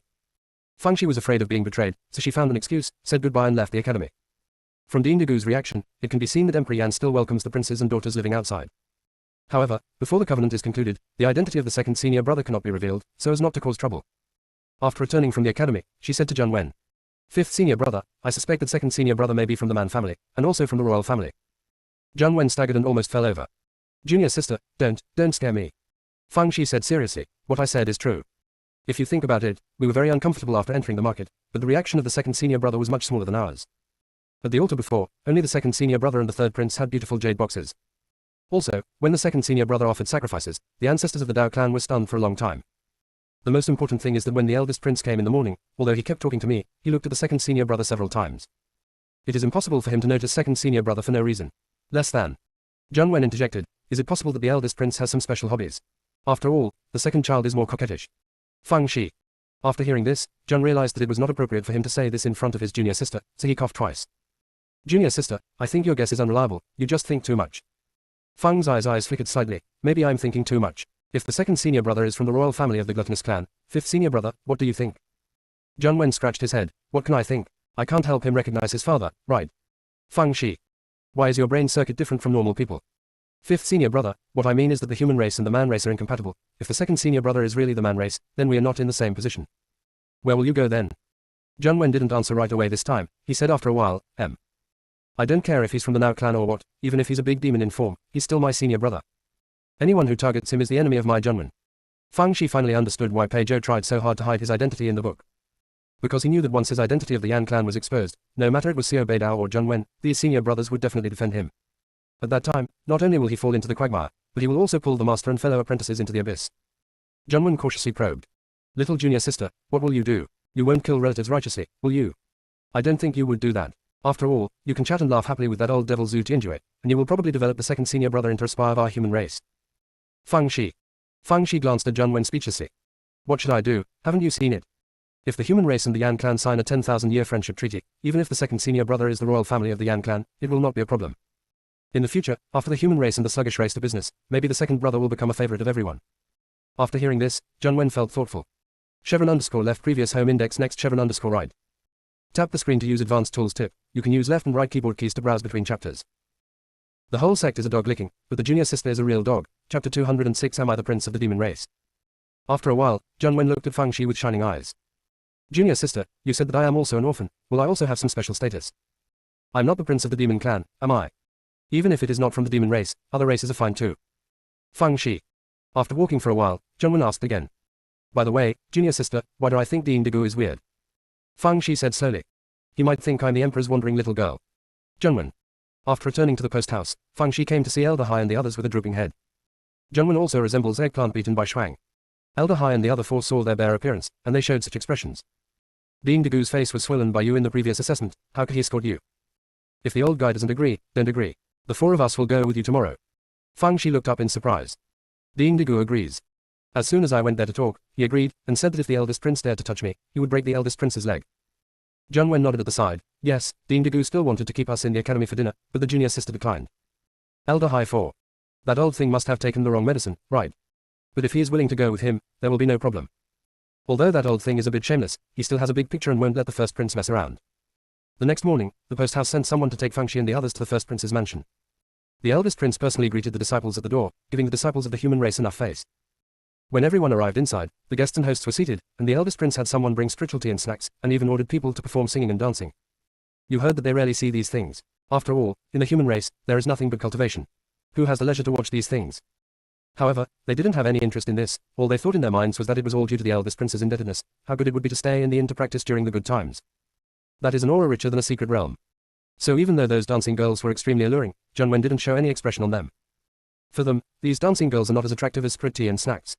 Speaker 1: Fang Shi was afraid of being betrayed, so she found an excuse, said goodbye and left the academy. From Dean Digu's reaction, it can be seen that Emperor Yan still welcomes the princes and daughters living outside. However, before the covenant is concluded, the identity of the second senior brother cannot be revealed, so as not to cause trouble. After returning from the academy, she said to Zhang Wen, Fifth senior brother, I suspect that second senior brother may be from the Man family, and also from the royal family. Zhang Wen staggered and almost fell over. Junior sister, don't scare me. Fang Shi said seriously, what I said is true. If you think about it, we were very uncomfortable after entering the market, but the reaction of the second senior brother was much smaller than ours. At the altar before, only the second senior brother and the third prince had beautiful jade boxes. Also, when the second senior brother offered sacrifices, the ancestors of the Dao clan were stunned for a long time. The most important thing is that when the eldest prince came in the morning, although he kept talking to me, he looked at the second senior brother several times. It is impossible for him to notice second senior brother for no reason. Less than. Zhang Wen interjected, is it possible that the eldest prince has some special hobbies? After all, the second child is more coquettish. Fang Shi. After hearing this, Zhang realized that it was not appropriate for him to say this in front of his junior sister, so he coughed twice. Junior sister, I think your guess is unreliable, you just think too much. Fang's eyes flickered slightly, maybe I'm thinking too much. If the second senior brother is from the royal family of the gluttonous clan, fifth senior brother, what do you think? Zhang Wen scratched his head, what can I think? I can't help him recognize his father, right? Fang Shi. Why is your brain circuit different from normal people? Fifth senior brother, what I mean is that the human race and the man race are incompatible. If the second senior brother is really the man race, then we are not in the same position. Where will you go then? Zhang Wen didn't answer right away this time, he said after a while, I don't care if he's from the Nao clan or what, even if he's a big demon in form, he's still my senior brother. Anyone who targets him is the enemy of my Zhang Wen. Fang Shi finally understood why Pei Zhou tried so hard to hide his identity in the book. Because he knew that once his identity of the Yan clan was exposed, no matter it was Xiao Beidao or Zhang Wen, these senior brothers would definitely defend him. At that time, not only will he fall into the quagmire, but he will also pull the master and fellow apprentices into the abyss. Zhang Wen cautiously probed. Little junior sister, what will you do? You won't kill relatives righteously, will you? I don't think you would do that. After all, you can chat and laugh happily with that old devil Zhu Tianjue, and you will probably develop the second senior brother into a spy of our human race. Fang Shi. Fang Shi glanced at Zhang Wen speechlessly. What should I do? Haven't you seen it? If the human race and the Yan clan sign a 10,000-year friendship treaty, even if the second senior brother is the royal family of the Yan clan, it will not be a problem. In the future, after the human race and the sluggish race to business, maybe the second brother will become a favorite of everyone. After hearing this, Zhang Wen felt thoughtful. Chevron _left previous home index next Chevron _right. Tap the screen to use advanced tools tip. You can use left and right keyboard keys to browse between chapters. The whole sect is a dog licking, but the junior sister is a real dog. Chapter 206 Am I the Prince of the Demon Race? After a while, Zhang Wen looked at Fang Shi with shining eyes. Junior sister, you said that I am also an orphan. Will I also have some special status? I'm not the prince of the demon clan, am I? Even if it is not from the demon race, other races are fine too. Fang Shi. After walking for a while, Zhang Wen asked again. By the way, junior sister, why do I think Dean Digu is weird? Fang Shi said slowly. He might think I'm the emperor's wandering little girl. Zhang Wen. After returning to the post house, Fang Shi came to see Elder Hai and the others with a drooping head. Zhang Wen also resembles eggplant beaten by Shuang. Elder Hai and the other four saw their bare appearance, and they showed such expressions. Dean Digu's face was swollen by you in the previous assessment, how could he escort you? If the old guy doesn't agree, don't agree. The four of us will go with you tomorrow. Fang Shi looked up in surprise. Ding Digu agrees. As soon as I went there to talk, he agreed, and said that if the eldest prince dared to touch me, he would break the eldest prince's leg. Zheng Wen nodded at the side. Yes, Ding Digu still wanted to keep us in the academy for dinner, but the junior sister declined. Elder High 4. That old thing must have taken the wrong medicine, right? But if he is willing to go with him, there will be no problem. Although that old thing is a bit shameless, he still has a big picture and won't let the first prince mess around. The next morning, the post house sent someone to take Fang Shi and the others to the first prince's mansion. The eldest prince personally greeted the disciples at the door, giving the disciples of the human race enough face. When everyone arrived inside, the guests and hosts were seated, and the eldest prince had someone bring spiritual tea and snacks, and even ordered people to perform singing and dancing. You heard that they rarely see these things. After all, in the human race, there is nothing but cultivation. Who has the leisure to watch these things? However, they didn't have any interest in this. All they thought in their minds was that it was all due to the eldest prince's indebtedness, how good it would be to stay in the inn to practice during the good times. That is an aura richer than a secret realm. So even though those dancing girls were extremely alluring, Zheng Wen didn't show any expression on them. For them, these dancing girls are not as attractive as spirit tea and snacks.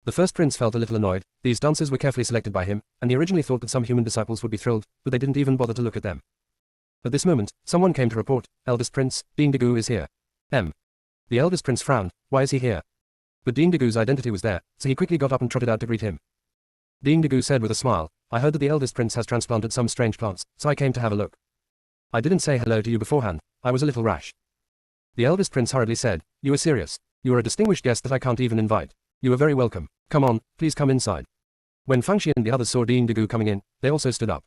Speaker 1: The first prince felt a little annoyed. These dancers were carefully selected by him, and he originally thought that some human disciples would be thrilled, but they didn't even bother to look at them. At this moment, someone came to report, eldest prince, Ding Digu is here. The eldest prince frowned, why is he here? But Ding Digu's identity was there, so he quickly got up and trotted out to greet him. Ding Digu said with a smile, I heard that the eldest prince has transplanted some strange plants, so I came to have a look. I didn't say hello to you beforehand, I was a little rash. The eldest prince hurriedly said, you are serious. You are a distinguished guest that I can't even invite. You are very welcome. Come on, please come inside. When Fang Shi and the others saw Ding Digu coming in, they also stood up.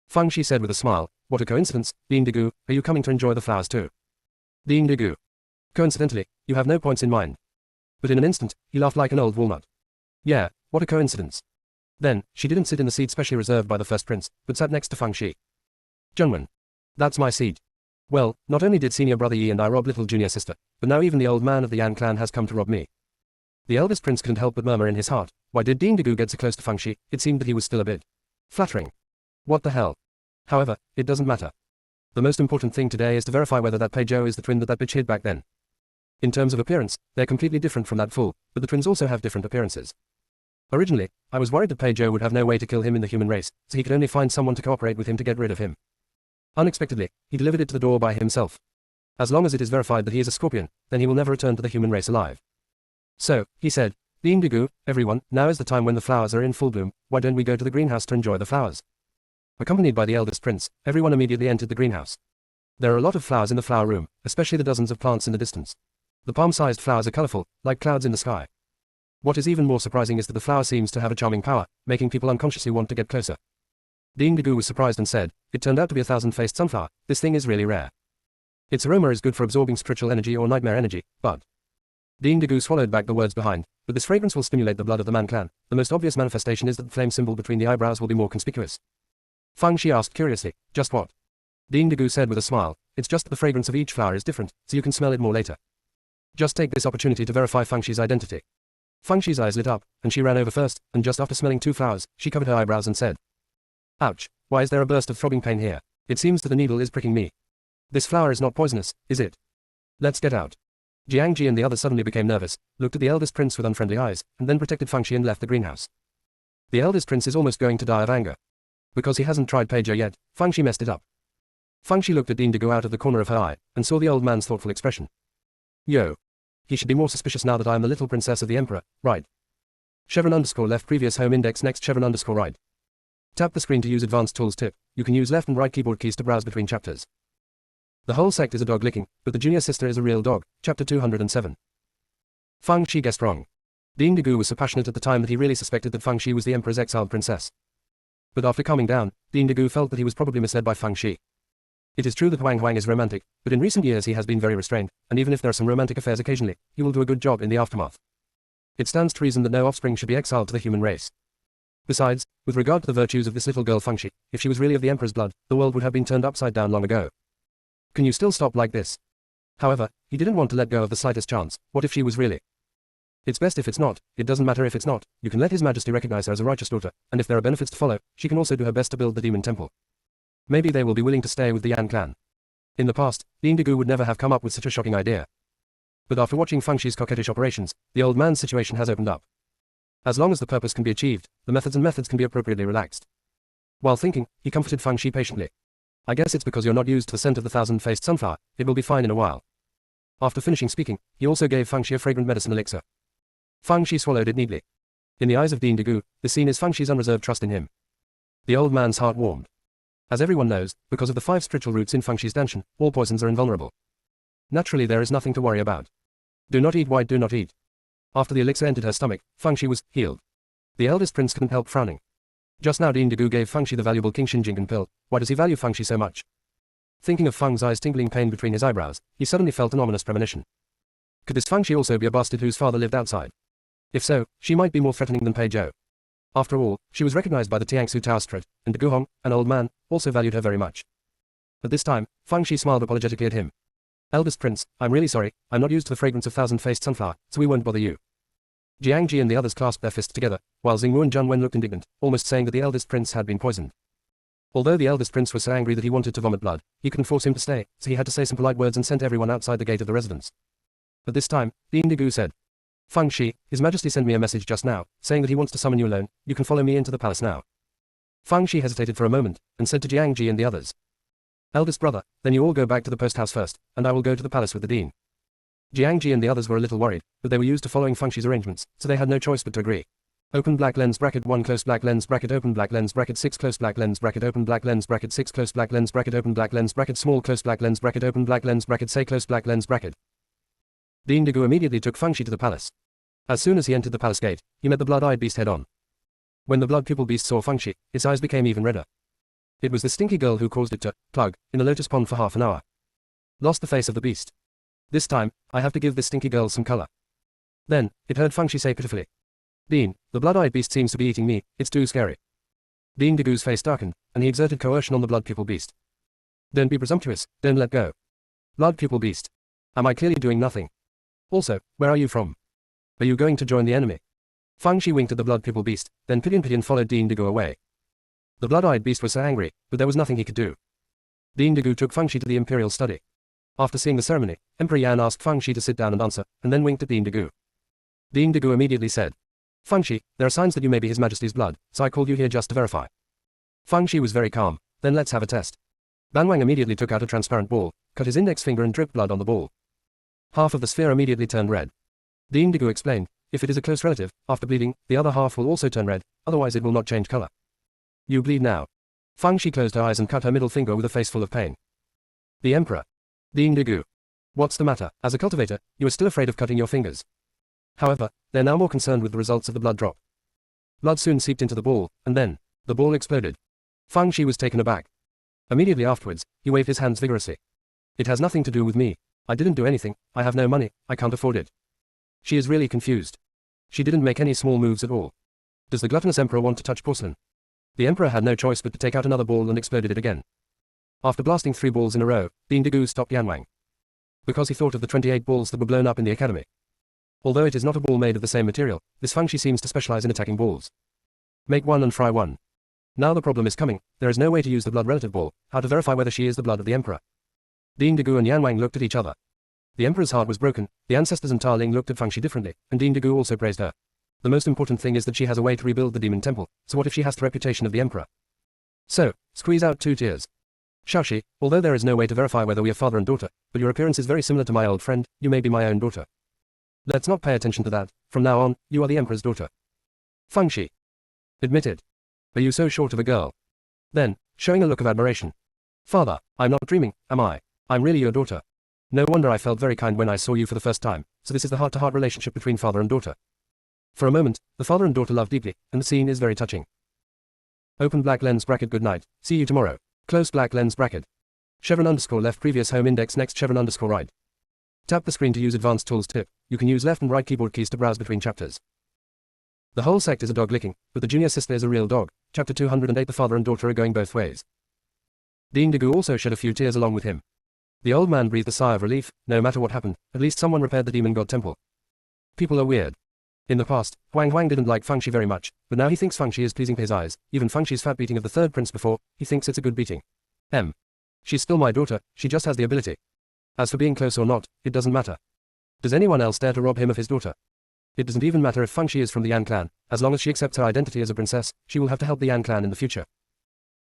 Speaker 1: Fang Shi said with a smile, what a coincidence, Ding Digu, are you coming to enjoy the flowers too? Ding Digu. Coincidentally, you have no points in mind. But in an instant, he laughed like an old walnut. Yeah, what a coincidence. Then, she didn't sit in the seat specially reserved by the first prince, but sat next to Fang Shi. Zheng Wen. That's my seat. Well, not only did senior brother Yi and I rob little junior sister, but now even the old man of the Yan clan has come to rob me. The eldest prince couldn't help but murmur in his heart, why did Ding Digu get so close to Fang Shi? It seemed that he was still a bit flattering. What the hell? However, it doesn't matter. The most important thing today is to verify whether that Pei Zhou is the twin that bitch hid back then. In terms of appearance, they're completely different from that fool, but the twins also have different appearances. Originally, I was worried that Pei Zhou would have no way to kill him in the human race, so he could only find someone to cooperate with him to get rid of him. Unexpectedly, he delivered it to the door by himself. As long as it is verified that he is a scorpion, then he will never return to the human race alive. So, he said, Ding Digu, everyone, now is the time when the flowers are in full bloom, why don't we go to the greenhouse to enjoy the flowers? Accompanied by the eldest prince, everyone immediately entered the greenhouse. There are a lot of flowers in the flower room, especially the dozens of plants in the distance. The palm-sized flowers are colorful, like clouds in the sky. What is even more surprising is that the flower seems to have a charming power, making people unconsciously want to get closer. Ding Digu was surprised and said, it turned out to be a thousand-faced sunflower, this thing is really rare. Its aroma is good for absorbing spiritual energy or nightmare energy, but... Ding Digu swallowed back the words behind, but this fragrance will stimulate the blood of the Man clan. The most obvious manifestation is that the flame symbol between the eyebrows will be more conspicuous. Fang Shi asked curiously, just what? Ding Digu said with a smile, it's just that the fragrance of each flower is different, so you can smell it more later. Just take this opportunity to verify Fang Shi's identity. Fang Shi's eyes lit up, and she ran over first, and just after smelling 2 flowers, she covered her eyebrows and said, ouch, why is there a burst of throbbing pain here? It seems that the needle is pricking me. This flower is not poisonous, is it? Let's get out. Jiangji and the others suddenly became nervous, looked at the eldest prince with unfriendly eyes, and then protected Fang Shi and left the greenhouse. The eldest prince is almost going to die of anger. Because he hasn't tried Pei Zhou yet, Fang Shi messed it up. Fang Shi looked at Ding Digu out of the corner of her eye, and saw the old man's thoughtful expression. Yo. He should be more suspicious now that I am the little princess of the emperor, right? _left previous home index next _right. Tap the screen to use advanced tools tip. You can use left and right keyboard keys to browse between chapters. The whole sect is a dog licking, but the junior sister is a real dog. Chapter 207. Fang Shi guessed wrong. Ding Digu was so passionate at the time that he really suspected that Fang Shi was the emperor's exiled princess. But after calming down, Ding Digu felt that he was probably misled by Fang Shi. It is true that Wang Huang is romantic, but in recent years he has been very restrained, and even if there are some romantic affairs occasionally, he will do a good job in the aftermath. It stands to reason that no offspring should be exiled to the human race. Besides, with regard to the virtues of this little girl Fang Shi, if she was really of the emperor's blood, the world would have been turned upside down long ago. Can you still stop like this? However, he didn't want to let go of the slightest chance. What if she was really? It's best if it's not. It doesn't matter if it's not. You can let His Majesty recognize her as a righteous daughter, and if there are benefits to follow, she can also do her best to build the demon temple. Maybe they will be willing to stay with the Yan clan. In the past, Ding Digu would never have come up with such a shocking idea. But after watching Fang Shi's coquettish operations, the old man's situation has opened up. As long as the purpose can be achieved, the methods can be appropriately relaxed. While thinking, he comforted Fang Shi patiently. I guess it's because you're not used to the scent of the thousand-faced sunflower, it will be fine in a while. After finishing speaking, he also gave Feng Shi a fragrant medicine elixir. Feng Shi swallowed it neatly. In the eyes of Dean Degu, this scene is Feng Shi's unreserved trust in him. The old man's heart warmed. As everyone knows, because of the 5 spiritual roots in Feng Shi's danshan, all poisons are invulnerable. Naturally there is nothing to worry about. Do not eat white, do not eat. After the elixir entered her stomach, Feng Shi was healed. The eldest prince couldn't help frowning. Just now Dean Degu gave Feng Shi the valuable King Shinjingan pill. Why does he value Feng Shi so much? Thinking of Feng's eyes tingling pain between his eyebrows, he suddenly felt an ominous premonition. Could this Feng Shi also be a bastard whose father lived outside? If so, she might be more threatening than Pei Zhou. After all, she was recognized by the Tiangsu Taoistrat, and Degu Hong, an old man, also valued her very much. But this time, Feng Shi smiled apologetically at him. Eldest prince, I'm really sorry, I'm not used to the fragrance of thousand-faced sunflower, so we won't bother you. Jiang Ji and the others clasped their fists together, while Xingwu and Zhang Wen looked indignant, almost saying that the eldest prince had been poisoned. Although the eldest prince was so angry that he wanted to vomit blood, he couldn't force him to stay, so he had to say some polite words and sent everyone outside the gate of the residence. But this time, Dean Degu said, Feng Shi, His Majesty sent me a message just now, saying that he wants to summon you alone, you can follow me into the palace now. Feng Shi hesitated for a moment, and said to Jiang Ji and the others, Eldest brother, then you all go back to the post house first, and I will go to the palace with the dean. Jiang Ji and the others were a little worried, but they were used to following Feng Shi's arrangements, so they had no choice but to agree. Open black lens bracket 1 close black lens bracket open black lens bracket 6 close black lens bracket open black lens bracket 6 close black lens bracket open black lens bracket small close black lens bracket open black lens bracket say close black lens bracket. Dean Degu immediately took Feng Shi to the palace. As soon as he entered the palace gate, he met the blood-eyed beast head-on. When the blood-pupil beast saw Feng Shi, its eyes became even redder. It was the stinky girl who caused it to plug in the lotus pond for half an hour. Lost the face of the beast. This time, I have to give this stinky girl some color. Then, it heard Feng Shi say pitifully, Dean, the blood-eyed beast seems to be eating me, it's too scary. Dean Degu's face darkened, and he exerted coercion on the blood-pupil beast. Don't be presumptuous, don't let go. Blood-pupil beast. Am I clearly doing nothing? Also, where are you from? Are you going to join the enemy? Feng Shi winked at the blood-pupil beast, then Pidian followed Dean Degu away. The blood-eyed beast was so angry, but there was nothing he could do. Dean Degu took Feng Shi to the imperial study. After seeing the ceremony, Emperor Yan asked Feng Shi to sit down and answer, and then winked at Dean Degu. Dean Degu immediately said, Feng Shi, there are signs that you may be His Majesty's blood, so I called you here just to verify. Feng Shi was very calm, then let's have a test. Ban Wang immediately took out a transparent ball, cut his index finger and dripped blood on the ball. Half of the sphere immediately turned red. Dean Degu explained, if it is a close relative, after bleeding, the other half will also turn red, otherwise it will not change color. You bleed now. Feng Shi closed her eyes and cut her middle finger with a face full of pain. The Emperor. Dean Degu. What's the matter? As a cultivator, you are still afraid of cutting your fingers. However, they're now more concerned with the results of the blood drop. Blood soon seeped into the ball, and then, the ball exploded. Feng Shi was taken aback. Immediately afterwards, he waved his hands vigorously. It has nothing to do with me. I didn't do anything, I have no money, I can't afford it. She is really confused. She didn't make any small moves at all. Does the gluttonous emperor want to touch porcelain? The emperor had no choice but to take out another ball and exploded it again. After blasting 3 balls in a row, Dean Degu stopped Yan Wang. Because he thought of the 28 balls that were blown up in the academy. Although it is not a ball made of the same material, this Feng Shi seems to specialize in attacking balls. Make one and fry one. Now the problem is coming, there is no way to use the blood relative ball, how to verify whether she is the blood of the emperor. Dean Degu and Yan Wang looked at each other. The emperor's heart was broken, the ancestors and Ta Ling looked at Feng Shi differently, and Dean Degu also praised her. The most important thing is that she has a way to rebuild the demon temple, so what if she has the reputation of the emperor? So, squeeze out 2 tears. Shaoxi, although there is no way to verify whether we are father and daughter, but your appearance is very similar to my old friend, you may be my own daughter. Let's not pay attention to that, from now on, you are the emperor's daughter. Feng Shi admitted. Are you so short of a girl? Then, showing a look of admiration. Father, I'm not dreaming, am I? I'm really your daughter. No wonder I felt very kind when I saw you for the first time, so this is the heart-to-heart relationship between father and daughter. For a moment, the father and daughter love deeply, and the scene is very touching. Open black lens bracket good night, see you tomorrow. Close black lens bracket. Chevron underscore left previous home index next chevron underscore right. Tap the screen to use advanced tools tip. You can use left and right keyboard keys to browse between chapters. The whole sect is a dog licking, but the junior sister is a real dog. Chapter 208 The father and daughter are going both ways. Dean Degu also shed a few tears along with him. The old man breathed a sigh of relief, no matter what happened, at least someone repaired the demon god temple. People are weird. In the past, Huang didn't like Feng Shi very much, but now he thinks Feng Shi is pleasing to his eyes, even Feng Shi's fat beating of the 3rd prince before, he thinks it's a good beating. She's still my daughter, she just has the ability. As for being close or not, it doesn't matter. Does anyone else dare to rob him of his daughter? It doesn't even matter if Feng Shi is from the Yan clan, as long as she accepts her identity as a princess, she will have to help the Yan clan in the future.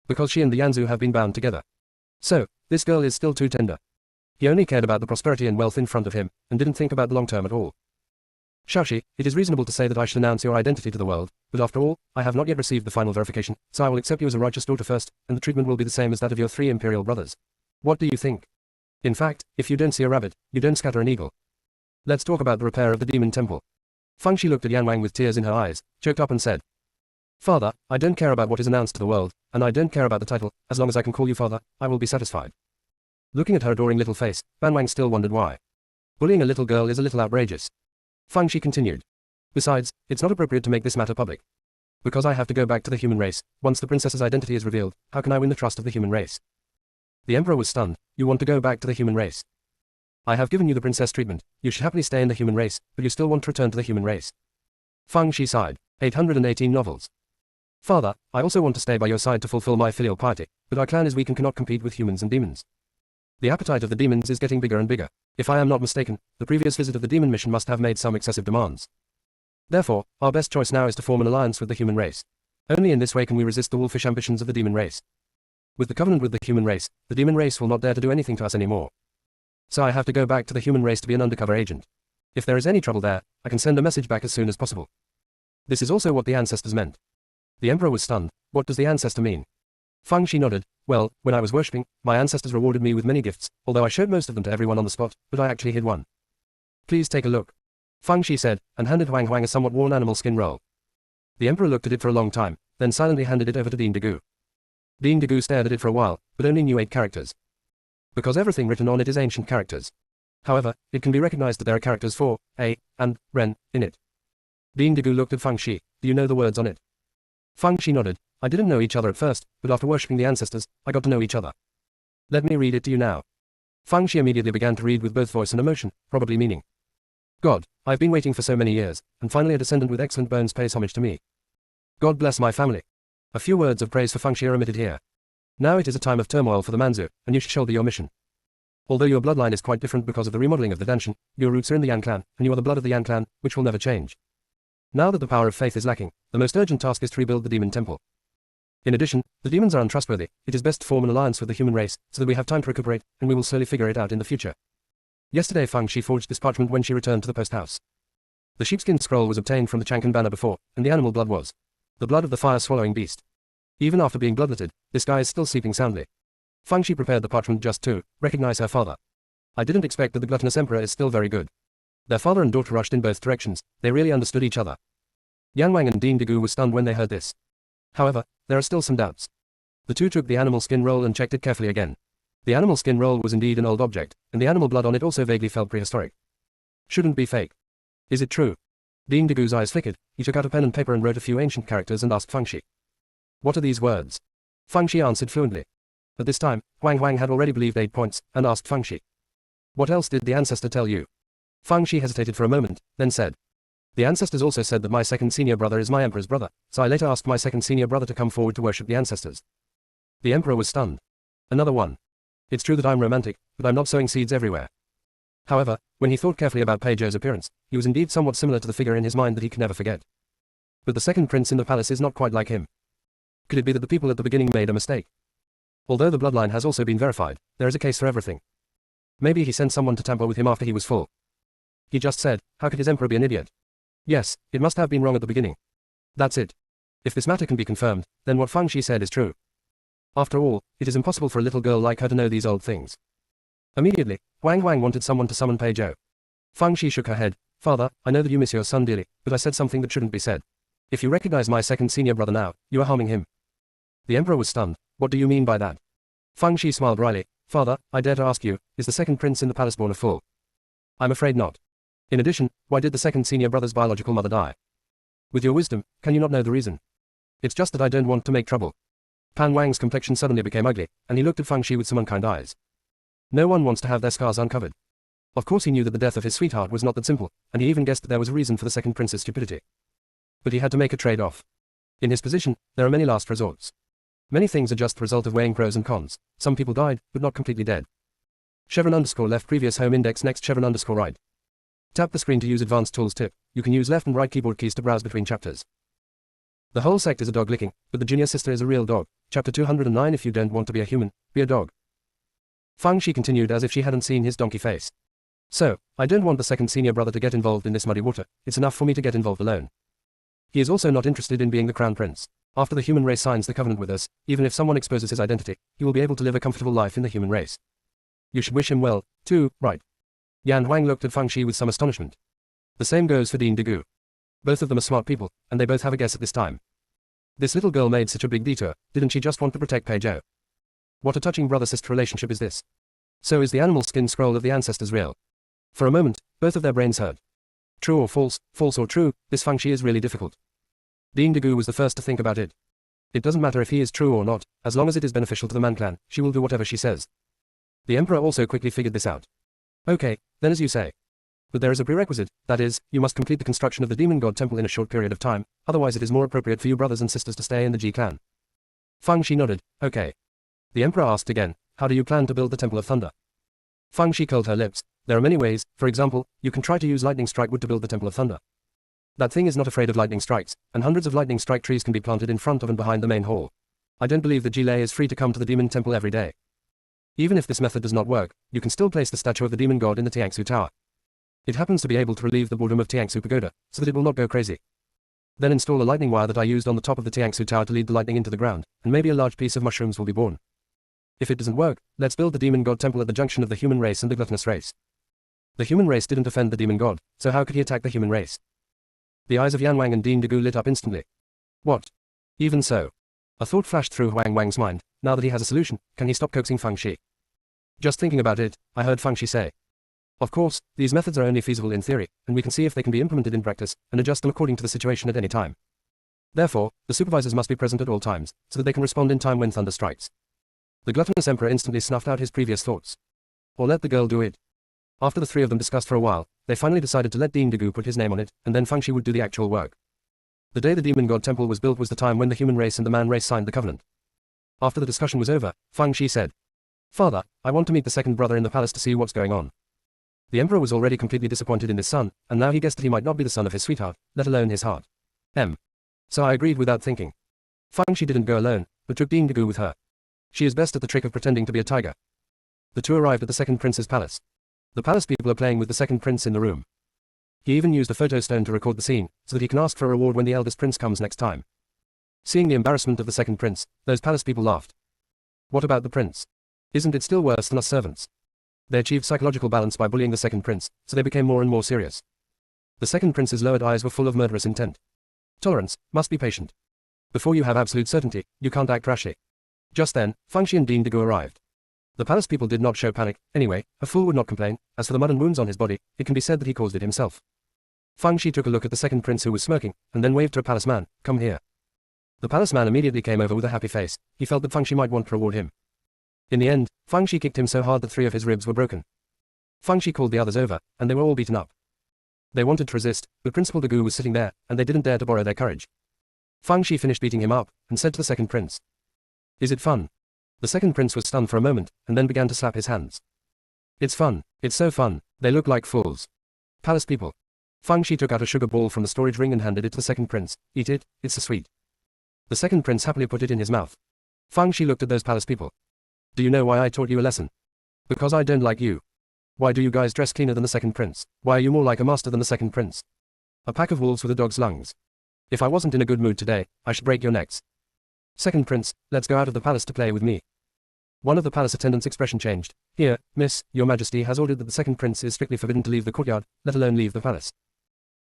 Speaker 1: Because she and the Yanzu have been bound together. So, this girl is still too tender. He only cared about the prosperity and wealth in front of him, and didn't think about the long term at all. Shaoxi, it is reasonable to say that I should announce your identity to the world, but after all, I have not yet received the final verification, so I will accept you as a righteous daughter first, and the treatment will be the same as that of your 3 imperial brothers. What do you think? In fact, if you don't see a rabbit, you don't scatter an eagle. Let's talk about the repair of the demon temple. Fangxi looked at Yan Wang with tears in her eyes, choked up and said, Father, I don't care about what is announced to the world, and I don't care about the title, as long as I can call you father, I will be satisfied. Looking at her adoring little face, Ban Wang still wondered why. Bullying a little girl is a little outrageous. Fangxi continued. Besides, it's not appropriate to make this matter public. Because I have to go back to the human race, once the princess's identity is revealed, how can I win the trust of the human race? The emperor was stunned. You want to go back to the human race? I have given you the princess treatment, you should happily stay in the human race, but you still want to return to the human race. Fangxi sighed. 818 novels. Father, I also want to stay by your side to fulfill my filial piety, but our clan is weak and cannot compete with humans and demons. The appetite of the demons is getting bigger and bigger. If I am not mistaken, the previous visit of the demon mission must have made some excessive demands. Therefore, our best choice now is to form an alliance with the human race. Only in this way can we resist the wolfish ambitions of the demon race. With the covenant with the human race, the demon race will not dare to do anything to us anymore. So I have to go back to the human race to be an undercover agent. If there is any trouble there, I can send a message back as soon as possible. This is also what the ancestors meant. The emperor was stunned. What does the ancestor mean? Fangxi nodded. Well, when I was worshipping, my ancestors rewarded me with many gifts, although I showed most of them to everyone on the spot, but I actually hid one. Please take a look. Fangxi said, and handed Huang Huang a somewhat worn animal skin roll. The emperor looked at it for a long time, then silently handed it over to Dean Degu. Dean Degu stared at it for a while, but only knew 8 characters. Because everything written on it is ancient characters. However, it can be recognized that there are characters for A and Ren in it. Dean Degu looked at Fangxi. Do you know the words on it? Fangxi nodded. I didn't know each other at first, but after worshipping the ancestors, I got to know each other. Let me read it to you now. Fangxi immediately began to read with both voice and emotion, probably meaning, God, I've been waiting for so many years, and finally a descendant with excellent bones pays homage to me. God bless my family. A few words of praise for Fangxi are omitted here. Now it is a time of turmoil for the Manzu, and you should shoulder your mission. Although your bloodline is quite different because of the remodeling of the Danshan, your roots are in the Yan clan, and you are the blood of the Yan clan, which will never change. Now that the power of faith is lacking, the most urgent task is to rebuild the demon temple. In addition, the demons are untrustworthy. It is best to form an alliance with the human race, so that we have time to recuperate, and we will slowly figure it out in the future. Yesterday Fangxi forged this parchment when she returned to the post house. The sheepskin scroll was obtained from the Chang'an banner before, and the animal blood was the blood of the fire-swallowing beast. Even after being bloodletted, this guy is still sleeping soundly. Fangxi prepared the parchment just to recognize her father. I didn't expect that the gluttonous emperor is still very good. Their father and daughter rushed in both directions. They really understood each other. Yan Wang and Dean Degu were stunned when they heard this. However, there are still some doubts. The two took the animal skin roll and checked it carefully again. The animal skin roll was indeed an old object, and the animal blood on it also vaguely felt prehistoric. Shouldn't be fake. Is it true? Dean Degu's eyes flickered. He took out a pen and paper and wrote a few ancient characters and asked Fangxi. What are these words? Fangxi answered fluently. At this time, Huang Huang had already believed 8 points, and asked Fangxi. What else did the ancestor tell you? Fangxi hesitated for a moment, then said. The ancestors also said that my second senior brother is my emperor's brother, so I later asked my second senior brother to come forward to worship the ancestors. The emperor was stunned. Another one. It's true that I'm romantic, but I'm not sowing seeds everywhere. However, when he thought carefully about Pei Zhou's appearance, he was indeed somewhat similar to the figure in his mind that he could never forget. But the second prince in the palace is not quite like him. Could it be that the people at the beginning made a mistake? Although the bloodline has also been verified, there is a case for everything. Maybe he sent someone to tamper with him after he was full. He just said, how could his emperor be an idiot? Yes, it must have been wrong at the beginning. That's it. If this matter can be confirmed, then what Fangxi said is true. After all, it is impossible for a little girl like her to know these old things. Immediately, Huang Huang wanted someone to summon Pei Zhou. Fangxi shook her head. Father, I know that you miss your son dearly, but I said something that shouldn't be said. If you recognize my second senior brother now, you are harming him. The emperor was stunned. What do you mean by that? Fangxi smiled wryly. Father, I dare to ask you, is the second prince in the palace born a fool? I'm afraid not. In addition, why did the second senior brother's biological mother die? With your wisdom, can you not know the reason? It's just that I don't want to make trouble. Pan Wang's complexion suddenly became ugly, and he looked at Fangxi with some unkind eyes. No one wants to have their scars uncovered. Of course he knew that the death of his sweetheart was not that simple, and he even guessed that there was a reason for the second prince's stupidity. But he had to make a trade-off. In his position, there are many last resorts. Many things are just the result of weighing pros and cons. Some people died, but not completely dead. _left previous home index next _right. Tap the screen to use advanced tools tip. You can use left and right keyboard keys to browse between chapters. The whole sect is a dog licking, but the junior sister is a real dog. Chapter 209 If you don't want to be a human, be a dog. Fang Shi continued as if she hadn't seen his donkey face. So, I don't want the second senior brother to get involved in this muddy water, it's enough for me to get involved alone. He is also not interested in being the crown prince. After the human race signs the covenant with us, even if someone exposes his identity, he will be able to live a comfortable life in the human race. You should wish him well, too, right? Yan Huang looked at Fang Shi with some astonishment. The same goes for Dean Degu. Both of them are smart people, and they both have a guess at this time. This little girl made such a big detour, didn't she just want to protect Pei Zhou? What a touching brother-sister relationship is this. So is the animal skin scroll of the ancestors real? For a moment, both of their brains hurt. True or false or true, this Fang Shi is really difficult. Dean Degu was the first to think about it. It doesn't matter if he is true or not, as long as it is beneficial to the Man clan, she will do whatever she says. The Emperor also quickly figured this out. Okay, then as you say. But there is a prerequisite, that is, you must complete the construction of the Demon God Temple in a short period of time, otherwise it is more appropriate for you brothers and sisters to stay in the Ji clan. Fang Shi nodded, okay. The Emperor asked again, how do you plan to build the Temple of Thunder? Fang Shi curled her lips. There are many ways, for example, you can try to use lightning strike wood to build the Temple of Thunder. That thing is not afraid of lightning strikes, and hundreds of lightning strike trees can be planted in front of and behind the main hall. I don't believe that Jilei is free to come to the Demon Temple every day. Even if this method does not work, you can still place the statue of the Demon God in the Tiangsu Tower. It happens to be able to relieve the boredom of Tiangsu Pagoda, so that it will not go crazy. Then install a lightning wire that I used on the top of the Tiangsu Tower to lead the lightning into the ground, and maybe a large piece of mushrooms will be born. If it doesn't work, let's build the Demon God Temple at the junction of the human race and the gluttonous race. The human race didn't offend the Demon God, so how could he attack the human race? The eyes of Yan Wang and Dean Degu lit up instantly. What? Even so. A thought flashed through Huang Wang's mind, now that he has a solution, can he stop coaxing Fang Shi? Just thinking about it, I heard Fang Shi say. Of course, these methods are only feasible in theory, and we can see if they can be implemented in practice, and adjust them according to the situation at any time. Therefore, the supervisors must be present at all times, so that they can respond in time when thunder strikes. The gluttonous emperor instantly snuffed out his previous thoughts. Or let the girl do it. After the three of them discussed for a while, they finally decided to let Dean Degu put his name on it, and then Fang Shi would do the actual work. The day the Demon God Temple was built was the time when the human race and the man race signed the covenant. After the discussion was over, Fang Shi said, Father, I want to meet the second brother in the palace to see what's going on. The emperor was already completely disappointed in this son, and now he guessed that he might not be the son of his sweetheart, let alone his heart. So I agreed without thinking. Fang Shi didn't go alone, but took Dean Degu with her. She is best at the trick of pretending to be a tiger. The two arrived at the second prince's palace. The palace people are playing with the second prince in the room. He even used a photo stone to record the scene, so that he can ask for a reward when the eldest prince comes next time. Seeing the embarrassment of the second prince, those palace people laughed. What about the prince? Isn't it still worse than us servants? They achieved psychological balance by bullying the second prince, so they became more and more serious. The second prince's lowered eyes were full of murderous intent. Tolerance, must be patient. Before you have absolute certainty, you can't act rashly. Just then, Fang Shi and Dean Degu arrived. The palace people did not show panic, anyway, a fool would not complain. As for the mud and wounds on his body, it can be said that he caused it himself. Fang Shi took a look at the second prince who was smirking, and then waved to a palace man, come here. The palace man immediately came over with a happy face, he felt that Fang Shi might want to reward him. In the end, Fang Shi kicked him so hard that 3 of his ribs were broken. Fang Shi called the others over, and they were all beaten up. They wanted to resist, but Principal Degu was sitting there, and they didn't dare to borrow their courage. Fang Shi finished beating him up, and said to the second prince. Is it fun? The second prince was stunned for a moment, and then began to slap his hands. It's fun, it's so fun, they look like fools. Palace people. Fang Shi took out a sugar ball from the storage ring and handed it to the second prince, eat it, it's so sweet. The second prince happily put it in his mouth. Fang Shi looked at those palace people. Do you know why I taught you a lesson? Because I don't like you. Why do you guys dress cleaner than the second prince? Why are you more like a master than the second prince? A pack of wolves with a dog's lungs. If I wasn't in a good mood today, I should break your necks. Second prince, let's go out of the palace to play with me. One of the palace attendants' expression changed. Here, miss, your majesty has ordered that the second prince is strictly forbidden to leave the courtyard, let alone leave the palace.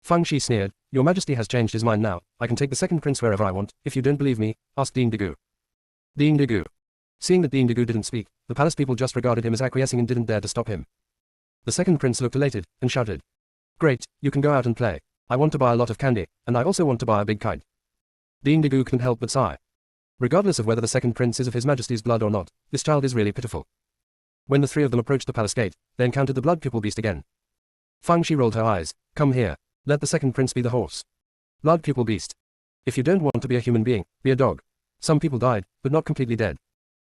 Speaker 1: Fang Shi sneered, your majesty has changed his mind now, I can take the second prince wherever I want, if you don't believe me, ask Dean Degu. Dean Degu. Seeing that Dean Degu didn't speak, the palace people just regarded him as acquiescing and didn't dare to stop him. The second prince looked elated, and shouted. Great, you can go out and play. I want to buy a lot of candy, and I also want to buy a big kite. Dean Degu couldn't help but sigh. Regardless of whether the second prince is of his majesty's blood or not, this child is really pitiful. When the 3 of them approached the palace gate, they encountered the blood pupil beast again. Fang Shi rolled her eyes. Come here. Let the second prince be the horse. Blood pupil beast. If you don't want to be a human being, be a dog. Some people died, but not completely dead.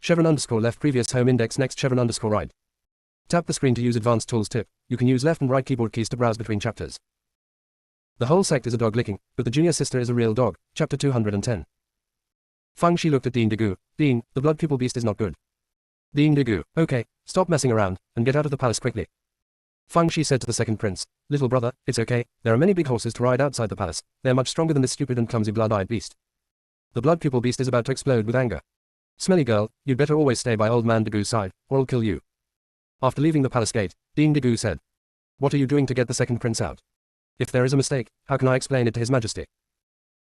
Speaker 1: _left previous home index next _right. Tap the screen to use advanced tools tip. You can use left and right keyboard keys to browse between chapters. The whole sect is a dog licking, but the junior sister is a real dog. Chapter 210. Fang Shi looked at Dean Degu. Dean, the blood pupil beast is not good. Ding Digu, okay, stop messing around, and get out of the palace quickly. Fang Shi said to the second prince, little brother, it's okay, there are many big horses to ride outside the palace, they are much stronger than this stupid and clumsy blood-eyed beast. The blood pupil beast is about to explode with anger. Smelly girl, you'd better always stay by old man Digu's side, or I'll kill you. After leaving the palace gate, Ding Digu said, what are you doing to get the second prince out? If there is a mistake, how can I explain it to his majesty?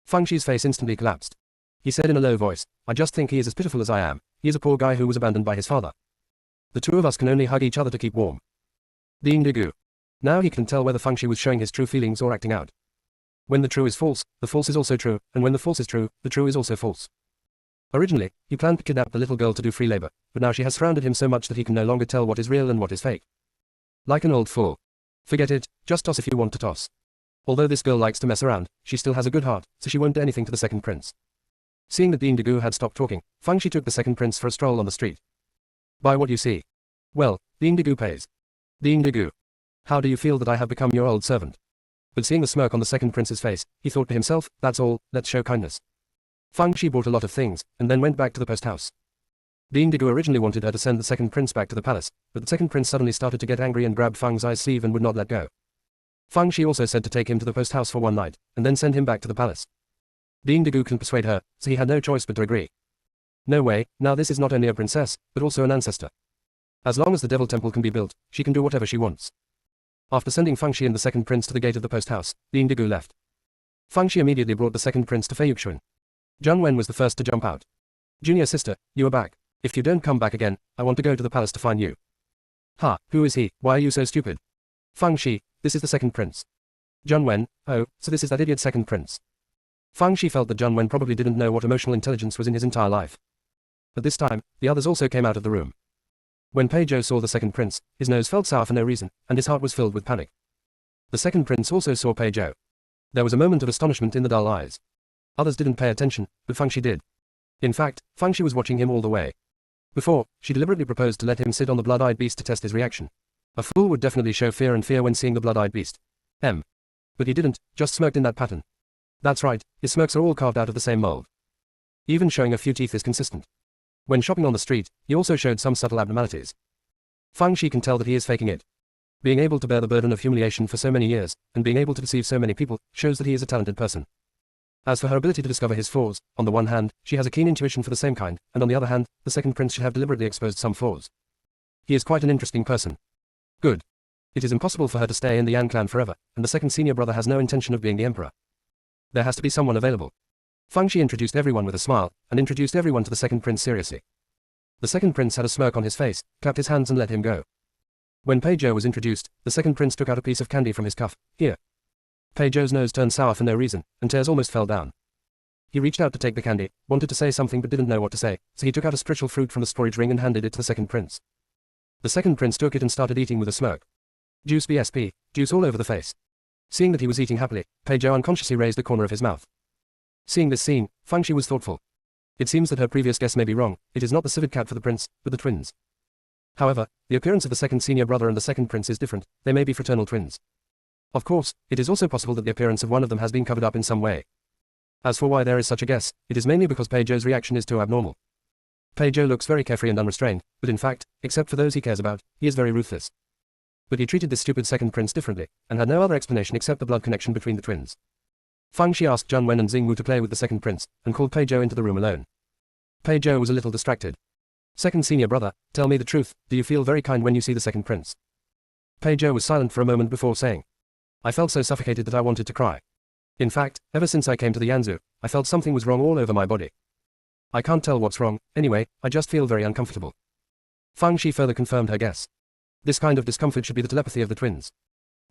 Speaker 1: Fang Shi's face instantly collapsed. He said in a low voice, I just think he is as pitiful as I am, he is a poor guy who was abandoned by his father. The two of us can only hug each other to keep warm. Ding Digu. Now he can tell whether Fang Shi was showing his true feelings or acting out. When the true is false, the false is also true, and when the false is true, the true is also false. Originally, he planned to kidnap the little girl to do free labor, but now she has surrounded him so much that he can no longer tell what is real and what is fake. Like an old fool. Forget it, just toss if you want to toss. Although this girl likes to mess around, she still has a good heart, so she won't do anything to the second prince. Seeing that Ding Digu had stopped talking, Fang Shi took the second prince for a stroll on the street. Buy what you see. Well, Ding Digu pays. Ding Digu. How do you feel that I have become your old servant? But seeing the smirk on the second prince's face, he thought to himself, that's all, let's show kindness. Fang Shi bought a lot of things, and then went back to the post house. Ding Digu originally wanted her to send the second prince back to the palace, but the second prince suddenly started to get angry and grabbed Fang Shi's sleeve and would not let go. Fang Shi also said to take him to the post house for one night, and then send him back to the palace. Ding Digu couldn't persuade her, so he had no choice but to agree. No way, now this is not only a princess, but also an ancestor. As long as the devil temple can be built, she can do whatever she wants. After sending Fang Shi and the second prince to the gate of the post house, Ding Digu left. Fang Shi immediately brought the second prince to Feiyuxuan. Zhang Wen was the first to jump out. Junior sister, you are back. If you don't come back again, I want to go to the palace to find you. Ha, who is he? Why are you so stupid? Fang Shi, this is the second prince. Zhang Wen, oh, so this is that idiot second prince. Fang Shi felt that Zhang Wen probably didn't know what emotional intelligence was in his entire life. At this time, the others also came out of the room. When Pei Zhou saw the second prince, his nose felt sour for no reason, and his heart was filled with panic. The second prince also saw Pei Zhou. There was a moment of astonishment in the dull eyes. Others didn't pay attention, but Fang Shi did. In fact, Fang Shi was watching him all the way. Before, she deliberately proposed to let him sit on the blood-eyed beast to test his reaction. A fool would definitely show fear and fear when seeing the blood-eyed beast. But he didn't, just smirked in that pattern. That's right, his smirks are all carved out of the same mold. Even showing a few teeth is consistent. When shopping on the street, he also showed some subtle abnormalities. Fang Shi can tell that he is faking it. Being able to bear the burden of humiliation for so many years, and being able to deceive so many people, shows that he is a talented person. As for her ability to discover his flaws, on the one hand, she has a keen intuition for the same kind, and on the other hand, the second prince should have deliberately exposed some flaws. He is quite an interesting person. Good. It is impossible for her to stay in the Yan clan forever, and the second senior brother has no intention of being the emperor. There has to be someone available. Fang Shi introduced everyone with a smile, and introduced everyone to the second prince seriously. The second prince had a smirk on his face, clapped his hands and let him go. When Pei Zhou was introduced, the second prince took out a piece of candy from his cuff. Here. Pei Zhou's nose turned sour for no reason, and tears almost fell down. He reached out to take the candy, wanted to say something but didn't know what to say, so he took out a spiritual fruit from the storage ring and handed it to the second prince. The second prince took it and started eating with a smirk. Juice BSP, juice all over the face. Seeing that he was eating happily, Pei Zhou unconsciously raised the corner of his mouth. Seeing this scene, Fang Shi was thoughtful. It seems that her previous guess may be wrong, it is not the civet cat for the prince, but the twins. However, the appearance of the second senior brother and the second prince is different, they may be fraternal twins. Of course, it is also possible that the appearance of one of them has been covered up in some way. As for why there is such a guess, it is mainly because Pei Zhou's reaction is too abnormal. Pei Zhou looks very carefree and unrestrained, but in fact, except for those he cares about, he is very ruthless. But he treated this stupid second prince differently, and had no other explanation except the blood connection between the twins. Fang Shi asked Zhang Wen and Xing Wu to play with the second prince, and called Pei Zhou into the room alone. Pei Zhou was a little distracted. Second senior brother, tell me the truth, do you feel very kind when you see the second prince? Pei Zhou was silent for a moment before saying, I felt so suffocated that I wanted to cry. In fact, ever since I came to the Yanzu, I felt something was wrong all over my body. I can't tell what's wrong, anyway, I just feel very uncomfortable. Fang Shi further confirmed her guess. This kind of discomfort should be the telepathy of the twins.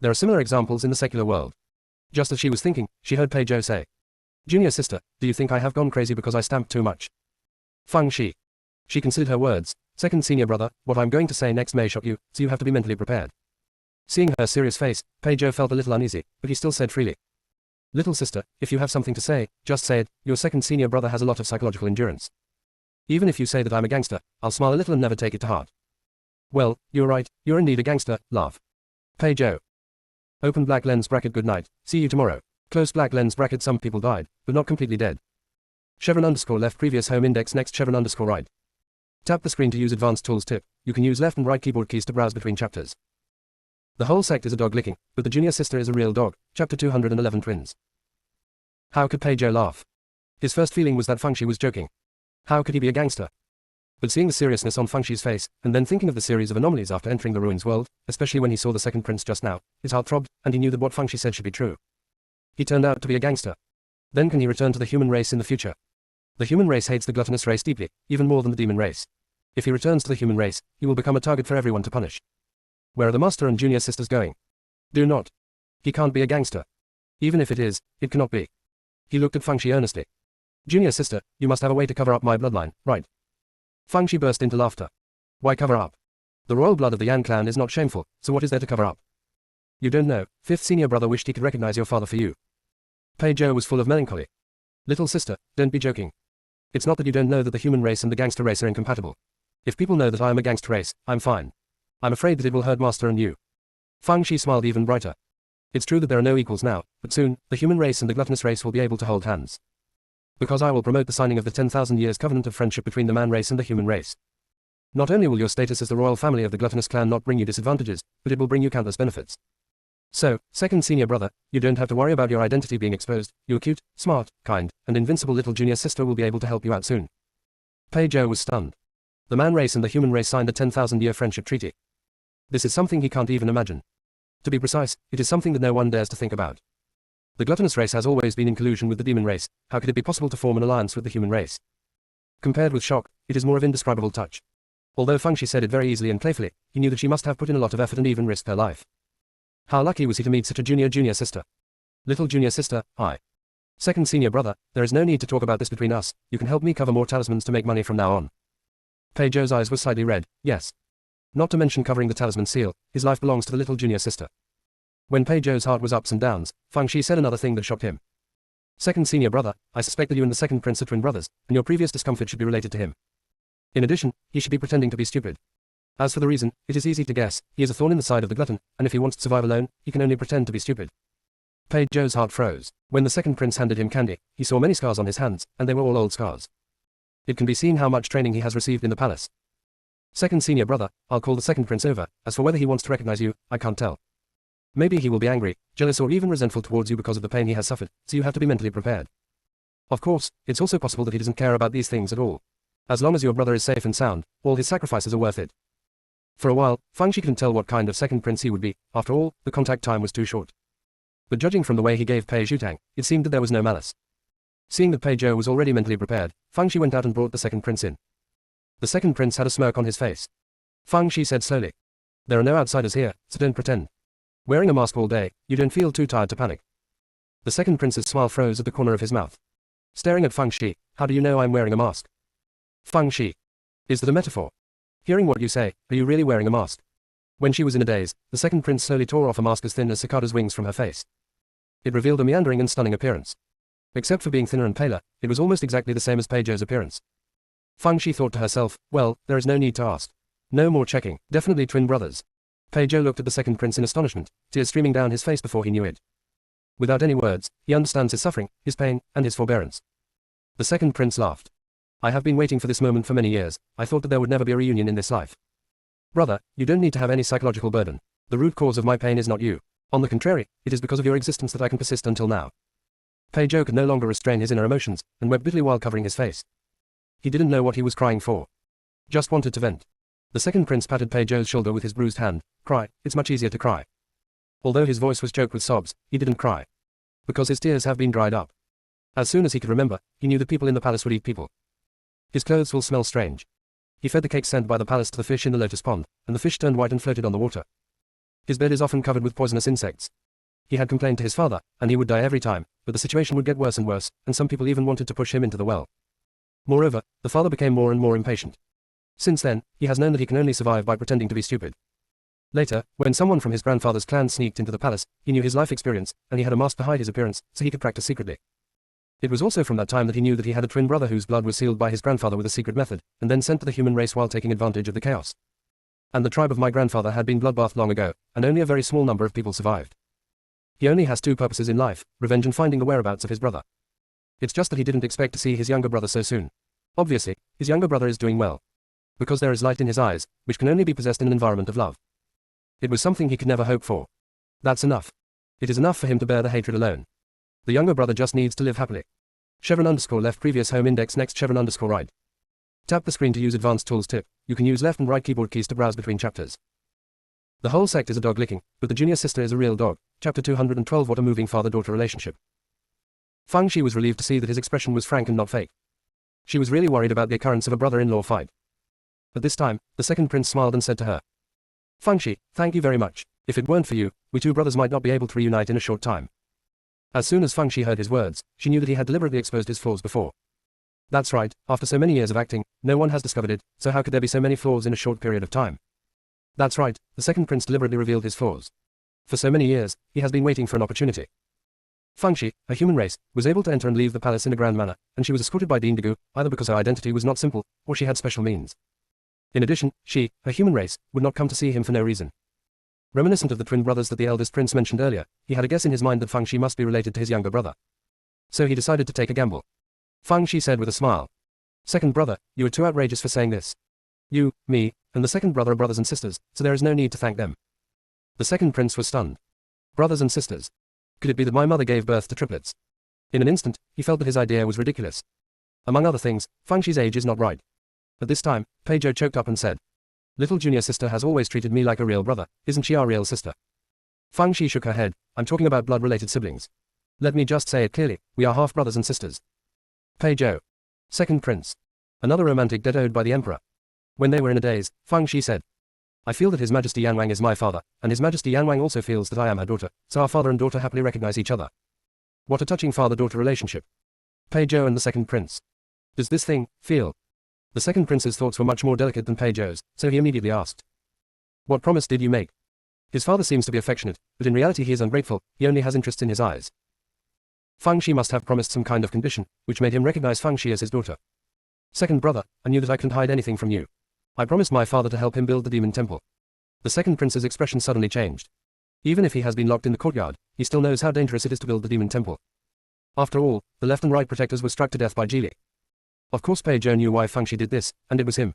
Speaker 1: There are similar examples in the secular world. Just as she was thinking, she heard Pei Zhou say, Junior sister, do you think I have gone crazy because I stamped too much? Fang Shi. She considered her words, second senior brother, what I'm going to say next may shock you, so you have to be mentally prepared. Seeing her serious face, Pei Zhou felt a little uneasy, but he still said freely. Little sister, if you have something to say, just say it, your second senior brother has a lot of psychological endurance. Even if you say that I'm a gangster, I'll smile a little and never take it to heart. Well, you're right, you're indeed a gangster, laugh. Pei Zhou. Open black lens bracket good night, see you tomorrow. Close black lens bracket some people died, but not completely dead. Chevron underscore left previous home index next chevron underscore right. Tap the screen to use advanced tools tip. You can use left and right keyboard keys to browse between chapters. The whole sect is a dog licking, but the junior sister is a real dog. Chapter 211 Twins. How could Pei Zhou laugh? His first feeling was that Feng Shi was joking. How could he be a gangster? But seeing the seriousness on Feng Shi's face, and then thinking of the series of anomalies after entering the ruins world, especially when he saw the second prince just now, his heart throbbed, and he knew that what Feng Shi said should be true. He turned out to be a gangster. Then can he return to the human race in the future? The human race hates the gluttonous race deeply, even more than the demon race. If he returns to the human race, he will become a target for everyone to punish. Where are the master and junior sisters going? Do not. He can't be a gangster. Even if it is, it cannot be. He looked at Feng Shi earnestly. Junior sister, you must have a way to cover up my bloodline, right? Feng Shi burst into laughter. Why cover up? The royal blood of the Yan clan is not shameful, so what is there to cover up? You don't know, fifth senior brother wished he could recognize your father for you. Pei Zhou was full of melancholy. Little sister, don't be joking. It's not that you don't know that the human race and the gangster race are incompatible. If people know that I am a gangster race, I'm fine. I'm afraid that it will hurt master and you. Feng Shi smiled even brighter. It's true that there are no equals now, but soon, the human race and the gluttonous race will be able to hold hands. Because I will promote the signing of the 10,000 years covenant of friendship between the man race and the human race. Not only will your status as the royal family of the gluttonous clan not bring you disadvantages, but it will bring you countless benefits. So, second senior brother, you don't have to worry about your identity being exposed. Your cute, smart, kind, and invincible little junior sister will be able to help you out soon. Pei Zhou was stunned. The man race and the human race signed a 10,000-year friendship treaty. This is something he can't even imagine. To be precise, it is something that no one dares to think about. The gluttonous race has always been in collusion with the demon race. How could it be possible to form an alliance with the human race? Compared with shock, it is more of indescribable touch. Although Feng Shi said it very easily and playfully, he knew that she must have put in a lot of effort and even risked her life. How lucky was he to meet such a junior sister? Little junior sister, hi. Second senior brother, there is no need to talk about this between us. You can help me cover more talismans to make money from now on. Pei Zhou's eyes were slightly red, yes. Not to mention covering the talisman seal, his life belongs to the little junior sister. When Pei Zhou's heart was ups and downs, Feng Shi said another thing that shocked him. Second senior brother, I suspect that you and the second prince are twin brothers, and your previous discomfort should be related to him. In addition, he should be pretending to be stupid. As for the reason, it is easy to guess. He is a thorn in the side of the glutton, and if he wants to survive alone, he can only pretend to be stupid. Pei Zhou's heart froze. When the second prince handed him candy, he saw many scars on his hands, and they were all old scars. It can be seen how much training he has received in the palace. Second senior brother, I'll call the second prince over. As for whether he wants to recognize you, I can't tell. Maybe he will be angry, jealous or even resentful towards you because of the pain he has suffered, so you have to be mentally prepared. Of course, it's also possible that he doesn't care about these things at all. As long as your brother is safe and sound, all his sacrifices are worth it. For a while, Feng Shi couldn't tell what kind of second prince he would be. After all, the contact time was too short. But judging from the way he gave Pei Zhou, it seemed that there was no malice. Seeing that Pei Zhou was already mentally prepared, Feng Shi went out and brought the second prince in. The second prince had a smirk on his face. Feng Shi said slowly. There are no outsiders here, so don't pretend. Wearing a mask all day, you don't feel too tired to panic. The second prince's smile froze at the corner of his mouth. Staring at Feng Shi, how do you know I'm wearing a mask? Feng Shi. Is that a metaphor? Hearing what you say, are you really wearing a mask? When she was in a daze, the second prince slowly tore off a mask as thin as cicada's wings from her face. It revealed a meandering and stunning appearance. Except for being thinner and paler, it was almost exactly the same as Pei Zhou's appearance. Feng Shi thought to herself, well, there is no need to ask. No more checking, definitely twin brothers. Pei Zhou looked at the second prince in astonishment, tears streaming down his face before he knew it. Without any words, he understands his suffering, his pain, and his forbearance. The second prince laughed. I have been waiting for this moment for many years. I thought that there would never be a reunion in this life. Brother, you don't need to have any psychological burden. The root cause of my pain is not you. On the contrary, it is because of your existence that I can persist until now. Pei Zhou could no longer restrain his inner emotions, and wept bitterly while covering his face. He didn't know what he was crying for. Just wanted to vent. The second prince patted Pei Zhou's shoulder with his bruised hand. Cry, it's much easier to cry. Although his voice was choked with sobs, he didn't cry. Because his tears have been dried up. As soon as he could remember, he knew that people in the palace would eat people. His clothes will smell strange. He fed the cake sent by the palace to the fish in the lotus pond, and the fish turned white and floated on the water. His bed is often covered with poisonous insects. He had complained to his father, and he would die every time, but the situation would get worse and worse, and some people even wanted to push him into the well. Moreover, the father became more and more impatient. Since then, he has known that he can only survive by pretending to be stupid. Later, when someone from his grandfather's clan sneaked into the palace, he knew his life experience, and he had a mask to hide his appearance, so he could practice secretly. It was also from that time that he knew that he had a twin brother whose blood was sealed by his grandfather with a secret method, and then sent to the human race while taking advantage of the chaos. And the tribe of my grandfather had been bloodbathed long ago, and only a very small number of people survived. He only has two purposes in life, revenge and finding the whereabouts of his brother. It's just that he didn't expect to see his younger brother so soon. Obviously, his younger brother is doing well. Because there is light in his eyes, which can only be possessed in an environment of love. It was something he could never hope for. That's enough. It is enough for him to bear the hatred alone. The younger brother just needs to live happily. Chevron_left previous home index next Chevron_right. Tap the screen to use advanced tools tip. You can use left and right keyboard keys to browse between chapters. The whole sect is a dog licking, but the junior sister is a real dog. Chapter 212. What a moving father-daughter relationship. Fang Shi was relieved to see that his expression was frank and not fake. She was really worried about the occurrence of a brother-in-law fight. At this time, the second prince smiled and said to her, Fang Shi, thank you very much. If it weren't for you, we two brothers might not be able to reunite in a short time. As soon as Fang Shi heard his words, she knew that he had deliberately exposed his flaws before. That's right, after so many years of acting, no one has discovered it, so how could there be so many flaws in a short period of time? That's right, the second prince deliberately revealed his flaws. For so many years, he has been waiting for an opportunity. Fang Shi, a human race, was able to enter and leave the palace in a grand manner, and she was escorted by Dean Degu, either because her identity was not simple, or she had special means. In addition, she, a human race, would not come to see him for no reason. Reminiscent of the twin brothers that the eldest prince mentioned earlier, he had a guess in his mind that Fang Shi must be related to his younger brother. So he decided to take a gamble. Fang Shi said with a smile. Second brother, you are too outrageous for saying this. You, me, and the second brother are brothers and sisters, so there is no need to thank them. The second prince was stunned. Brothers and sisters. Could it be that my mother gave birth to triplets? In an instant, he felt that his idea was ridiculous. Among other things, Fang Shi's age is not right. At this time, Pei Zhou choked up and said, Little junior sister has always treated me like a real brother, isn't she our real sister? Fang Shi shook her head, I'm talking about blood-related siblings. Let me just say it clearly, we are half brothers and sisters. Pei Zhou. Second prince. Another romantic debt owed by the emperor. When they were in a daze, Fang Shi said, I feel that His Majesty Yanwang is my father, and His Majesty Yanwang also feels that I am her daughter, so our father and daughter happily recognize each other. What a touching father-daughter relationship. Pei Zhou and the second prince. Does this thing feel? The second prince's thoughts were much more delicate than Pei Zhou's, so he immediately asked. What promise did you make? His father seems to be affectionate, but in reality he is ungrateful, he only has interests in his eyes. Fang Shi must have promised some kind of condition, which made him recognize Fang Shi as his daughter. Second brother, I knew that I couldn't hide anything from you. I promised my father to help him build the demon temple. The second prince's expression suddenly changed. Even if he has been locked in the courtyard, he still knows how dangerous it is to build the demon temple. After all, the left and right protectors were struck to death by Jili. Of course Pei Zhou knew why Fang Shi did this, and it was him.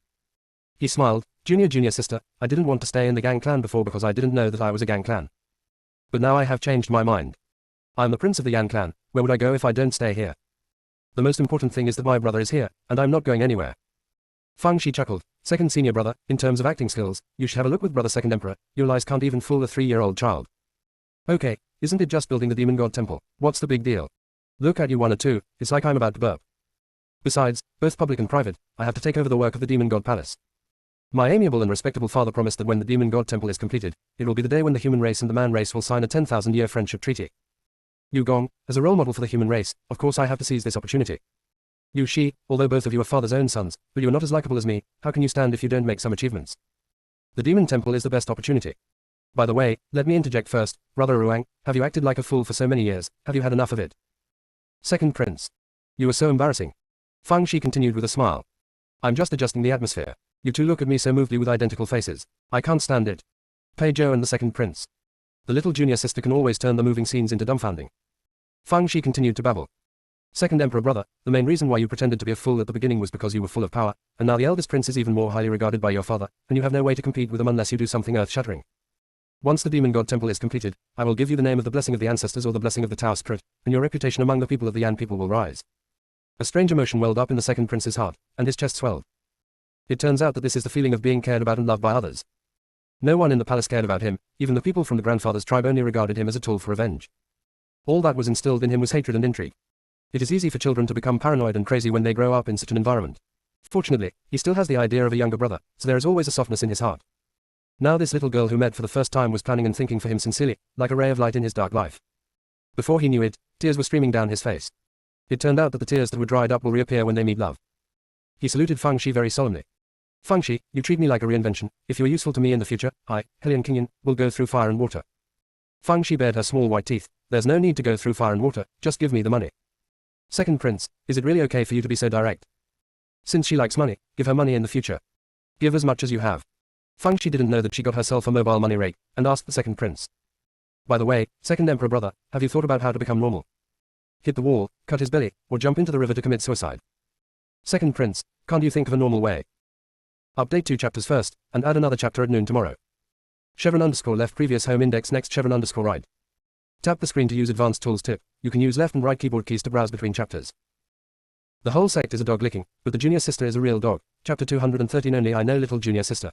Speaker 1: He smiled, junior sister, I didn't want to stay in the gang clan before because I didn't know that I was a gang clan. But now I have changed my mind. I am the prince of the Yan clan, where would I go if I don't stay here? The most important thing is that my brother is here, and I'm not going anywhere. Fang Shi chuckled, second senior brother, in terms of acting skills, you should have a look with brother second emperor, your lies can't even fool a 3-year-old child. Okay, isn't it just building the demon god temple, what's the big deal? Look at you one or two, it's like I'm about to burp. Besides, both public and private, I have to take over the work of the demon god palace. My amiable and respectable father promised that when the demon god temple is completed, it will be the day when the human race and the man race will sign a 10,000-year friendship treaty. Yu Gong, as a role model for the human race, of course I have to seize this opportunity. Yu Shi, although both of you are father's own sons, but you are not as likable as me, how can you stand if you don't make some achievements? The demon temple is the best opportunity. By the way, let me interject first, brother Ruang, have you acted like a fool for so many years, have you had enough of it? Second prince. You are so embarrassing. Fang Shi continued with a smile. I'm just adjusting the atmosphere. You two look at me so movedly with identical faces. I can't stand it. Pei Zhou and the second prince. The little junior sister can always turn the moving scenes into dumbfounding. Fang Shi continued to babble. Second emperor brother, the main reason why you pretended to be a fool at the beginning was because you were full of power, and now the eldest prince is even more highly regarded by your father, and you have no way to compete with him unless you do something earth-shattering. Once the demon god temple is completed, I will give you the name of the blessing of the ancestors or the blessing of the Tao spirit, and your reputation among the people of the Yan people will rise. A strange emotion welled up in the second prince's heart, and his chest swelled. It turns out that this is the feeling of being cared about and loved by others. No one in the palace cared about him, even the people from the grandfather's tribe only regarded him as a tool for revenge. All that was instilled in him was hatred and intrigue. It is easy for children to become paranoid and crazy when they grow up in such an environment. Fortunately, he still has the idea of a younger brother, so there is always a softness in his heart. Now this little girl who met for the first time was planning and thinking for him sincerely, like a ray of light in his dark life. Before he knew it, tears were streaming down his face. It turned out that the tears that were dried up will reappear when they meet love. He saluted Fang Shi very solemnly. Fang Shi, you treat me like a reinvention. If you are useful to me in the future, I, Helian Kingyun, will go through fire and water. Fang Shi bared her small white teeth. There's no need to go through fire and water, just give me the money. Second prince, is it really okay for you to be so direct? Since she likes money, give her money in the future. Give as much as you have. Fang Shi didn't know that she got herself a mobile money rake, and asked the second prince. By the way, second emperor brother, have you thought about how to become normal? Hit the wall, cut his belly, or jump into the river to commit suicide? Second prince, can't you think of a normal way? Update 2 chapters first, and add another chapter at noon tomorrow. Chevron_left previous home index next Chevron_right. Tap the screen to use advanced tools tip. You can use left and right keyboard keys to browse between chapters. The whole sect is a dog licking, but the junior sister is a real dog. Chapter 213 Only I know little junior sister.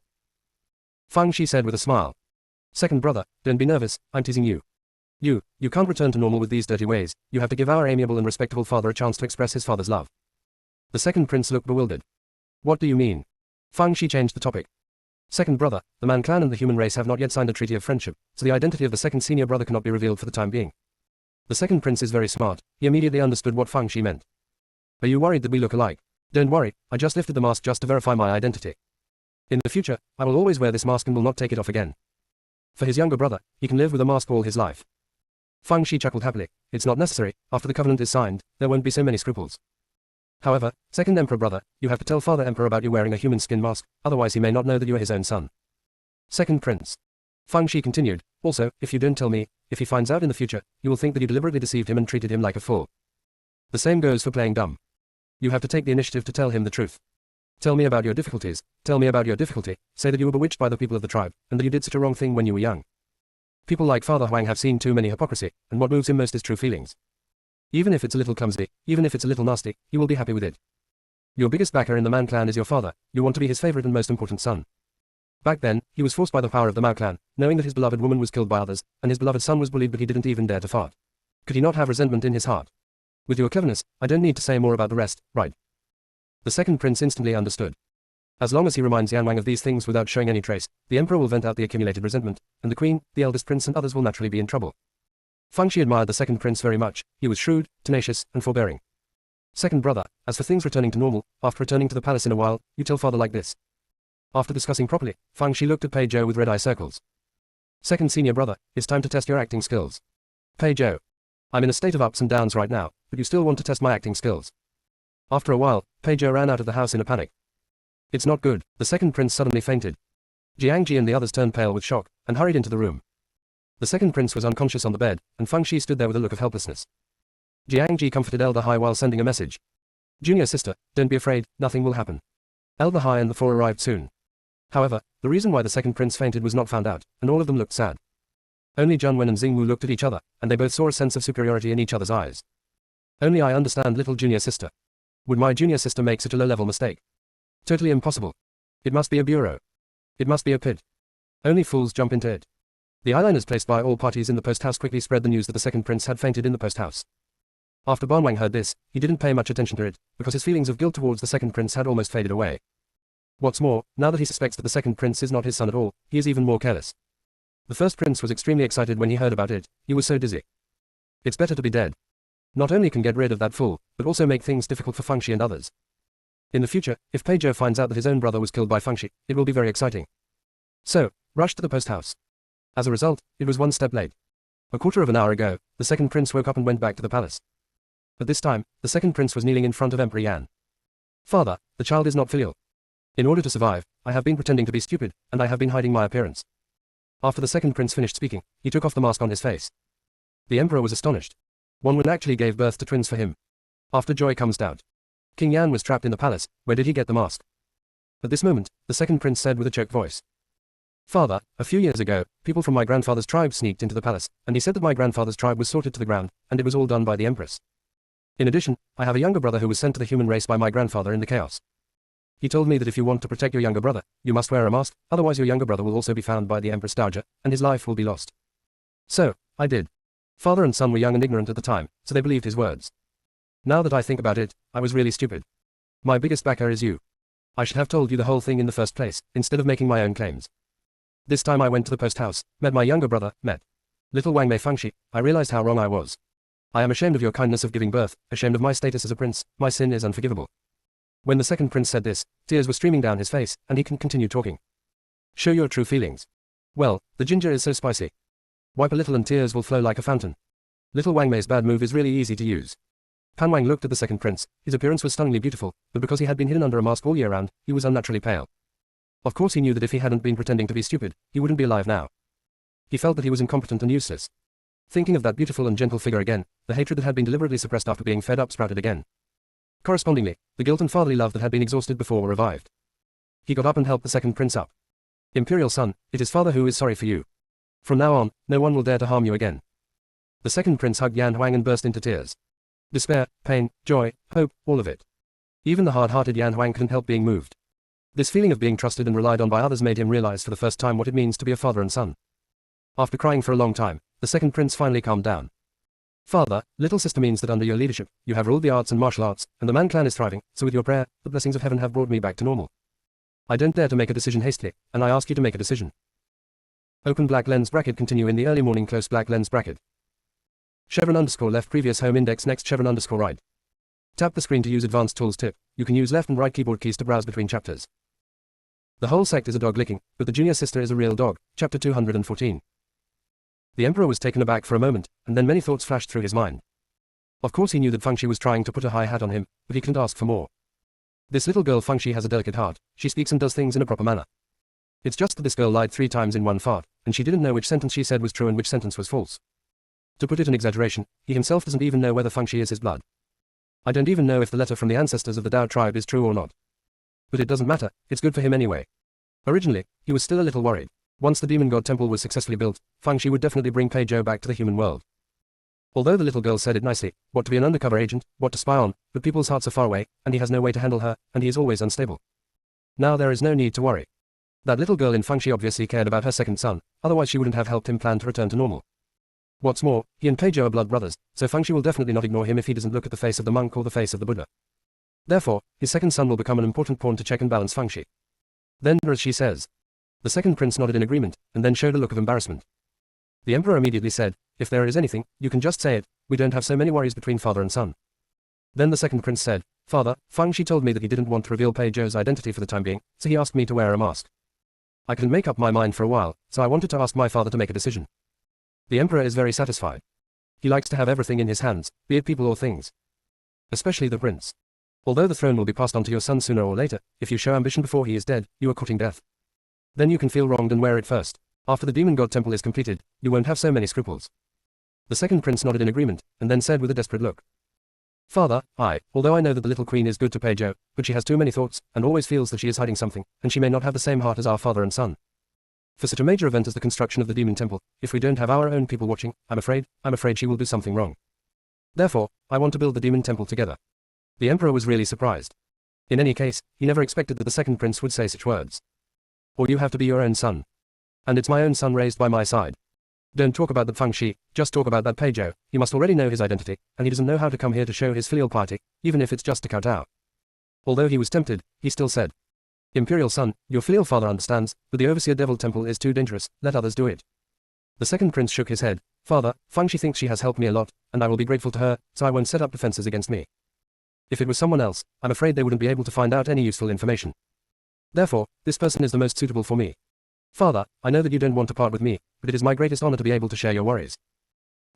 Speaker 1: Fang Shi said with a smile. Second brother, don't be nervous, I'm teasing you. You can't return to normal with these dirty ways, you have to give our amiable and respectable father a chance to express his father's love. The second prince looked bewildered. What do you mean? Fang Shi changed the topic. Second brother, the Man clan and the human race have not yet signed a treaty of friendship, so the identity of the second senior brother cannot be revealed for the time being. The second prince is very smart, he immediately understood what Fang Shi meant. Are you worried that we look alike? Don't worry, I just lifted the mask just to verify my identity. In the future, I will always wear this mask and will not take it off again. For his younger brother, he can live with a mask all his life. Fang Shi chuckled happily. It's not necessary, after the covenant is signed, there won't be so many scruples. However, second emperor brother, you have to tell father emperor about you wearing a human skin mask, otherwise he may not know that you are his own son. Second prince. Fang Shi continued, also, if you don't tell me, if he finds out in the future, you will think that you deliberately deceived him and treated him like a fool. The same goes for playing dumb. You have to take the initiative to tell him the truth. Tell me about your difficulties, tell me about your difficulty, say that you were bewitched by the people of the tribe, and that you did such a wrong thing when you were young. People like Father Huang have seen too many hypocrisy, and what moves him most is true feelings. Even if it's a little clumsy, even if it's a little nasty, he will be happy with it. Your biggest backer in the Man clan is your father, you want to be his favorite and most important son. Back then, he was forced by the power of the Mao clan, knowing that his beloved woman was killed by others, and his beloved son was bullied but he didn't even dare to fart. Could he not have resentment in his heart? With your cleverness, I don't need to say more about the rest, right? The second prince instantly understood. As long as he reminds Yan Wang of these things without showing any trace, the emperor will vent out the accumulated resentment, and the queen, the eldest prince and others will naturally be in trouble. Fang Shi admired the second prince very much, he was shrewd, tenacious, and forbearing. Second brother, as for things returning to normal, after returning to the palace in a while, you tell father like this. After discussing properly, Fang Shi looked at Pei Zhou with red eye circles. Second senior brother, it's time to test your acting skills. Pei Zhou. I'm in a state of ups and downs right now, but you still want to test my acting skills. After a while, Pei Zhou ran out of the house in a panic. It's not good, the second prince suddenly fainted. Jiangji and the others turned pale with shock, and hurried into the room. The second prince was unconscious on the bed, and Fang Shi stood there with a look of helplessness. Jiangji comforted Elder Hai while sending a message. Junior sister, don't be afraid, nothing will happen. Elder Hai and the four arrived soon. However, the reason why the second prince fainted was not found out, and all of them looked sad. Only Zhang Wen and Xing Wu looked at each other, and they both saw a sense of superiority in each other's eyes. Only I understand little junior sister. Would my junior sister make such a low-level mistake? Totally impossible. It must be a bureau. It must be a pit. Only fools jump into it. The eyeliners placed by all parties in the post house quickly spread the news that the second prince had fainted in the post house. After Ban Wang heard this, he didn't pay much attention to it, because his feelings of guilt towards the second prince had almost faded away. What's more, now that he suspects that the second prince is not his son at all, he is even more careless. The first prince was extremely excited when he heard about it, he was so dizzy. It's better to be dead. Not only can get rid of that fool, but also make things difficult for Fang Shi and others. In the future, if Pei Zhou finds out that his own brother was killed by Fang Shi, it will be very exciting. So, rush to the post house. As a result, it was one step late. A quarter of an hour ago, the second prince woke up and went back to the palace. But this time, the second prince was kneeling in front of Emperor Yan. Father, the child is not filial. In order to survive, I have been pretending to be stupid, and I have been hiding my appearance. After the second prince finished speaking, he took off the mask on his face. The emperor was astonished. One woman actually gave birth to twins for him. After joy comes doubt. King Yan was trapped in the palace, where did he get the mask? At this moment, the second prince said with a choked voice. Father, a few years ago, people from my grandfather's tribe sneaked into the palace, and he said that my grandfather's tribe was sorted to the ground, and it was all done by the empress. In addition, I have a younger brother who was sent to the human race by my grandfather in the chaos. He told me that if you want to protect your younger brother, you must wear a mask, otherwise your younger brother will also be found by the Empress Dowager, and his life will be lost. So, I did. Father and son were young and ignorant at the time, so they believed his words. Now that I think about it, I was really stupid. My biggest backer is you. I should have told you the whole thing in the first place, instead of making my own claims. This time I went to the post house, met my younger brother, met little Wang Mei Fangxi. I realized how wrong I was. I am ashamed of your kindness of giving birth, ashamed of my status as a prince, my sin is unforgivable. When the second prince said this, tears were streaming down his face, and he can continue talking. Show your true feelings. Well, the ginger is so spicy. Wipe a little and tears will flow like a fountain. Little Wang Mei's bad move is really easy to use. Pan Wang looked at the second prince. His appearance was stunningly beautiful, but because he had been hidden under a mask all year round, he was unnaturally pale. Of course he knew that if he hadn't been pretending to be stupid, he wouldn't be alive now. He felt that he was incompetent and useless. Thinking of that beautiful and gentle figure again, the hatred that had been deliberately suppressed after being fed up sprouted again. Correspondingly, the guilt and fatherly love that had been exhausted before were revived. He got up and helped the second prince up. Imperial son, it is father who is sorry for you. From now on, no one will dare to harm you again. The second prince hugged Yan Huang and burst into tears. Despair, pain, joy, hope, all of it. Even the hard-hearted Yan Huang couldn't help being moved. This feeling of being trusted and relied on by others made him realize for the first time what it means to be a father and son. After crying for a long time, the second prince finally calmed down. Father, little sister means that under your leadership, you have ruled the arts and martial arts, and the Man clan is thriving, so with your prayer, the blessings of heaven have brought me back to normal. I don't dare to make a decision hastily, and I ask you to make a decision. Open black lens bracket continue in the early morning close black lens bracket. Chevron underscore left previous home index next chevron underscore right. Tap the screen to use advanced tools tip. You can use left and right keyboard keys to browse between chapters. The whole sect is a dog licking, but the junior sister is a real dog. Chapter 214. The emperor was taken aback for a moment, and then many thoughts flashed through his mind. Of course he knew that Fengshi was trying to put a high hat on him, but he couldn't ask for more. This little girl Fengshi has a delicate heart. She speaks and does things in a proper manner. It's just that this girl lied 3 times in one fart, and she didn't know which sentence she said was true and which sentence was false. To put it in exaggeration, he himself doesn't even know whether Fengshi is his blood. I don't even know if the letter from the ancestors of the Dao tribe is true or not. But it doesn't matter, it's good for him anyway. Originally, he was still a little worried. Once the demon god temple was successfully built, Fengshi would definitely bring Pei Zhou back to the human world. Although the little girl said it nicely, what to be an undercover agent, what to spy on, but people's hearts are far away, and he has no way to handle her, and he is always unstable. Now there is no need to worry. That little girl in Fengshi obviously cared about her second son, otherwise she wouldn't have helped him plan to return to normal. What's more, he and Pei Zhou are blood brothers, so Fengshi will definitely not ignore him if he doesn't look at the face of the monk or the face of the Buddha. Therefore, his second son will become an important pawn to check and balance Fengshi. Then, as she says. The second prince nodded in agreement, and then showed a look of embarrassment. The emperor immediately said, if there is anything, you can just say it, we don't have so many worries between father and son. Then the second prince said, Father, Fengshi told me that he didn't want to reveal Pei Zhou's identity for the time being, so he asked me to wear a mask. I couldn't make up my mind for a while, so I wanted to ask my father to make a decision. The emperor is very satisfied. He likes to have everything in his hands, be it people or things. Especially the prince. Although the throne will be passed on to your son sooner or later, if you show ambition before he is dead, you are courting death. Then you can feel wronged and wear it first. After the demon god temple is completed, you won't have so many scruples. The second prince nodded in agreement, and then said with a desperate look. Father, although I know that the little queen is good to Pei Zhou, but she has too many thoughts, and always feels that she is hiding something, and she may not have the same heart as our father and son. For such a major event as the construction of the demon temple, if we don't have our own people watching, I'm afraid she will do something wrong. Therefore, I want to build the demon temple together. The emperor was really surprised. In any case, he never expected that the second prince would say such words. Or you have to be your own son. And it's my own son raised by my side. Don't talk about that Fengshi, just talk about that Pei Zhou. He must already know his identity, and he doesn't know how to come here to show his filial piety, even if it's just to kowtow. Although he was tempted, he still said, Imperial son, your filial father understands, but the overseer devil temple is too dangerous, let others do it. The second prince shook his head. Father, Fengshi thinks she has helped me a lot, and I will be grateful to her, so I won't set up defenses against me. If it was someone else, I'm afraid they wouldn't be able to find out any useful information. Therefore, this person is the most suitable for me. Father, I know that you don't want to part with me, but it is my greatest honor to be able to share your worries.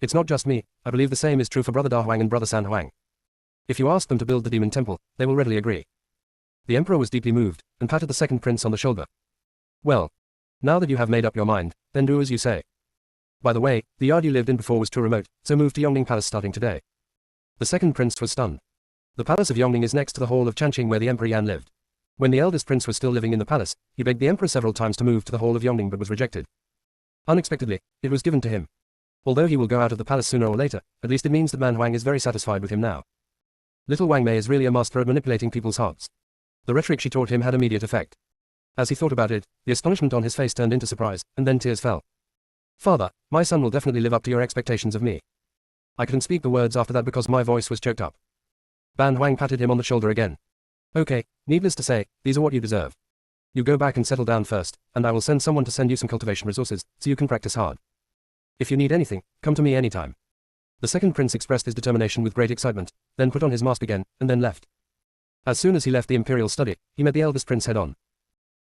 Speaker 1: It's not just me, I believe the same is true for Brother Da Huang and Brother San Huang. If you ask them to build the demon temple, they will readily agree. The emperor was deeply moved, and patted the second prince on the shoulder. Well, now that you have made up your mind, then do as you say. By the way, the yard you lived in before was too remote, so move to Yongning Palace starting today. The second prince was stunned. The palace of Yongning is next to the hall of Chanqing where the Emperor Yan lived. When the eldest prince was still living in the palace, he begged the emperor several times to move to the hall of Yongning but was rejected. Unexpectedly, it was given to him. Although he will go out of the palace sooner or later, at least it means that Man Huang is very satisfied with him now. Little Wang Mei is really a master at manipulating people's hearts. The rhetoric she taught him had immediate effect. As he thought about it, the astonishment on his face turned into surprise, and then tears fell. Father, my son will definitely live up to your expectations of me. I couldn't speak the words after that because my voice was choked up. Ban Huang patted him on the shoulder again. Okay, needless to say, these are what you deserve. You go back and settle down first, and I will send someone to send you some cultivation resources, so you can practice hard. If you need anything, come to me anytime. The second prince expressed his determination with great excitement, then put on his mask again, and then left. As soon as he left the imperial study, he met the eldest prince head-on.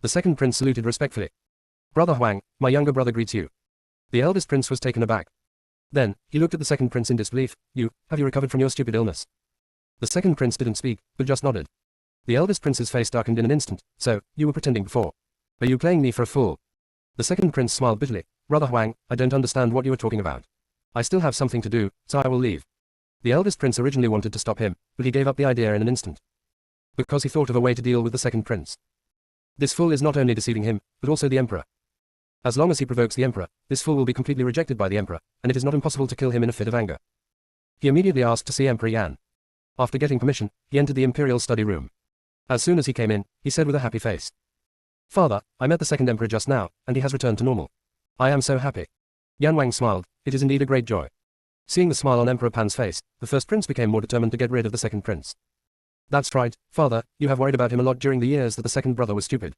Speaker 1: The second prince saluted respectfully. Brother Huang, my younger brother greets you. The eldest prince was taken aback. Then, he looked at the second prince in disbelief. Have you recovered from your stupid illness? The second prince didn't speak, but just nodded. The eldest prince's face darkened in an instant. So, you were pretending before. Are you playing me for a fool? The second prince smiled bitterly. Brother Huang, I don't understand what you are talking about. I still have something to do, so I will leave. The eldest prince originally wanted to stop him, but he gave up the idea in an instant. Because he thought of a way to deal with the second prince. This fool is not only deceiving him, but also the emperor. As long as he provokes the emperor, this fool will be completely rejected by the emperor, and it is not impossible to kill him in a fit of anger. He immediately asked to see Emperor Yan. After getting permission, he entered the imperial study room. As soon as he came in, he said with a happy face, "Father, I met the second emperor just now, and he has returned to normal. I am so happy." Yan Wang smiled. It is indeed a great joy. Seeing the smile on Emperor Pan's face, the first prince became more determined to get rid of the second prince. "That's right, father, you have worried about him a lot during the years that the second brother was stupid.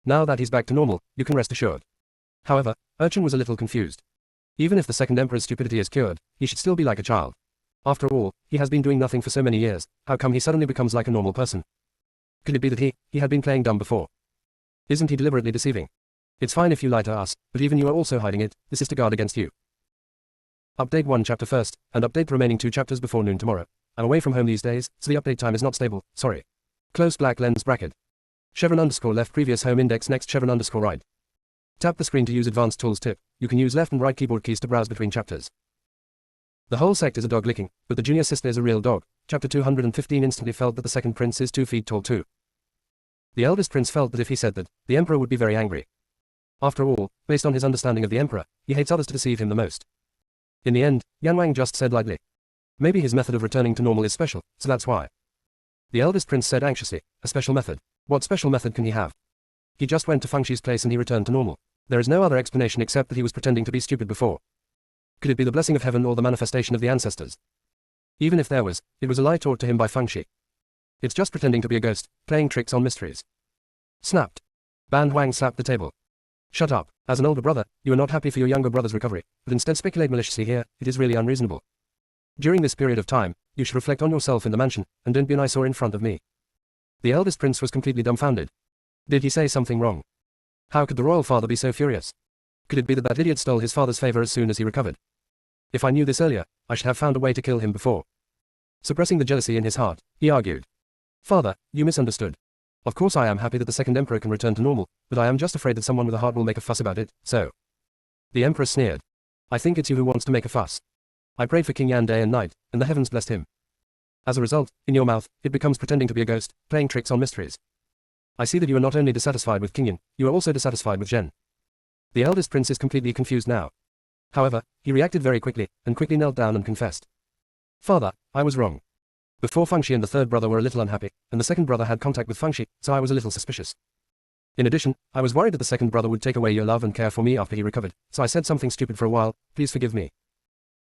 Speaker 1: Now that he's back to normal, you can rest assured." However, Urchin was a little confused. Even if the second emperor's stupidity is cured, he should still be like a child. After all, he has been doing nothing for so many years, how come he suddenly becomes like a normal person? Could it be that he had been playing dumb before? Isn't he deliberately deceiving? It's fine if you lie to us, but even you are also hiding it, this is to guard against you. Update 1 chapter first, and update the remaining 2 chapters before noon tomorrow. I'm away from home these days, so the update time is not stable, sorry. Close black lens bracket. Chevron underscore left previous home index next chevron underscore right. Tap the screen to use advanced tools tip, you can use left and right keyboard keys to browse between chapters. The whole sect is a dog licking, but the junior sister is a real dog. Chapter 215 instantly felt that the second prince is 2 feet tall too. The eldest prince felt that if he said that, the emperor would be very angry. After all, based on his understanding of the emperor, he hates others to deceive him the most. In the end, Yan Wang just said lightly, "Maybe his method of returning to normal is special, so that's why." The eldest prince said anxiously, "A special method? What special method can he have? He just went to Fengshi's place and he returned to normal. There is no other explanation except that he was pretending to be stupid before. Could it be the blessing of heaven or the manifestation of the ancestors? Even if there was, it was a lie taught to him by Fengshi. It's just pretending to be a ghost, playing tricks on mysteries." Snapped. Ban Huang slapped the table. "Shut up. As an older brother, you are not happy for your younger brother's recovery, but instead speculate maliciously here, it is really unreasonable. During this period of time, you should reflect on yourself in the mansion, and don't be an eyesore in front of me." The eldest prince was completely dumbfounded. Did he say something wrong? How could the royal father be so furious? Could it be that idiot stole his father's favor as soon as he recovered? If I knew this earlier, I should have found a way to kill him before. Suppressing the jealousy in his heart, he argued, "Father, you misunderstood. Of course I am happy that the second emperor can return to normal, but I am just afraid that someone with a heart will make a fuss about it, so." The emperor sneered. "I think it's you who wants to make a fuss. I prayed for King Yan day and night, and the heavens blessed him. As a result, in your mouth, it becomes pretending to be a ghost, playing tricks on mysteries. I see that you are not only dissatisfied with King Yan, you are also dissatisfied with Zhen." The eldest prince is completely confused now. However, he reacted very quickly, and quickly knelt down and confessed. "Father, I was wrong. Before Fengshi and the third brother were a little unhappy, and the second brother had contact with Fengshi, so I was a little suspicious. In addition, I was worried that the second brother would take away your love and care for me after he recovered, so I said something stupid for a while, please forgive me."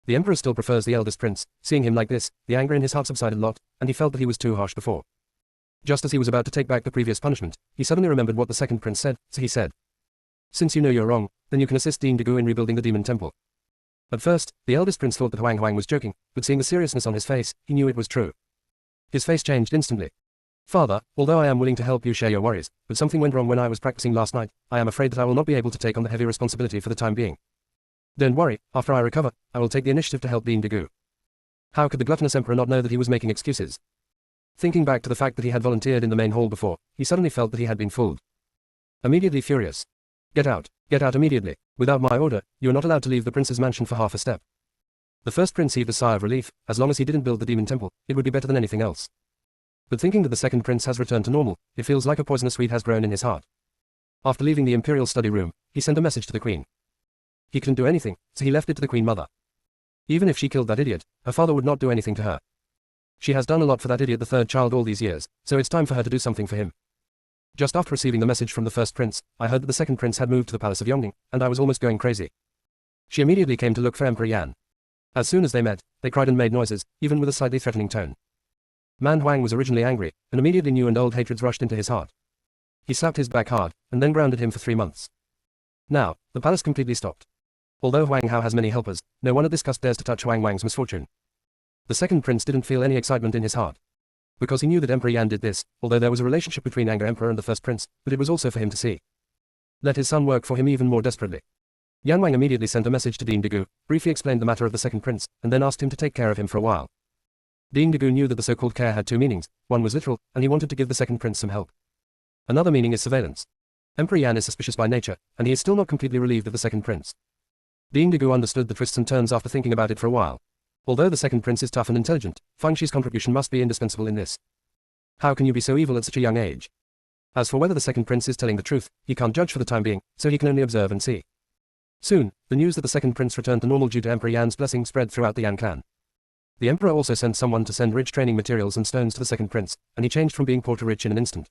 Speaker 1: The emperor still prefers the eldest prince. Seeing him like this, the anger in his heart subsided a lot, and he felt that he was too harsh before. Just as he was about to take back the previous punishment, he suddenly remembered what the second prince said, so he said, "Since you know you're wrong, then you can assist Dean Degu in rebuilding the demon temple." At first, the eldest prince thought that Huang Huang was joking, but seeing the seriousness on his face, he knew it was true. His face changed instantly. "Father, although I am willing to help you share your worries, but something went wrong when I was practicing last night, I am afraid that I will not be able to take on the heavy responsibility for the time being. Don't worry, after I recover, I will take the initiative to help Dean Degu." How could the gluttonous emperor not know that he was making excuses? Thinking back to the fact that he had volunteered in the main hall before, he suddenly felt that he had been fooled. Immediately furious. Get out immediately. Without my order, you are not allowed to leave the prince's mansion for half a step." The first prince heaved a sigh of relief. As long as he didn't build the demon temple, it would be better than anything else. But thinking that the second prince has returned to normal, it feels like a poisonous weed has grown in his heart. After leaving the imperial study room, he sent a message to the queen. He couldn't do anything, so he left it to the queen mother. Even if she killed that idiot, her father would not do anything to her. She has done a lot for that idiot, the third child, all these years, so it's time for her to do something for him. Just after receiving the message from the first prince, I heard that the second prince had moved to the palace of Yongning, and I was almost going crazy. She immediately came to look for Emperor Yan. As soon as they met, they cried and made noises, even with a slightly threatening tone. Man Huang was originally angry, and immediately new and old hatreds rushed into his heart. He slapped his back hard, and then grounded him for 3 months. Now, the palace completely stopped. Although Huang Hao has many helpers, no one at this cusp dares to touch Huang Wang's misfortune. The second prince didn't feel any excitement in his heart. Because he knew that Emperor Yan did this, although there was a relationship between Anger Emperor and the first prince, but it was also for him to see. Let his son work for him even more desperately. Yan Wang immediately sent a message to Dean Degu, briefly explained the matter of the second prince, and then asked him to take care of him for a while. Dean Degu knew that the so-called care had 2 meanings, one was literal, and he wanted to give the second prince some help. Another meaning is surveillance. Emperor Yan is suspicious by nature, and he is still not completely relieved of the second prince. Dean Degu understood the twists and turns after thinking about it for a while. Although the second prince is tough and intelligent, Fengshi's contribution must be indispensable in this. How can you be so evil at such a young age? As for whether the second prince is telling the truth, he can't judge for the time being, so he can only observe and see. Soon, the news that the second prince returned to normal due to Emperor Yan's blessing spread throughout the Yan clan. The emperor also sent someone to send rich training materials and stones to the second prince, and he changed from being poor to rich in an instant.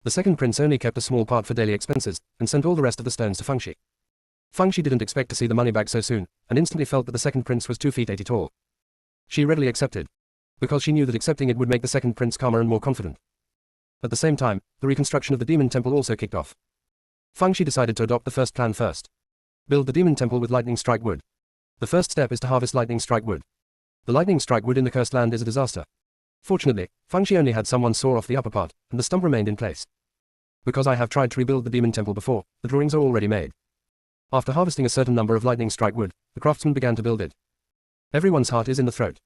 Speaker 1: The second prince only kept a small part for daily expenses, and sent all the rest of the stones to Fengxi. Fengxi didn't expect to see the money back so soon, and instantly felt that the second prince was 2 feet 80 tall. She readily accepted, because she knew that accepting it would make the second prince calmer and more confident. At the same time, the reconstruction of the demon temple also kicked off. Fengxi decided to adopt the first plan first. Build the demon temple with lightning strike wood. The first step is to harvest lightning strike wood. The lightning strike wood in the cursed land is a disaster. Fortunately, Fengxi only had someone saw off the upper part, and the stump remained in place. Because I have tried to rebuild the demon temple before, the drawings are already made. After harvesting a certain number of lightning strike wood, the craftsman began to build it. Everyone's heart is in the throat.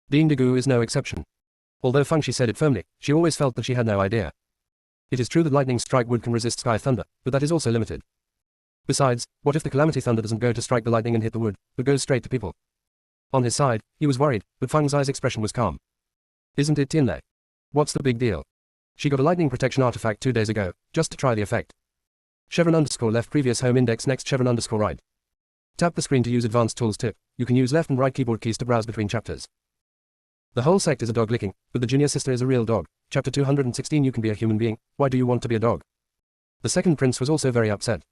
Speaker 1: Ding Degu is no exception. Although Fengxi said it firmly, she always felt that she had no idea. It is true that lightning strike wood can resist sky thunder, but that is also limited. Besides, what if the calamity thunder doesn't go to strike the lightning and hit the wood, but goes straight to people? On his side, he was worried, but Feng Zai's expression was calm. Isn't it Tianlei? What's the big deal? She got a lightning protection artifact 2 days ago, just to try the effect. _left previous home index next _right. Tap the screen to use advanced tools tip. You can use left and right keyboard keys to browse between chapters. The whole sect is a dog licking, but the junior sister is a real dog. Chapter 216 You can be a human being, why do you want to be a dog? The second prince was also very upset.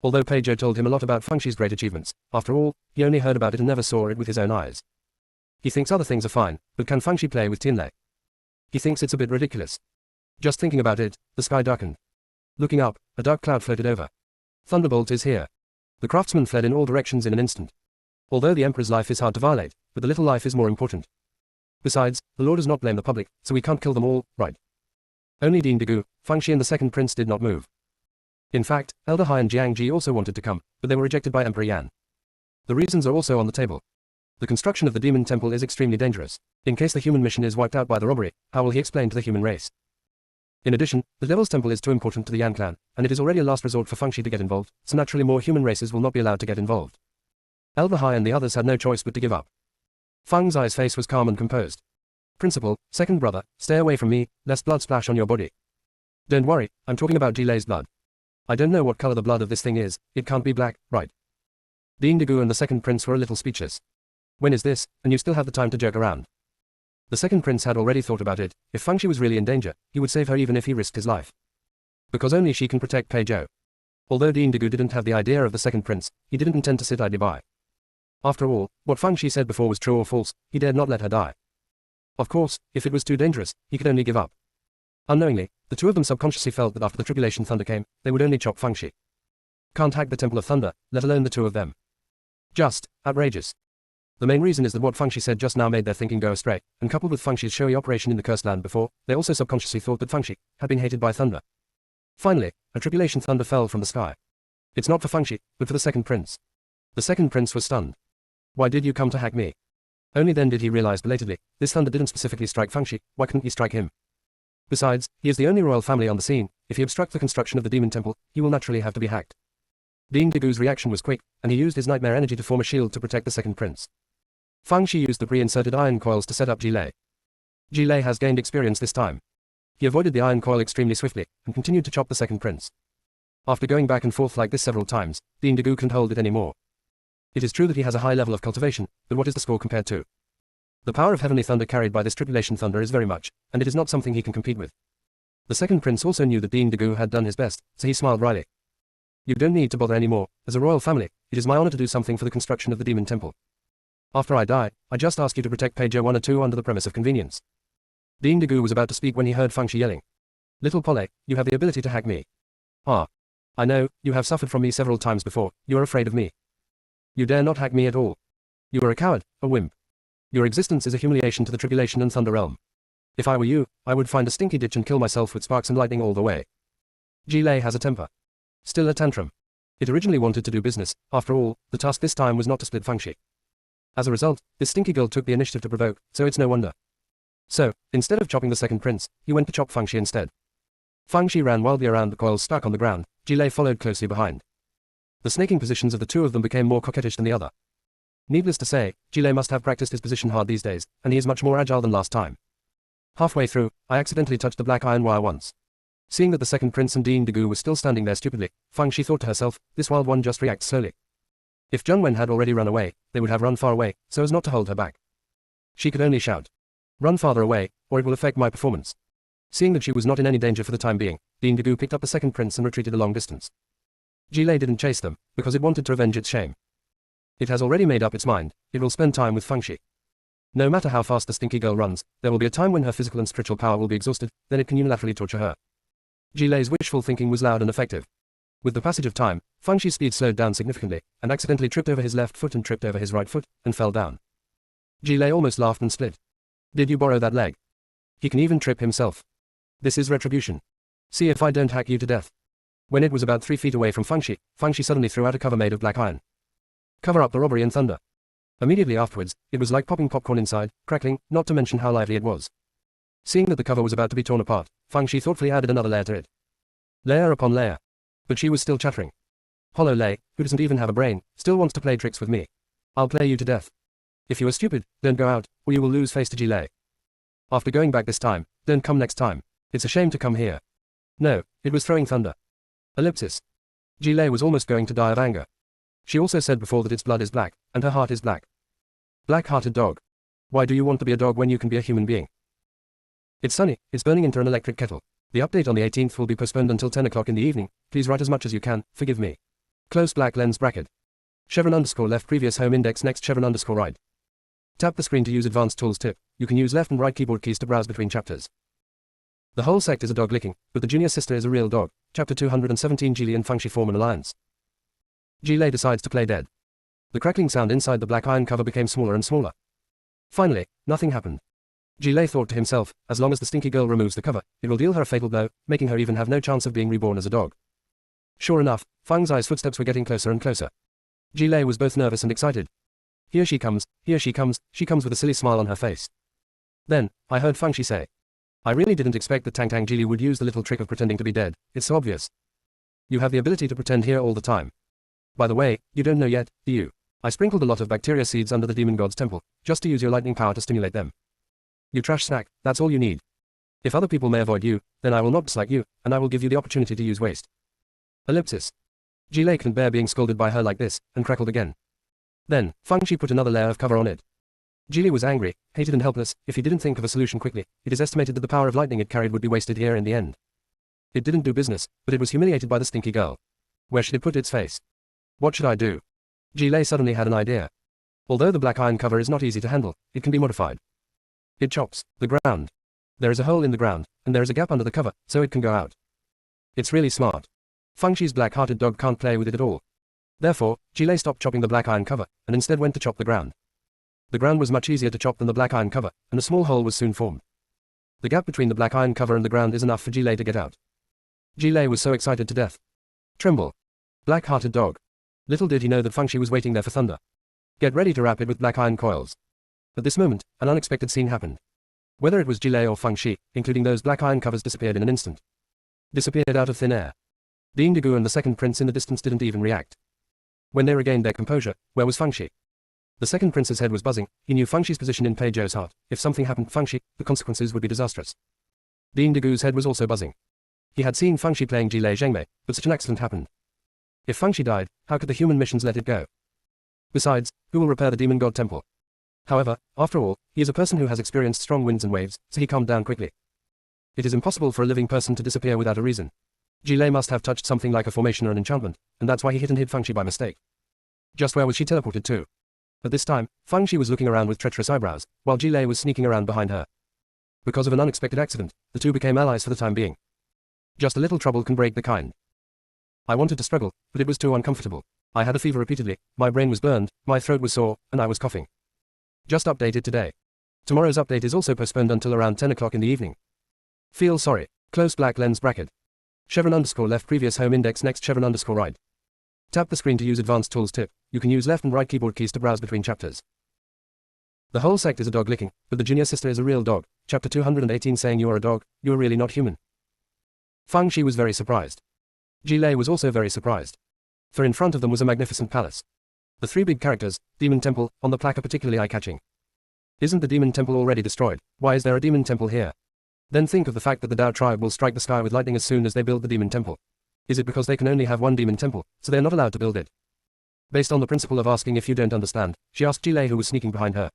Speaker 1: Although Pei Zhou told him a lot about Fengxi's great achievements, after all, he only heard about it and never saw it with his own eyes. He thinks other things are fine, but can Fengxi play with Tianlei? He thinks it's a bit ridiculous. Just thinking about it, the sky darkened. Looking up, a dark cloud floated over. Thunderbolt is here. The craftsman fled in all directions in an instant. Although the emperor's life is hard to violate, but the little life is more important. Besides, the law does not blame the public, so we can't kill them all, right? Only Ding Degu, Fengxi and the second prince did not move. In fact, Elder Hai and Jiang Ji also wanted to come, but they were rejected by Emperor Yan. The reasons are also on the table. The construction of the demon temple is extremely dangerous. In case the human mission is wiped out by the robbery, how will he explain to the human race? In addition, the devil's temple is too important to the Yan clan, and it is already a last resort for Fengxi to get involved, so naturally more human races will not be allowed to get involved. Elder Hai and the others had no choice but to give up. Feng Zai's face was calm and composed. Principal, second brother, stay away from me, lest blood splash on your body. Don't worry, I'm talking about Jilei's blood. I don't know what color the blood of this thing is, it can't be black, right? Ding Degu and the second prince were a little speechless. When is this, and you still have the time to joke around? The second prince had already thought about it. If Fengxi was really in danger, he would save her even if he risked his life. Because only she can protect Pei Zhou. Although Ding Degu didn't have the idea of the second prince, he didn't intend to sit idly by. After all, what Fengxi said before was true or false, he dared not let her die. Of course, if it was too dangerous, he could only give up. Unknowingly, the two of them subconsciously felt that after the tribulation thunder came, they would only chop Fengxi. Can't hack the Temple of Thunder, let alone the two of them. Just outrageous. The main reason is that what Fengxi said just now made their thinking go astray, and coupled with Fengxi's showy operation in the cursed land before, they also subconsciously thought that Fengxi had been hated by thunder. Finally, a tribulation thunder fell from the sky. It's not for Fengxi, but for the second prince. The second prince was stunned. Why did you come to hack me? Only then did he realize belatedly, this thunder didn't specifically strike Fengxi, why couldn't he strike him? Besides, he is the only royal family on the scene. If he obstructs the construction of the demon temple, he will naturally have to be hacked. Ding Degu's reaction was quick, and he used his nightmare energy to form a shield to protect the second prince. Fengxi used the pre-inserted iron coils to set up Jilei. Jilei has gained experience this time. He avoided the iron coil extremely swiftly, and continued to chop the second prince. After going back and forth like this several times, Ding Degu can't hold it anymore. It is true that he has a high level of cultivation, but what is the score compared to? The power of heavenly thunder carried by this tribulation thunder is very much, and it is not something he can compete with. The second prince also knew that Ding Degu had done his best, so he smiled wryly. You don't need to bother anymore. As a royal family, it is my honor to do something for the construction of the demon temple. After I die, I just ask you to protect Pei Zhou 1 or 2 under the premise of convenience. Ding Degu was about to speak when he heard Fengxi yelling. Little Polly, you have the ability to hack me. Ah. I know, you have suffered from me several times before, you are afraid of me. You dare not hack me at all. You are a coward, a wimp. Your existence is a humiliation to the tribulation and thunder realm. If I were you, I would find a stinky ditch and kill myself with sparks and lightning all the way. Jilei has a temper. Still a tantrum. It originally wanted to do business. After all, the task this time was not to split Fengxi. As a result, this stinky girl took the initiative to provoke, so it's no wonder. So, instead of chopping the second prince, he went to chop Fengxi instead. Fengxi ran wildly around the coils stuck on the ground. Jilei followed closely behind. The snaking positions of the two of them became more coquettish than the other. Needless to say, Jilei must have practiced his position hard these days, and he is much more agile than last time. Halfway through, I accidentally touched the black iron wire once. Seeing that the second prince and Dean Dagu were still standing there stupidly, Fang Shi thought to herself, this wild one just reacts slowly. If Zheng Wen had already run away, they would have run far away, so as not to hold her back. She could only shout, "Run farther away, or it will affect my performance." Seeing that she was not in any danger for the time being, Dean Dagu picked up the second prince and retreated a long distance. Jilei didn't chase them, because it wanted to revenge its shame. It has already made up its mind, it will spend time with Fang Shi. No matter how fast the stinky girl runs, there will be a time when her physical and spiritual power will be exhausted, then it can unilaterally torture her. Jilei's wishful thinking was loud and effective. With the passage of time, Fang Shi's speed slowed down significantly, and accidentally tripped over his left foot and tripped over his right foot, and fell down. Jilei almost laughed and split. Did you borrow that leg? He can even trip himself. This is retribution. See if I don't hack you to death. When it was about 3 feet away from Fang Shi suddenly threw out a cover made of black iron. Cover up the robbery in thunder. Immediately afterwards, it was like popping popcorn inside, crackling, not to mention how lively it was. Seeing that the cover was about to be torn apart, Fang Shi thoughtfully added another layer to it. Layer upon layer. But she was still chattering. Hollow Lei, who doesn't even have a brain, still wants to play tricks with me. I'll play you to death. If you are stupid, don't go out, or you will lose face to Jilei. After going back this time, don't come next time. It's a shame to come here. No, it was throwing thunder. Ellipsis. Jilei was almost going to die of anger. She also said before that its blood is black, and her heart is black. Black-hearted dog. Why do you want to be a dog when you can be a human being? It's sunny, it's burning into an electric kettle. The update on the 18th will be postponed until 10 o'clock in the evening. Please write as much as you can, forgive me. Close black lens bracket. Chevron_left previous home index next Chevron_right. Tap the screen to use advanced tools tip. You can use left and right keyboard keys to browse between chapters. The whole sect is a dog licking, but the junior sister is a real dog. Chapter 217 Jilei and Fang Shi form an alliance. Jilei decides to play dead. The crackling sound inside the black iron cover became smaller and smaller. Finally, nothing happened. Jilei thought to himself, as long as the stinky girl removes the cover, it will deal her a fatal blow, making her even have no chance of being reborn as a dog. Sure enough, Fang Zai's footsteps were getting closer and closer. Jilei was both nervous and excited. Here she comes she comes with a silly smile on her face. Then, I heard Fang Shi say, I really didn't expect that Tang Jilei would use the little trick of pretending to be dead, it's so obvious. You have the ability to pretend here all the time. By the way, you don't know yet, do you? I sprinkled a lot of bacteria seeds under the demon god's temple, just to use your lightning power to stimulate them. You trash snack, that's all you need. If other people may avoid you, then I will not dislike you, and I will give you the opportunity to use waste. Ellipsis. Jilei couldn't bear being scolded by her like this, and crackled again. Then, Fang Shi put another layer of cover on it. Jilei was angry, hated and helpless. If he didn't think of a solution quickly, it is estimated that the power of lightning it carried would be wasted here in the end. It didn't do business, but it was humiliated by the stinky girl. Where should it put its face? What should I do? Jilei suddenly had an idea. Although the black iron cover is not easy to handle, it can be modified. It chops the ground. There is a hole in the ground, and there is a gap under the cover, so it can go out. It's really smart. Fang Shi's black-hearted dog can't play with it at all. Therefore, Jilei stopped chopping the black iron cover, and instead went to chop the ground. The ground was much easier to chop than the black iron cover, and a small hole was soon formed. The gap between the black iron cover and the ground is enough for Jilei to get out. Jilei was so excited to death. Tremble. Black-hearted dog. Little did he know that Fang Shi was waiting there for thunder. Get ready to wrap it with black iron coils. At this moment, an unexpected scene happened. Whether it was Jilei or Fang Shi, including those black iron covers, disappeared in an instant. Disappeared out of thin air. Dean Dagu and the second prince in the distance didn't even react. When they regained their composure, where was Fang Shi? The second prince's head was buzzing. He knew Fang Shi's position in Pei Zhou's heart. If something happened to Fang Shi, the consequences would be disastrous. Dean Dagu's head was also buzzing. He had seen Fang Shi playing Jilei Zhengmei, but such an accident happened. If Fang Shi died, how could the human missions let it go? Besides, who will repair the demon god temple? However, after all, he is a person who has experienced strong winds and waves, so he calmed down quickly. It is impossible for a living person to disappear without a reason. Jilei must have touched something like a formation or an enchantment, and that's why he hit and hid Fang Shi by mistake. Just where was she teleported to? At this time, Fang Shi was looking around with treacherous eyebrows, while Jilei was sneaking around behind her. Because of an unexpected accident, the two became allies for the time being. Just a little trouble can break the kind. I wanted to struggle, but it was too uncomfortable. I had a fever repeatedly, my brain was burned, my throat was sore, and I was coughing. Just updated today. Tomorrow's update is also postponed until around 10 o'clock in the evening. Feel sorry. Close black lens bracket. Chevron_left previous home index next Chevron_right. Tap the screen to use advanced tools tip. You can use left and right keyboard keys to browse between chapters. The whole sect is a dog licking, but the junior sister is a real dog. Chapter 218 saying you are a dog, you are really not human. Fang Shi was very surprised. Jilei was also very surprised. For in front of them was a magnificent palace. The three big characters, Demon Temple, on the plaque are particularly eye-catching. Isn't the Demon Temple already destroyed? Why is there a Demon Temple here? Then think of the fact that the Dao tribe will strike the sky with lightning as soon as they build the demon temple. Is it because they can only have one demon temple, so they are not allowed to build it? Based on the principle of asking if you don't understand, she asked Jilei, who was sneaking behind her.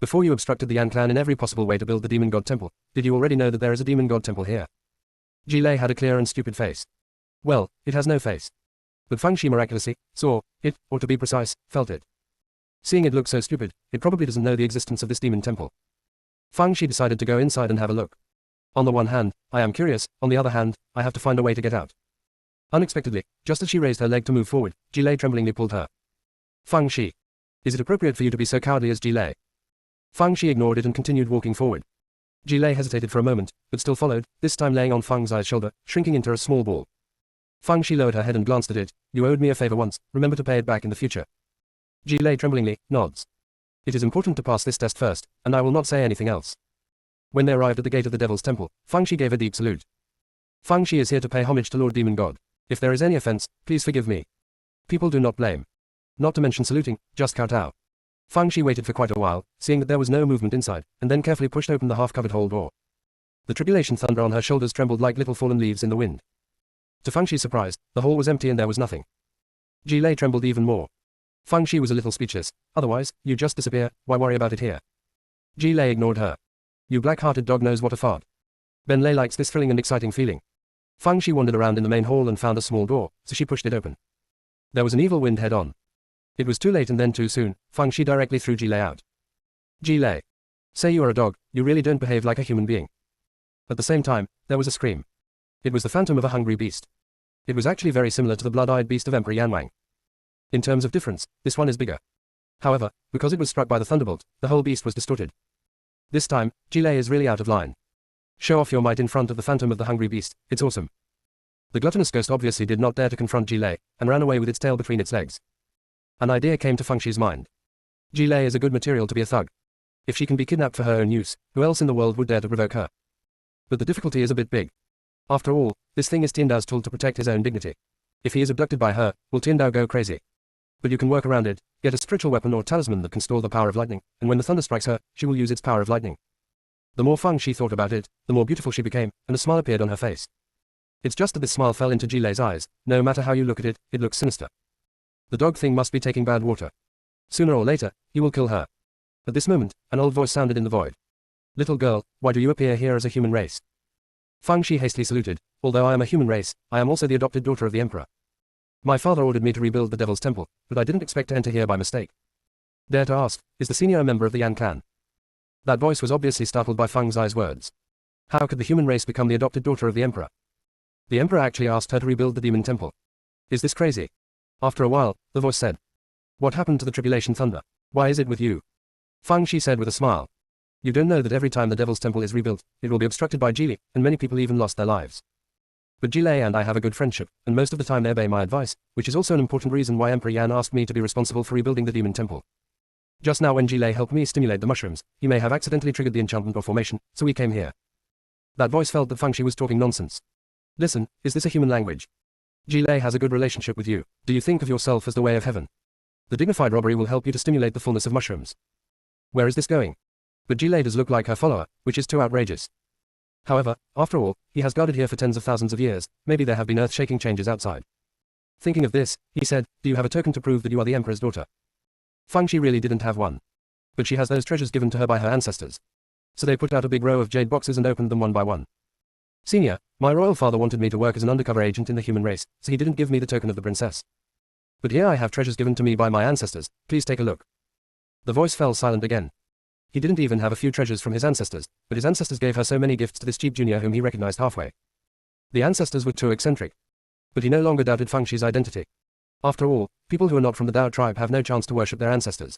Speaker 1: Before you obstructed the Yan clan in every possible way to build the demon god temple, did you already know that there is a demon god temple here? Jilei had a clear and stupid face. Well, it has no face. But Fang Shi miraculously saw it, or to be precise, felt it. Seeing it look so stupid, it probably doesn't know the existence of this demon temple. Fang Shi decided to go inside and have a look. On the one hand, I am curious, on the other hand, I have to find a way to get out. Unexpectedly, just as she raised her leg to move forward, Jilei tremblingly pulled her. Fang Shi. Is it appropriate for you to be so cowardly as Jilei? Fang Shi ignored it and continued walking forward. Jilei hesitated for a moment, but still followed, this time laying on Fang Zai's shoulder, shrinking into a small ball. Fang Shi lowered her head and glanced at it. You owed me a favor once, remember to pay it back in the future. Jilei tremblingly nods. It is important to pass this test first, and I will not say anything else. When they arrived at the gate of the Devil's Temple, Fang Shi gave a deep salute. Fang Shi is here to pay homage to Lord Demon God. If there is any offense, please forgive me. People do not blame. Not to mention saluting, just kowtow. Fang Shi waited for quite a while, seeing that there was no movement inside, and then carefully pushed open the half-covered hole door. The tribulation thunder on her shoulders trembled like little fallen leaves in the wind. To Fang Shi's surprise, the hole was empty and there was nothing. Jilei trembled even more. Fang Shi was a little speechless. Otherwise, you just disappear, why worry about it here? Jilei ignored her. You black-hearted dog knows what a fart. Ben Lei likes this thrilling and exciting feeling. Fang Shi wandered around in the main hall and found a small door, so she pushed it open. There was an evil wind head-on. It was too late and then too soon. Fang Shi directly threw Jilei out. Jilei. Say you are a dog, you really don't behave like a human being. At the same time, there was a scream. It was the phantom of a hungry beast. It was actually very similar to the blood-eyed beast of Emperor Yanwang. In terms of difference, this one is bigger. However, because it was struck by the thunderbolt, the whole beast was distorted. This time, Jilei is really out of line. Show off your might in front of the phantom of the hungry beast, it's awesome. The gluttonous ghost obviously did not dare to confront Jilei, and ran away with its tail between its legs. An idea came to Fang Shi's mind. Jilei is a good material to be a thug. If she can be kidnapped for her own use, who else in the world would dare to provoke her? But the difficulty is a bit big. After all, this thing is Tiandao's tool to protect his own dignity. If he is abducted by her, will Tiandao go crazy? But you can work around it, get a spiritual weapon or talisman that can store the power of lightning, and when the thunder strikes her, she will use its power of lightning. The more Fang Shi thought about it, the more beautiful she became, and a smile appeared on her face. It's just that this smile fell into Jilei's eyes. No matter how you look at it, it looks sinister. The dog thing must be taking bad water. Sooner or later, he will kill her. At this moment, an old voice sounded in the void. Little girl, why do you appear here as a human race? Fang Shi hastily saluted. Although I am a human race, I am also the adopted daughter of the emperor. My father ordered me to rebuild the Devil's Temple, but I didn't expect to enter here by mistake. Dare to ask, is the senior a member of the Yan clan? That voice was obviously startled by Fang Zai's words. How could the human race become the adopted daughter of the emperor? The emperor actually asked her to rebuild the demon temple. Is this crazy? After a while, the voice said. What happened to the tribulation thunder? Why is it with you? Fang Shi said with a smile. You don't know that every time the Devil's Temple is rebuilt, it will be obstructed by Jili, and many people even lost their lives. But Jilei and I have a good friendship, and most of the time they obey my advice, which is also an important reason why Emperor Yan asked me to be responsible for rebuilding the demon temple. Just now when Jilei helped me stimulate the mushrooms, he may have accidentally triggered the enchantment or formation, so we came here. That voice felt that Fang Shi was talking nonsense. Listen, is this a human language? Jilei has a good relationship with you. Do you think of yourself as the way of heaven? The dignified robbery will help you to stimulate the fullness of mushrooms. Where is this going? But Jilei does look like her follower, which is too outrageous. However, after all, he has guarded here for tens of thousands of years, maybe there have been earth-shaking changes outside. Thinking of this, he said, do you have a token to prove that you are the emperor's daughter? Fang Shi really didn't have one. But she has those treasures given to her by her ancestors. So they put out a big row of jade boxes and opened them one by one. Senior, my royal father wanted me to work as an undercover agent in the human race, so he didn't give me the token of the princess. But here I have treasures given to me by my ancestors, please take a look. The voice fell silent again. He didn't even have a few treasures from his ancestors, but his ancestors gave her so many gifts to this cheap junior whom he recognized halfway. The ancestors were too eccentric. But he no longer doubted Fang Shi's identity. After all, people who are not from the Dao tribe have no chance to worship their ancestors.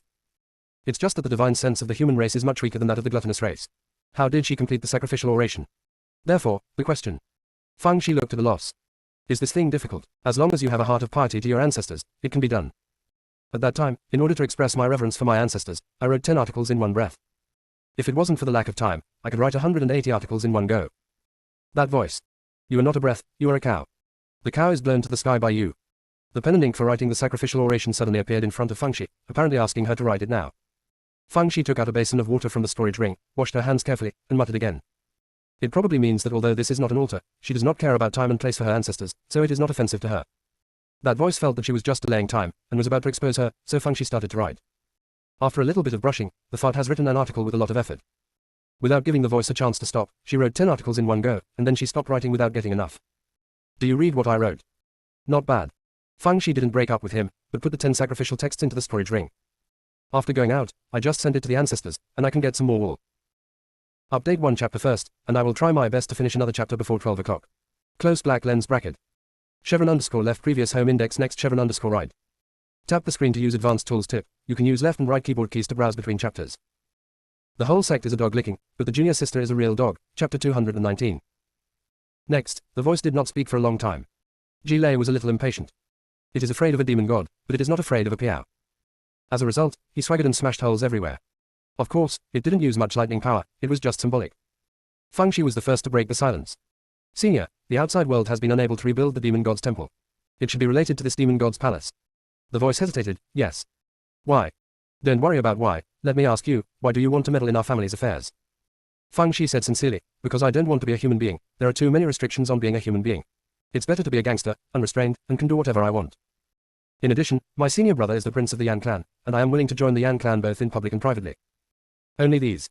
Speaker 1: It's just that the divine sense of the human race is much weaker than that of the gluttonous race. How did she complete the sacrificial oration? Therefore, the question. Fang Shi looked at a loss. Is this thing difficult? As long as you have a heart of piety to your ancestors, it can be done. At that time, in order to express my reverence for my ancestors, I wrote 10 articles in one breath. If it wasn't for the lack of time, I could write 180 articles in one go. That voice. You are not a breath, you are a cow. The cow is blown to the sky by you. The pen and ink for writing the sacrificial oration suddenly appeared in front of Fang Shi, apparently asking her to write it now. Fang Shi took out a basin of water from the storage ring, washed her hands carefully, and muttered again. It probably means that although this is not an altar, she does not care about time and place for her ancestors, so it is not offensive to her. That voice felt that she was just delaying time, and was about to expose her, so Fangxi started to write. After a little bit of brushing, the fart has written an article with a lot of effort. Without giving the voice a chance to stop, she wrote 10 articles in one go, and then she stopped writing without getting enough. Do you read what I wrote? Not bad. Fangxi didn't break up with him, but put the 10 sacrificial texts into the storage ring. After going out, I just sent it to the ancestors, and I can get some more wool. Update 1 chapter first, and I will try my best to finish another chapter before 12 o'clock. Close black lens bracket. _left previous home index next _right. Tap the screen to use advanced tools tip. You can use left and right keyboard keys to browse between chapters. The whole sect is a dog licking, but the junior sister is a real dog. Chapter 219. Next, the voice did not speak for a long time. Jilei was a little impatient. It is afraid of a demon god, but it is not afraid of a piao. As a result, he swaggered and smashed holes everywhere. Of course, it didn't use much lightning power, it was just symbolic. Fangxi was the first to break the silence. Senior, the outside world has been unable to rebuild the demon god's temple. It should be related to this demon god's palace. The voice hesitated. Yes. Why? Don't worry about why, let me ask you, why do you want to meddle in our family's affairs? Fangxi said sincerely, because I don't want to be a human being, there are too many restrictions on being a human being. It's better to be a gangster, unrestrained, and can do whatever I want. In addition, my senior brother is the prince of the Yan clan, and I am willing to join the Yan clan both in public and privately. Only these.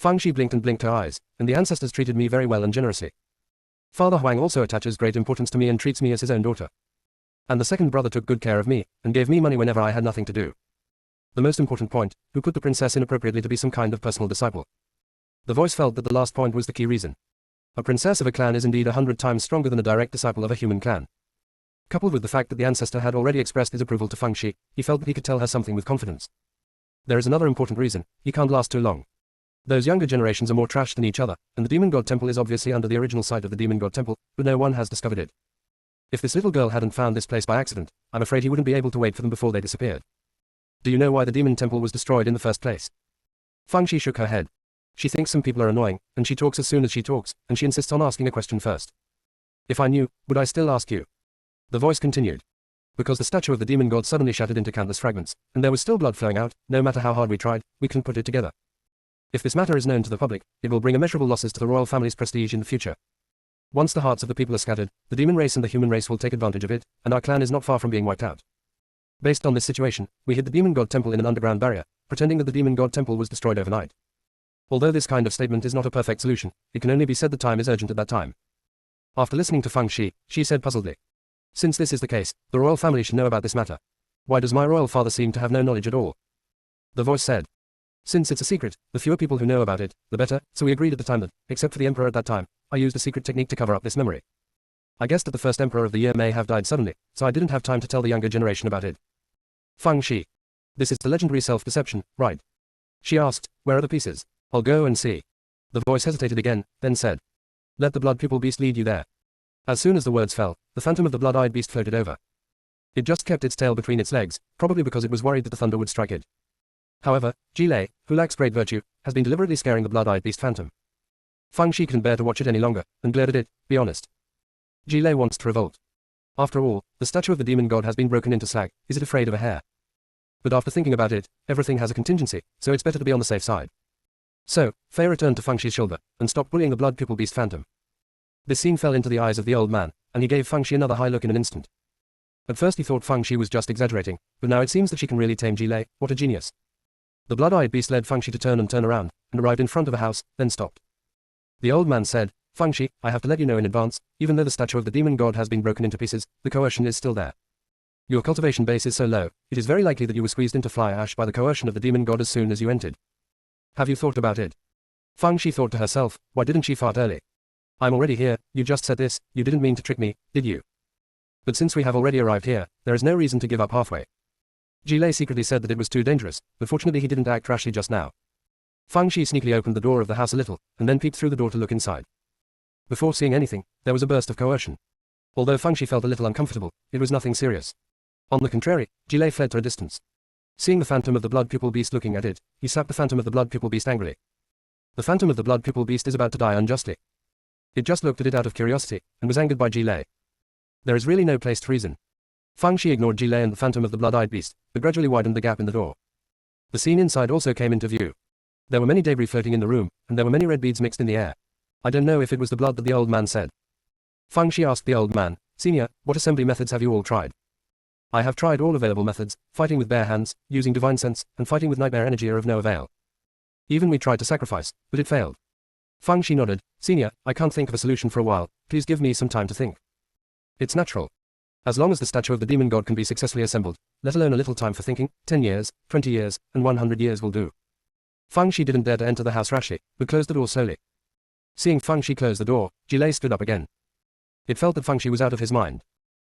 Speaker 1: Fangxi blinked and blinked her eyes, and the ancestors treated me very well and generously. Father Huang also attaches great importance to me and treats me as his own daughter. And the second brother took good care of me, and gave me money whenever I had nothing to do. The most important point, who put the princess inappropriately to be some kind of personal disciple. The voice felt that the last point was the key reason. A princess of a clan is indeed 100 times stronger than a direct disciple of a human clan. Coupled with the fact that the ancestor had already expressed his approval to Fangxi, he felt that he could tell her something with confidence. There is another important reason, he can't last too long. Those younger generations are more trash than each other, and the demon god temple is obviously under the original site of the demon god temple, but no one has discovered it. If this little girl hadn't found this place by accident, I'm afraid he wouldn't be able to wait for them before they disappeared. Do you know why the demon temple was destroyed in the first place? Fangxi shook her head. She thinks some people are annoying, and she talks as soon as she talks, and she insists on asking a question first. If I knew, would I still ask you? The voice continued. Because the statue of the demon god suddenly shattered into countless fragments, and there was still blood flowing out, no matter how hard we tried, we couldn't put it together. If this matter is known to the public, it will bring immeasurable losses to the royal family's prestige in the future. Once the hearts of the people are scattered, the demon race and the human race will take advantage of it, and our clan is not far from being wiped out. Based on this situation, we hid the demon god temple in an underground barrier, pretending that the demon god temple was destroyed overnight. Although this kind of statement is not a perfect solution, it can only be said the time is urgent at that time. After listening to Fangxi, she said puzzledly. Since this is the case, the royal family should know about this matter. Why does my royal father seem to have no knowledge at all? The voice said. Since it's a secret, the fewer people who know about it, the better, so we agreed at the time that, except for the emperor at that time, I used a secret technique to cover up this memory. I guessed that the first emperor of the year may have died suddenly, so I didn't have time to tell the younger generation about it. Fangxi. This is the legendary self-deception, right? She asked, where are the pieces? I'll go and see. The voice hesitated again, then said. Let the blood pupil beast lead you there. As soon as the words fell, the phantom of the blood-eyed beast floated over. It just kept its tail between its legs, probably because it was worried that the thunder would strike it. However, Jilei, who lacks great virtue, has been deliberately scaring the blood-eyed beast phantom. Fangxi couldn't bear to watch it any longer, and glared at it, be honest. Jilei wants to revolt. After all, the statue of the demon god has been broken into slag, is it afraid of a hair? But after thinking about it, everything has a contingency, so it's better to be on the safe side. So, Fei returned to Fangxi's shoulder, and stopped bullying the blood pupil beast phantom. This scene fell into the eyes of the old man, and he gave Fangxi another high look in an instant. At first he thought Fangxi was just exaggerating, but now it seems that she can really tame Jilei, what a genius. The blood-eyed beast led Fangxi to turn around, and arrived in front of a house, then stopped. The old man said, Fangxi, I have to let you know in advance, even though the statue of the demon god has been broken into pieces, the coercion is still there. Your cultivation base is so low, it is very likely that you were squeezed into fly ash by the coercion of the demon god as soon as you entered. Have you thought about it? Fangxi thought to herself, why didn't she fart early? I'm already here, you just said this, you didn't mean to trick me, did you? But since we have already arrived here, there is no reason to give up halfway. Jilei secretly said that it was too dangerous, but fortunately he didn't act rashly just now. Fangxi sneakily opened the door of the house a little, and then peeped through the door to look inside. Before seeing anything, there was a burst of coercion. Although Fangxi felt a little uncomfortable, it was nothing serious. On the contrary, Jilei fled to a distance. Seeing the phantom of the blood pupil beast looking at it, he slapped the phantom of the blood pupil beast angrily. The phantom of the blood pupil beast is about to die unjustly. It just looked at it out of curiosity, and was angered by Jilei. There is really no place to reason. Fangxi ignored Jilei and the phantom of the blood-eyed beast, but gradually widened the gap in the door. The scene inside also came into view. There were many debris floating in the room, and there were many red beads mixed in the air. I don't know if it was the blood that the old man said. Fang Shi asked the old man, Senior, what assembly methods have you all tried? I have tried all available methods, fighting with bare hands, using divine sense, and fighting with nightmare energy are of no avail. Even we tried to sacrifice, but it failed. Fang Shi nodded, Senior, I can't think of a solution for a while, please give me some time to think. It's natural. As long as the statue of the demon god can be successfully assembled, let alone a little time for thinking, 10 years, 20 years, and 100 years will do. Fang Shi didn't dare to enter the house rashly, but closed the door slowly. Seeing Fang Shi close the door, Jilei stood up again. It felt that Fang Shi was out of his mind.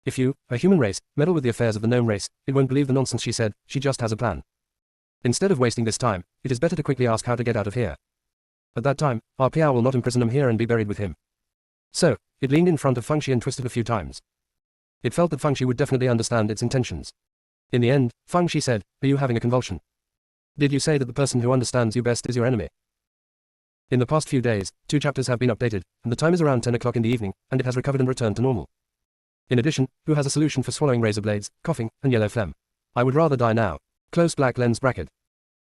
Speaker 1: If you, a human race, meddle with the affairs of the gnome race, it won't believe the nonsense she said, she just has a plan. Instead of wasting this time, it is better to quickly ask how to get out of here. At that time, our Piao will not imprison him here and be buried with him. So, it leaned in front of Fang Shi and twisted a few times. It felt that Fang Shi would definitely understand its intentions. In the end, Fang Shi said, are you having a convulsion? Did you say that the person who understands you best is your enemy? In the past few days, 2 chapters have been updated, and the time is around 10 o'clock in the evening, and it has recovered and returned to normal. In addition, who has a solution for swallowing razor blades, coughing, and yellow phlegm? I would rather die now. Close black lens bracket.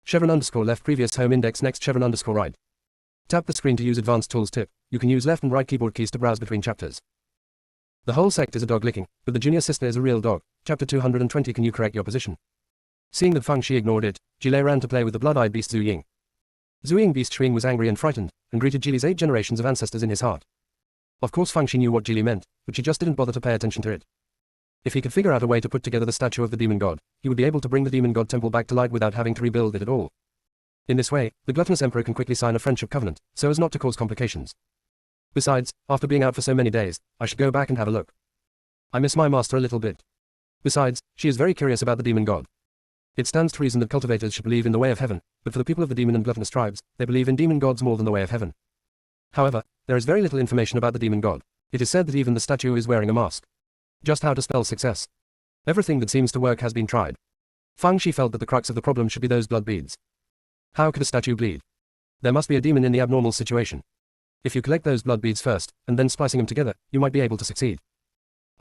Speaker 1: Chevron_left previous home index next Chevron_right. Tap the screen to use advanced tools tip. You can use left and right keyboard keys to browse between chapters. The whole sect is a dog licking, but the junior sister is a real dog. Chapter 220. Can you correct your position? Seeing that Fang Shi ignored it, Jilei ran to play with the blood-eyed beast Zhu Ying. Zhu Ying beast Shuing was angry and frightened, and greeted Jili's 8 generations of ancestors in his heart. Of course Fang Shi knew what Jili meant, but she just didn't bother to pay attention to it. If he could figure out a way to put together the statue of the demon god, he would be able to bring the demon god temple back to light without having to rebuild it at all. In this way, the gluttonous emperor can quickly sign a friendship covenant, so as not to cause complications. Besides, after being out for so many days, I should go back and have a look. I miss my master a little bit. Besides, she is very curious about the demon god. It stands to reason that cultivators should believe in the way of heaven, but for the people of the demon and gluttonous tribes, they believe in demon gods more than the way of heaven. However, there is very little information about the demon god. It is said that even the statue is wearing a mask. Just how to spell success? Everything that seems to work has been tried. Fang Shi felt that the crux of the problem should be those blood beads. How could a statue bleed? There must be a demon in the abnormal situation. If you collect those blood beads first, and then splicing them together, you might be able to succeed.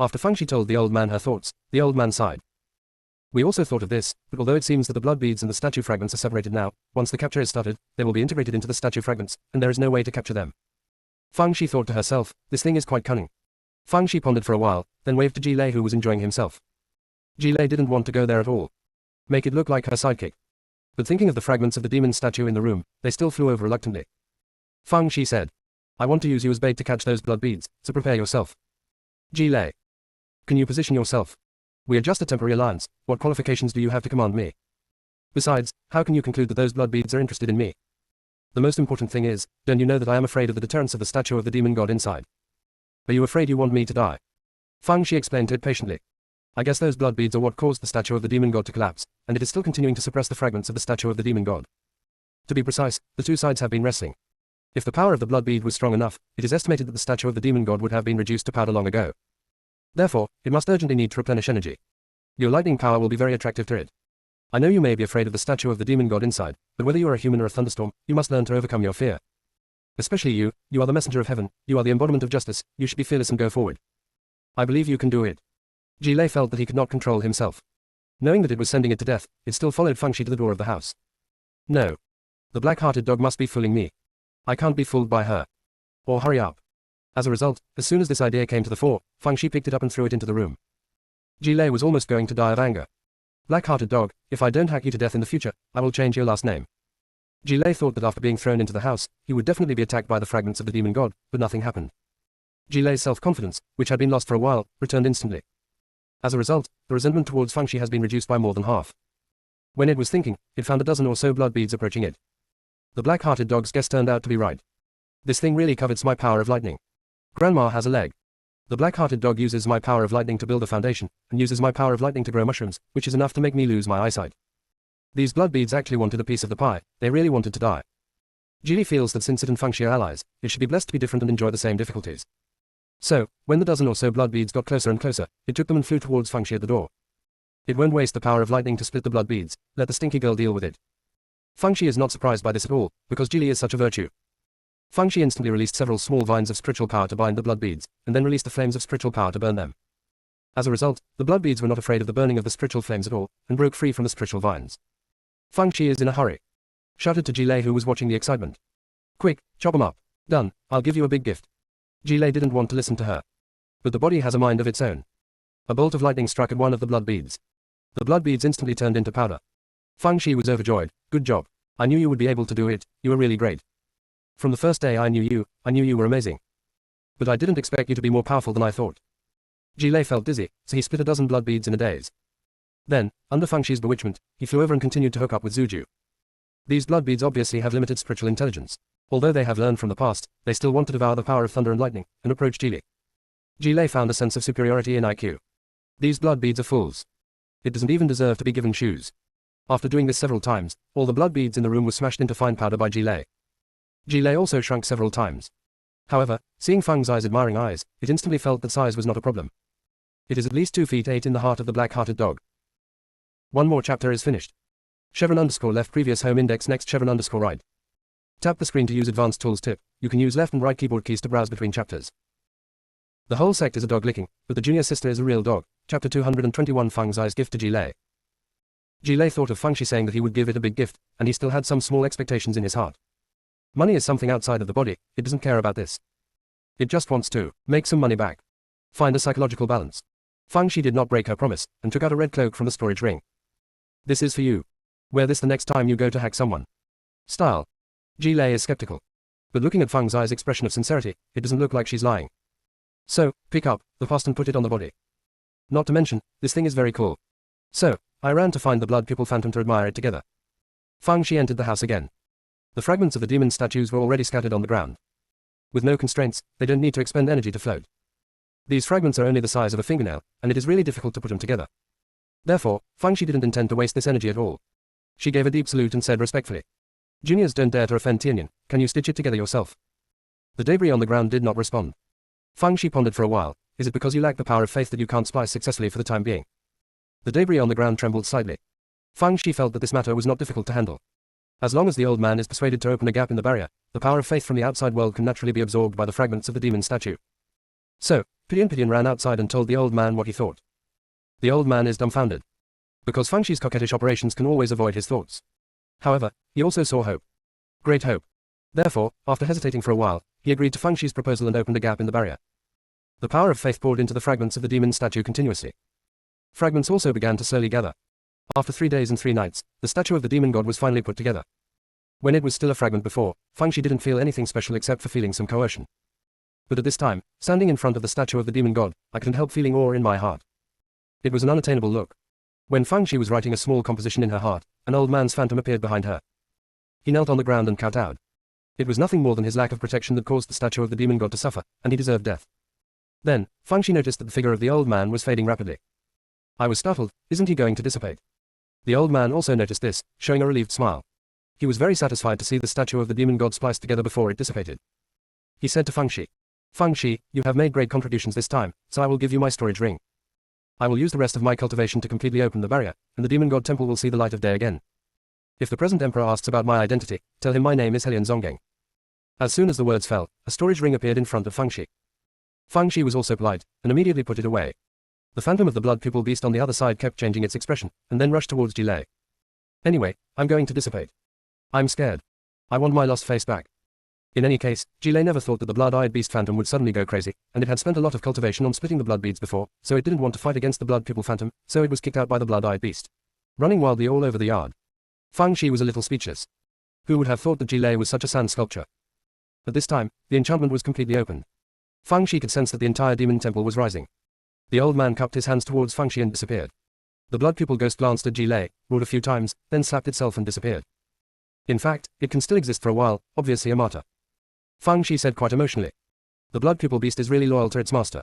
Speaker 1: After Fang Shi told the old man her thoughts, the old man sighed. We also thought of this, but although it seems that the blood beads and the statue fragments are separated now, once the capture is started, they will be integrated into the statue fragments, and there is no way to capture them. Fang Shi thought to herself, this thing is quite cunning. Fang Shi pondered for a while, then waved to Jilei who was enjoying himself. Jilei didn't want to go there at all. Make it look like her sidekick. But thinking of the fragments of the demon statue in the room, they still flew over reluctantly. Fang Shi said, I want to use you as bait to catch those blood beads, so prepare yourself. Jilei. Can you position yourself? We are just a temporary alliance, what qualifications do you have to command me? Besides, how can you conclude that those blood beads are interested in me? The most important thing is, don't you know that I am afraid of the deterrence of the statue of the demon god inside? Are you afraid you want me to die? Fang Shi explained it patiently. I guess those blood beads are what caused the statue of the demon god to collapse, and it is still continuing to suppress the fragments of the statue of the demon god. To be precise, the 2 sides have been wrestling. If the power of the blood bead was strong enough, it is estimated that the statue of the demon god would have been reduced to powder long ago. Therefore, it must urgently need to replenish energy. Your lightning power will be very attractive to it. I know you may be afraid of the statue of the demon god inside, but whether you are a human or a thunderstorm, you must learn to overcome your fear. Especially you are the messenger of heaven, you are the embodiment of justice, you should be fearless and go forward. I believe you can do it. Jilei felt that he could not control himself. Knowing that it was sending it to death, it still followed Fang Shi to the door of the house. No. The black-hearted dog must be fooling me. I can't be fooled by her. Or hurry up. As a result, as soon as this idea came to the fore, Fang Shi picked it up and threw it into the room. Jilei was almost going to die of anger. Black-hearted dog, if I don't hack you to death in the future, I will change your last name. Jilei thought that after being thrown into the house, he would definitely be attacked by the fragments of the demon god, but nothing happened. Jilei's self-confidence, which had been lost for a while, returned instantly. As a result, the resentment towards Fang Shi has been reduced by more than half. When it was thinking, it found a dozen or so blood beads approaching it. The black-hearted dog's guess turned out to be right. This thing really covets my power of lightning. Grandma has a leg. The black-hearted dog uses my power of lightning to build a foundation, and uses my power of lightning to grow mushrooms, which is enough to make me lose my eyesight. These blood beads actually wanted a piece of the pie, they really wanted to die. Jili feels that since it and Fang Shi are allies, it should be blessed to be different and enjoy the same difficulties. So, when the dozen or so blood beads got closer and closer, it took them and flew towards Fang Shi at the door. It won't waste the power of lightning to split the blood beads, let the stinky girl deal with it. Fang Shi is not surprised by this at all, because Jili is such a virtue. Fang Shi instantly released several small vines of spiritual power to bind the blood beads, and then released the flames of spiritual power to burn them. As a result, the blood beads were not afraid of the burning of the spiritual flames at all, and broke free from the spiritual vines. Fang Shi is in a hurry. Shouted to Jilei who was watching the excitement. Quick, chop 'em up. Done, I'll give you a big gift. Jilei didn't want to listen to her. But the body has a mind of its own. A bolt of lightning struck at one of the blood beads. The blood beads instantly turned into powder. Fang Shi was overjoyed. Good job. I knew you would be able to do it, you were really great. From the first day I knew you were amazing. But I didn't expect you to be more powerful than I thought. Jilei felt dizzy, so he split a dozen blood beads in a daze. Then, under Fang Shi's bewitchment, he flew over and continued to hook up with Zuju. These blood beads obviously have limited spiritual intelligence. Although they have learned from the past, they still want to devour the power of thunder and lightning, and approach Jilei. Jilei found a sense of superiority in IQ. These blood beads are fools. It doesn't even deserve to be given shoes. After doing this several times, all the blood beads in the room were smashed into fine powder by Jilei. Jilei also shrunk several times. However, seeing Fang Zai's admiring eyes, it instantly felt that size was not a problem. It is at least 2 feet 8 in the heart of the black-hearted dog. One more chapter is finished. Chevron_left previous home index next Chevron_right. Tap the screen to use advanced tools tip. You can use left and right keyboard keys to browse between chapters. The whole sect is a dog licking, but the junior sister is a real dog. Chapter 221 Fang Zai's gift to Jilei. Jilei thought of Fang Shi saying that he would give it a big gift, and he still had some small expectations in his heart. Money is something outside of the body, it doesn't care about this. It just wants to make some money back. Find a psychological balance. Fang Shi did not break her promise, and took out a red cloak from the storage ring. This is for you. Wear this the next time you go to hack someone. Style. Jilei is skeptical. But looking at Fang Zai's expression of sincerity, it doesn't look like she's lying. So, pick up the past and put it on the body. Not to mention, this thing is very cool. So, I ran to find the blood pupil phantom to admire it together. Fang Shi entered the house again. The fragments of the demon statues were already scattered on the ground. With no constraints, they don't need to expend energy to float. These fragments are only the size of a fingernail, and it is really difficult to put them together. Therefore, Fang Shi didn't intend to waste this energy at all. She gave a deep salute and said respectfully, "Juniors don't dare to offend Tianyan, can you stitch it together yourself?" The debris on the ground did not respond. Fang Shi pondered for a while, is it because you lack the power of faith that you can't splice successfully for the time being? The debris on the ground trembled slightly. Fang Shi felt that this matter was not difficult to handle. As long as the old man is persuaded to open a gap in the barrier, the power of faith from the outside world can naturally be absorbed by the fragments of the demon statue. So, Pidian ran outside and told the old man what he thought. The old man is dumbfounded. Because Fang Shi's coquettish operations can always avoid his thoughts. However, he also saw hope. Great hope. Therefore, after hesitating for a while, he agreed to Fang Shi's proposal and opened a gap in the barrier. The power of faith poured into the fragments of the demon statue continuously. Fragments also began to slowly gather. After 3 days and 3 nights, the statue of the demon god was finally put together. When it was still a fragment before, Fang Shi didn't feel anything special except for feeling some coercion. But at this time, standing in front of the statue of the demon god, I couldn't help feeling awe in my heart. It was an unattainable look. When Fang Shi was writing a small composition in her heart, an old man's phantom appeared behind her. He knelt on the ground and kowtowed. It was nothing more than his lack of protection that caused the statue of the demon god to suffer, and he deserved death. Then, Fang Shi noticed that the figure of the old man was fading rapidly. I was startled, isn't he going to dissipate? The old man also noticed this, showing a relieved smile. He was very satisfied to see the statue of the demon god spliced together before it dissipated. He said to Fang Shi, "Fang Shi, you have made great contributions this time, so I will give you my storage ring. I will use the rest of my cultivation to completely open the barrier, and the demon god temple will see the light of day again. If the present emperor asks about my identity, tell him my name is Helian Zonggeng." As soon as the words fell, a storage ring appeared in front of Fang Shi. Fang Shi was also polite, and immediately put it away. The phantom of the blood pupil beast on the other side kept changing its expression, and then rushed towards Jilei. "Anyway, I'm going to dissipate. I'm scared. I want my lost face back." In any case, Jilei never thought that the blood-eyed beast phantom would suddenly go crazy, and it had spent a lot of cultivation on splitting the blood beads before, so it didn't want to fight against the blood pupil phantom, so it was kicked out by the blood-eyed beast. Running wildly all over the yard. Fang Shi was a little speechless. Who would have thought that Jilei was such a sand sculpture? At this time, the enchantment was completely opened. Fang Shi could sense that the entire demon temple was rising. The old man cupped his hands towards Fang Shi and disappeared. The blood pupil ghost glanced at Jilei, roared a few times, then slapped itself and disappeared. In fact, it can still exist for a while, obviously a martyr. Fang Shi said quite emotionally. The blood pupil beast is really loyal to its master.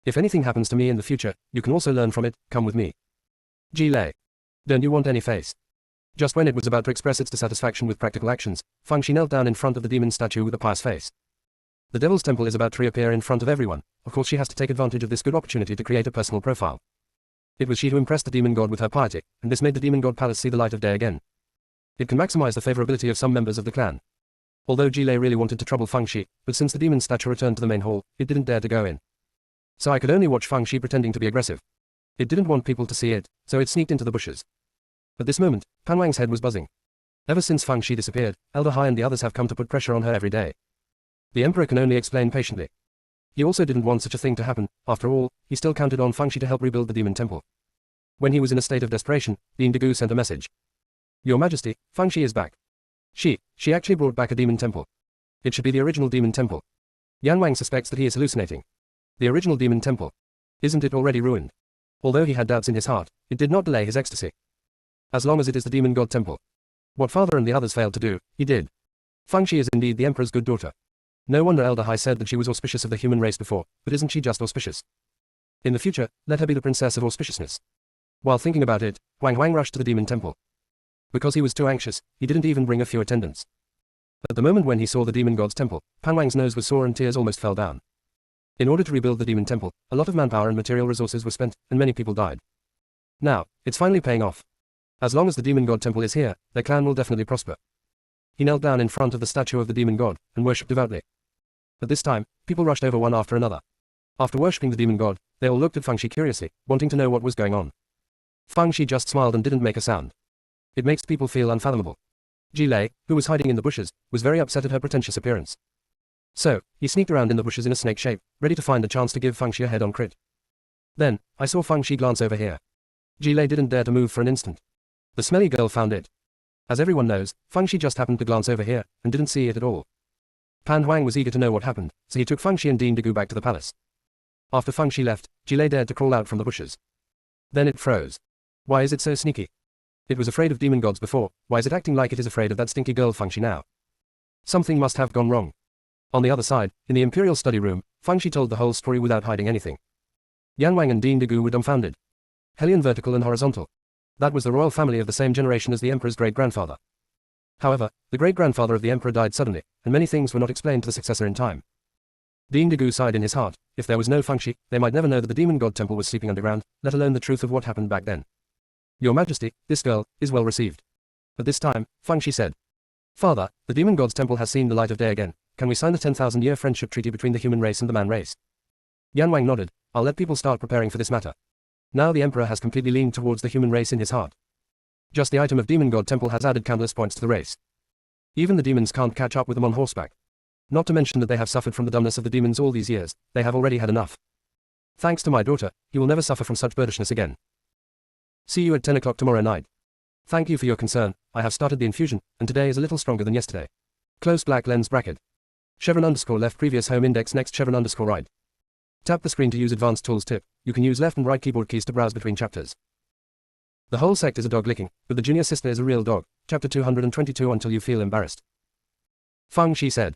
Speaker 1: If anything happens to me in the future, you can also learn from it, come with me. Jilei. Don't you want any face? Just when it was about to express its dissatisfaction with practical actions, Fang Shi knelt down in front of the demon statue with a pious face. The devil's temple is about to reappear in front of everyone, of course she has to take advantage of this good opportunity to create a personal profile. It was she who impressed the demon god with her piety, and this made the demon god palace see the light of day again. It can maximize the favorability of some members of the clan. Although Jilei really wanted to trouble Fang Shi, but since the demon statue returned to the main hall, it didn't dare to go in. So I could only watch Fang Shi pretending to be aggressive. It didn't want people to see it, so it sneaked into the bushes. At this moment, Pan Wang's head was buzzing. Ever since Fang Shi disappeared, Elder Hai and the others have come to put pressure on her every day. The emperor can only explain patiently. He also didn't want such a thing to happen. After all, he still counted on Fangxi to help rebuild the demon temple. When he was in a state of desperation, Dean Degu sent a message. Your Majesty, Fangxi is back. She actually brought back a demon temple. It should be the original demon temple. Yan Wang suspects that he is hallucinating. The original demon temple. Isn't it already ruined? Although he had doubts in his heart, it did not delay his ecstasy. As long as it is the demon god temple. What father and the others failed to do, he did. Fangxi is indeed the emperor's good daughter. No wonder Elder Hai said that she was auspicious of the human race before, but isn't she just auspicious? In the future, let her be the princess of auspiciousness. While thinking about it, Wang rushed to the demon temple. Because he was too anxious, he didn't even bring a few attendants. At the moment when he saw the demon god's temple, Pan Wang's nose was sore and tears almost fell down. In order to rebuild the demon temple, a lot of manpower and material resources were spent, and many people died. Now, it's finally paying off. As long as the demon god temple is here, their clan will definitely prosper. He knelt down in front of the statue of the demon god, and worshipped devoutly. At this time, people rushed over one after another. After worshipping the demon god, they all looked at Fangxi curiously, wanting to know what was going on. Fangxi just smiled and didn't make a sound. It makes people feel unfathomable. Ji Lei, who was hiding in the bushes, was very upset at her pretentious appearance. So, he sneaked around in the bushes in a snake shape, ready to find a chance to give Fangxi a head-on crit. Then, I saw Fangxi glance over here. Ji Lei didn't dare to move for an instant. The smelly girl found it. As everyone knows, Fangxi just happened to glance over here, and didn't see it at all. Pan Huang was eager to know what happened, so he took Fangxi and Dean Degu back to the palace. After Fangxi left, Ji Lei dared to crawl out from the bushes. Then it froze. Why is it so sneaky? It was afraid of demon gods before, why is it acting like it is afraid of that stinky girl Fangxi now? Something must have gone wrong. On the other side, in the imperial study room, Fangxi told the whole story without hiding anything. Yan Wang and Dean Degu were dumbfounded. Hellion vertical and horizontal. That was the royal family of the same generation as the emperor's great-grandfather. However, the great-grandfather of the emperor died suddenly, and many things were not explained to the successor in time. Dean Degu sighed in his heart. If there was no Fangxi, they might never know that the demon god temple was sleeping underground, let alone the truth of what happened back then. Your Majesty, this girl is well received. At this time, Fangxi said, Father, the demon god's temple has seen the light of day again. Can we sign the 10,000-year friendship treaty between the human race and the man race? Yan Wang nodded. I'll let people start preparing for this matter. Now the emperor has completely leaned towards the human race in his heart. Just the item of demon god temple has added countless points to the race. Even the demons can't catch up with them on horseback. Not to mention that they have suffered from the dumbness of the demons all these years, they have already had enough. Thanks to my daughter, he will never suffer from such birdishness again. See you at 10 o'clock tomorrow night. Thank you for your concern, I have started the infusion, and today is a little stronger than yesterday. Close black lens bracket. Chevron_left previous home index next Chevron_right. Tap the screen to use advanced tools tip, you can use left and right keyboard keys to browse between chapters. The whole sect is a dog licking, but the junior sister is a real dog. Chapter 222 Until you feel embarrassed. Fangxi said.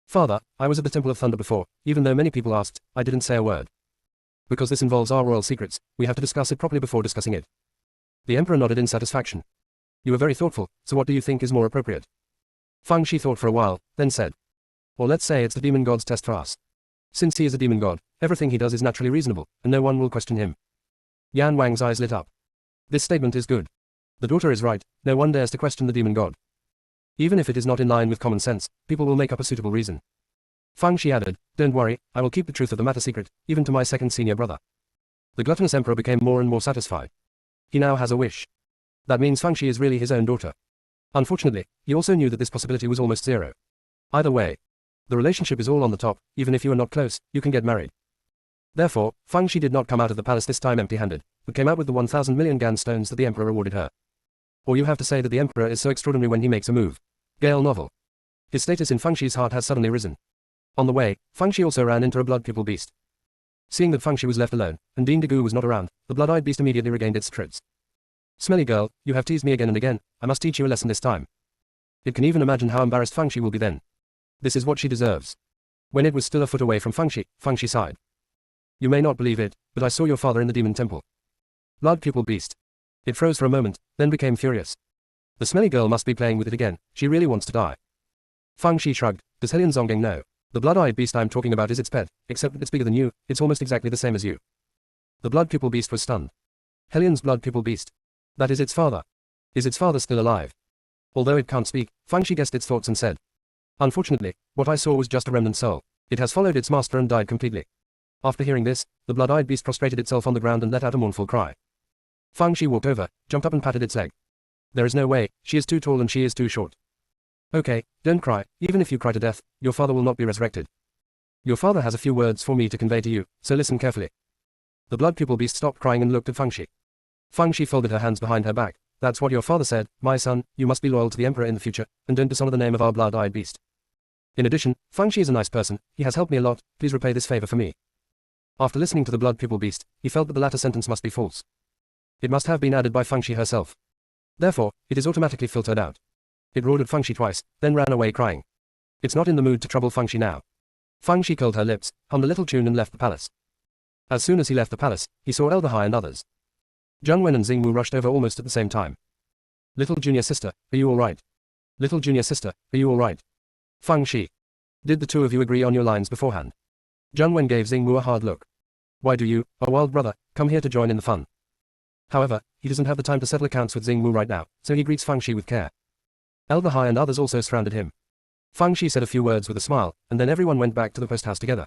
Speaker 1: Father, I was at the Temple of Thunder before, even though many people asked, I didn't say a word. Because this involves our royal secrets, we have to discuss it properly before discussing it. The emperor nodded in satisfaction. You were very thoughtful, so what do you think is more appropriate? Fangxi thought for a while, then said. Or let's say it's the demon god's test for us. Since he is a demon god, everything he does is naturally reasonable, and no one will question him. Yan Wang's eyes lit up. This statement is good. The daughter is right, no one dares to question the demon god. Even if it is not in line with common sense, people will make up a suitable reason. Fangxi added, don't worry, I will keep the truth of the matter secret, even to my second senior brother. The gluttonous emperor became more and more satisfied. He now has a wish. That means Fangxi is really his own daughter. Unfortunately, he also knew that this possibility was almost zero. Either way, the relationship is all on the top, even if you are not close, you can get married. Therefore, Fangxi did not come out of the palace this time empty-handed, but came out with the 1,000 million Gan stones that the emperor awarded her. Or you have to say that the emperor is so extraordinary when he makes a move. Gale novel. His status in Fangxi's heart has suddenly risen. On the way, Fangxi also ran into a blood-pupil beast. Seeing that Fangxi was left alone, and Dean Degu was not around, the blood-eyed beast immediately regained its spirits. Smelly girl, you have teased me again and again, I must teach you a lesson this time. It can even imagine how embarrassed Fangxi will be then. This is what she deserves. When it was still a foot away from Fangxi, Fangxi sighed. You may not believe it, but I saw your father in the demon temple. Blood-pupil beast. It froze for a moment, then became furious. The smelly girl must be playing with it again, she really wants to die. Fangxi shrugged, does Helian Zonggeng know? The blood-eyed beast I'm talking about is its pet, except that it's bigger than you, it's almost exactly the same as you. The blood-pupil beast was stunned. Helian's blood-pupil beast. That is its father. Is its father still alive? Although it can't speak, Fangxi guessed its thoughts and said. Unfortunately, what I saw was just a remnant soul. It has followed its master and died completely. After hearing this, the blood-eyed beast prostrated itself on the ground and let out a mournful cry. Fangxi walked over, jumped up and patted its leg. There is no way, she is too tall and she is too short. Okay, don't cry. Even if you cry to death, your father will not be resurrected. Your father has a few words for me to convey to you, so listen carefully. The blood pupil beast stopped crying and looked at Fangxi. Fangxi folded her hands behind her back. That's what your father said, my son, you must be loyal to the emperor in the future, and don't dishonor the name of our blood-eyed beast. In addition, Fangxi is a nice person, he has helped me a lot, please repay this favor for me. After listening to the blood pupil beast, he felt that the latter sentence must be false. It must have been added by Fangxi herself. Therefore, it is automatically filtered out. It roared at Fangxi twice, then ran away crying. It's not in the mood to trouble Fangxi now. Fangxi curled her lips, hummed a little tune and left the palace. As soon as he left the palace, he saw Elder Hai and others. Zheng Wen and Xing Wu rushed over almost at the same time. Little junior sister, are you alright? Little junior sister, are you alright? Fangxi. Did the two of you agree on your lines beforehand? Zheng Wen gave Xing Wu a hard look. Why do you, our wild brother, come here to join in the fun? However, he doesn't have the time to settle accounts with Xing Wu right now, so he greets Fangxi with care. Elder Hai and others also surrounded him. Fangxi said a few words with a smile, and then everyone went back to the post house together.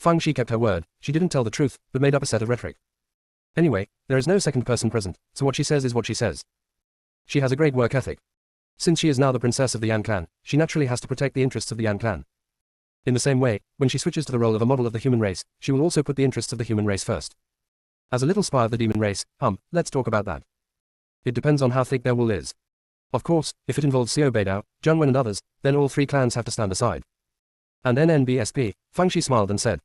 Speaker 1: Fangxi kept her word, she didn't tell the truth, but made up a set of rhetoric. Anyway, there is no second person present, so what she says is what she says. She has a great work ethic. Since she is now the princess of the Yan clan, she naturally has to protect the interests of the Yan clan. In the same way, when she switches to the role of a model of the human race, she will also put the interests of the human race first. As a little spy of the demon race, let's talk about that. It depends on how thick their wool is. Of course, if it involves Xiao Beidao, Zheng Wen and others, then all three clans have to stand aside. And NNBSP, Fangxi smiled and said.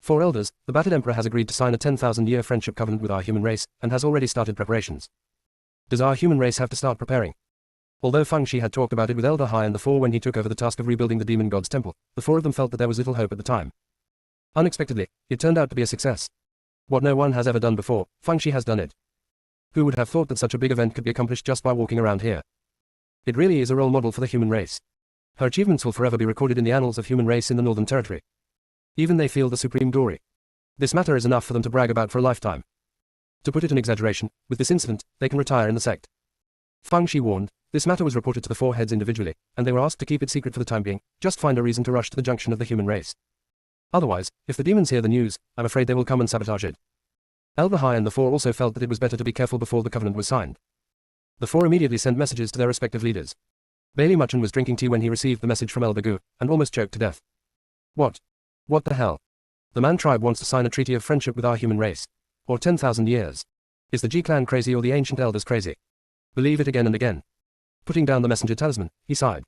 Speaker 1: For elders, the Battered Emperor has agreed to sign a 10,000-year friendship covenant with our human race, and has already started preparations. Does our human race have to start preparing? Although Fangxi had talked about it with Elder Hai and the Four when he took over the task of rebuilding the demon god's temple, the four of them felt that there was little hope at the time. Unexpectedly, it turned out to be a success. What no one has ever done before, Fangxi has done it. Who would have thought that such a big event could be accomplished just by walking around here? It really is a role model for the human race. Her achievements will forever be recorded in the annals of human race in the Northern Territory. Even they feel the supreme glory. This matter is enough for them to brag about for a lifetime. To put it in exaggeration, with this incident, they can retire in the sect. Fangxi warned, this matter was reported to the four heads individually, and they were asked to keep it secret for the time being, just find a reason to rush to the junction of the human race. Otherwise, if the demons hear the news, I'm afraid they will come and sabotage it. Elder Hai and the four also felt that it was better to be careful before the covenant was signed. The four immediately sent messages to their respective leaders. Bailey Muchen was drinking tea when he received the message from Elder Gu, and almost choked to death. What? What the hell? The Man tribe wants to sign a treaty of friendship with our human race. Or 10,000 years. Is the Ji clan crazy or the ancient elders crazy? Believe it again and again. Putting down the messenger talisman, he sighed.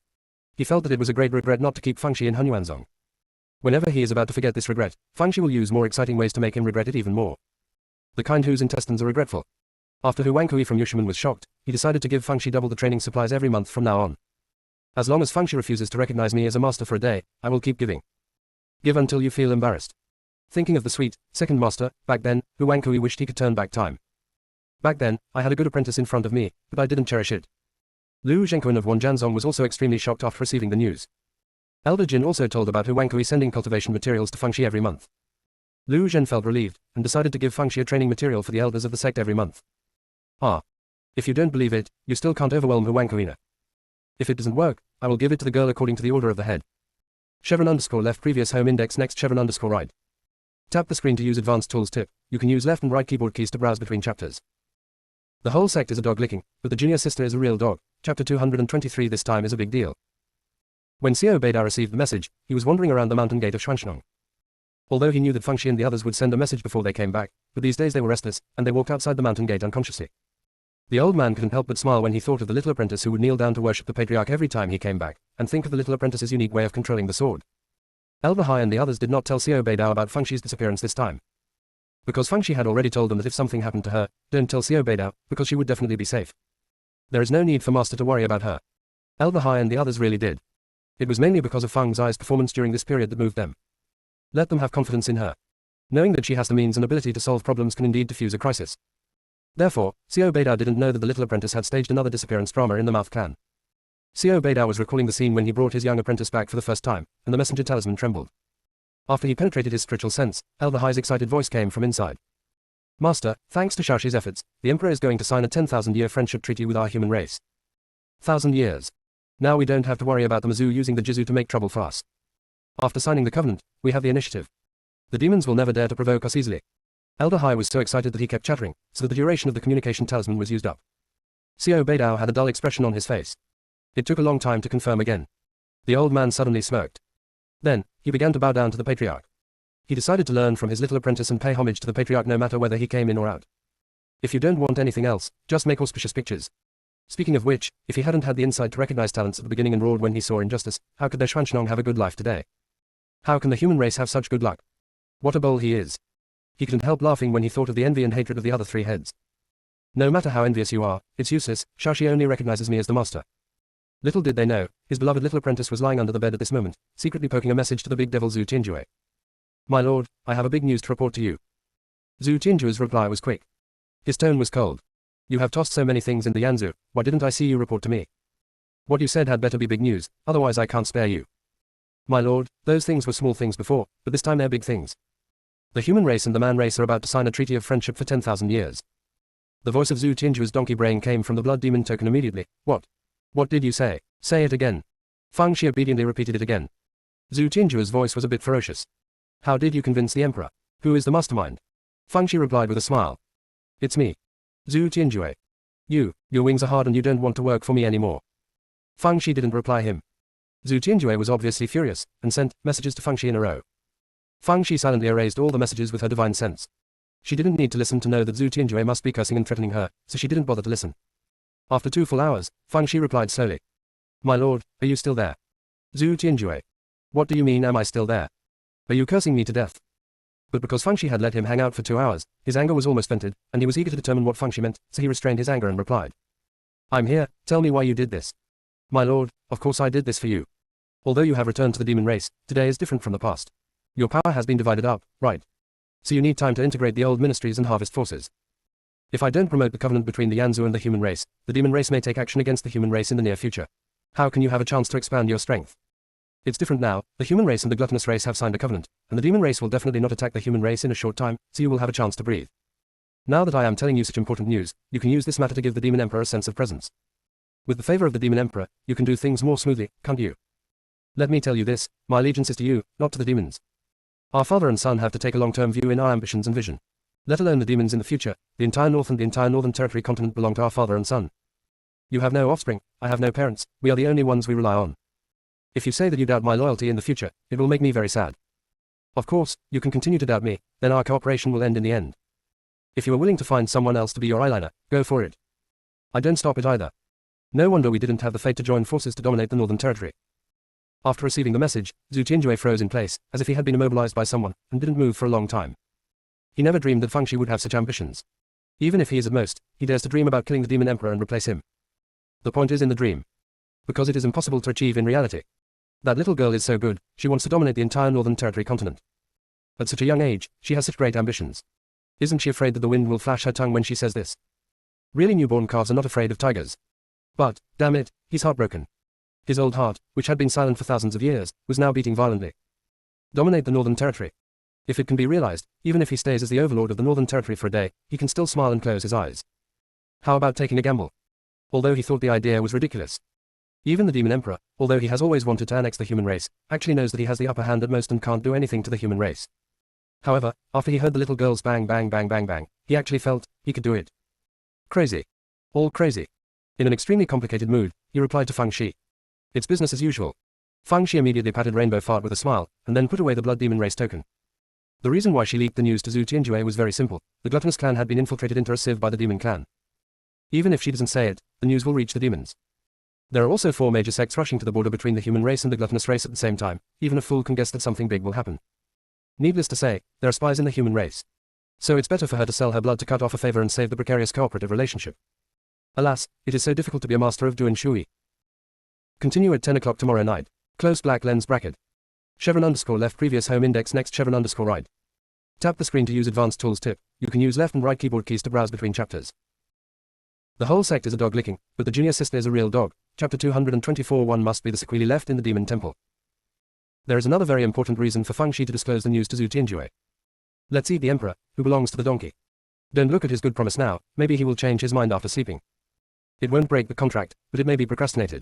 Speaker 1: He felt that it was a great regret not to keep Fangxi in Hunyuanzong. Whenever he is about to forget this regret, Fangxi will use more exciting ways to make him regret it even more. The kind whose intestines are regretful. After Hu Wangkui from Yushimen was shocked, he decided to give Fangxi double the training supplies every month from now on. As long as Fangxi refuses to recognize me as a master for a day, I will keep giving. Give until you feel embarrassed. Thinking of the sweet, second master, back then, Hu Wangkui wished he could turn back time. Back then, I had a good apprentice in front of me, but I didn't cherish it. Liu Zhengquan of Wanjianzong was also extremely shocked after receiving the news. Elder Jin also told about Hu Wangkui sending cultivation materials to Fangxi every month. Liu Zhen felt relieved, and decided to give Fangxi a training material for the elders of the sect every month. If you don't believe it, you still can't overwhelm Hu Wangkuina. If it doesn't work, I will give it to the girl according to the order of the head. Chevron _ left previous home index next chevron _ right. Tap the screen to use advanced tools tip. You can use left and right keyboard keys to browse between chapters. The whole sect is a dog licking, but the junior sister is a real dog. Chapter 223 this time is a big deal. When Xiao Beidao received the message, he was wandering around the mountain gate of Xuanshnong. Although he knew that Fangxi and the others would send a message before they came back, but these days they were restless, and they walked outside the mountain gate unconsciously. The old man couldn't help but smile when he thought of the little apprentice who would kneel down to worship the patriarch every time he came back, and think of the little apprentice's unique way of controlling the sword. Elder Hai and the others did not tell Xiao Beidao about Fangxi's disappearance this time. Because Fangxi had already told them that if something happened to her, don't tell Xiao Beidao, because she would definitely be safe. There is no need for Master to worry about her. Elder Hai and the others really did. It was mainly because of Fang Zai's performance during this period that moved them. Let them have confidence in her. Knowing that she has the means and ability to solve problems can indeed diffuse a crisis. Therefore, Xiao Beidao didn't know that the little apprentice had staged another disappearance drama in the Mouth clan. Xiao Beidao was recalling the scene when he brought his young apprentice back for the first time, and the messenger talisman trembled. After he penetrated his spiritual sense, Elder Hai's excited voice came from inside. Master, thanks to Shaoxi's efforts, the Emperor is going to sign a 10,000-year friendship treaty with our human race. 1,000 years. Now we don't have to worry about the Mizu using the Jizu to make trouble for us. After signing the covenant, we have the initiative. The demons will never dare to provoke us easily. Elder Hai was so excited that he kept chattering, so that the duration of the communication talisman was used up. Xiao Beidao had a dull expression on his face. It took a long time to confirm again. The old man suddenly smirked. Then, he began to bow down to the patriarch. He decided to learn from his little apprentice and pay homage to the patriarch no matter whether he came in or out. If you don't want anything else, just make auspicious pictures. Speaking of which, if he hadn't had the insight to recognize talents at the beginning and roared when he saw injustice, how could their Schwanchnong have a good life today? How can the human race have such good luck? What a bowl he is. He couldn't help laughing when he thought of the envy and hatred of the other three heads. No matter how envious you are, it's useless, Shaoxi only recognizes me as the master. Little did they know, his beloved little apprentice was lying under the bed at this moment, secretly poking a message to the big devil Zhu Tianjue. My lord, I have a big news to report to you. Zhu Tianjue's reply was quick. His tone was cold. You have tossed so many things in the Yanzu, why didn't I see you report to me? What you said had better be big news, otherwise I can't spare you. My lord, those things were small things before, but this time they're big things. The human race and the man race are about to sign a treaty of friendship for 10,000 years. The voice of Zhu Tianjue's donkey brain came from the blood demon token immediately. What? What did you say? Say it again. Fang Shi obediently repeated it again. Zhu Tianjue's voice was a bit ferocious. How did you convince the emperor? Who is the mastermind? Fang Shi replied with a smile. It's me. Zhu Tianjue. Your wings are hard and you don't want to work for me anymore. Fang Shi didn't reply him. Zhu Tianjue was obviously furious, and sent messages to Fang Shi in a row. Fang Shi silently erased all the messages with her divine sense. She didn't need to listen to know that Zhu Tianjue must be cursing and threatening her, so she didn't bother to listen. After 2 full hours, Fang Shi replied slowly. My lord, are you still there? Zhu Tianjue. What do you mean am I still there? Are you cursing me to death? But because Fang Shi had let him hang out for 2 hours, his anger was almost vented, and he was eager to determine what Fang Shi meant, so he restrained his anger and replied. I'm here, tell me why you did this. My lord, of course I did this for you. Although you have returned to the demon race, today is different from the past. Your power has been divided up, right? So you need time to integrate the old ministries and harvest forces. If I don't promote the covenant between the Yanzu and the human race, the demon race may take action against the human race in the near future. How can you have a chance to expand your strength? It's different now, the human race and the gluttonous race have signed a covenant, and the demon race will definitely not attack the human race in a short time, so you will have a chance to breathe. Now that I am telling you such important news, you can use this matter to give the demon emperor a sense of presence. With the favor of the demon emperor, you can do things more smoothly, can't you? Let me tell you this, my allegiance is to you, not to the demons. Our father and son have to take a long-term view in our ambitions and vision. Let alone the demons in the future, the entire north and the entire northern territory continent belong to our father and son. You have no offspring, I have no parents, we are the only ones we rely on. If you say that you doubt my loyalty in the future, it will make me very sad. Of course, you can continue to doubt me, then our cooperation will end in the end. If you are willing to find someone else to be your eyeliner, go for it. I don't stop it either. No wonder we didn't have the fate to join forces to dominate the northern territory. After receiving the message, Zhu Tianjue froze in place, as if he had been immobilized by someone, and didn't move for a long time. He never dreamed that Fang Shi would have such ambitions. Even if he is at most, he dares to dream about killing the demon emperor and replace him. The point is in the dream. Because it is impossible to achieve in reality. That little girl is so good, she wants to dominate the entire northern territory continent. At such a young age, she has such great ambitions. Isn't she afraid that the wind will flash her tongue when she says this? Really, newborn calves are not afraid of tigers. But, damn it, he's heartbroken. His old heart, which had been silent for thousands of years, was now beating violently. Dominate the northern territory. If it can be realized, even if he stays as the overlord of the northern territory for a day, he can still smile and close his eyes. How about taking a gamble? Although he thought the idea was ridiculous. Even the demon emperor, although he has always wanted to annex the human race, actually knows that he has the upper hand at most and can't do anything to the human race. However, after he heard the little girl's bang bang bang bang bang, he actually felt he could do it. Crazy. All crazy. In an extremely complicated mood, he replied to Fang Shi. It's business as usual. Fang Shi immediately patted Rainbow Fart with a smile, and then put away the blood demon race token. The reason why she leaked the news to Zhu Tianjue was very simple. The gluttonous clan had been infiltrated into a sieve by the demon clan. Even if she doesn't say it, the news will reach the demons. There are also 4 major sects rushing to the border between the human race and the gluttonous race at the same time. Even a fool can guess that something big will happen. Needless to say, there are spies in the human race. So it's better for her to sell her blood to cut off a favor and save the precarious cooperative relationship. Alas, it is so difficult to be a master of Duan Shui. Continue at 10 o'clock tomorrow night. Close black lens bracket. Chevron underscore left previous home index next chevron underscore right. Tap the screen to use advanced tools tip. You can use left and right keyboard keys to browse between chapters. The whole sect is a dog licking, but the junior sister is a real dog. Chapter 224-1 must be the sequelae left in the demon temple. There is another very important reason for Fang Shi to disclose the news to Zhu Tianjue. Let's eat the emperor, who belongs to the donkey. Don't look at his good promise now, maybe he will change his mind after sleeping. It won't break the contract, but it may be procrastinated.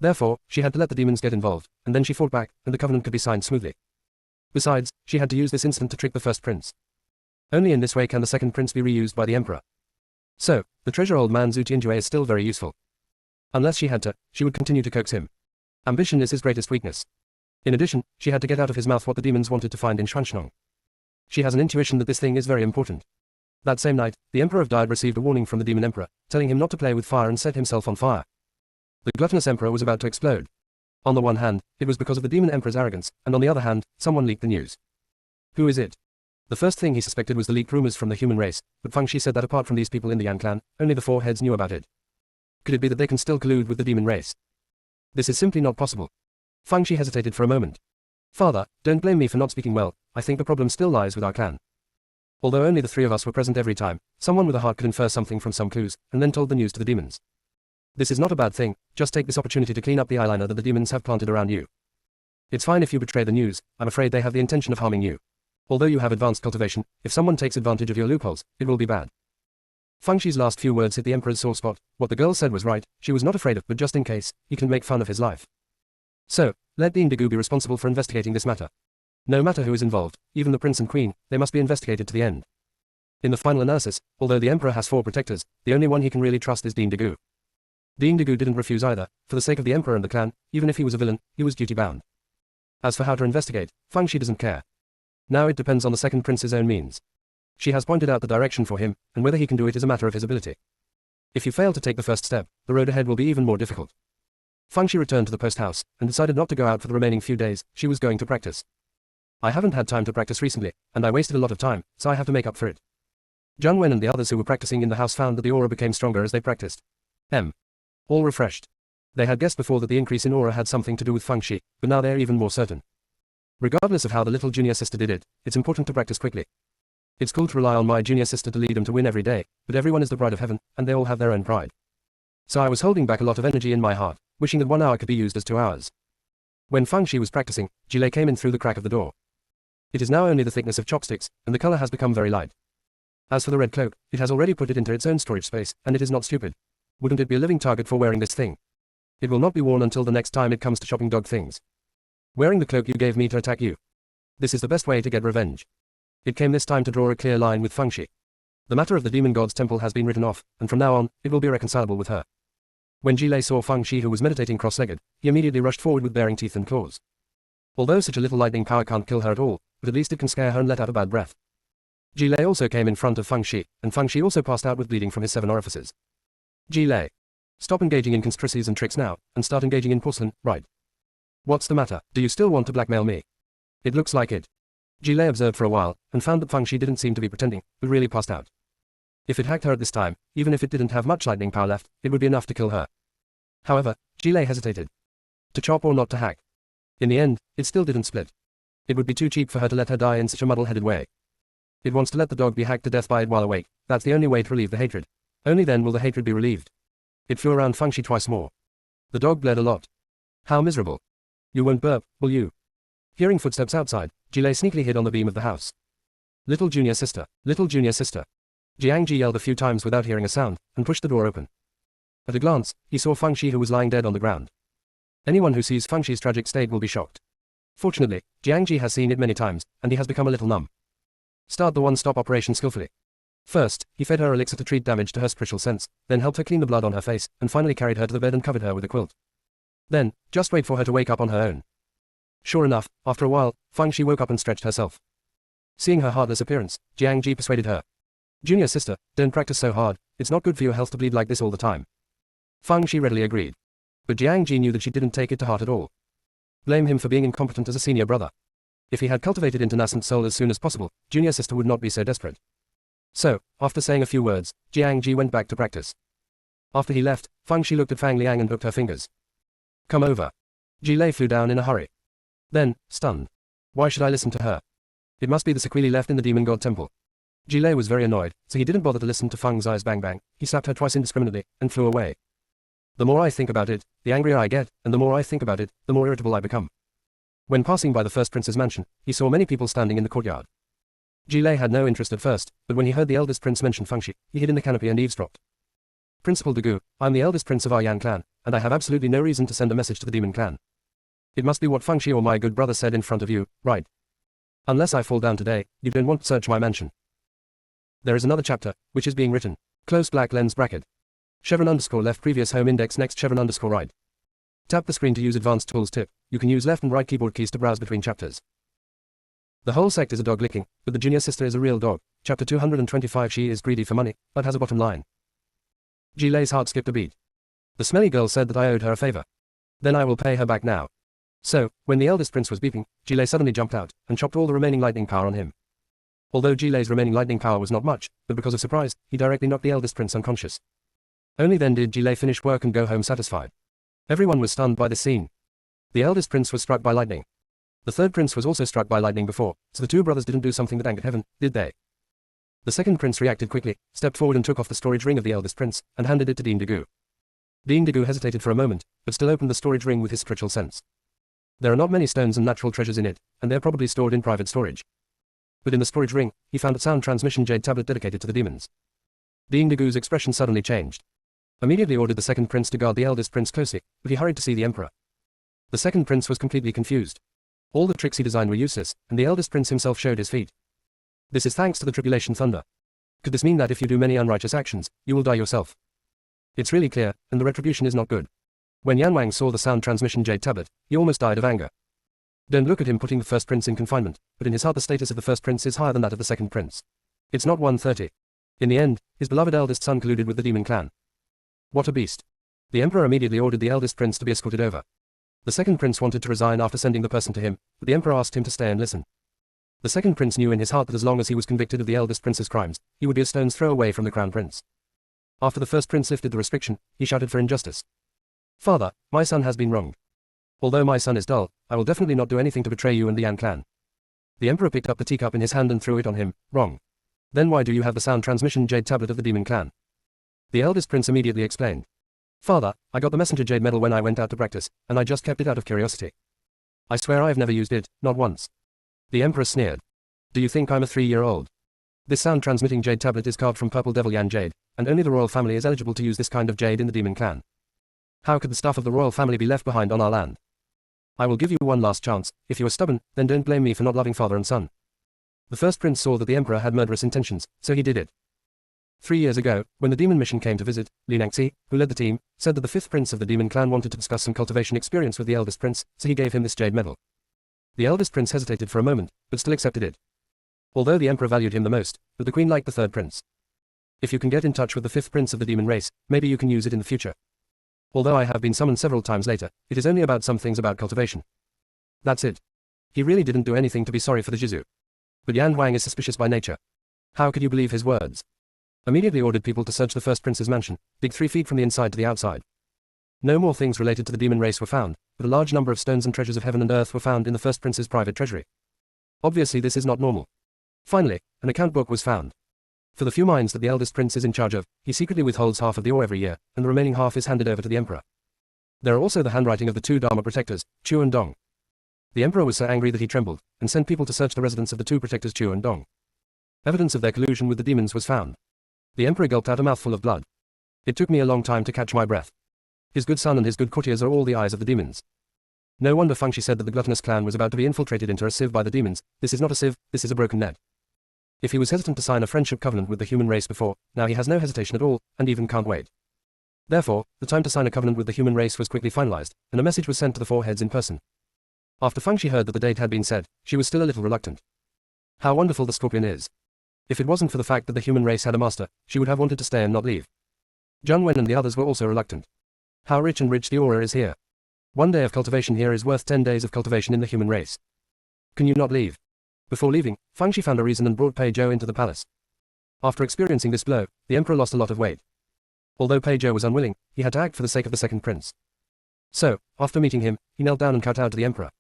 Speaker 1: Therefore, she had to let the demons get involved, and then she fought back, and the covenant could be signed smoothly. Besides, she had to use this incident to trick the first prince. Only in this way can the second prince be reused by the emperor. So, the treasure old man Zhu Tianjue is still very useful. Unless she had to, she would continue to coax him. Ambition is his greatest weakness. In addition, she had to get out of his mouth what the demons wanted to find in Schwanschnong. She has an intuition that this thing is very important. That same night, the Emperor of Died received a warning from the Demon Emperor, telling him not to play with fire and set himself on fire. The gluttonous Emperor was about to explode. On the one hand, it was because of the Demon Emperor's arrogance, and on the other hand, someone leaked the news. Who is it? The first thing he suspected was the leaked rumors from the human race, but Feng Shi said that apart from these people in the Yan clan, only the four heads knew about it. Could it be that they can still collude with the demon race? This is simply not possible. Feng Shi hesitated for a moment. Father, don't blame me for not speaking well, I think the problem still lies with our clan. Although only the three of us were present every time, someone with a heart could infer something from some clues, and then told the news to the demons. This is not a bad thing, just take this opportunity to clean up the eyeliner that the demons have planted around you. It's fine if you betray the news, I'm afraid they have the intention of harming you. Although you have advanced cultivation, if someone takes advantage of your loopholes, it will be bad. Feng Shi's last few words hit the Emperor's sore spot. What the girl said was right, she was not afraid of, but just in case, he can make fun of his life. So, let the Indigo be responsible for investigating this matter. No matter who is involved, even the Prince and Queen, they must be investigated to the end. In the final analysis, although the Emperor has 4 protectors, the only one he can really trust is Dean Dagu. Dean Dagu didn't refuse either, for the sake of the Emperor and the clan, even if he was a villain, he was duty-bound. As for how to investigate, Feng Shi doesn't care. Now it depends on the second prince's own means. She has pointed out the direction for him, and whether he can do it is a matter of his ability. If you fail to take the first step, the road ahead will be even more difficult. Feng Shi returned to the post house, and decided not to go out for the remaining few days, she was going to practice. I haven't had time to practice recently, and I wasted a lot of time, so I have to make up for it. Zhang Wen and the others who were practicing in the house found that the aura became stronger as they practiced. All refreshed. They had guessed before that the increase in aura had something to do with Feng Shi, but now they're even more certain. Regardless of how the little junior sister did it, it's important to practice quickly. It's cool to rely on my junior sister to lead them to win every day, but everyone is the bride of heaven, and they all have their own pride. So I was holding back a lot of energy in my heart, wishing that 1 hour could be used as 2 hours. When Feng Shi was practicing, Jilei came in through the crack of the door. It is now only the thickness of chopsticks, and the color has become very light. As for the red cloak, it has already put it into its own storage space, and it is not stupid. Wouldn't it be a living target for wearing this thing? It will not be worn until the next time it comes to shopping dog things. Wearing the cloak you gave me to attack you. This is the best way to get revenge. It came this time to draw a clear line with Feng Shi. The matter of the demon god's temple has been written off, and from now on, it will be reconcilable with her. When Jilei saw Feng Shi who was meditating cross-legged, he immediately rushed forward with baring teeth and claws. Although such a little lightning power can't kill her at all, but at least it can scare her and let out a bad breath. Jilei also came in front of Feng Shi, and Feng Shi also passed out with bleeding from his 7 orifices. Jilei. Stop engaging in conspiracies and tricks now, and start engaging in porcelain, right? What's the matter, do you still want to blackmail me? It looks like it. Jilei observed for a while, and found that Feng Shi didn't seem to be pretending, but really passed out. If it hacked her at this time, even if it didn't have much lightning power left, it would be enough to kill her. However, Jilei hesitated. To chop or not to hack? In the end, it still didn't split. It would be too cheap for her to let her die in such a muddle-headed way. It wants to let the dog be hacked to death by it while awake, that's the only way to relieve the hatred. Only then will the hatred be relieved. It flew around Feng Shi twice more. The dog bled a lot. How miserable. You won't burp, will you? Hearing footsteps outside, Jilei sneakily hid on the beam of the house. Little junior sister, little junior sister. Jiang Ji yelled a few times without hearing a sound, and pushed the door open. At a glance, he saw Feng Shi who was lying dead on the ground. Anyone who sees Feng Shi's tragic state will be shocked. Fortunately, Jiang Ji has seen it many times, and he has become a little numb. Start the one-stop operation skillfully. First, he fed her elixir to treat damage to her spiritual sense, then helped her clean the blood on her face, and finally carried her to the bed and covered her with a quilt. Then, just wait for her to wake up on her own. Sure enough, after a while, Feng Shi woke up and stretched herself. Seeing her heartless appearance, Jiang Ji persuaded her. Junior sister, don't practice so hard, it's not good for your health to bleed like this all the time. Feng Shi readily agreed. But Jiang Ji knew that she didn't take it to heart at all. Blame him for being incompetent as a senior brother. If he had cultivated into nascent soul as soon as possible, junior sister would not be so desperate. So, after saying a few words, Jiang Ji went back to practice. After he left, Feng Shi looked at Fang Liang and hooked her fingers. Come over. Jilei flew down in a hurry. Then, stunned. Why should I listen to her? It must be the sequelae left in the demon god temple. Jilei was very annoyed, so he didn't bother to listen to Feng's eyes bang bang, he slapped her twice indiscriminately, and flew away. The more I think about it, the angrier I get, and the more I think about it, the more irritable I become. When passing by the first prince's mansion, he saw many people standing in the courtyard. Jilei had no interest at first, but when he heard the eldest prince mention Feng Shi, he hid in the canopy and eavesdropped. Principal Dagu, I'm the eldest prince of our Yan clan, and I have absolutely no reason to send a message to the demon clan. It must be what Feng Shi or my good brother said in front of you, right? Unless I fall down today, you don't want to search my mansion. There is another chapter, which is being written. Close black lens bracket. Chevron_left previous home index next Chevron_right. Tap the screen to use advanced tools tip. You can use left and right keyboard keys to browse between chapters. The whole sect is a dog licking, but the junior sister is a real dog. Chapter 225. She is greedy for money, but has a bottom line. Jilei's heart skipped a beat. The smelly girl said that I owed her a favor. Then I will pay her back now. So, when the eldest prince was beeping, Jilei suddenly jumped out and chopped all the remaining lightning power on him. Although Jilei's remaining lightning power was not much, but because of surprise, he directly knocked the eldest prince unconscious. Only then did Jilei finish work and go home satisfied. Everyone was stunned by this scene. The eldest prince was struck by lightning. The third prince was also struck by lightning before, so the two brothers didn't do something that angered heaven, did they? The second prince reacted quickly, stepped forward and took off the storage ring of the eldest prince, and handed it to Dean Dagu. Dean Dagu hesitated for a moment, but still opened the storage ring with his spiritual sense. There are not many stones and natural treasures in it, and they're probably stored in private storage. But in the storage ring, he found a sound transmission jade tablet dedicated to the demons. Dean Dagu's expression suddenly changed. Immediately ordered the second prince to guard the eldest prince closely, but he hurried to see the emperor. The second prince was completely confused. All the tricks he designed were useless, and the eldest prince himself showed his feet. This is thanks to the tribulation thunder. Could this mean that if you do many unrighteous actions, you will die yourself? It's really clear, and the retribution is not good. When Yan Wang saw the sound transmission jade tablet, he almost died of anger. Don't look at him putting the first prince in confinement, but in his heart the status of the first prince is higher than that of the second prince. It's not 130. In the end, his beloved eldest son colluded with the demon clan. What a beast. The emperor immediately ordered the eldest prince to be escorted over. The second prince wanted to resign after sending the person to him, but the emperor asked him to stay and listen. The second prince knew in his heart that as long as he was convicted of the eldest prince's crimes, he would be a stone's throw away from the crown prince. After the first prince lifted the restriction, he shouted for injustice. Father, my son has been wronged. Although my son is dull, I will definitely not do anything to betray you and the Yan clan. The emperor picked up the teacup in his hand and threw it on him. Wrong. Then why do you have the sound transmission jade tablet of the demon clan? The eldest prince immediately explained. Father, I got the messenger jade medal when I went out to practice, and I just kept it out of curiosity. I swear I've never used it, not once. The emperor sneered. Do you think I'm a 3-year-old? This sound transmitting jade tablet is carved from purple devil yan jade, and only the royal family is eligible to use this kind of jade in the demon clan. How could the staff of the royal family be left behind on our land? I will give you one last chance. If you are stubborn, then don't blame me for not loving father and son. The first prince saw that the emperor had murderous intentions, so he did it. 3 years ago, when the demon mission came to visit, Li Nangxi, who led the team, said that the fifth prince of the demon clan wanted to discuss some cultivation experience with the eldest prince, so he gave him this jade medal. The eldest prince hesitated for a moment, but still accepted it. Although the emperor valued him the most, but the queen liked the third prince. If you can get in touch with the fifth prince of the demon race, maybe you can use it in the future. Although I have been summoned several times later, it is only about some things about cultivation. That's it. He really didn't do anything to be sorry for the Jizu. But Yan Huang is suspicious by nature. How could you believe his words? Immediately ordered people to search the first prince's mansion, dig 3 feet from the inside to the outside. No more things related to the demon race were found, but a large number of stones and treasures of heaven and earth were found in the first prince's private treasury. Obviously this is not normal. Finally, an account book was found. For the few mines that the eldest prince is in charge of, he secretly withholds half of the ore every year, and the remaining half is handed over to the emperor. There are also the handwriting of the 2 Dharma protectors, Chu and Dong. The emperor was so angry that he trembled, and sent people to search the residence of the 2 protectors Chu and Dong. Evidence of their collusion with the demons was found. The emperor gulped out a mouthful of blood. It took me a long time to catch my breath. His good son and his good courtiers are all the eyes of the demons. No wonder Fengshi said that the gluttonous clan was about to be infiltrated into a sieve by the demons. This is not a sieve, this is a broken net. If he was hesitant to sign a friendship covenant with the human race before, now he has no hesitation at all, and even can't wait. Therefore, the time to sign a covenant with the human race was quickly finalized, and a message was sent to the 4 heads in person. After Fengshi heard that the date had been set, she was still a little reluctant. How wonderful the scorpion is. If it wasn't for the fact that the human race had a master, she would have wanted to stay and not leave. Zhang Wen and the others were also reluctant. How rich the aura is here. 1 day of cultivation here is worth 10 days of cultivation in the human race. Can you not leave? Before leaving, Fengshi found a reason and brought Pei Zhou into the palace. After experiencing this blow, the emperor lost a lot of weight. Although Pei Zhou was unwilling, he had to act for the sake of the second prince. So, after meeting him, he knelt down and kowtowed to the emperor.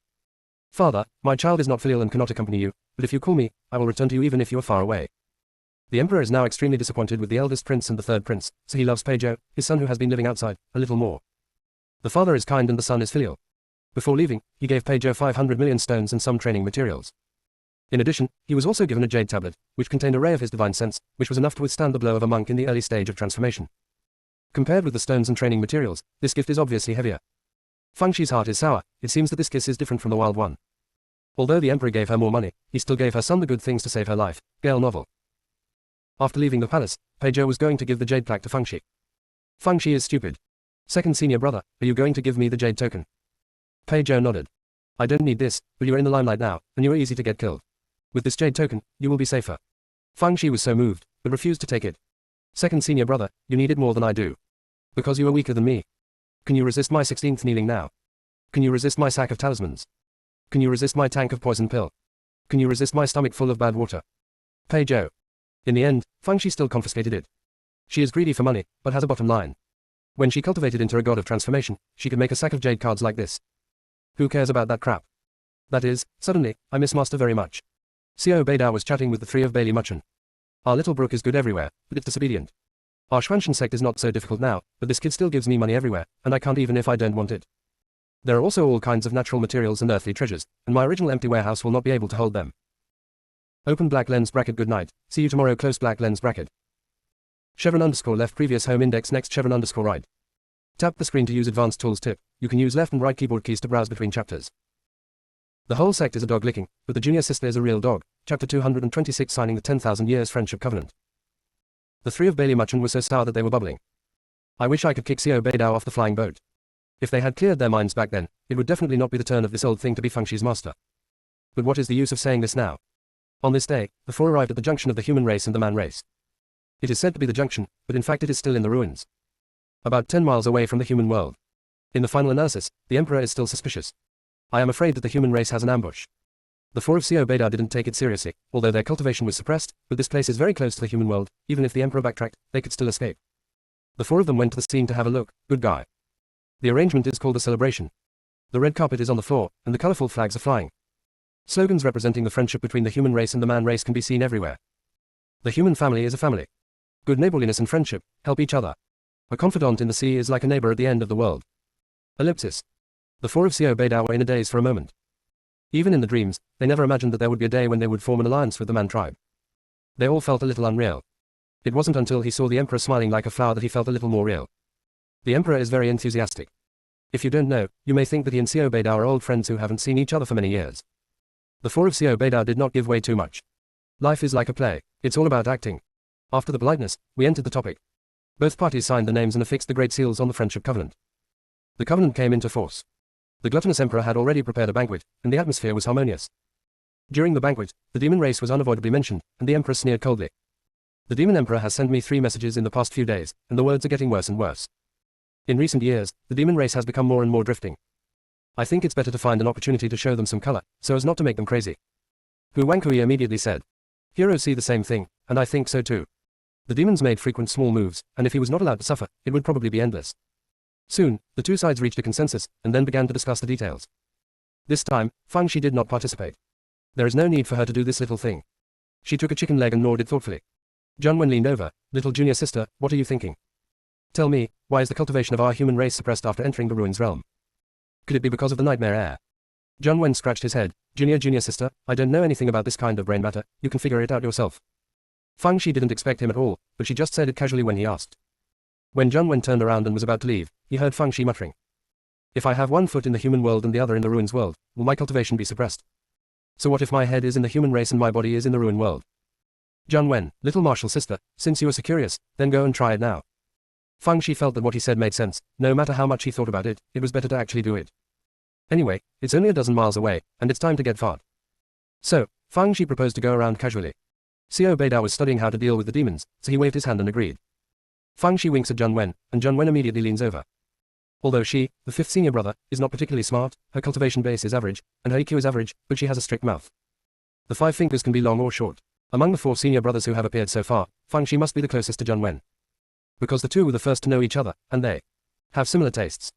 Speaker 1: Father, my child is not filial and cannot accompany you, but if you call me, I will return to you even if you are far away. The emperor is now extremely disappointed with the eldest prince and the third prince, so he loves Pei Zhou, his son who has been living outside, a little more. The father is kind and the son is filial. Before leaving, he gave Pei Zhou 500 million stones and some training materials. In addition, he was also given a jade tablet, which contained a ray of his divine sense, which was enough to withstand the blow of a monk in the early stage of transformation. Compared with the stones and training materials, this gift is obviously heavier. Fengshi's heart is sour. It seems that this kiss is different from the wild one. Although the emperor gave her more money, he still gave her some the good things to save her life. Gale novel. After leaving the palace, Pei Zhou was going to give the jade plaque to Fengshi. Fang Shi is stupid. Second senior brother, are you going to give me the jade token? Pei Zhou nodded. I don't need this, but you are in the limelight now, and you are easy to get killed. With this jade token, you will be safer. Fang Shi was so moved, but refused to take it. Second senior brother, you need it more than I do. Because you are weaker than me. Can you resist my 16th kneeling now? Can you resist my sack of talismans? Can you resist my tank of poison pill? Can you resist my stomach full of bad water? Pei Zhou. In the end, Fang Shi still confiscated it. She is greedy for money, but has a bottom line. When she cultivated into a god of transformation, she could make a sack of jade cards like this. Who cares about that crap? That is, suddenly, I miss Master very much. Xiao Beidao was chatting with the three of Bailey Muchen. Our little brook is good everywhere, but it's disobedient. Our Xuanshan sect is not so difficult now, but this kid still gives me money everywhere, and I can't even if I don't want it. There are also all kinds of natural materials and earthly treasures, and my original empty warehouse will not be able to hold them. Open black lens bracket good night, see you tomorrow close black lens bracket. Chevron underscore left previous home index next chevron underscore right. Tap the screen to use advanced tools tip, you can use left and right keyboard keys to browse between chapters. The whole sect is a dog licking, but the junior sister is a real dog, chapter 226 signing the 10,000 years friendship covenant. The three of Bailey Muchen were so sour that they were bubbling. I wish I could kick Xiao Beidao off the flying boat. If they had cleared their minds back then, it would definitely not be the turn of this old thing to be Fang Shi's master. But what is the use of saying this now? On this day, the four arrived at the junction of the human race and the man race. It is said to be the junction, but in fact it is still in the ruins. About 10 miles away from the human world. In the final analysis, the Emperor is still suspicious. I am afraid that the human race has an ambush. The four of Xiao Beidao didn't take it seriously, although their cultivation was suppressed, but this place is very close to the human world, even if the Emperor backtracked, they could still escape. The four of them went to the scene to have a look, good guy. The arrangement is called a celebration. The red carpet is on the floor, and the colorful flags are flying. Slogans representing the friendship between the human race and the man race can be seen everywhere. The human family is a family. Good neighborliness and friendship, help each other. A confidant in the sea is like a neighbor at the end of the world. Ellipsis. The four of Xiao Beidao were in a daze for a moment. Even in the dreams, they never imagined that there would be a day when they would form an alliance with the man tribe. They all felt a little unreal. It wasn't until he saw the Emperor smiling like a flower that he felt a little more real. The Emperor is very enthusiastic. If you don't know, you may think that he and Xiao Beidao are old friends who haven't seen each other for many years. The four of Xiao Beidao did not give way too much. Life is like a play, it's all about acting. After the politeness, we entered the topic. Both parties signed the names and affixed the great seals on the friendship covenant. The covenant came into force. The gluttonous emperor had already prepared a banquet, and the atmosphere was harmonious. During the banquet, the demon race was unavoidably mentioned, and the emperor sneered coldly. The demon emperor has sent me 3 messages in the past few days, and the words are getting worse and worse. In recent years, the demon race has become more and more drifting. I think it's better to find an opportunity to show them some color, so as not to make them crazy. Hu Wangkui immediately said. Heroes see the same thing, and I think so too. The demons made frequent small moves, and if he was not allowed to suffer, it would probably be endless. Soon, the two sides reached a consensus, and then began to discuss the details. This time, Fang Shi did not participate. There is no need for her to do this little thing. She took a chicken leg and gnawed it thoughtfully. Junwen leaned over. Little junior sister, what are you thinking? Tell me, why is the cultivation of our human race suppressed after entering the ruins realm? Could it be because of the nightmare air? Junwen scratched his head. Junior sister, I don't know anything about this kind of brain matter, you can figure it out yourself. Fang Shi didn't expect him at all, but she just said it casually when he asked. When Junwen turned around and was about to leave, he heard Fang Shi muttering. If I have one foot in the human world and the other in the ruins world, will my cultivation be suppressed? So what if my head is in the human race and my body is in the ruin world? Junwen, little martial sister, since you are so curious, then go and try it now. Fang Shi felt that what he said made sense. No matter how much he thought about it, it was better to actually do it. Anyway, it's only a dozen miles away, and it's time to get fart. So, Fang Shi proposed to go around casually. Xiao Beidao was studying how to deal with the demons, so he waved his hand and agreed. Fang Shi winks at Junwen, and Junwen immediately leans over. Although she, the 5th senior brother, is not particularly smart, her cultivation base is average, and her EQ is average, but she has a strict mouth. The 5 fingers can be long or short. Among the 4 senior brothers who have appeared so far, Fang Shi must be the closest to Junwen. Because the two were the first to know each other, and they have similar tastes.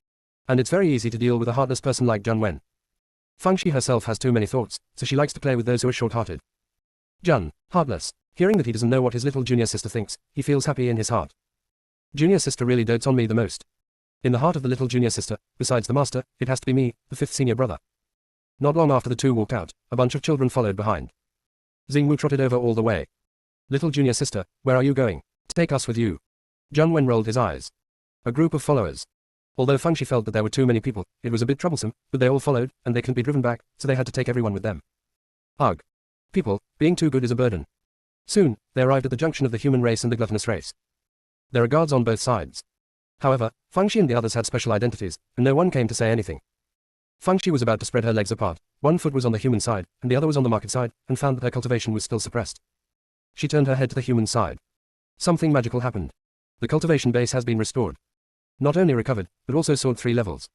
Speaker 1: And it's very easy to deal with a heartless person like Junwen. Fang Shi herself has too many thoughts, so she likes to play with those who are short-hearted. Jun, heartless. Hearing that he doesn't know what his little junior sister thinks, he feels happy in his heart. Junior sister really dotes on me the most. In the heart of the little junior sister, besides the master, it has to be me, the 5th senior brother. Not long after the two walked out, a bunch of children followed behind. Xingwu trotted over all the way. Little junior sister, where are you going? Take us with you. Junwen rolled his eyes. A group of followers. Although Fang Shi felt that there were too many people, it was a bit troublesome, but they all followed, and they couldn't be driven back, so they had to take everyone with them. Ugh. People, being too good is a burden. Soon, they arrived at the junction of the human race and the gluttonous race. There are guards on both sides. However, Feng Shi and the others had special identities, and no one came to say anything. Feng Shi was about to spread her legs apart. One foot was on the human side, and the other was on the market side, and found that her cultivation was still suppressed. She turned her head to the human side. Something magical happened. The cultivation base has been restored. Not only recovered, but also soared 3 levels.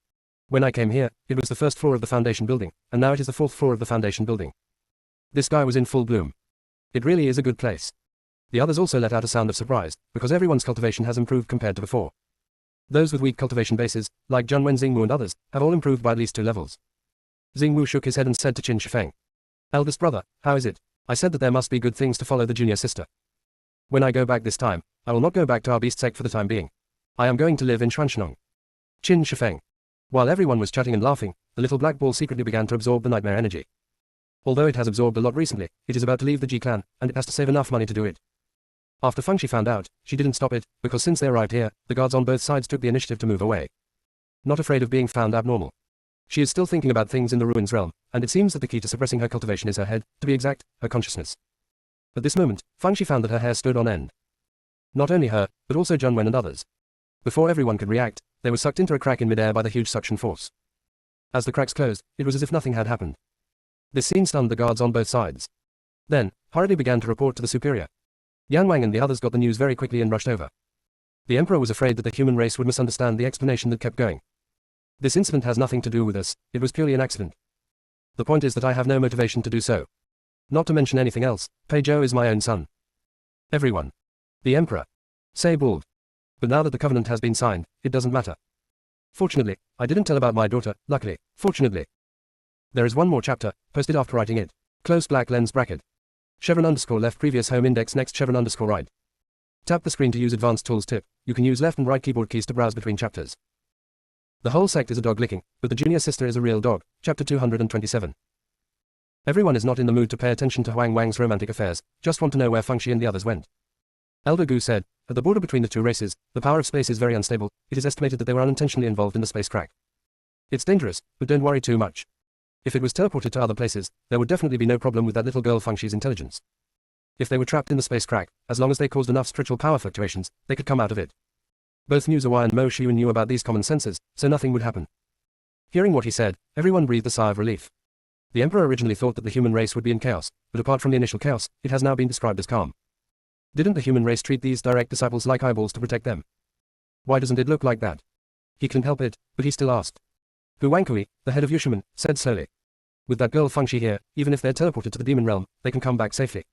Speaker 1: When I came here, it was the first floor of the foundation building, and now it is the 4th floor of the foundation building. This guy was in full bloom. It really is a good place. The others also let out a sound of surprise, because everyone's cultivation has improved compared to before. Those with weak cultivation bases, like Junwen Xingwu and others, have all improved by at least 2 levels. Xingwu shook his head and said to Qin Shifeng, "Eldest brother, how is it? I said that there must be good things to follow the junior sister. When I go back this time, I will not go back to our beast sect for the time being. I am going to live in Xuanshenong." Qin Shifeng. While everyone was chatting and laughing, the little black ball secretly began to absorb the nightmare energy. Although it has absorbed a lot recently, it is about to leave the Ji clan, and it has to save enough money to do it. After Feng Shi found out, she didn't stop it, because since they arrived here, the guards on both sides took the initiative to move away. Not afraid of being found abnormal. She is still thinking about things in the ruins realm, and it seems that the key to suppressing her cultivation is her head, to be exact, her consciousness. At this moment, Feng Shi found that her hair stood on end. Not only her, but also Junwen and others. Before everyone could react, they were sucked into a crack in midair by the huge suction force. As the cracks closed, it was as if nothing had happened. This scene stunned the guards on both sides. Then, hurriedly began to report to the superior. Yan Wang and the others got the news very quickly and rushed over. The emperor was afraid that the human race would misunderstand the explanation that kept going. This incident has nothing to do with us, it was purely an accident. The point is that I have no motivation to do so. Not to mention anything else, Pei Zhou is my own son. Everyone. The emperor. Say bald. But now that the covenant has been signed, it doesn't matter. Fortunately, I didn't tell about my daughter, luckily, fortunately. There is one more chapter, posted after writing it. Close black lens bracket. _left previous home index next _right. Tap the screen to use advanced tools tip. You can use left and right keyboard keys to browse between chapters. The whole sect is a dog licking, but the junior sister is a real dog. Chapter 227. Everyone is not in the mood to pay attention to Huang Wang's romantic affairs, just want to know where Feng Shi and the others went. Elder Gu said, at the border between the 2 races, the power of space is very unstable. It is estimated that they were unintentionally involved in the space crack. It's dangerous, but don't worry too much. If it was teleported to other places, there would definitely be no problem with that little girl Feng Shi's intelligence. If they were trapped in the space crack, as long as they caused enough spiritual power fluctuations, they could come out of it. Both Mu Zawai and Mo Shiyuan knew about these common senses, so nothing would happen. Hearing what he said, everyone breathed a sigh of relief. The emperor originally thought that the human race would be in chaos, but apart from the initial chaos, it has now been described as calm. Didn't the human race treat these direct disciples like eyeballs to protect them? Why doesn't it look like that? He couldn't help it, but he still asked. Hu Wangkui, the head of Yushimen, said slowly. With that girl Feng Shi here, even if they're teleported to the demon realm, they can come back safely.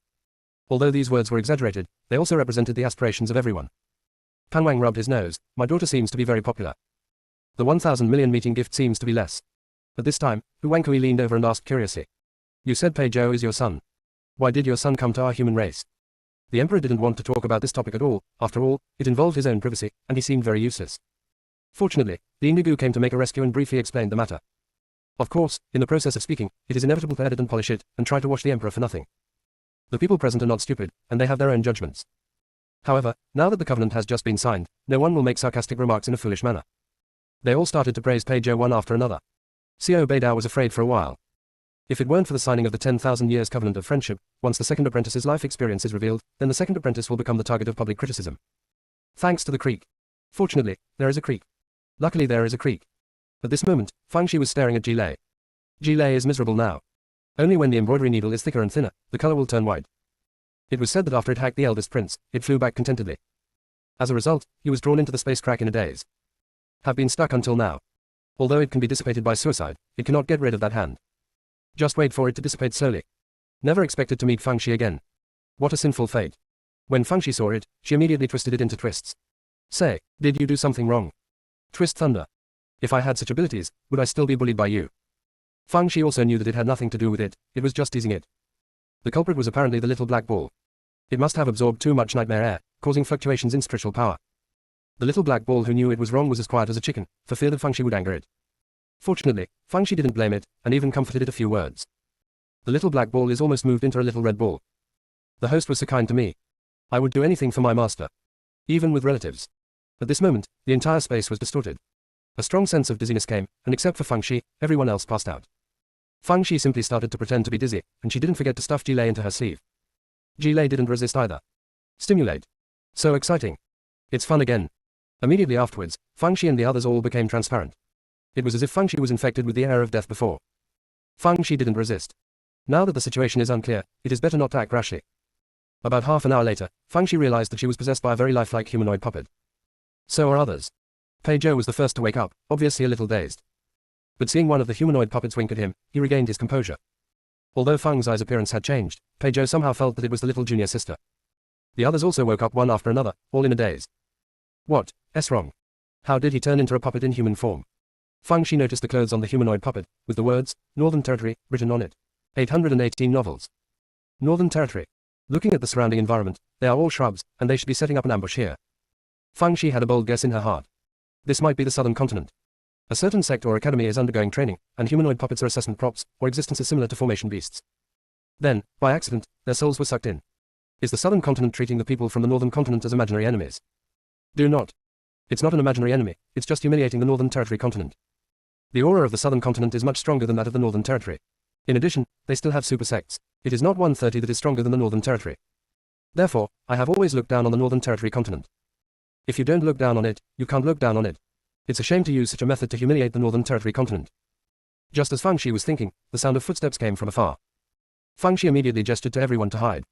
Speaker 1: Although these words were exaggerated, they also represented the aspirations of everyone. Pan Wang rubbed his nose. My daughter seems to be very popular. The 1,000 million meeting gift seems to be less. At this time, Hu Wangkui leaned over and asked curiously. You said Pei Zhou is your son. Why did your son come to our human race? The emperor didn't want to talk about this topic at all. After all, it involved his own privacy, and he seemed very useless. Fortunately, the Indigo came to make a rescue and briefly explained the matter. Of course, in the process of speaking, it is inevitable to edit and polish it, and try to wash the emperor for nothing. The people present are not stupid, and they have their own judgments. However, now that the covenant has just been signed, no one will make sarcastic remarks in a foolish manner. They all started to praise Pei Zhou one after another. Xiao Beidao was afraid for a while. If it weren't for the signing of the 10,000 years covenant of friendship, once the second apprentice's life experience is revealed, then the second apprentice will become the target of public criticism. Thanks to the creek. Fortunately, there is a creek. Luckily there is a creek. At this moment, Feng Shi was staring at Ji Lei. Ji Lei is miserable now. Only when the embroidery needle is thicker and thinner, the color will turn white. It was said that after it hacked the eldest prince, it flew back contentedly. As a result, he was drawn into the space crack in a daze. Have been stuck until now. Although it can be dissipated by suicide, it cannot get rid of that hand. Just wait for it to dissipate slowly. Never expected to meet Feng Shi again. What a sinful fate. When Feng Shi saw it, she immediately twisted it into twists. Say, did you do something wrong? Twist thunder. If I had such abilities, would I still be bullied by you? Feng Shi also knew that it had nothing to do with it, it was just teasing it. The culprit was apparently the little black ball. It must have absorbed too much nightmare air, causing fluctuations in spiritual power. The little black ball who knew it was wrong was as quiet as a chicken, for fear that Feng Shi would anger it. Fortunately, Feng Shi didn't blame it, and even comforted it a few words. The little black ball is almost moved into a little red ball. The host was so kind to me. I would do anything for my master. Even with relatives. At this moment, the entire space was distorted. A strong sense of dizziness came, and except for Feng Shi, everyone else passed out. Feng Shi simply started to pretend to be dizzy, and she didn't forget to stuff Ji Lei into her sleeve. Ji Lei didn't resist either. Stimulate. So exciting. It's fun again. Immediately afterwards, Fang Shi and the others all became transparent. It was as if Fang Shi was infected with the air of death before. Fang Shi didn't resist. Now that the situation is unclear, it is better not to act rashly. About half an hour later, Fang Shi realized that she was possessed by a very lifelike humanoid puppet. So are others. Pei Zhou was the first to wake up, obviously a little dazed. But seeing one of the humanoid puppets wink at him, he regained his composure. Although Fang Zai's appearance had changed, Pei Zhou somehow felt that it was the little junior sister. The others also woke up one after another, all in a daze. What's wrong? How did he turn into a puppet in human form? Fang Shi noticed the clothes on the humanoid puppet, with the words, Northern Territory, written on it. 818 novels. Northern Territory. Looking at the surrounding environment, they are all shrubs, and they should be setting up an ambush here. Fang Shi had a bold guess in her heart. This might be the southern continent. A certain sect or academy is undergoing training, and humanoid puppets are assessment props, or existences similar to formation beasts. Then, by accident, their souls were sucked in. Is the southern continent treating the people from the northern continent as imaginary enemies? Do not. It's not an imaginary enemy, it's just humiliating the Northern Territory continent. The aura of the southern continent is much stronger than that of the Northern Territory. In addition, they still have super sects. It is not 130 that is stronger than the Northern Territory. Therefore, I have always looked down on the Northern Territory continent. If you don't look down on it, you can't look down on it. It's a shame to use such a method to humiliate the Northern Territory continent. Just as Fang Shi was thinking, the sound of footsteps came from afar. Fang Shi immediately gestured to everyone to hide.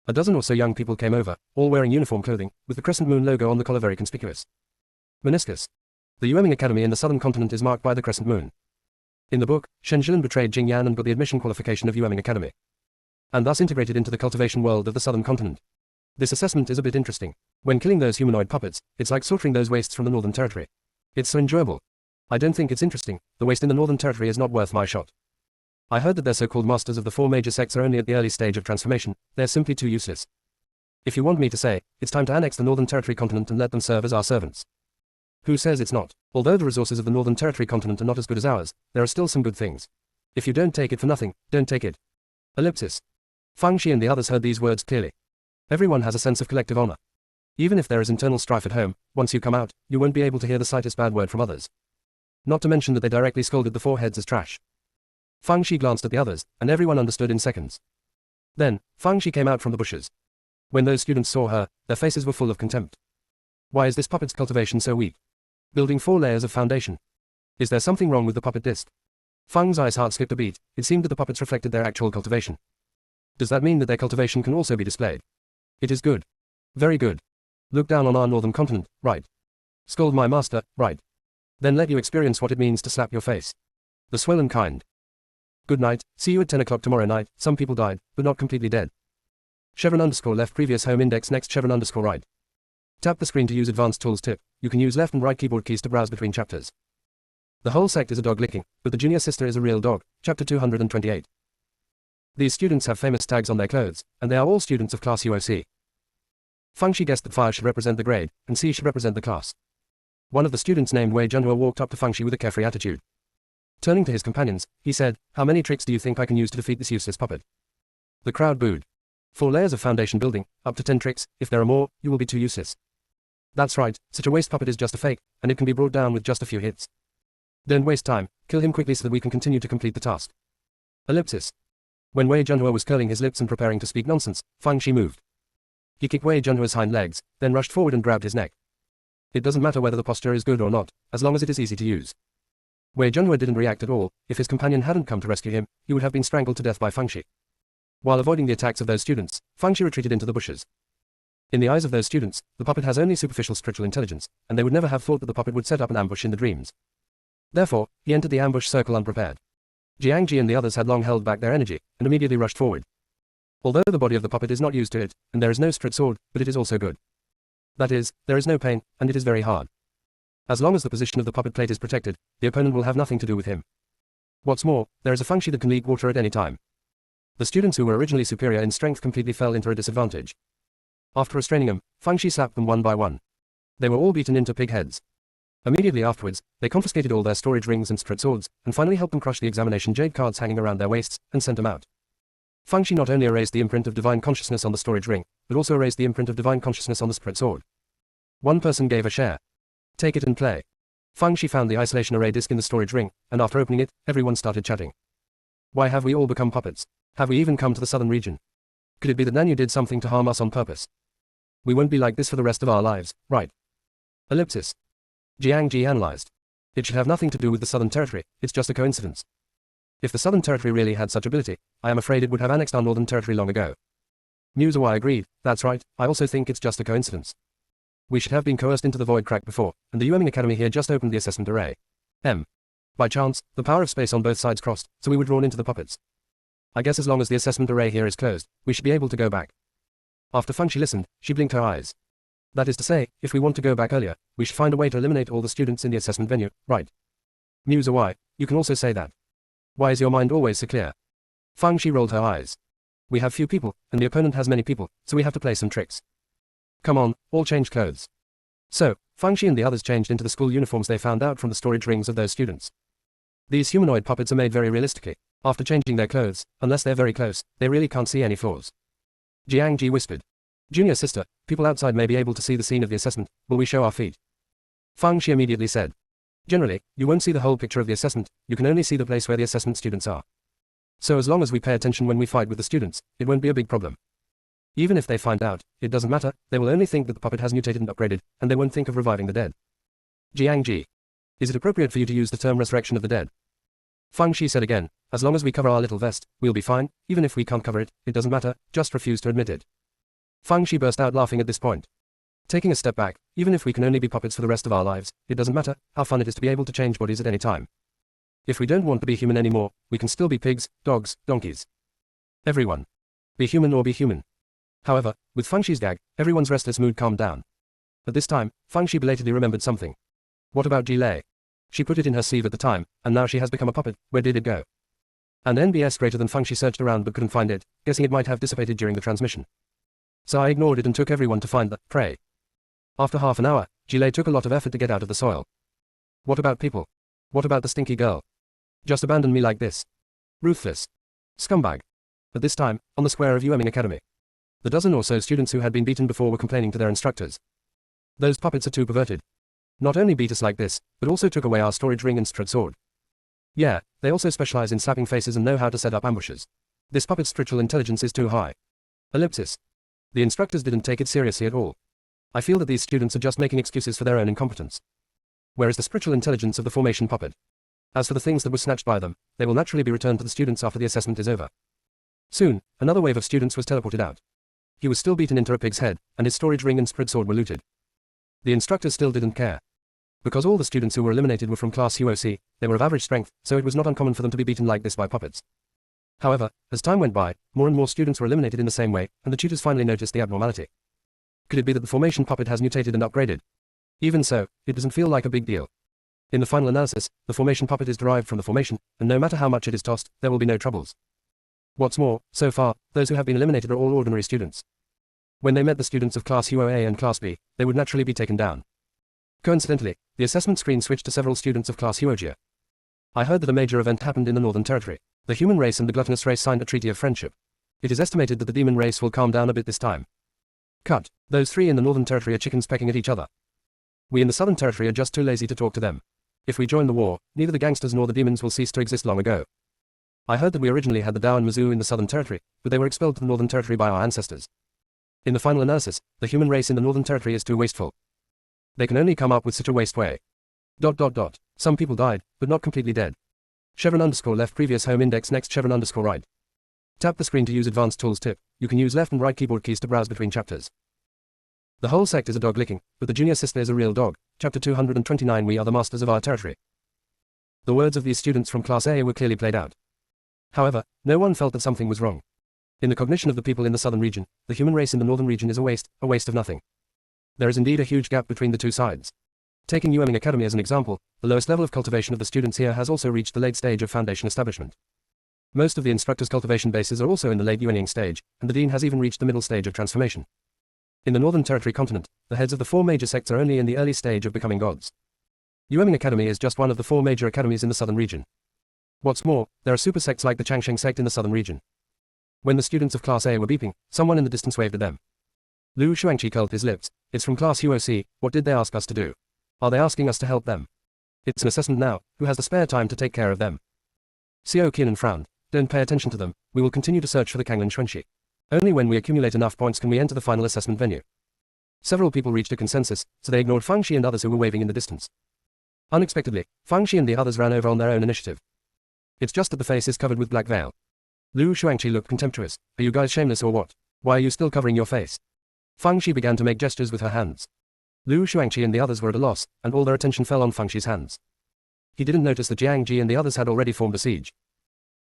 Speaker 1: A dozen or so young people came over, all wearing uniform clothing, with the crescent moon logo on the collar very conspicuous. Meniscus. The Yueming Academy in the southern continent is marked by the crescent moon. In the book, Shen Zhilan betrayed Jing Yan and got the admission qualification of Yueming Academy, and thus integrated into the cultivation world of the southern continent. This assessment is a bit interesting. When killing those humanoid puppets, it's like slaughtering those wastes from the Northern Territory. It's so enjoyable. I don't think it's interesting. The waste in the Northern Territory is not worth my shot. I heard that their so-called masters of the four major sects are only at the early stage of transformation. They're simply too useless. If you want me to say, it's time to annex the Northern Territory continent and let them serve as our servants. Who says it's not? Although the resources of the Northern Territory continent are not as good as ours, there are still some good things. If you don't take it for nothing, don't take it. Ellipsis. Fang Shi and the others heard these words clearly. Everyone has a sense of collective honor. Even if there is internal strife at home, once you come out, you won't be able to hear the slightest bad word from others. Not to mention that they directly scolded the four heads as trash. Fang Shi glanced at the others, and everyone understood in seconds. Then, Fang Shi came out from the bushes. When those students saw her, their faces were full of contempt. Why is this puppet's cultivation so weak? Building 4 layers of foundation. Is there something wrong with the puppet disc? Fang Zai's heart skipped a beat. It seemed that the puppets reflected their actual cultivation. Does that mean that their cultivation can also be displayed? It is good. Very good. Look down on our northern continent, right? Scold my master, right? Then let you experience what it means to slap your face. The swollen kind. Good night, see you at 10 o'clock tomorrow night. Some people died, but not completely dead. _left previous home index next _right. Tap the screen to use advanced tools tip. You can use left and right keyboard keys to browse between chapters. The whole sect is a dog licking, but the junior sister is a real dog. Chapter 228. These students have famous tags on their clothes, and they are all students of class UOC. Fang Shi guessed that fire should represent the grade, and C should represent the class. One of the students named Wei Junhua walked up to Fang Shi with a carefree attitude. Turning to his companions, he said, "How many tricks do you think I can use to defeat this useless puppet?" The crowd booed. 4 layers of foundation building, up to 10 tricks. If there are more, you will be too useless. That's right, such a waste puppet is just a fake, and it can be brought down with just a few hits. Don't waste time, kill him quickly so that we can continue to complete the task. Ellipsis. When Wei Junhua was curling his lips and preparing to speak nonsense, Fang Shi moved. He kicked Wei Junhua's hind legs, then rushed forward and grabbed his neck. It doesn't matter whether the posture is good or not, as long as it is easy to use. Wei Junhua didn't react at all. If his companion hadn't come to rescue him, he would have been strangled to death by Fang Shi. While avoiding the attacks of those students, Fang Shi retreated into the bushes. In the eyes of those students, the puppet has only superficial spiritual intelligence, and they would never have thought that the puppet would set up an ambush in the dreams. Therefore, he entered the ambush circle unprepared. Jiangji and the others had long held back their energy, and immediately rushed forward. Although the body of the puppet is not used to it, and there is no straight sword, but it is also good. That is, there is no pain, and it is very hard. As long as the position of the puppet plate is protected, the opponent will have nothing to do with him. What's more, there is a Fang Shi that can leak water at any time. The students who were originally superior in strength completely fell into a disadvantage. After restraining them, Fang Shi slapped them one by one. They were all beaten into pig heads. Immediately afterwards, they confiscated all their storage rings and straight swords, and finally helped them crush the examination jade cards hanging around their waists, and sent them out. Fang Shi not only erased the imprint of divine consciousness on the storage ring, but also erased the imprint of divine consciousness on the spirit sword. One person gave a share. Take it and play. Fang Shi found the isolation array disk in the storage ring, and after opening it, everyone started chatting. Why have we all become puppets? Have we even come to the southern region? Could it be that Nanyu did something to harm us on purpose? We won't be like this for the rest of our lives, right? Ellipsis. Jiang Ji analyzed. It should have nothing to do with the Southern Territory, it's just a coincidence. If the Southern Territory really had such ability, I am afraid it would have annexed our Northern Territory long ago. Mu Zawai agreed, that's right, I also think it's just a coincidence. We should have been coerced into the void crack before, and the Yueming Academy here just opened the assessment array. By chance, the power of space on both sides crossed, so we were drawn into the puppets. I guess as long as the assessment array here is closed, we should be able to go back. After Fengxi listened, she blinked her eyes. That is to say, if we want to go back earlier, we should find a way to eliminate all the students in the assessment venue, right? Mu Zawai, you can also say that. Why is your mind always so clear? Fengxi rolled her eyes. We have few people, and the opponent has many people, so we have to play some tricks. Come on, all change clothes. So, Fengxi and the others changed into the school uniforms they found out from the storage rings of those students. These humanoid puppets are made very realistically. After changing their clothes, unless they're very close, they really can't see any flaws. Jiang Ji whispered. Junior sister, people outside may be able to see the scene of the assessment, will we show our feet? Fengxi immediately said. Generally, you won't see the whole picture of the assessment, you can only see the place where the assessment students are. So as long as we pay attention when we fight with the students, it won't be a big problem. Even if they find out, it doesn't matter, they will only think that the puppet has mutated and upgraded, and they won't think of reviving the dead. Jiang Ji. Is it appropriate for you to use the term resurrection of the dead? Fengxi said again, as long as we cover our little vest, we'll be fine, even if we can't cover it, it doesn't matter, just refuse to admit it. Fengxi burst out laughing at this point. Taking a step back, even if we can only be puppets for the rest of our lives, it doesn't matter how fun it is to be able to change bodies at any time. If we don't want to be human anymore, we can still be pigs, dogs, donkeys. Everyone. Be human or be human. However, with Fengxi's gag, everyone's restless mood calmed down. At this time, Fengxi belatedly remembered something. What about Ji Lei? She put it in her sleeve at the time, and now she has become a puppet, where did it go? And NBS greater than Fengxi searched around but couldn't find it, guessing it might have dissipated during the transmission. So I ignored it and took everyone to find the prey. After half an hour, Ji Lei took a lot of effort to get out of the soil. What about people? What about the stinky girl? Just abandon me like this. Ruthless. Scumbag. At this time, on the square of Yueming Academy. The dozen or so students who had been beaten before were complaining to their instructors. Those puppets are too perverted. Not only beat us like this, but also took away our storage ring and strut sword. Yeah, they also specialize in slapping faces and know how to set up ambushes. This puppet's spiritual intelligence is too high. Ellipsis. The instructors didn't take it seriously at all. I feel that these students are just making excuses for their own incompetence. Where is the spiritual intelligence of the formation puppet? As for the things that were snatched by them, they will naturally be returned to the students after the assessment is over. Soon, another wave of students was teleported out. He was still beaten into a pig's head, and his storage ring and spread sword were looted. The instructors still didn't care. Because all the students who were eliminated were from class UOC, they were of average strength, so it was not uncommon for them to be beaten like this by puppets. However, as time went by, more and more students were eliminated in the same way, and the tutors finally noticed the abnormality. Could it be that the formation puppet has mutated and upgraded? Even so, it doesn't feel like a big deal. In the final analysis, the formation puppet is derived from the formation, and no matter how much it is tossed, there will be no troubles. What's more, so far, those who have been eliminated are all ordinary students. When they met the students of Class UOA and Class B, they would naturally be taken down. Coincidentally, the assessment screen switched to several students of Class UOGA. I heard that a major event happened in the Northern Territory. The human race and the gluttonous race signed a treaty of friendship. It is estimated that the demon race will calm down a bit this time. Cut. Those three in the Northern Territory are chickens pecking at each other. We in the Southern Territory are just too lazy to talk to them. If we join the war, neither the gangsters nor the demons will cease to exist long ago. I heard that we originally had the Dao and Mizzou in the Southern Territory, but they were expelled to the Northern Territory by our ancestors. In the final analysis, the human race in the Northern Territory is too wasteful. They can only come up with such a waste way. ... Some people died, but not completely dead. Chevron _ left previous home index next chevron _ right. Tap the screen to use advanced tools tip. You can use left and right keyboard keys to browse between chapters. The whole sect is a dog licking, but the junior sister is a real dog. Chapter 229 We are the masters of our territory. The words of these students from Class A were clearly played out. However, no one felt that something was wrong. In the cognition of the people in the southern region, the human race in the northern region is a waste of nothing. There is indeed a huge gap between the two sides. Taking Yueming Academy as an example, the lowest level of cultivation of the students here has also reached the late stage of foundation establishment. Most of the instructors' cultivation bases are also in the late Yuening stage, and the dean has even reached the middle stage of transformation. In the Northern Territory continent, the heads of the four major sects are only in the early stage of becoming gods. Yueming Academy is just one of the four major academies in the southern region. What's more, there are super sects like the Changsheng sect in the southern region. When the students of Class A were beeping, someone in the distance waved at them. Lu Shuangqi curled his lips. It's from Class UOC, what did they ask us to do? Are they asking us to help them? It's an assessment now, who has the spare time to take care of them? Xiao Qianan frowned. Don't pay attention to them, we will continue to search for the Kanglin Xuanxi. Only when we accumulate enough points can we enter the final assessment venue. Several people reached a consensus, so they ignored Feng Shi and others who were waving in the distance. Unexpectedly, Feng Shi and the others ran over on their own initiative. It's just that the face is covered with black veil. Lu Shuangqi looked contemptuous. Are you guys shameless or what? Why are you still covering your face? Feng Shi began to make gestures with her hands. Lu Shuangqi and the others were at a loss, and all their attention fell on Feng Shi's hands. He didn't notice that Jiang Ji and the others had already formed a siege.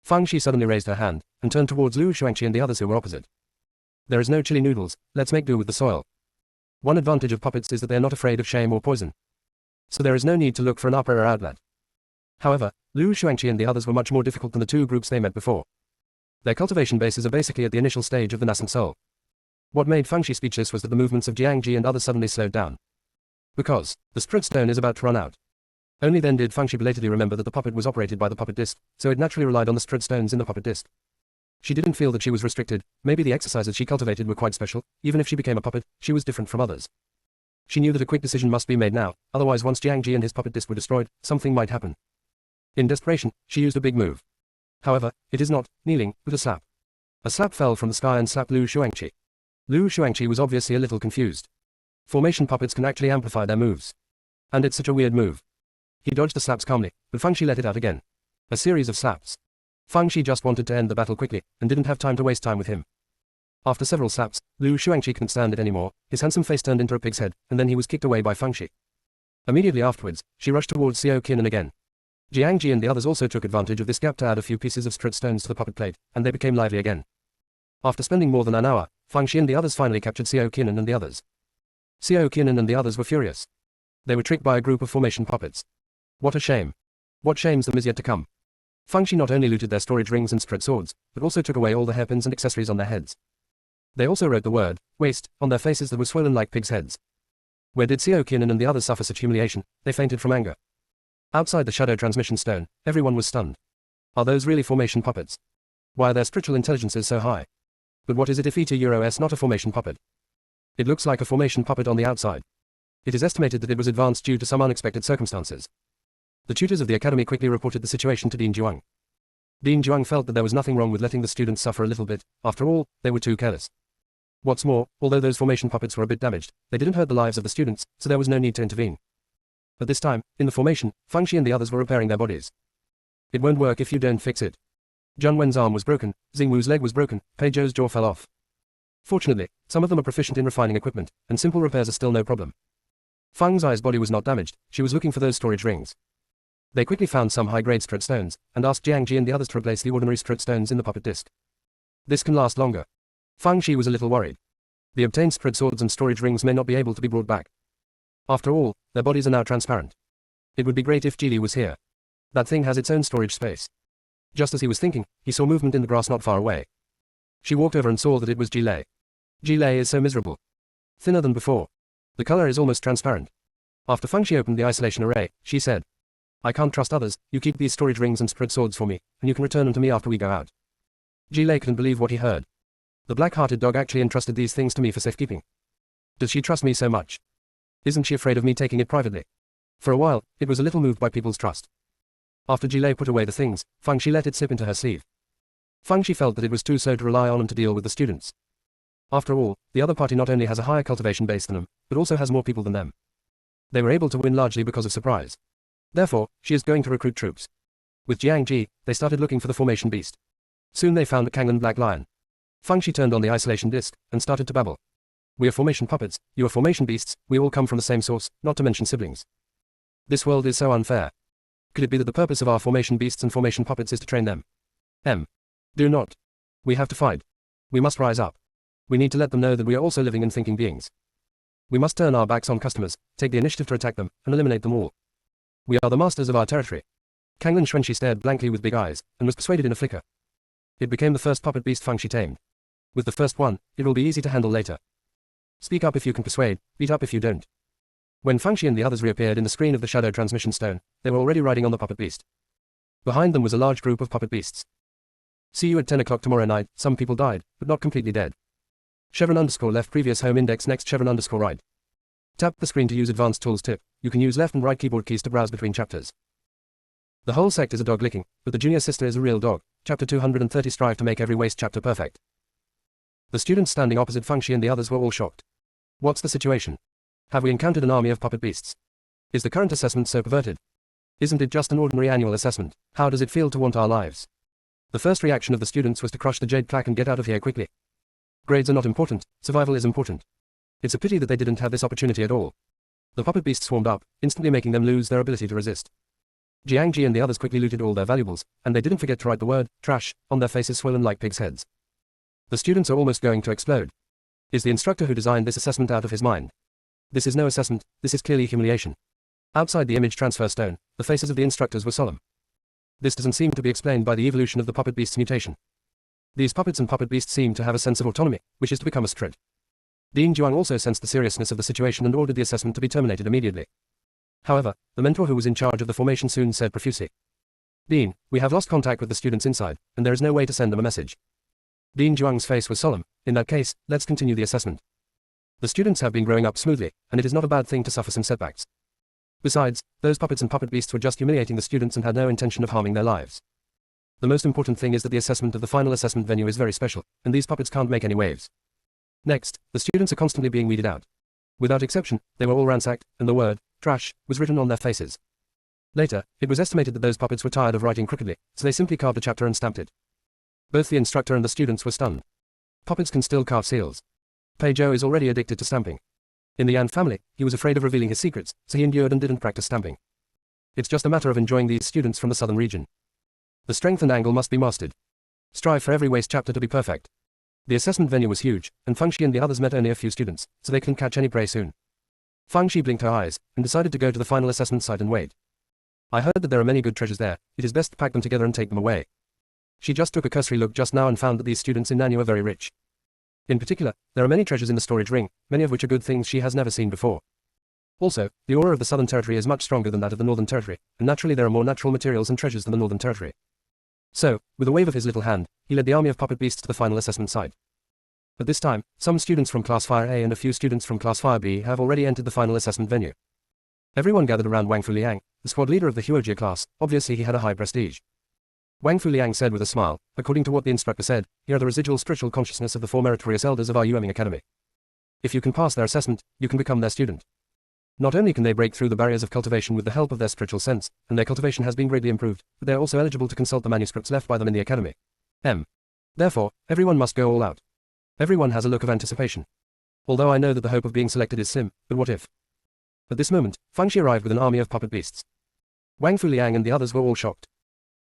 Speaker 1: Feng Shi suddenly raised her hand, and turned towards Lu Shuangqi and the others who were opposite. There is no chili noodles, let's make do with the soil. One advantage of puppets is that they are not afraid of shame or poison. So there is no need to look for an upper or outlet. However, Lu Shuangqi and the others were much more difficult than the two groups they met before. Their cultivation bases are basically at the initial stage of the nascent soul. What made Feng Shi speechless was that the movements of Jiang Ji and others suddenly slowed down. Because the spirit stone is about to run out. Only then did Feng Shi belatedly remember that the puppet was operated by the puppet disc, so it naturally relied on the spirit stones in the puppet disc. She didn't feel that she was restricted, maybe the exercises she cultivated were quite special, even if she became a puppet, she was different from others. She knew that a quick decision must be made now, otherwise once Jiang Ji and his puppet disc were destroyed, something might happen. In desperation, she used a big move. However, it is not kneeling, but a slap. A slap fell from the sky and slapped Lu Shuangqi. Lu Shuangqi was obviously a little confused. Formation puppets can actually amplify their moves. And it's such a weird move. He dodged the slaps calmly, but Feng Shi let it out again. A series of slaps. Feng Shi just wanted to end the battle quickly, and didn't have time to waste time with him. After several slaps, Lu Shuangqi couldn't stand it anymore, his handsome face turned into a pig's head, and then he was kicked away by Feng Shi. Immediately afterwards, she rushed towards Xiao Qinan again. Jiang Ji and the others also took advantage of this gap to add a few pieces of spirit stones to the puppet plate, and they became lively again. After spending more than an hour, Feng Shi and the others finally captured Xiao Qinan and the others. Xiao Qinan and the others were furious. They were tricked by a group of formation puppets. What a shame. What shames them is yet to come. Feng Shi not only looted their storage rings and spirit swords, but also took away all the hairpins and accessories on their heads. They also wrote the word, waste, on their faces that were swollen like pigs' heads. Where did Xiao Qinan and the others suffer such humiliation? They fainted from anger. Outside the shadow transmission stone, everyone was stunned. Are those really formation puppets? Why are their spiritual intelligences so high? But what is it if ETA not a formation puppet? It looks like a formation puppet on the outside. It is estimated that it was advanced due to some unexpected circumstances. The tutors of the academy quickly reported the situation to Dean Zhuang. Dean Zhuang felt that there was nothing wrong with letting the students suffer a little bit, after all, they were too careless. What's more, although those formation puppets were a bit damaged, they didn't hurt the lives of the students, so there was no need to intervene. At this time, in the formation, Feng Shi and the others were repairing their bodies. It won't work if you don't fix it. Zhang Wen's arm was broken, Xing Wu's leg was broken, Pei Zhou's jaw fell off. Fortunately, some of them are proficient in refining equipment, and simple repairs are still no problem. Feng Zai's body was not damaged, she was looking for those storage rings. They quickly found some high-grade spirit stones, and asked Jiang Ji and the others to replace the ordinary spirit stones in the puppet disc. This can last longer. Feng Shi was a little worried. The obtained spirit swords and storage rings may not be able to be brought back. After all, their bodies are now transparent. It would be great if Jili was here. That thing has its own storage space. Just as he was thinking, he saw movement in the grass not far away. She walked over and saw that it was Jilei. Jilei is so miserable. Thinner than before. The color is almost transparent. After Feng Shi opened the isolation array, she said, I can't trust others, you keep these storage rings and spirit swords for me, and you can return them to me after we go out. Jilei couldn't believe what he heard. The black-hearted dog actually entrusted these things to me for safekeeping. Does she trust me so much? Isn't she afraid of me taking it privately? For a while, it was a little moved by people's trust. After Jilei put away the things, Feng Shi let it slip into her sleeve. Feng Shi felt that it was too slow to rely on and to deal with the students. After all, the other party not only has a higher cultivation base than them, but also has more people than them. They were able to win largely because of surprise. Therefore, she is going to recruit troops. With Jiang Ji, they started looking for the formation beast. Soon they found the Kanglan Black Lion. Feng Shi turned on the isolation disc, and started to babble. We are formation puppets, you are formation beasts, we all come from the same source, not to mention siblings. This world is so unfair. Could it be that the purpose of our formation beasts and formation puppets is to train them? Do not. We have to fight. We must rise up. We need to let them know that we are also living and thinking beings. We must turn our backs on customers, take the initiative to attack them, and eliminate them all. We are the masters of our territory. Kanglan Xuanxi stared blankly with big eyes, and was persuaded in a flicker. It became the first puppet beast Feng Shi tamed. With the first one, it will be easy to handle later. Speak up if you can persuade, beat up if you don't. When Feng Shi and the others reappeared in the screen of the shadow transmission stone, they were already riding on the puppet beast. Behind them was a large group of puppet beasts. See you at 10 o'clock tomorrow night. Some people died, but not completely dead. Chevron_left previous home index next Chevron_right. Tap the screen to use advanced tools tip. You can use left and right keyboard keys to browse between chapters. The whole sect is a dog licking, but the junior sister is a real dog. Chapter 230 strive to make every waste chapter perfect. The students standing opposite Feng Shi and the others were all shocked. What's the situation? Have we encountered an army of puppet beasts? Is the current assessment so perverted? Isn't it just an ordinary annual assessment? How does it feel to want our lives? The first reaction of the students was to crush the jade plaque and get out of here quickly. Grades are not important, survival is important. It's a pity that they didn't have this opportunity at all. The puppet beasts swarmed up, instantly making them lose their ability to resist. Jiangji and the others quickly looted all their valuables, and they didn't forget to write the word, trash, on their faces swollen like pigs' heads. The students are almost going to explode. Is the instructor who designed this assessment out of his mind? This is no assessment, this is clearly humiliation. Outside the image transfer stone, the faces of the instructors were solemn. This doesn't seem to be explained by the evolution of the puppet beast's mutation. These puppets and puppet beasts seem to have a sense of autonomy, which is to become a threat. Dean Zhuang also sensed the seriousness of the situation and ordered the assessment to be terminated immediately. However, the mentor who was in charge of the formation soon said profusely, "Dean, we have lost contact with the students inside, and there is no way to send them a message." Dean Zhuang's face was solemn. In that case, let's continue the assessment. The students have been growing up smoothly, and it is not a bad thing to suffer some setbacks. Besides, those puppets and puppet beasts were just humiliating the students and had no intention of harming their lives. The most important thing is that the assessment of the final assessment venue is very special, and these puppets can't make any waves. Next, the students are constantly being weeded out. Without exception, they were all ransacked, and the word, trash, was written on their faces. Later, it was estimated that those puppets were tired of writing crookedly, so they simply carved a chapter and stamped it. Both the instructor and the students were stunned. Puppets can still carve seals. Pei Zhou is already addicted to stamping. In the Yan family, he was afraid of revealing his secrets, so he endured and didn't practice stamping. It's just a matter of enjoying these students from the southern region. The strength and angle must be mastered. Strive for every waist chapter to be perfect. The assessment venue was huge, and Feng Shi and the others met only a few students, so they couldn't catch any prey soon. Feng Shi blinked her eyes, and decided to go to the final assessment site and wait. I heard that there are many good treasures there, it is best to pack them together and take them away. She just took a cursory look just now and found that these students in Nanyue are very rich. In particular, there are many treasures in the storage ring, many of which are good things she has never seen before. Also, the aura of the southern territory is much stronger than that of the northern territory, and naturally there are more natural materials and treasures than the northern territory. So, with a wave of his little hand, he led the army of puppet beasts to the final assessment site. At this time, some students from Class Fire A and a few students from Class Fire B have already entered the final assessment venue. Everyone gathered around Wang Fuliang, the squad leader of the Huojia class. Obviously he had a high prestige. Wang Fuliang said with a smile, according to what the instructor said, here are the residual spiritual consciousness of the 4 meritorious elders of our Yueming Academy. If you can pass their assessment, you can become their student. Not only can they break through the barriers of cultivation with the help of their spiritual sense, and their cultivation has been greatly improved, but they are also eligible to consult the manuscripts left by them in the academy. Therefore, everyone must go all out. Everyone has a look of anticipation. Although I know that the hope of being selected is slim, but what if? At this moment, Feng Shi arrived with an army of puppet beasts. Wang Fuliang and the others were all shocked.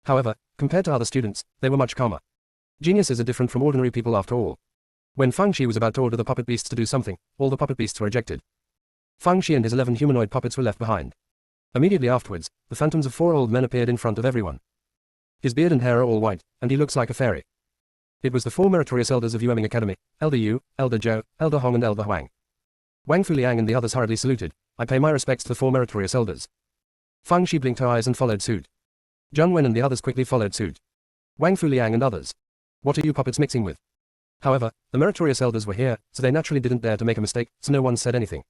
Speaker 1: However, compared to other students, they were much calmer. Geniuses are different from ordinary people after all. When Feng Shi was about to order the puppet beasts to do something, all the puppet beasts were ejected. Feng Shi and his 11 humanoid puppets were left behind. Immediately afterwards, the phantoms of 4 old men appeared in front of everyone. His beard and hair are all white, and he looks like a fairy. It was the 4 meritorious elders of Yueming Academy, Elder Yu, Elder Zhou, Elder Hong and Elder Huang. Wang Fuliang and the others hurriedly saluted. I pay my respects to the 4 meritorious elders. Feng Shi blinked her eyes and followed suit. Zhang Wen and the others quickly followed suit. Wang Fuliang and others. What are you puppets mixing with? However, the meritorious elders were here, so they naturally didn't dare to make a mistake, so no one said anything.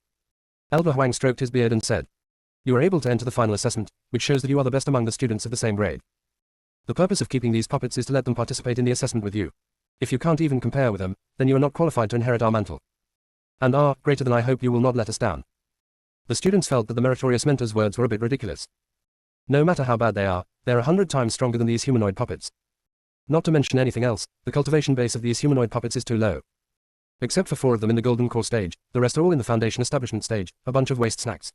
Speaker 1: Elder Huang stroked his beard and said, you are able to enter the final assessment, which shows that you are the best among the students of the same grade. The purpose of keeping these puppets is to let them participate in the assessment with you. If you can't even compare with them, then you are not qualified to inherit our mantle. And greater than I hope you will not let us down. The students felt that the meritorious mentor's words were a bit ridiculous. No matter how bad they are 100 times stronger than these humanoid puppets. Not to mention anything else, the cultivation base of these humanoid puppets is too low. Except for 4 of them in the golden core stage, the rest are all in the foundation establishment stage, a bunch of waste snacks.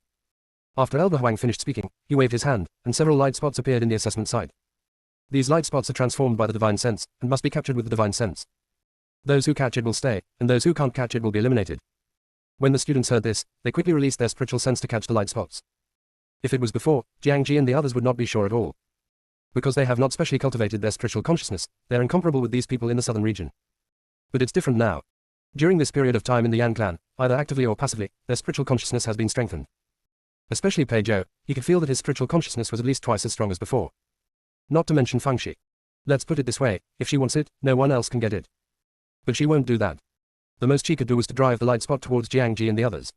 Speaker 1: After Elder Huang finished speaking, he waved his hand, and several light spots appeared in the assessment site. These light spots are transformed by the divine sense, and must be captured with the divine sense. Those who catch it will stay, and those who can't catch it will be eliminated. When the students heard this, they quickly released their spiritual sense to catch the light spots. If it was before, Jiangji and the others would not be sure at all. Because they have not specially cultivated their spiritual consciousness, they are incomparable with these people in the southern region. But it's different now. During this period of time in the Yan clan, either actively or passively, their spiritual consciousness has been strengthened. Especially Pei Zhou, he could feel that his spiritual consciousness was at least twice as strong as before. Not to mention Feng Shi. Let's put it this way, if she wants it, no one else can get it. But she won't do that. The most she could do was to drive the light spot towards Jiangji and the others.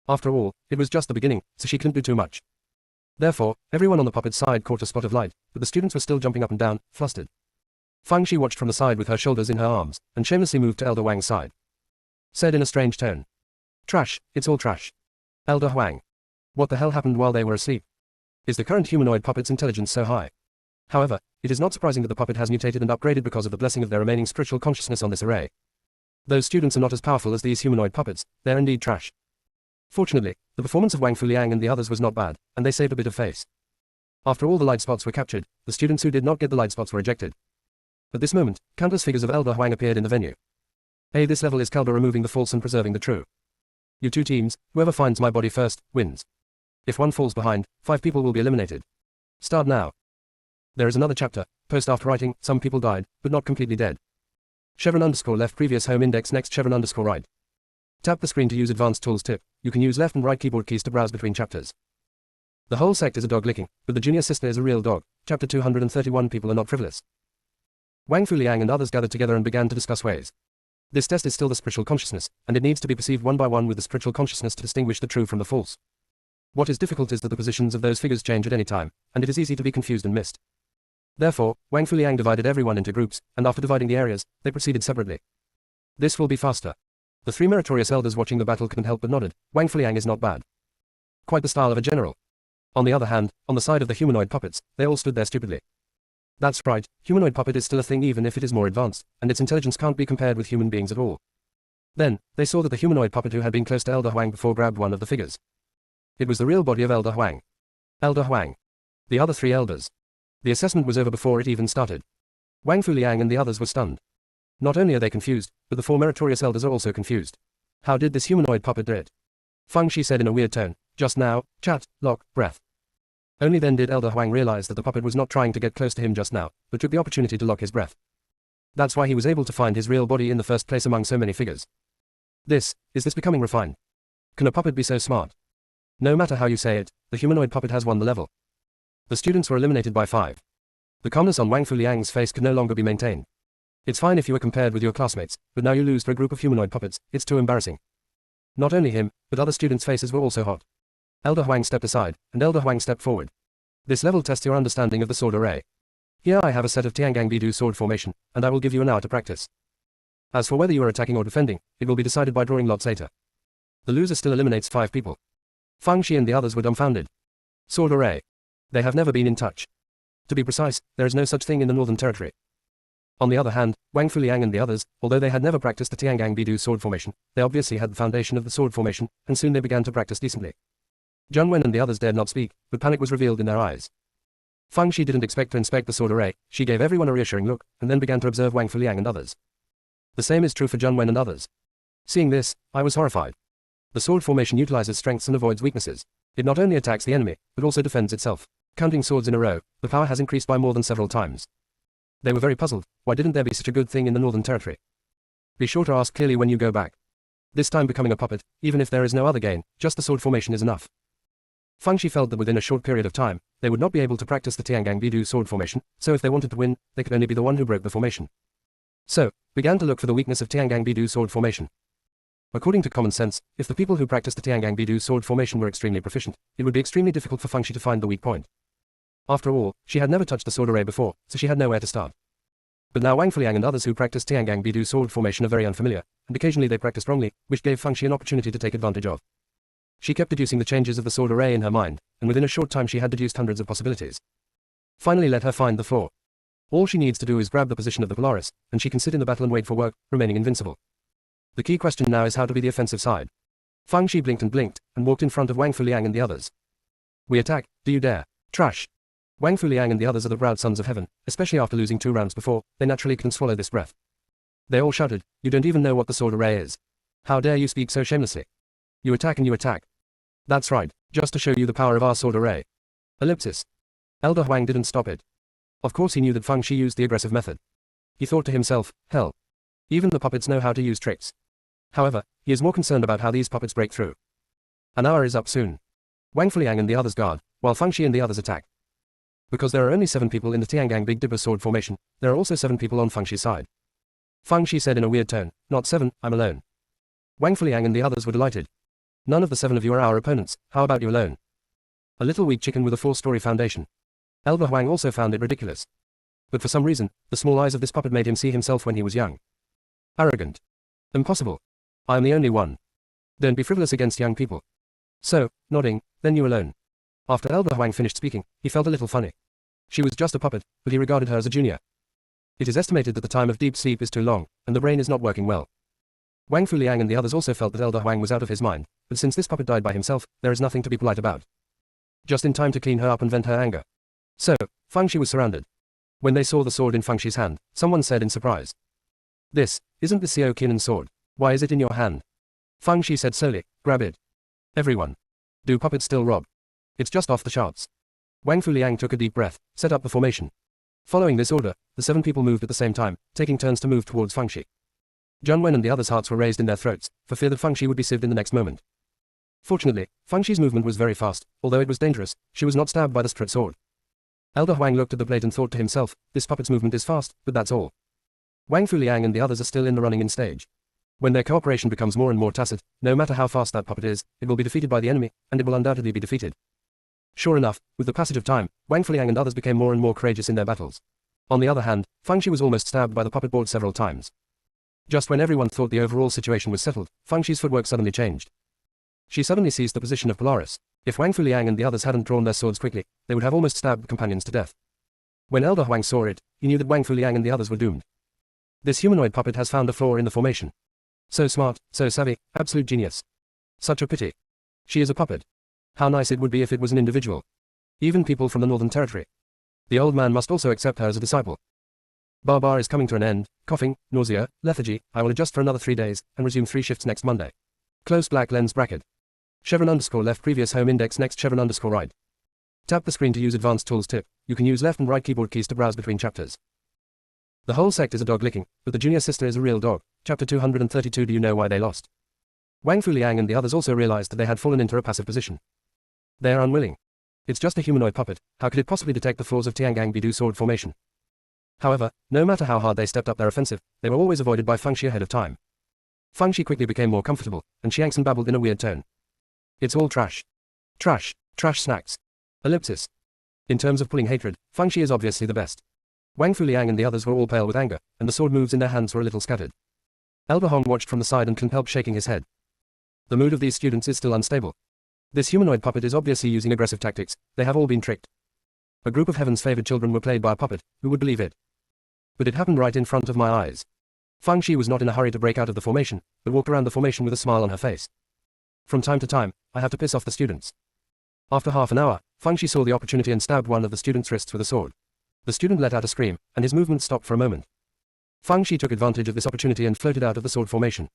Speaker 1: After all, it was just the beginning, so she couldn't do too much. Therefore, everyone on the puppet's side caught a spot of light, but the students were still jumping up and down, flustered. Feng Shi watched from the side with her shoulders in her arms, and shamelessly moved to Elder Wang's side. Said in a strange tone. Trash, it's all trash. Elder Huang. What the hell happened while they were asleep? Is the current humanoid puppet's intelligence so high? However, it is not surprising that the puppet has mutated and upgraded because of the blessing of their remaining spiritual consciousness on this array. Those students are not as powerful as these humanoid puppets, they're indeed trash. Fortunately, the performance of Wang Fuliang and the others was not bad, and they saved a bit of face. After all the light spots were captured, the students who did not get the light spots were ejected. At this moment, countless figures of Elder Huang appeared in the venue. Hey, this level is Kalba removing the false and preserving the true. You two teams, whoever finds my body first, wins. If one falls behind, 5 people will be eliminated. Start now. There is another chapter, post after writing, some people died, but not completely dead. _left previous home index next _right. Tap the screen to use advanced tools tip, you can use left and right keyboard keys to browse between chapters. The whole sect is a dog licking, but the junior sister is a real dog. Chapter 231 people are not frivolous. Wang Fuliang and others gathered together and began to discuss ways. This test is still the spiritual consciousness, and it needs to be perceived one by one with the spiritual consciousness to distinguish the true from the false. What is difficult is that the positions of those figures change at any time, and it is easy to be confused and missed. Therefore, Wang Fuliang divided everyone into groups, and after dividing the areas, they proceeded separately. This will be faster. The 3 meritorious elders watching the battle couldn't help but nodded. Wang Fuliang is not bad. Quite the style of a general. On the other hand, on the side of the humanoid puppets, they all stood there stupidly. That's right, humanoid puppet is still a thing even if it is more advanced, and its intelligence can't be compared with human beings at all. Then, they saw that the humanoid puppet who had been close to Elder Huang before grabbed one of the figures. It was the real body of Elder Huang. Elder Huang. The other 3 elders. The assessment was over before it even started. Wang Fuliang and the others were stunned. Not only are they confused, but the 4 meritorious elders are also confused. How did this humanoid puppet do it? Feng Shi said in a weird tone, just now, chat, lock, breath. Only then did Elder Huang realize that the puppet was not trying to get close to him just now, but took the opportunity to lock his breath. That's why he was able to find his real body in the first place among so many figures. Is this becoming refined? Can a puppet be so smart? No matter how you say it, the humanoid puppet has won the level. The students were eliminated by 5. The calmness on Wang Fuliang's face could no longer be maintained. It's fine if you were compared with your classmates, but now you lose to a group of humanoid puppets, it's too embarrassing. Not only him, but other students' faces were also hot. Elder Huang stepped aside, and Elder Huang stepped forward. This level tests your understanding of the sword array. Here I have a set of Tiangang Bidu sword formation, and I will give you an hour to practice. As for whether you are attacking or defending, it will be decided by drawing lots later. The loser still eliminates 5 people. Feng Shi and the others were dumbfounded. Sword array. They have never been in touch. To be precise, there is no such thing in the Northern Territory. On the other hand, Wang Fuliang and the others, although they had never practiced the Tiangang Bidu sword formation, they obviously had the foundation of the sword formation, and soon they began to practice decently. Zhang Wen and the others dared not speak, but panic was revealed in their eyes. Feng Shi didn't expect to inspect the sword array, she gave everyone a reassuring look, and then began to observe Wang Fuliang and others. The same is true for Zhang Wen and others. Seeing this, I was horrified. The sword formation utilizes strengths and avoids weaknesses. It not only attacks the enemy, but also defends itself. Counting swords in a row, the power has increased by more than several times. They were very puzzled, why didn't there be such a good thing in the Northern Territory? Be sure to ask clearly when you go back. This time becoming a puppet, even if there is no other gain, just the sword formation is enough. Feng Shi felt that within a short period of time, they would not be able to practice the Tiangang Bidu sword formation, so if they wanted to win, they could only be the one who broke the formation. So, began to look for the weakness of Tiangang Bidu sword formation. According to common sense, if the people who practiced the Tiangang Bidu sword formation were extremely proficient, it would be extremely difficult for Feng Shi to find the weak point. After all, she had never touched the sword array before, so she had nowhere to start. But now Wang Fuliang and others who practiced Tiangang Bidu sword formation are very unfamiliar, and occasionally they practiced wrongly, which gave Feng Shi an opportunity to take advantage of. She kept deducing the changes of the sword array in her mind, and within a short time she had deduced hundreds of possibilities. Finally let her find the flaw. All she needs to do is grab the position of the Polaris, and she can sit in the battle and wait for work, remaining invincible. The key question now is how to be the offensive side. Feng Shi blinked and walked in front of Wang Fuliang and the others. We attack, do you dare? Trash. Wang Fuliang and the others are the proud sons of heaven, especially after losing 2 rounds before, they naturally couldn't swallow this breath. They all shouted, you don't even know what the sword array is. How dare you speak so shamelessly? You attack and you attack. That's right, just to show you the power of our sword array. Ellipsis. Elder Huang didn't stop it. Of course he knew that Feng Shi used the aggressive method. He thought to himself, hell. Even the puppets know how to use tricks. However, he is more concerned about how these puppets break through. An hour is up soon. Wang Fuliang and the others guard, while Feng Shi and the others attack. Because there are only 7 people in the Tiangang Big Dipper sword formation, there are also 7 people on Feng Shi's side. Feng Shi said in a weird tone, not 7, I'm alone. Wang Fuliang and the others were delighted. None of the 7 of you are our opponents, how about you alone? A little weak chicken with a 4-story foundation. Elder Huang also found it ridiculous. But for some reason, the small eyes of this puppet made him see himself when he was young. Arrogant. Impossible. I am the only one. Don't be frivolous against young people. So, nodding, then you alone. After Elder Huang finished speaking, he felt a little funny. She was just a puppet, but he regarded her as a junior. It is estimated that the time of deep sleep is too long, and the brain is not working well. Wang Fuliang and the others also felt that Elder Huang was out of his mind, but since this puppet died by himself, there is nothing to be polite about. Just in time to clean her up and vent her anger. So, Fang Shi was surrounded. When they saw the sword in Fang Shi's hand, someone said in surprise. This, isn't the Xiao Qinan sword. Why is it in your hand? Fang Shi said slowly, grab it. Everyone. Do puppets still rob? It's just off the charts. Wang Fuliang took a deep breath, set up the formation. Following this order, the 7 people moved at the same time, taking turns to move towards Fang Shi. Zhang Wen and the others' hearts were raised in their throats, for fear that Fang Shi would be sieved in the next moment. Fortunately, Fang Shi's movement was very fast, although it was dangerous, she was not stabbed by the straight sword. Elder Huang looked at the blade and thought to himself, this puppet's movement is fast, but that's all. Wang Fuliang and the others are still in the running in stage. When their cooperation becomes more and more tacit, no matter how fast that puppet is, it will be defeated by the enemy, and it will undoubtedly be defeated. Sure enough, with the passage of time, Wang Fuliang and others became more and more courageous in their battles. On the other hand, Fang Shi was almost stabbed by the puppet board several times. Just when everyone thought the overall situation was settled, Fang Shi's footwork suddenly changed. She suddenly seized the position of Polaris. If Wang Fuliang and the others hadn't drawn their swords quickly, they would have almost stabbed companions to death. When Elder Huang saw it, he knew that Wang Fuliang and the others were doomed. This humanoid puppet has found a flaw in the formation. So smart, so savvy, absolute genius. Such a pity. She is a puppet. How nice it would be if it was an individual. Even people from the Northern Territory. The old man must also accept her as a disciple. Bar is coming to an end, coughing, nausea, lethargy. I will adjust for another 3 days, and resume 3 shifts next Monday. Close black lens bracket. Chevron _left previous home index next chevron _right. Tap the screen to use advanced tools tip. You can use left and right keyboard keys to browse between chapters. The whole sect is a dog licking, but the junior sister is a real dog. Chapter 232. Do you know why they lost? Wang Fuliang and the others also realized that they had fallen into a passive position. They are unwilling. It's just a humanoid puppet, how could it possibly detect the flaws of Tiangang Bidu sword formation? However, no matter how hard they stepped up their offensive, they were always avoided by Fang Shi ahead of time. Fang Shi quickly became more comfortable, and Xiangxin babbled in a weird tone. It's all trash. Trash snacks. Ellipsis. In terms of pulling hatred, Fang Shi is obviously the best. Wang Fuliang and the others were all pale with anger, and the sword moves in their hands were a little scattered. Elder Hong watched from the side and couldn't help shaking his head. The mood of these students is still unstable. This humanoid puppet is obviously using aggressive tactics, they have all been tricked. A group of heaven's favored children were played by a puppet, who would believe it? But it happened right in front of my eyes. Fang Shi was not in a hurry to break out of the formation, but walked around the formation with a smile on her face. From time to time, I have to piss off the students. After half an hour, Fang Shi saw the opportunity and stabbed one of the student's wrists with a sword. The student let out a scream, and his movement stopped for a moment. Fang Shi took advantage of this opportunity and floated out of the sword formation.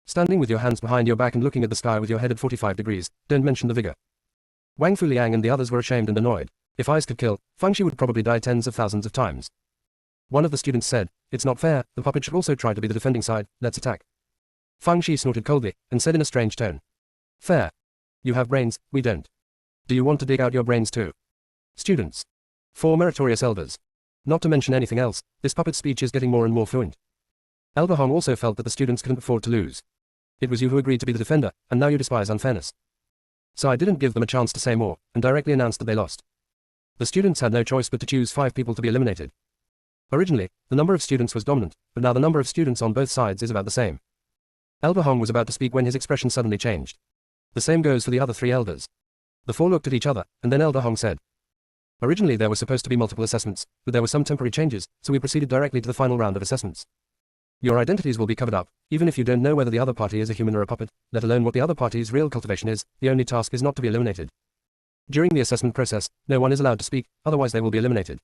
Speaker 1: Standing with your hands behind your back and looking at the sky with your head at 45 degrees, don't mention the vigor. Wang Fuliang and the others were ashamed and annoyed. If eyes could kill, Fang Shi would probably die tens of thousands of times. One of the students said, it's not fair, the puppet should also try to be the defending side, let's attack. Fang Shi snorted coldly, and said in a strange tone. Fair. You have brains, we don't. Do you want to dig out your brains too? Students. 4 meritorious elders. Not to mention anything else, this puppet's speech is getting more and more fluent. Elder Hong also felt that the students couldn't afford to lose. It was you who agreed to be the defender, and now you despise unfairness. So I didn't give them a chance to say more, and directly announced that they lost. The students had no choice but to choose 5 people to be eliminated. Originally, the number of students was dominant, but now the number of students on both sides is about the same. Elder Hong was about to speak when his expression suddenly changed. The same goes for the other 3 elders. The 4 looked at each other, and then Elder Hong said. Originally there were supposed to be multiple assessments, but there were some temporary changes, so we proceeded directly to the final round of assessments. Your identities will be covered up, even if you don't know whether the other party is a human or a puppet, let alone what the other party's real cultivation is, the only task is not to be eliminated. During the assessment process, no one is allowed to speak, otherwise they will be eliminated.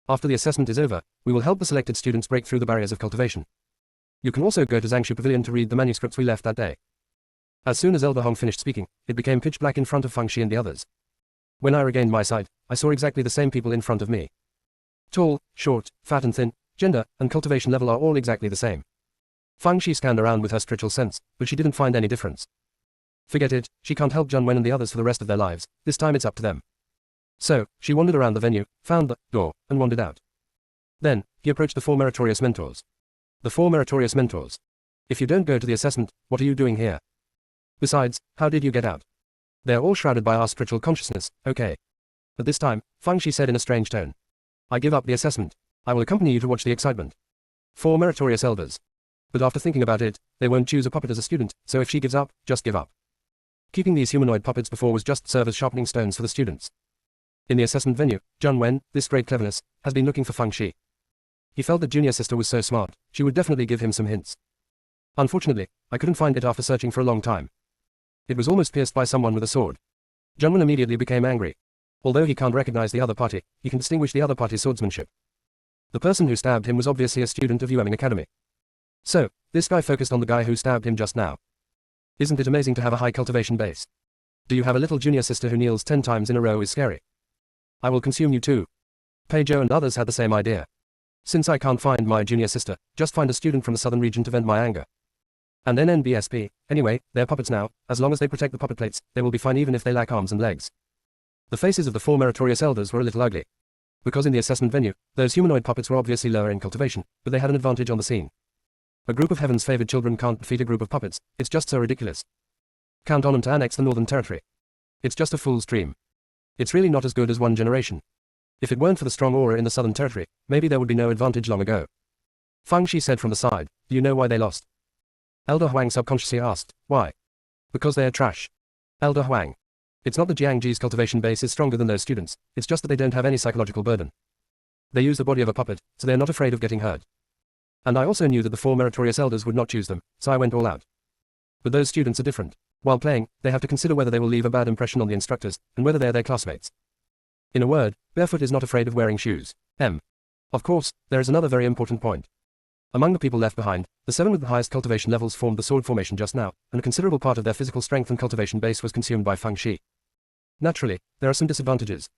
Speaker 1: After the assessment is over, we will help the selected students break through the barriers of cultivation. You can also go to Zangshu Pavilion to read the manuscripts we left that day. As soon as Elder Hong finished speaking, it became pitch black in front of Fang Shi and the others. When I regained my sight, I saw exactly the same people in front of me. Tall, short, fat and thin, gender, and cultivation level are all exactly the same. Fang Shi scanned around with her spiritual sense, but she didn't find any difference. Forget it, she can't help Zhang Wen and the others for the rest of their lives, this time it's up to them. So, she wandered around the venue, found the door, and wandered out. Then, he approached the 4 meritorious mentors. The 4 meritorious mentors. If you don't go to the assessment, what are you doing here? Besides, how did you get out? They are all shrouded by our spiritual consciousness, okay. But this time, Fang Shi said in a strange tone. I give up the assessment. I will accompany you to watch the excitement. 4 meritorious elders. But after thinking about it, they won't choose a puppet as a student, so if she gives up, just give up. Keeping these humanoid puppets before was just serve as sharpening stones for the students. In the assessment venue, Jun Wen, this great cleverness, has been looking for Fang Shi. He felt that junior sister was so smart, she would definitely give him some hints. Unfortunately, I couldn't find it after searching for a long time. It was almost pierced by someone with a sword. Jun Wen immediately became angry. Although he can't recognize the other party, he can distinguish the other party's swordsmanship. The person who stabbed him was obviously a student of Yueming Academy. So, this guy focused on the guy who stabbed him just now. Isn't it amazing to have a high cultivation base? Do you have a little junior sister who kneels 10 times in a row is scary? I will consume you too. Pei Zhou and others had the same idea. Since I can't find my junior sister, just find a student from the southern region to vent my anger. And NNBSP, anyway, they're puppets now, as long as they protect the puppet plates, they will be fine even if they lack arms and legs. The faces of the 4 meritorious elders were a little ugly. Because in the assessment venue, those humanoid puppets were obviously lower in cultivation, but they had an advantage on the scene. A group of heaven's favored children can't defeat a group of puppets, it's just so ridiculous. Count on them to annex the northern territory. It's just a fool's dream. It's really not as good as one generation. If it weren't for the strong aura in the southern territory, maybe there would be no advantage long ago. Fang Shi said from the side, do you know why they lost? Elder Huang subconsciously asked, why? Because they are trash. Elder Huang. It's not that Jiangji's cultivation base is stronger than those students, it's just that they don't have any psychological burden. They use the body of a puppet, so they're not afraid of getting hurt. And I also knew that the 4 meritorious elders would not choose them, so I went all out. But those students are different. While playing, they have to consider whether they will leave a bad impression on the instructors, and whether they're their classmates. In a word, Barefoot is not afraid of wearing shoes. Of course, there is another very important point. Among the people left behind, the 7 with the highest cultivation levels formed the sword formation just now, and a considerable part of their physical strength and cultivation base was consumed by Fang Shi. Naturally, there are some disadvantages.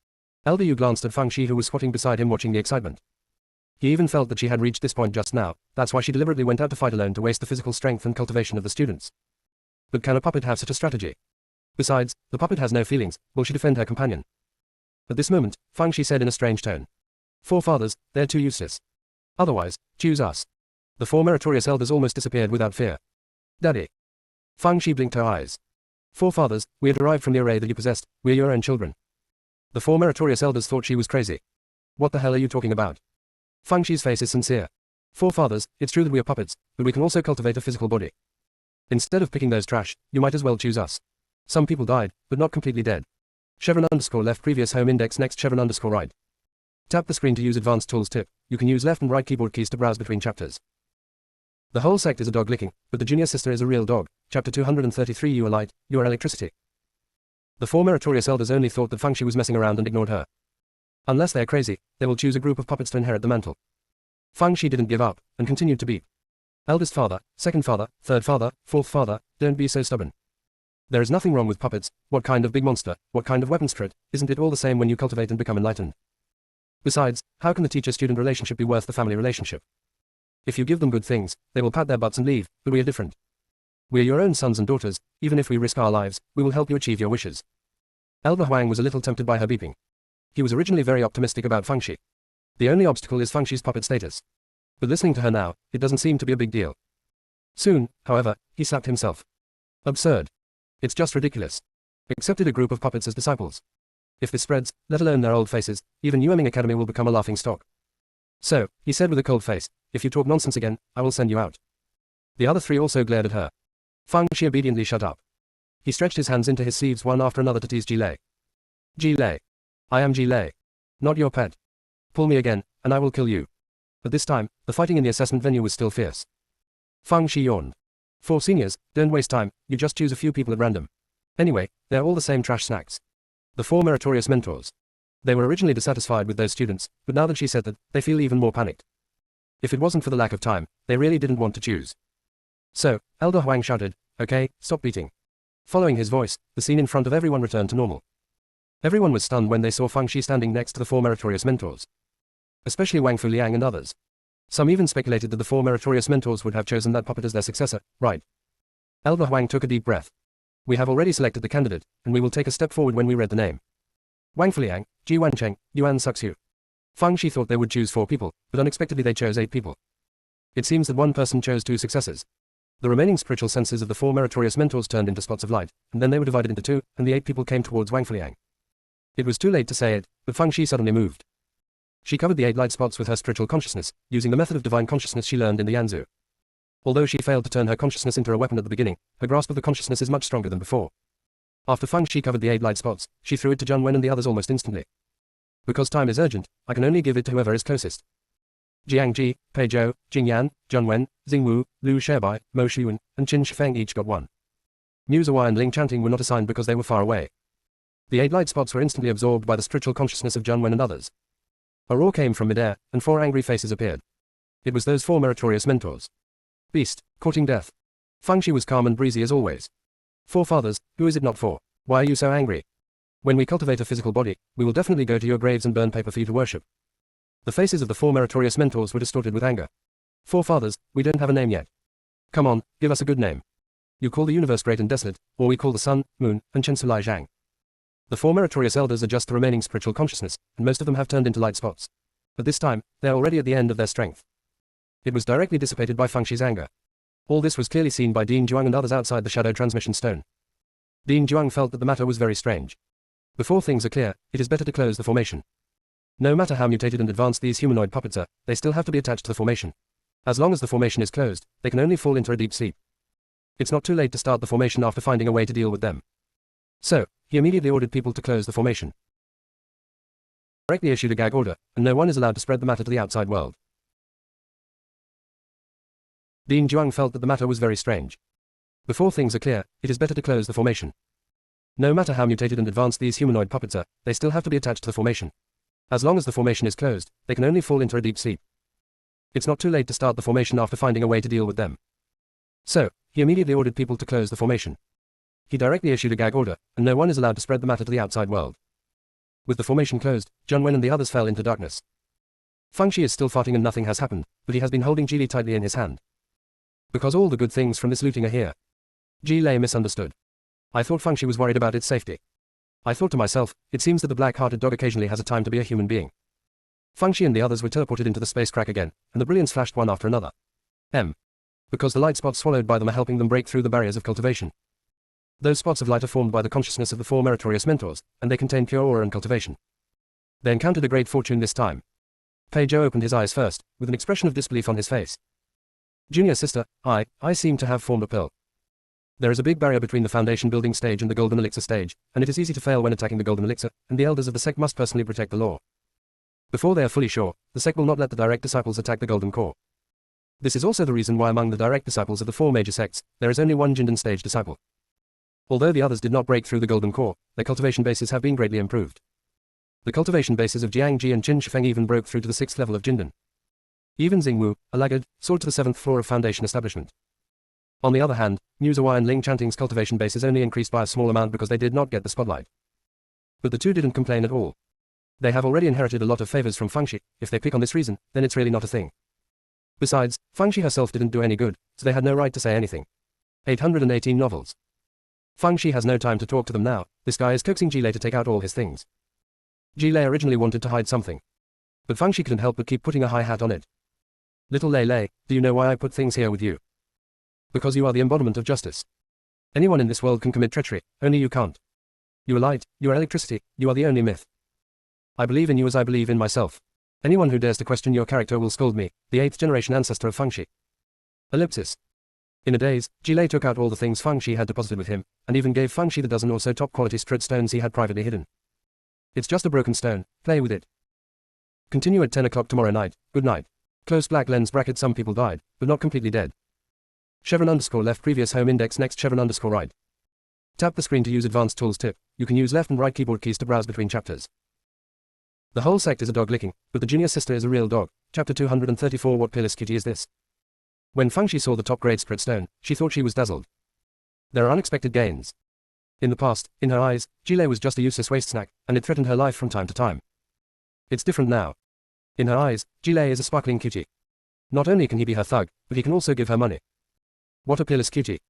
Speaker 1: Elder Yu glanced at Fang Shi who was squatting beside him watching the excitement. He even felt that she had reached this point just now, that's why she deliberately went out to fight alone to waste the physical strength and cultivation of the students. But can a puppet have such a strategy? Besides, the puppet has no feelings, will she defend her companion? At this moment, Fang Shi said in a strange tone. 4 fathers, they're too useless. Otherwise, choose us. The 4 meritorious elders almost disappeared without fear. Daddy. Fang Shi blinked her eyes. 4 fathers, we are derived from the array that you possessed, we are your own children. The 4 meritorious elders thought she was crazy. What the hell are you talking about? Fang Shi's face is sincere. 4 fathers, it's true that we are puppets, but we can also cultivate a physical body. Instead of picking those trash, you might as well choose us. Some people died, but not completely dead. Chevron _ left previous home index next chevron _ right. Tap the screen to use advanced tools tip, you can use left and right keyboard keys to browse between chapters. The whole sect is a dog licking, but the junior sister is a real dog. Chapter 233 You are light, you are electricity. The 4 meritorious elders only thought that Fang Shi was messing around and ignored her. Unless they're crazy, they will choose a group of puppets to inherit the mantle. Fang Shi didn't give up, and continued to beep. Eldest father, second father, third father, fourth father, don't be so stubborn. There is nothing wrong with puppets, what kind of big monster, what kind of weapon strut, isn't it all the same when you cultivate and become enlightened? Besides, how can the teacher-student relationship be worth the family relationship? If you give them good things, they will pat their butts and leave, but we are different. We are your own sons and daughters, even if we risk our lives, we will help you achieve your wishes. Elder Huang was a little tempted by her beeping. He was originally very optimistic about Fang Shi. The only obstacle is Fang Shi's puppet status. But listening to her now, it doesn't seem to be a big deal. Soon, however, he slapped himself. Absurd. It's just ridiculous. Accepted a group of puppets as disciples. If this spreads, let alone their old faces, even Yueming Academy will become a laughing stock. So, he said with a cold face, if you talk nonsense again, I will send you out. The other 3 also glared at her. Fang Shi obediently shut up. He stretched his hands into his sleeves one after another to tease Ji Lei. Ji Lei. I am Ji Lei. Not your pet. Pull me again, and I will kill you. But this time, the fighting in the assessment venue was still fierce. Fang Shi yawned. 4 seniors, don't waste time, you just choose a few people at random. Anyway, they're all the same trash snacks. The 4 meritorious mentors. They were originally dissatisfied with those students, but now that she said that, they feel even more panicked. If it wasn't for the lack of time, they really didn't want to choose. So, Elder Huang shouted, okay, stop beating. Following his voice, the scene in front of everyone returned to normal. Everyone was stunned when they saw Fang Shi standing next to the 4 meritorious mentors. Especially Wang Fuliang and others. Some even speculated that the 4 meritorious mentors would have chosen that puppet as their successor, right? Elder Huang took a deep breath. We have already selected the candidate, and we will take a step forward when we read the name. Wang Fuliang, Ji Wancheng, Yuan Suxiu. Fang Shi thought they would choose 4 people, but unexpectedly they chose 8 people. It seems that one person chose 2 successors. The remaining spiritual senses of the 4 meritorious mentors turned into spots of light, and then they were divided into 2, and the 8 people came towards Wang Fuliang. It was too late to say it, but Fang Shi suddenly moved. She covered the 8 light spots with her spiritual consciousness, using the method of divine consciousness she learned in the Yanzu. Although she failed to turn her consciousness into a weapon at the beginning, her grasp of the consciousness is much stronger than before. After Feng Shi covered the 8 light spots, she threw it to Jiang Wen and the others almost instantly. Because time is urgent, I can only give it to whoever is closest. Jiang Ji, Pei Zhou, Jing Yan, Jiang Wen, Xing Wu, Liu Shebai, Mo Shiyun, and Qin Shifeng each got 1. Mu Zawai and Ling Chanting were not assigned because they were far away. The 8 light spots were instantly absorbed by the spiritual consciousness of Jiang Wen and others. A roar came from midair, and 4 angry faces appeared. It was those 4 meritorious mentors. Beast, courting death. Feng Shi was calm and breezy as always. Forefathers, who is it not for? Why are you so angry? When we cultivate a physical body, we will definitely go to your graves and burn paper for you to worship. The faces of the 4 meritorious mentors were distorted with anger. Forefathers, we don't have a name yet. Come on, give us a good name. You call the universe great and desolate, or we call the sun, moon, and Chen Sulai Zhang. The 4 meritorious elders are just the remaining spiritual consciousness, and most of them have turned into light spots. But this time, they are already at the end of their strength. It was directly dissipated by Feng Shi's anger. All this was clearly seen by Dean Zhuang and others outside the shadow transmission stone. Dean Zhuang felt that the matter was very strange. Before things are clear, it is better to close the formation. No matter how mutated and advanced these humanoid puppets are, they still have to be attached to the formation. As long as the formation is closed, they can only fall into a deep sleep. It's not too late to start the formation after finding a way to deal with them. So, he immediately ordered people to close the formation. Directly issued a gag order, and no one is allowed to spread the matter to the outside world. Dean Zhuang felt that the matter was very strange. Before things are clear, it is better to close the formation. No matter how mutated and advanced these humanoid puppets are, they still have to be attached to the formation. As long as the formation is closed, they can only fall into a deep sleep. It's not too late to start the formation after finding a way to deal with them. So, he immediately ordered people to close the formation. He directly issued a gag order, and no one is allowed to spread the matter to the outside world. With the formation closed, Jiang Wen and the others fell into darkness. Feng Shi is still farting and nothing has happened, but he has been holding Ji Li tightly in his hand. Because all the good things from this looting are here. Ji Lei misunderstood. I thought Feng Shi was worried about its safety. I thought to myself, it seems that the black-hearted dog occasionally has a time to be a human being. Feng Shi and the others were teleported into the space crack again, and the brilliance flashed one after another. Because the light spots swallowed by them are helping them break through the barriers of cultivation. Those spots of light are formed by the consciousness of the 4 meritorious mentors, and they contain pure aura and cultivation. They encountered a great fortune this time. Pei Zhou opened his eyes first, with an expression of disbelief on his face. Junior sister, I seem to have formed a pill. There is a big barrier between the foundation building stage and the golden elixir stage, and it is easy to fail when attacking the golden elixir, and the elders of the sect must personally protect the law. Before they are fully sure, the sect will not let the direct disciples attack the golden core. This is also the reason why among the direct disciples of the 4 major sects, there is only one Jindan stage disciple. Although the others did not break through the golden core, their cultivation bases have been greatly improved. The cultivation bases of Jiang Ji and Qin Shifeng even broke through to the 6th level of Jindan. Even Xing Wu, a laggard, soared to the 7th floor of foundation establishment. On the other hand, Mu Zawai and Ling Chanting's cultivation bases only increased by a small amount because they did not get the spotlight. But the two didn't complain at all. They have already inherited a lot of favors from Feng Shi. If they pick on this reason, then it's really not a thing. Besides, Feng Shi herself didn't do any good, so they had no right to say anything. 818 novels. Feng Shi has no time to talk to them now. This guy is coaxing Ji Lei to take out all his things. Ji Lei originally wanted to hide something. But Feng Shi couldn't help but keep putting a high hat on it. Little Lei Lei, do you know why I put things here with you? Because you are the embodiment of justice. Anyone in this world can commit treachery, only you can't. You are light, you are electricity, you are the only myth. I believe in you as I believe in myself. Anyone who dares to question your character will scold me, the 8th generation ancestor of Feng Shi. Ellipsis. In a daze, Ji Lei took out all the things Feng Shi had deposited with him, and even gave Feng Shi the dozen or so top-quality strut stones he had privately hidden. It's just a broken stone, play with it. Continue at 10 o'clock tomorrow night, good night. Close black lens bracket. Some people died, but not completely dead. Chevron _ left previous home index next chevron _ right. Tap the screen to use advanced tools tip. You can use left and right keyboard keys to browse between chapters. The whole sect is a dog licking, but the junior sister is a real dog. Chapter 234. What peerless cutie is this? When Feng Shi saw the top grade spirit stone, she thought she was dazzled. There are unexpected gains. In the past, in her eyes, Ji Lei was just a useless waste snack, and it threatened her life from time to time. It's different now. In her eyes, Ji Lei is a sparkling cutie. Not only can he be her thug, but he can also give her money. What a peerless cutie.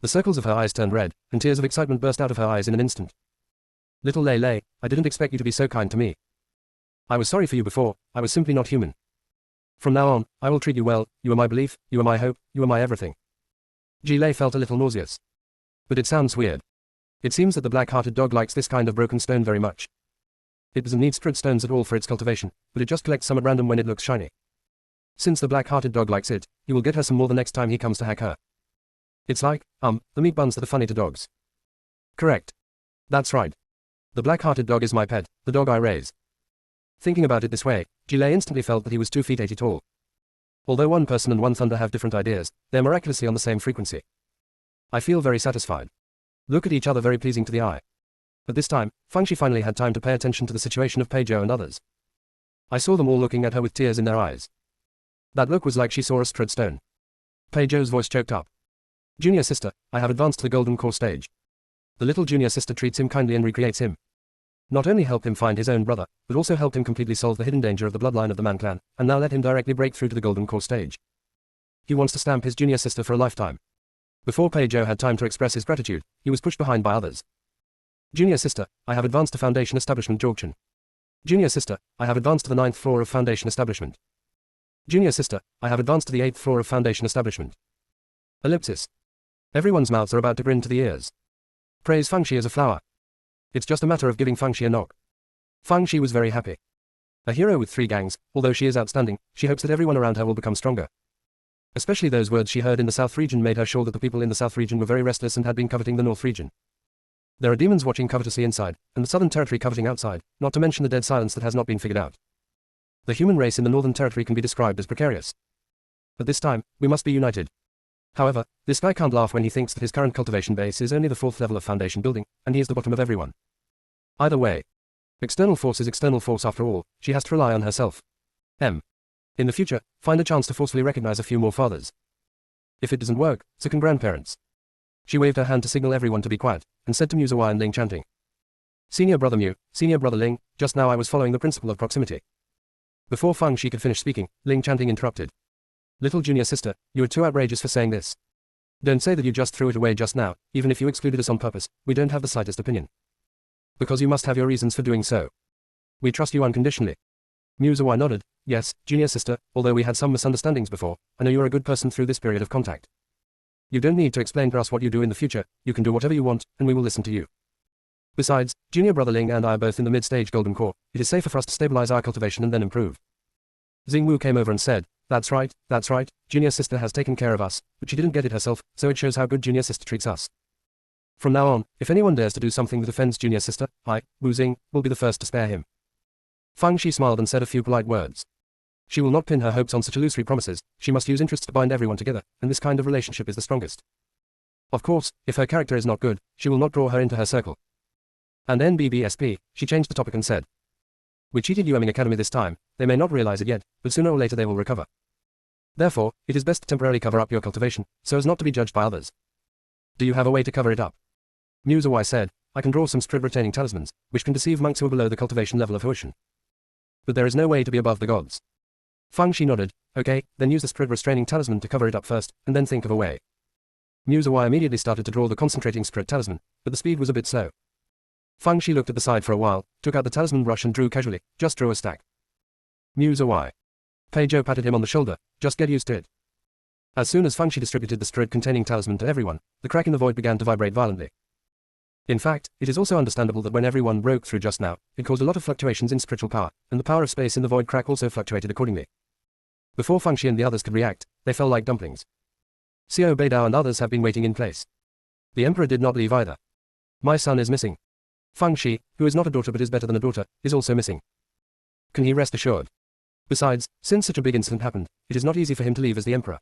Speaker 1: The circles of her eyes turned red, and tears of excitement burst out of her eyes in an instant. Little Lei Lei, I didn't expect you to be so kind to me. I was sorry for you before, I was simply not human. From now on, I will treat you well. You are my belief, you are my hope, you are my everything. Ji Lei felt a little nauseous. But it sounds weird. It seems that the black-hearted dog likes this kind of broken stone very much. It doesn't need strut stones at all for its cultivation, but it just collects some at random when it looks shiny. Since the black-hearted dog likes it, he will get her some more the next time he comes to hack her. It's like, the meat buns that are funny to dogs. Correct. That's right. The black-hearted dog is my pet, the dog I raise. Thinking about it this way, Gillet instantly felt that he was 2 feet 80 tall. Although one person and one thunder have different ideas, they're miraculously on the same frequency. I feel very satisfied. Look at each other, very pleasing to the eye. But this time, Fangxi finally had time to pay attention to the situation of Pei Zhou and others. I saw them all looking at her with tears in their eyes. That look was like she saw a strode stone. Pei Zhou's voice choked up. Junior sister, I have advanced to the golden core stage. The little junior sister treats him kindly and recreates him. Not only helped him find his own brother, but also helped him completely solve the hidden danger of the bloodline of the Man clan, and now let him directly break through to the golden core stage. He wants to stamp his junior sister for a lifetime. Before Pei Zhou had time to express his gratitude, he was pushed behind by others. Junior sister, I have advanced to Foundation Establishment Jorgchen. Junior sister, I have advanced to the 9th floor of Foundation Establishment. Junior sister, I have advanced to the 8th floor of Foundation Establishment. Ellipsis. Everyone's mouths are about to grin to the ears. Praise Fangxi as a flower. It's just a matter of giving Fangxi a knock. Fangxi was very happy. A hero with 3 gangs, although she is outstanding, she hopes that everyone around her will become stronger. Especially those words she heard in the South region made her sure that the people in the South region were very restless and had been coveting the North region. There are demons watching covetously inside, and the Southern Territory coveting outside, not to mention the dead silence that has not been figured out. The human race in the Northern Territory can be described as precarious. But this time, we must be united. However, this guy can't laugh when he thinks that his current cultivation base is only the 4th level of foundation building, and he is the bottom of everyone. Either way. External force is external force after all, she has to rely on herself. In the future, find a chance to forcefully recognize a few more fathers. If it doesn't work, second grandparents. She waved her hand to signal everyone to be quiet, and said to Mu Zawai and Ling chanting. Senior brother Mu, senior brother Ling, just now I was following the principle of proximity. Before Fangxi could finish speaking, Ling chanting interrupted. Little junior sister, you are too outrageous for saying this. Don't say that you just threw it away just now, even if you excluded us on purpose, we don't have the slightest opinion. Because you must have your reasons for doing so. We trust you unconditionally. Mu Zawai nodded. Yes, junior sister, although we had some misunderstandings before, I know you are a good person through this period of contact. You don't need to explain to us what you do in the future, you can do whatever you want, and we will listen to you. Besides, junior brother Ling and I are both in the mid-stage golden core, it is safer for us to stabilize our cultivation and then improve. Xingwu came over and said, that's right, junior sister has taken care of us, but she didn't get it herself, so it shows how good junior sister treats us. From now on, if anyone dares to do something that offends junior sister, I, Wu Xing, will be the first to spare him. Fangxi smiled and said a few polite words. She will not pin her hopes on such illusory promises, she must use interests to bind everyone together, and this kind of relationship is the strongest. Of course, if her character is not good, she will not draw her into her circle. And NBBSP, she changed the topic and said. We cheated Yueming Academy this time, they may not realize it yet, but sooner or later they will recover. Therefore, it is best to temporarily cover up your cultivation, so as not to be judged by others. Do you have a way to cover it up? Mu Zawai said, I can draw some Strid retaining talismans, which can deceive monks who are below the cultivation level of Huishan. But there is no way to be above the gods. Fangxi nodded, okay, then use the Strid restraining talisman to cover it up first, and then think of a way. Mu Zawai immediately started to draw the concentrating Strid talisman, but the speed was a bit slow. Fangxi looked at the side for a while, took out the talisman brush and drew casually, just drew a stack. Mu Zawai. Pei Zhou patted him on the shoulder, just get used to it. As soon as Fangxi distributed the Strid containing talisman to everyone, the crack in the void began to vibrate violently. In fact, it is also understandable that when everyone broke through just now, it caused a lot of fluctuations in spiritual power, and the power of space in the void crack also fluctuated accordingly. Before Fangxi and the others could react, they fell like dumplings. Xiao Beidao and others have been waiting in place. The emperor did not leave either. My son is missing. Fangxi, who is not a daughter but is better than a daughter, is also missing. Can he rest assured? Besides, since such a big incident happened, it is not easy for him to leave as the emperor.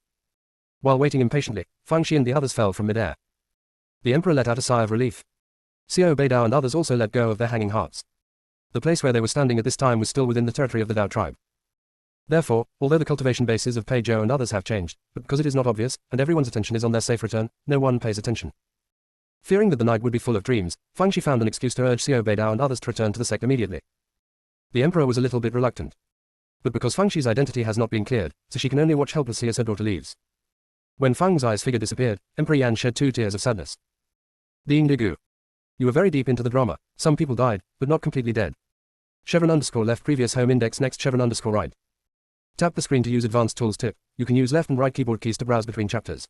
Speaker 1: While waiting impatiently, Fangxi and the others fell from midair. The emperor let out a sigh of relief. Xiao Beidao and others also let go of their hanging hearts. The place where they were standing at this time was still within the territory of the Dao tribe. Therefore, although the cultivation bases of Pei Zhou and others have changed, but because it is not obvious, and everyone's attention is on their safe return, no one pays attention. Fearing that the night would be full of dreams, Fangxi found an excuse to urge Xiao Beidao and others to return to the sect immediately. The emperor was a little bit reluctant. But because Fangxi's identity has not been cleared, so she can only watch helplessly as her daughter leaves. When Fang Zai's figure disappeared, Emperor Yan shed 2 tears of sadness. Ding Digu. You were very deep into the drama, some people died, but not completely dead. Chevron _ left previous home index next chevron _ right. Tap the screen to use advanced tools tip, you can use left and right keyboard keys to browse between chapters.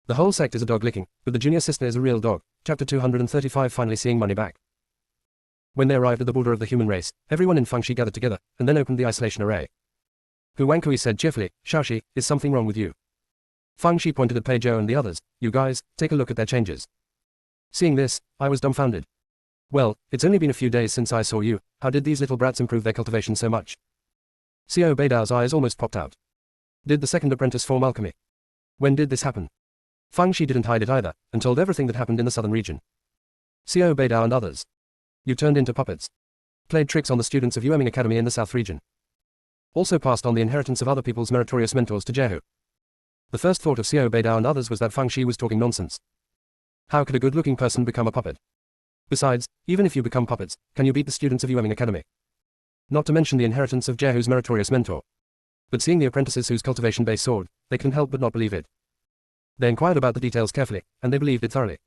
Speaker 1: The whole sect is a dog licking, but the junior sister is a real dog. Chapter 235 Finally seeing money back. When they arrived at the border of the human race, everyone in Fangxi gathered together, and then opened the isolation array. Hu Wankui said cheerfully, Shaoxi, is something wrong with you? Fang Shi pointed at Pei Zhou and the others, you guys, take a look at their changes. Seeing this, I was dumbfounded. Well, it's only been a few days since I saw you, how did these little brats improve their cultivation so much? Xiao Beidao's eyes almost popped out. Did the second apprentice form alchemy? When did this happen? Fang Shi didn't hide it either, and told everything that happened in the southern region. Xiao Beidao and others. You turned into puppets. Played tricks on the students of Yueming Academy in the south region. Also passed on the inheritance of other people's meritorious mentors to Jehu. The first thought of Xiao Beidao and others was that Fang Shi was talking nonsense. How could a good-looking person become a puppet? Besides, even if you become puppets, can you beat the students of Yueming Academy? Not to mention the inheritance of Jehu's meritorious mentor. But seeing the apprentices whose cultivation base soared, they couldn't help but not believe it. They inquired about the details carefully, and they believed it thoroughly.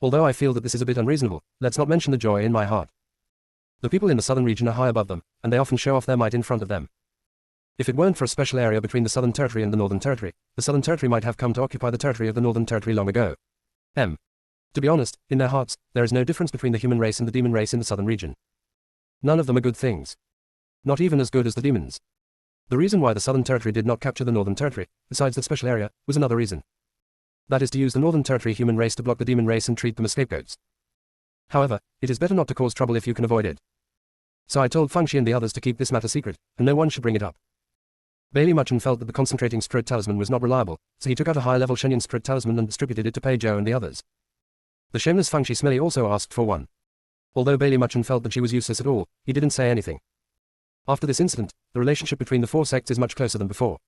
Speaker 1: Although I feel that this is a bit unreasonable, let's not mention the joy in my heart. The people in the southern region are high above them, and they often show off their might in front of them. If it weren't for a special area between the southern territory and the northern territory, the southern territory might have come to occupy the territory of the northern territory long ago. To be honest, in their hearts, there is no difference between the human race and the demon race in the southern region. None of them are good things. Not even as good as the demons. The reason why the southern territory did not capture the northern territory, besides the special area, was another reason. That is to use the northern territory human race to block the demon race and treat them as scapegoats. However, it is better not to cause trouble if you can avoid it. So I told Fang Shi and the others to keep this matter secret, and no one should bring it up. Bailey Muchen felt that the concentrating spirit talisman was not reliable, so he took out a high-level Shenyan spirit talisman and distributed it to Pei Zhou and the others. The shameless Fang Shi Smelly also asked for one. Although Bailey Muchen felt that she was useless at all, he didn't say anything. After this incident, the relationship between the four sects is much closer than before.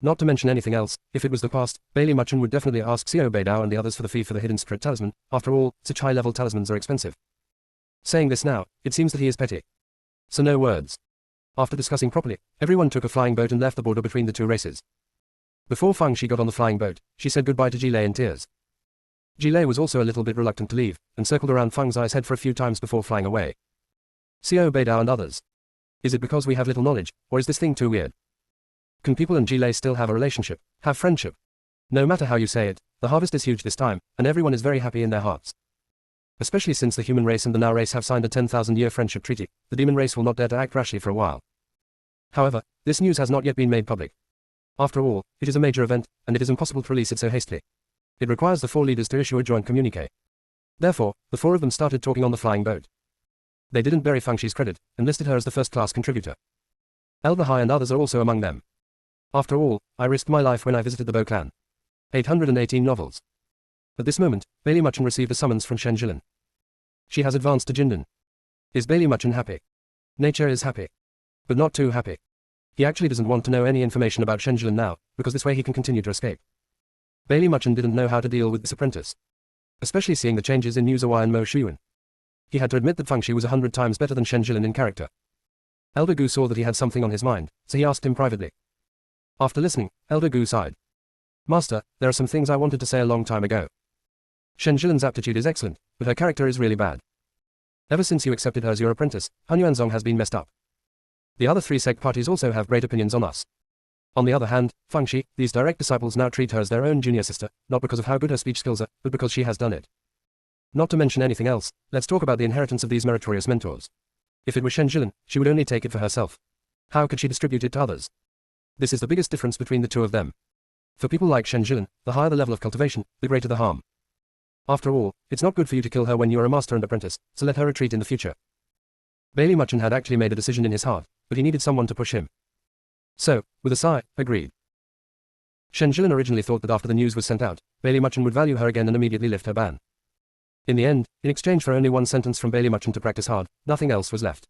Speaker 1: Not to mention anything else, if it was the past, Bailey Muchen would definitely ask Xiao Beidao and the others for the fee for the hidden spirit talisman. After all, such high-level talismans are expensive. Saying this now, it seems that he is petty. So no words. After discussing properly, everyone took a flying boat and left the border between the two races. Before Fang Shi got on the flying boat, she said goodbye to Jilei in tears. Jilei was also a little bit reluctant to leave, and circled around Fang Zai's head for a few times before flying away. Xiao Beidao and others. Is it because we have little knowledge, or is this thing too weird? Can people and Jilei still have a relationship, have friendship? No matter how you say it, the harvest is huge this time, and everyone is very happy in their hearts. Especially since the human race and the Now race have signed a 10,000-year friendship treaty, the demon race will not dare to act rashly for a while. However, this news has not yet been made public. After all, it is a major event, and it is impossible to release it so hastily. It requires the four leaders to issue a joint communique. Therefore, the four of them started talking on the flying boat. They didn't bury Fang Shi's credit, and listed her as the first-class contributor. Elder Hai and others are also among them. After all, I risked my life when I visited the Bo clan. 818 novels. At this moment, Bailey Muchen received a summons from Shen Jilin. She has advanced to Jindan. Is Bailey Muchen happy? Nature is happy. But not too happy. He actually doesn't want to know any information about Shen Jilin now, because this way he can continue to escape. Bailey Muchen didn't know how to deal with this apprentice. Especially seeing the changes in Yu Zawai and Mo Shuyuan. He had to admit that Fang Shi was 100 times better than Shen Jilin in character. Elder Gu saw that he had something on his mind, so he asked him privately. After listening, Elder Gu sighed. Master, there are some things I wanted to say a long time ago. Shen Jilin's aptitude is excellent, but her character is really bad. Ever since you accepted her as your apprentice, Han Yuanzong has been messed up. The other three sect parties also have great opinions on us. On the other hand, Fang Shi, these direct disciples now treat her as their own junior sister, not because of how good her speech skills are, but because she has done it. Not to mention anything else, let's talk about the inheritance of these meritorious mentors. If it were Shen Jilin, she would only take it for herself. How could she distribute it to others? This is the biggest difference between the two of them. For people like Shen Jilin, the higher the level of cultivation, the greater the harm. After all, it's not good for you to kill her when you are a master and apprentice, so let her retreat in the future. Bailey Muchen had actually made a decision in his heart, but he needed someone to push him. So, with a sigh, agreed. Shen Jilin originally thought that after the news was sent out, Bailey Muchen would value her again and immediately lift her ban. In the end, in exchange for only one sentence from Bailey Muchen to practice hard, nothing else was left.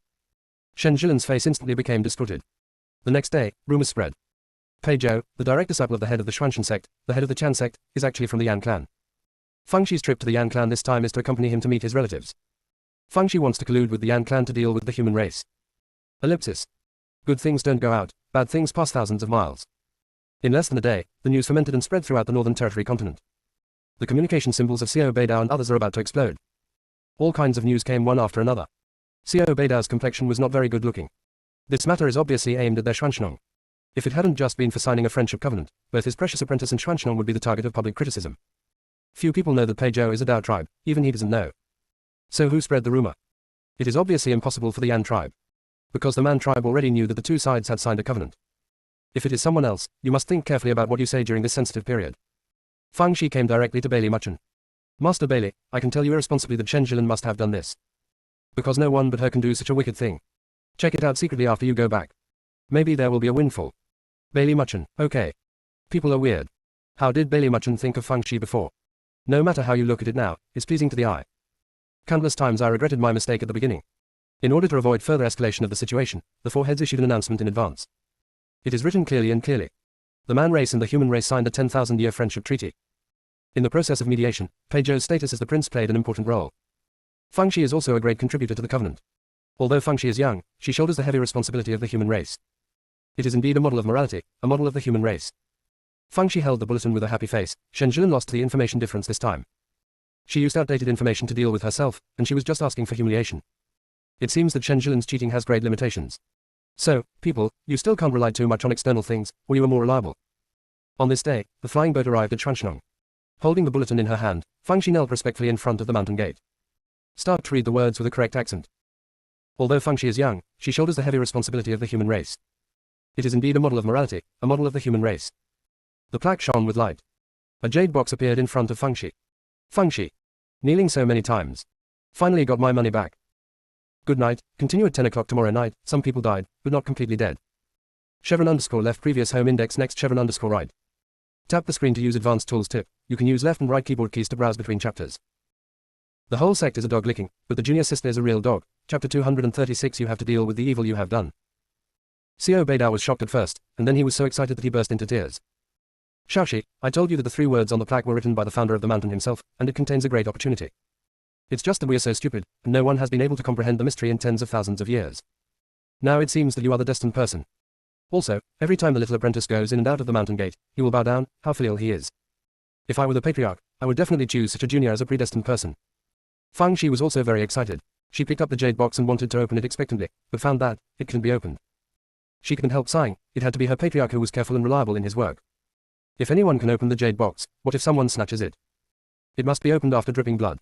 Speaker 1: Shen Jilin's face instantly became distorted. The next day, rumors spread. Pei Zhou, the direct disciple of the head of the Xuanshan sect, the head of the Chan sect, is actually from the Yan clan. Fang Shi's trip to the Yan clan this time is to accompany him to meet his relatives. Fang Shi wants to collude with the Yan clan to deal with the human race. Ellipsis. Good things don't go out, bad things pass thousands of miles. In less than a day, the news fermented and spread throughout the northern territory continent. The communication symbols of Xiao Beidao and others are about to explode. All kinds of news came one after another. Xiao Beidao's complexion was not very good looking. This matter is obviously aimed at their Xuanshnong. If it hadn't just been for signing a friendship covenant, both his precious apprentice and Xuanshnong would be the target of public criticism. Few people know that Pei Zhou is a Dao tribe, even he doesn't know. So who spread the rumor? It is obviously impossible for the Yan tribe. Because the Man tribe already knew that the two sides had signed a covenant. If it is someone else, you must think carefully about what you say during this sensitive period. Fang Shi came directly to Bailey Muchen. Master Bailey, I can tell you irresponsibly that Shen Jilin must have done this. Because no one but her can do such a wicked thing. Check it out secretly after you go back. Maybe there will be a windfall. Bailey Muchen, okay. People are weird. How did Bailey Muchen think of Fang Shi before? No matter how you look at it now, it's pleasing to the eye. Countless times I regretted my mistake at the beginning. In order to avoid further escalation of the situation, the four heads issued an announcement in advance. It is written clearly and clearly. The man race and the human race signed a 10,000-year friendship treaty. In the process of mediation, Pei Zhou's status as the prince played an important role. Fang Shi is also a great contributor to the covenant. Although Fang Shi is young, she shoulders the heavy responsibility of the human race. It is indeed a model of morality, a model of the human race. Fang Shi held the bulletin with a happy face. Shen Jilin lost the information difference this time. She used outdated information to deal with herself, and she was just asking for humiliation. It seems that Shen Jilin's cheating has great limitations. So, people, you still can't rely too much on external things, or you are more reliable. On this day, the flying boat arrived at Chuanshnong. Holding the bulletin in her hand, Fang Shi knelt respectfully in front of the mountain gate. Start to read the words with a correct accent. Although Fang Shi is young, she shoulders the heavy responsibility of the human race. It is indeed a model of morality, a model of the human race. The plaque shone with light. A jade box appeared in front of Fang Shi. Fang Shi, kneeling so many times. Finally got my money back. Good night, continue at 10 o'clock tomorrow night. Some people died, but not completely dead. Chevron _ left previous home index next chevron _ right. Tap the screen to use advanced tools tip. You can use left and right keyboard keys to browse between chapters. The whole sect is a dog licking, but the junior sister is a real dog. Chapter 236. You have to deal with the evil you have done. Xiao Beidao was shocked at first, and then he was so excited that he burst into tears. Shaoxi, I told you that the 3 words on the plaque were written by the founder of the mountain himself, and it contains a great opportunity. It's just that we are so stupid, and no one has been able to comprehend the mystery in tens of thousands of years. Now it seems that you are the destined person. Also, every time the little apprentice goes in and out of the mountain gate, he will bow down. How filial he is. If I were the patriarch, I would definitely choose such a junior as a predestined person. Fang Shi was also very excited. She picked up the jade box and wanted to open it expectantly, but found that it couldn't be opened. She couldn't help sighing. It had to be her patriarch who was careful and reliable in his work. If anyone can open the jade box, what if someone snatches it? It must be opened after dripping blood.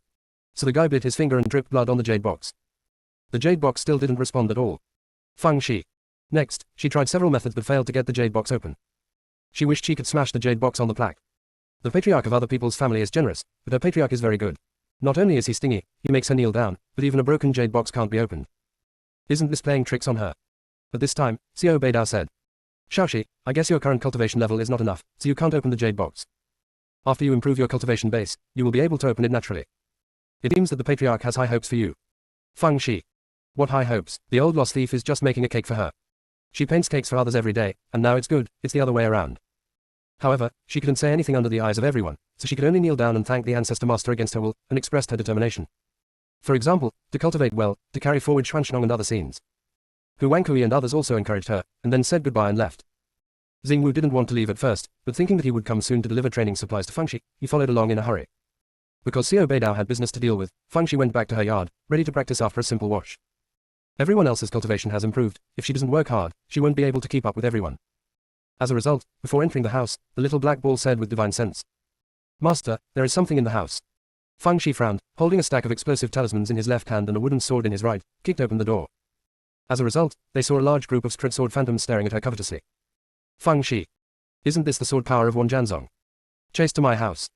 Speaker 1: So the guy bit his finger and dripped blood on the jade box. The jade box still didn't respond at all. Fang Shi. Next, she tried several methods but failed to get the jade box open. She wished she could smash the jade box on the plaque. The patriarch of other people's family is generous, but her patriarch is very good. Not only is he stingy, he makes her kneel down, but even a broken jade box can't be opened. Isn't this playing tricks on her? But this time, Xiao Beidao said. Shaoxi, I guess your current cultivation level is not enough, so you can't open the jade box. After you improve your cultivation base, you will be able to open it naturally. It seems that the patriarch has high hopes for you. Fang Shi. What high hopes? The old lost thief is just making a cake for her. She paints cakes for others every day, and now it's good, it's the other way around. However, she couldn't say anything under the eyes of everyone, so she could only kneel down and thank the ancestor master against her will, and expressed her determination. For example, to cultivate well, to carry forward Xuanshnong and other scenes. Hu Wangkui and others also encouraged her, and then said goodbye and left. Xingwu didn't want to leave at first, but thinking that he would come soon to deliver training supplies to Fang Shi, he followed along in a hurry. Because Xiao Beidao had business to deal with, Fang Shi went back to her yard, ready to practice after a simple wash. Everyone else's cultivation has improved. If she doesn't work hard, she won't be able to keep up with everyone. As a result, before entering the house, the little black ball said with divine sense. Master, there is something in the house. Fang Shi frowned, holding a stack of explosive talismans in his left hand and a wooden sword in his right, kicked open the door. As a result, they saw a large group of straight sword phantoms staring at her covetously. Fang Shi. Isn't this the sword power of Wanjianzong? Chase to my house.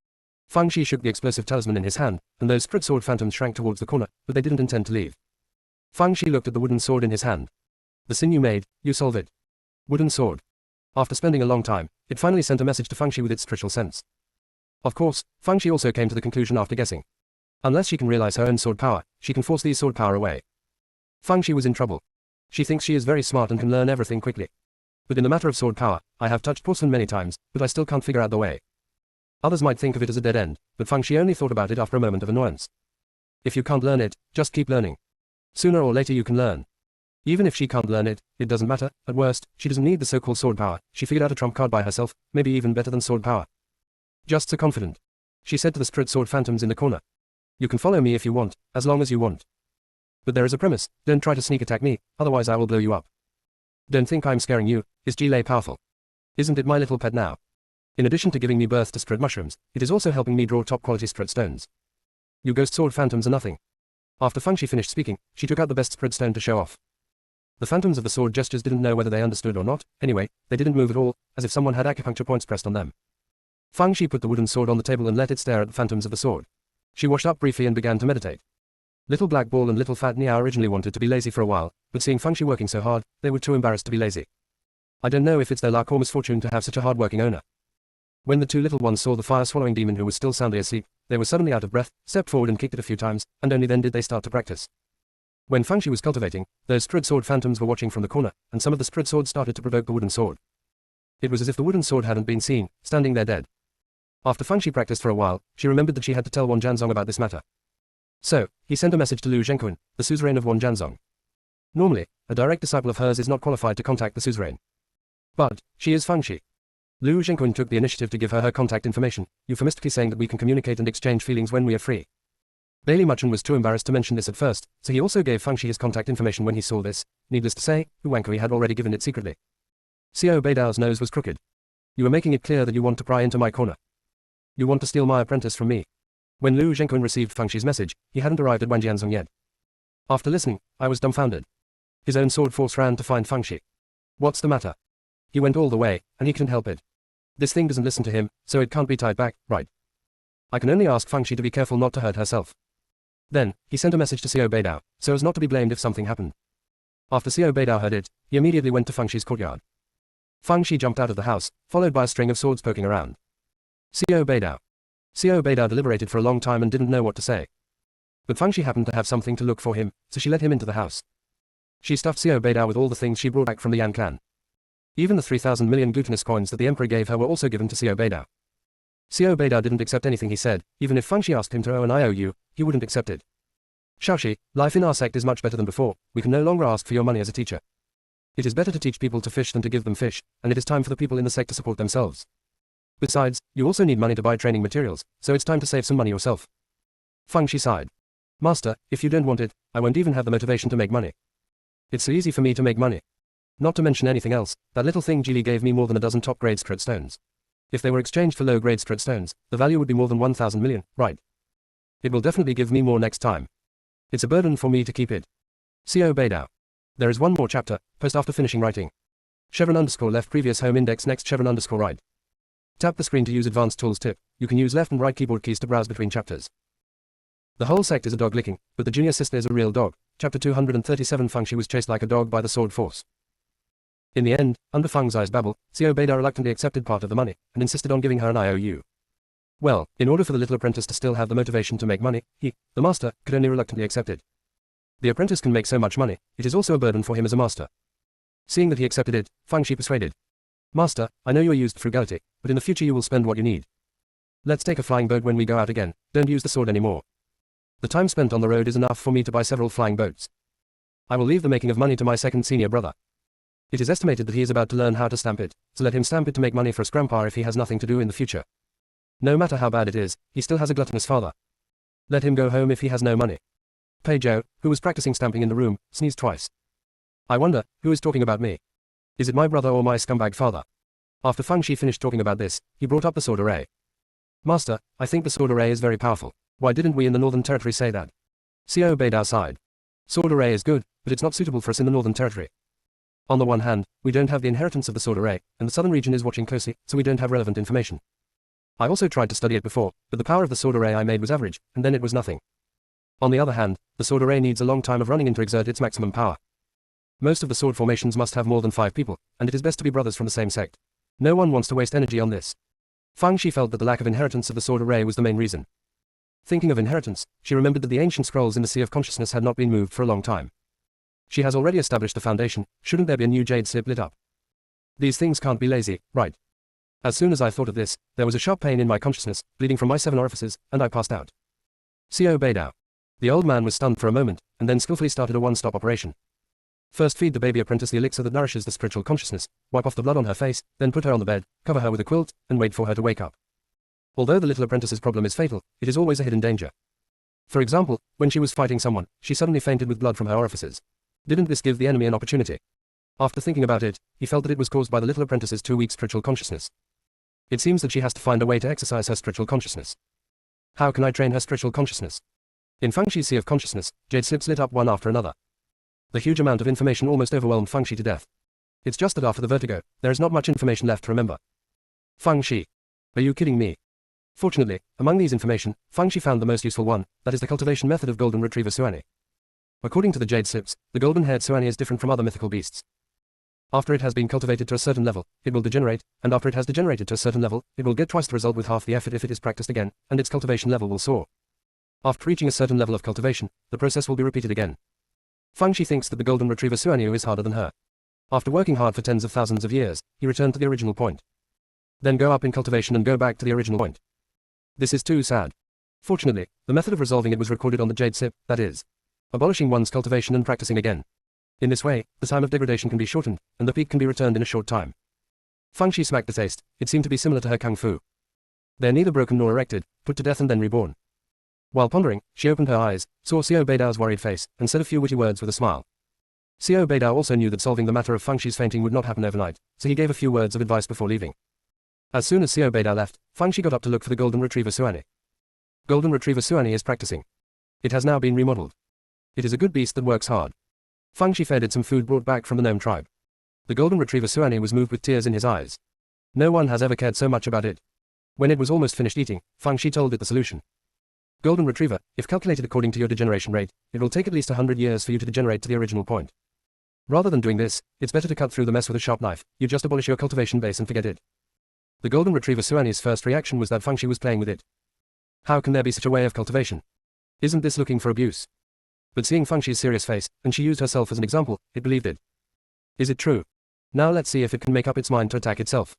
Speaker 1: Fang Shi shook the explosive talisman in his hand, and those straight sword phantoms shrank towards the corner, but they didn't intend to leave. Fang Shi looked at the wooden sword in his hand. The sin you made, you solve it. Wooden sword. After spending a long time, it finally sent a message to Fang Shi with its spiritual sense. Of course, Fang Shi also came to the conclusion after guessing. Unless she can realize her own sword power, she can force these sword power away. Fang Shi was in trouble. She thinks she is very smart and can learn everything quickly. But in the matter of sword power, I have touched porcelain many times, but I still can't figure out the way. Others might think of it as a dead end, but Fang Shi only thought about it after a moment of annoyance. If you can't learn it, just keep learning. Sooner or later you can learn. Even if she can't learn it, it doesn't matter. At worst, she doesn't need the so-called sword power. She figured out a trump card by herself, maybe even better than sword power. Just so confident. She said to the straight sword phantoms in the corner. You can follow me if you want, as long as you want. But there is a premise. Don't try to sneak attack me, otherwise I will blow you up. Don't think I'm scaring you. Is Jilei powerful? Isn't it my little pet now? In addition to giving me birth to spread mushrooms, it is also helping me draw top-quality spread stones. You ghost sword phantoms are nothing. After Fang Shi finished speaking, she took out the best spread stone to show off. The phantoms of the sword gestures didn't know whether they understood or not. Anyway, they didn't move at all, as if someone had acupuncture points pressed on them. Fang Shi put the wooden sword on the table and let it stare at the phantoms of the sword. She washed up briefly and began to meditate. Little Black Ball and Little Fat Niao originally wanted to be lazy for a while, but seeing Fang Shi working so hard, they were too embarrassed to be lazy. I don't know if it's their luck or misfortune to have such a hard-working owner. When the two little ones saw the fire-swallowing demon who was still soundly asleep, they were suddenly out of breath, stepped forward and kicked it a few times, and only then did they start to practice. When Fang Shi was cultivating, those strud sword phantoms were watching from the corner, and some of the strud swords started to provoke the wooden sword. It was as if the wooden sword hadn't been seen, standing there dead. After Fang Shi practiced for a while, she remembered that she had to tell Wan Jianzong about this matter. So, he sent a message to Lu Zhenquan, the suzerain of Wan Jianzong. Normally, a direct disciple of hers is not qualified to contact the suzerain. But, she is Fang Shi. Lu Zhenquan took the initiative to give her contact information, euphemistically saying that we can communicate and exchange feelings when we are free. Bailey Muchen was too embarrassed to mention this at first, so he also gave Fang Shi his contact information when he saw this. Needless to say, Huankui had already given it secretly. Xiao Beidao's nose was crooked. You are making it clear that you want to pry into my corner. You want to steal my apprentice from me. When Lu Zhenquan received Fang Shi's message, he hadn't arrived at Wanjianzong yet. After listening, I was dumbfounded. His own sword force ran to find Fang Shi. What's the matter? He went all the way, and he couldn't help it. This thing doesn't listen to him, so it can't be tied back, right? I can only ask Fang Shi to be careful not to hurt herself. Then, he sent a message to Xiao Beidao, so as not to be blamed if something happened. After Xiao Beidao heard it, he immediately went to Fang Shi's courtyard. Fang Shi jumped out of the house, followed by a string of swords poking around. Xiao Beidao. Xiao Beidao deliberated for a long time and didn't know what to say. But Fang Shi happened to have something to look for him, so she let him into the house. She stuffed Xiao Beidao with all the things she brought back from the Yan clan. Even the 3,000 million glutinous coins that the emperor gave her were also given to Xiao Beidao. Xiao Beidao didn't accept anything he said. Even if Fang Shi asked him to owe an IOU, he wouldn't accept it. Shaoxi, life in our sect is much better than before. We can no longer ask for your money as a teacher. It is better to teach people to fish than to give them fish, and it is time for the people in the sect to support themselves. Besides, you also need money to buy training materials, so it's time to save some money yourself. Fang Shi sighed. Master, if you don't want it, I won't even have the motivation to make money. It's so easy for me to make money. Not to mention anything else, that little thing Geely gave me more than a dozen top-grade strut stones. If they were exchanged for low-grade strut stones, the value would be more than 1,000 million, right? It will definitely give me more next time. It's a burden for me to keep it. Xiao Beidao. There is one more chapter, post after finishing writing. _left previous home index next _right. Tap the screen to use advanced tools tip. You can use left and right keyboard keys to browse between chapters. The whole sect is a dog licking, but the junior sister is a real dog. Chapter 237 Fang Shi was chased like a dog by the sword force. In the end, under Fang Zai's babble, Xiao Beidao reluctantly accepted part of the money, and insisted on giving her an IOU. Well, in order for the little apprentice to still have the motivation to make money, he, the master, could only reluctantly accept it. The apprentice can make so much money, it is also a burden for him as a master. Seeing that he accepted it, Fang Shi persuaded. Master, I know you are used to frugality, but in the future you will spend what you need. Let's take a flying boat when we go out again, don't use the sword anymore. The time spent on the road is enough for me to buy several flying boats. I will leave the making of money to my second senior brother. It is estimated that he is about to learn how to stamp it, so let him stamp it to make money for his grandpa if he has nothing to do in the future. No matter how bad it is, he still has a gluttonous father. Let him go home if he has no money. Pei Zhou, who was practicing stamping in the room, sneezed twice. I wonder, who is talking about me? Is it my brother or my scumbag father? After Fang Shi finished talking about this, he brought up the sword array. Master, I think the sword array is very powerful. Why didn't we in the Northern Territory say that? Xiao Beidao sighed. Sword array is good, but it's not suitable for us in the Northern Territory. On the one hand, we don't have the inheritance of the sword array, and the southern region is watching closely, so we don't have relevant information. I also tried to study it before, but the power of the sword array I made was average, and then it was nothing. On the other hand, the sword array needs a long time of running in to exert its maximum power. Most of the sword formations must have more than 5 people, and it is best to be brothers from the same sect. No one wants to waste energy on this. Fang Shi felt that the lack of inheritance of the sword array was the main reason. Thinking of inheritance, she remembered that the ancient scrolls in the Sea of Consciousness had not been moved for a long time. She has already established a foundation, shouldn't there be a new jade slip lit up? These things can't be lazy, right? As soon as I thought of this, there was a sharp pain in my consciousness, bleeding from my 7 orifices, and I passed out. Xiao Beidao. The old man was stunned for a moment, and then skillfully started a one-stop operation. First feed the baby apprentice the elixir that nourishes the spiritual consciousness, wipe off the blood on her face, then put her on the bed, cover her with a quilt, and wait for her to wake up. Although the little apprentice's problem is fatal, it is always a hidden danger. For example, when she was fighting someone, she suddenly fainted with blood from her orifices. Didn't this give the enemy an opportunity? After thinking about it, he felt that it was caused by the little apprentice's too weak spiritual consciousness. It seems that she has to find a way to exercise her spiritual consciousness. How can I train her spiritual consciousness? In Fang Shi's Sea of Consciousness, jade slips lit up one after another. The huge amount of information almost overwhelmed Feng Shi to death. It's just that after the vertigo, there is not much information left to remember. Feng Shi. Are you kidding me? Fortunately, among these information, Feng Shi found the most useful one, that is the cultivation method of golden retriever Suani. According to the jade slips, the golden-haired Suani is different from other mythical beasts. After it has been cultivated to a certain level, it will degenerate, and after it has degenerated to a certain level, it will get twice the result with half the effort if it is practiced again, and its cultivation level will soar. After reaching a certain level of cultivation, the process will be repeated again. Feng Shi thinks that the golden retriever Suaniu is harder than her. After working hard for tens of thousands of years, he returned to the original point. Then go up in cultivation and go back to the original point. This is too sad. Fortunately, the method of resolving it was recorded on the jade slip, that is, abolishing one's cultivation and practicing again. In this way, the time of degradation can be shortened, and the peak can be returned in a short time. Feng Shi smacked the taste. It seemed to be similar to her kung fu. They're neither broken nor erected, put to death and then reborn. While pondering, she opened her eyes, saw Xiao Beidao's worried face, and said a few witty words with a smile. Xiao Beidao also knew that solving the matter of Feng Shi's fainting would not happen overnight, so he gave a few words of advice before leaving. As soon as Xiao Beidao left, Feng Shi got up to look for the golden retriever Suani. Golden retriever Suani is practicing. It has now been remodeled. It is a good beast that works hard. Feng Shi fed it some food brought back from the gnome tribe. The golden retriever Suani was moved with tears in his eyes. No one has ever cared so much about it. When it was almost finished eating, Feng Shi told it the solution. Golden retriever, if calculated according to your degeneration rate, it will take at least 100 years for you to degenerate to the original point. Rather than doing this, it's better to cut through the mess with a sharp knife. You just abolish your cultivation base and forget it. The golden retriever Suani's first reaction was that Feng Shi was playing with it. How can there be such a way of cultivation? Isn't this looking for abuse? But seeing Feng Shi's serious face, and she used herself as an example, it believed it. Is it true? Now let's see if it can make up its mind to attack itself.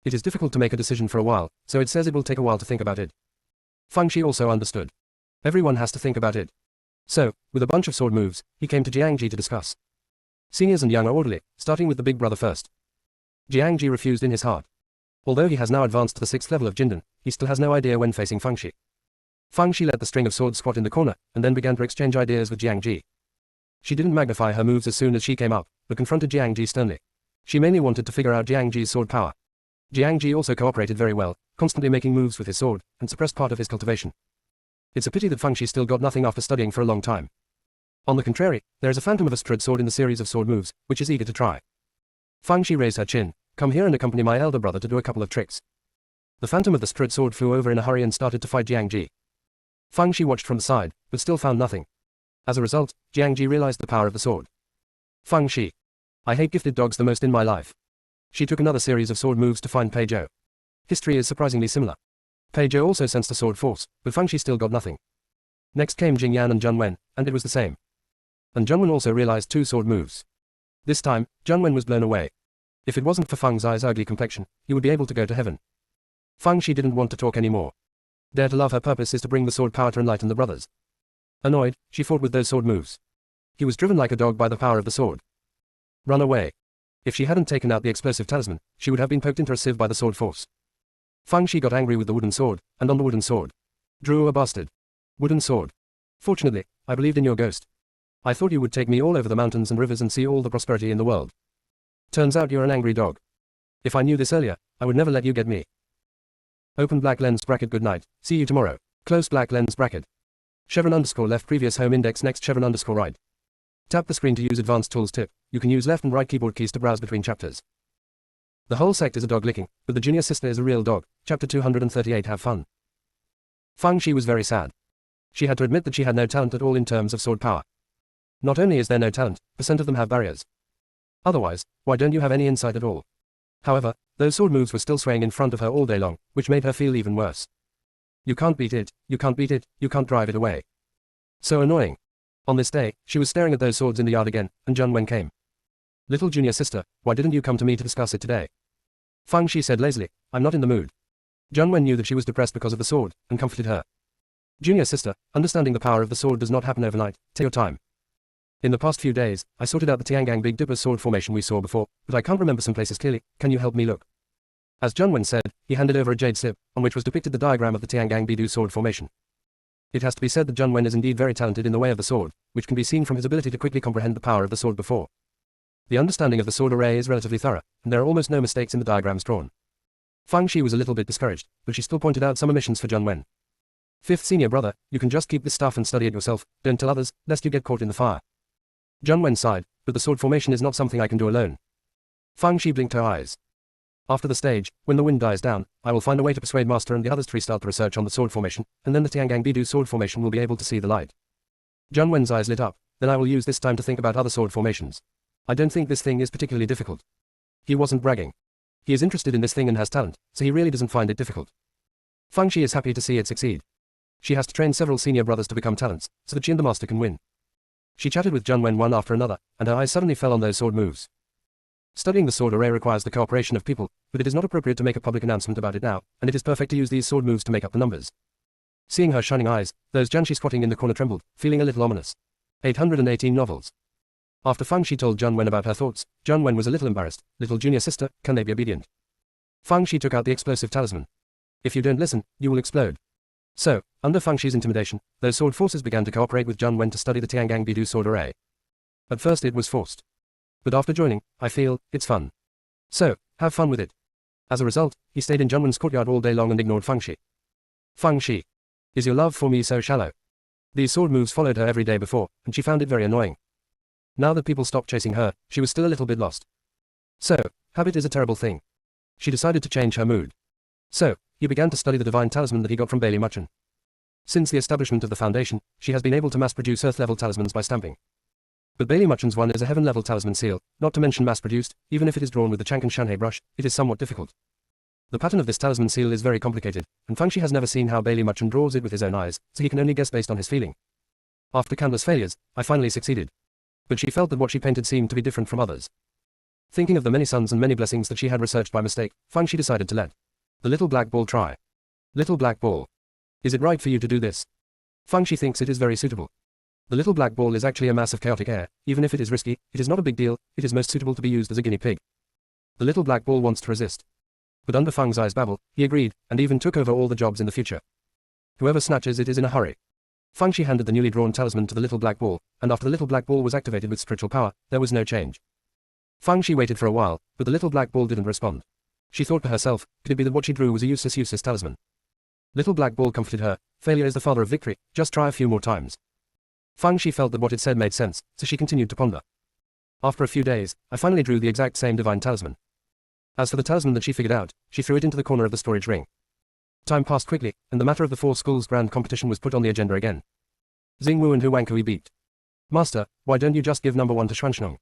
Speaker 1: It is difficult to make a decision for a while, so it says it will take a while to think about it. Feng Shi also understood. Everyone has to think about it. So, with a bunch of sword moves, he came to Jiangji to discuss. Seniors and young are orderly, starting with the big brother first. Jiangji refused in his heart. Although he has now advanced to the 6th level of Jindan, he still has no idea when facing Feng Shi. Feng Shi let the string of swords squat in the corner, and then began to exchange ideas with Jiangji. She didn't magnify her moves as soon as she came up, but confronted Jiangji sternly. She mainly wanted to figure out Jiangji's sword power. Jiangji also cooperated very well, constantly making moves with his sword, and suppressed part of his cultivation. It's a pity that Feng Shi still got nothing after studying for a long time. On the contrary, there is a phantom of a strud sword in the series of sword moves, which is eager to try. Feng Shi raised her chin. Come here and accompany my elder brother to do a couple of tricks. The phantom of the strud sword flew over in a hurry and started to fight Jiangji. Feng Shi watched from the side, but still found nothing. As a result, Jiangji realized the power of the sword. Feng Shi. I hate gifted dogs the most in my life. She took another series of sword moves to find Pei Zhou. History is surprisingly similar. Pei Zhou also sensed a sword force, but Feng Shi still got nothing. Next came Jing Yan and Zhun Wen, and it was the same. And Zhun Wen also realized 2 sword moves. This time, Zhun Wen was blown away. If it wasn't for Feng Zai's ugly complexion, he would be able to go to heaven. Feng Shi didn't want to talk anymore. Dare to love her purpose is to bring the sword power to enlighten the brothers. Annoyed, she fought with those sword moves. He was driven like a dog by the power of the sword. Run away. If she hadn't taken out the explosive talisman, she would have been poked into a sieve by the sword force. Feng Shi got angry with the wooden sword, and on the wooden sword. Drew a bastard. Wooden sword. Fortunately, I believed in your ghost. I thought you would take me all over the mountains and rivers and see all the prosperity in the world. Turns out you're an angry dog. If I knew this earlier, I would never let you get me. Open black lens bracket good night, see you tomorrow. Close black lens bracket. Chevron underscore left previous home index next chevron underscore right. Tap the screen to use advanced tools tip. You can use left and right keyboard keys to browse between chapters. The whole sect is a dog licking, but the junior sister is a real dog. Chapter 238 Have fun. Feng Shi was very sad. She had to admit that she had no talent at all in terms of sword power. Not only is there no talent, percent of them have barriers. Otherwise, why don't you have any insight at all? However, those sword moves were still swaying in front of her all day long, which made her feel even worse. You can't beat it, you can't beat it, you can't drive it away. So annoying. On this day, she was staring at those swords in the yard again, and Zhun Wen came. Little junior sister, why didn't you come to me to discuss it today? Feng Shi said lazily, I'm not in the mood. Zhun Wen knew that she was depressed because of the sword, and comforted her. Junior sister, understanding the power of the sword does not happen overnight, take your time. In the past few days, I sorted out the Tiangang Big Dipper's sword formation we saw before, but I can't remember some places clearly. Can you help me look? As Zhun Wen said, he handed over a jade slip, on which was depicted the diagram of the Tiangang Bidu sword formation. It has to be said that Zhun Wen is indeed very talented in the way of the sword, which can be seen from his ability to quickly comprehend the power of the sword before. The understanding of the sword array is relatively thorough, and there are almost no mistakes in the diagrams drawn. Feng Shi was a little bit discouraged, but she still pointed out some omissions for Zhun Wen. 5th senior brother, you can just keep this stuff and study it yourself, don't tell others, lest you get caught in the fire. Zhang Wen sighed, but the sword formation is not something I can do alone. Fang Shi blinked her eyes. After the stage, when the wind dies down, I will find a way to persuade Master and the others to restart the research on the sword formation, and then the Tiangang Bidu sword formation will be able to see the light. Zhang Wen's eyes lit up. Then I will use this time to think about other sword formations. I don't think this thing is particularly difficult. He wasn't bragging. He is interested in this thing and has talent, so he really doesn't find it difficult. Fang Shi is happy to see it succeed. She has to train several senior brothers to become talents, so that she and the master can win. She chatted with Zhang Wen one after another, and her eyes suddenly fell on those sword moves. Studying the sword array requires the cooperation of people, but it is not appropriate to make a public announcement about it now, and it is perfect to use these sword moves to make up the numbers. Seeing her shining eyes, those Jianshi squatting in the corner trembled, feeling a little ominous. 818 novels. After Fang Shi told Zhang Wen about her thoughts, Zhang Wen was a little embarrassed. Little junior sister, can they be obedient? Fang Shi took out the explosive talisman. If you don't listen, you will explode. So, under Fang Shi's intimidation, those sword forces began to cooperate with Zhang Wen to study the Tiangang Bidu sword array. At first it was forced. But after joining, I feel, it's fun. So, have fun with it. As a result, he stayed in Zhang Wen's courtyard all day long and ignored Fang Shi. Fang Shi. Is your love for me so shallow? These sword moves followed her every day before, and she found it very annoying. Now that people stopped chasing her, she was still a little bit lost. So, habit is a terrible thing. She decided to change her mood. So, he began to study the divine talisman that he got from Bailey Muchen. Since the establishment of the foundation, she has been able to mass-produce Earth-level talismans by stamping. But Bailey Muchen's one is a heaven-level talisman seal, not to mention mass-produced. Even if it is drawn with the Chang'an Shanhei brush, it is somewhat difficult. The pattern of this talisman seal is very complicated, and Fang Shi has never seen how Bailey Muchen draws it with his own eyes, so he can only guess based on his feeling. After countless failures, I finally succeeded. But she felt that what she painted seemed to be different from others. Thinking of the many suns and many blessings that she had researched by mistake, Fang Shi decided to let the little black ball try. Little black ball. Is it right for you to do this? Fang Shi thinks it is very suitable. The little black ball is actually a mass of chaotic air. Even if it is risky, it is not a big deal. It is most suitable to be used as a guinea pig. The little black ball wants to resist. But under Fang's eyes babble, he agreed, and even took over all the jobs in the future. Whoever snatches it is in a hurry. Fang Shi handed the newly drawn talisman to the little black ball, and after the little black ball was activated with spiritual power, there was no change. Fang Shi waited for a while, but the little black ball didn't respond. She thought to herself, could it be that what she drew was a useless talisman? Little black ball comforted her, failure is the father of victory, just try a few more times. Fang Shi felt that what it said made sense, so she continued to ponder. After a few days, I finally drew the exact same divine talisman. As for the talisman that she figured out, she threw it into the corner of the storage ring. Time passed quickly, and the matter of the 4 schools' grand competition was put on the agenda again. Xingwu and Hu Wankui beat. Master, why don't you just give number 1 to Xuanshnong?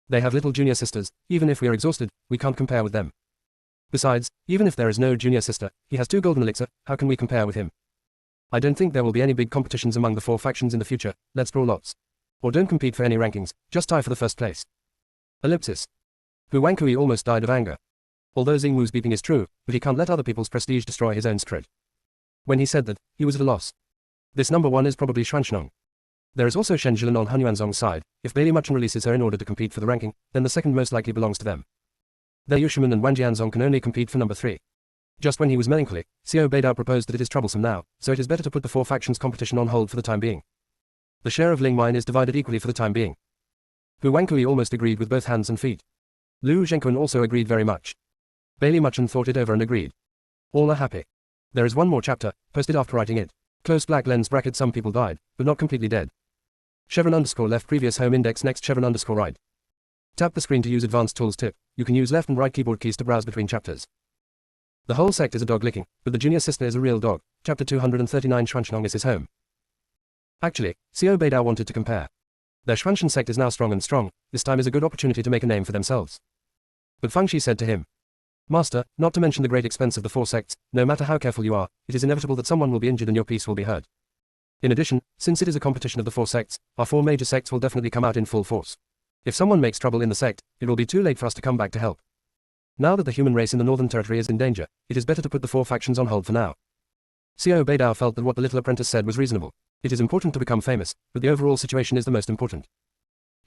Speaker 1: They have little junior sisters. Even if we are exhausted, we can't compare with them. Besides, even if there is no junior sister, he has 2 golden elixir, how can we compare with him? I don't think there will be any big competitions among the 4 factions in the future. Let's draw lots. Or don't compete for any rankings, just tie for the first place. Ellipsis. Hu Wankui almost died of anger. Although Xingwu's beeping is true, but he can't let other people's prestige destroy his own spirit. When he said that, he was at a loss. This number 1 is probably Xuanshnong. There is also Shen Jilan on Han Yuanzong's side. If Bailey Muchen releases her in order to compete for the ranking, then the second most likely belongs to them. Their Yushiman and Wang Jianzong can only compete for number 3. Just when he was melancholy, Xiao Beidao proposed that it is troublesome now, so it is better to put the 4 factions competition on hold for the time being. The share of Ling Wine is divided equally for the time being. Hu Wankui almost agreed with both hands and feet. Lu Zhenkun also agreed very much. Bailey Muchen thought it over and agreed. All are happy. There is one more chapter, posted after writing it. Close black lens bracket some people died, but not completely dead. Chevron underscore left previous home index next chevron underscore right. Tap the screen to use advanced tools tip. You can use left and right keyboard keys to browse between chapters. The whole sect is a dog licking, but the junior sister is a real dog. Chapter 239 Xuanshnong is his home. Actually, Xiao Beidao wanted to compare. Their Xuanshan sect is now strong and strong, this time is a good opportunity to make a name for themselves. But Fang Shi said to him, Master, not to mention the great expense of the 4 sects, no matter how careful you are, it is inevitable that someone will be injured and your peace will be hurt. In addition, since it is a competition of the 4 sects, our 4 major sects will definitely come out in full force. If someone makes trouble in the sect, it will be too late for us to come back to help. Now that the human race in the Northern Territory is in danger, it is better to put the 4 factions on hold for now. Xiao Beidao felt that what the little apprentice said was reasonable. It is important to become famous, but the overall situation is the most important.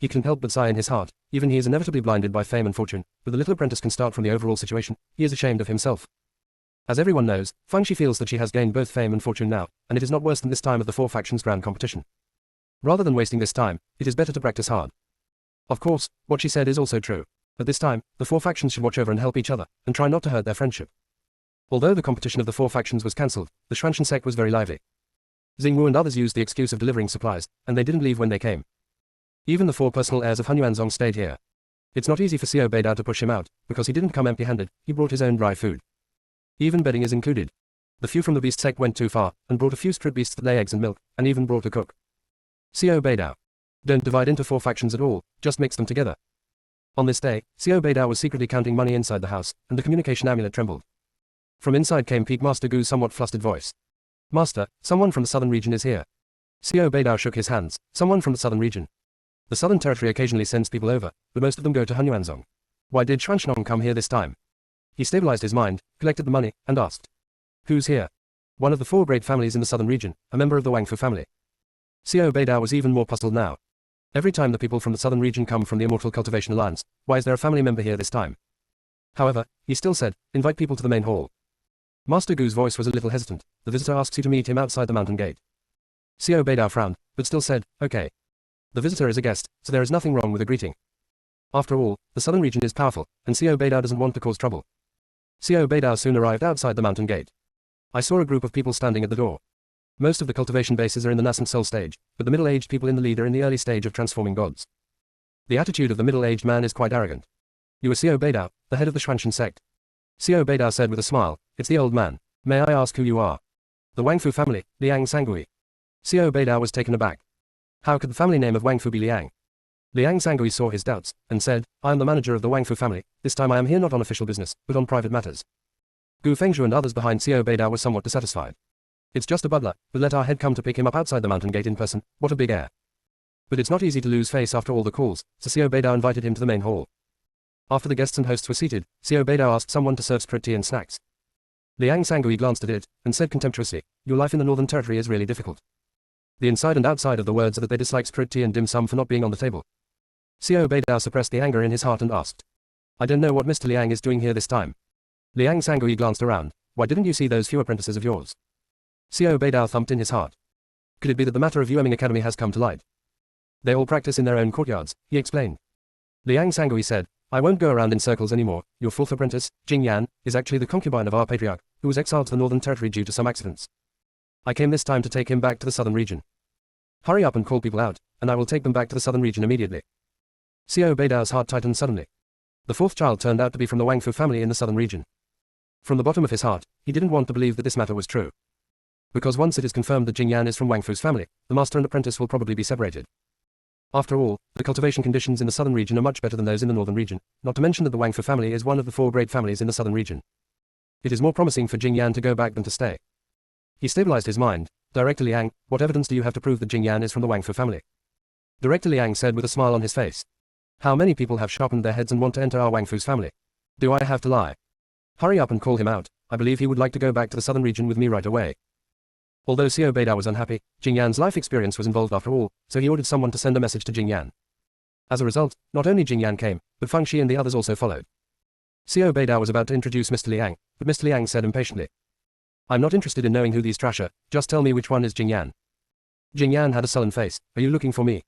Speaker 1: He can help but sigh in his heart, even he is inevitably blinded by fame and fortune, but the little apprentice can start from the overall situation, he is ashamed of himself. As everyone knows, Fang Shi feels that she has gained both fame and fortune now, and it is not worse than this time of the 4 factions grand competition. Rather than wasting this time, it is better to practice hard. Of course, what she said is also true. At this time, the 4 factions should watch over and help each other, and try not to hurt their friendship. Although the competition of the 4 factions was cancelled, the Xuanshan sect was very lively. Xingwu and others used the excuse of delivering supplies, and they didn't leave when they came. Even the 4 personal heirs of Hunyuanzong stayed here. It's not easy for Xiao Beidao to push him out, because he didn't come empty-handed, he brought his own dry food. Even bedding is included. The few from the beast sect went too far, and brought a few street beasts that lay eggs and milk, and even brought a cook. Xiao Beidao. Don't divide into 4 factions at all, just mix them together. On this day, Xiao Beidao was secretly counting money inside the house, and the communication amulet trembled. From inside came Peak Master Gu's somewhat flustered voice. Master, someone from the southern region is here. Xiao Beidao shook his hands. Someone from the southern region. The southern territory occasionally sends people over, but most of them go to Hunyuanzong. Why did Xuanshnong come here this time? He stabilized his mind, collected the money, and asked. Who's here? One of the 4 great families in the southern region, a member of the Wangfu family. Xiao Beidao was even more puzzled now. Every time the people from the southern region come from the Immortal Cultivation Alliance, why is there a family member here this time? However, he still said, invite people to the main hall. Master Gu's voice was a little hesitant. The visitor asks you to meet him outside the mountain gate. Xiao Beidao frowned, but still said, okay. The visitor is a guest, so there is nothing wrong with a greeting. After all, the southern region is powerful, and Xiao Beidao doesn't want to cause trouble. Xiao Beidao soon arrived outside the mountain gate. I saw a group of people standing at the door. Most of the cultivation bases are in the nascent soul stage, but the middle-aged people in the lead are in the early stage of transforming gods. The attitude of the middle-aged man is quite arrogant. You are Xiao Beidao, the head of the Xuanshan sect. Xiao Beidao said with a smile, it's the old man. May I ask who you are? The Wangfu family, Liang Sangui. Xiao Beidao was taken aback. How could the family name of Wangfu be Liang? Liang Sangui saw his doubts, and said, I am the manager of the Wangfu family, this time I am here not on official business, but on private matters. Gu Fengzhu and others behind Xiao Beidao were somewhat dissatisfied. It's just a butler, but let our head come to pick him up outside the mountain gate in person, what a big air. But it's not easy to lose face after all the calls, so Xiao Beidao invited him to the main hall. After the guests and hosts were seated, Xiao Beidao asked someone to serve spirit tea and snacks. Liang Sangui glanced at it, and said contemptuously, your life in the northern territory is really difficult. The inside and outside of the words are that they dislike spirit tea and dim sum for not being on the table. Xiao Beidao suppressed the anger in his heart and asked. I don't know what Mr. Liang is doing here this time. Liang Sangui glanced around. Why didn't you see those few apprentices of yours? Xiao Beidao thumped in his heart. Could it be that the matter of Yueming Academy has come to light? They all practice in their own courtyards, he explained. Liang Sangui said, I won't go around in circles anymore. Your 4th apprentice, Jing Yan, is actually the concubine of our patriarch, who was exiled to the northern territory due to some accidents. I came this time to take him back to the southern region. Hurry up and call people out, and I will take them back to the southern region immediately. Xiao Beidao's heart tightened suddenly. The 4th child turned out to be from the Wangfu family in the southern region. From the bottom of his heart, he didn't want to believe that this matter was true. Because once it is confirmed that Jing Yan is from Wangfu's family, the master and apprentice will probably be separated. After all, the cultivation conditions in the southern region are much better than those in the northern region, not to mention that the Wangfu family is one of the 4 great families in the southern region. It is more promising for Jing Yan to go back than to stay. He stabilized his mind. Director Liang, what evidence do you have to prove that Jing Yan is from the Wangfu family? Director Liang said with a smile on his face. How many people have sharpened their heads and want to enter our Wangfu's family? Do I have to lie? Hurry up and call him out. I believe he would like to go back to the southern region with me right away. Although Xiao Beidao was unhappy, Jing Yan's life experience was involved after all, so he ordered someone to send a message to Jing Yan. As a result, not only Jing Yan came, but Feng Shi and the others also followed. Xiao Beidao was about to introduce Mr. Liang, but Mr. Liang said impatiently. I'm not interested in knowing who these trash are, just tell me which one is Jing Yan. Jing Yan had a sullen face. Are you looking for me?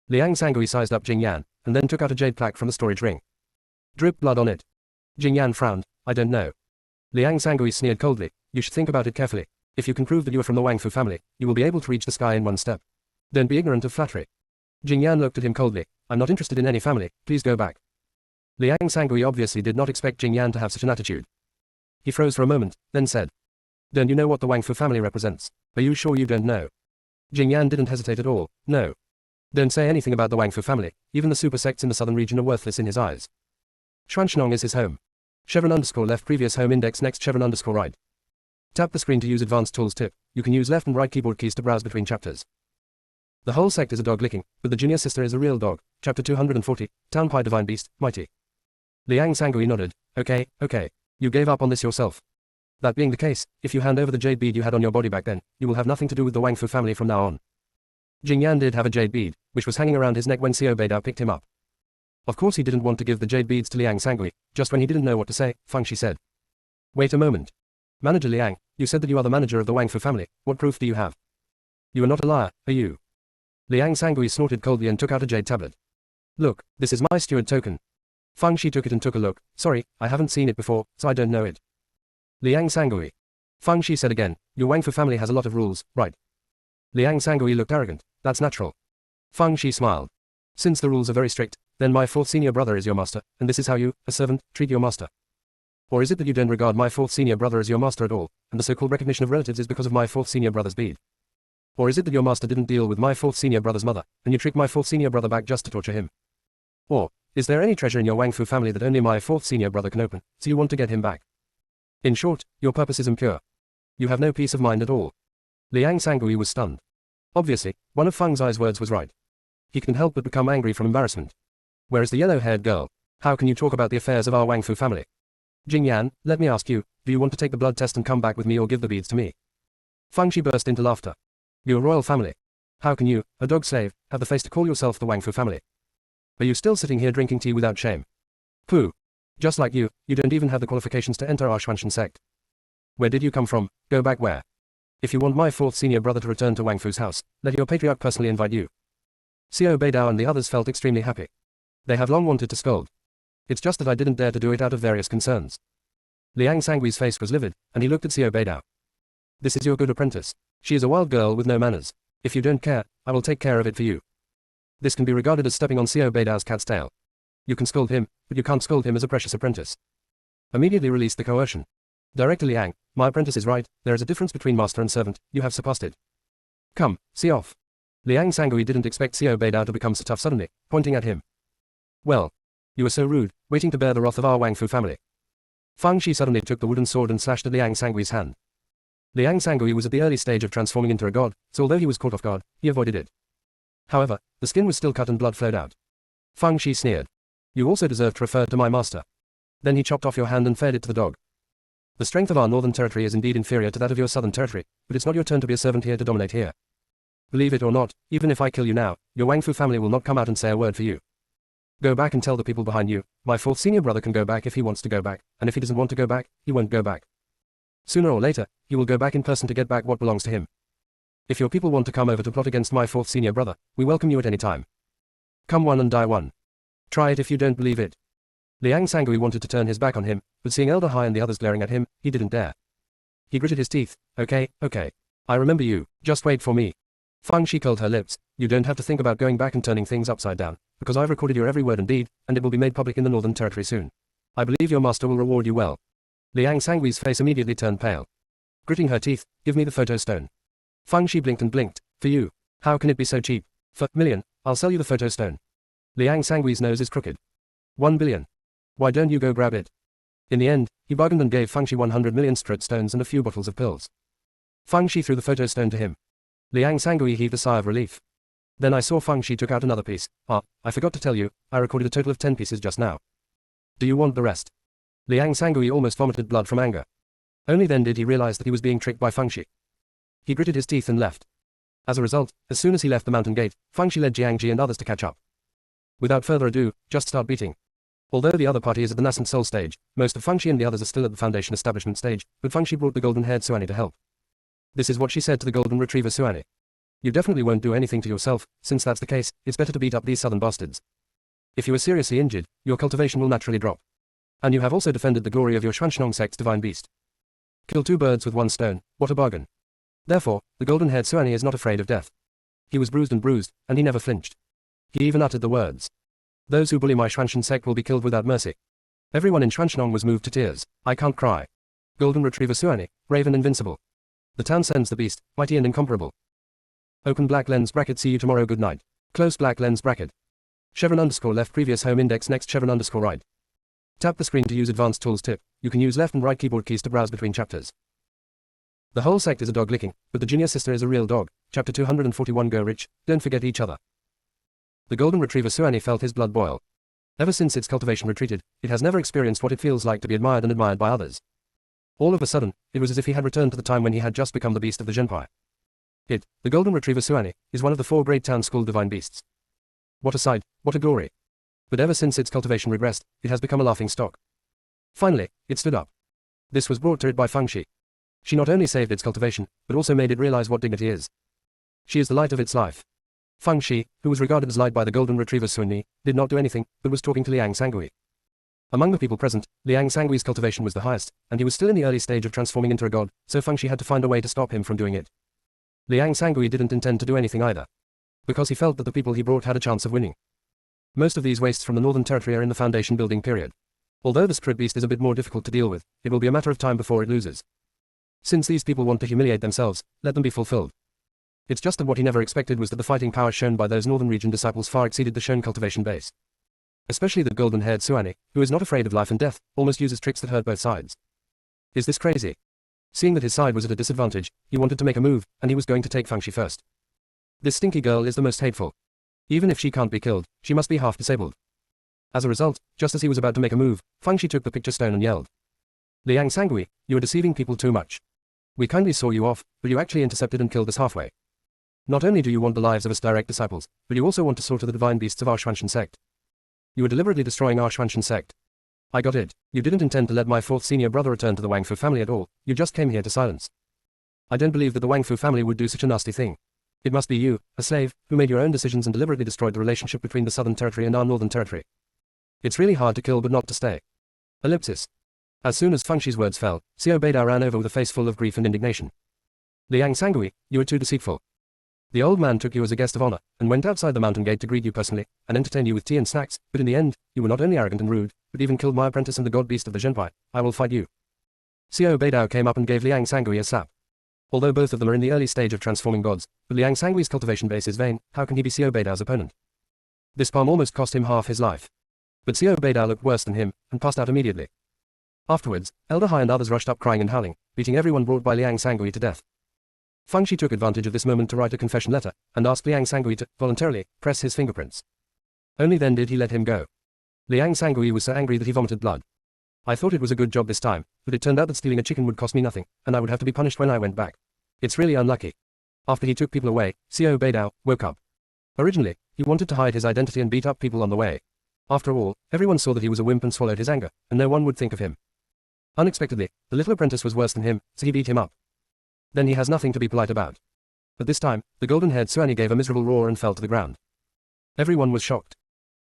Speaker 1: Liang Sangui sized up Jing Yan, and then took out a jade plaque from the storage ring. Drip blood on it. Jing Yan frowned. I don't know. Liang Sangui sneered coldly. You should think about it carefully. If you can prove that you are from the Wangfu family, you will be able to reach the sky in one step. Don't be ignorant of flattery. Jing Yan looked at him coldly. I'm not interested in any family, please go back. Liang Sangui obviously did not expect Jing Yan to have such an attitude. He froze for a moment, then said. Don't you know what the Wangfu family represents? Are you sure you don't know? Jing Yan didn't hesitate at all. No. Don't say anything about the Wangfu family, even the super sects in the southern region are worthless in his eyes. Xuanshnong is his home. Chevron underscore left previous home index next chevron underscore right. Tap the screen to use advanced tools tip. You can use left and right keyboard keys to browse between chapters. The whole sect is a dog licking, but the junior sister is a real dog. Chapter 240, Town Pie Divine Beast, Mighty. Liang Sangui nodded. Okay. You gave up on this yourself. That being the case, if you hand over the jade bead you had on your body back then, you will have nothing to do with the Wangfu family from now on. Jing Yan did have a jade bead, which was hanging around his neck when Xiao Beidao picked him up. Of course he didn't want to give the jade beads to Liang Sangui, just when he didn't know what to say, Feng Shi said. Wait a moment. Manager Liang, you said that you are the manager of the Wangfu family, what proof do you have? You are not a liar, are you? Liang Sangui snorted coldly and took out a jade tablet. Look, this is my steward token. Feng Shi took it and took a look. Sorry, I haven't seen it before, so I don't know it. Liang Sangui. Feng Shi said again, your Wangfu family has a lot of rules, right? Liang Sangui looked arrogant. That's natural. Feng Shi smiled. Since the rules are very strict, then my fourth senior brother is your master, and this is how you, a servant, treat your master. Or is it that you don't regard my fourth senior brother as your master at all, and the so-called recognition of relatives is because of my fourth senior brother's bead? Or is it that your master didn't deal with my fourth senior brother's mother, and you tricked my fourth senior brother back just to torture him? Or, is there any treasure in your Wang Fu family that only my fourth senior brother can open, so you want to get him back? In short, your purpose is impure. You have no peace of mind at all. Liang Sangui was stunned. Obviously, one of Feng Zai's words was right. He couldn't help but become angry from embarrassment. Where is the yellow-haired girl? How can you talk about the affairs of our Wang Fu family? Jing Yan, let me ask you, do you want to take the blood test and come back with me or give the beads to me? Feng Shi burst into laughter. You're a royal family. How can you, a dog slave, have the face to call yourself the Wang Fu family? Are you still sitting here drinking tea without shame? Pooh. Just like you don't even have the qualifications to enter our Xuanchen sect. Where did you come from? Go back where? If you want my fourth senior brother to return to Wang Fu's house, let your patriarch personally invite you. Xiao Beidao and the others felt extremely happy. They have long wanted to scold. It's just that I didn't dare to do it out of various concerns. Liang Sangui's face was livid, and he looked at Xiao Beidao. This is your good apprentice. She is a wild girl with no manners. If you don't care, I will take care of it for you. This can be regarded as stepping on Xiao Beidao's cat's tail. You can scold him, but you can't scold him as a precious apprentice. Immediately release the coercion. Director Liang, my apprentice is right, there is a difference between master and servant, you have surpassed it. Come, see off. Liang Sangui didn't expect Xiao Beidao to become so tough suddenly, pointing at him. Well, you are so rude, waiting to bear the wrath of our Wang Fu family. Feng Shi suddenly took the wooden sword and slashed at Liang Sangui's hand. Liang Sangui was at the early stage of transforming into a god, so although he was caught off guard, he avoided it. However, the skin was still cut and blood flowed out. Feng Shi sneered. You also deserve to refer to my master. Then he chopped off your hand and fed it to the dog. The strength of our northern territory is indeed inferior to that of your southern territory, but it's not your turn to be a servant here to dominate here. Believe it or not, even if I kill you now, your Wang Fu family will not come out and say a word for you. Go back and tell the people behind you, my fourth senior brother can go back if he wants to go back, and if he doesn't want to go back, he won't go back. Sooner or later, he will go back in person to get back what belongs to him. If your people want to come over to plot against my fourth senior brother, we welcome you at any time. Come one and die one. Try it if you don't believe it. Liang Sangui wanted to turn his back on him, but seeing Elder Hai and the others glaring at him, he didn't dare. He gritted his teeth. Okay. I remember you, just wait for me. Feng Shi curled her lips. You don't have to think about going back and turning things upside down, because I've recorded your every word and deed, and it will be made public in the Northern Territory soon. I believe your master will reward you well. Liang Sangui's face immediately turned pale. Gritting her teeth, give me the photo stone. Feng Shi blinked and blinked. For you. How can it be so cheap? For $1,000,000, I'll sell you the photo stone. Liang Sangui's nose is crooked. 1 billion. Why don't you go grab it? In the end, he bargained and gave Feng Shi 100 million strut stones and a few bottles of pills. Feng Shi threw the photo stone to him. Liang Sangui heaved a sigh of relief. Then I saw Feng Shi took out another piece. I forgot to tell you, I recorded a total of 10 pieces just now. Do you want the rest? Liang Sangui almost vomited blood from anger. Only then did he realize that he was being tricked by Feng Shi. He gritted his teeth and left. As a result, as soon as he left the mountain gate, Feng Shi led Jiangji and others to catch up. Without further ado, just start beating. Although the other party is at the nascent soul stage, most of Feng Shi and the others are still at the foundation establishment stage, but Feng Shi brought the golden-haired Suani to help. This is what she said to the golden retriever Suani. You definitely won't do anything to yourself, since that's the case, it's better to beat up these southern bastards. If you are seriously injured, your cultivation will naturally drop. And you have also defended the glory of your Xuanchen sect's divine beast. Kill 2 birds with 1 stone, what a bargain. Therefore, the golden-haired Suani is not afraid of death. He was bruised, and he never flinched. He even uttered the words. Those who bully my Xuanchen sect will be killed without mercy. Everyone in Xuanchen was moved to tears. I can't cry. Golden Retriever Suani, brave and invincible. The town sends the beast, mighty and incomparable. Open black lens bracket, see you tomorrow, good night. Close black lens bracket. Chevron underscore left, previous home index, next chevron underscore right. Tap the screen to use advanced tools tip. You can use left and right keyboard keys to browse between chapters. The whole sect is a dog licking, but the junior sister is a real dog. Chapter 241, go rich, don't forget each other. The golden retriever Suani felt his blood boil. Ever since its cultivation retreated, it has never experienced what it feels like to be admired and admired by others. All of a sudden, it was as if he had returned to the time when he had just become the beast of the Zhenpai. It, the golden retriever Suani, is one of the 4 great town school divine beasts. What a sight, what a glory. But ever since its cultivation regressed, it has become a laughing stock. Finally, it stood up. This was brought to it by Feng Shi. She not only saved its cultivation, but also made it realize what dignity is. She is the light of its life. Feng Shi, who was regarded as light by the golden retriever Sunni, did not do anything, but was talking to Liang Sangui. Among the people present, Liang Sangui's cultivation was the highest, and he was still in the early stage of transforming into a god, so Feng Shi had to find a way to stop him from doing it. Liang Sangui didn't intend to do anything either. Because he felt that the people he brought had a chance of winning. Most of these wastes from the Northern Territory are in the foundation building period. Although the spirit beast is a bit more difficult to deal with, it will be a matter of time before it loses. Since these people want to humiliate themselves, let them be fulfilled. It's just that what he never expected was that the fighting power shown by those Northern region disciples far exceeded the shown cultivation base. Especially the golden-haired Suani, who is not afraid of life and death, almost uses tricks that hurt both sides. Is this crazy? Seeing that his side was at a disadvantage, he wanted to make a move, and he was going to take Fangxi first. This stinky girl is the most hateful. Even if she can't be killed, she must be half disabled. As a result, just as he was about to make a move, Fangxi took the picture stone and yelled. Liang Sangui, you are deceiving people too much. We kindly saw you off, but you actually intercepted and killed us halfway. Not only do you want the lives of us direct disciples, but you also want to slaughter the divine beasts of our Xuantian sect. You are deliberately destroying our Xuantian sect. I got it. You didn't intend to let my fourth senior brother return to the Wang Fu family at all, you just came here to silence. I don't believe that the Wang Fu family would do such a nasty thing. It must be you, a slave, who made your own decisions and deliberately destroyed the relationship between the Southern Territory and our Northern Territory. It's really hard to kill but not to stay. Ellipsis. As soon as Fangxi's words fell, Xiao Beidao ran over with a face full of grief and indignation. Liang Sangui, you are too deceitful. The old man took you as a guest of honor, and went outside the mountain gate to greet you personally, and entertain you with tea and snacks, but in the end, you were not only arrogant and rude, but even killed my apprentice and the god beast of the Zhenpai. I will fight you. Xiao Beidao came up and gave Liang Sangui a slap. Although both of them are in the early stage of transforming gods, but Liang Sangui's cultivation base is vain, how can he be Xiao Beidao's opponent? This palm almost cost him half his life. But Xiao Beidao looked worse than him, and passed out immediately. Afterwards, Elder Hai and others rushed up crying and howling, beating everyone brought by Liang Sangui to death. Fangxi took advantage of this moment to write a confession letter, and asked Liang Sangui to, voluntarily, press his fingerprints. Only then did he let him go. Liang Sangui was so angry that he vomited blood. I thought it was a good job this time, but it turned out that stealing a chicken would cost me nothing, and I would have to be punished when I went back. It's really unlucky. After he took people away, Xiao Beidao woke up. Originally, he wanted to hide his identity and beat up people on the way. After all, everyone saw that he was a wimp and swallowed his anger, and no one would think of him. Unexpectedly, the little apprentice was worse than him, so he beat him up. Then he has nothing to be polite about. But this time, the golden-haired Suani gave a miserable roar and fell to the ground. Everyone was shocked.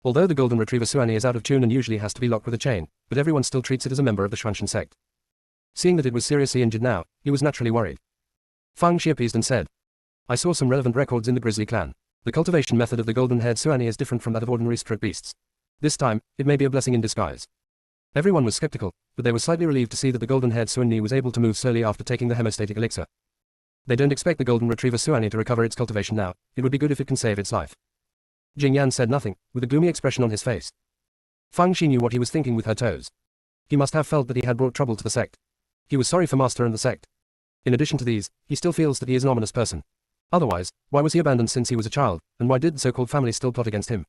Speaker 1: Although the golden retriever Suani is out of tune and usually has to be locked with a chain, but everyone still treats it as a member of the Xuantian sect. Seeing that it was seriously injured now, he was naturally worried. Fangxi appeased and said, I saw some relevant records in the Grizzly clan. The cultivation method of the golden-haired Suani is different from that of ordinary spirit beasts. This time, it may be a blessing in disguise. Everyone was skeptical, but they were slightly relieved to see that the golden-haired Suani was able to move slowly after taking the hemostatic elixir. They don't expect the golden retriever Suani to recover its cultivation now, it would be good if it can save its life. Jingyan said nothing, with a gloomy expression on his face. Fangxi knew what he was thinking with her toes. He must have felt that he had brought trouble to the sect. He was sorry for Master and the sect. In addition to these, he still feels that he is an ominous person. Otherwise, why was he abandoned since he was a child, and why did the so-called family still plot against him?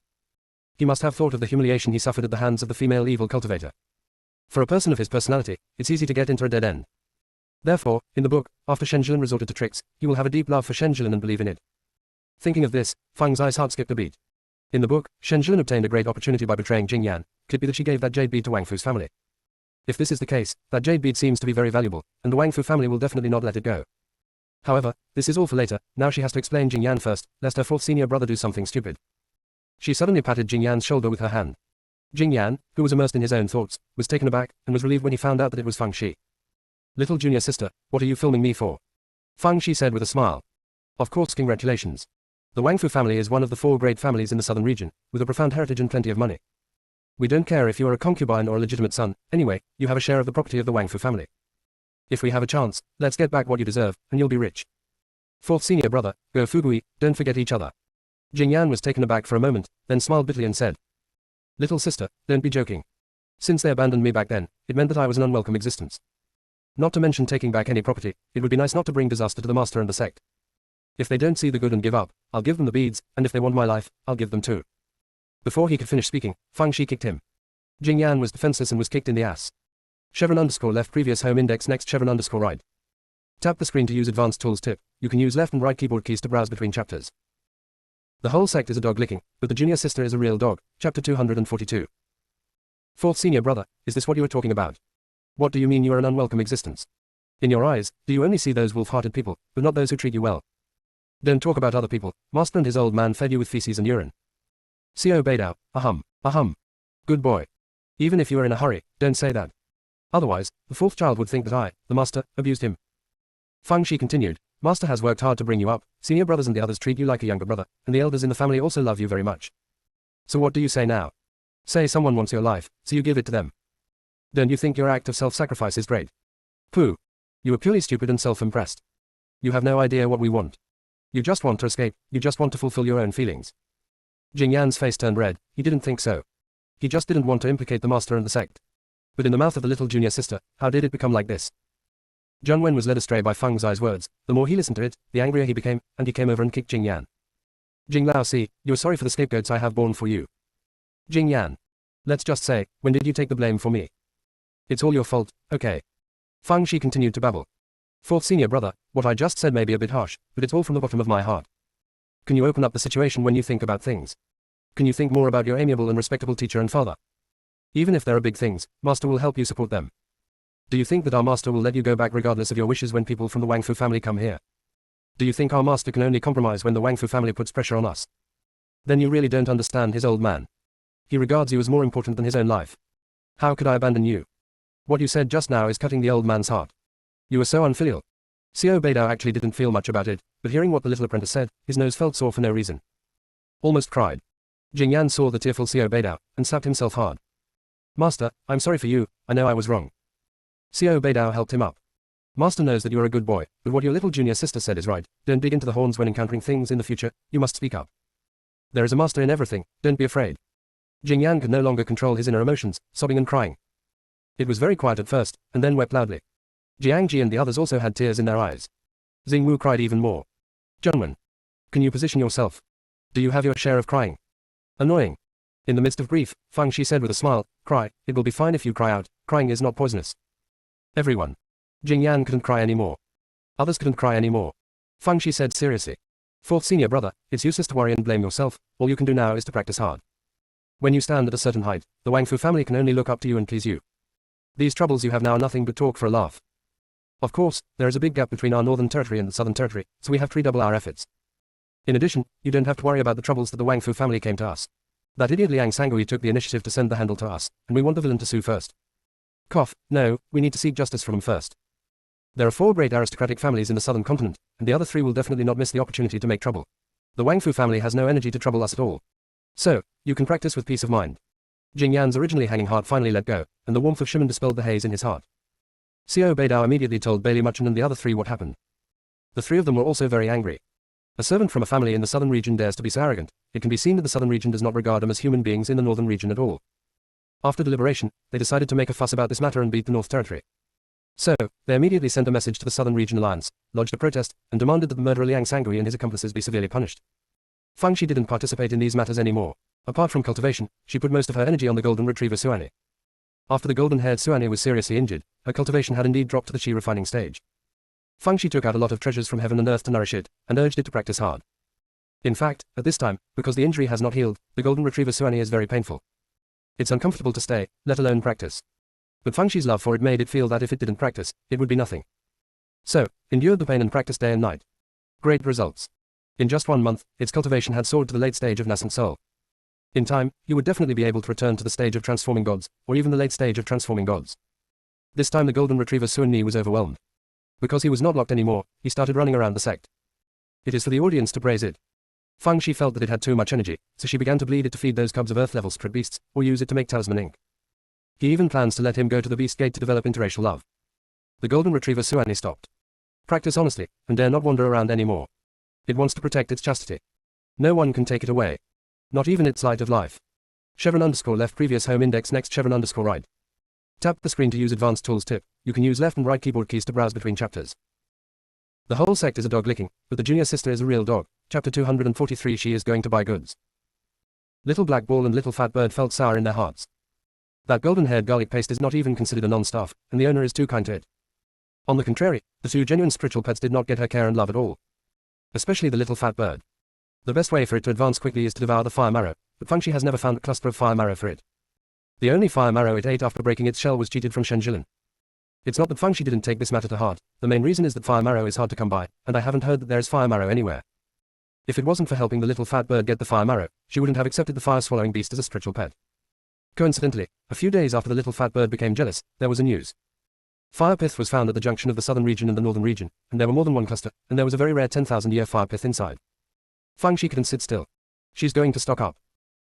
Speaker 1: He must have thought of the humiliation he suffered at the hands of the female evil cultivator. For a person of his personality, it's easy to get into a dead end. Therefore, in the book, after Shenjilin resorted to tricks, he will have a deep love for Shenjilin and believe in it. Thinking of this, Fang Zai's heart skipped a beat. In the book, Shenjilin obtained a great opportunity by betraying Jingyan. Could it be that she gave that jade bead to Wang Fu's family? If this is the case, that jade bead seems to be very valuable, and the Wang Fu family will definitely not let it go. However, this is all for later, now she has to explain Jingyan first, lest her fourth senior brother do something stupid. She suddenly patted Jingyan's shoulder with her hand. Jingyan, who was immersed in his own thoughts, was taken aback, and was relieved when he found out that it was Fangxi. Little junior sister, what are you filming me for? Fangxi said with a smile. Of course, congratulations. The Wang Fu family is one of the 4 great families in the southern region, with a profound heritage and plenty of money. We don't care if you are a concubine or a legitimate son, anyway, you have a share of the property of the Wang Fu family. If we have a chance, let's get back what you deserve, and you'll be rich. Fourth senior brother, go Fugui, don't forget each other. Jingyan was taken aback for a moment, then smiled bitterly and said, Little sister, don't be joking. Since they abandoned me back then, it meant that I was an unwelcome existence. Not to mention taking back any property, it would be nice not to bring disaster to the master and the sect. If they don't see the good and give up, I'll give them the beads, and if they want my life, I'll give them too. Before he could finish speaking, Fangxi kicked him. Jingyan was defenseless and was kicked in the ass. _left previous home index next _right. Tap the screen to use advanced tools tip. You can use left and right keyboard keys to browse between chapters. The whole sect is a dog licking, but the junior sister is a real dog. Chapter 242. Fourth senior brother, is this what you are talking about? What do you mean you are an unwelcome existence? In your eyes, do you only see those wolf-hearted people, but not those who treat you well? Don't talk about other people. Master and his old man fed you with feces and urine. Xiao Beidao, ahum. Good boy. Even if you are in a hurry, don't say that. Otherwise, the fourth child would think that I, the master, abused him. Fangxi continued, Master has worked hard to bring you up, senior brothers and the others treat you like a younger brother, and the elders in the family also love you very much. So what do you say now? Say someone wants your life, so you give it to them. Don't you think your act of self-sacrifice is great? Pooh. You are purely stupid and self-impressed. You have no idea what we want. You just want to escape, you just want to fulfill your own feelings. Jing Yan's face turned red. He didn't think so. He just didn't want to implicate the master and the sect. But in the mouth of the little junior sister, how did it become like this? Zheng Wen was led astray by Feng Zai's words. The more he listened to it, the angrier he became, and he came over and kicked Jing Yan. Jing Lao Si, you are sorry for the scapegoats I have borne for you. Jing Yan. Let's just say, when did you take the blame for me? It's all your fault, okay. Fang Shi continued to babble. Fourth senior brother, what I just said may be a bit harsh, but it's all from the bottom of my heart. Can you open up the situation when you think about things? Can you think more about your amiable and respectable teacher and father? Even if there are big things, Master will help you support them. Do you think that our Master will let you go back regardless of your wishes when people from the Wang Fu family come here? Do you think our Master can only compromise when the Wang Fu family puts pressure on us? Then you really don't understand his old man. He regards you as more important than his own life. How could I abandon you? What you said just now is cutting the old man's heart. You are so unfilial. Xiao Beidao actually didn't feel much about it, but hearing what the little apprentice said, his nose felt sore for no reason. Almost cried. Jing Yan saw the tearful Xiao Beidao, and slapped himself hard. Master, I'm sorry for you, I know I was wrong. Xiao Beidao helped him up. Master knows that you're a good boy, but what your little junior sister said is right. Don't dig into the horns when encountering things in the future, you must speak up. There is a master in everything, don't be afraid. Jing Yan could no longer control his inner emotions, sobbing and crying. It was very quiet at first, and then wept loudly. Jiang Ji and the others also had tears in their eyes. Xing Wu cried even more. Zhengwen, can you position yourself? Do you have your share of crying? Annoying. In the midst of grief, Fang Shi said with a smile, cry, it will be fine if you cry out, crying is not poisonous. Everyone. Jing Yan couldn't cry anymore. Others couldn't cry anymore. Fang Shi said seriously. Fourth senior brother, it's useless to worry and blame yourself, all you can do now is to practice hard. When you stand at a certain height, the Wang Fu family can only look up to you and please you. These troubles you have now are nothing but talk for a laugh. Of course, there is a big gap between our northern territory and the southern territory, so we have to redouble our efforts. In addition, you don't have to worry about the troubles that the Wang Fu family came to us. That idiot Liang Sangui took the initiative to send the handle to us, and we want the villain to sue first. Cough, no, we need to seek justice from him first. There are 4 great aristocratic families in the southern continent, and the other 3 will definitely not miss the opportunity to make trouble. The Wang Fu family has no energy to trouble us at all. So, you can practice with peace of mind. Jing Yan's originally hanging heart finally let go, and the warmth of Shimon dispelled the haze in his heart. Xiao Beidao immediately told Bailey Muchen and the other 3 what happened. The 3 of them were also very angry. A servant from a family in the southern region dares to be so arrogant, it can be seen that the southern region does not regard them as human beings in the northern region at all. After deliberation, they decided to make a fuss about this matter and beat the North Territory. So, they immediately sent a message to the Southern Region Alliance, lodged a protest, and demanded that the murderer Liang Sangui and his accomplices be severely punished. Fang Shi didn't participate in these matters anymore. Apart from cultivation, she put most of her energy on the golden retriever Suani. After the golden-haired Suani was seriously injured, her cultivation had indeed dropped to the chi refining stage. Fang Shi took out a lot of treasures from heaven and earth to nourish it, and urged it to practice hard. In fact, at this time, because the injury has not healed, the golden retriever Suani is very painful. It's uncomfortable to stay, let alone practice. But Fang Shi's love for it made it feel that if it didn't practice, it would be nothing. So, endured the pain and practiced day and night. Great results. In just 1 month, its cultivation had soared to the late stage of nascent soul. In time, he would definitely be able to return to the stage of transforming gods, or even the late stage of transforming gods. This time the golden retriever Suan was overwhelmed. Because he was not locked anymore, he started running around the sect. It is for the audience to praise it. Fang Shi felt that it had too much energy, so she began to bleed it to feed those cubs of earth-level spirit beasts, or use it to make talisman ink. He even plans to let him go to the beast gate to develop interracial love. The golden retriever Suani stopped. Practice honestly, and dare not wander around anymore. It wants to protect its chastity. No one can take it away. Not even its light of life. Chevron_left previous home index next Chevron_right. Tap the screen to use advanced tools tip. You can use left and right keyboard keys to browse between chapters. The whole sect is a dog licking, but the junior sister is a real dog. Chapter 243 She is going to buy goods. Little Black Ball and Little Fat Bird felt sour in their hearts. That golden-haired garlic paste is not even considered a non-staff, and the owner is too kind to it. On the contrary, the 2 genuine spiritual pets did not get her care and love at all. Especially the little fat bird. The best way for it to advance quickly is to devour the fire marrow, but Fang Shi has never found a cluster of fire marrow for it. The only fire marrow it ate after breaking its shell was cheated from Shen Jilin. It's not that Fang Shi didn't take this matter to heart, the main reason is that fire marrow is hard to come by, and I haven't heard that there is fire marrow anywhere. If it wasn't for helping the little fat bird get the fire marrow, she wouldn't have accepted the fire-swallowing beast as a spiritual pet. Coincidentally, a few days after the little fat bird became jealous, there was a news. Fire pith was found at the junction of the southern region and the northern region, and there were more than one cluster, and there was a very rare 10,000-year fire pith inside. Fang Shi couldn't sit still. She's going to stock up.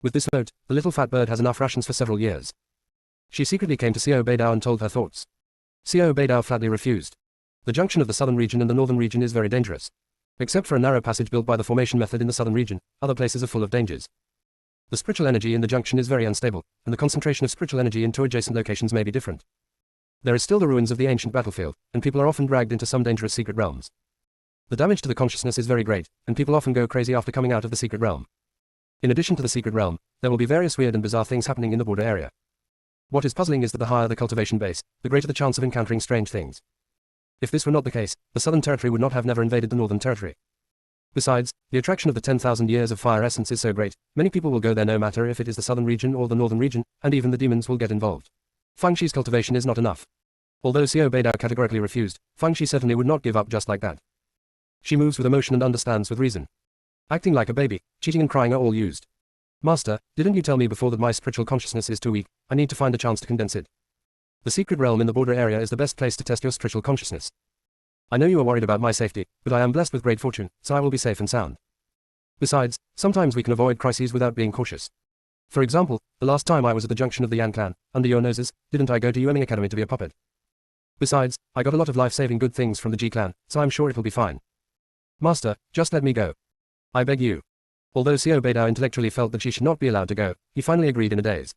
Speaker 1: With this vote, the little fat bird has enough rations for several years. She secretly came to Xiao Beidao and told her thoughts. Xiao Beidao flatly refused. The junction of the southern region and the northern region is very dangerous. Except for a narrow passage built by the formation method in the southern region, other places are full of dangers. The spiritual energy in the junction is very unstable, and the concentration of spiritual energy into adjacent locations may be different. There is still the ruins of the ancient battlefield, and people are often dragged into some dangerous secret realms. The damage to the consciousness is very great, and people often go crazy after coming out of the secret realm. In addition to the secret realm, there will be various weird and bizarre things happening in the border area. What is puzzling is that the higher the cultivation base, the greater the chance of encountering strange things. If this were not the case, the southern territory would not have never invaded the northern territory. Besides, the attraction of the 10,000 years of fire essence is so great, many people will go there no matter if it is the southern region or the northern region, and even the demons will get involved. Fang Shi's cultivation is not enough. Although Xiao Beidao categorically refused, Fang Shi certainly would not give up just like that. She moves with emotion and understands with reason. Acting like a baby, cheating and crying are all used. Master, didn't you tell me before that my spiritual consciousness is too weak? I need to find a chance to condense it. The secret realm in the border area is the best place to test your spiritual consciousness. I know you are worried about my safety, but I am blessed with great fortune, so I will be safe and sound. Besides, sometimes we can avoid crises without being cautious. For example, the last time I was at the junction of the Yan clan, under your noses, didn't I go to Yueming Academy to be a puppet? Besides, I got a lot of life-saving good things from the Ji clan, so I'm sure it'll be fine. Master, just let me go. I beg you. Although Xiao Beidao intellectually felt that she should not be allowed to go, he finally agreed in a daze.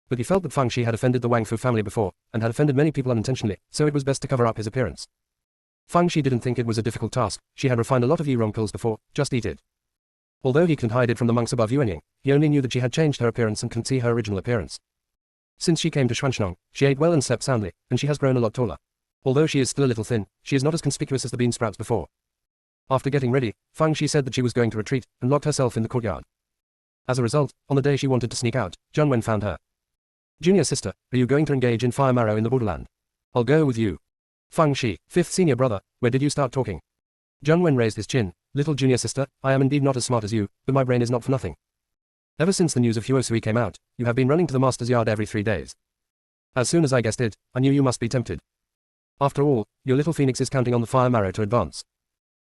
Speaker 1: But he felt that Fang Shi had offended the Wang Fu family before, and had offended many people unintentionally, so it was best to cover up his appearance. Fang Shi didn't think it was a difficult task, she had refined a lot of Yirong pills before, just eat it. Although he couldn't hide it from the monks above Yuanying, he only knew that she had changed her appearance and couldn't see her original appearance. Since she came to Xuanshnong, she ate well and slept soundly, and she has grown a lot taller. Although she is still a little thin, she is not as conspicuous as the bean sprouts before. After getting ready, Fang Shi said that she was going to retreat, and locked herself in the courtyard. As a result, on the day she wanted to sneak out, Zhang Wen found her. Junior sister, are you going to engage in fire marrow in the borderland? I'll go with you. Fang Shi, fifth senior brother, where did you start talking? Zhang Wen raised his chin. Little junior sister, I am indeed not as smart as you, but my brain is not for nothing. Ever since the news of Huosui came out, you have been running to the master's yard every 3 days. As soon as I guessed it, I knew you must be tempted. After all, your little phoenix is counting on the fire marrow to advance.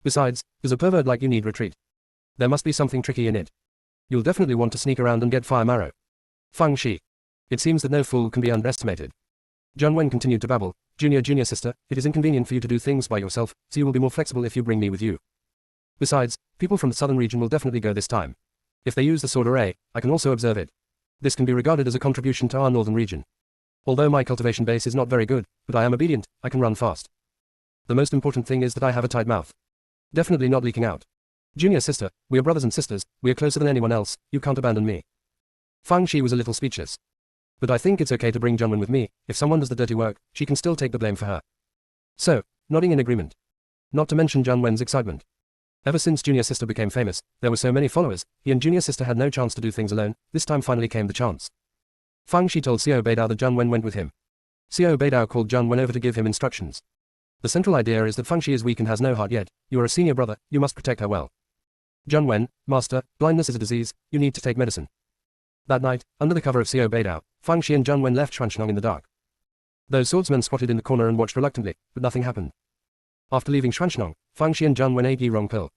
Speaker 1: Besides, does a pervert like you need retreat? There must be something tricky in it. You'll definitely want to sneak around and get fire marrow. Fang Shi. It seems that no fool can be underestimated. Zhang Wen continued to babble. Junior sister, it is inconvenient for you to do things by yourself, so you will be more flexible if you bring me with you. Besides, people from the southern region will definitely go this time. If they use the sword array, I can also observe it. This can be regarded as a contribution to our northern region. Although my cultivation base is not very good, but I am obedient, I can run fast. The most important thing is that I have a tight mouth. Definitely not leaking out. Junior sister, we are brothers and sisters, we are closer than anyone else, you can't abandon me. Fang Shi was a little speechless. But I think it's okay to bring Zhang Wen with me, if someone does the dirty work, she can still take the blame for her. So, nodding in agreement. Not to mention Zhang Wen's excitement. Ever since Junior Sister became famous, there were so many followers, he and Junior Sister had no chance to do things alone, this time finally came the chance. Fang Shi told Xiao Beidao that Zhang Wen went with him. Xiao Beidao called Zhang Wen over to give him instructions. The central idea is that Fang Shi is weak and has no heart yet, you are a senior brother, you must protect her well. Zhang Wen, master, blindness is a disease, you need to take medicine. That night, under the cover of Xiao Beidao, Fang Shi and Zhang Wen left Xuanshnong in the dark. Those swordsmen squatted in the corner and watched reluctantly, but nothing happened. After leaving Xuanshnong, Fang Shi and Zhang Wen ate Yirong pill.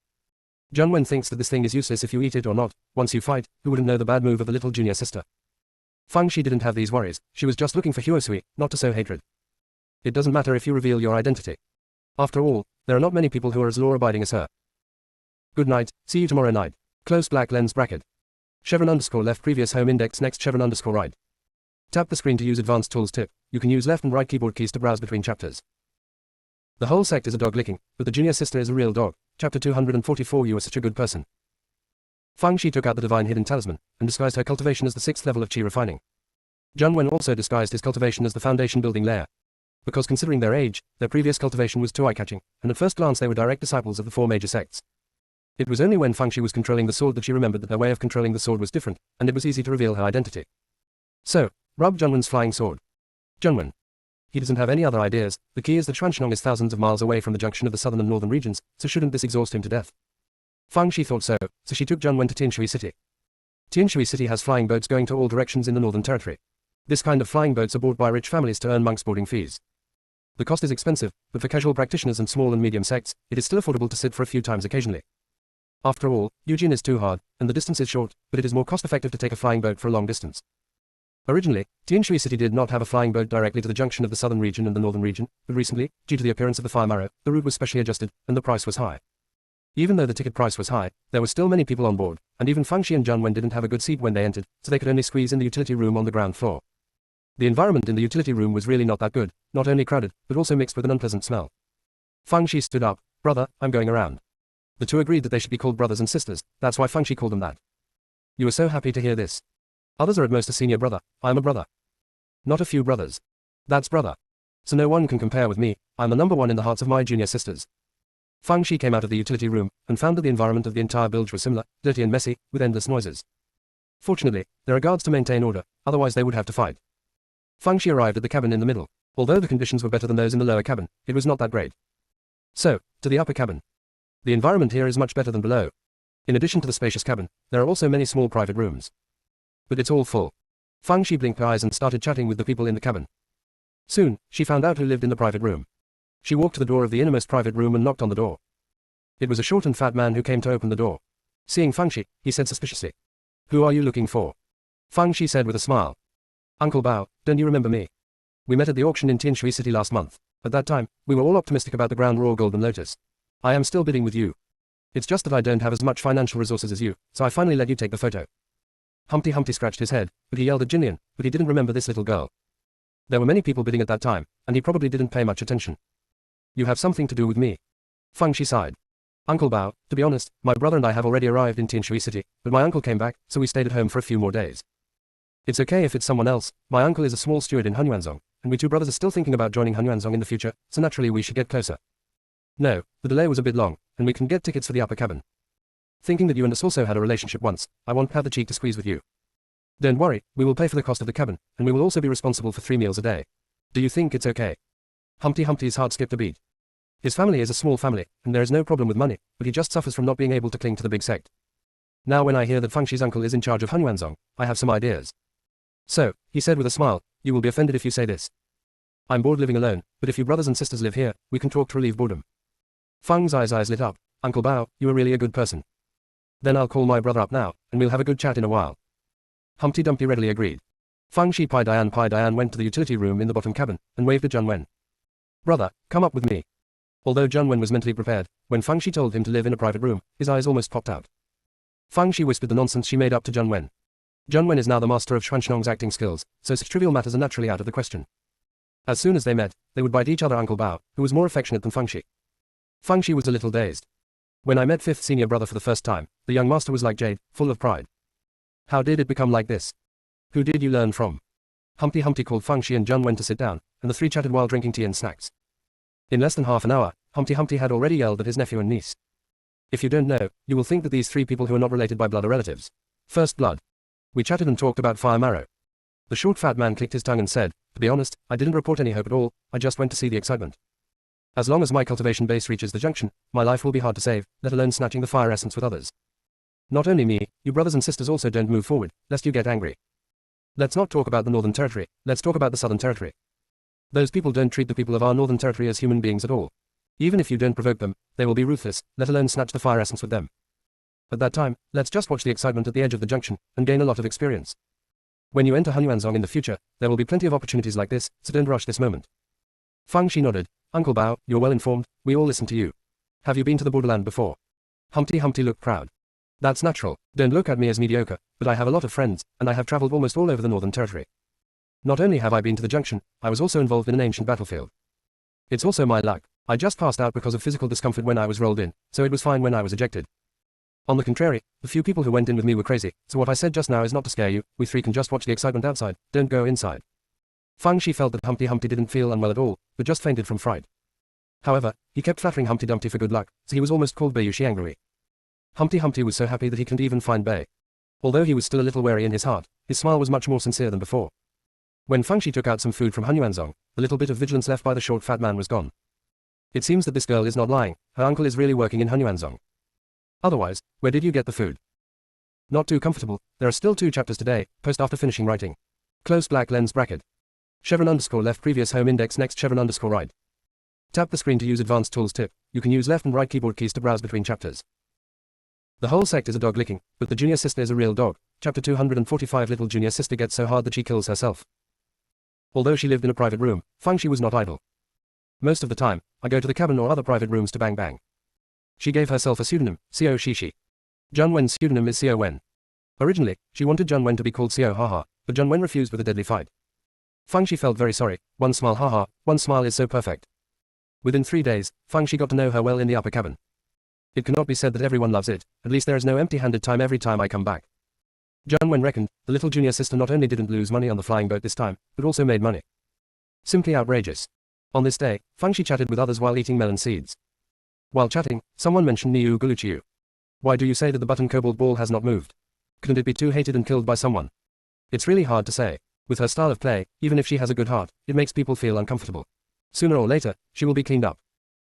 Speaker 1: Zhang Wen thinks that this thing is useless if you eat it or not, once you fight, who wouldn't know the bad move of the little junior sister? Fang Shi didn't have these worries, she was just looking for Huosui, not to sow hatred. It doesn't matter if you reveal your identity. After all, there are not many people who are as law-abiding as her. Good night, see you tomorrow night. Close black lens bracket. Chevron underscore left previous home index next chevron underscore right. Tap the screen to use advanced tools tip. You can use left and right keyboard keys to browse between chapters. The whole sect is a dog licking, but the junior sister is a real dog. Chapter 244. You are such a good person. Fang Shi took out the divine hidden talisman, and disguised her cultivation as the 6th level of qi refining. Zhang Wen also disguised his cultivation as the foundation building layer. Because considering their age, their previous cultivation was too eye-catching, and at first glance they were direct disciples of the 4 major sects. It was only when Fang Shi was controlling the sword that she remembered that her way of controlling the sword was different, and it was easy to reveal her identity. So, rub Zhang Wen's flying sword. Zhang Wen. He doesn't have any other ideas, the key is that Xuanshnong is thousands of miles away from the junction of the southern and northern regions, so shouldn't this exhaust him to death? Fang Shi thought so she took Zhang Wen to Tianshui City. Tianshui City has flying boats going to all directions in the northern territory. This kind of flying boats are bought by rich families to earn monks' boarding fees. The cost is expensive, but for casual practitioners and small and medium sects, it is still affordable to sit for a few times occasionally. After all, Eugene is too hard, and the distance is short, but it is more cost-effective to take a flying boat for a long distance. Originally, Tianshui City did not have a flying boat directly to the junction of the southern region and the northern region, but recently, due to the appearance of the fire marrow, the route was specially adjusted, and the price was high. Even though the ticket price was high, there were still many people on board, and even Fangxi and Zhang Wen didn't have a good seat when they entered, so they could only squeeze in the utility room on the ground floor. The environment in the utility room was really not that good, not only crowded, but also mixed with an unpleasant smell. Fangxi stood up. Brother, I'm going around. The two agreed that they should be called brothers and sisters, that's why Fangxi called them that. You are so happy to hear this. Others are at most a senior brother, I am a brother. Not a few brothers. That's brother. So no one can compare with me, I'm the number one in the hearts of my junior sisters. Fangxi came out of the utility room, and found that the environment of the entire bilge was similar, dirty and messy, with endless noises. Fortunately, there are guards to maintain order, otherwise they would have to fight. Fangxi arrived at the cabin in the middle. Although the conditions were better than those in the lower cabin, it was not that great. So, to the upper cabin. The environment here is much better than below. In addition to the spacious cabin, there are also many small private rooms. But it's all full. Fangxi blinked her eyes and started chatting with the people in the cabin. Soon, she found out who lived in the private room. She walked to the door of the innermost private room and knocked on the door. It was a short and fat man who came to open the door. Seeing Fangxi, he said suspiciously, "Who are you looking for?" Fangxi said with a smile, "Uncle Bao, don't you remember me? We met at the auction in Tianshui City last month. At that time, we were all optimistic about the ground raw golden lotus. I am still bidding with you. It's just that I don't have as much financial resources as you, so I finally let you take the photo." Humpty Humpty scratched his head, but he yelled at Jinlian, but he didn't remember this little girl. There were many people bidding at that time, and he probably didn't pay much attention. "You have something to do with me." Fangxi sighed. "Uncle Bao, to be honest, my brother and I have already arrived in Tianshui City, but my uncle came back, so we stayed at home for a few more days. It's okay if it's someone else, my uncle is a small steward in Hunyuanzong, and we two brothers are still thinking about joining Hunyuanzong in the future, so naturally we should get closer. No, the delay was a bit long, and we can get tickets for the upper cabin. Thinking that you and us also had a relationship once, I won't have the cheek to squeeze with you. Don't worry, we will pay for the cost of the cabin, and we will also be responsible for 3 meals a day. Do you think it's okay?" Humpty Humpty's heart skipped a beat. His family is a small family, and there is no problem with money, but he just suffers from not being able to cling to the big sect. Now when I hear that Fangxi's uncle is in charge of Hunyuanzong, I have some ideas. "So," he said with a smile, "you will be offended if you say this. I'm bored living alone, but if you brothers and sisters live here, we can talk to relieve boredom." Fang's eyes lit up. "Uncle Bao, you are really a good person. Then I'll call my brother up now, and we'll have a good chat in a while." Humpty Dumpty readily agreed. Fangxi Pai Dian went to the utility room in the bottom cabin, and waved at Zhang Wen. "Brother, come up with me." Although Zhang Wen was mentally prepared, when Fangxi told him to live in a private room, his eyes almost popped out. Fangxi whispered the nonsense she made up to Zhang Wen. Zhang Wen is now the master of Xuanshnong's acting skills, so such trivial matters are naturally out of the question. As soon as they met, they would bite each other. Uncle Bao, who was more affectionate than Fangxi. Fangxi was a little dazed. "When I met 5th senior brother for the first time, the young master was like jade, full of pride. How did it become like this? Who did you learn from?" Humpty Humpty called Fangxi and Zhang Wen to sit down, and the three chatted while drinking tea and snacks. In less than half an hour, Humpty Humpty had already yelled at his nephew and niece. "If you don't know, you will think that these 3 people who are not related by blood are relatives. First blood. We chatted and talked about fire marrow." The short fat man clicked his tongue and said, "To be honest, I didn't report any hope at all, I just went to see the excitement. As long as my cultivation base reaches the junction, my life will be hard to save, let alone snatching the fire essence with others. Not only me, you brothers and sisters also don't move forward, lest you get angry. Let's not talk about the Northern Territory, let's talk about the Southern Territory. Those people don't treat the people of our Northern Territory as human beings at all. Even if you don't provoke them, they will be ruthless, let alone snatch the fire essence with them. At that time, let's just watch the excitement at the edge of the junction, and gain a lot of experience. When you enter Hunyuanzong in the future, there will be plenty of opportunities like this, so don't rush this moment." Fangxi nodded. "Uncle Bao, you're well informed, we all listen to you. Have you been to the borderland before?" Humpty Humpty looked proud. "That's natural, don't look at me as mediocre, but I have a lot of friends, and I have traveled almost all over the Northern Territory. Not only have I been to the junction, I was also involved in an ancient battlefield. It's also my luck, I just passed out because of physical discomfort when I was rolled in, so it was fine when I was ejected. On the contrary, the few people who went in with me were crazy, so what I said just now is not to scare you, we 3 can just watch the excitement outside, don't go inside." Fangxi felt that Humpty Humpty didn't feel unwell at all, but just fainted from fright. However, he kept flattering Humpty Dumpty for good luck, so he was almost called Beiyushi angrily. Humpty Humpty was so happy that he couldn't even find Bei. Although he was still a little wary in his heart, his smile was much more sincere than before. When Fangxi took out some food from Hunyuanzong, the little bit of vigilance left by the short fat man was gone. It seems that this girl is not lying, her uncle is really working in Hunyuanzong. Otherwise, where did you get the food? Not too comfortable, there are still 2 chapters today, post after finishing writing. Close black lens bracket. _left previous home index next _right. Tap the screen to use advanced tools tip, you can use left and right keyboard keys to browse between chapters. The whole sect is a dog licking, but the junior sister is a real dog. Chapter 245. Little junior sister gets so hard that she kills herself. Although she lived in a private room, Fangxi was not idle. Most of the time, I go to the cabin or other private rooms to bang bang. She gave herself a pseudonym, Xiao Shishi. Zhang Wen's pseudonym is Xiao Wen. Originally, she wanted Zhang Wen to be called Xiao Haha, but Zhang Wen refused with a deadly fight. Fangxi felt very sorry. One smile, haha, one smile is so perfect. Within 3 days, Fangxi got to know her well in the upper cabin. It cannot be said that everyone loves it, at least there is no empty-handed time every time I come back. Zhang Wen reckoned, the little junior sister not only didn't lose money on the flying boat this time, but also made money. Simply outrageous. On this day, Fangxi chatted with others while eating melon seeds. While chatting, someone mentioned Niu Guluchiu. Why do you say that the button cobalt ball has not moved? Couldn't it be too hated and killed by someone? It's really hard to say. With her style of play, even if she has a good heart, it makes people feel uncomfortable. Sooner or later, she will be cleaned up.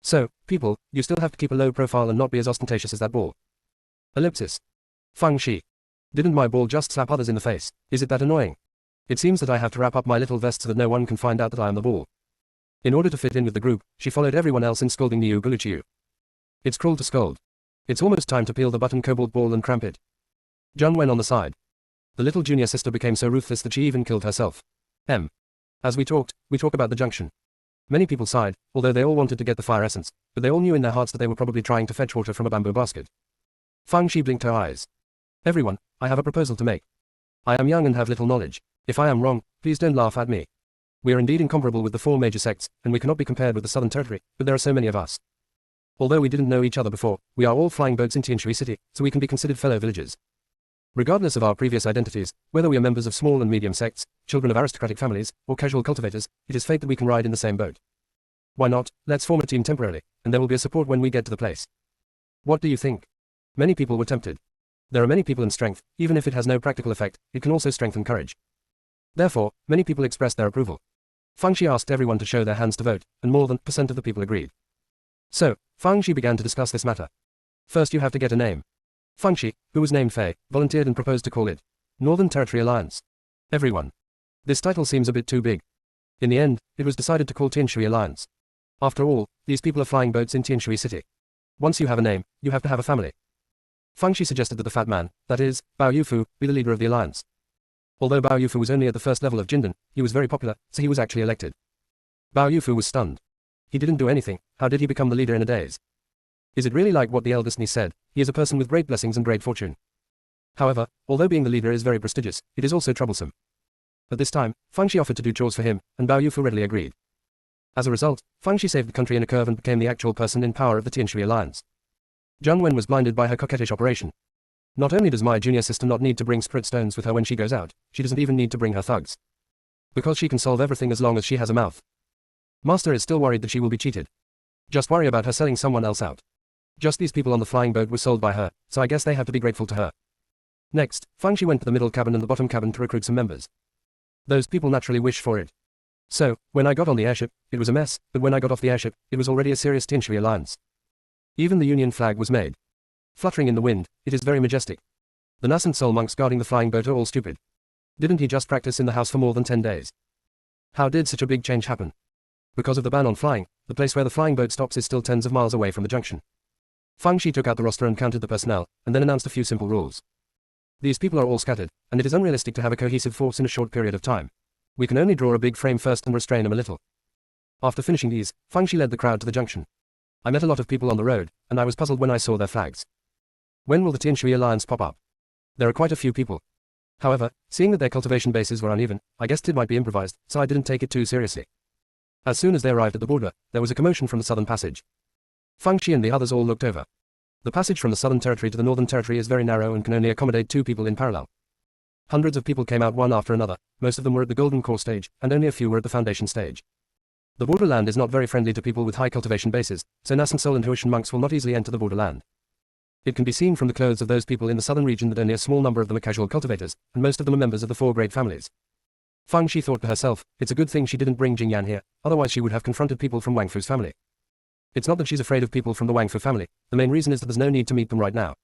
Speaker 1: So, people, you still have to keep a low profile and not be as ostentatious as that ball. Ellipsis. Fangxi. Didn't my ball just slap others in the face? Is it that annoying? It seems that I have to wrap up my little vest so that no one can find out that I am the ball. In order to fit in with the group, she followed everyone else in scolding Niu Guluchiu. It's cruel to scold. It's almost time to peel the button cobalt ball and cramp it. Zhang Wen on the side. The little junior sister became so ruthless that she even killed herself. As we talk about the junction. Many people sighed, although they all wanted to get the fire essence, but they all knew in their hearts that they were probably trying to fetch water from a bamboo basket. Fangxi blinked her eyes. Everyone, I have a proposal to make. I am young and have little knowledge. If I am wrong, please don't laugh at me. We are indeed incomparable with the 4 major sects, and we cannot be compared with the Southern Territory, but there are so many of us. Although we didn't know each other before, we are all flying boats in Tianshui City, so we can be considered fellow villagers. Regardless of our previous identities, whether we are members of small and medium sects, children of aristocratic families, or casual cultivators, it is fate that we can ride in the same boat. Why not? Let's form a team temporarily, and there will be a support when we get to the place. What do you think? Many people were tempted. There are many people in strength, even if it has no practical effect, it can also strengthen courage. Therefore, many people expressed their approval. Fangxi asked everyone to show their hands to vote, and more than % of the people agreed. So, Fangxi began to discuss this matter. First you have to get a name. Fangxi, who was named Fei, volunteered and proposed to call it Northern Territory Alliance. Everyone. This title seems a bit too big. In the end, it was decided to call Tianshui Alliance. After all, these people are flying boats in Tianshui City. Once you have a name, you have to have a family. Fangxi suggested that the fat man, that is, Bao Yufu, be the leader of the alliance. Although Bao Yufu was only at the first level of Jindan, he was very popular, so he was actually elected. Bao Yufu was stunned. He didn't do anything, how did he become the leader in a daze? Is it really like what the eldest niece said, he is a person with great blessings and great fortune? However, although being the leader is very prestigious, it is also troublesome. At this time, Fangxi offered to do chores for him, and Bao Yufu readily agreed. As a result, Fangxi saved the country in a curve and became the actual person in power of the Tianshui Alliance. Zhang Wen was blinded by her coquettish operation. Not only does my junior sister not need to bring spirit stones with her when she goes out, she doesn't even need to bring her thugs. Because she can solve everything as long as she has a mouth. Master is still worried that she will be cheated. Just worry about her selling someone else out. Just these people on the flying boat were sold by her, so I guess they have to be grateful to her. Next, Fangxi went to the middle cabin and the bottom cabin to recruit some members. Those people naturally wish for it. So, when I got on the airship, it was a mess, but when I got off the airship, it was already a serious Tianshui alliance. Even the Union flag was made. Fluttering in the wind, it is very majestic. The nascent soul monks guarding the flying boat are all stupid. Didn't he just practice in the house for more than 10 days? How did such a big change happen? Because of the ban on flying, the place where the flying boat stops is still tens of miles away from the junction. Fangxi took out the roster and counted the personnel, and then announced a few simple rules. These people are all scattered, and it is unrealistic to have a cohesive force in a short period of time. We can only draw a big frame first and restrain them a little. After finishing these, Fangxi led the crowd to the junction. I met a lot of people on the road, and I was puzzled when I saw their flags. When will the Tianshui Alliance pop up? There are quite a few people. However, seeing that their cultivation bases were uneven, I guessed it might be improvised, so I didn't take it too seriously. As soon as they arrived at the border, there was a commotion from the southern passage. Fangxi and the others all looked over. The passage from the southern territory to the northern territory is very narrow and can only accommodate 2 people in parallel. Hundreds of people came out one after another, most of them were at the golden core stage, and only a few were at the foundation stage. The borderland is not very friendly to people with high cultivation bases, so nascent soul and Huishan monks will not easily enter the borderland. It can be seen from the clothes of those people in the southern region that only a small number of them are casual cultivators, and most of them are members of the 4 great families. Fangxi thought to herself, it's a good thing she didn't bring Jingyan here, otherwise she would have confronted people from Wang Fu's family. It's not that she's afraid of people from the Wang Fu family, the main reason is that there's no need to meet them right now.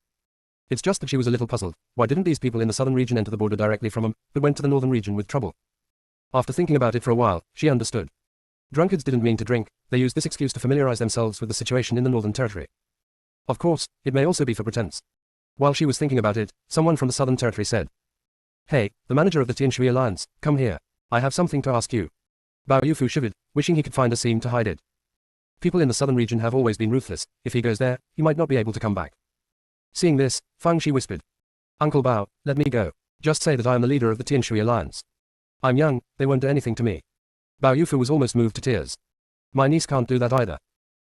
Speaker 1: It's just that she was a little puzzled, why didn't these people in the southern region enter the border directly from them, but went to the northern region with trouble? After thinking about it for a while, she understood. Drunkards didn't mean to drink, they used this excuse to familiarize themselves with the situation in the northern territory. Of course, it may also be for pretense. While she was thinking about it, someone from the Southern Territory said, "Hey, the manager of the Tianshui Alliance, come here. I have something to ask you." Bao Yufu shivered, wishing he could find a seam to hide it. People in the southern region have always been ruthless. If he goes there, he might not be able to come back. Seeing this, Fang Shi whispered, "Uncle Bao, let me go. Just say that I am the leader of the Tianshui Alliance. I'm young, they won't do anything to me." Bao Yufu was almost moved to tears. "My niece can't do that either."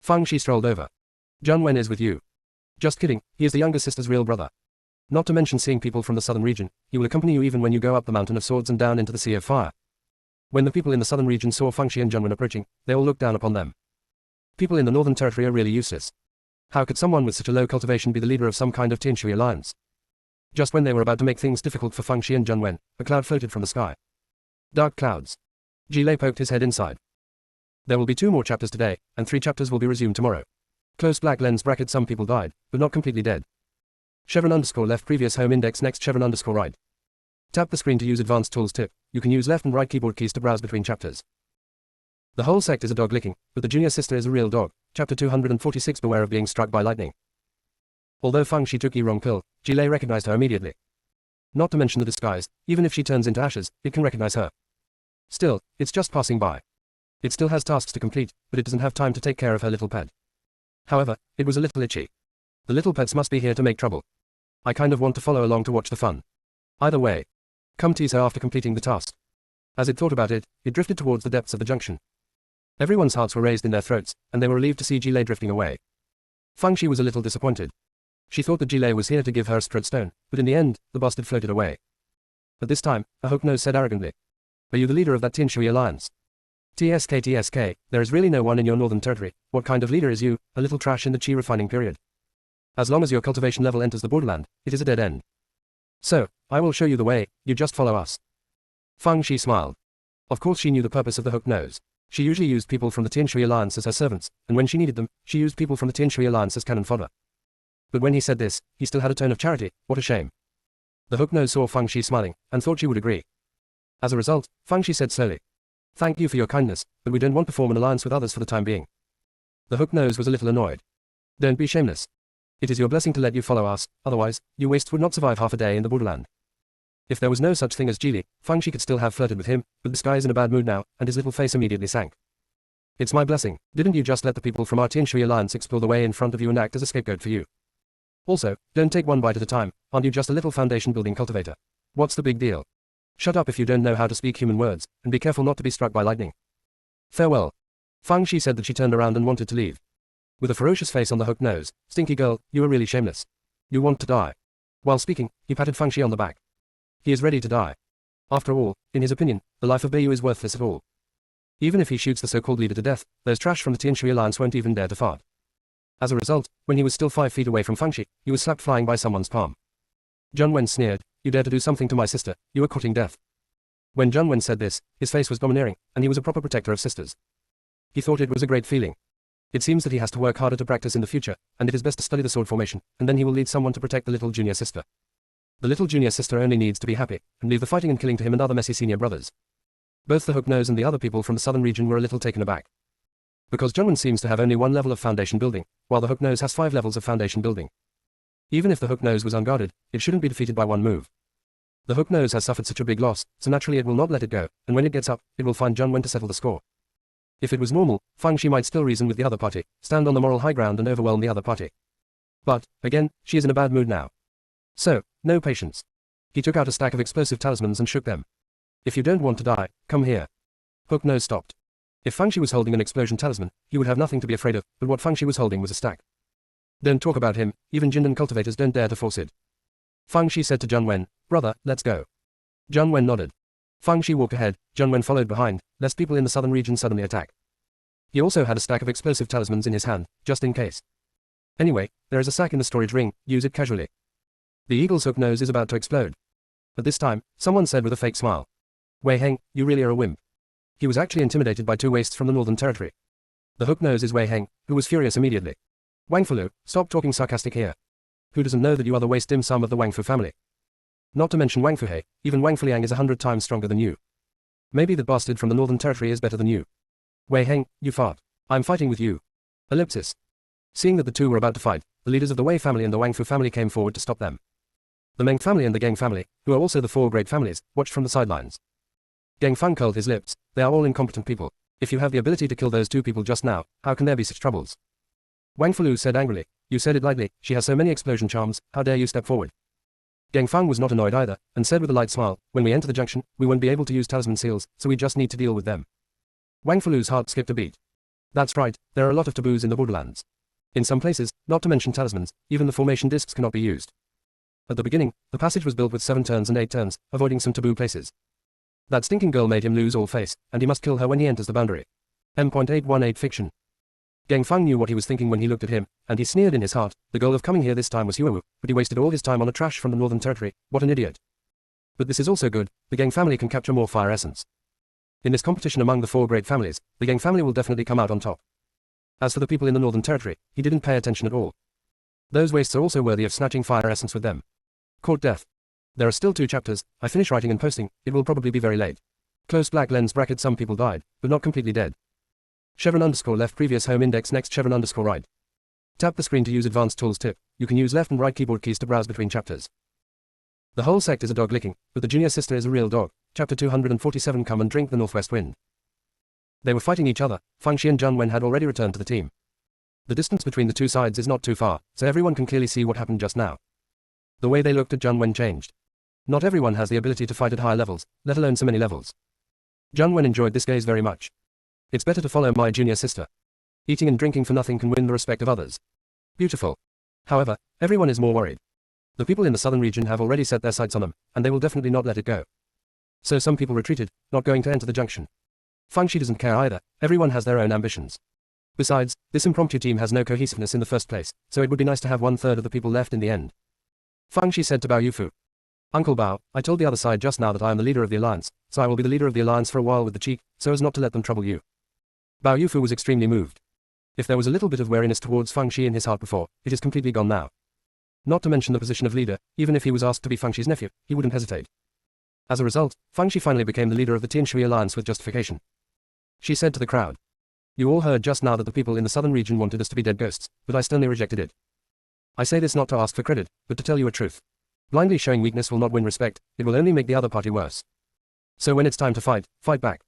Speaker 1: Fang Shi strolled over. "Zhang Wen is with you." "Just kidding, he is the younger sister's real brother. Not to mention seeing people from the southern region, he will accompany you even when you go up the mountain of swords and down into the sea of fire." When the people in the southern region saw Fang Shi and Zhang Wen approaching, they all looked down upon them. People in the northern territory are really useless. How could someone with such a low cultivation be the leader of some kind of Tianshui alliance? Just when they were about to make things difficult for Fang Shi and Zhang Wen, a cloud floated from the sky. Dark clouds. Jilei poked his head inside. There will be 2 more chapters today, and 3 chapters will be resumed tomorrow. Close black lens bracket. Some people died, but not completely dead. Chevron_left previous home index next Chevron_right. Tap the screen to use advanced tools tip. You can use left and right keyboard keys to browse between chapters. The whole sect is a dog licking, but the junior sister is a real dog. Chapter 246. Beware of being struck by lightning. Although Fang Shi took the wrong pill, Jilei recognized her immediately. Not to mention the disguise, even if she turns into ashes, it can recognize her. Still, it's just passing by. It still has tasks to complete, but it doesn't have time to take care of her little pet. However, it was a little itchy. The little pets must be here to make trouble. I kind of want to follow along to watch the fun. Either way, come tease her after completing the task. As it thought about it, it drifted towards the depths of the junction. Everyone's hearts were raised in their throats, and they were relieved to see Jilei drifting away. Fang Shi was a little disappointed. She thought that Jilei was here to give her a strut stone, but in the end, the bastard floated away. But this time, a hook nose said arrogantly, "Are you the leader of that Tianshui alliance?" TSK, there is really no one in your northern territory. What kind of leader is you, a little trash in the chi refining period? As long as your cultivation level enters the borderland, it is a dead end. So, I will show you the way, you just follow us. Fang Shi smiled. Of course she knew the purpose of the hook nose. She usually used people from the Tianshui alliance as her servants, and when she needed them, she used people from the Tianshui alliance as cannon fodder. But when he said this, he still had a tone of charity. What a shame. The hook nose saw Fang Shi smiling, and thought she would agree. As a result, Fang Shi said slowly, "Thank you for your kindness, but we don't want to form an alliance with others for the time being." The hook nose was a little annoyed. "Don't be shameless. It is your blessing to let you follow us, otherwise, you wastes would not survive half a day in the borderland." If there was no such thing as Jili, Fang Shi could still have flirted with him, but this guy is in a bad mood now, and his little face immediately sank. "It's my blessing. Didn't you just let the people from our Tianshui alliance explore the way in front of you and act as a scapegoat for you? Also, don't take one bite at a time. Aren't you just a little foundation building cultivator? What's the big deal? Shut up if you don't know how to speak human words, and be careful not to be struck by lightning. Farewell." Fang Shi said that she turned around and wanted to leave. With a ferocious face on the hooked nose, "Stinky girl, you are really shameless. You want to die." While speaking, he patted Fang Shi on the back. He is ready to die. After all, in his opinion, the life of Bayu is worthless at all. Even if he shoots the so-called leader to death, those trash from the Tianshui alliance won't even dare to fart. As a result, when he was still 5 feet away from Fang Shi, he was slapped flying by someone's palm. Zhang Wen sneered, "You dare to do something to my sister, you are courting death." When Zhang Wen said this, his face was domineering, and he was a proper protector of sisters. He thought it was a great feeling. It seems that he has to work harder to practice in the future, and it is best to study the sword formation, and then he will lead someone to protect the little junior sister. The little junior sister only needs to be happy, and leave the fighting and killing to him and other messy senior brothers. Both the hook nose and the other people from the southern region were a little taken aback. Because Zhang Wen seems to have only 1 level of foundation building, while the hook nose has 5 levels of foundation building. Even if the hook nose was unguarded, it shouldn't be defeated by 1 move. The hook nose has suffered such a big loss, so naturally it will not let it go, and when it gets up, it will find Zhang Wen to settle the score. If it was normal, Fang Shi might still reason with the other party, stand on the moral high ground and overwhelm the other party. But, again, she is in a bad mood now. So, no patience. He took out a stack of explosive talismans and shook them. "If you don't want to die, come here." Hook nose stopped. If Fang Shi was holding an explosion talisman, he would have nothing to be afraid of, but what Fang Shi was holding was a stack. "Don't talk about him, even Jindan cultivators don't dare to force it." Fang Shi said to Zhang Wen, "Brother, let's go." Zhang Wen nodded. Fang Shi walked ahead, Zhang Wen followed behind, lest people in the southern region suddenly attack. He also had a stack of explosive talismans in his hand, just in case. Anyway, there is a sack in the storage ring, use it casually. The eagle's hook nose is about to explode. But this time, someone said with a fake smile, "Wei Heng, you really are a wimp." He was actually intimidated by 2 wastes from the northern territory. The hook nose is Wei Heng, who was furious immediately. "Wang Fulu, stop talking sarcastic here. Who doesn't know that you are the waste dim sum of the Wang Fu family? Not to mention Wang Fuhei, even Wang Fuliang is 100 times stronger than you. Maybe that bastard from the northern territory is better than you. Wei Heng, you fart. I'm fighting with you. Ellipsis. Seeing that the two were about to fight, the leaders of the Wei family and the Wang Fu family came forward to stop them. The Meng family and the Geng family, who are also the four great families, watched from the sidelines. Geng Feng curled his lips. They are all incompetent people. If you have the ability to kill those two people just now, how can there be such troubles? Wang Fulu said angrily, you said it lightly, she has so many explosion charms, how dare you step forward? Geng Feng was not annoyed either, and said with a light smile, when we enter the junction, we won't be able to use talisman seals, so we just need to deal with them. Wang Fulu's heart skipped a beat. That's right, there are a lot of taboos in the borderlands. In some places, not to mention talismans, even the formation discs cannot be used. At the beginning, the passage was built with 7 turns and 8 turns, avoiding some taboo places. That stinking girl made him lose all face, and he must kill her when he enters the boundary. M.818 Fiction. Geng Feng knew what he was thinking when he looked at him, and he sneered in his heart. The goal of coming here this time was Huowu, but he wasted all his time on a trash from the Northern Territory. What an idiot. But this is also good, the Geng family can capture more fire essence. In this competition among the four great families, the Geng family will definitely come out on top. As for the people in the Northern Territory, he didn't pay attention at all. Those wastes are also worthy of snatching fire essence with them. Court death. There are still 2 chapters, I finish writing and posting, it will probably be very late. Close black lens bracket some people died, but not completely dead. Chevron _ left previous home index next Chevron _ right. Tap the screen to use advanced tools tip, you can use left and right keyboard keys to browse between chapters. The whole sect is a dog licking, but the junior sister is a real dog. Chapter 247 Come and Drink the Northwest Wind. They were fighting each other, Fang Xi and Zhun Wen had already returned to the team. The distance between the two sides is not too far, so everyone can clearly see what happened just now. The way they looked at Zhun Wen changed. Not everyone has the ability to fight at higher levels, let alone so many levels. Zhun Wen enjoyed this gaze very much. It's better to follow my junior sister. Eating and drinking for nothing can win the respect of others. Beautiful. However, everyone is more worried. The people in the southern region have already set their sights on them, and they will definitely not let it go. So some people retreated, not going to enter the junction. Fang Xi doesn't care either, everyone has their own ambitions. Besides, this impromptu team has no cohesiveness in the first place, so it would be nice to have 1/3 of the people left in the end. Fang Xi said to Bao Yufu. Uncle Bao, I told the other side just now that I am the leader of the alliance, so I will be the leader of the alliance for a while with the cheek, so as not to let them trouble you. Bao Yufu was extremely moved. If there was a little bit of wariness towards Fang Xi in his heart before, it is completely gone now. Not to mention the position of leader, even if he was asked to be Fang Xi's nephew, he wouldn't hesitate. As a result, Fang Xi finally became the leader of the Tianshui alliance with justification. She said to the crowd. You all heard just now that the people in the southern region wanted us to be dead ghosts, but I sternly rejected it. I say this not to ask for credit, but to tell you a truth. Blindly showing weakness will not win respect, it will only make the other party worse. So when it's time to fight, fight back.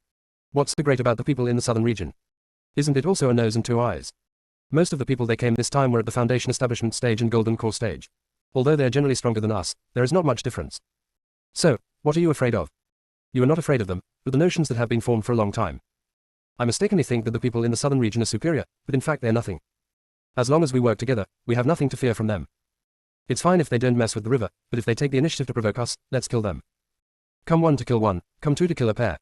Speaker 1: What's so great about the people in the southern region? Isn't it also a nose and 2 eyes? Most of the people they came this time were at the Foundation Establishment stage and Golden Core stage. Although they are generally stronger than us, there is not much difference. So, what are you afraid of? You are not afraid of them, but the notions that have been formed for a long time. I mistakenly think that the people in the southern region are superior, but in fact they are nothing. As long as we work together, we have nothing to fear from them. It's fine if they don't mess with the river, but if they take the initiative to provoke us, let's kill them. Come 1 to kill 1, come 2 to kill a pair.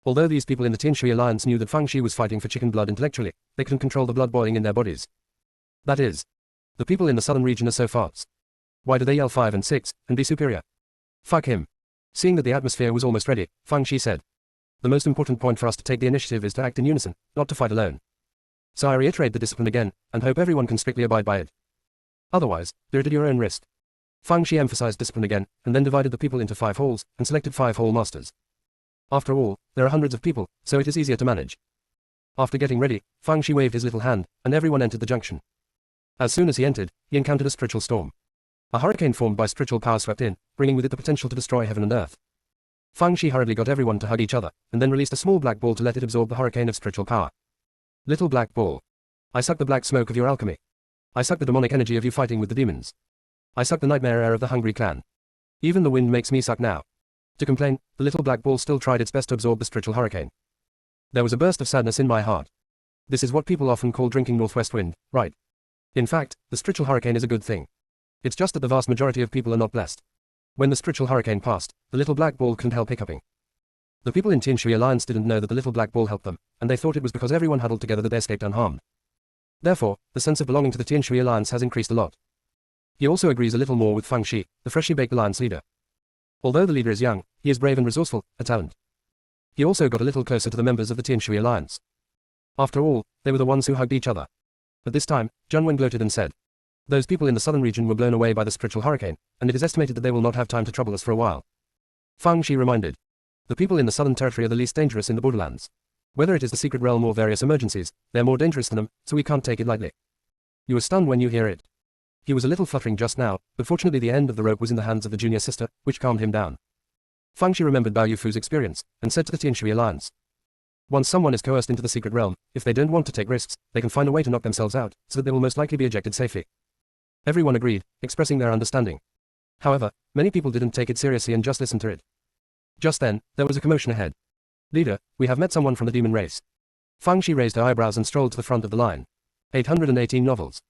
Speaker 1: Although these people in the Tianshui alliance knew that Fang Xi was fighting for chicken blood intellectually, they couldn't control the blood boiling in their bodies. That is. The people in the southern region are so farts. Why do they yell 5 and 6, and be superior? Fuck him. Seeing that the atmosphere was almost ready, Fang Xi said. The most important point for us to take the initiative is to act in unison, not to fight alone. So I reiterate the discipline again, and hope everyone can strictly abide by it. Otherwise, do it at your own risk. Fang Xi emphasized discipline again, and then divided the people into 5 halls, and selected 5 hall masters. After all, there are hundreds of people, so it is easier to manage. After getting ready, Fang Xi waved his little hand, and everyone entered the junction. As soon as he entered, he encountered a spiritual storm. A hurricane formed by spiritual power swept in, bringing with it the potential to destroy heaven and earth. Fang Xi hurriedly got everyone to hug each other, and then released a small black ball to let it absorb the hurricane of spiritual power. Little black ball. I suck the black smoke of your alchemy. I suck the demonic energy of you fighting with the demons. I suck the nightmare air of the hungry clan. Even the wind makes me suck now. To complain, the little black ball still tried its best to absorb the spiritual hurricane. There was a burst of sadness in my heart. This is what people often call drinking northwest wind, right? In fact, the spiritual hurricane is a good thing. It's just that the vast majority of people are not blessed. When the spiritual hurricane passed, the little black ball couldn't help hiccuping. The people in Tianshui alliance didn't know that the little black ball helped them, and they thought it was because everyone huddled together that they escaped unharmed. Therefore, the sense of belonging to the Tianshui alliance has increased a lot. He also agrees a little more with Fang Xi, the freshly baked alliance leader. Although the leader is young, he is brave and resourceful, a talent. He also got a little closer to the members of the Tianshui alliance. After all, they were the ones who hugged each other. But this time, Zhun Wen gloated and said, those people in the southern region were blown away by the spiritual hurricane, and it is estimated that they will not have time to trouble us for a while. Fang Xi reminded. The people in the southern territory are the least dangerous in the borderlands. Whether it is the secret realm or various emergencies, they are more dangerous than them, so we can't take it lightly. You are stunned when you hear it. He was a little fluttering just now, but fortunately the end of the rope was in the hands of the junior sister, which calmed him down. Fang Shi remembered Bao Yufu's experience, and said to the Tianshui alliance. Once someone is coerced into the secret realm, if they don't want to take risks, they can find a way to knock themselves out, so that they will most likely be ejected safely. Everyone agreed, expressing their understanding. However, many people didn't take it seriously and just listened to it. Just then, there was a commotion ahead. Leader, we have met someone from the demon race. Fang Shi raised her eyebrows and strolled to the front of the line. 818 novels.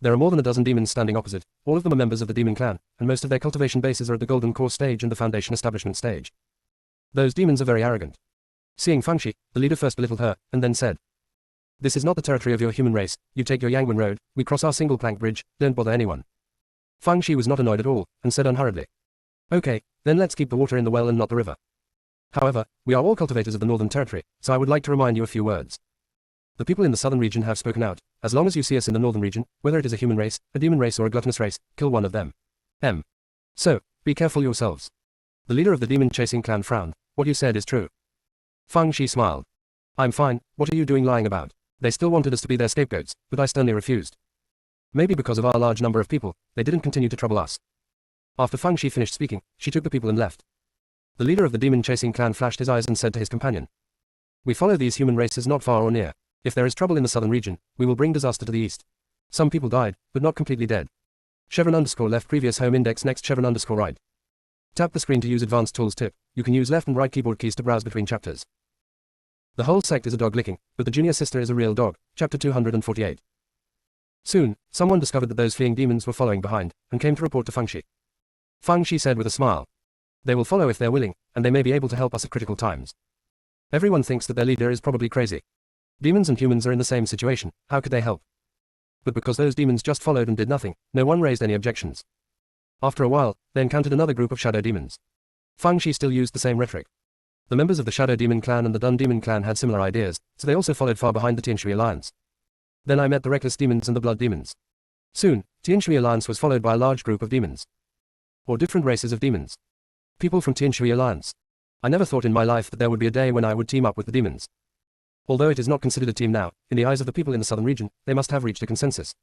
Speaker 1: There are more than a dozen demons standing opposite, all of them are members of the demon clan, and most of their cultivation bases are at the golden core stage and the foundation establishment stage. Those demons are very arrogant. Seeing Fang Shi, the leader first belittled her, and then said, "This is not the territory of your human race, you take your Yangwen road, we cross our single plank bridge, don't bother anyone." Fang Shi was not annoyed at all, and said unhurriedly, "Okay, then let's keep the water in the well and not the river. However, we are all cultivators of the Northern Territory, so I would like to remind you a few words. The people in the Southern region have spoken out. As long as you see us in the Northern region, whether it is a human race, a demon race or a gluttonous race, kill one of them. So, be careful yourselves." The leader of the demon-chasing clan frowned. "What you said is true." Fang Shi smiled. "I'm fine, what are you doing lying about? They still wanted us to be their scapegoats, but I sternly refused. Maybe because of our large number of people, they didn't continue to trouble us." After Fang Shi finished speaking, she took the people and left. The leader of the demon-chasing clan flashed his eyes and said to his companion, "We follow these human races not far or near. If there is trouble in the southern region, we will bring disaster to the east." Some people died, but not completely dead. Chevron_left previous home index next Chevron_right. Tap the screen to use advanced tools tip. You can use left and right keyboard keys to browse between chapters. The whole sect is a dog licking, but the junior sister is a real dog. Chapter 248. Soon, someone discovered that those fleeing demons were following behind, and came to report to Fang Shi. Fang Shi said with a smile, "They will follow if they're willing, and they may be able to help us at critical times. Everyone thinks that their leader is probably crazy. Demons and humans are in the same situation, how could they help?" But because those demons just followed and did nothing, no one raised any objections. After a while, they encountered another group of shadow demons. Fang Shi still used the same rhetoric. The members of the Shadow Demon Clan and the Dun Demon Clan had similar ideas, so they also followed far behind the Tianshui Alliance. Then I met the Reckless Demons and the Blood Demons. Soon, Tianshui Alliance was followed by a large group of demons. Or different races of demons. People from Tianshui Alliance. I never thought in my life that there would be a day when I would team up with the demons. Although it is not considered a team now, in the eyes of the people in the southern region, they must have reached a consensus.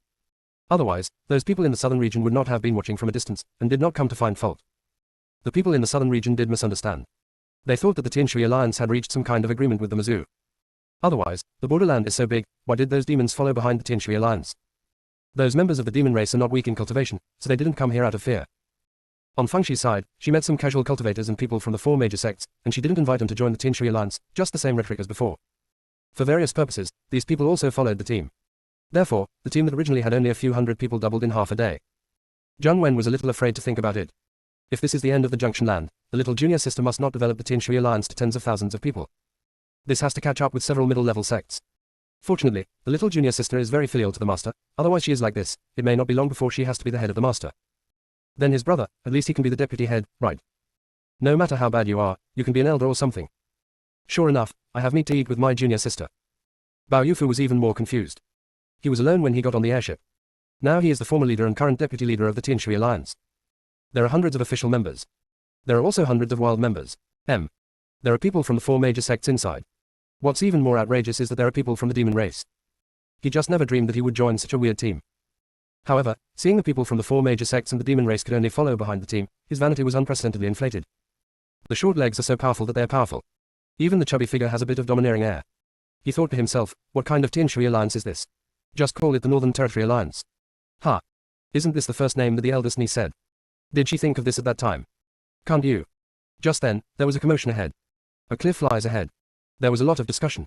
Speaker 1: Otherwise, those people in the southern region would not have been watching from a distance, and did not come to find fault. The people in the southern region did misunderstand. They thought that the Tianshui Alliance had reached some kind of agreement with the Mizzou. Otherwise, the borderland is so big, why did those demons follow behind the Tianshui Alliance? Those members of the demon race are not weak in cultivation, so they didn't come here out of fear. On Fang Shi's side, she met some casual cultivators and people from the 4 major sects, and she didn't invite them to join the Tianshui Alliance, just the same rhetoric as before. For various purposes, these people also followed the team. Therefore, the team that originally had only a few hundred people doubled in half a day. Zhang Wen was a little afraid to think about it. If this is the end of the junction land, the little junior sister must not develop the Tianshui Alliance to tens of thousands of people. This has to catch up with several middle-level sects. Fortunately, the little junior sister is very filial to the master, otherwise she is like this, it may not be long before she has to be the head of the master. Then his brother, at least he can be the deputy head, right? No matter how bad you are, you can be an elder or something. Sure enough, I have meat to eat with my junior sister. Bao Yufu was even more confused. He was alone when he got on the airship. Now he is the former leader and current deputy leader of the Tianshui Alliance. There are hundreds of official members. There are also hundreds of wild members. There are people from the 4 major sects inside. What's even more outrageous is that there are people from the demon race. He just never dreamed that he would join such a weird team. However, seeing the people from the 4 major sects and the demon race could only follow behind the team, his vanity was unprecedentedly inflated. The short legs are so powerful that they are powerful. Even the chubby figure has a bit of domineering air. He thought to himself, what kind of Tianshui Alliance is this? Just call it the Northern Territory Alliance. Ha! Isn't this the first name that the eldest niece said? Did she think of this at that time? Can't you? Just then, there was a commotion ahead. A cliff lies ahead. There was a lot of discussion.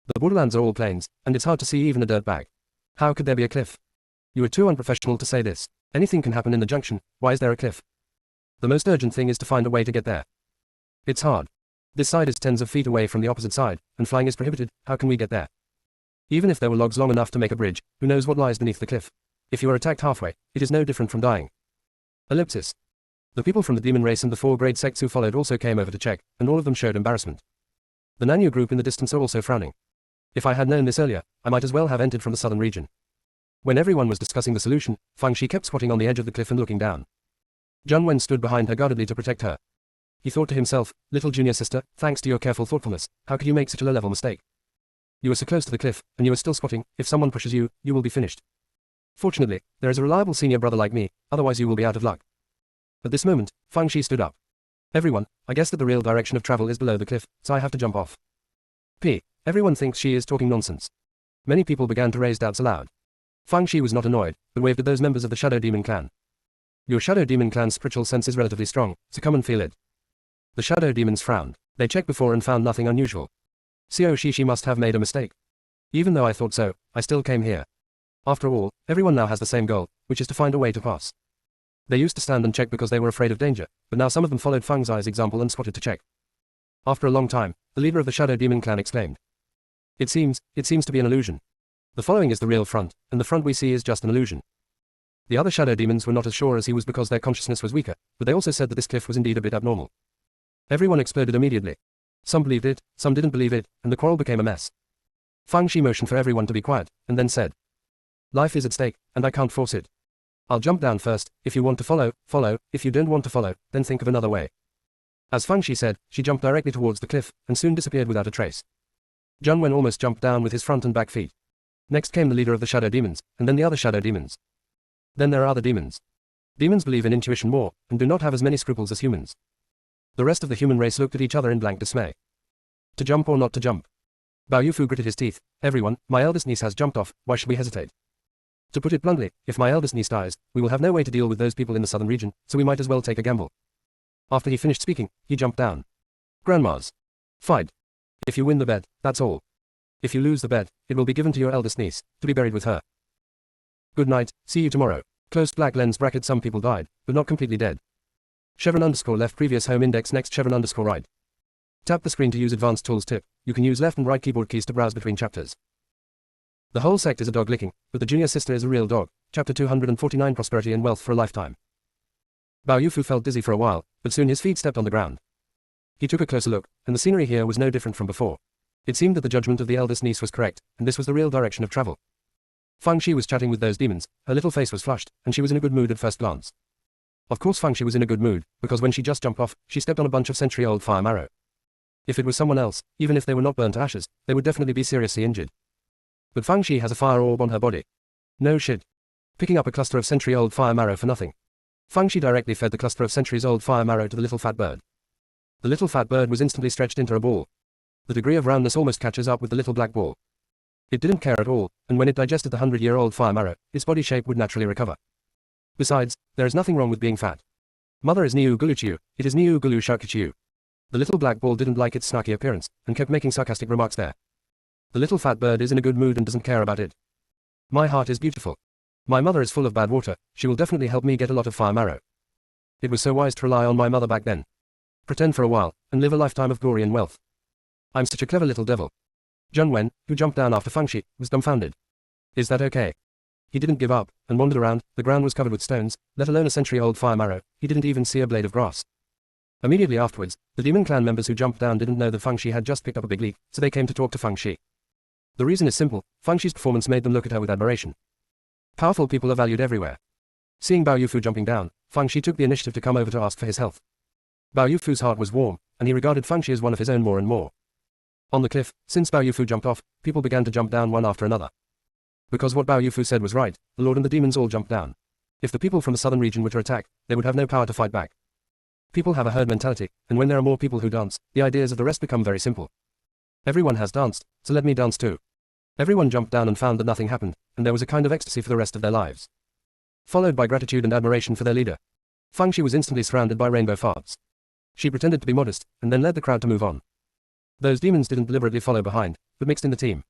Speaker 1: The borderlands are all plains, and it's hard to see even a dirt bag. How could there be a cliff? You are too unprofessional to say this. Anything can happen in the junction, why is there a cliff? The most urgent thing is to find a way to get there. It's hard. This side is tens of feet away from the opposite side, and flying is prohibited, how can we get there? Even if there were logs long enough to make a bridge, who knows what lies beneath the cliff? If you are attacked halfway, it is no different from dying. Ellipsis. The people from the demon race and the 4 great sects who followed also came over to check, and all of them showed embarrassment. The Nanyu group in the distance are also frowning. If I had known this earlier, I might as well have entered from the southern region. When everyone was discussing the solution, Fang Shi kept squatting on the edge of the cliff and looking down. Zhang Wen stood behind her guardedly to protect her. He thought to himself, little junior sister, thanks to your careful thoughtfulness, how could you make such a low-level mistake? You are so close to the cliff, and you are still squatting, if someone pushes you, you will be finished. Fortunately, there is a reliable senior brother like me, otherwise you will be out of luck. At this moment, Fang Shi stood up. Everyone, I guess that the real direction of travel is below the cliff, so I have to jump off. Everyone thinks she is talking nonsense. Many people began to raise doubts aloud. Fang Shi was not annoyed, but waved at those members of the Shadow Demon clan. Your Shadow Demon clan's spiritual sense is relatively strong, so come and feel it. The Shadow Demons frowned. They checked before and found nothing unusual. Xiao Shishi must have made a mistake. Even though I thought so, I still came here. After all, everyone now has the same goal, which is to find a way to pass. They used to stand and check because they were afraid of danger, but now some of them followed Fang Zai's example and squatted to check. After a long time, the leader of the Shadow Demon clan exclaimed. It seems to be an illusion. The following is the real front, and the front we see is just an illusion. The other Shadow Demons were not as sure as he was because their consciousness was weaker, but they also said that this cliff was indeed a bit abnormal. Everyone exploded immediately. Some believed it, some didn't believe it, and the quarrel became a mess. Fang Shi motioned for everyone to be quiet, and then said. Life is at stake, and I can't force it. I'll jump down first. If you want to follow, follow. If you don't want to follow, then think of another way. As Fang Shi said, she jumped directly towards the cliff, and soon disappeared without a trace. Zhang Wen almost jumped down with his front and back feet. Next came the leader of the Shadow Demons, and then the other Shadow Demons. Then there are the demons. Demons believe in intuition more, and do not have as many scruples as humans. The rest of the human race looked at each other in blank dismay. To jump or not to jump? Bao Yufu gritted his teeth. Everyone, my eldest niece has jumped off, why should we hesitate? To put it bluntly, if my eldest niece dies, we will have no way to deal with those people in the southern region, so we might as well take a gamble. After he finished speaking, he jumped down. Grandmas. Fight. If you win the bet, that's all. If you lose the bet, it will be given to your eldest niece, to be buried with her. Good night, see you tomorrow. Closed black lens bracket. Some people died, but not completely dead. Chevron _left previous home index next chevron _right. Tap the screen to use advanced tools tip. You can use left and right keyboard keys to browse between chapters. The whole sect is a dog licking, but the junior sister is a real dog. Chapter 249 Prosperity and Wealth for a Lifetime. Bao Yufu felt dizzy for a while, but soon his feet stepped on the ground. He took a closer look, and the scenery here was no different from before. It seemed that the judgment of the eldest niece was correct, and this was the real direction of travel. Fang Shi was chatting with those demons, her little face was flushed, and she was in a good mood at first glance. Of course Fang Shi was in a good mood, because when she just jumped off, she stepped on a bunch of century-old fire marrow. If it was someone else, even if they were not burnt to ashes, they would definitely be seriously injured. But Fang Shi has a fire orb on her body. No shit. Picking up a cluster of century-old fire marrow for nothing. Fang Shi directly fed the cluster of centuries-old fire marrow to the little fat bird. The little fat bird was instantly stretched into a ball. The degree of roundness almost catches up with the little black ball. It didn't care at all, and when it digested the 100-year-old fire marrow, its body shape would naturally recover. Besides, there is nothing wrong with being fat. Mother is Niu Guluchiu, it is Niu Gulu Shakichiu. The little black ball didn't like its snarky appearance, and kept making sarcastic remarks there. The little fat bird is in a good mood and doesn't care about it. My heart is beautiful. My mother is full of bad water, she will definitely help me get a lot of fire marrow. It was so wise to rely on my mother back then. Pretend for a while, and live a lifetime of glory and wealth. I'm such a clever little devil. Zhang Wen, who jumped down after Fang Shi, was dumbfounded. Is that okay? He didn't give up, and wandered around. The ground was covered with stones, let alone a century-old fire marrow. He didn't even see a blade of grass. Immediately afterwards, the demon clan members who jumped down didn't know that Fang Shi had just picked up a big leak, so they came to talk to Fang Shi. The reason is simple, Fang Shi's performance made them look at her with admiration. Powerful people are valued everywhere. Seeing Bao Yufu jumping down, Fang Shi took the initiative to come over to ask for his health. Bao Yufu's heart was warm, and he regarded Fang Shi as one of his own more and more. On the cliff, since Bao Yufu jumped off, people began to jump down one after another. Because what Bao Yufu said was right, the Lord and the demons all jumped down. If the people from the southern region were to attack, they would have no power to fight back. People have a herd mentality, and when there are more people who dance, the ideas of the rest become very simple. Everyone has danced, so let me dance too. Everyone jumped down and found that nothing happened, and there was a kind of ecstasy for the rest of their lives. Followed by gratitude and admiration for their leader. Fang Shi was instantly surrounded by rainbow farts. She pretended to be modest, and then led the crowd to move on. Those demons didn't deliberately follow behind, but mixed in the team.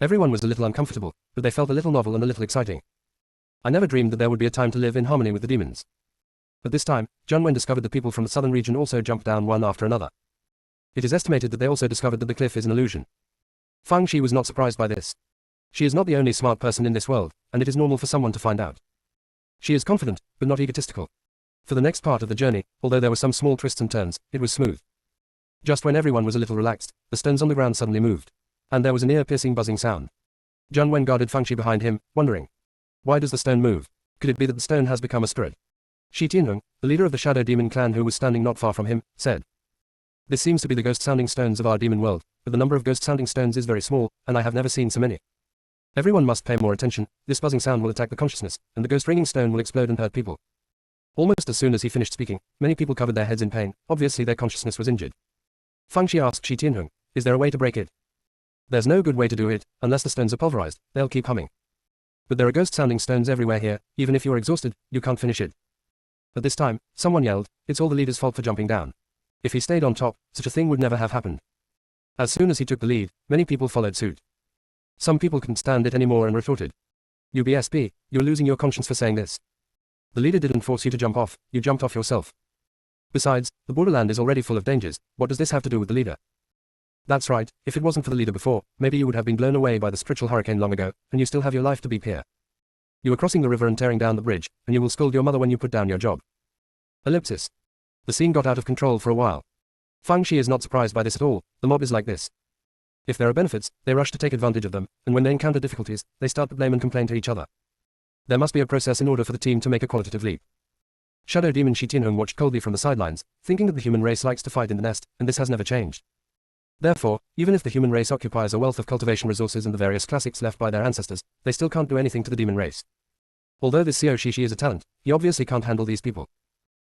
Speaker 1: Everyone was a little uncomfortable, but they felt a little novel and a little exciting. I never dreamed that there would be a time to live in harmony with the demons. But this time, Zhang Wen discovered that people from the southern region also jumped down one after another. It is estimated that they also discovered that the cliff is an illusion. Fang Shi was not surprised by this. She is not the only smart person in this world, and it is normal for someone to find out. She is confident, but not egotistical. For the next part of the journey, although there were some small twists and turns, it was smooth. Just when everyone was a little relaxed, the stones on the ground suddenly moved. And there was an ear-piercing buzzing sound. Zhang Wen guarded Fang Shi behind him, wondering. Why does the stone move? Could it be that the stone has become a spirit? Shi Tianheng, the leader of the Shadow Demon clan who was standing not far from him, said. This seems to be the ghost-sounding stones of our demon world, but the number of ghost-sounding stones is very small, and I have never seen so many. Everyone must pay more attention. This buzzing sound will attack the consciousness, and the ghost ringing stone will explode and hurt people. Almost as soon as he finished speaking, many people covered their heads in pain. Obviously their consciousness was injured. Fang Shi asked Shi Tianhong, is there a way to break it? There's no good way to do it, unless the stones are pulverized, they'll keep humming. But there are ghost-sounding stones everywhere here, even if you're exhausted, you can't finish it. At this time, someone yelled, it's all the leader's fault for jumping down. If he stayed on top, such a thing would never have happened. As soon as he took the lead, many people followed suit. Some people couldn't stand it anymore and retorted. UBSP, you're losing your conscience for saying this. The leader didn't force you to jump off, you jumped off yourself. Besides, the borderland is already full of dangers, what does this have to do with the leader? That's right, if it wasn't for the leader before, maybe you would have been blown away by the spiritual hurricane long ago, and you still have your life to beep here. You were crossing the river and tearing down the bridge, and you will scold your mother when you put down your job. Ellipsis. The scene got out of control for a while. Fang Shi is not surprised by this at all, the mob is like this. If there are benefits, they rush to take advantage of them, and when they encounter difficulties, they start to blame and complain to each other. There must be a process in order for the team to make a qualitative leap. Shadow Demon Shi Tianhong watched coldly from the sidelines, thinking that the human race likes to fight in the nest, and this has never changed. Therefore, even if the human race occupies a wealth of cultivation resources and the various classics left by their ancestors, they still can't do anything to the demon race. Although this Xiao Shishi is a talent, he obviously can't handle these people.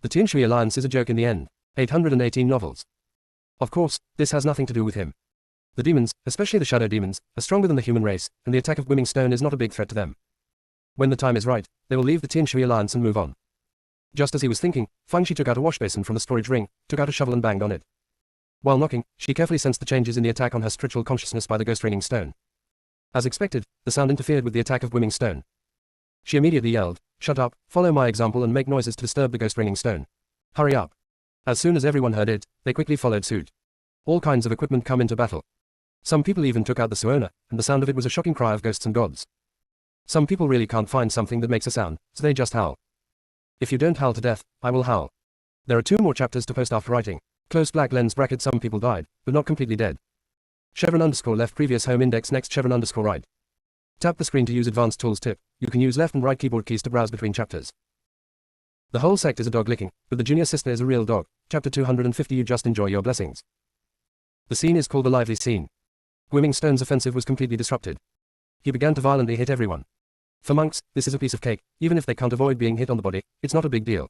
Speaker 1: The Tian Shui alliance is a joke in the end. 818 novels. Of course, this has nothing to do with him. The demons, especially the shadow demons, are stronger than the human race, and the attack of Guiming Stone is not a big threat to them. When the time is right, they will leave the Tian Shui alliance and move on. Just as he was thinking, Fang Shi took out a wash basin from the storage ring, took out a shovel and banged on it. While knocking, she carefully sensed the changes in the attack on her spiritual consciousness by the ghost ringing stone. As expected, the sound interfered with the attack of Guiming Stone. She immediately yelled, shut up, follow my example and make noises to disturb the ghost ringing stone. Hurry up. As soon as everyone heard it, they quickly followed suit. All kinds of equipment come into battle. Some people even took out the Suona, and the sound of it was a shocking cry of ghosts and gods. Some people really can't find something that makes a sound, so they just howl. If you don't howl to death, I will howl. There are 2 more chapters to post after writing. Close black lens bracket. Some people died, but not completely dead. Chevron underscore left previous home index next chevron underscore right. Tap the screen to use advanced tools tip. You can use left and right keyboard keys to browse between chapters. The whole sect is a dog licking, but the junior sister is a real dog. Chapter 250. You just enjoy your blessings. The scene is called the lively scene. Guiming Stone's offensive was completely disrupted. He began to violently hit everyone. For monks, this is a piece of cake, even if they can't avoid being hit on the body, it's not a big deal.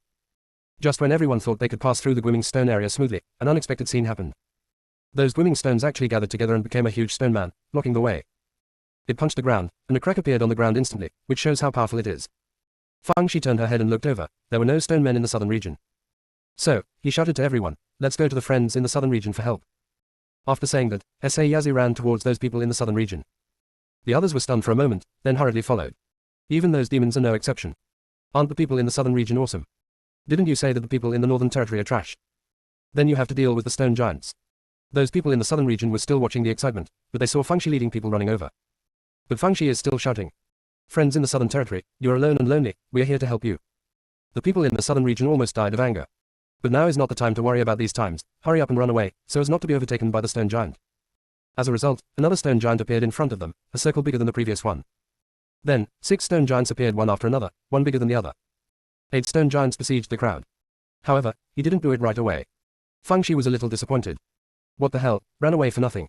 Speaker 1: Just when everyone thought they could pass through the Guiming Stone area smoothly, an unexpected scene happened. Those Guiming Stones actually gathered together and became a huge stone man, blocking the way. It punched the ground, and a crack appeared on the ground instantly, which shows how powerful it is. Fang Shi turned her head and looked over. There were no stone men in the southern region. So, he shouted to everyone, let's go to the friends in the southern region for help. After saying that, S.A. Yazi ran towards those people in the southern region. The others were stunned for a moment, then hurriedly followed. Even those demons are no exception. Aren't the people in the southern region awesome? Didn't you say that the people in the northern territory are trash? Then you have to deal with the stone giants. Those people in the southern region were still watching the excitement, but they saw Fang Shi leading people running over. But Fang Shi is still shouting. Friends in the southern territory, you are alone and lonely, we are here to help you. The people in the southern region almost died of anger. But now is not the time to worry about these times, hurry up and run away, so as not to be overtaken by the stone giant. As a result, another stone giant appeared in front of them, a circle bigger than the previous one. Then, 6 stone giants appeared one after another, one bigger than the other. 8 stone giants besieged the crowd. However, he didn't do it right away. Fang Shi was a little disappointed. What the hell, ran away for nothing.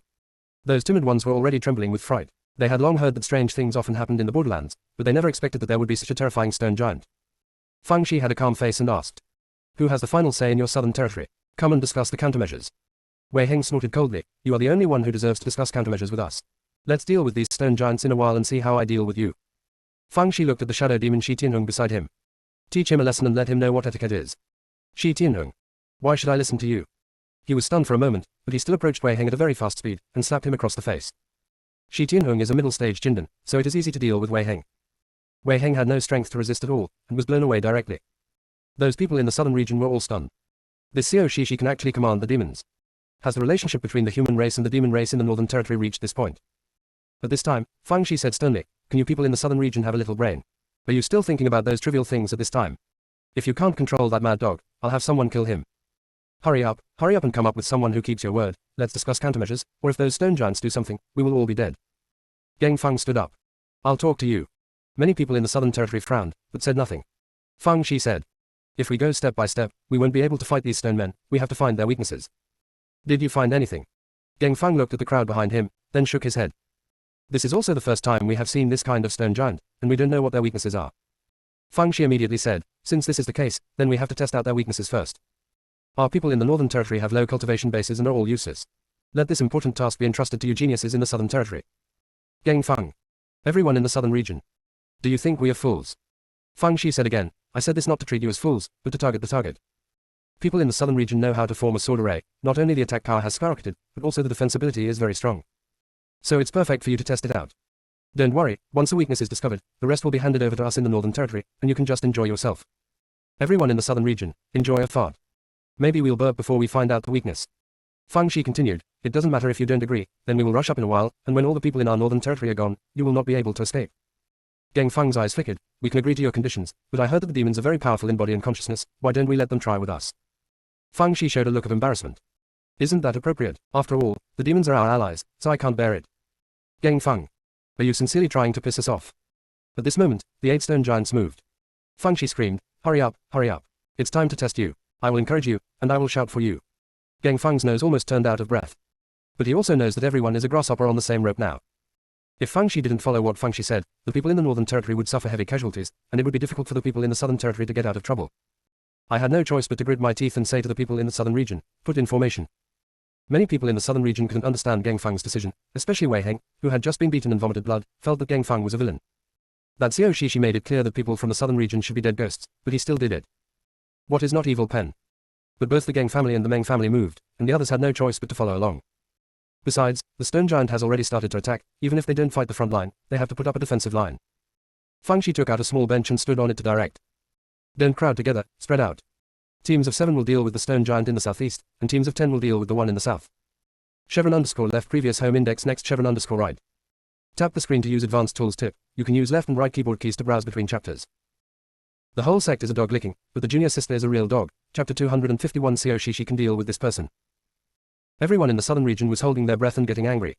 Speaker 1: Those timid ones were already trembling with fright. They had long heard that strange things often happened in the borderlands, but they never expected that there would be such a terrifying stone giant. Fang Shi had a calm face and asked, who has the final say in your southern territory? Come and discuss the countermeasures. Wei Heng snorted coldly, you are the only one who deserves to discuss countermeasures with us. Let's deal with these stone giants in a while and see how I deal with you. Fang Shi looked at the shadow demon Shi Tianhong beside him. Teach him a lesson and let him know what etiquette is. Shi Tianhong. Why should I listen to you? He was stunned for a moment, but he still approached Wei Heng at a very fast speed, and slapped him across the face. Shi Tianhong is a middle-stage Jindan, so it is easy to deal with Wei Heng. Wei Heng had no strength to resist at all, and was blown away directly. Those people in the southern region were all stunned. This Xiao Shishi can actually command the demons. Has the relationship between the human race and the demon race in the northern territory reached this point? At this time, Fang Shi said sternly, can you people in the southern region have a little brain? Are you still thinking about those trivial things at this time? If you can't control that mad dog, I'll have someone kill him. Hurry up and come up with someone who keeps your word, let's discuss countermeasures, or if those stone giants do something, we will all be dead. Geng Feng stood up. I'll talk to you. Many people in the southern territory frowned, but said nothing. Fang Shi said, if we go step by step, we won't be able to fight these stone men, we have to find their weaknesses. Did you find anything? Geng Feng looked at the crowd behind him, then shook his head. This is also the first time we have seen this kind of stone giant, and we don't know what their weaknesses are. Fang Shi immediately said, since this is the case, then we have to test out their weaknesses first. Our people in the Northern Territory have low cultivation bases and are all useless. Let this important task be entrusted to you geniuses in the Southern Territory. Gang Fang. Everyone in the Southern region. Do you think we are fools? Fang Shi said again, I said this not to treat you as fools, but to target the target. People in the Southern region know how to form a sword array. Not only the attack power has skyrocketed, but also the defensibility is very strong. So it's perfect for you to test it out. Don't worry, once a weakness is discovered, the rest will be handed over to us in the Northern Territory, and you can just enjoy yourself. Everyone in the Southern region, enjoy a fart. Maybe we'll burp before we find out the weakness. Fang Shi continued, it doesn't matter if you don't agree, then we will rush up in a while, and when all the people in our Northern Territory are gone, you will not be able to escape. Gang Fang's eyes flickered, we can agree to your conditions, but I heard that the demons are very powerful in body and consciousness, why don't we let them try with us? Fang Shi showed a look of embarrassment. Isn't that appropriate? After all, the demons are our allies, so I can't bear it. Gang Fang. Are you sincerely trying to piss us off? At this moment, the 8 stone giants moved. Fang Shi screamed, hurry up, hurry up. It's time to test you. I will encourage you, and I will shout for you. Gang Fang's nose almost turned out of breath. But he also knows that everyone is a grasshopper on the same rope now. If Fang Shi didn't follow what Fang Shi said, the people in the Northern Territory would suffer heavy casualties, and it would be difficult for the people in the Southern Territory to get out of trouble. I had no choice but to grit my teeth and say to the people in the Southern region, put in formation. Many people in the Southern region couldn't understand Gang Fang's decision, especially Wei Heng, who had just been beaten and vomited blood, felt that Gang Fang was a villain. That Xiao Shishi made it clear that people from the Southern region should be dead ghosts, but he still did it. What is not evil pen? But both the Gang family and the Meng family moved, and the others had no choice but to follow along. Besides, the stone giant has already started to attack, even if they don't fight the front line, they have to put up a defensive line. Fang Shi took out a small bench and stood on it to direct. Don't crowd together, spread out. Teams of 7 will deal with the stone giant in the southeast, and teams of 10 will deal with the one in the south. _left previous home index next _right. Tap the screen to use advanced tools tip. You can use left and right keyboard keys to browse between chapters. The whole sect is a dog licking, but the junior sister is a real dog. Chapter 251 Xiao Shishi can deal with this person. Everyone in the southern region was holding their breath and getting angry.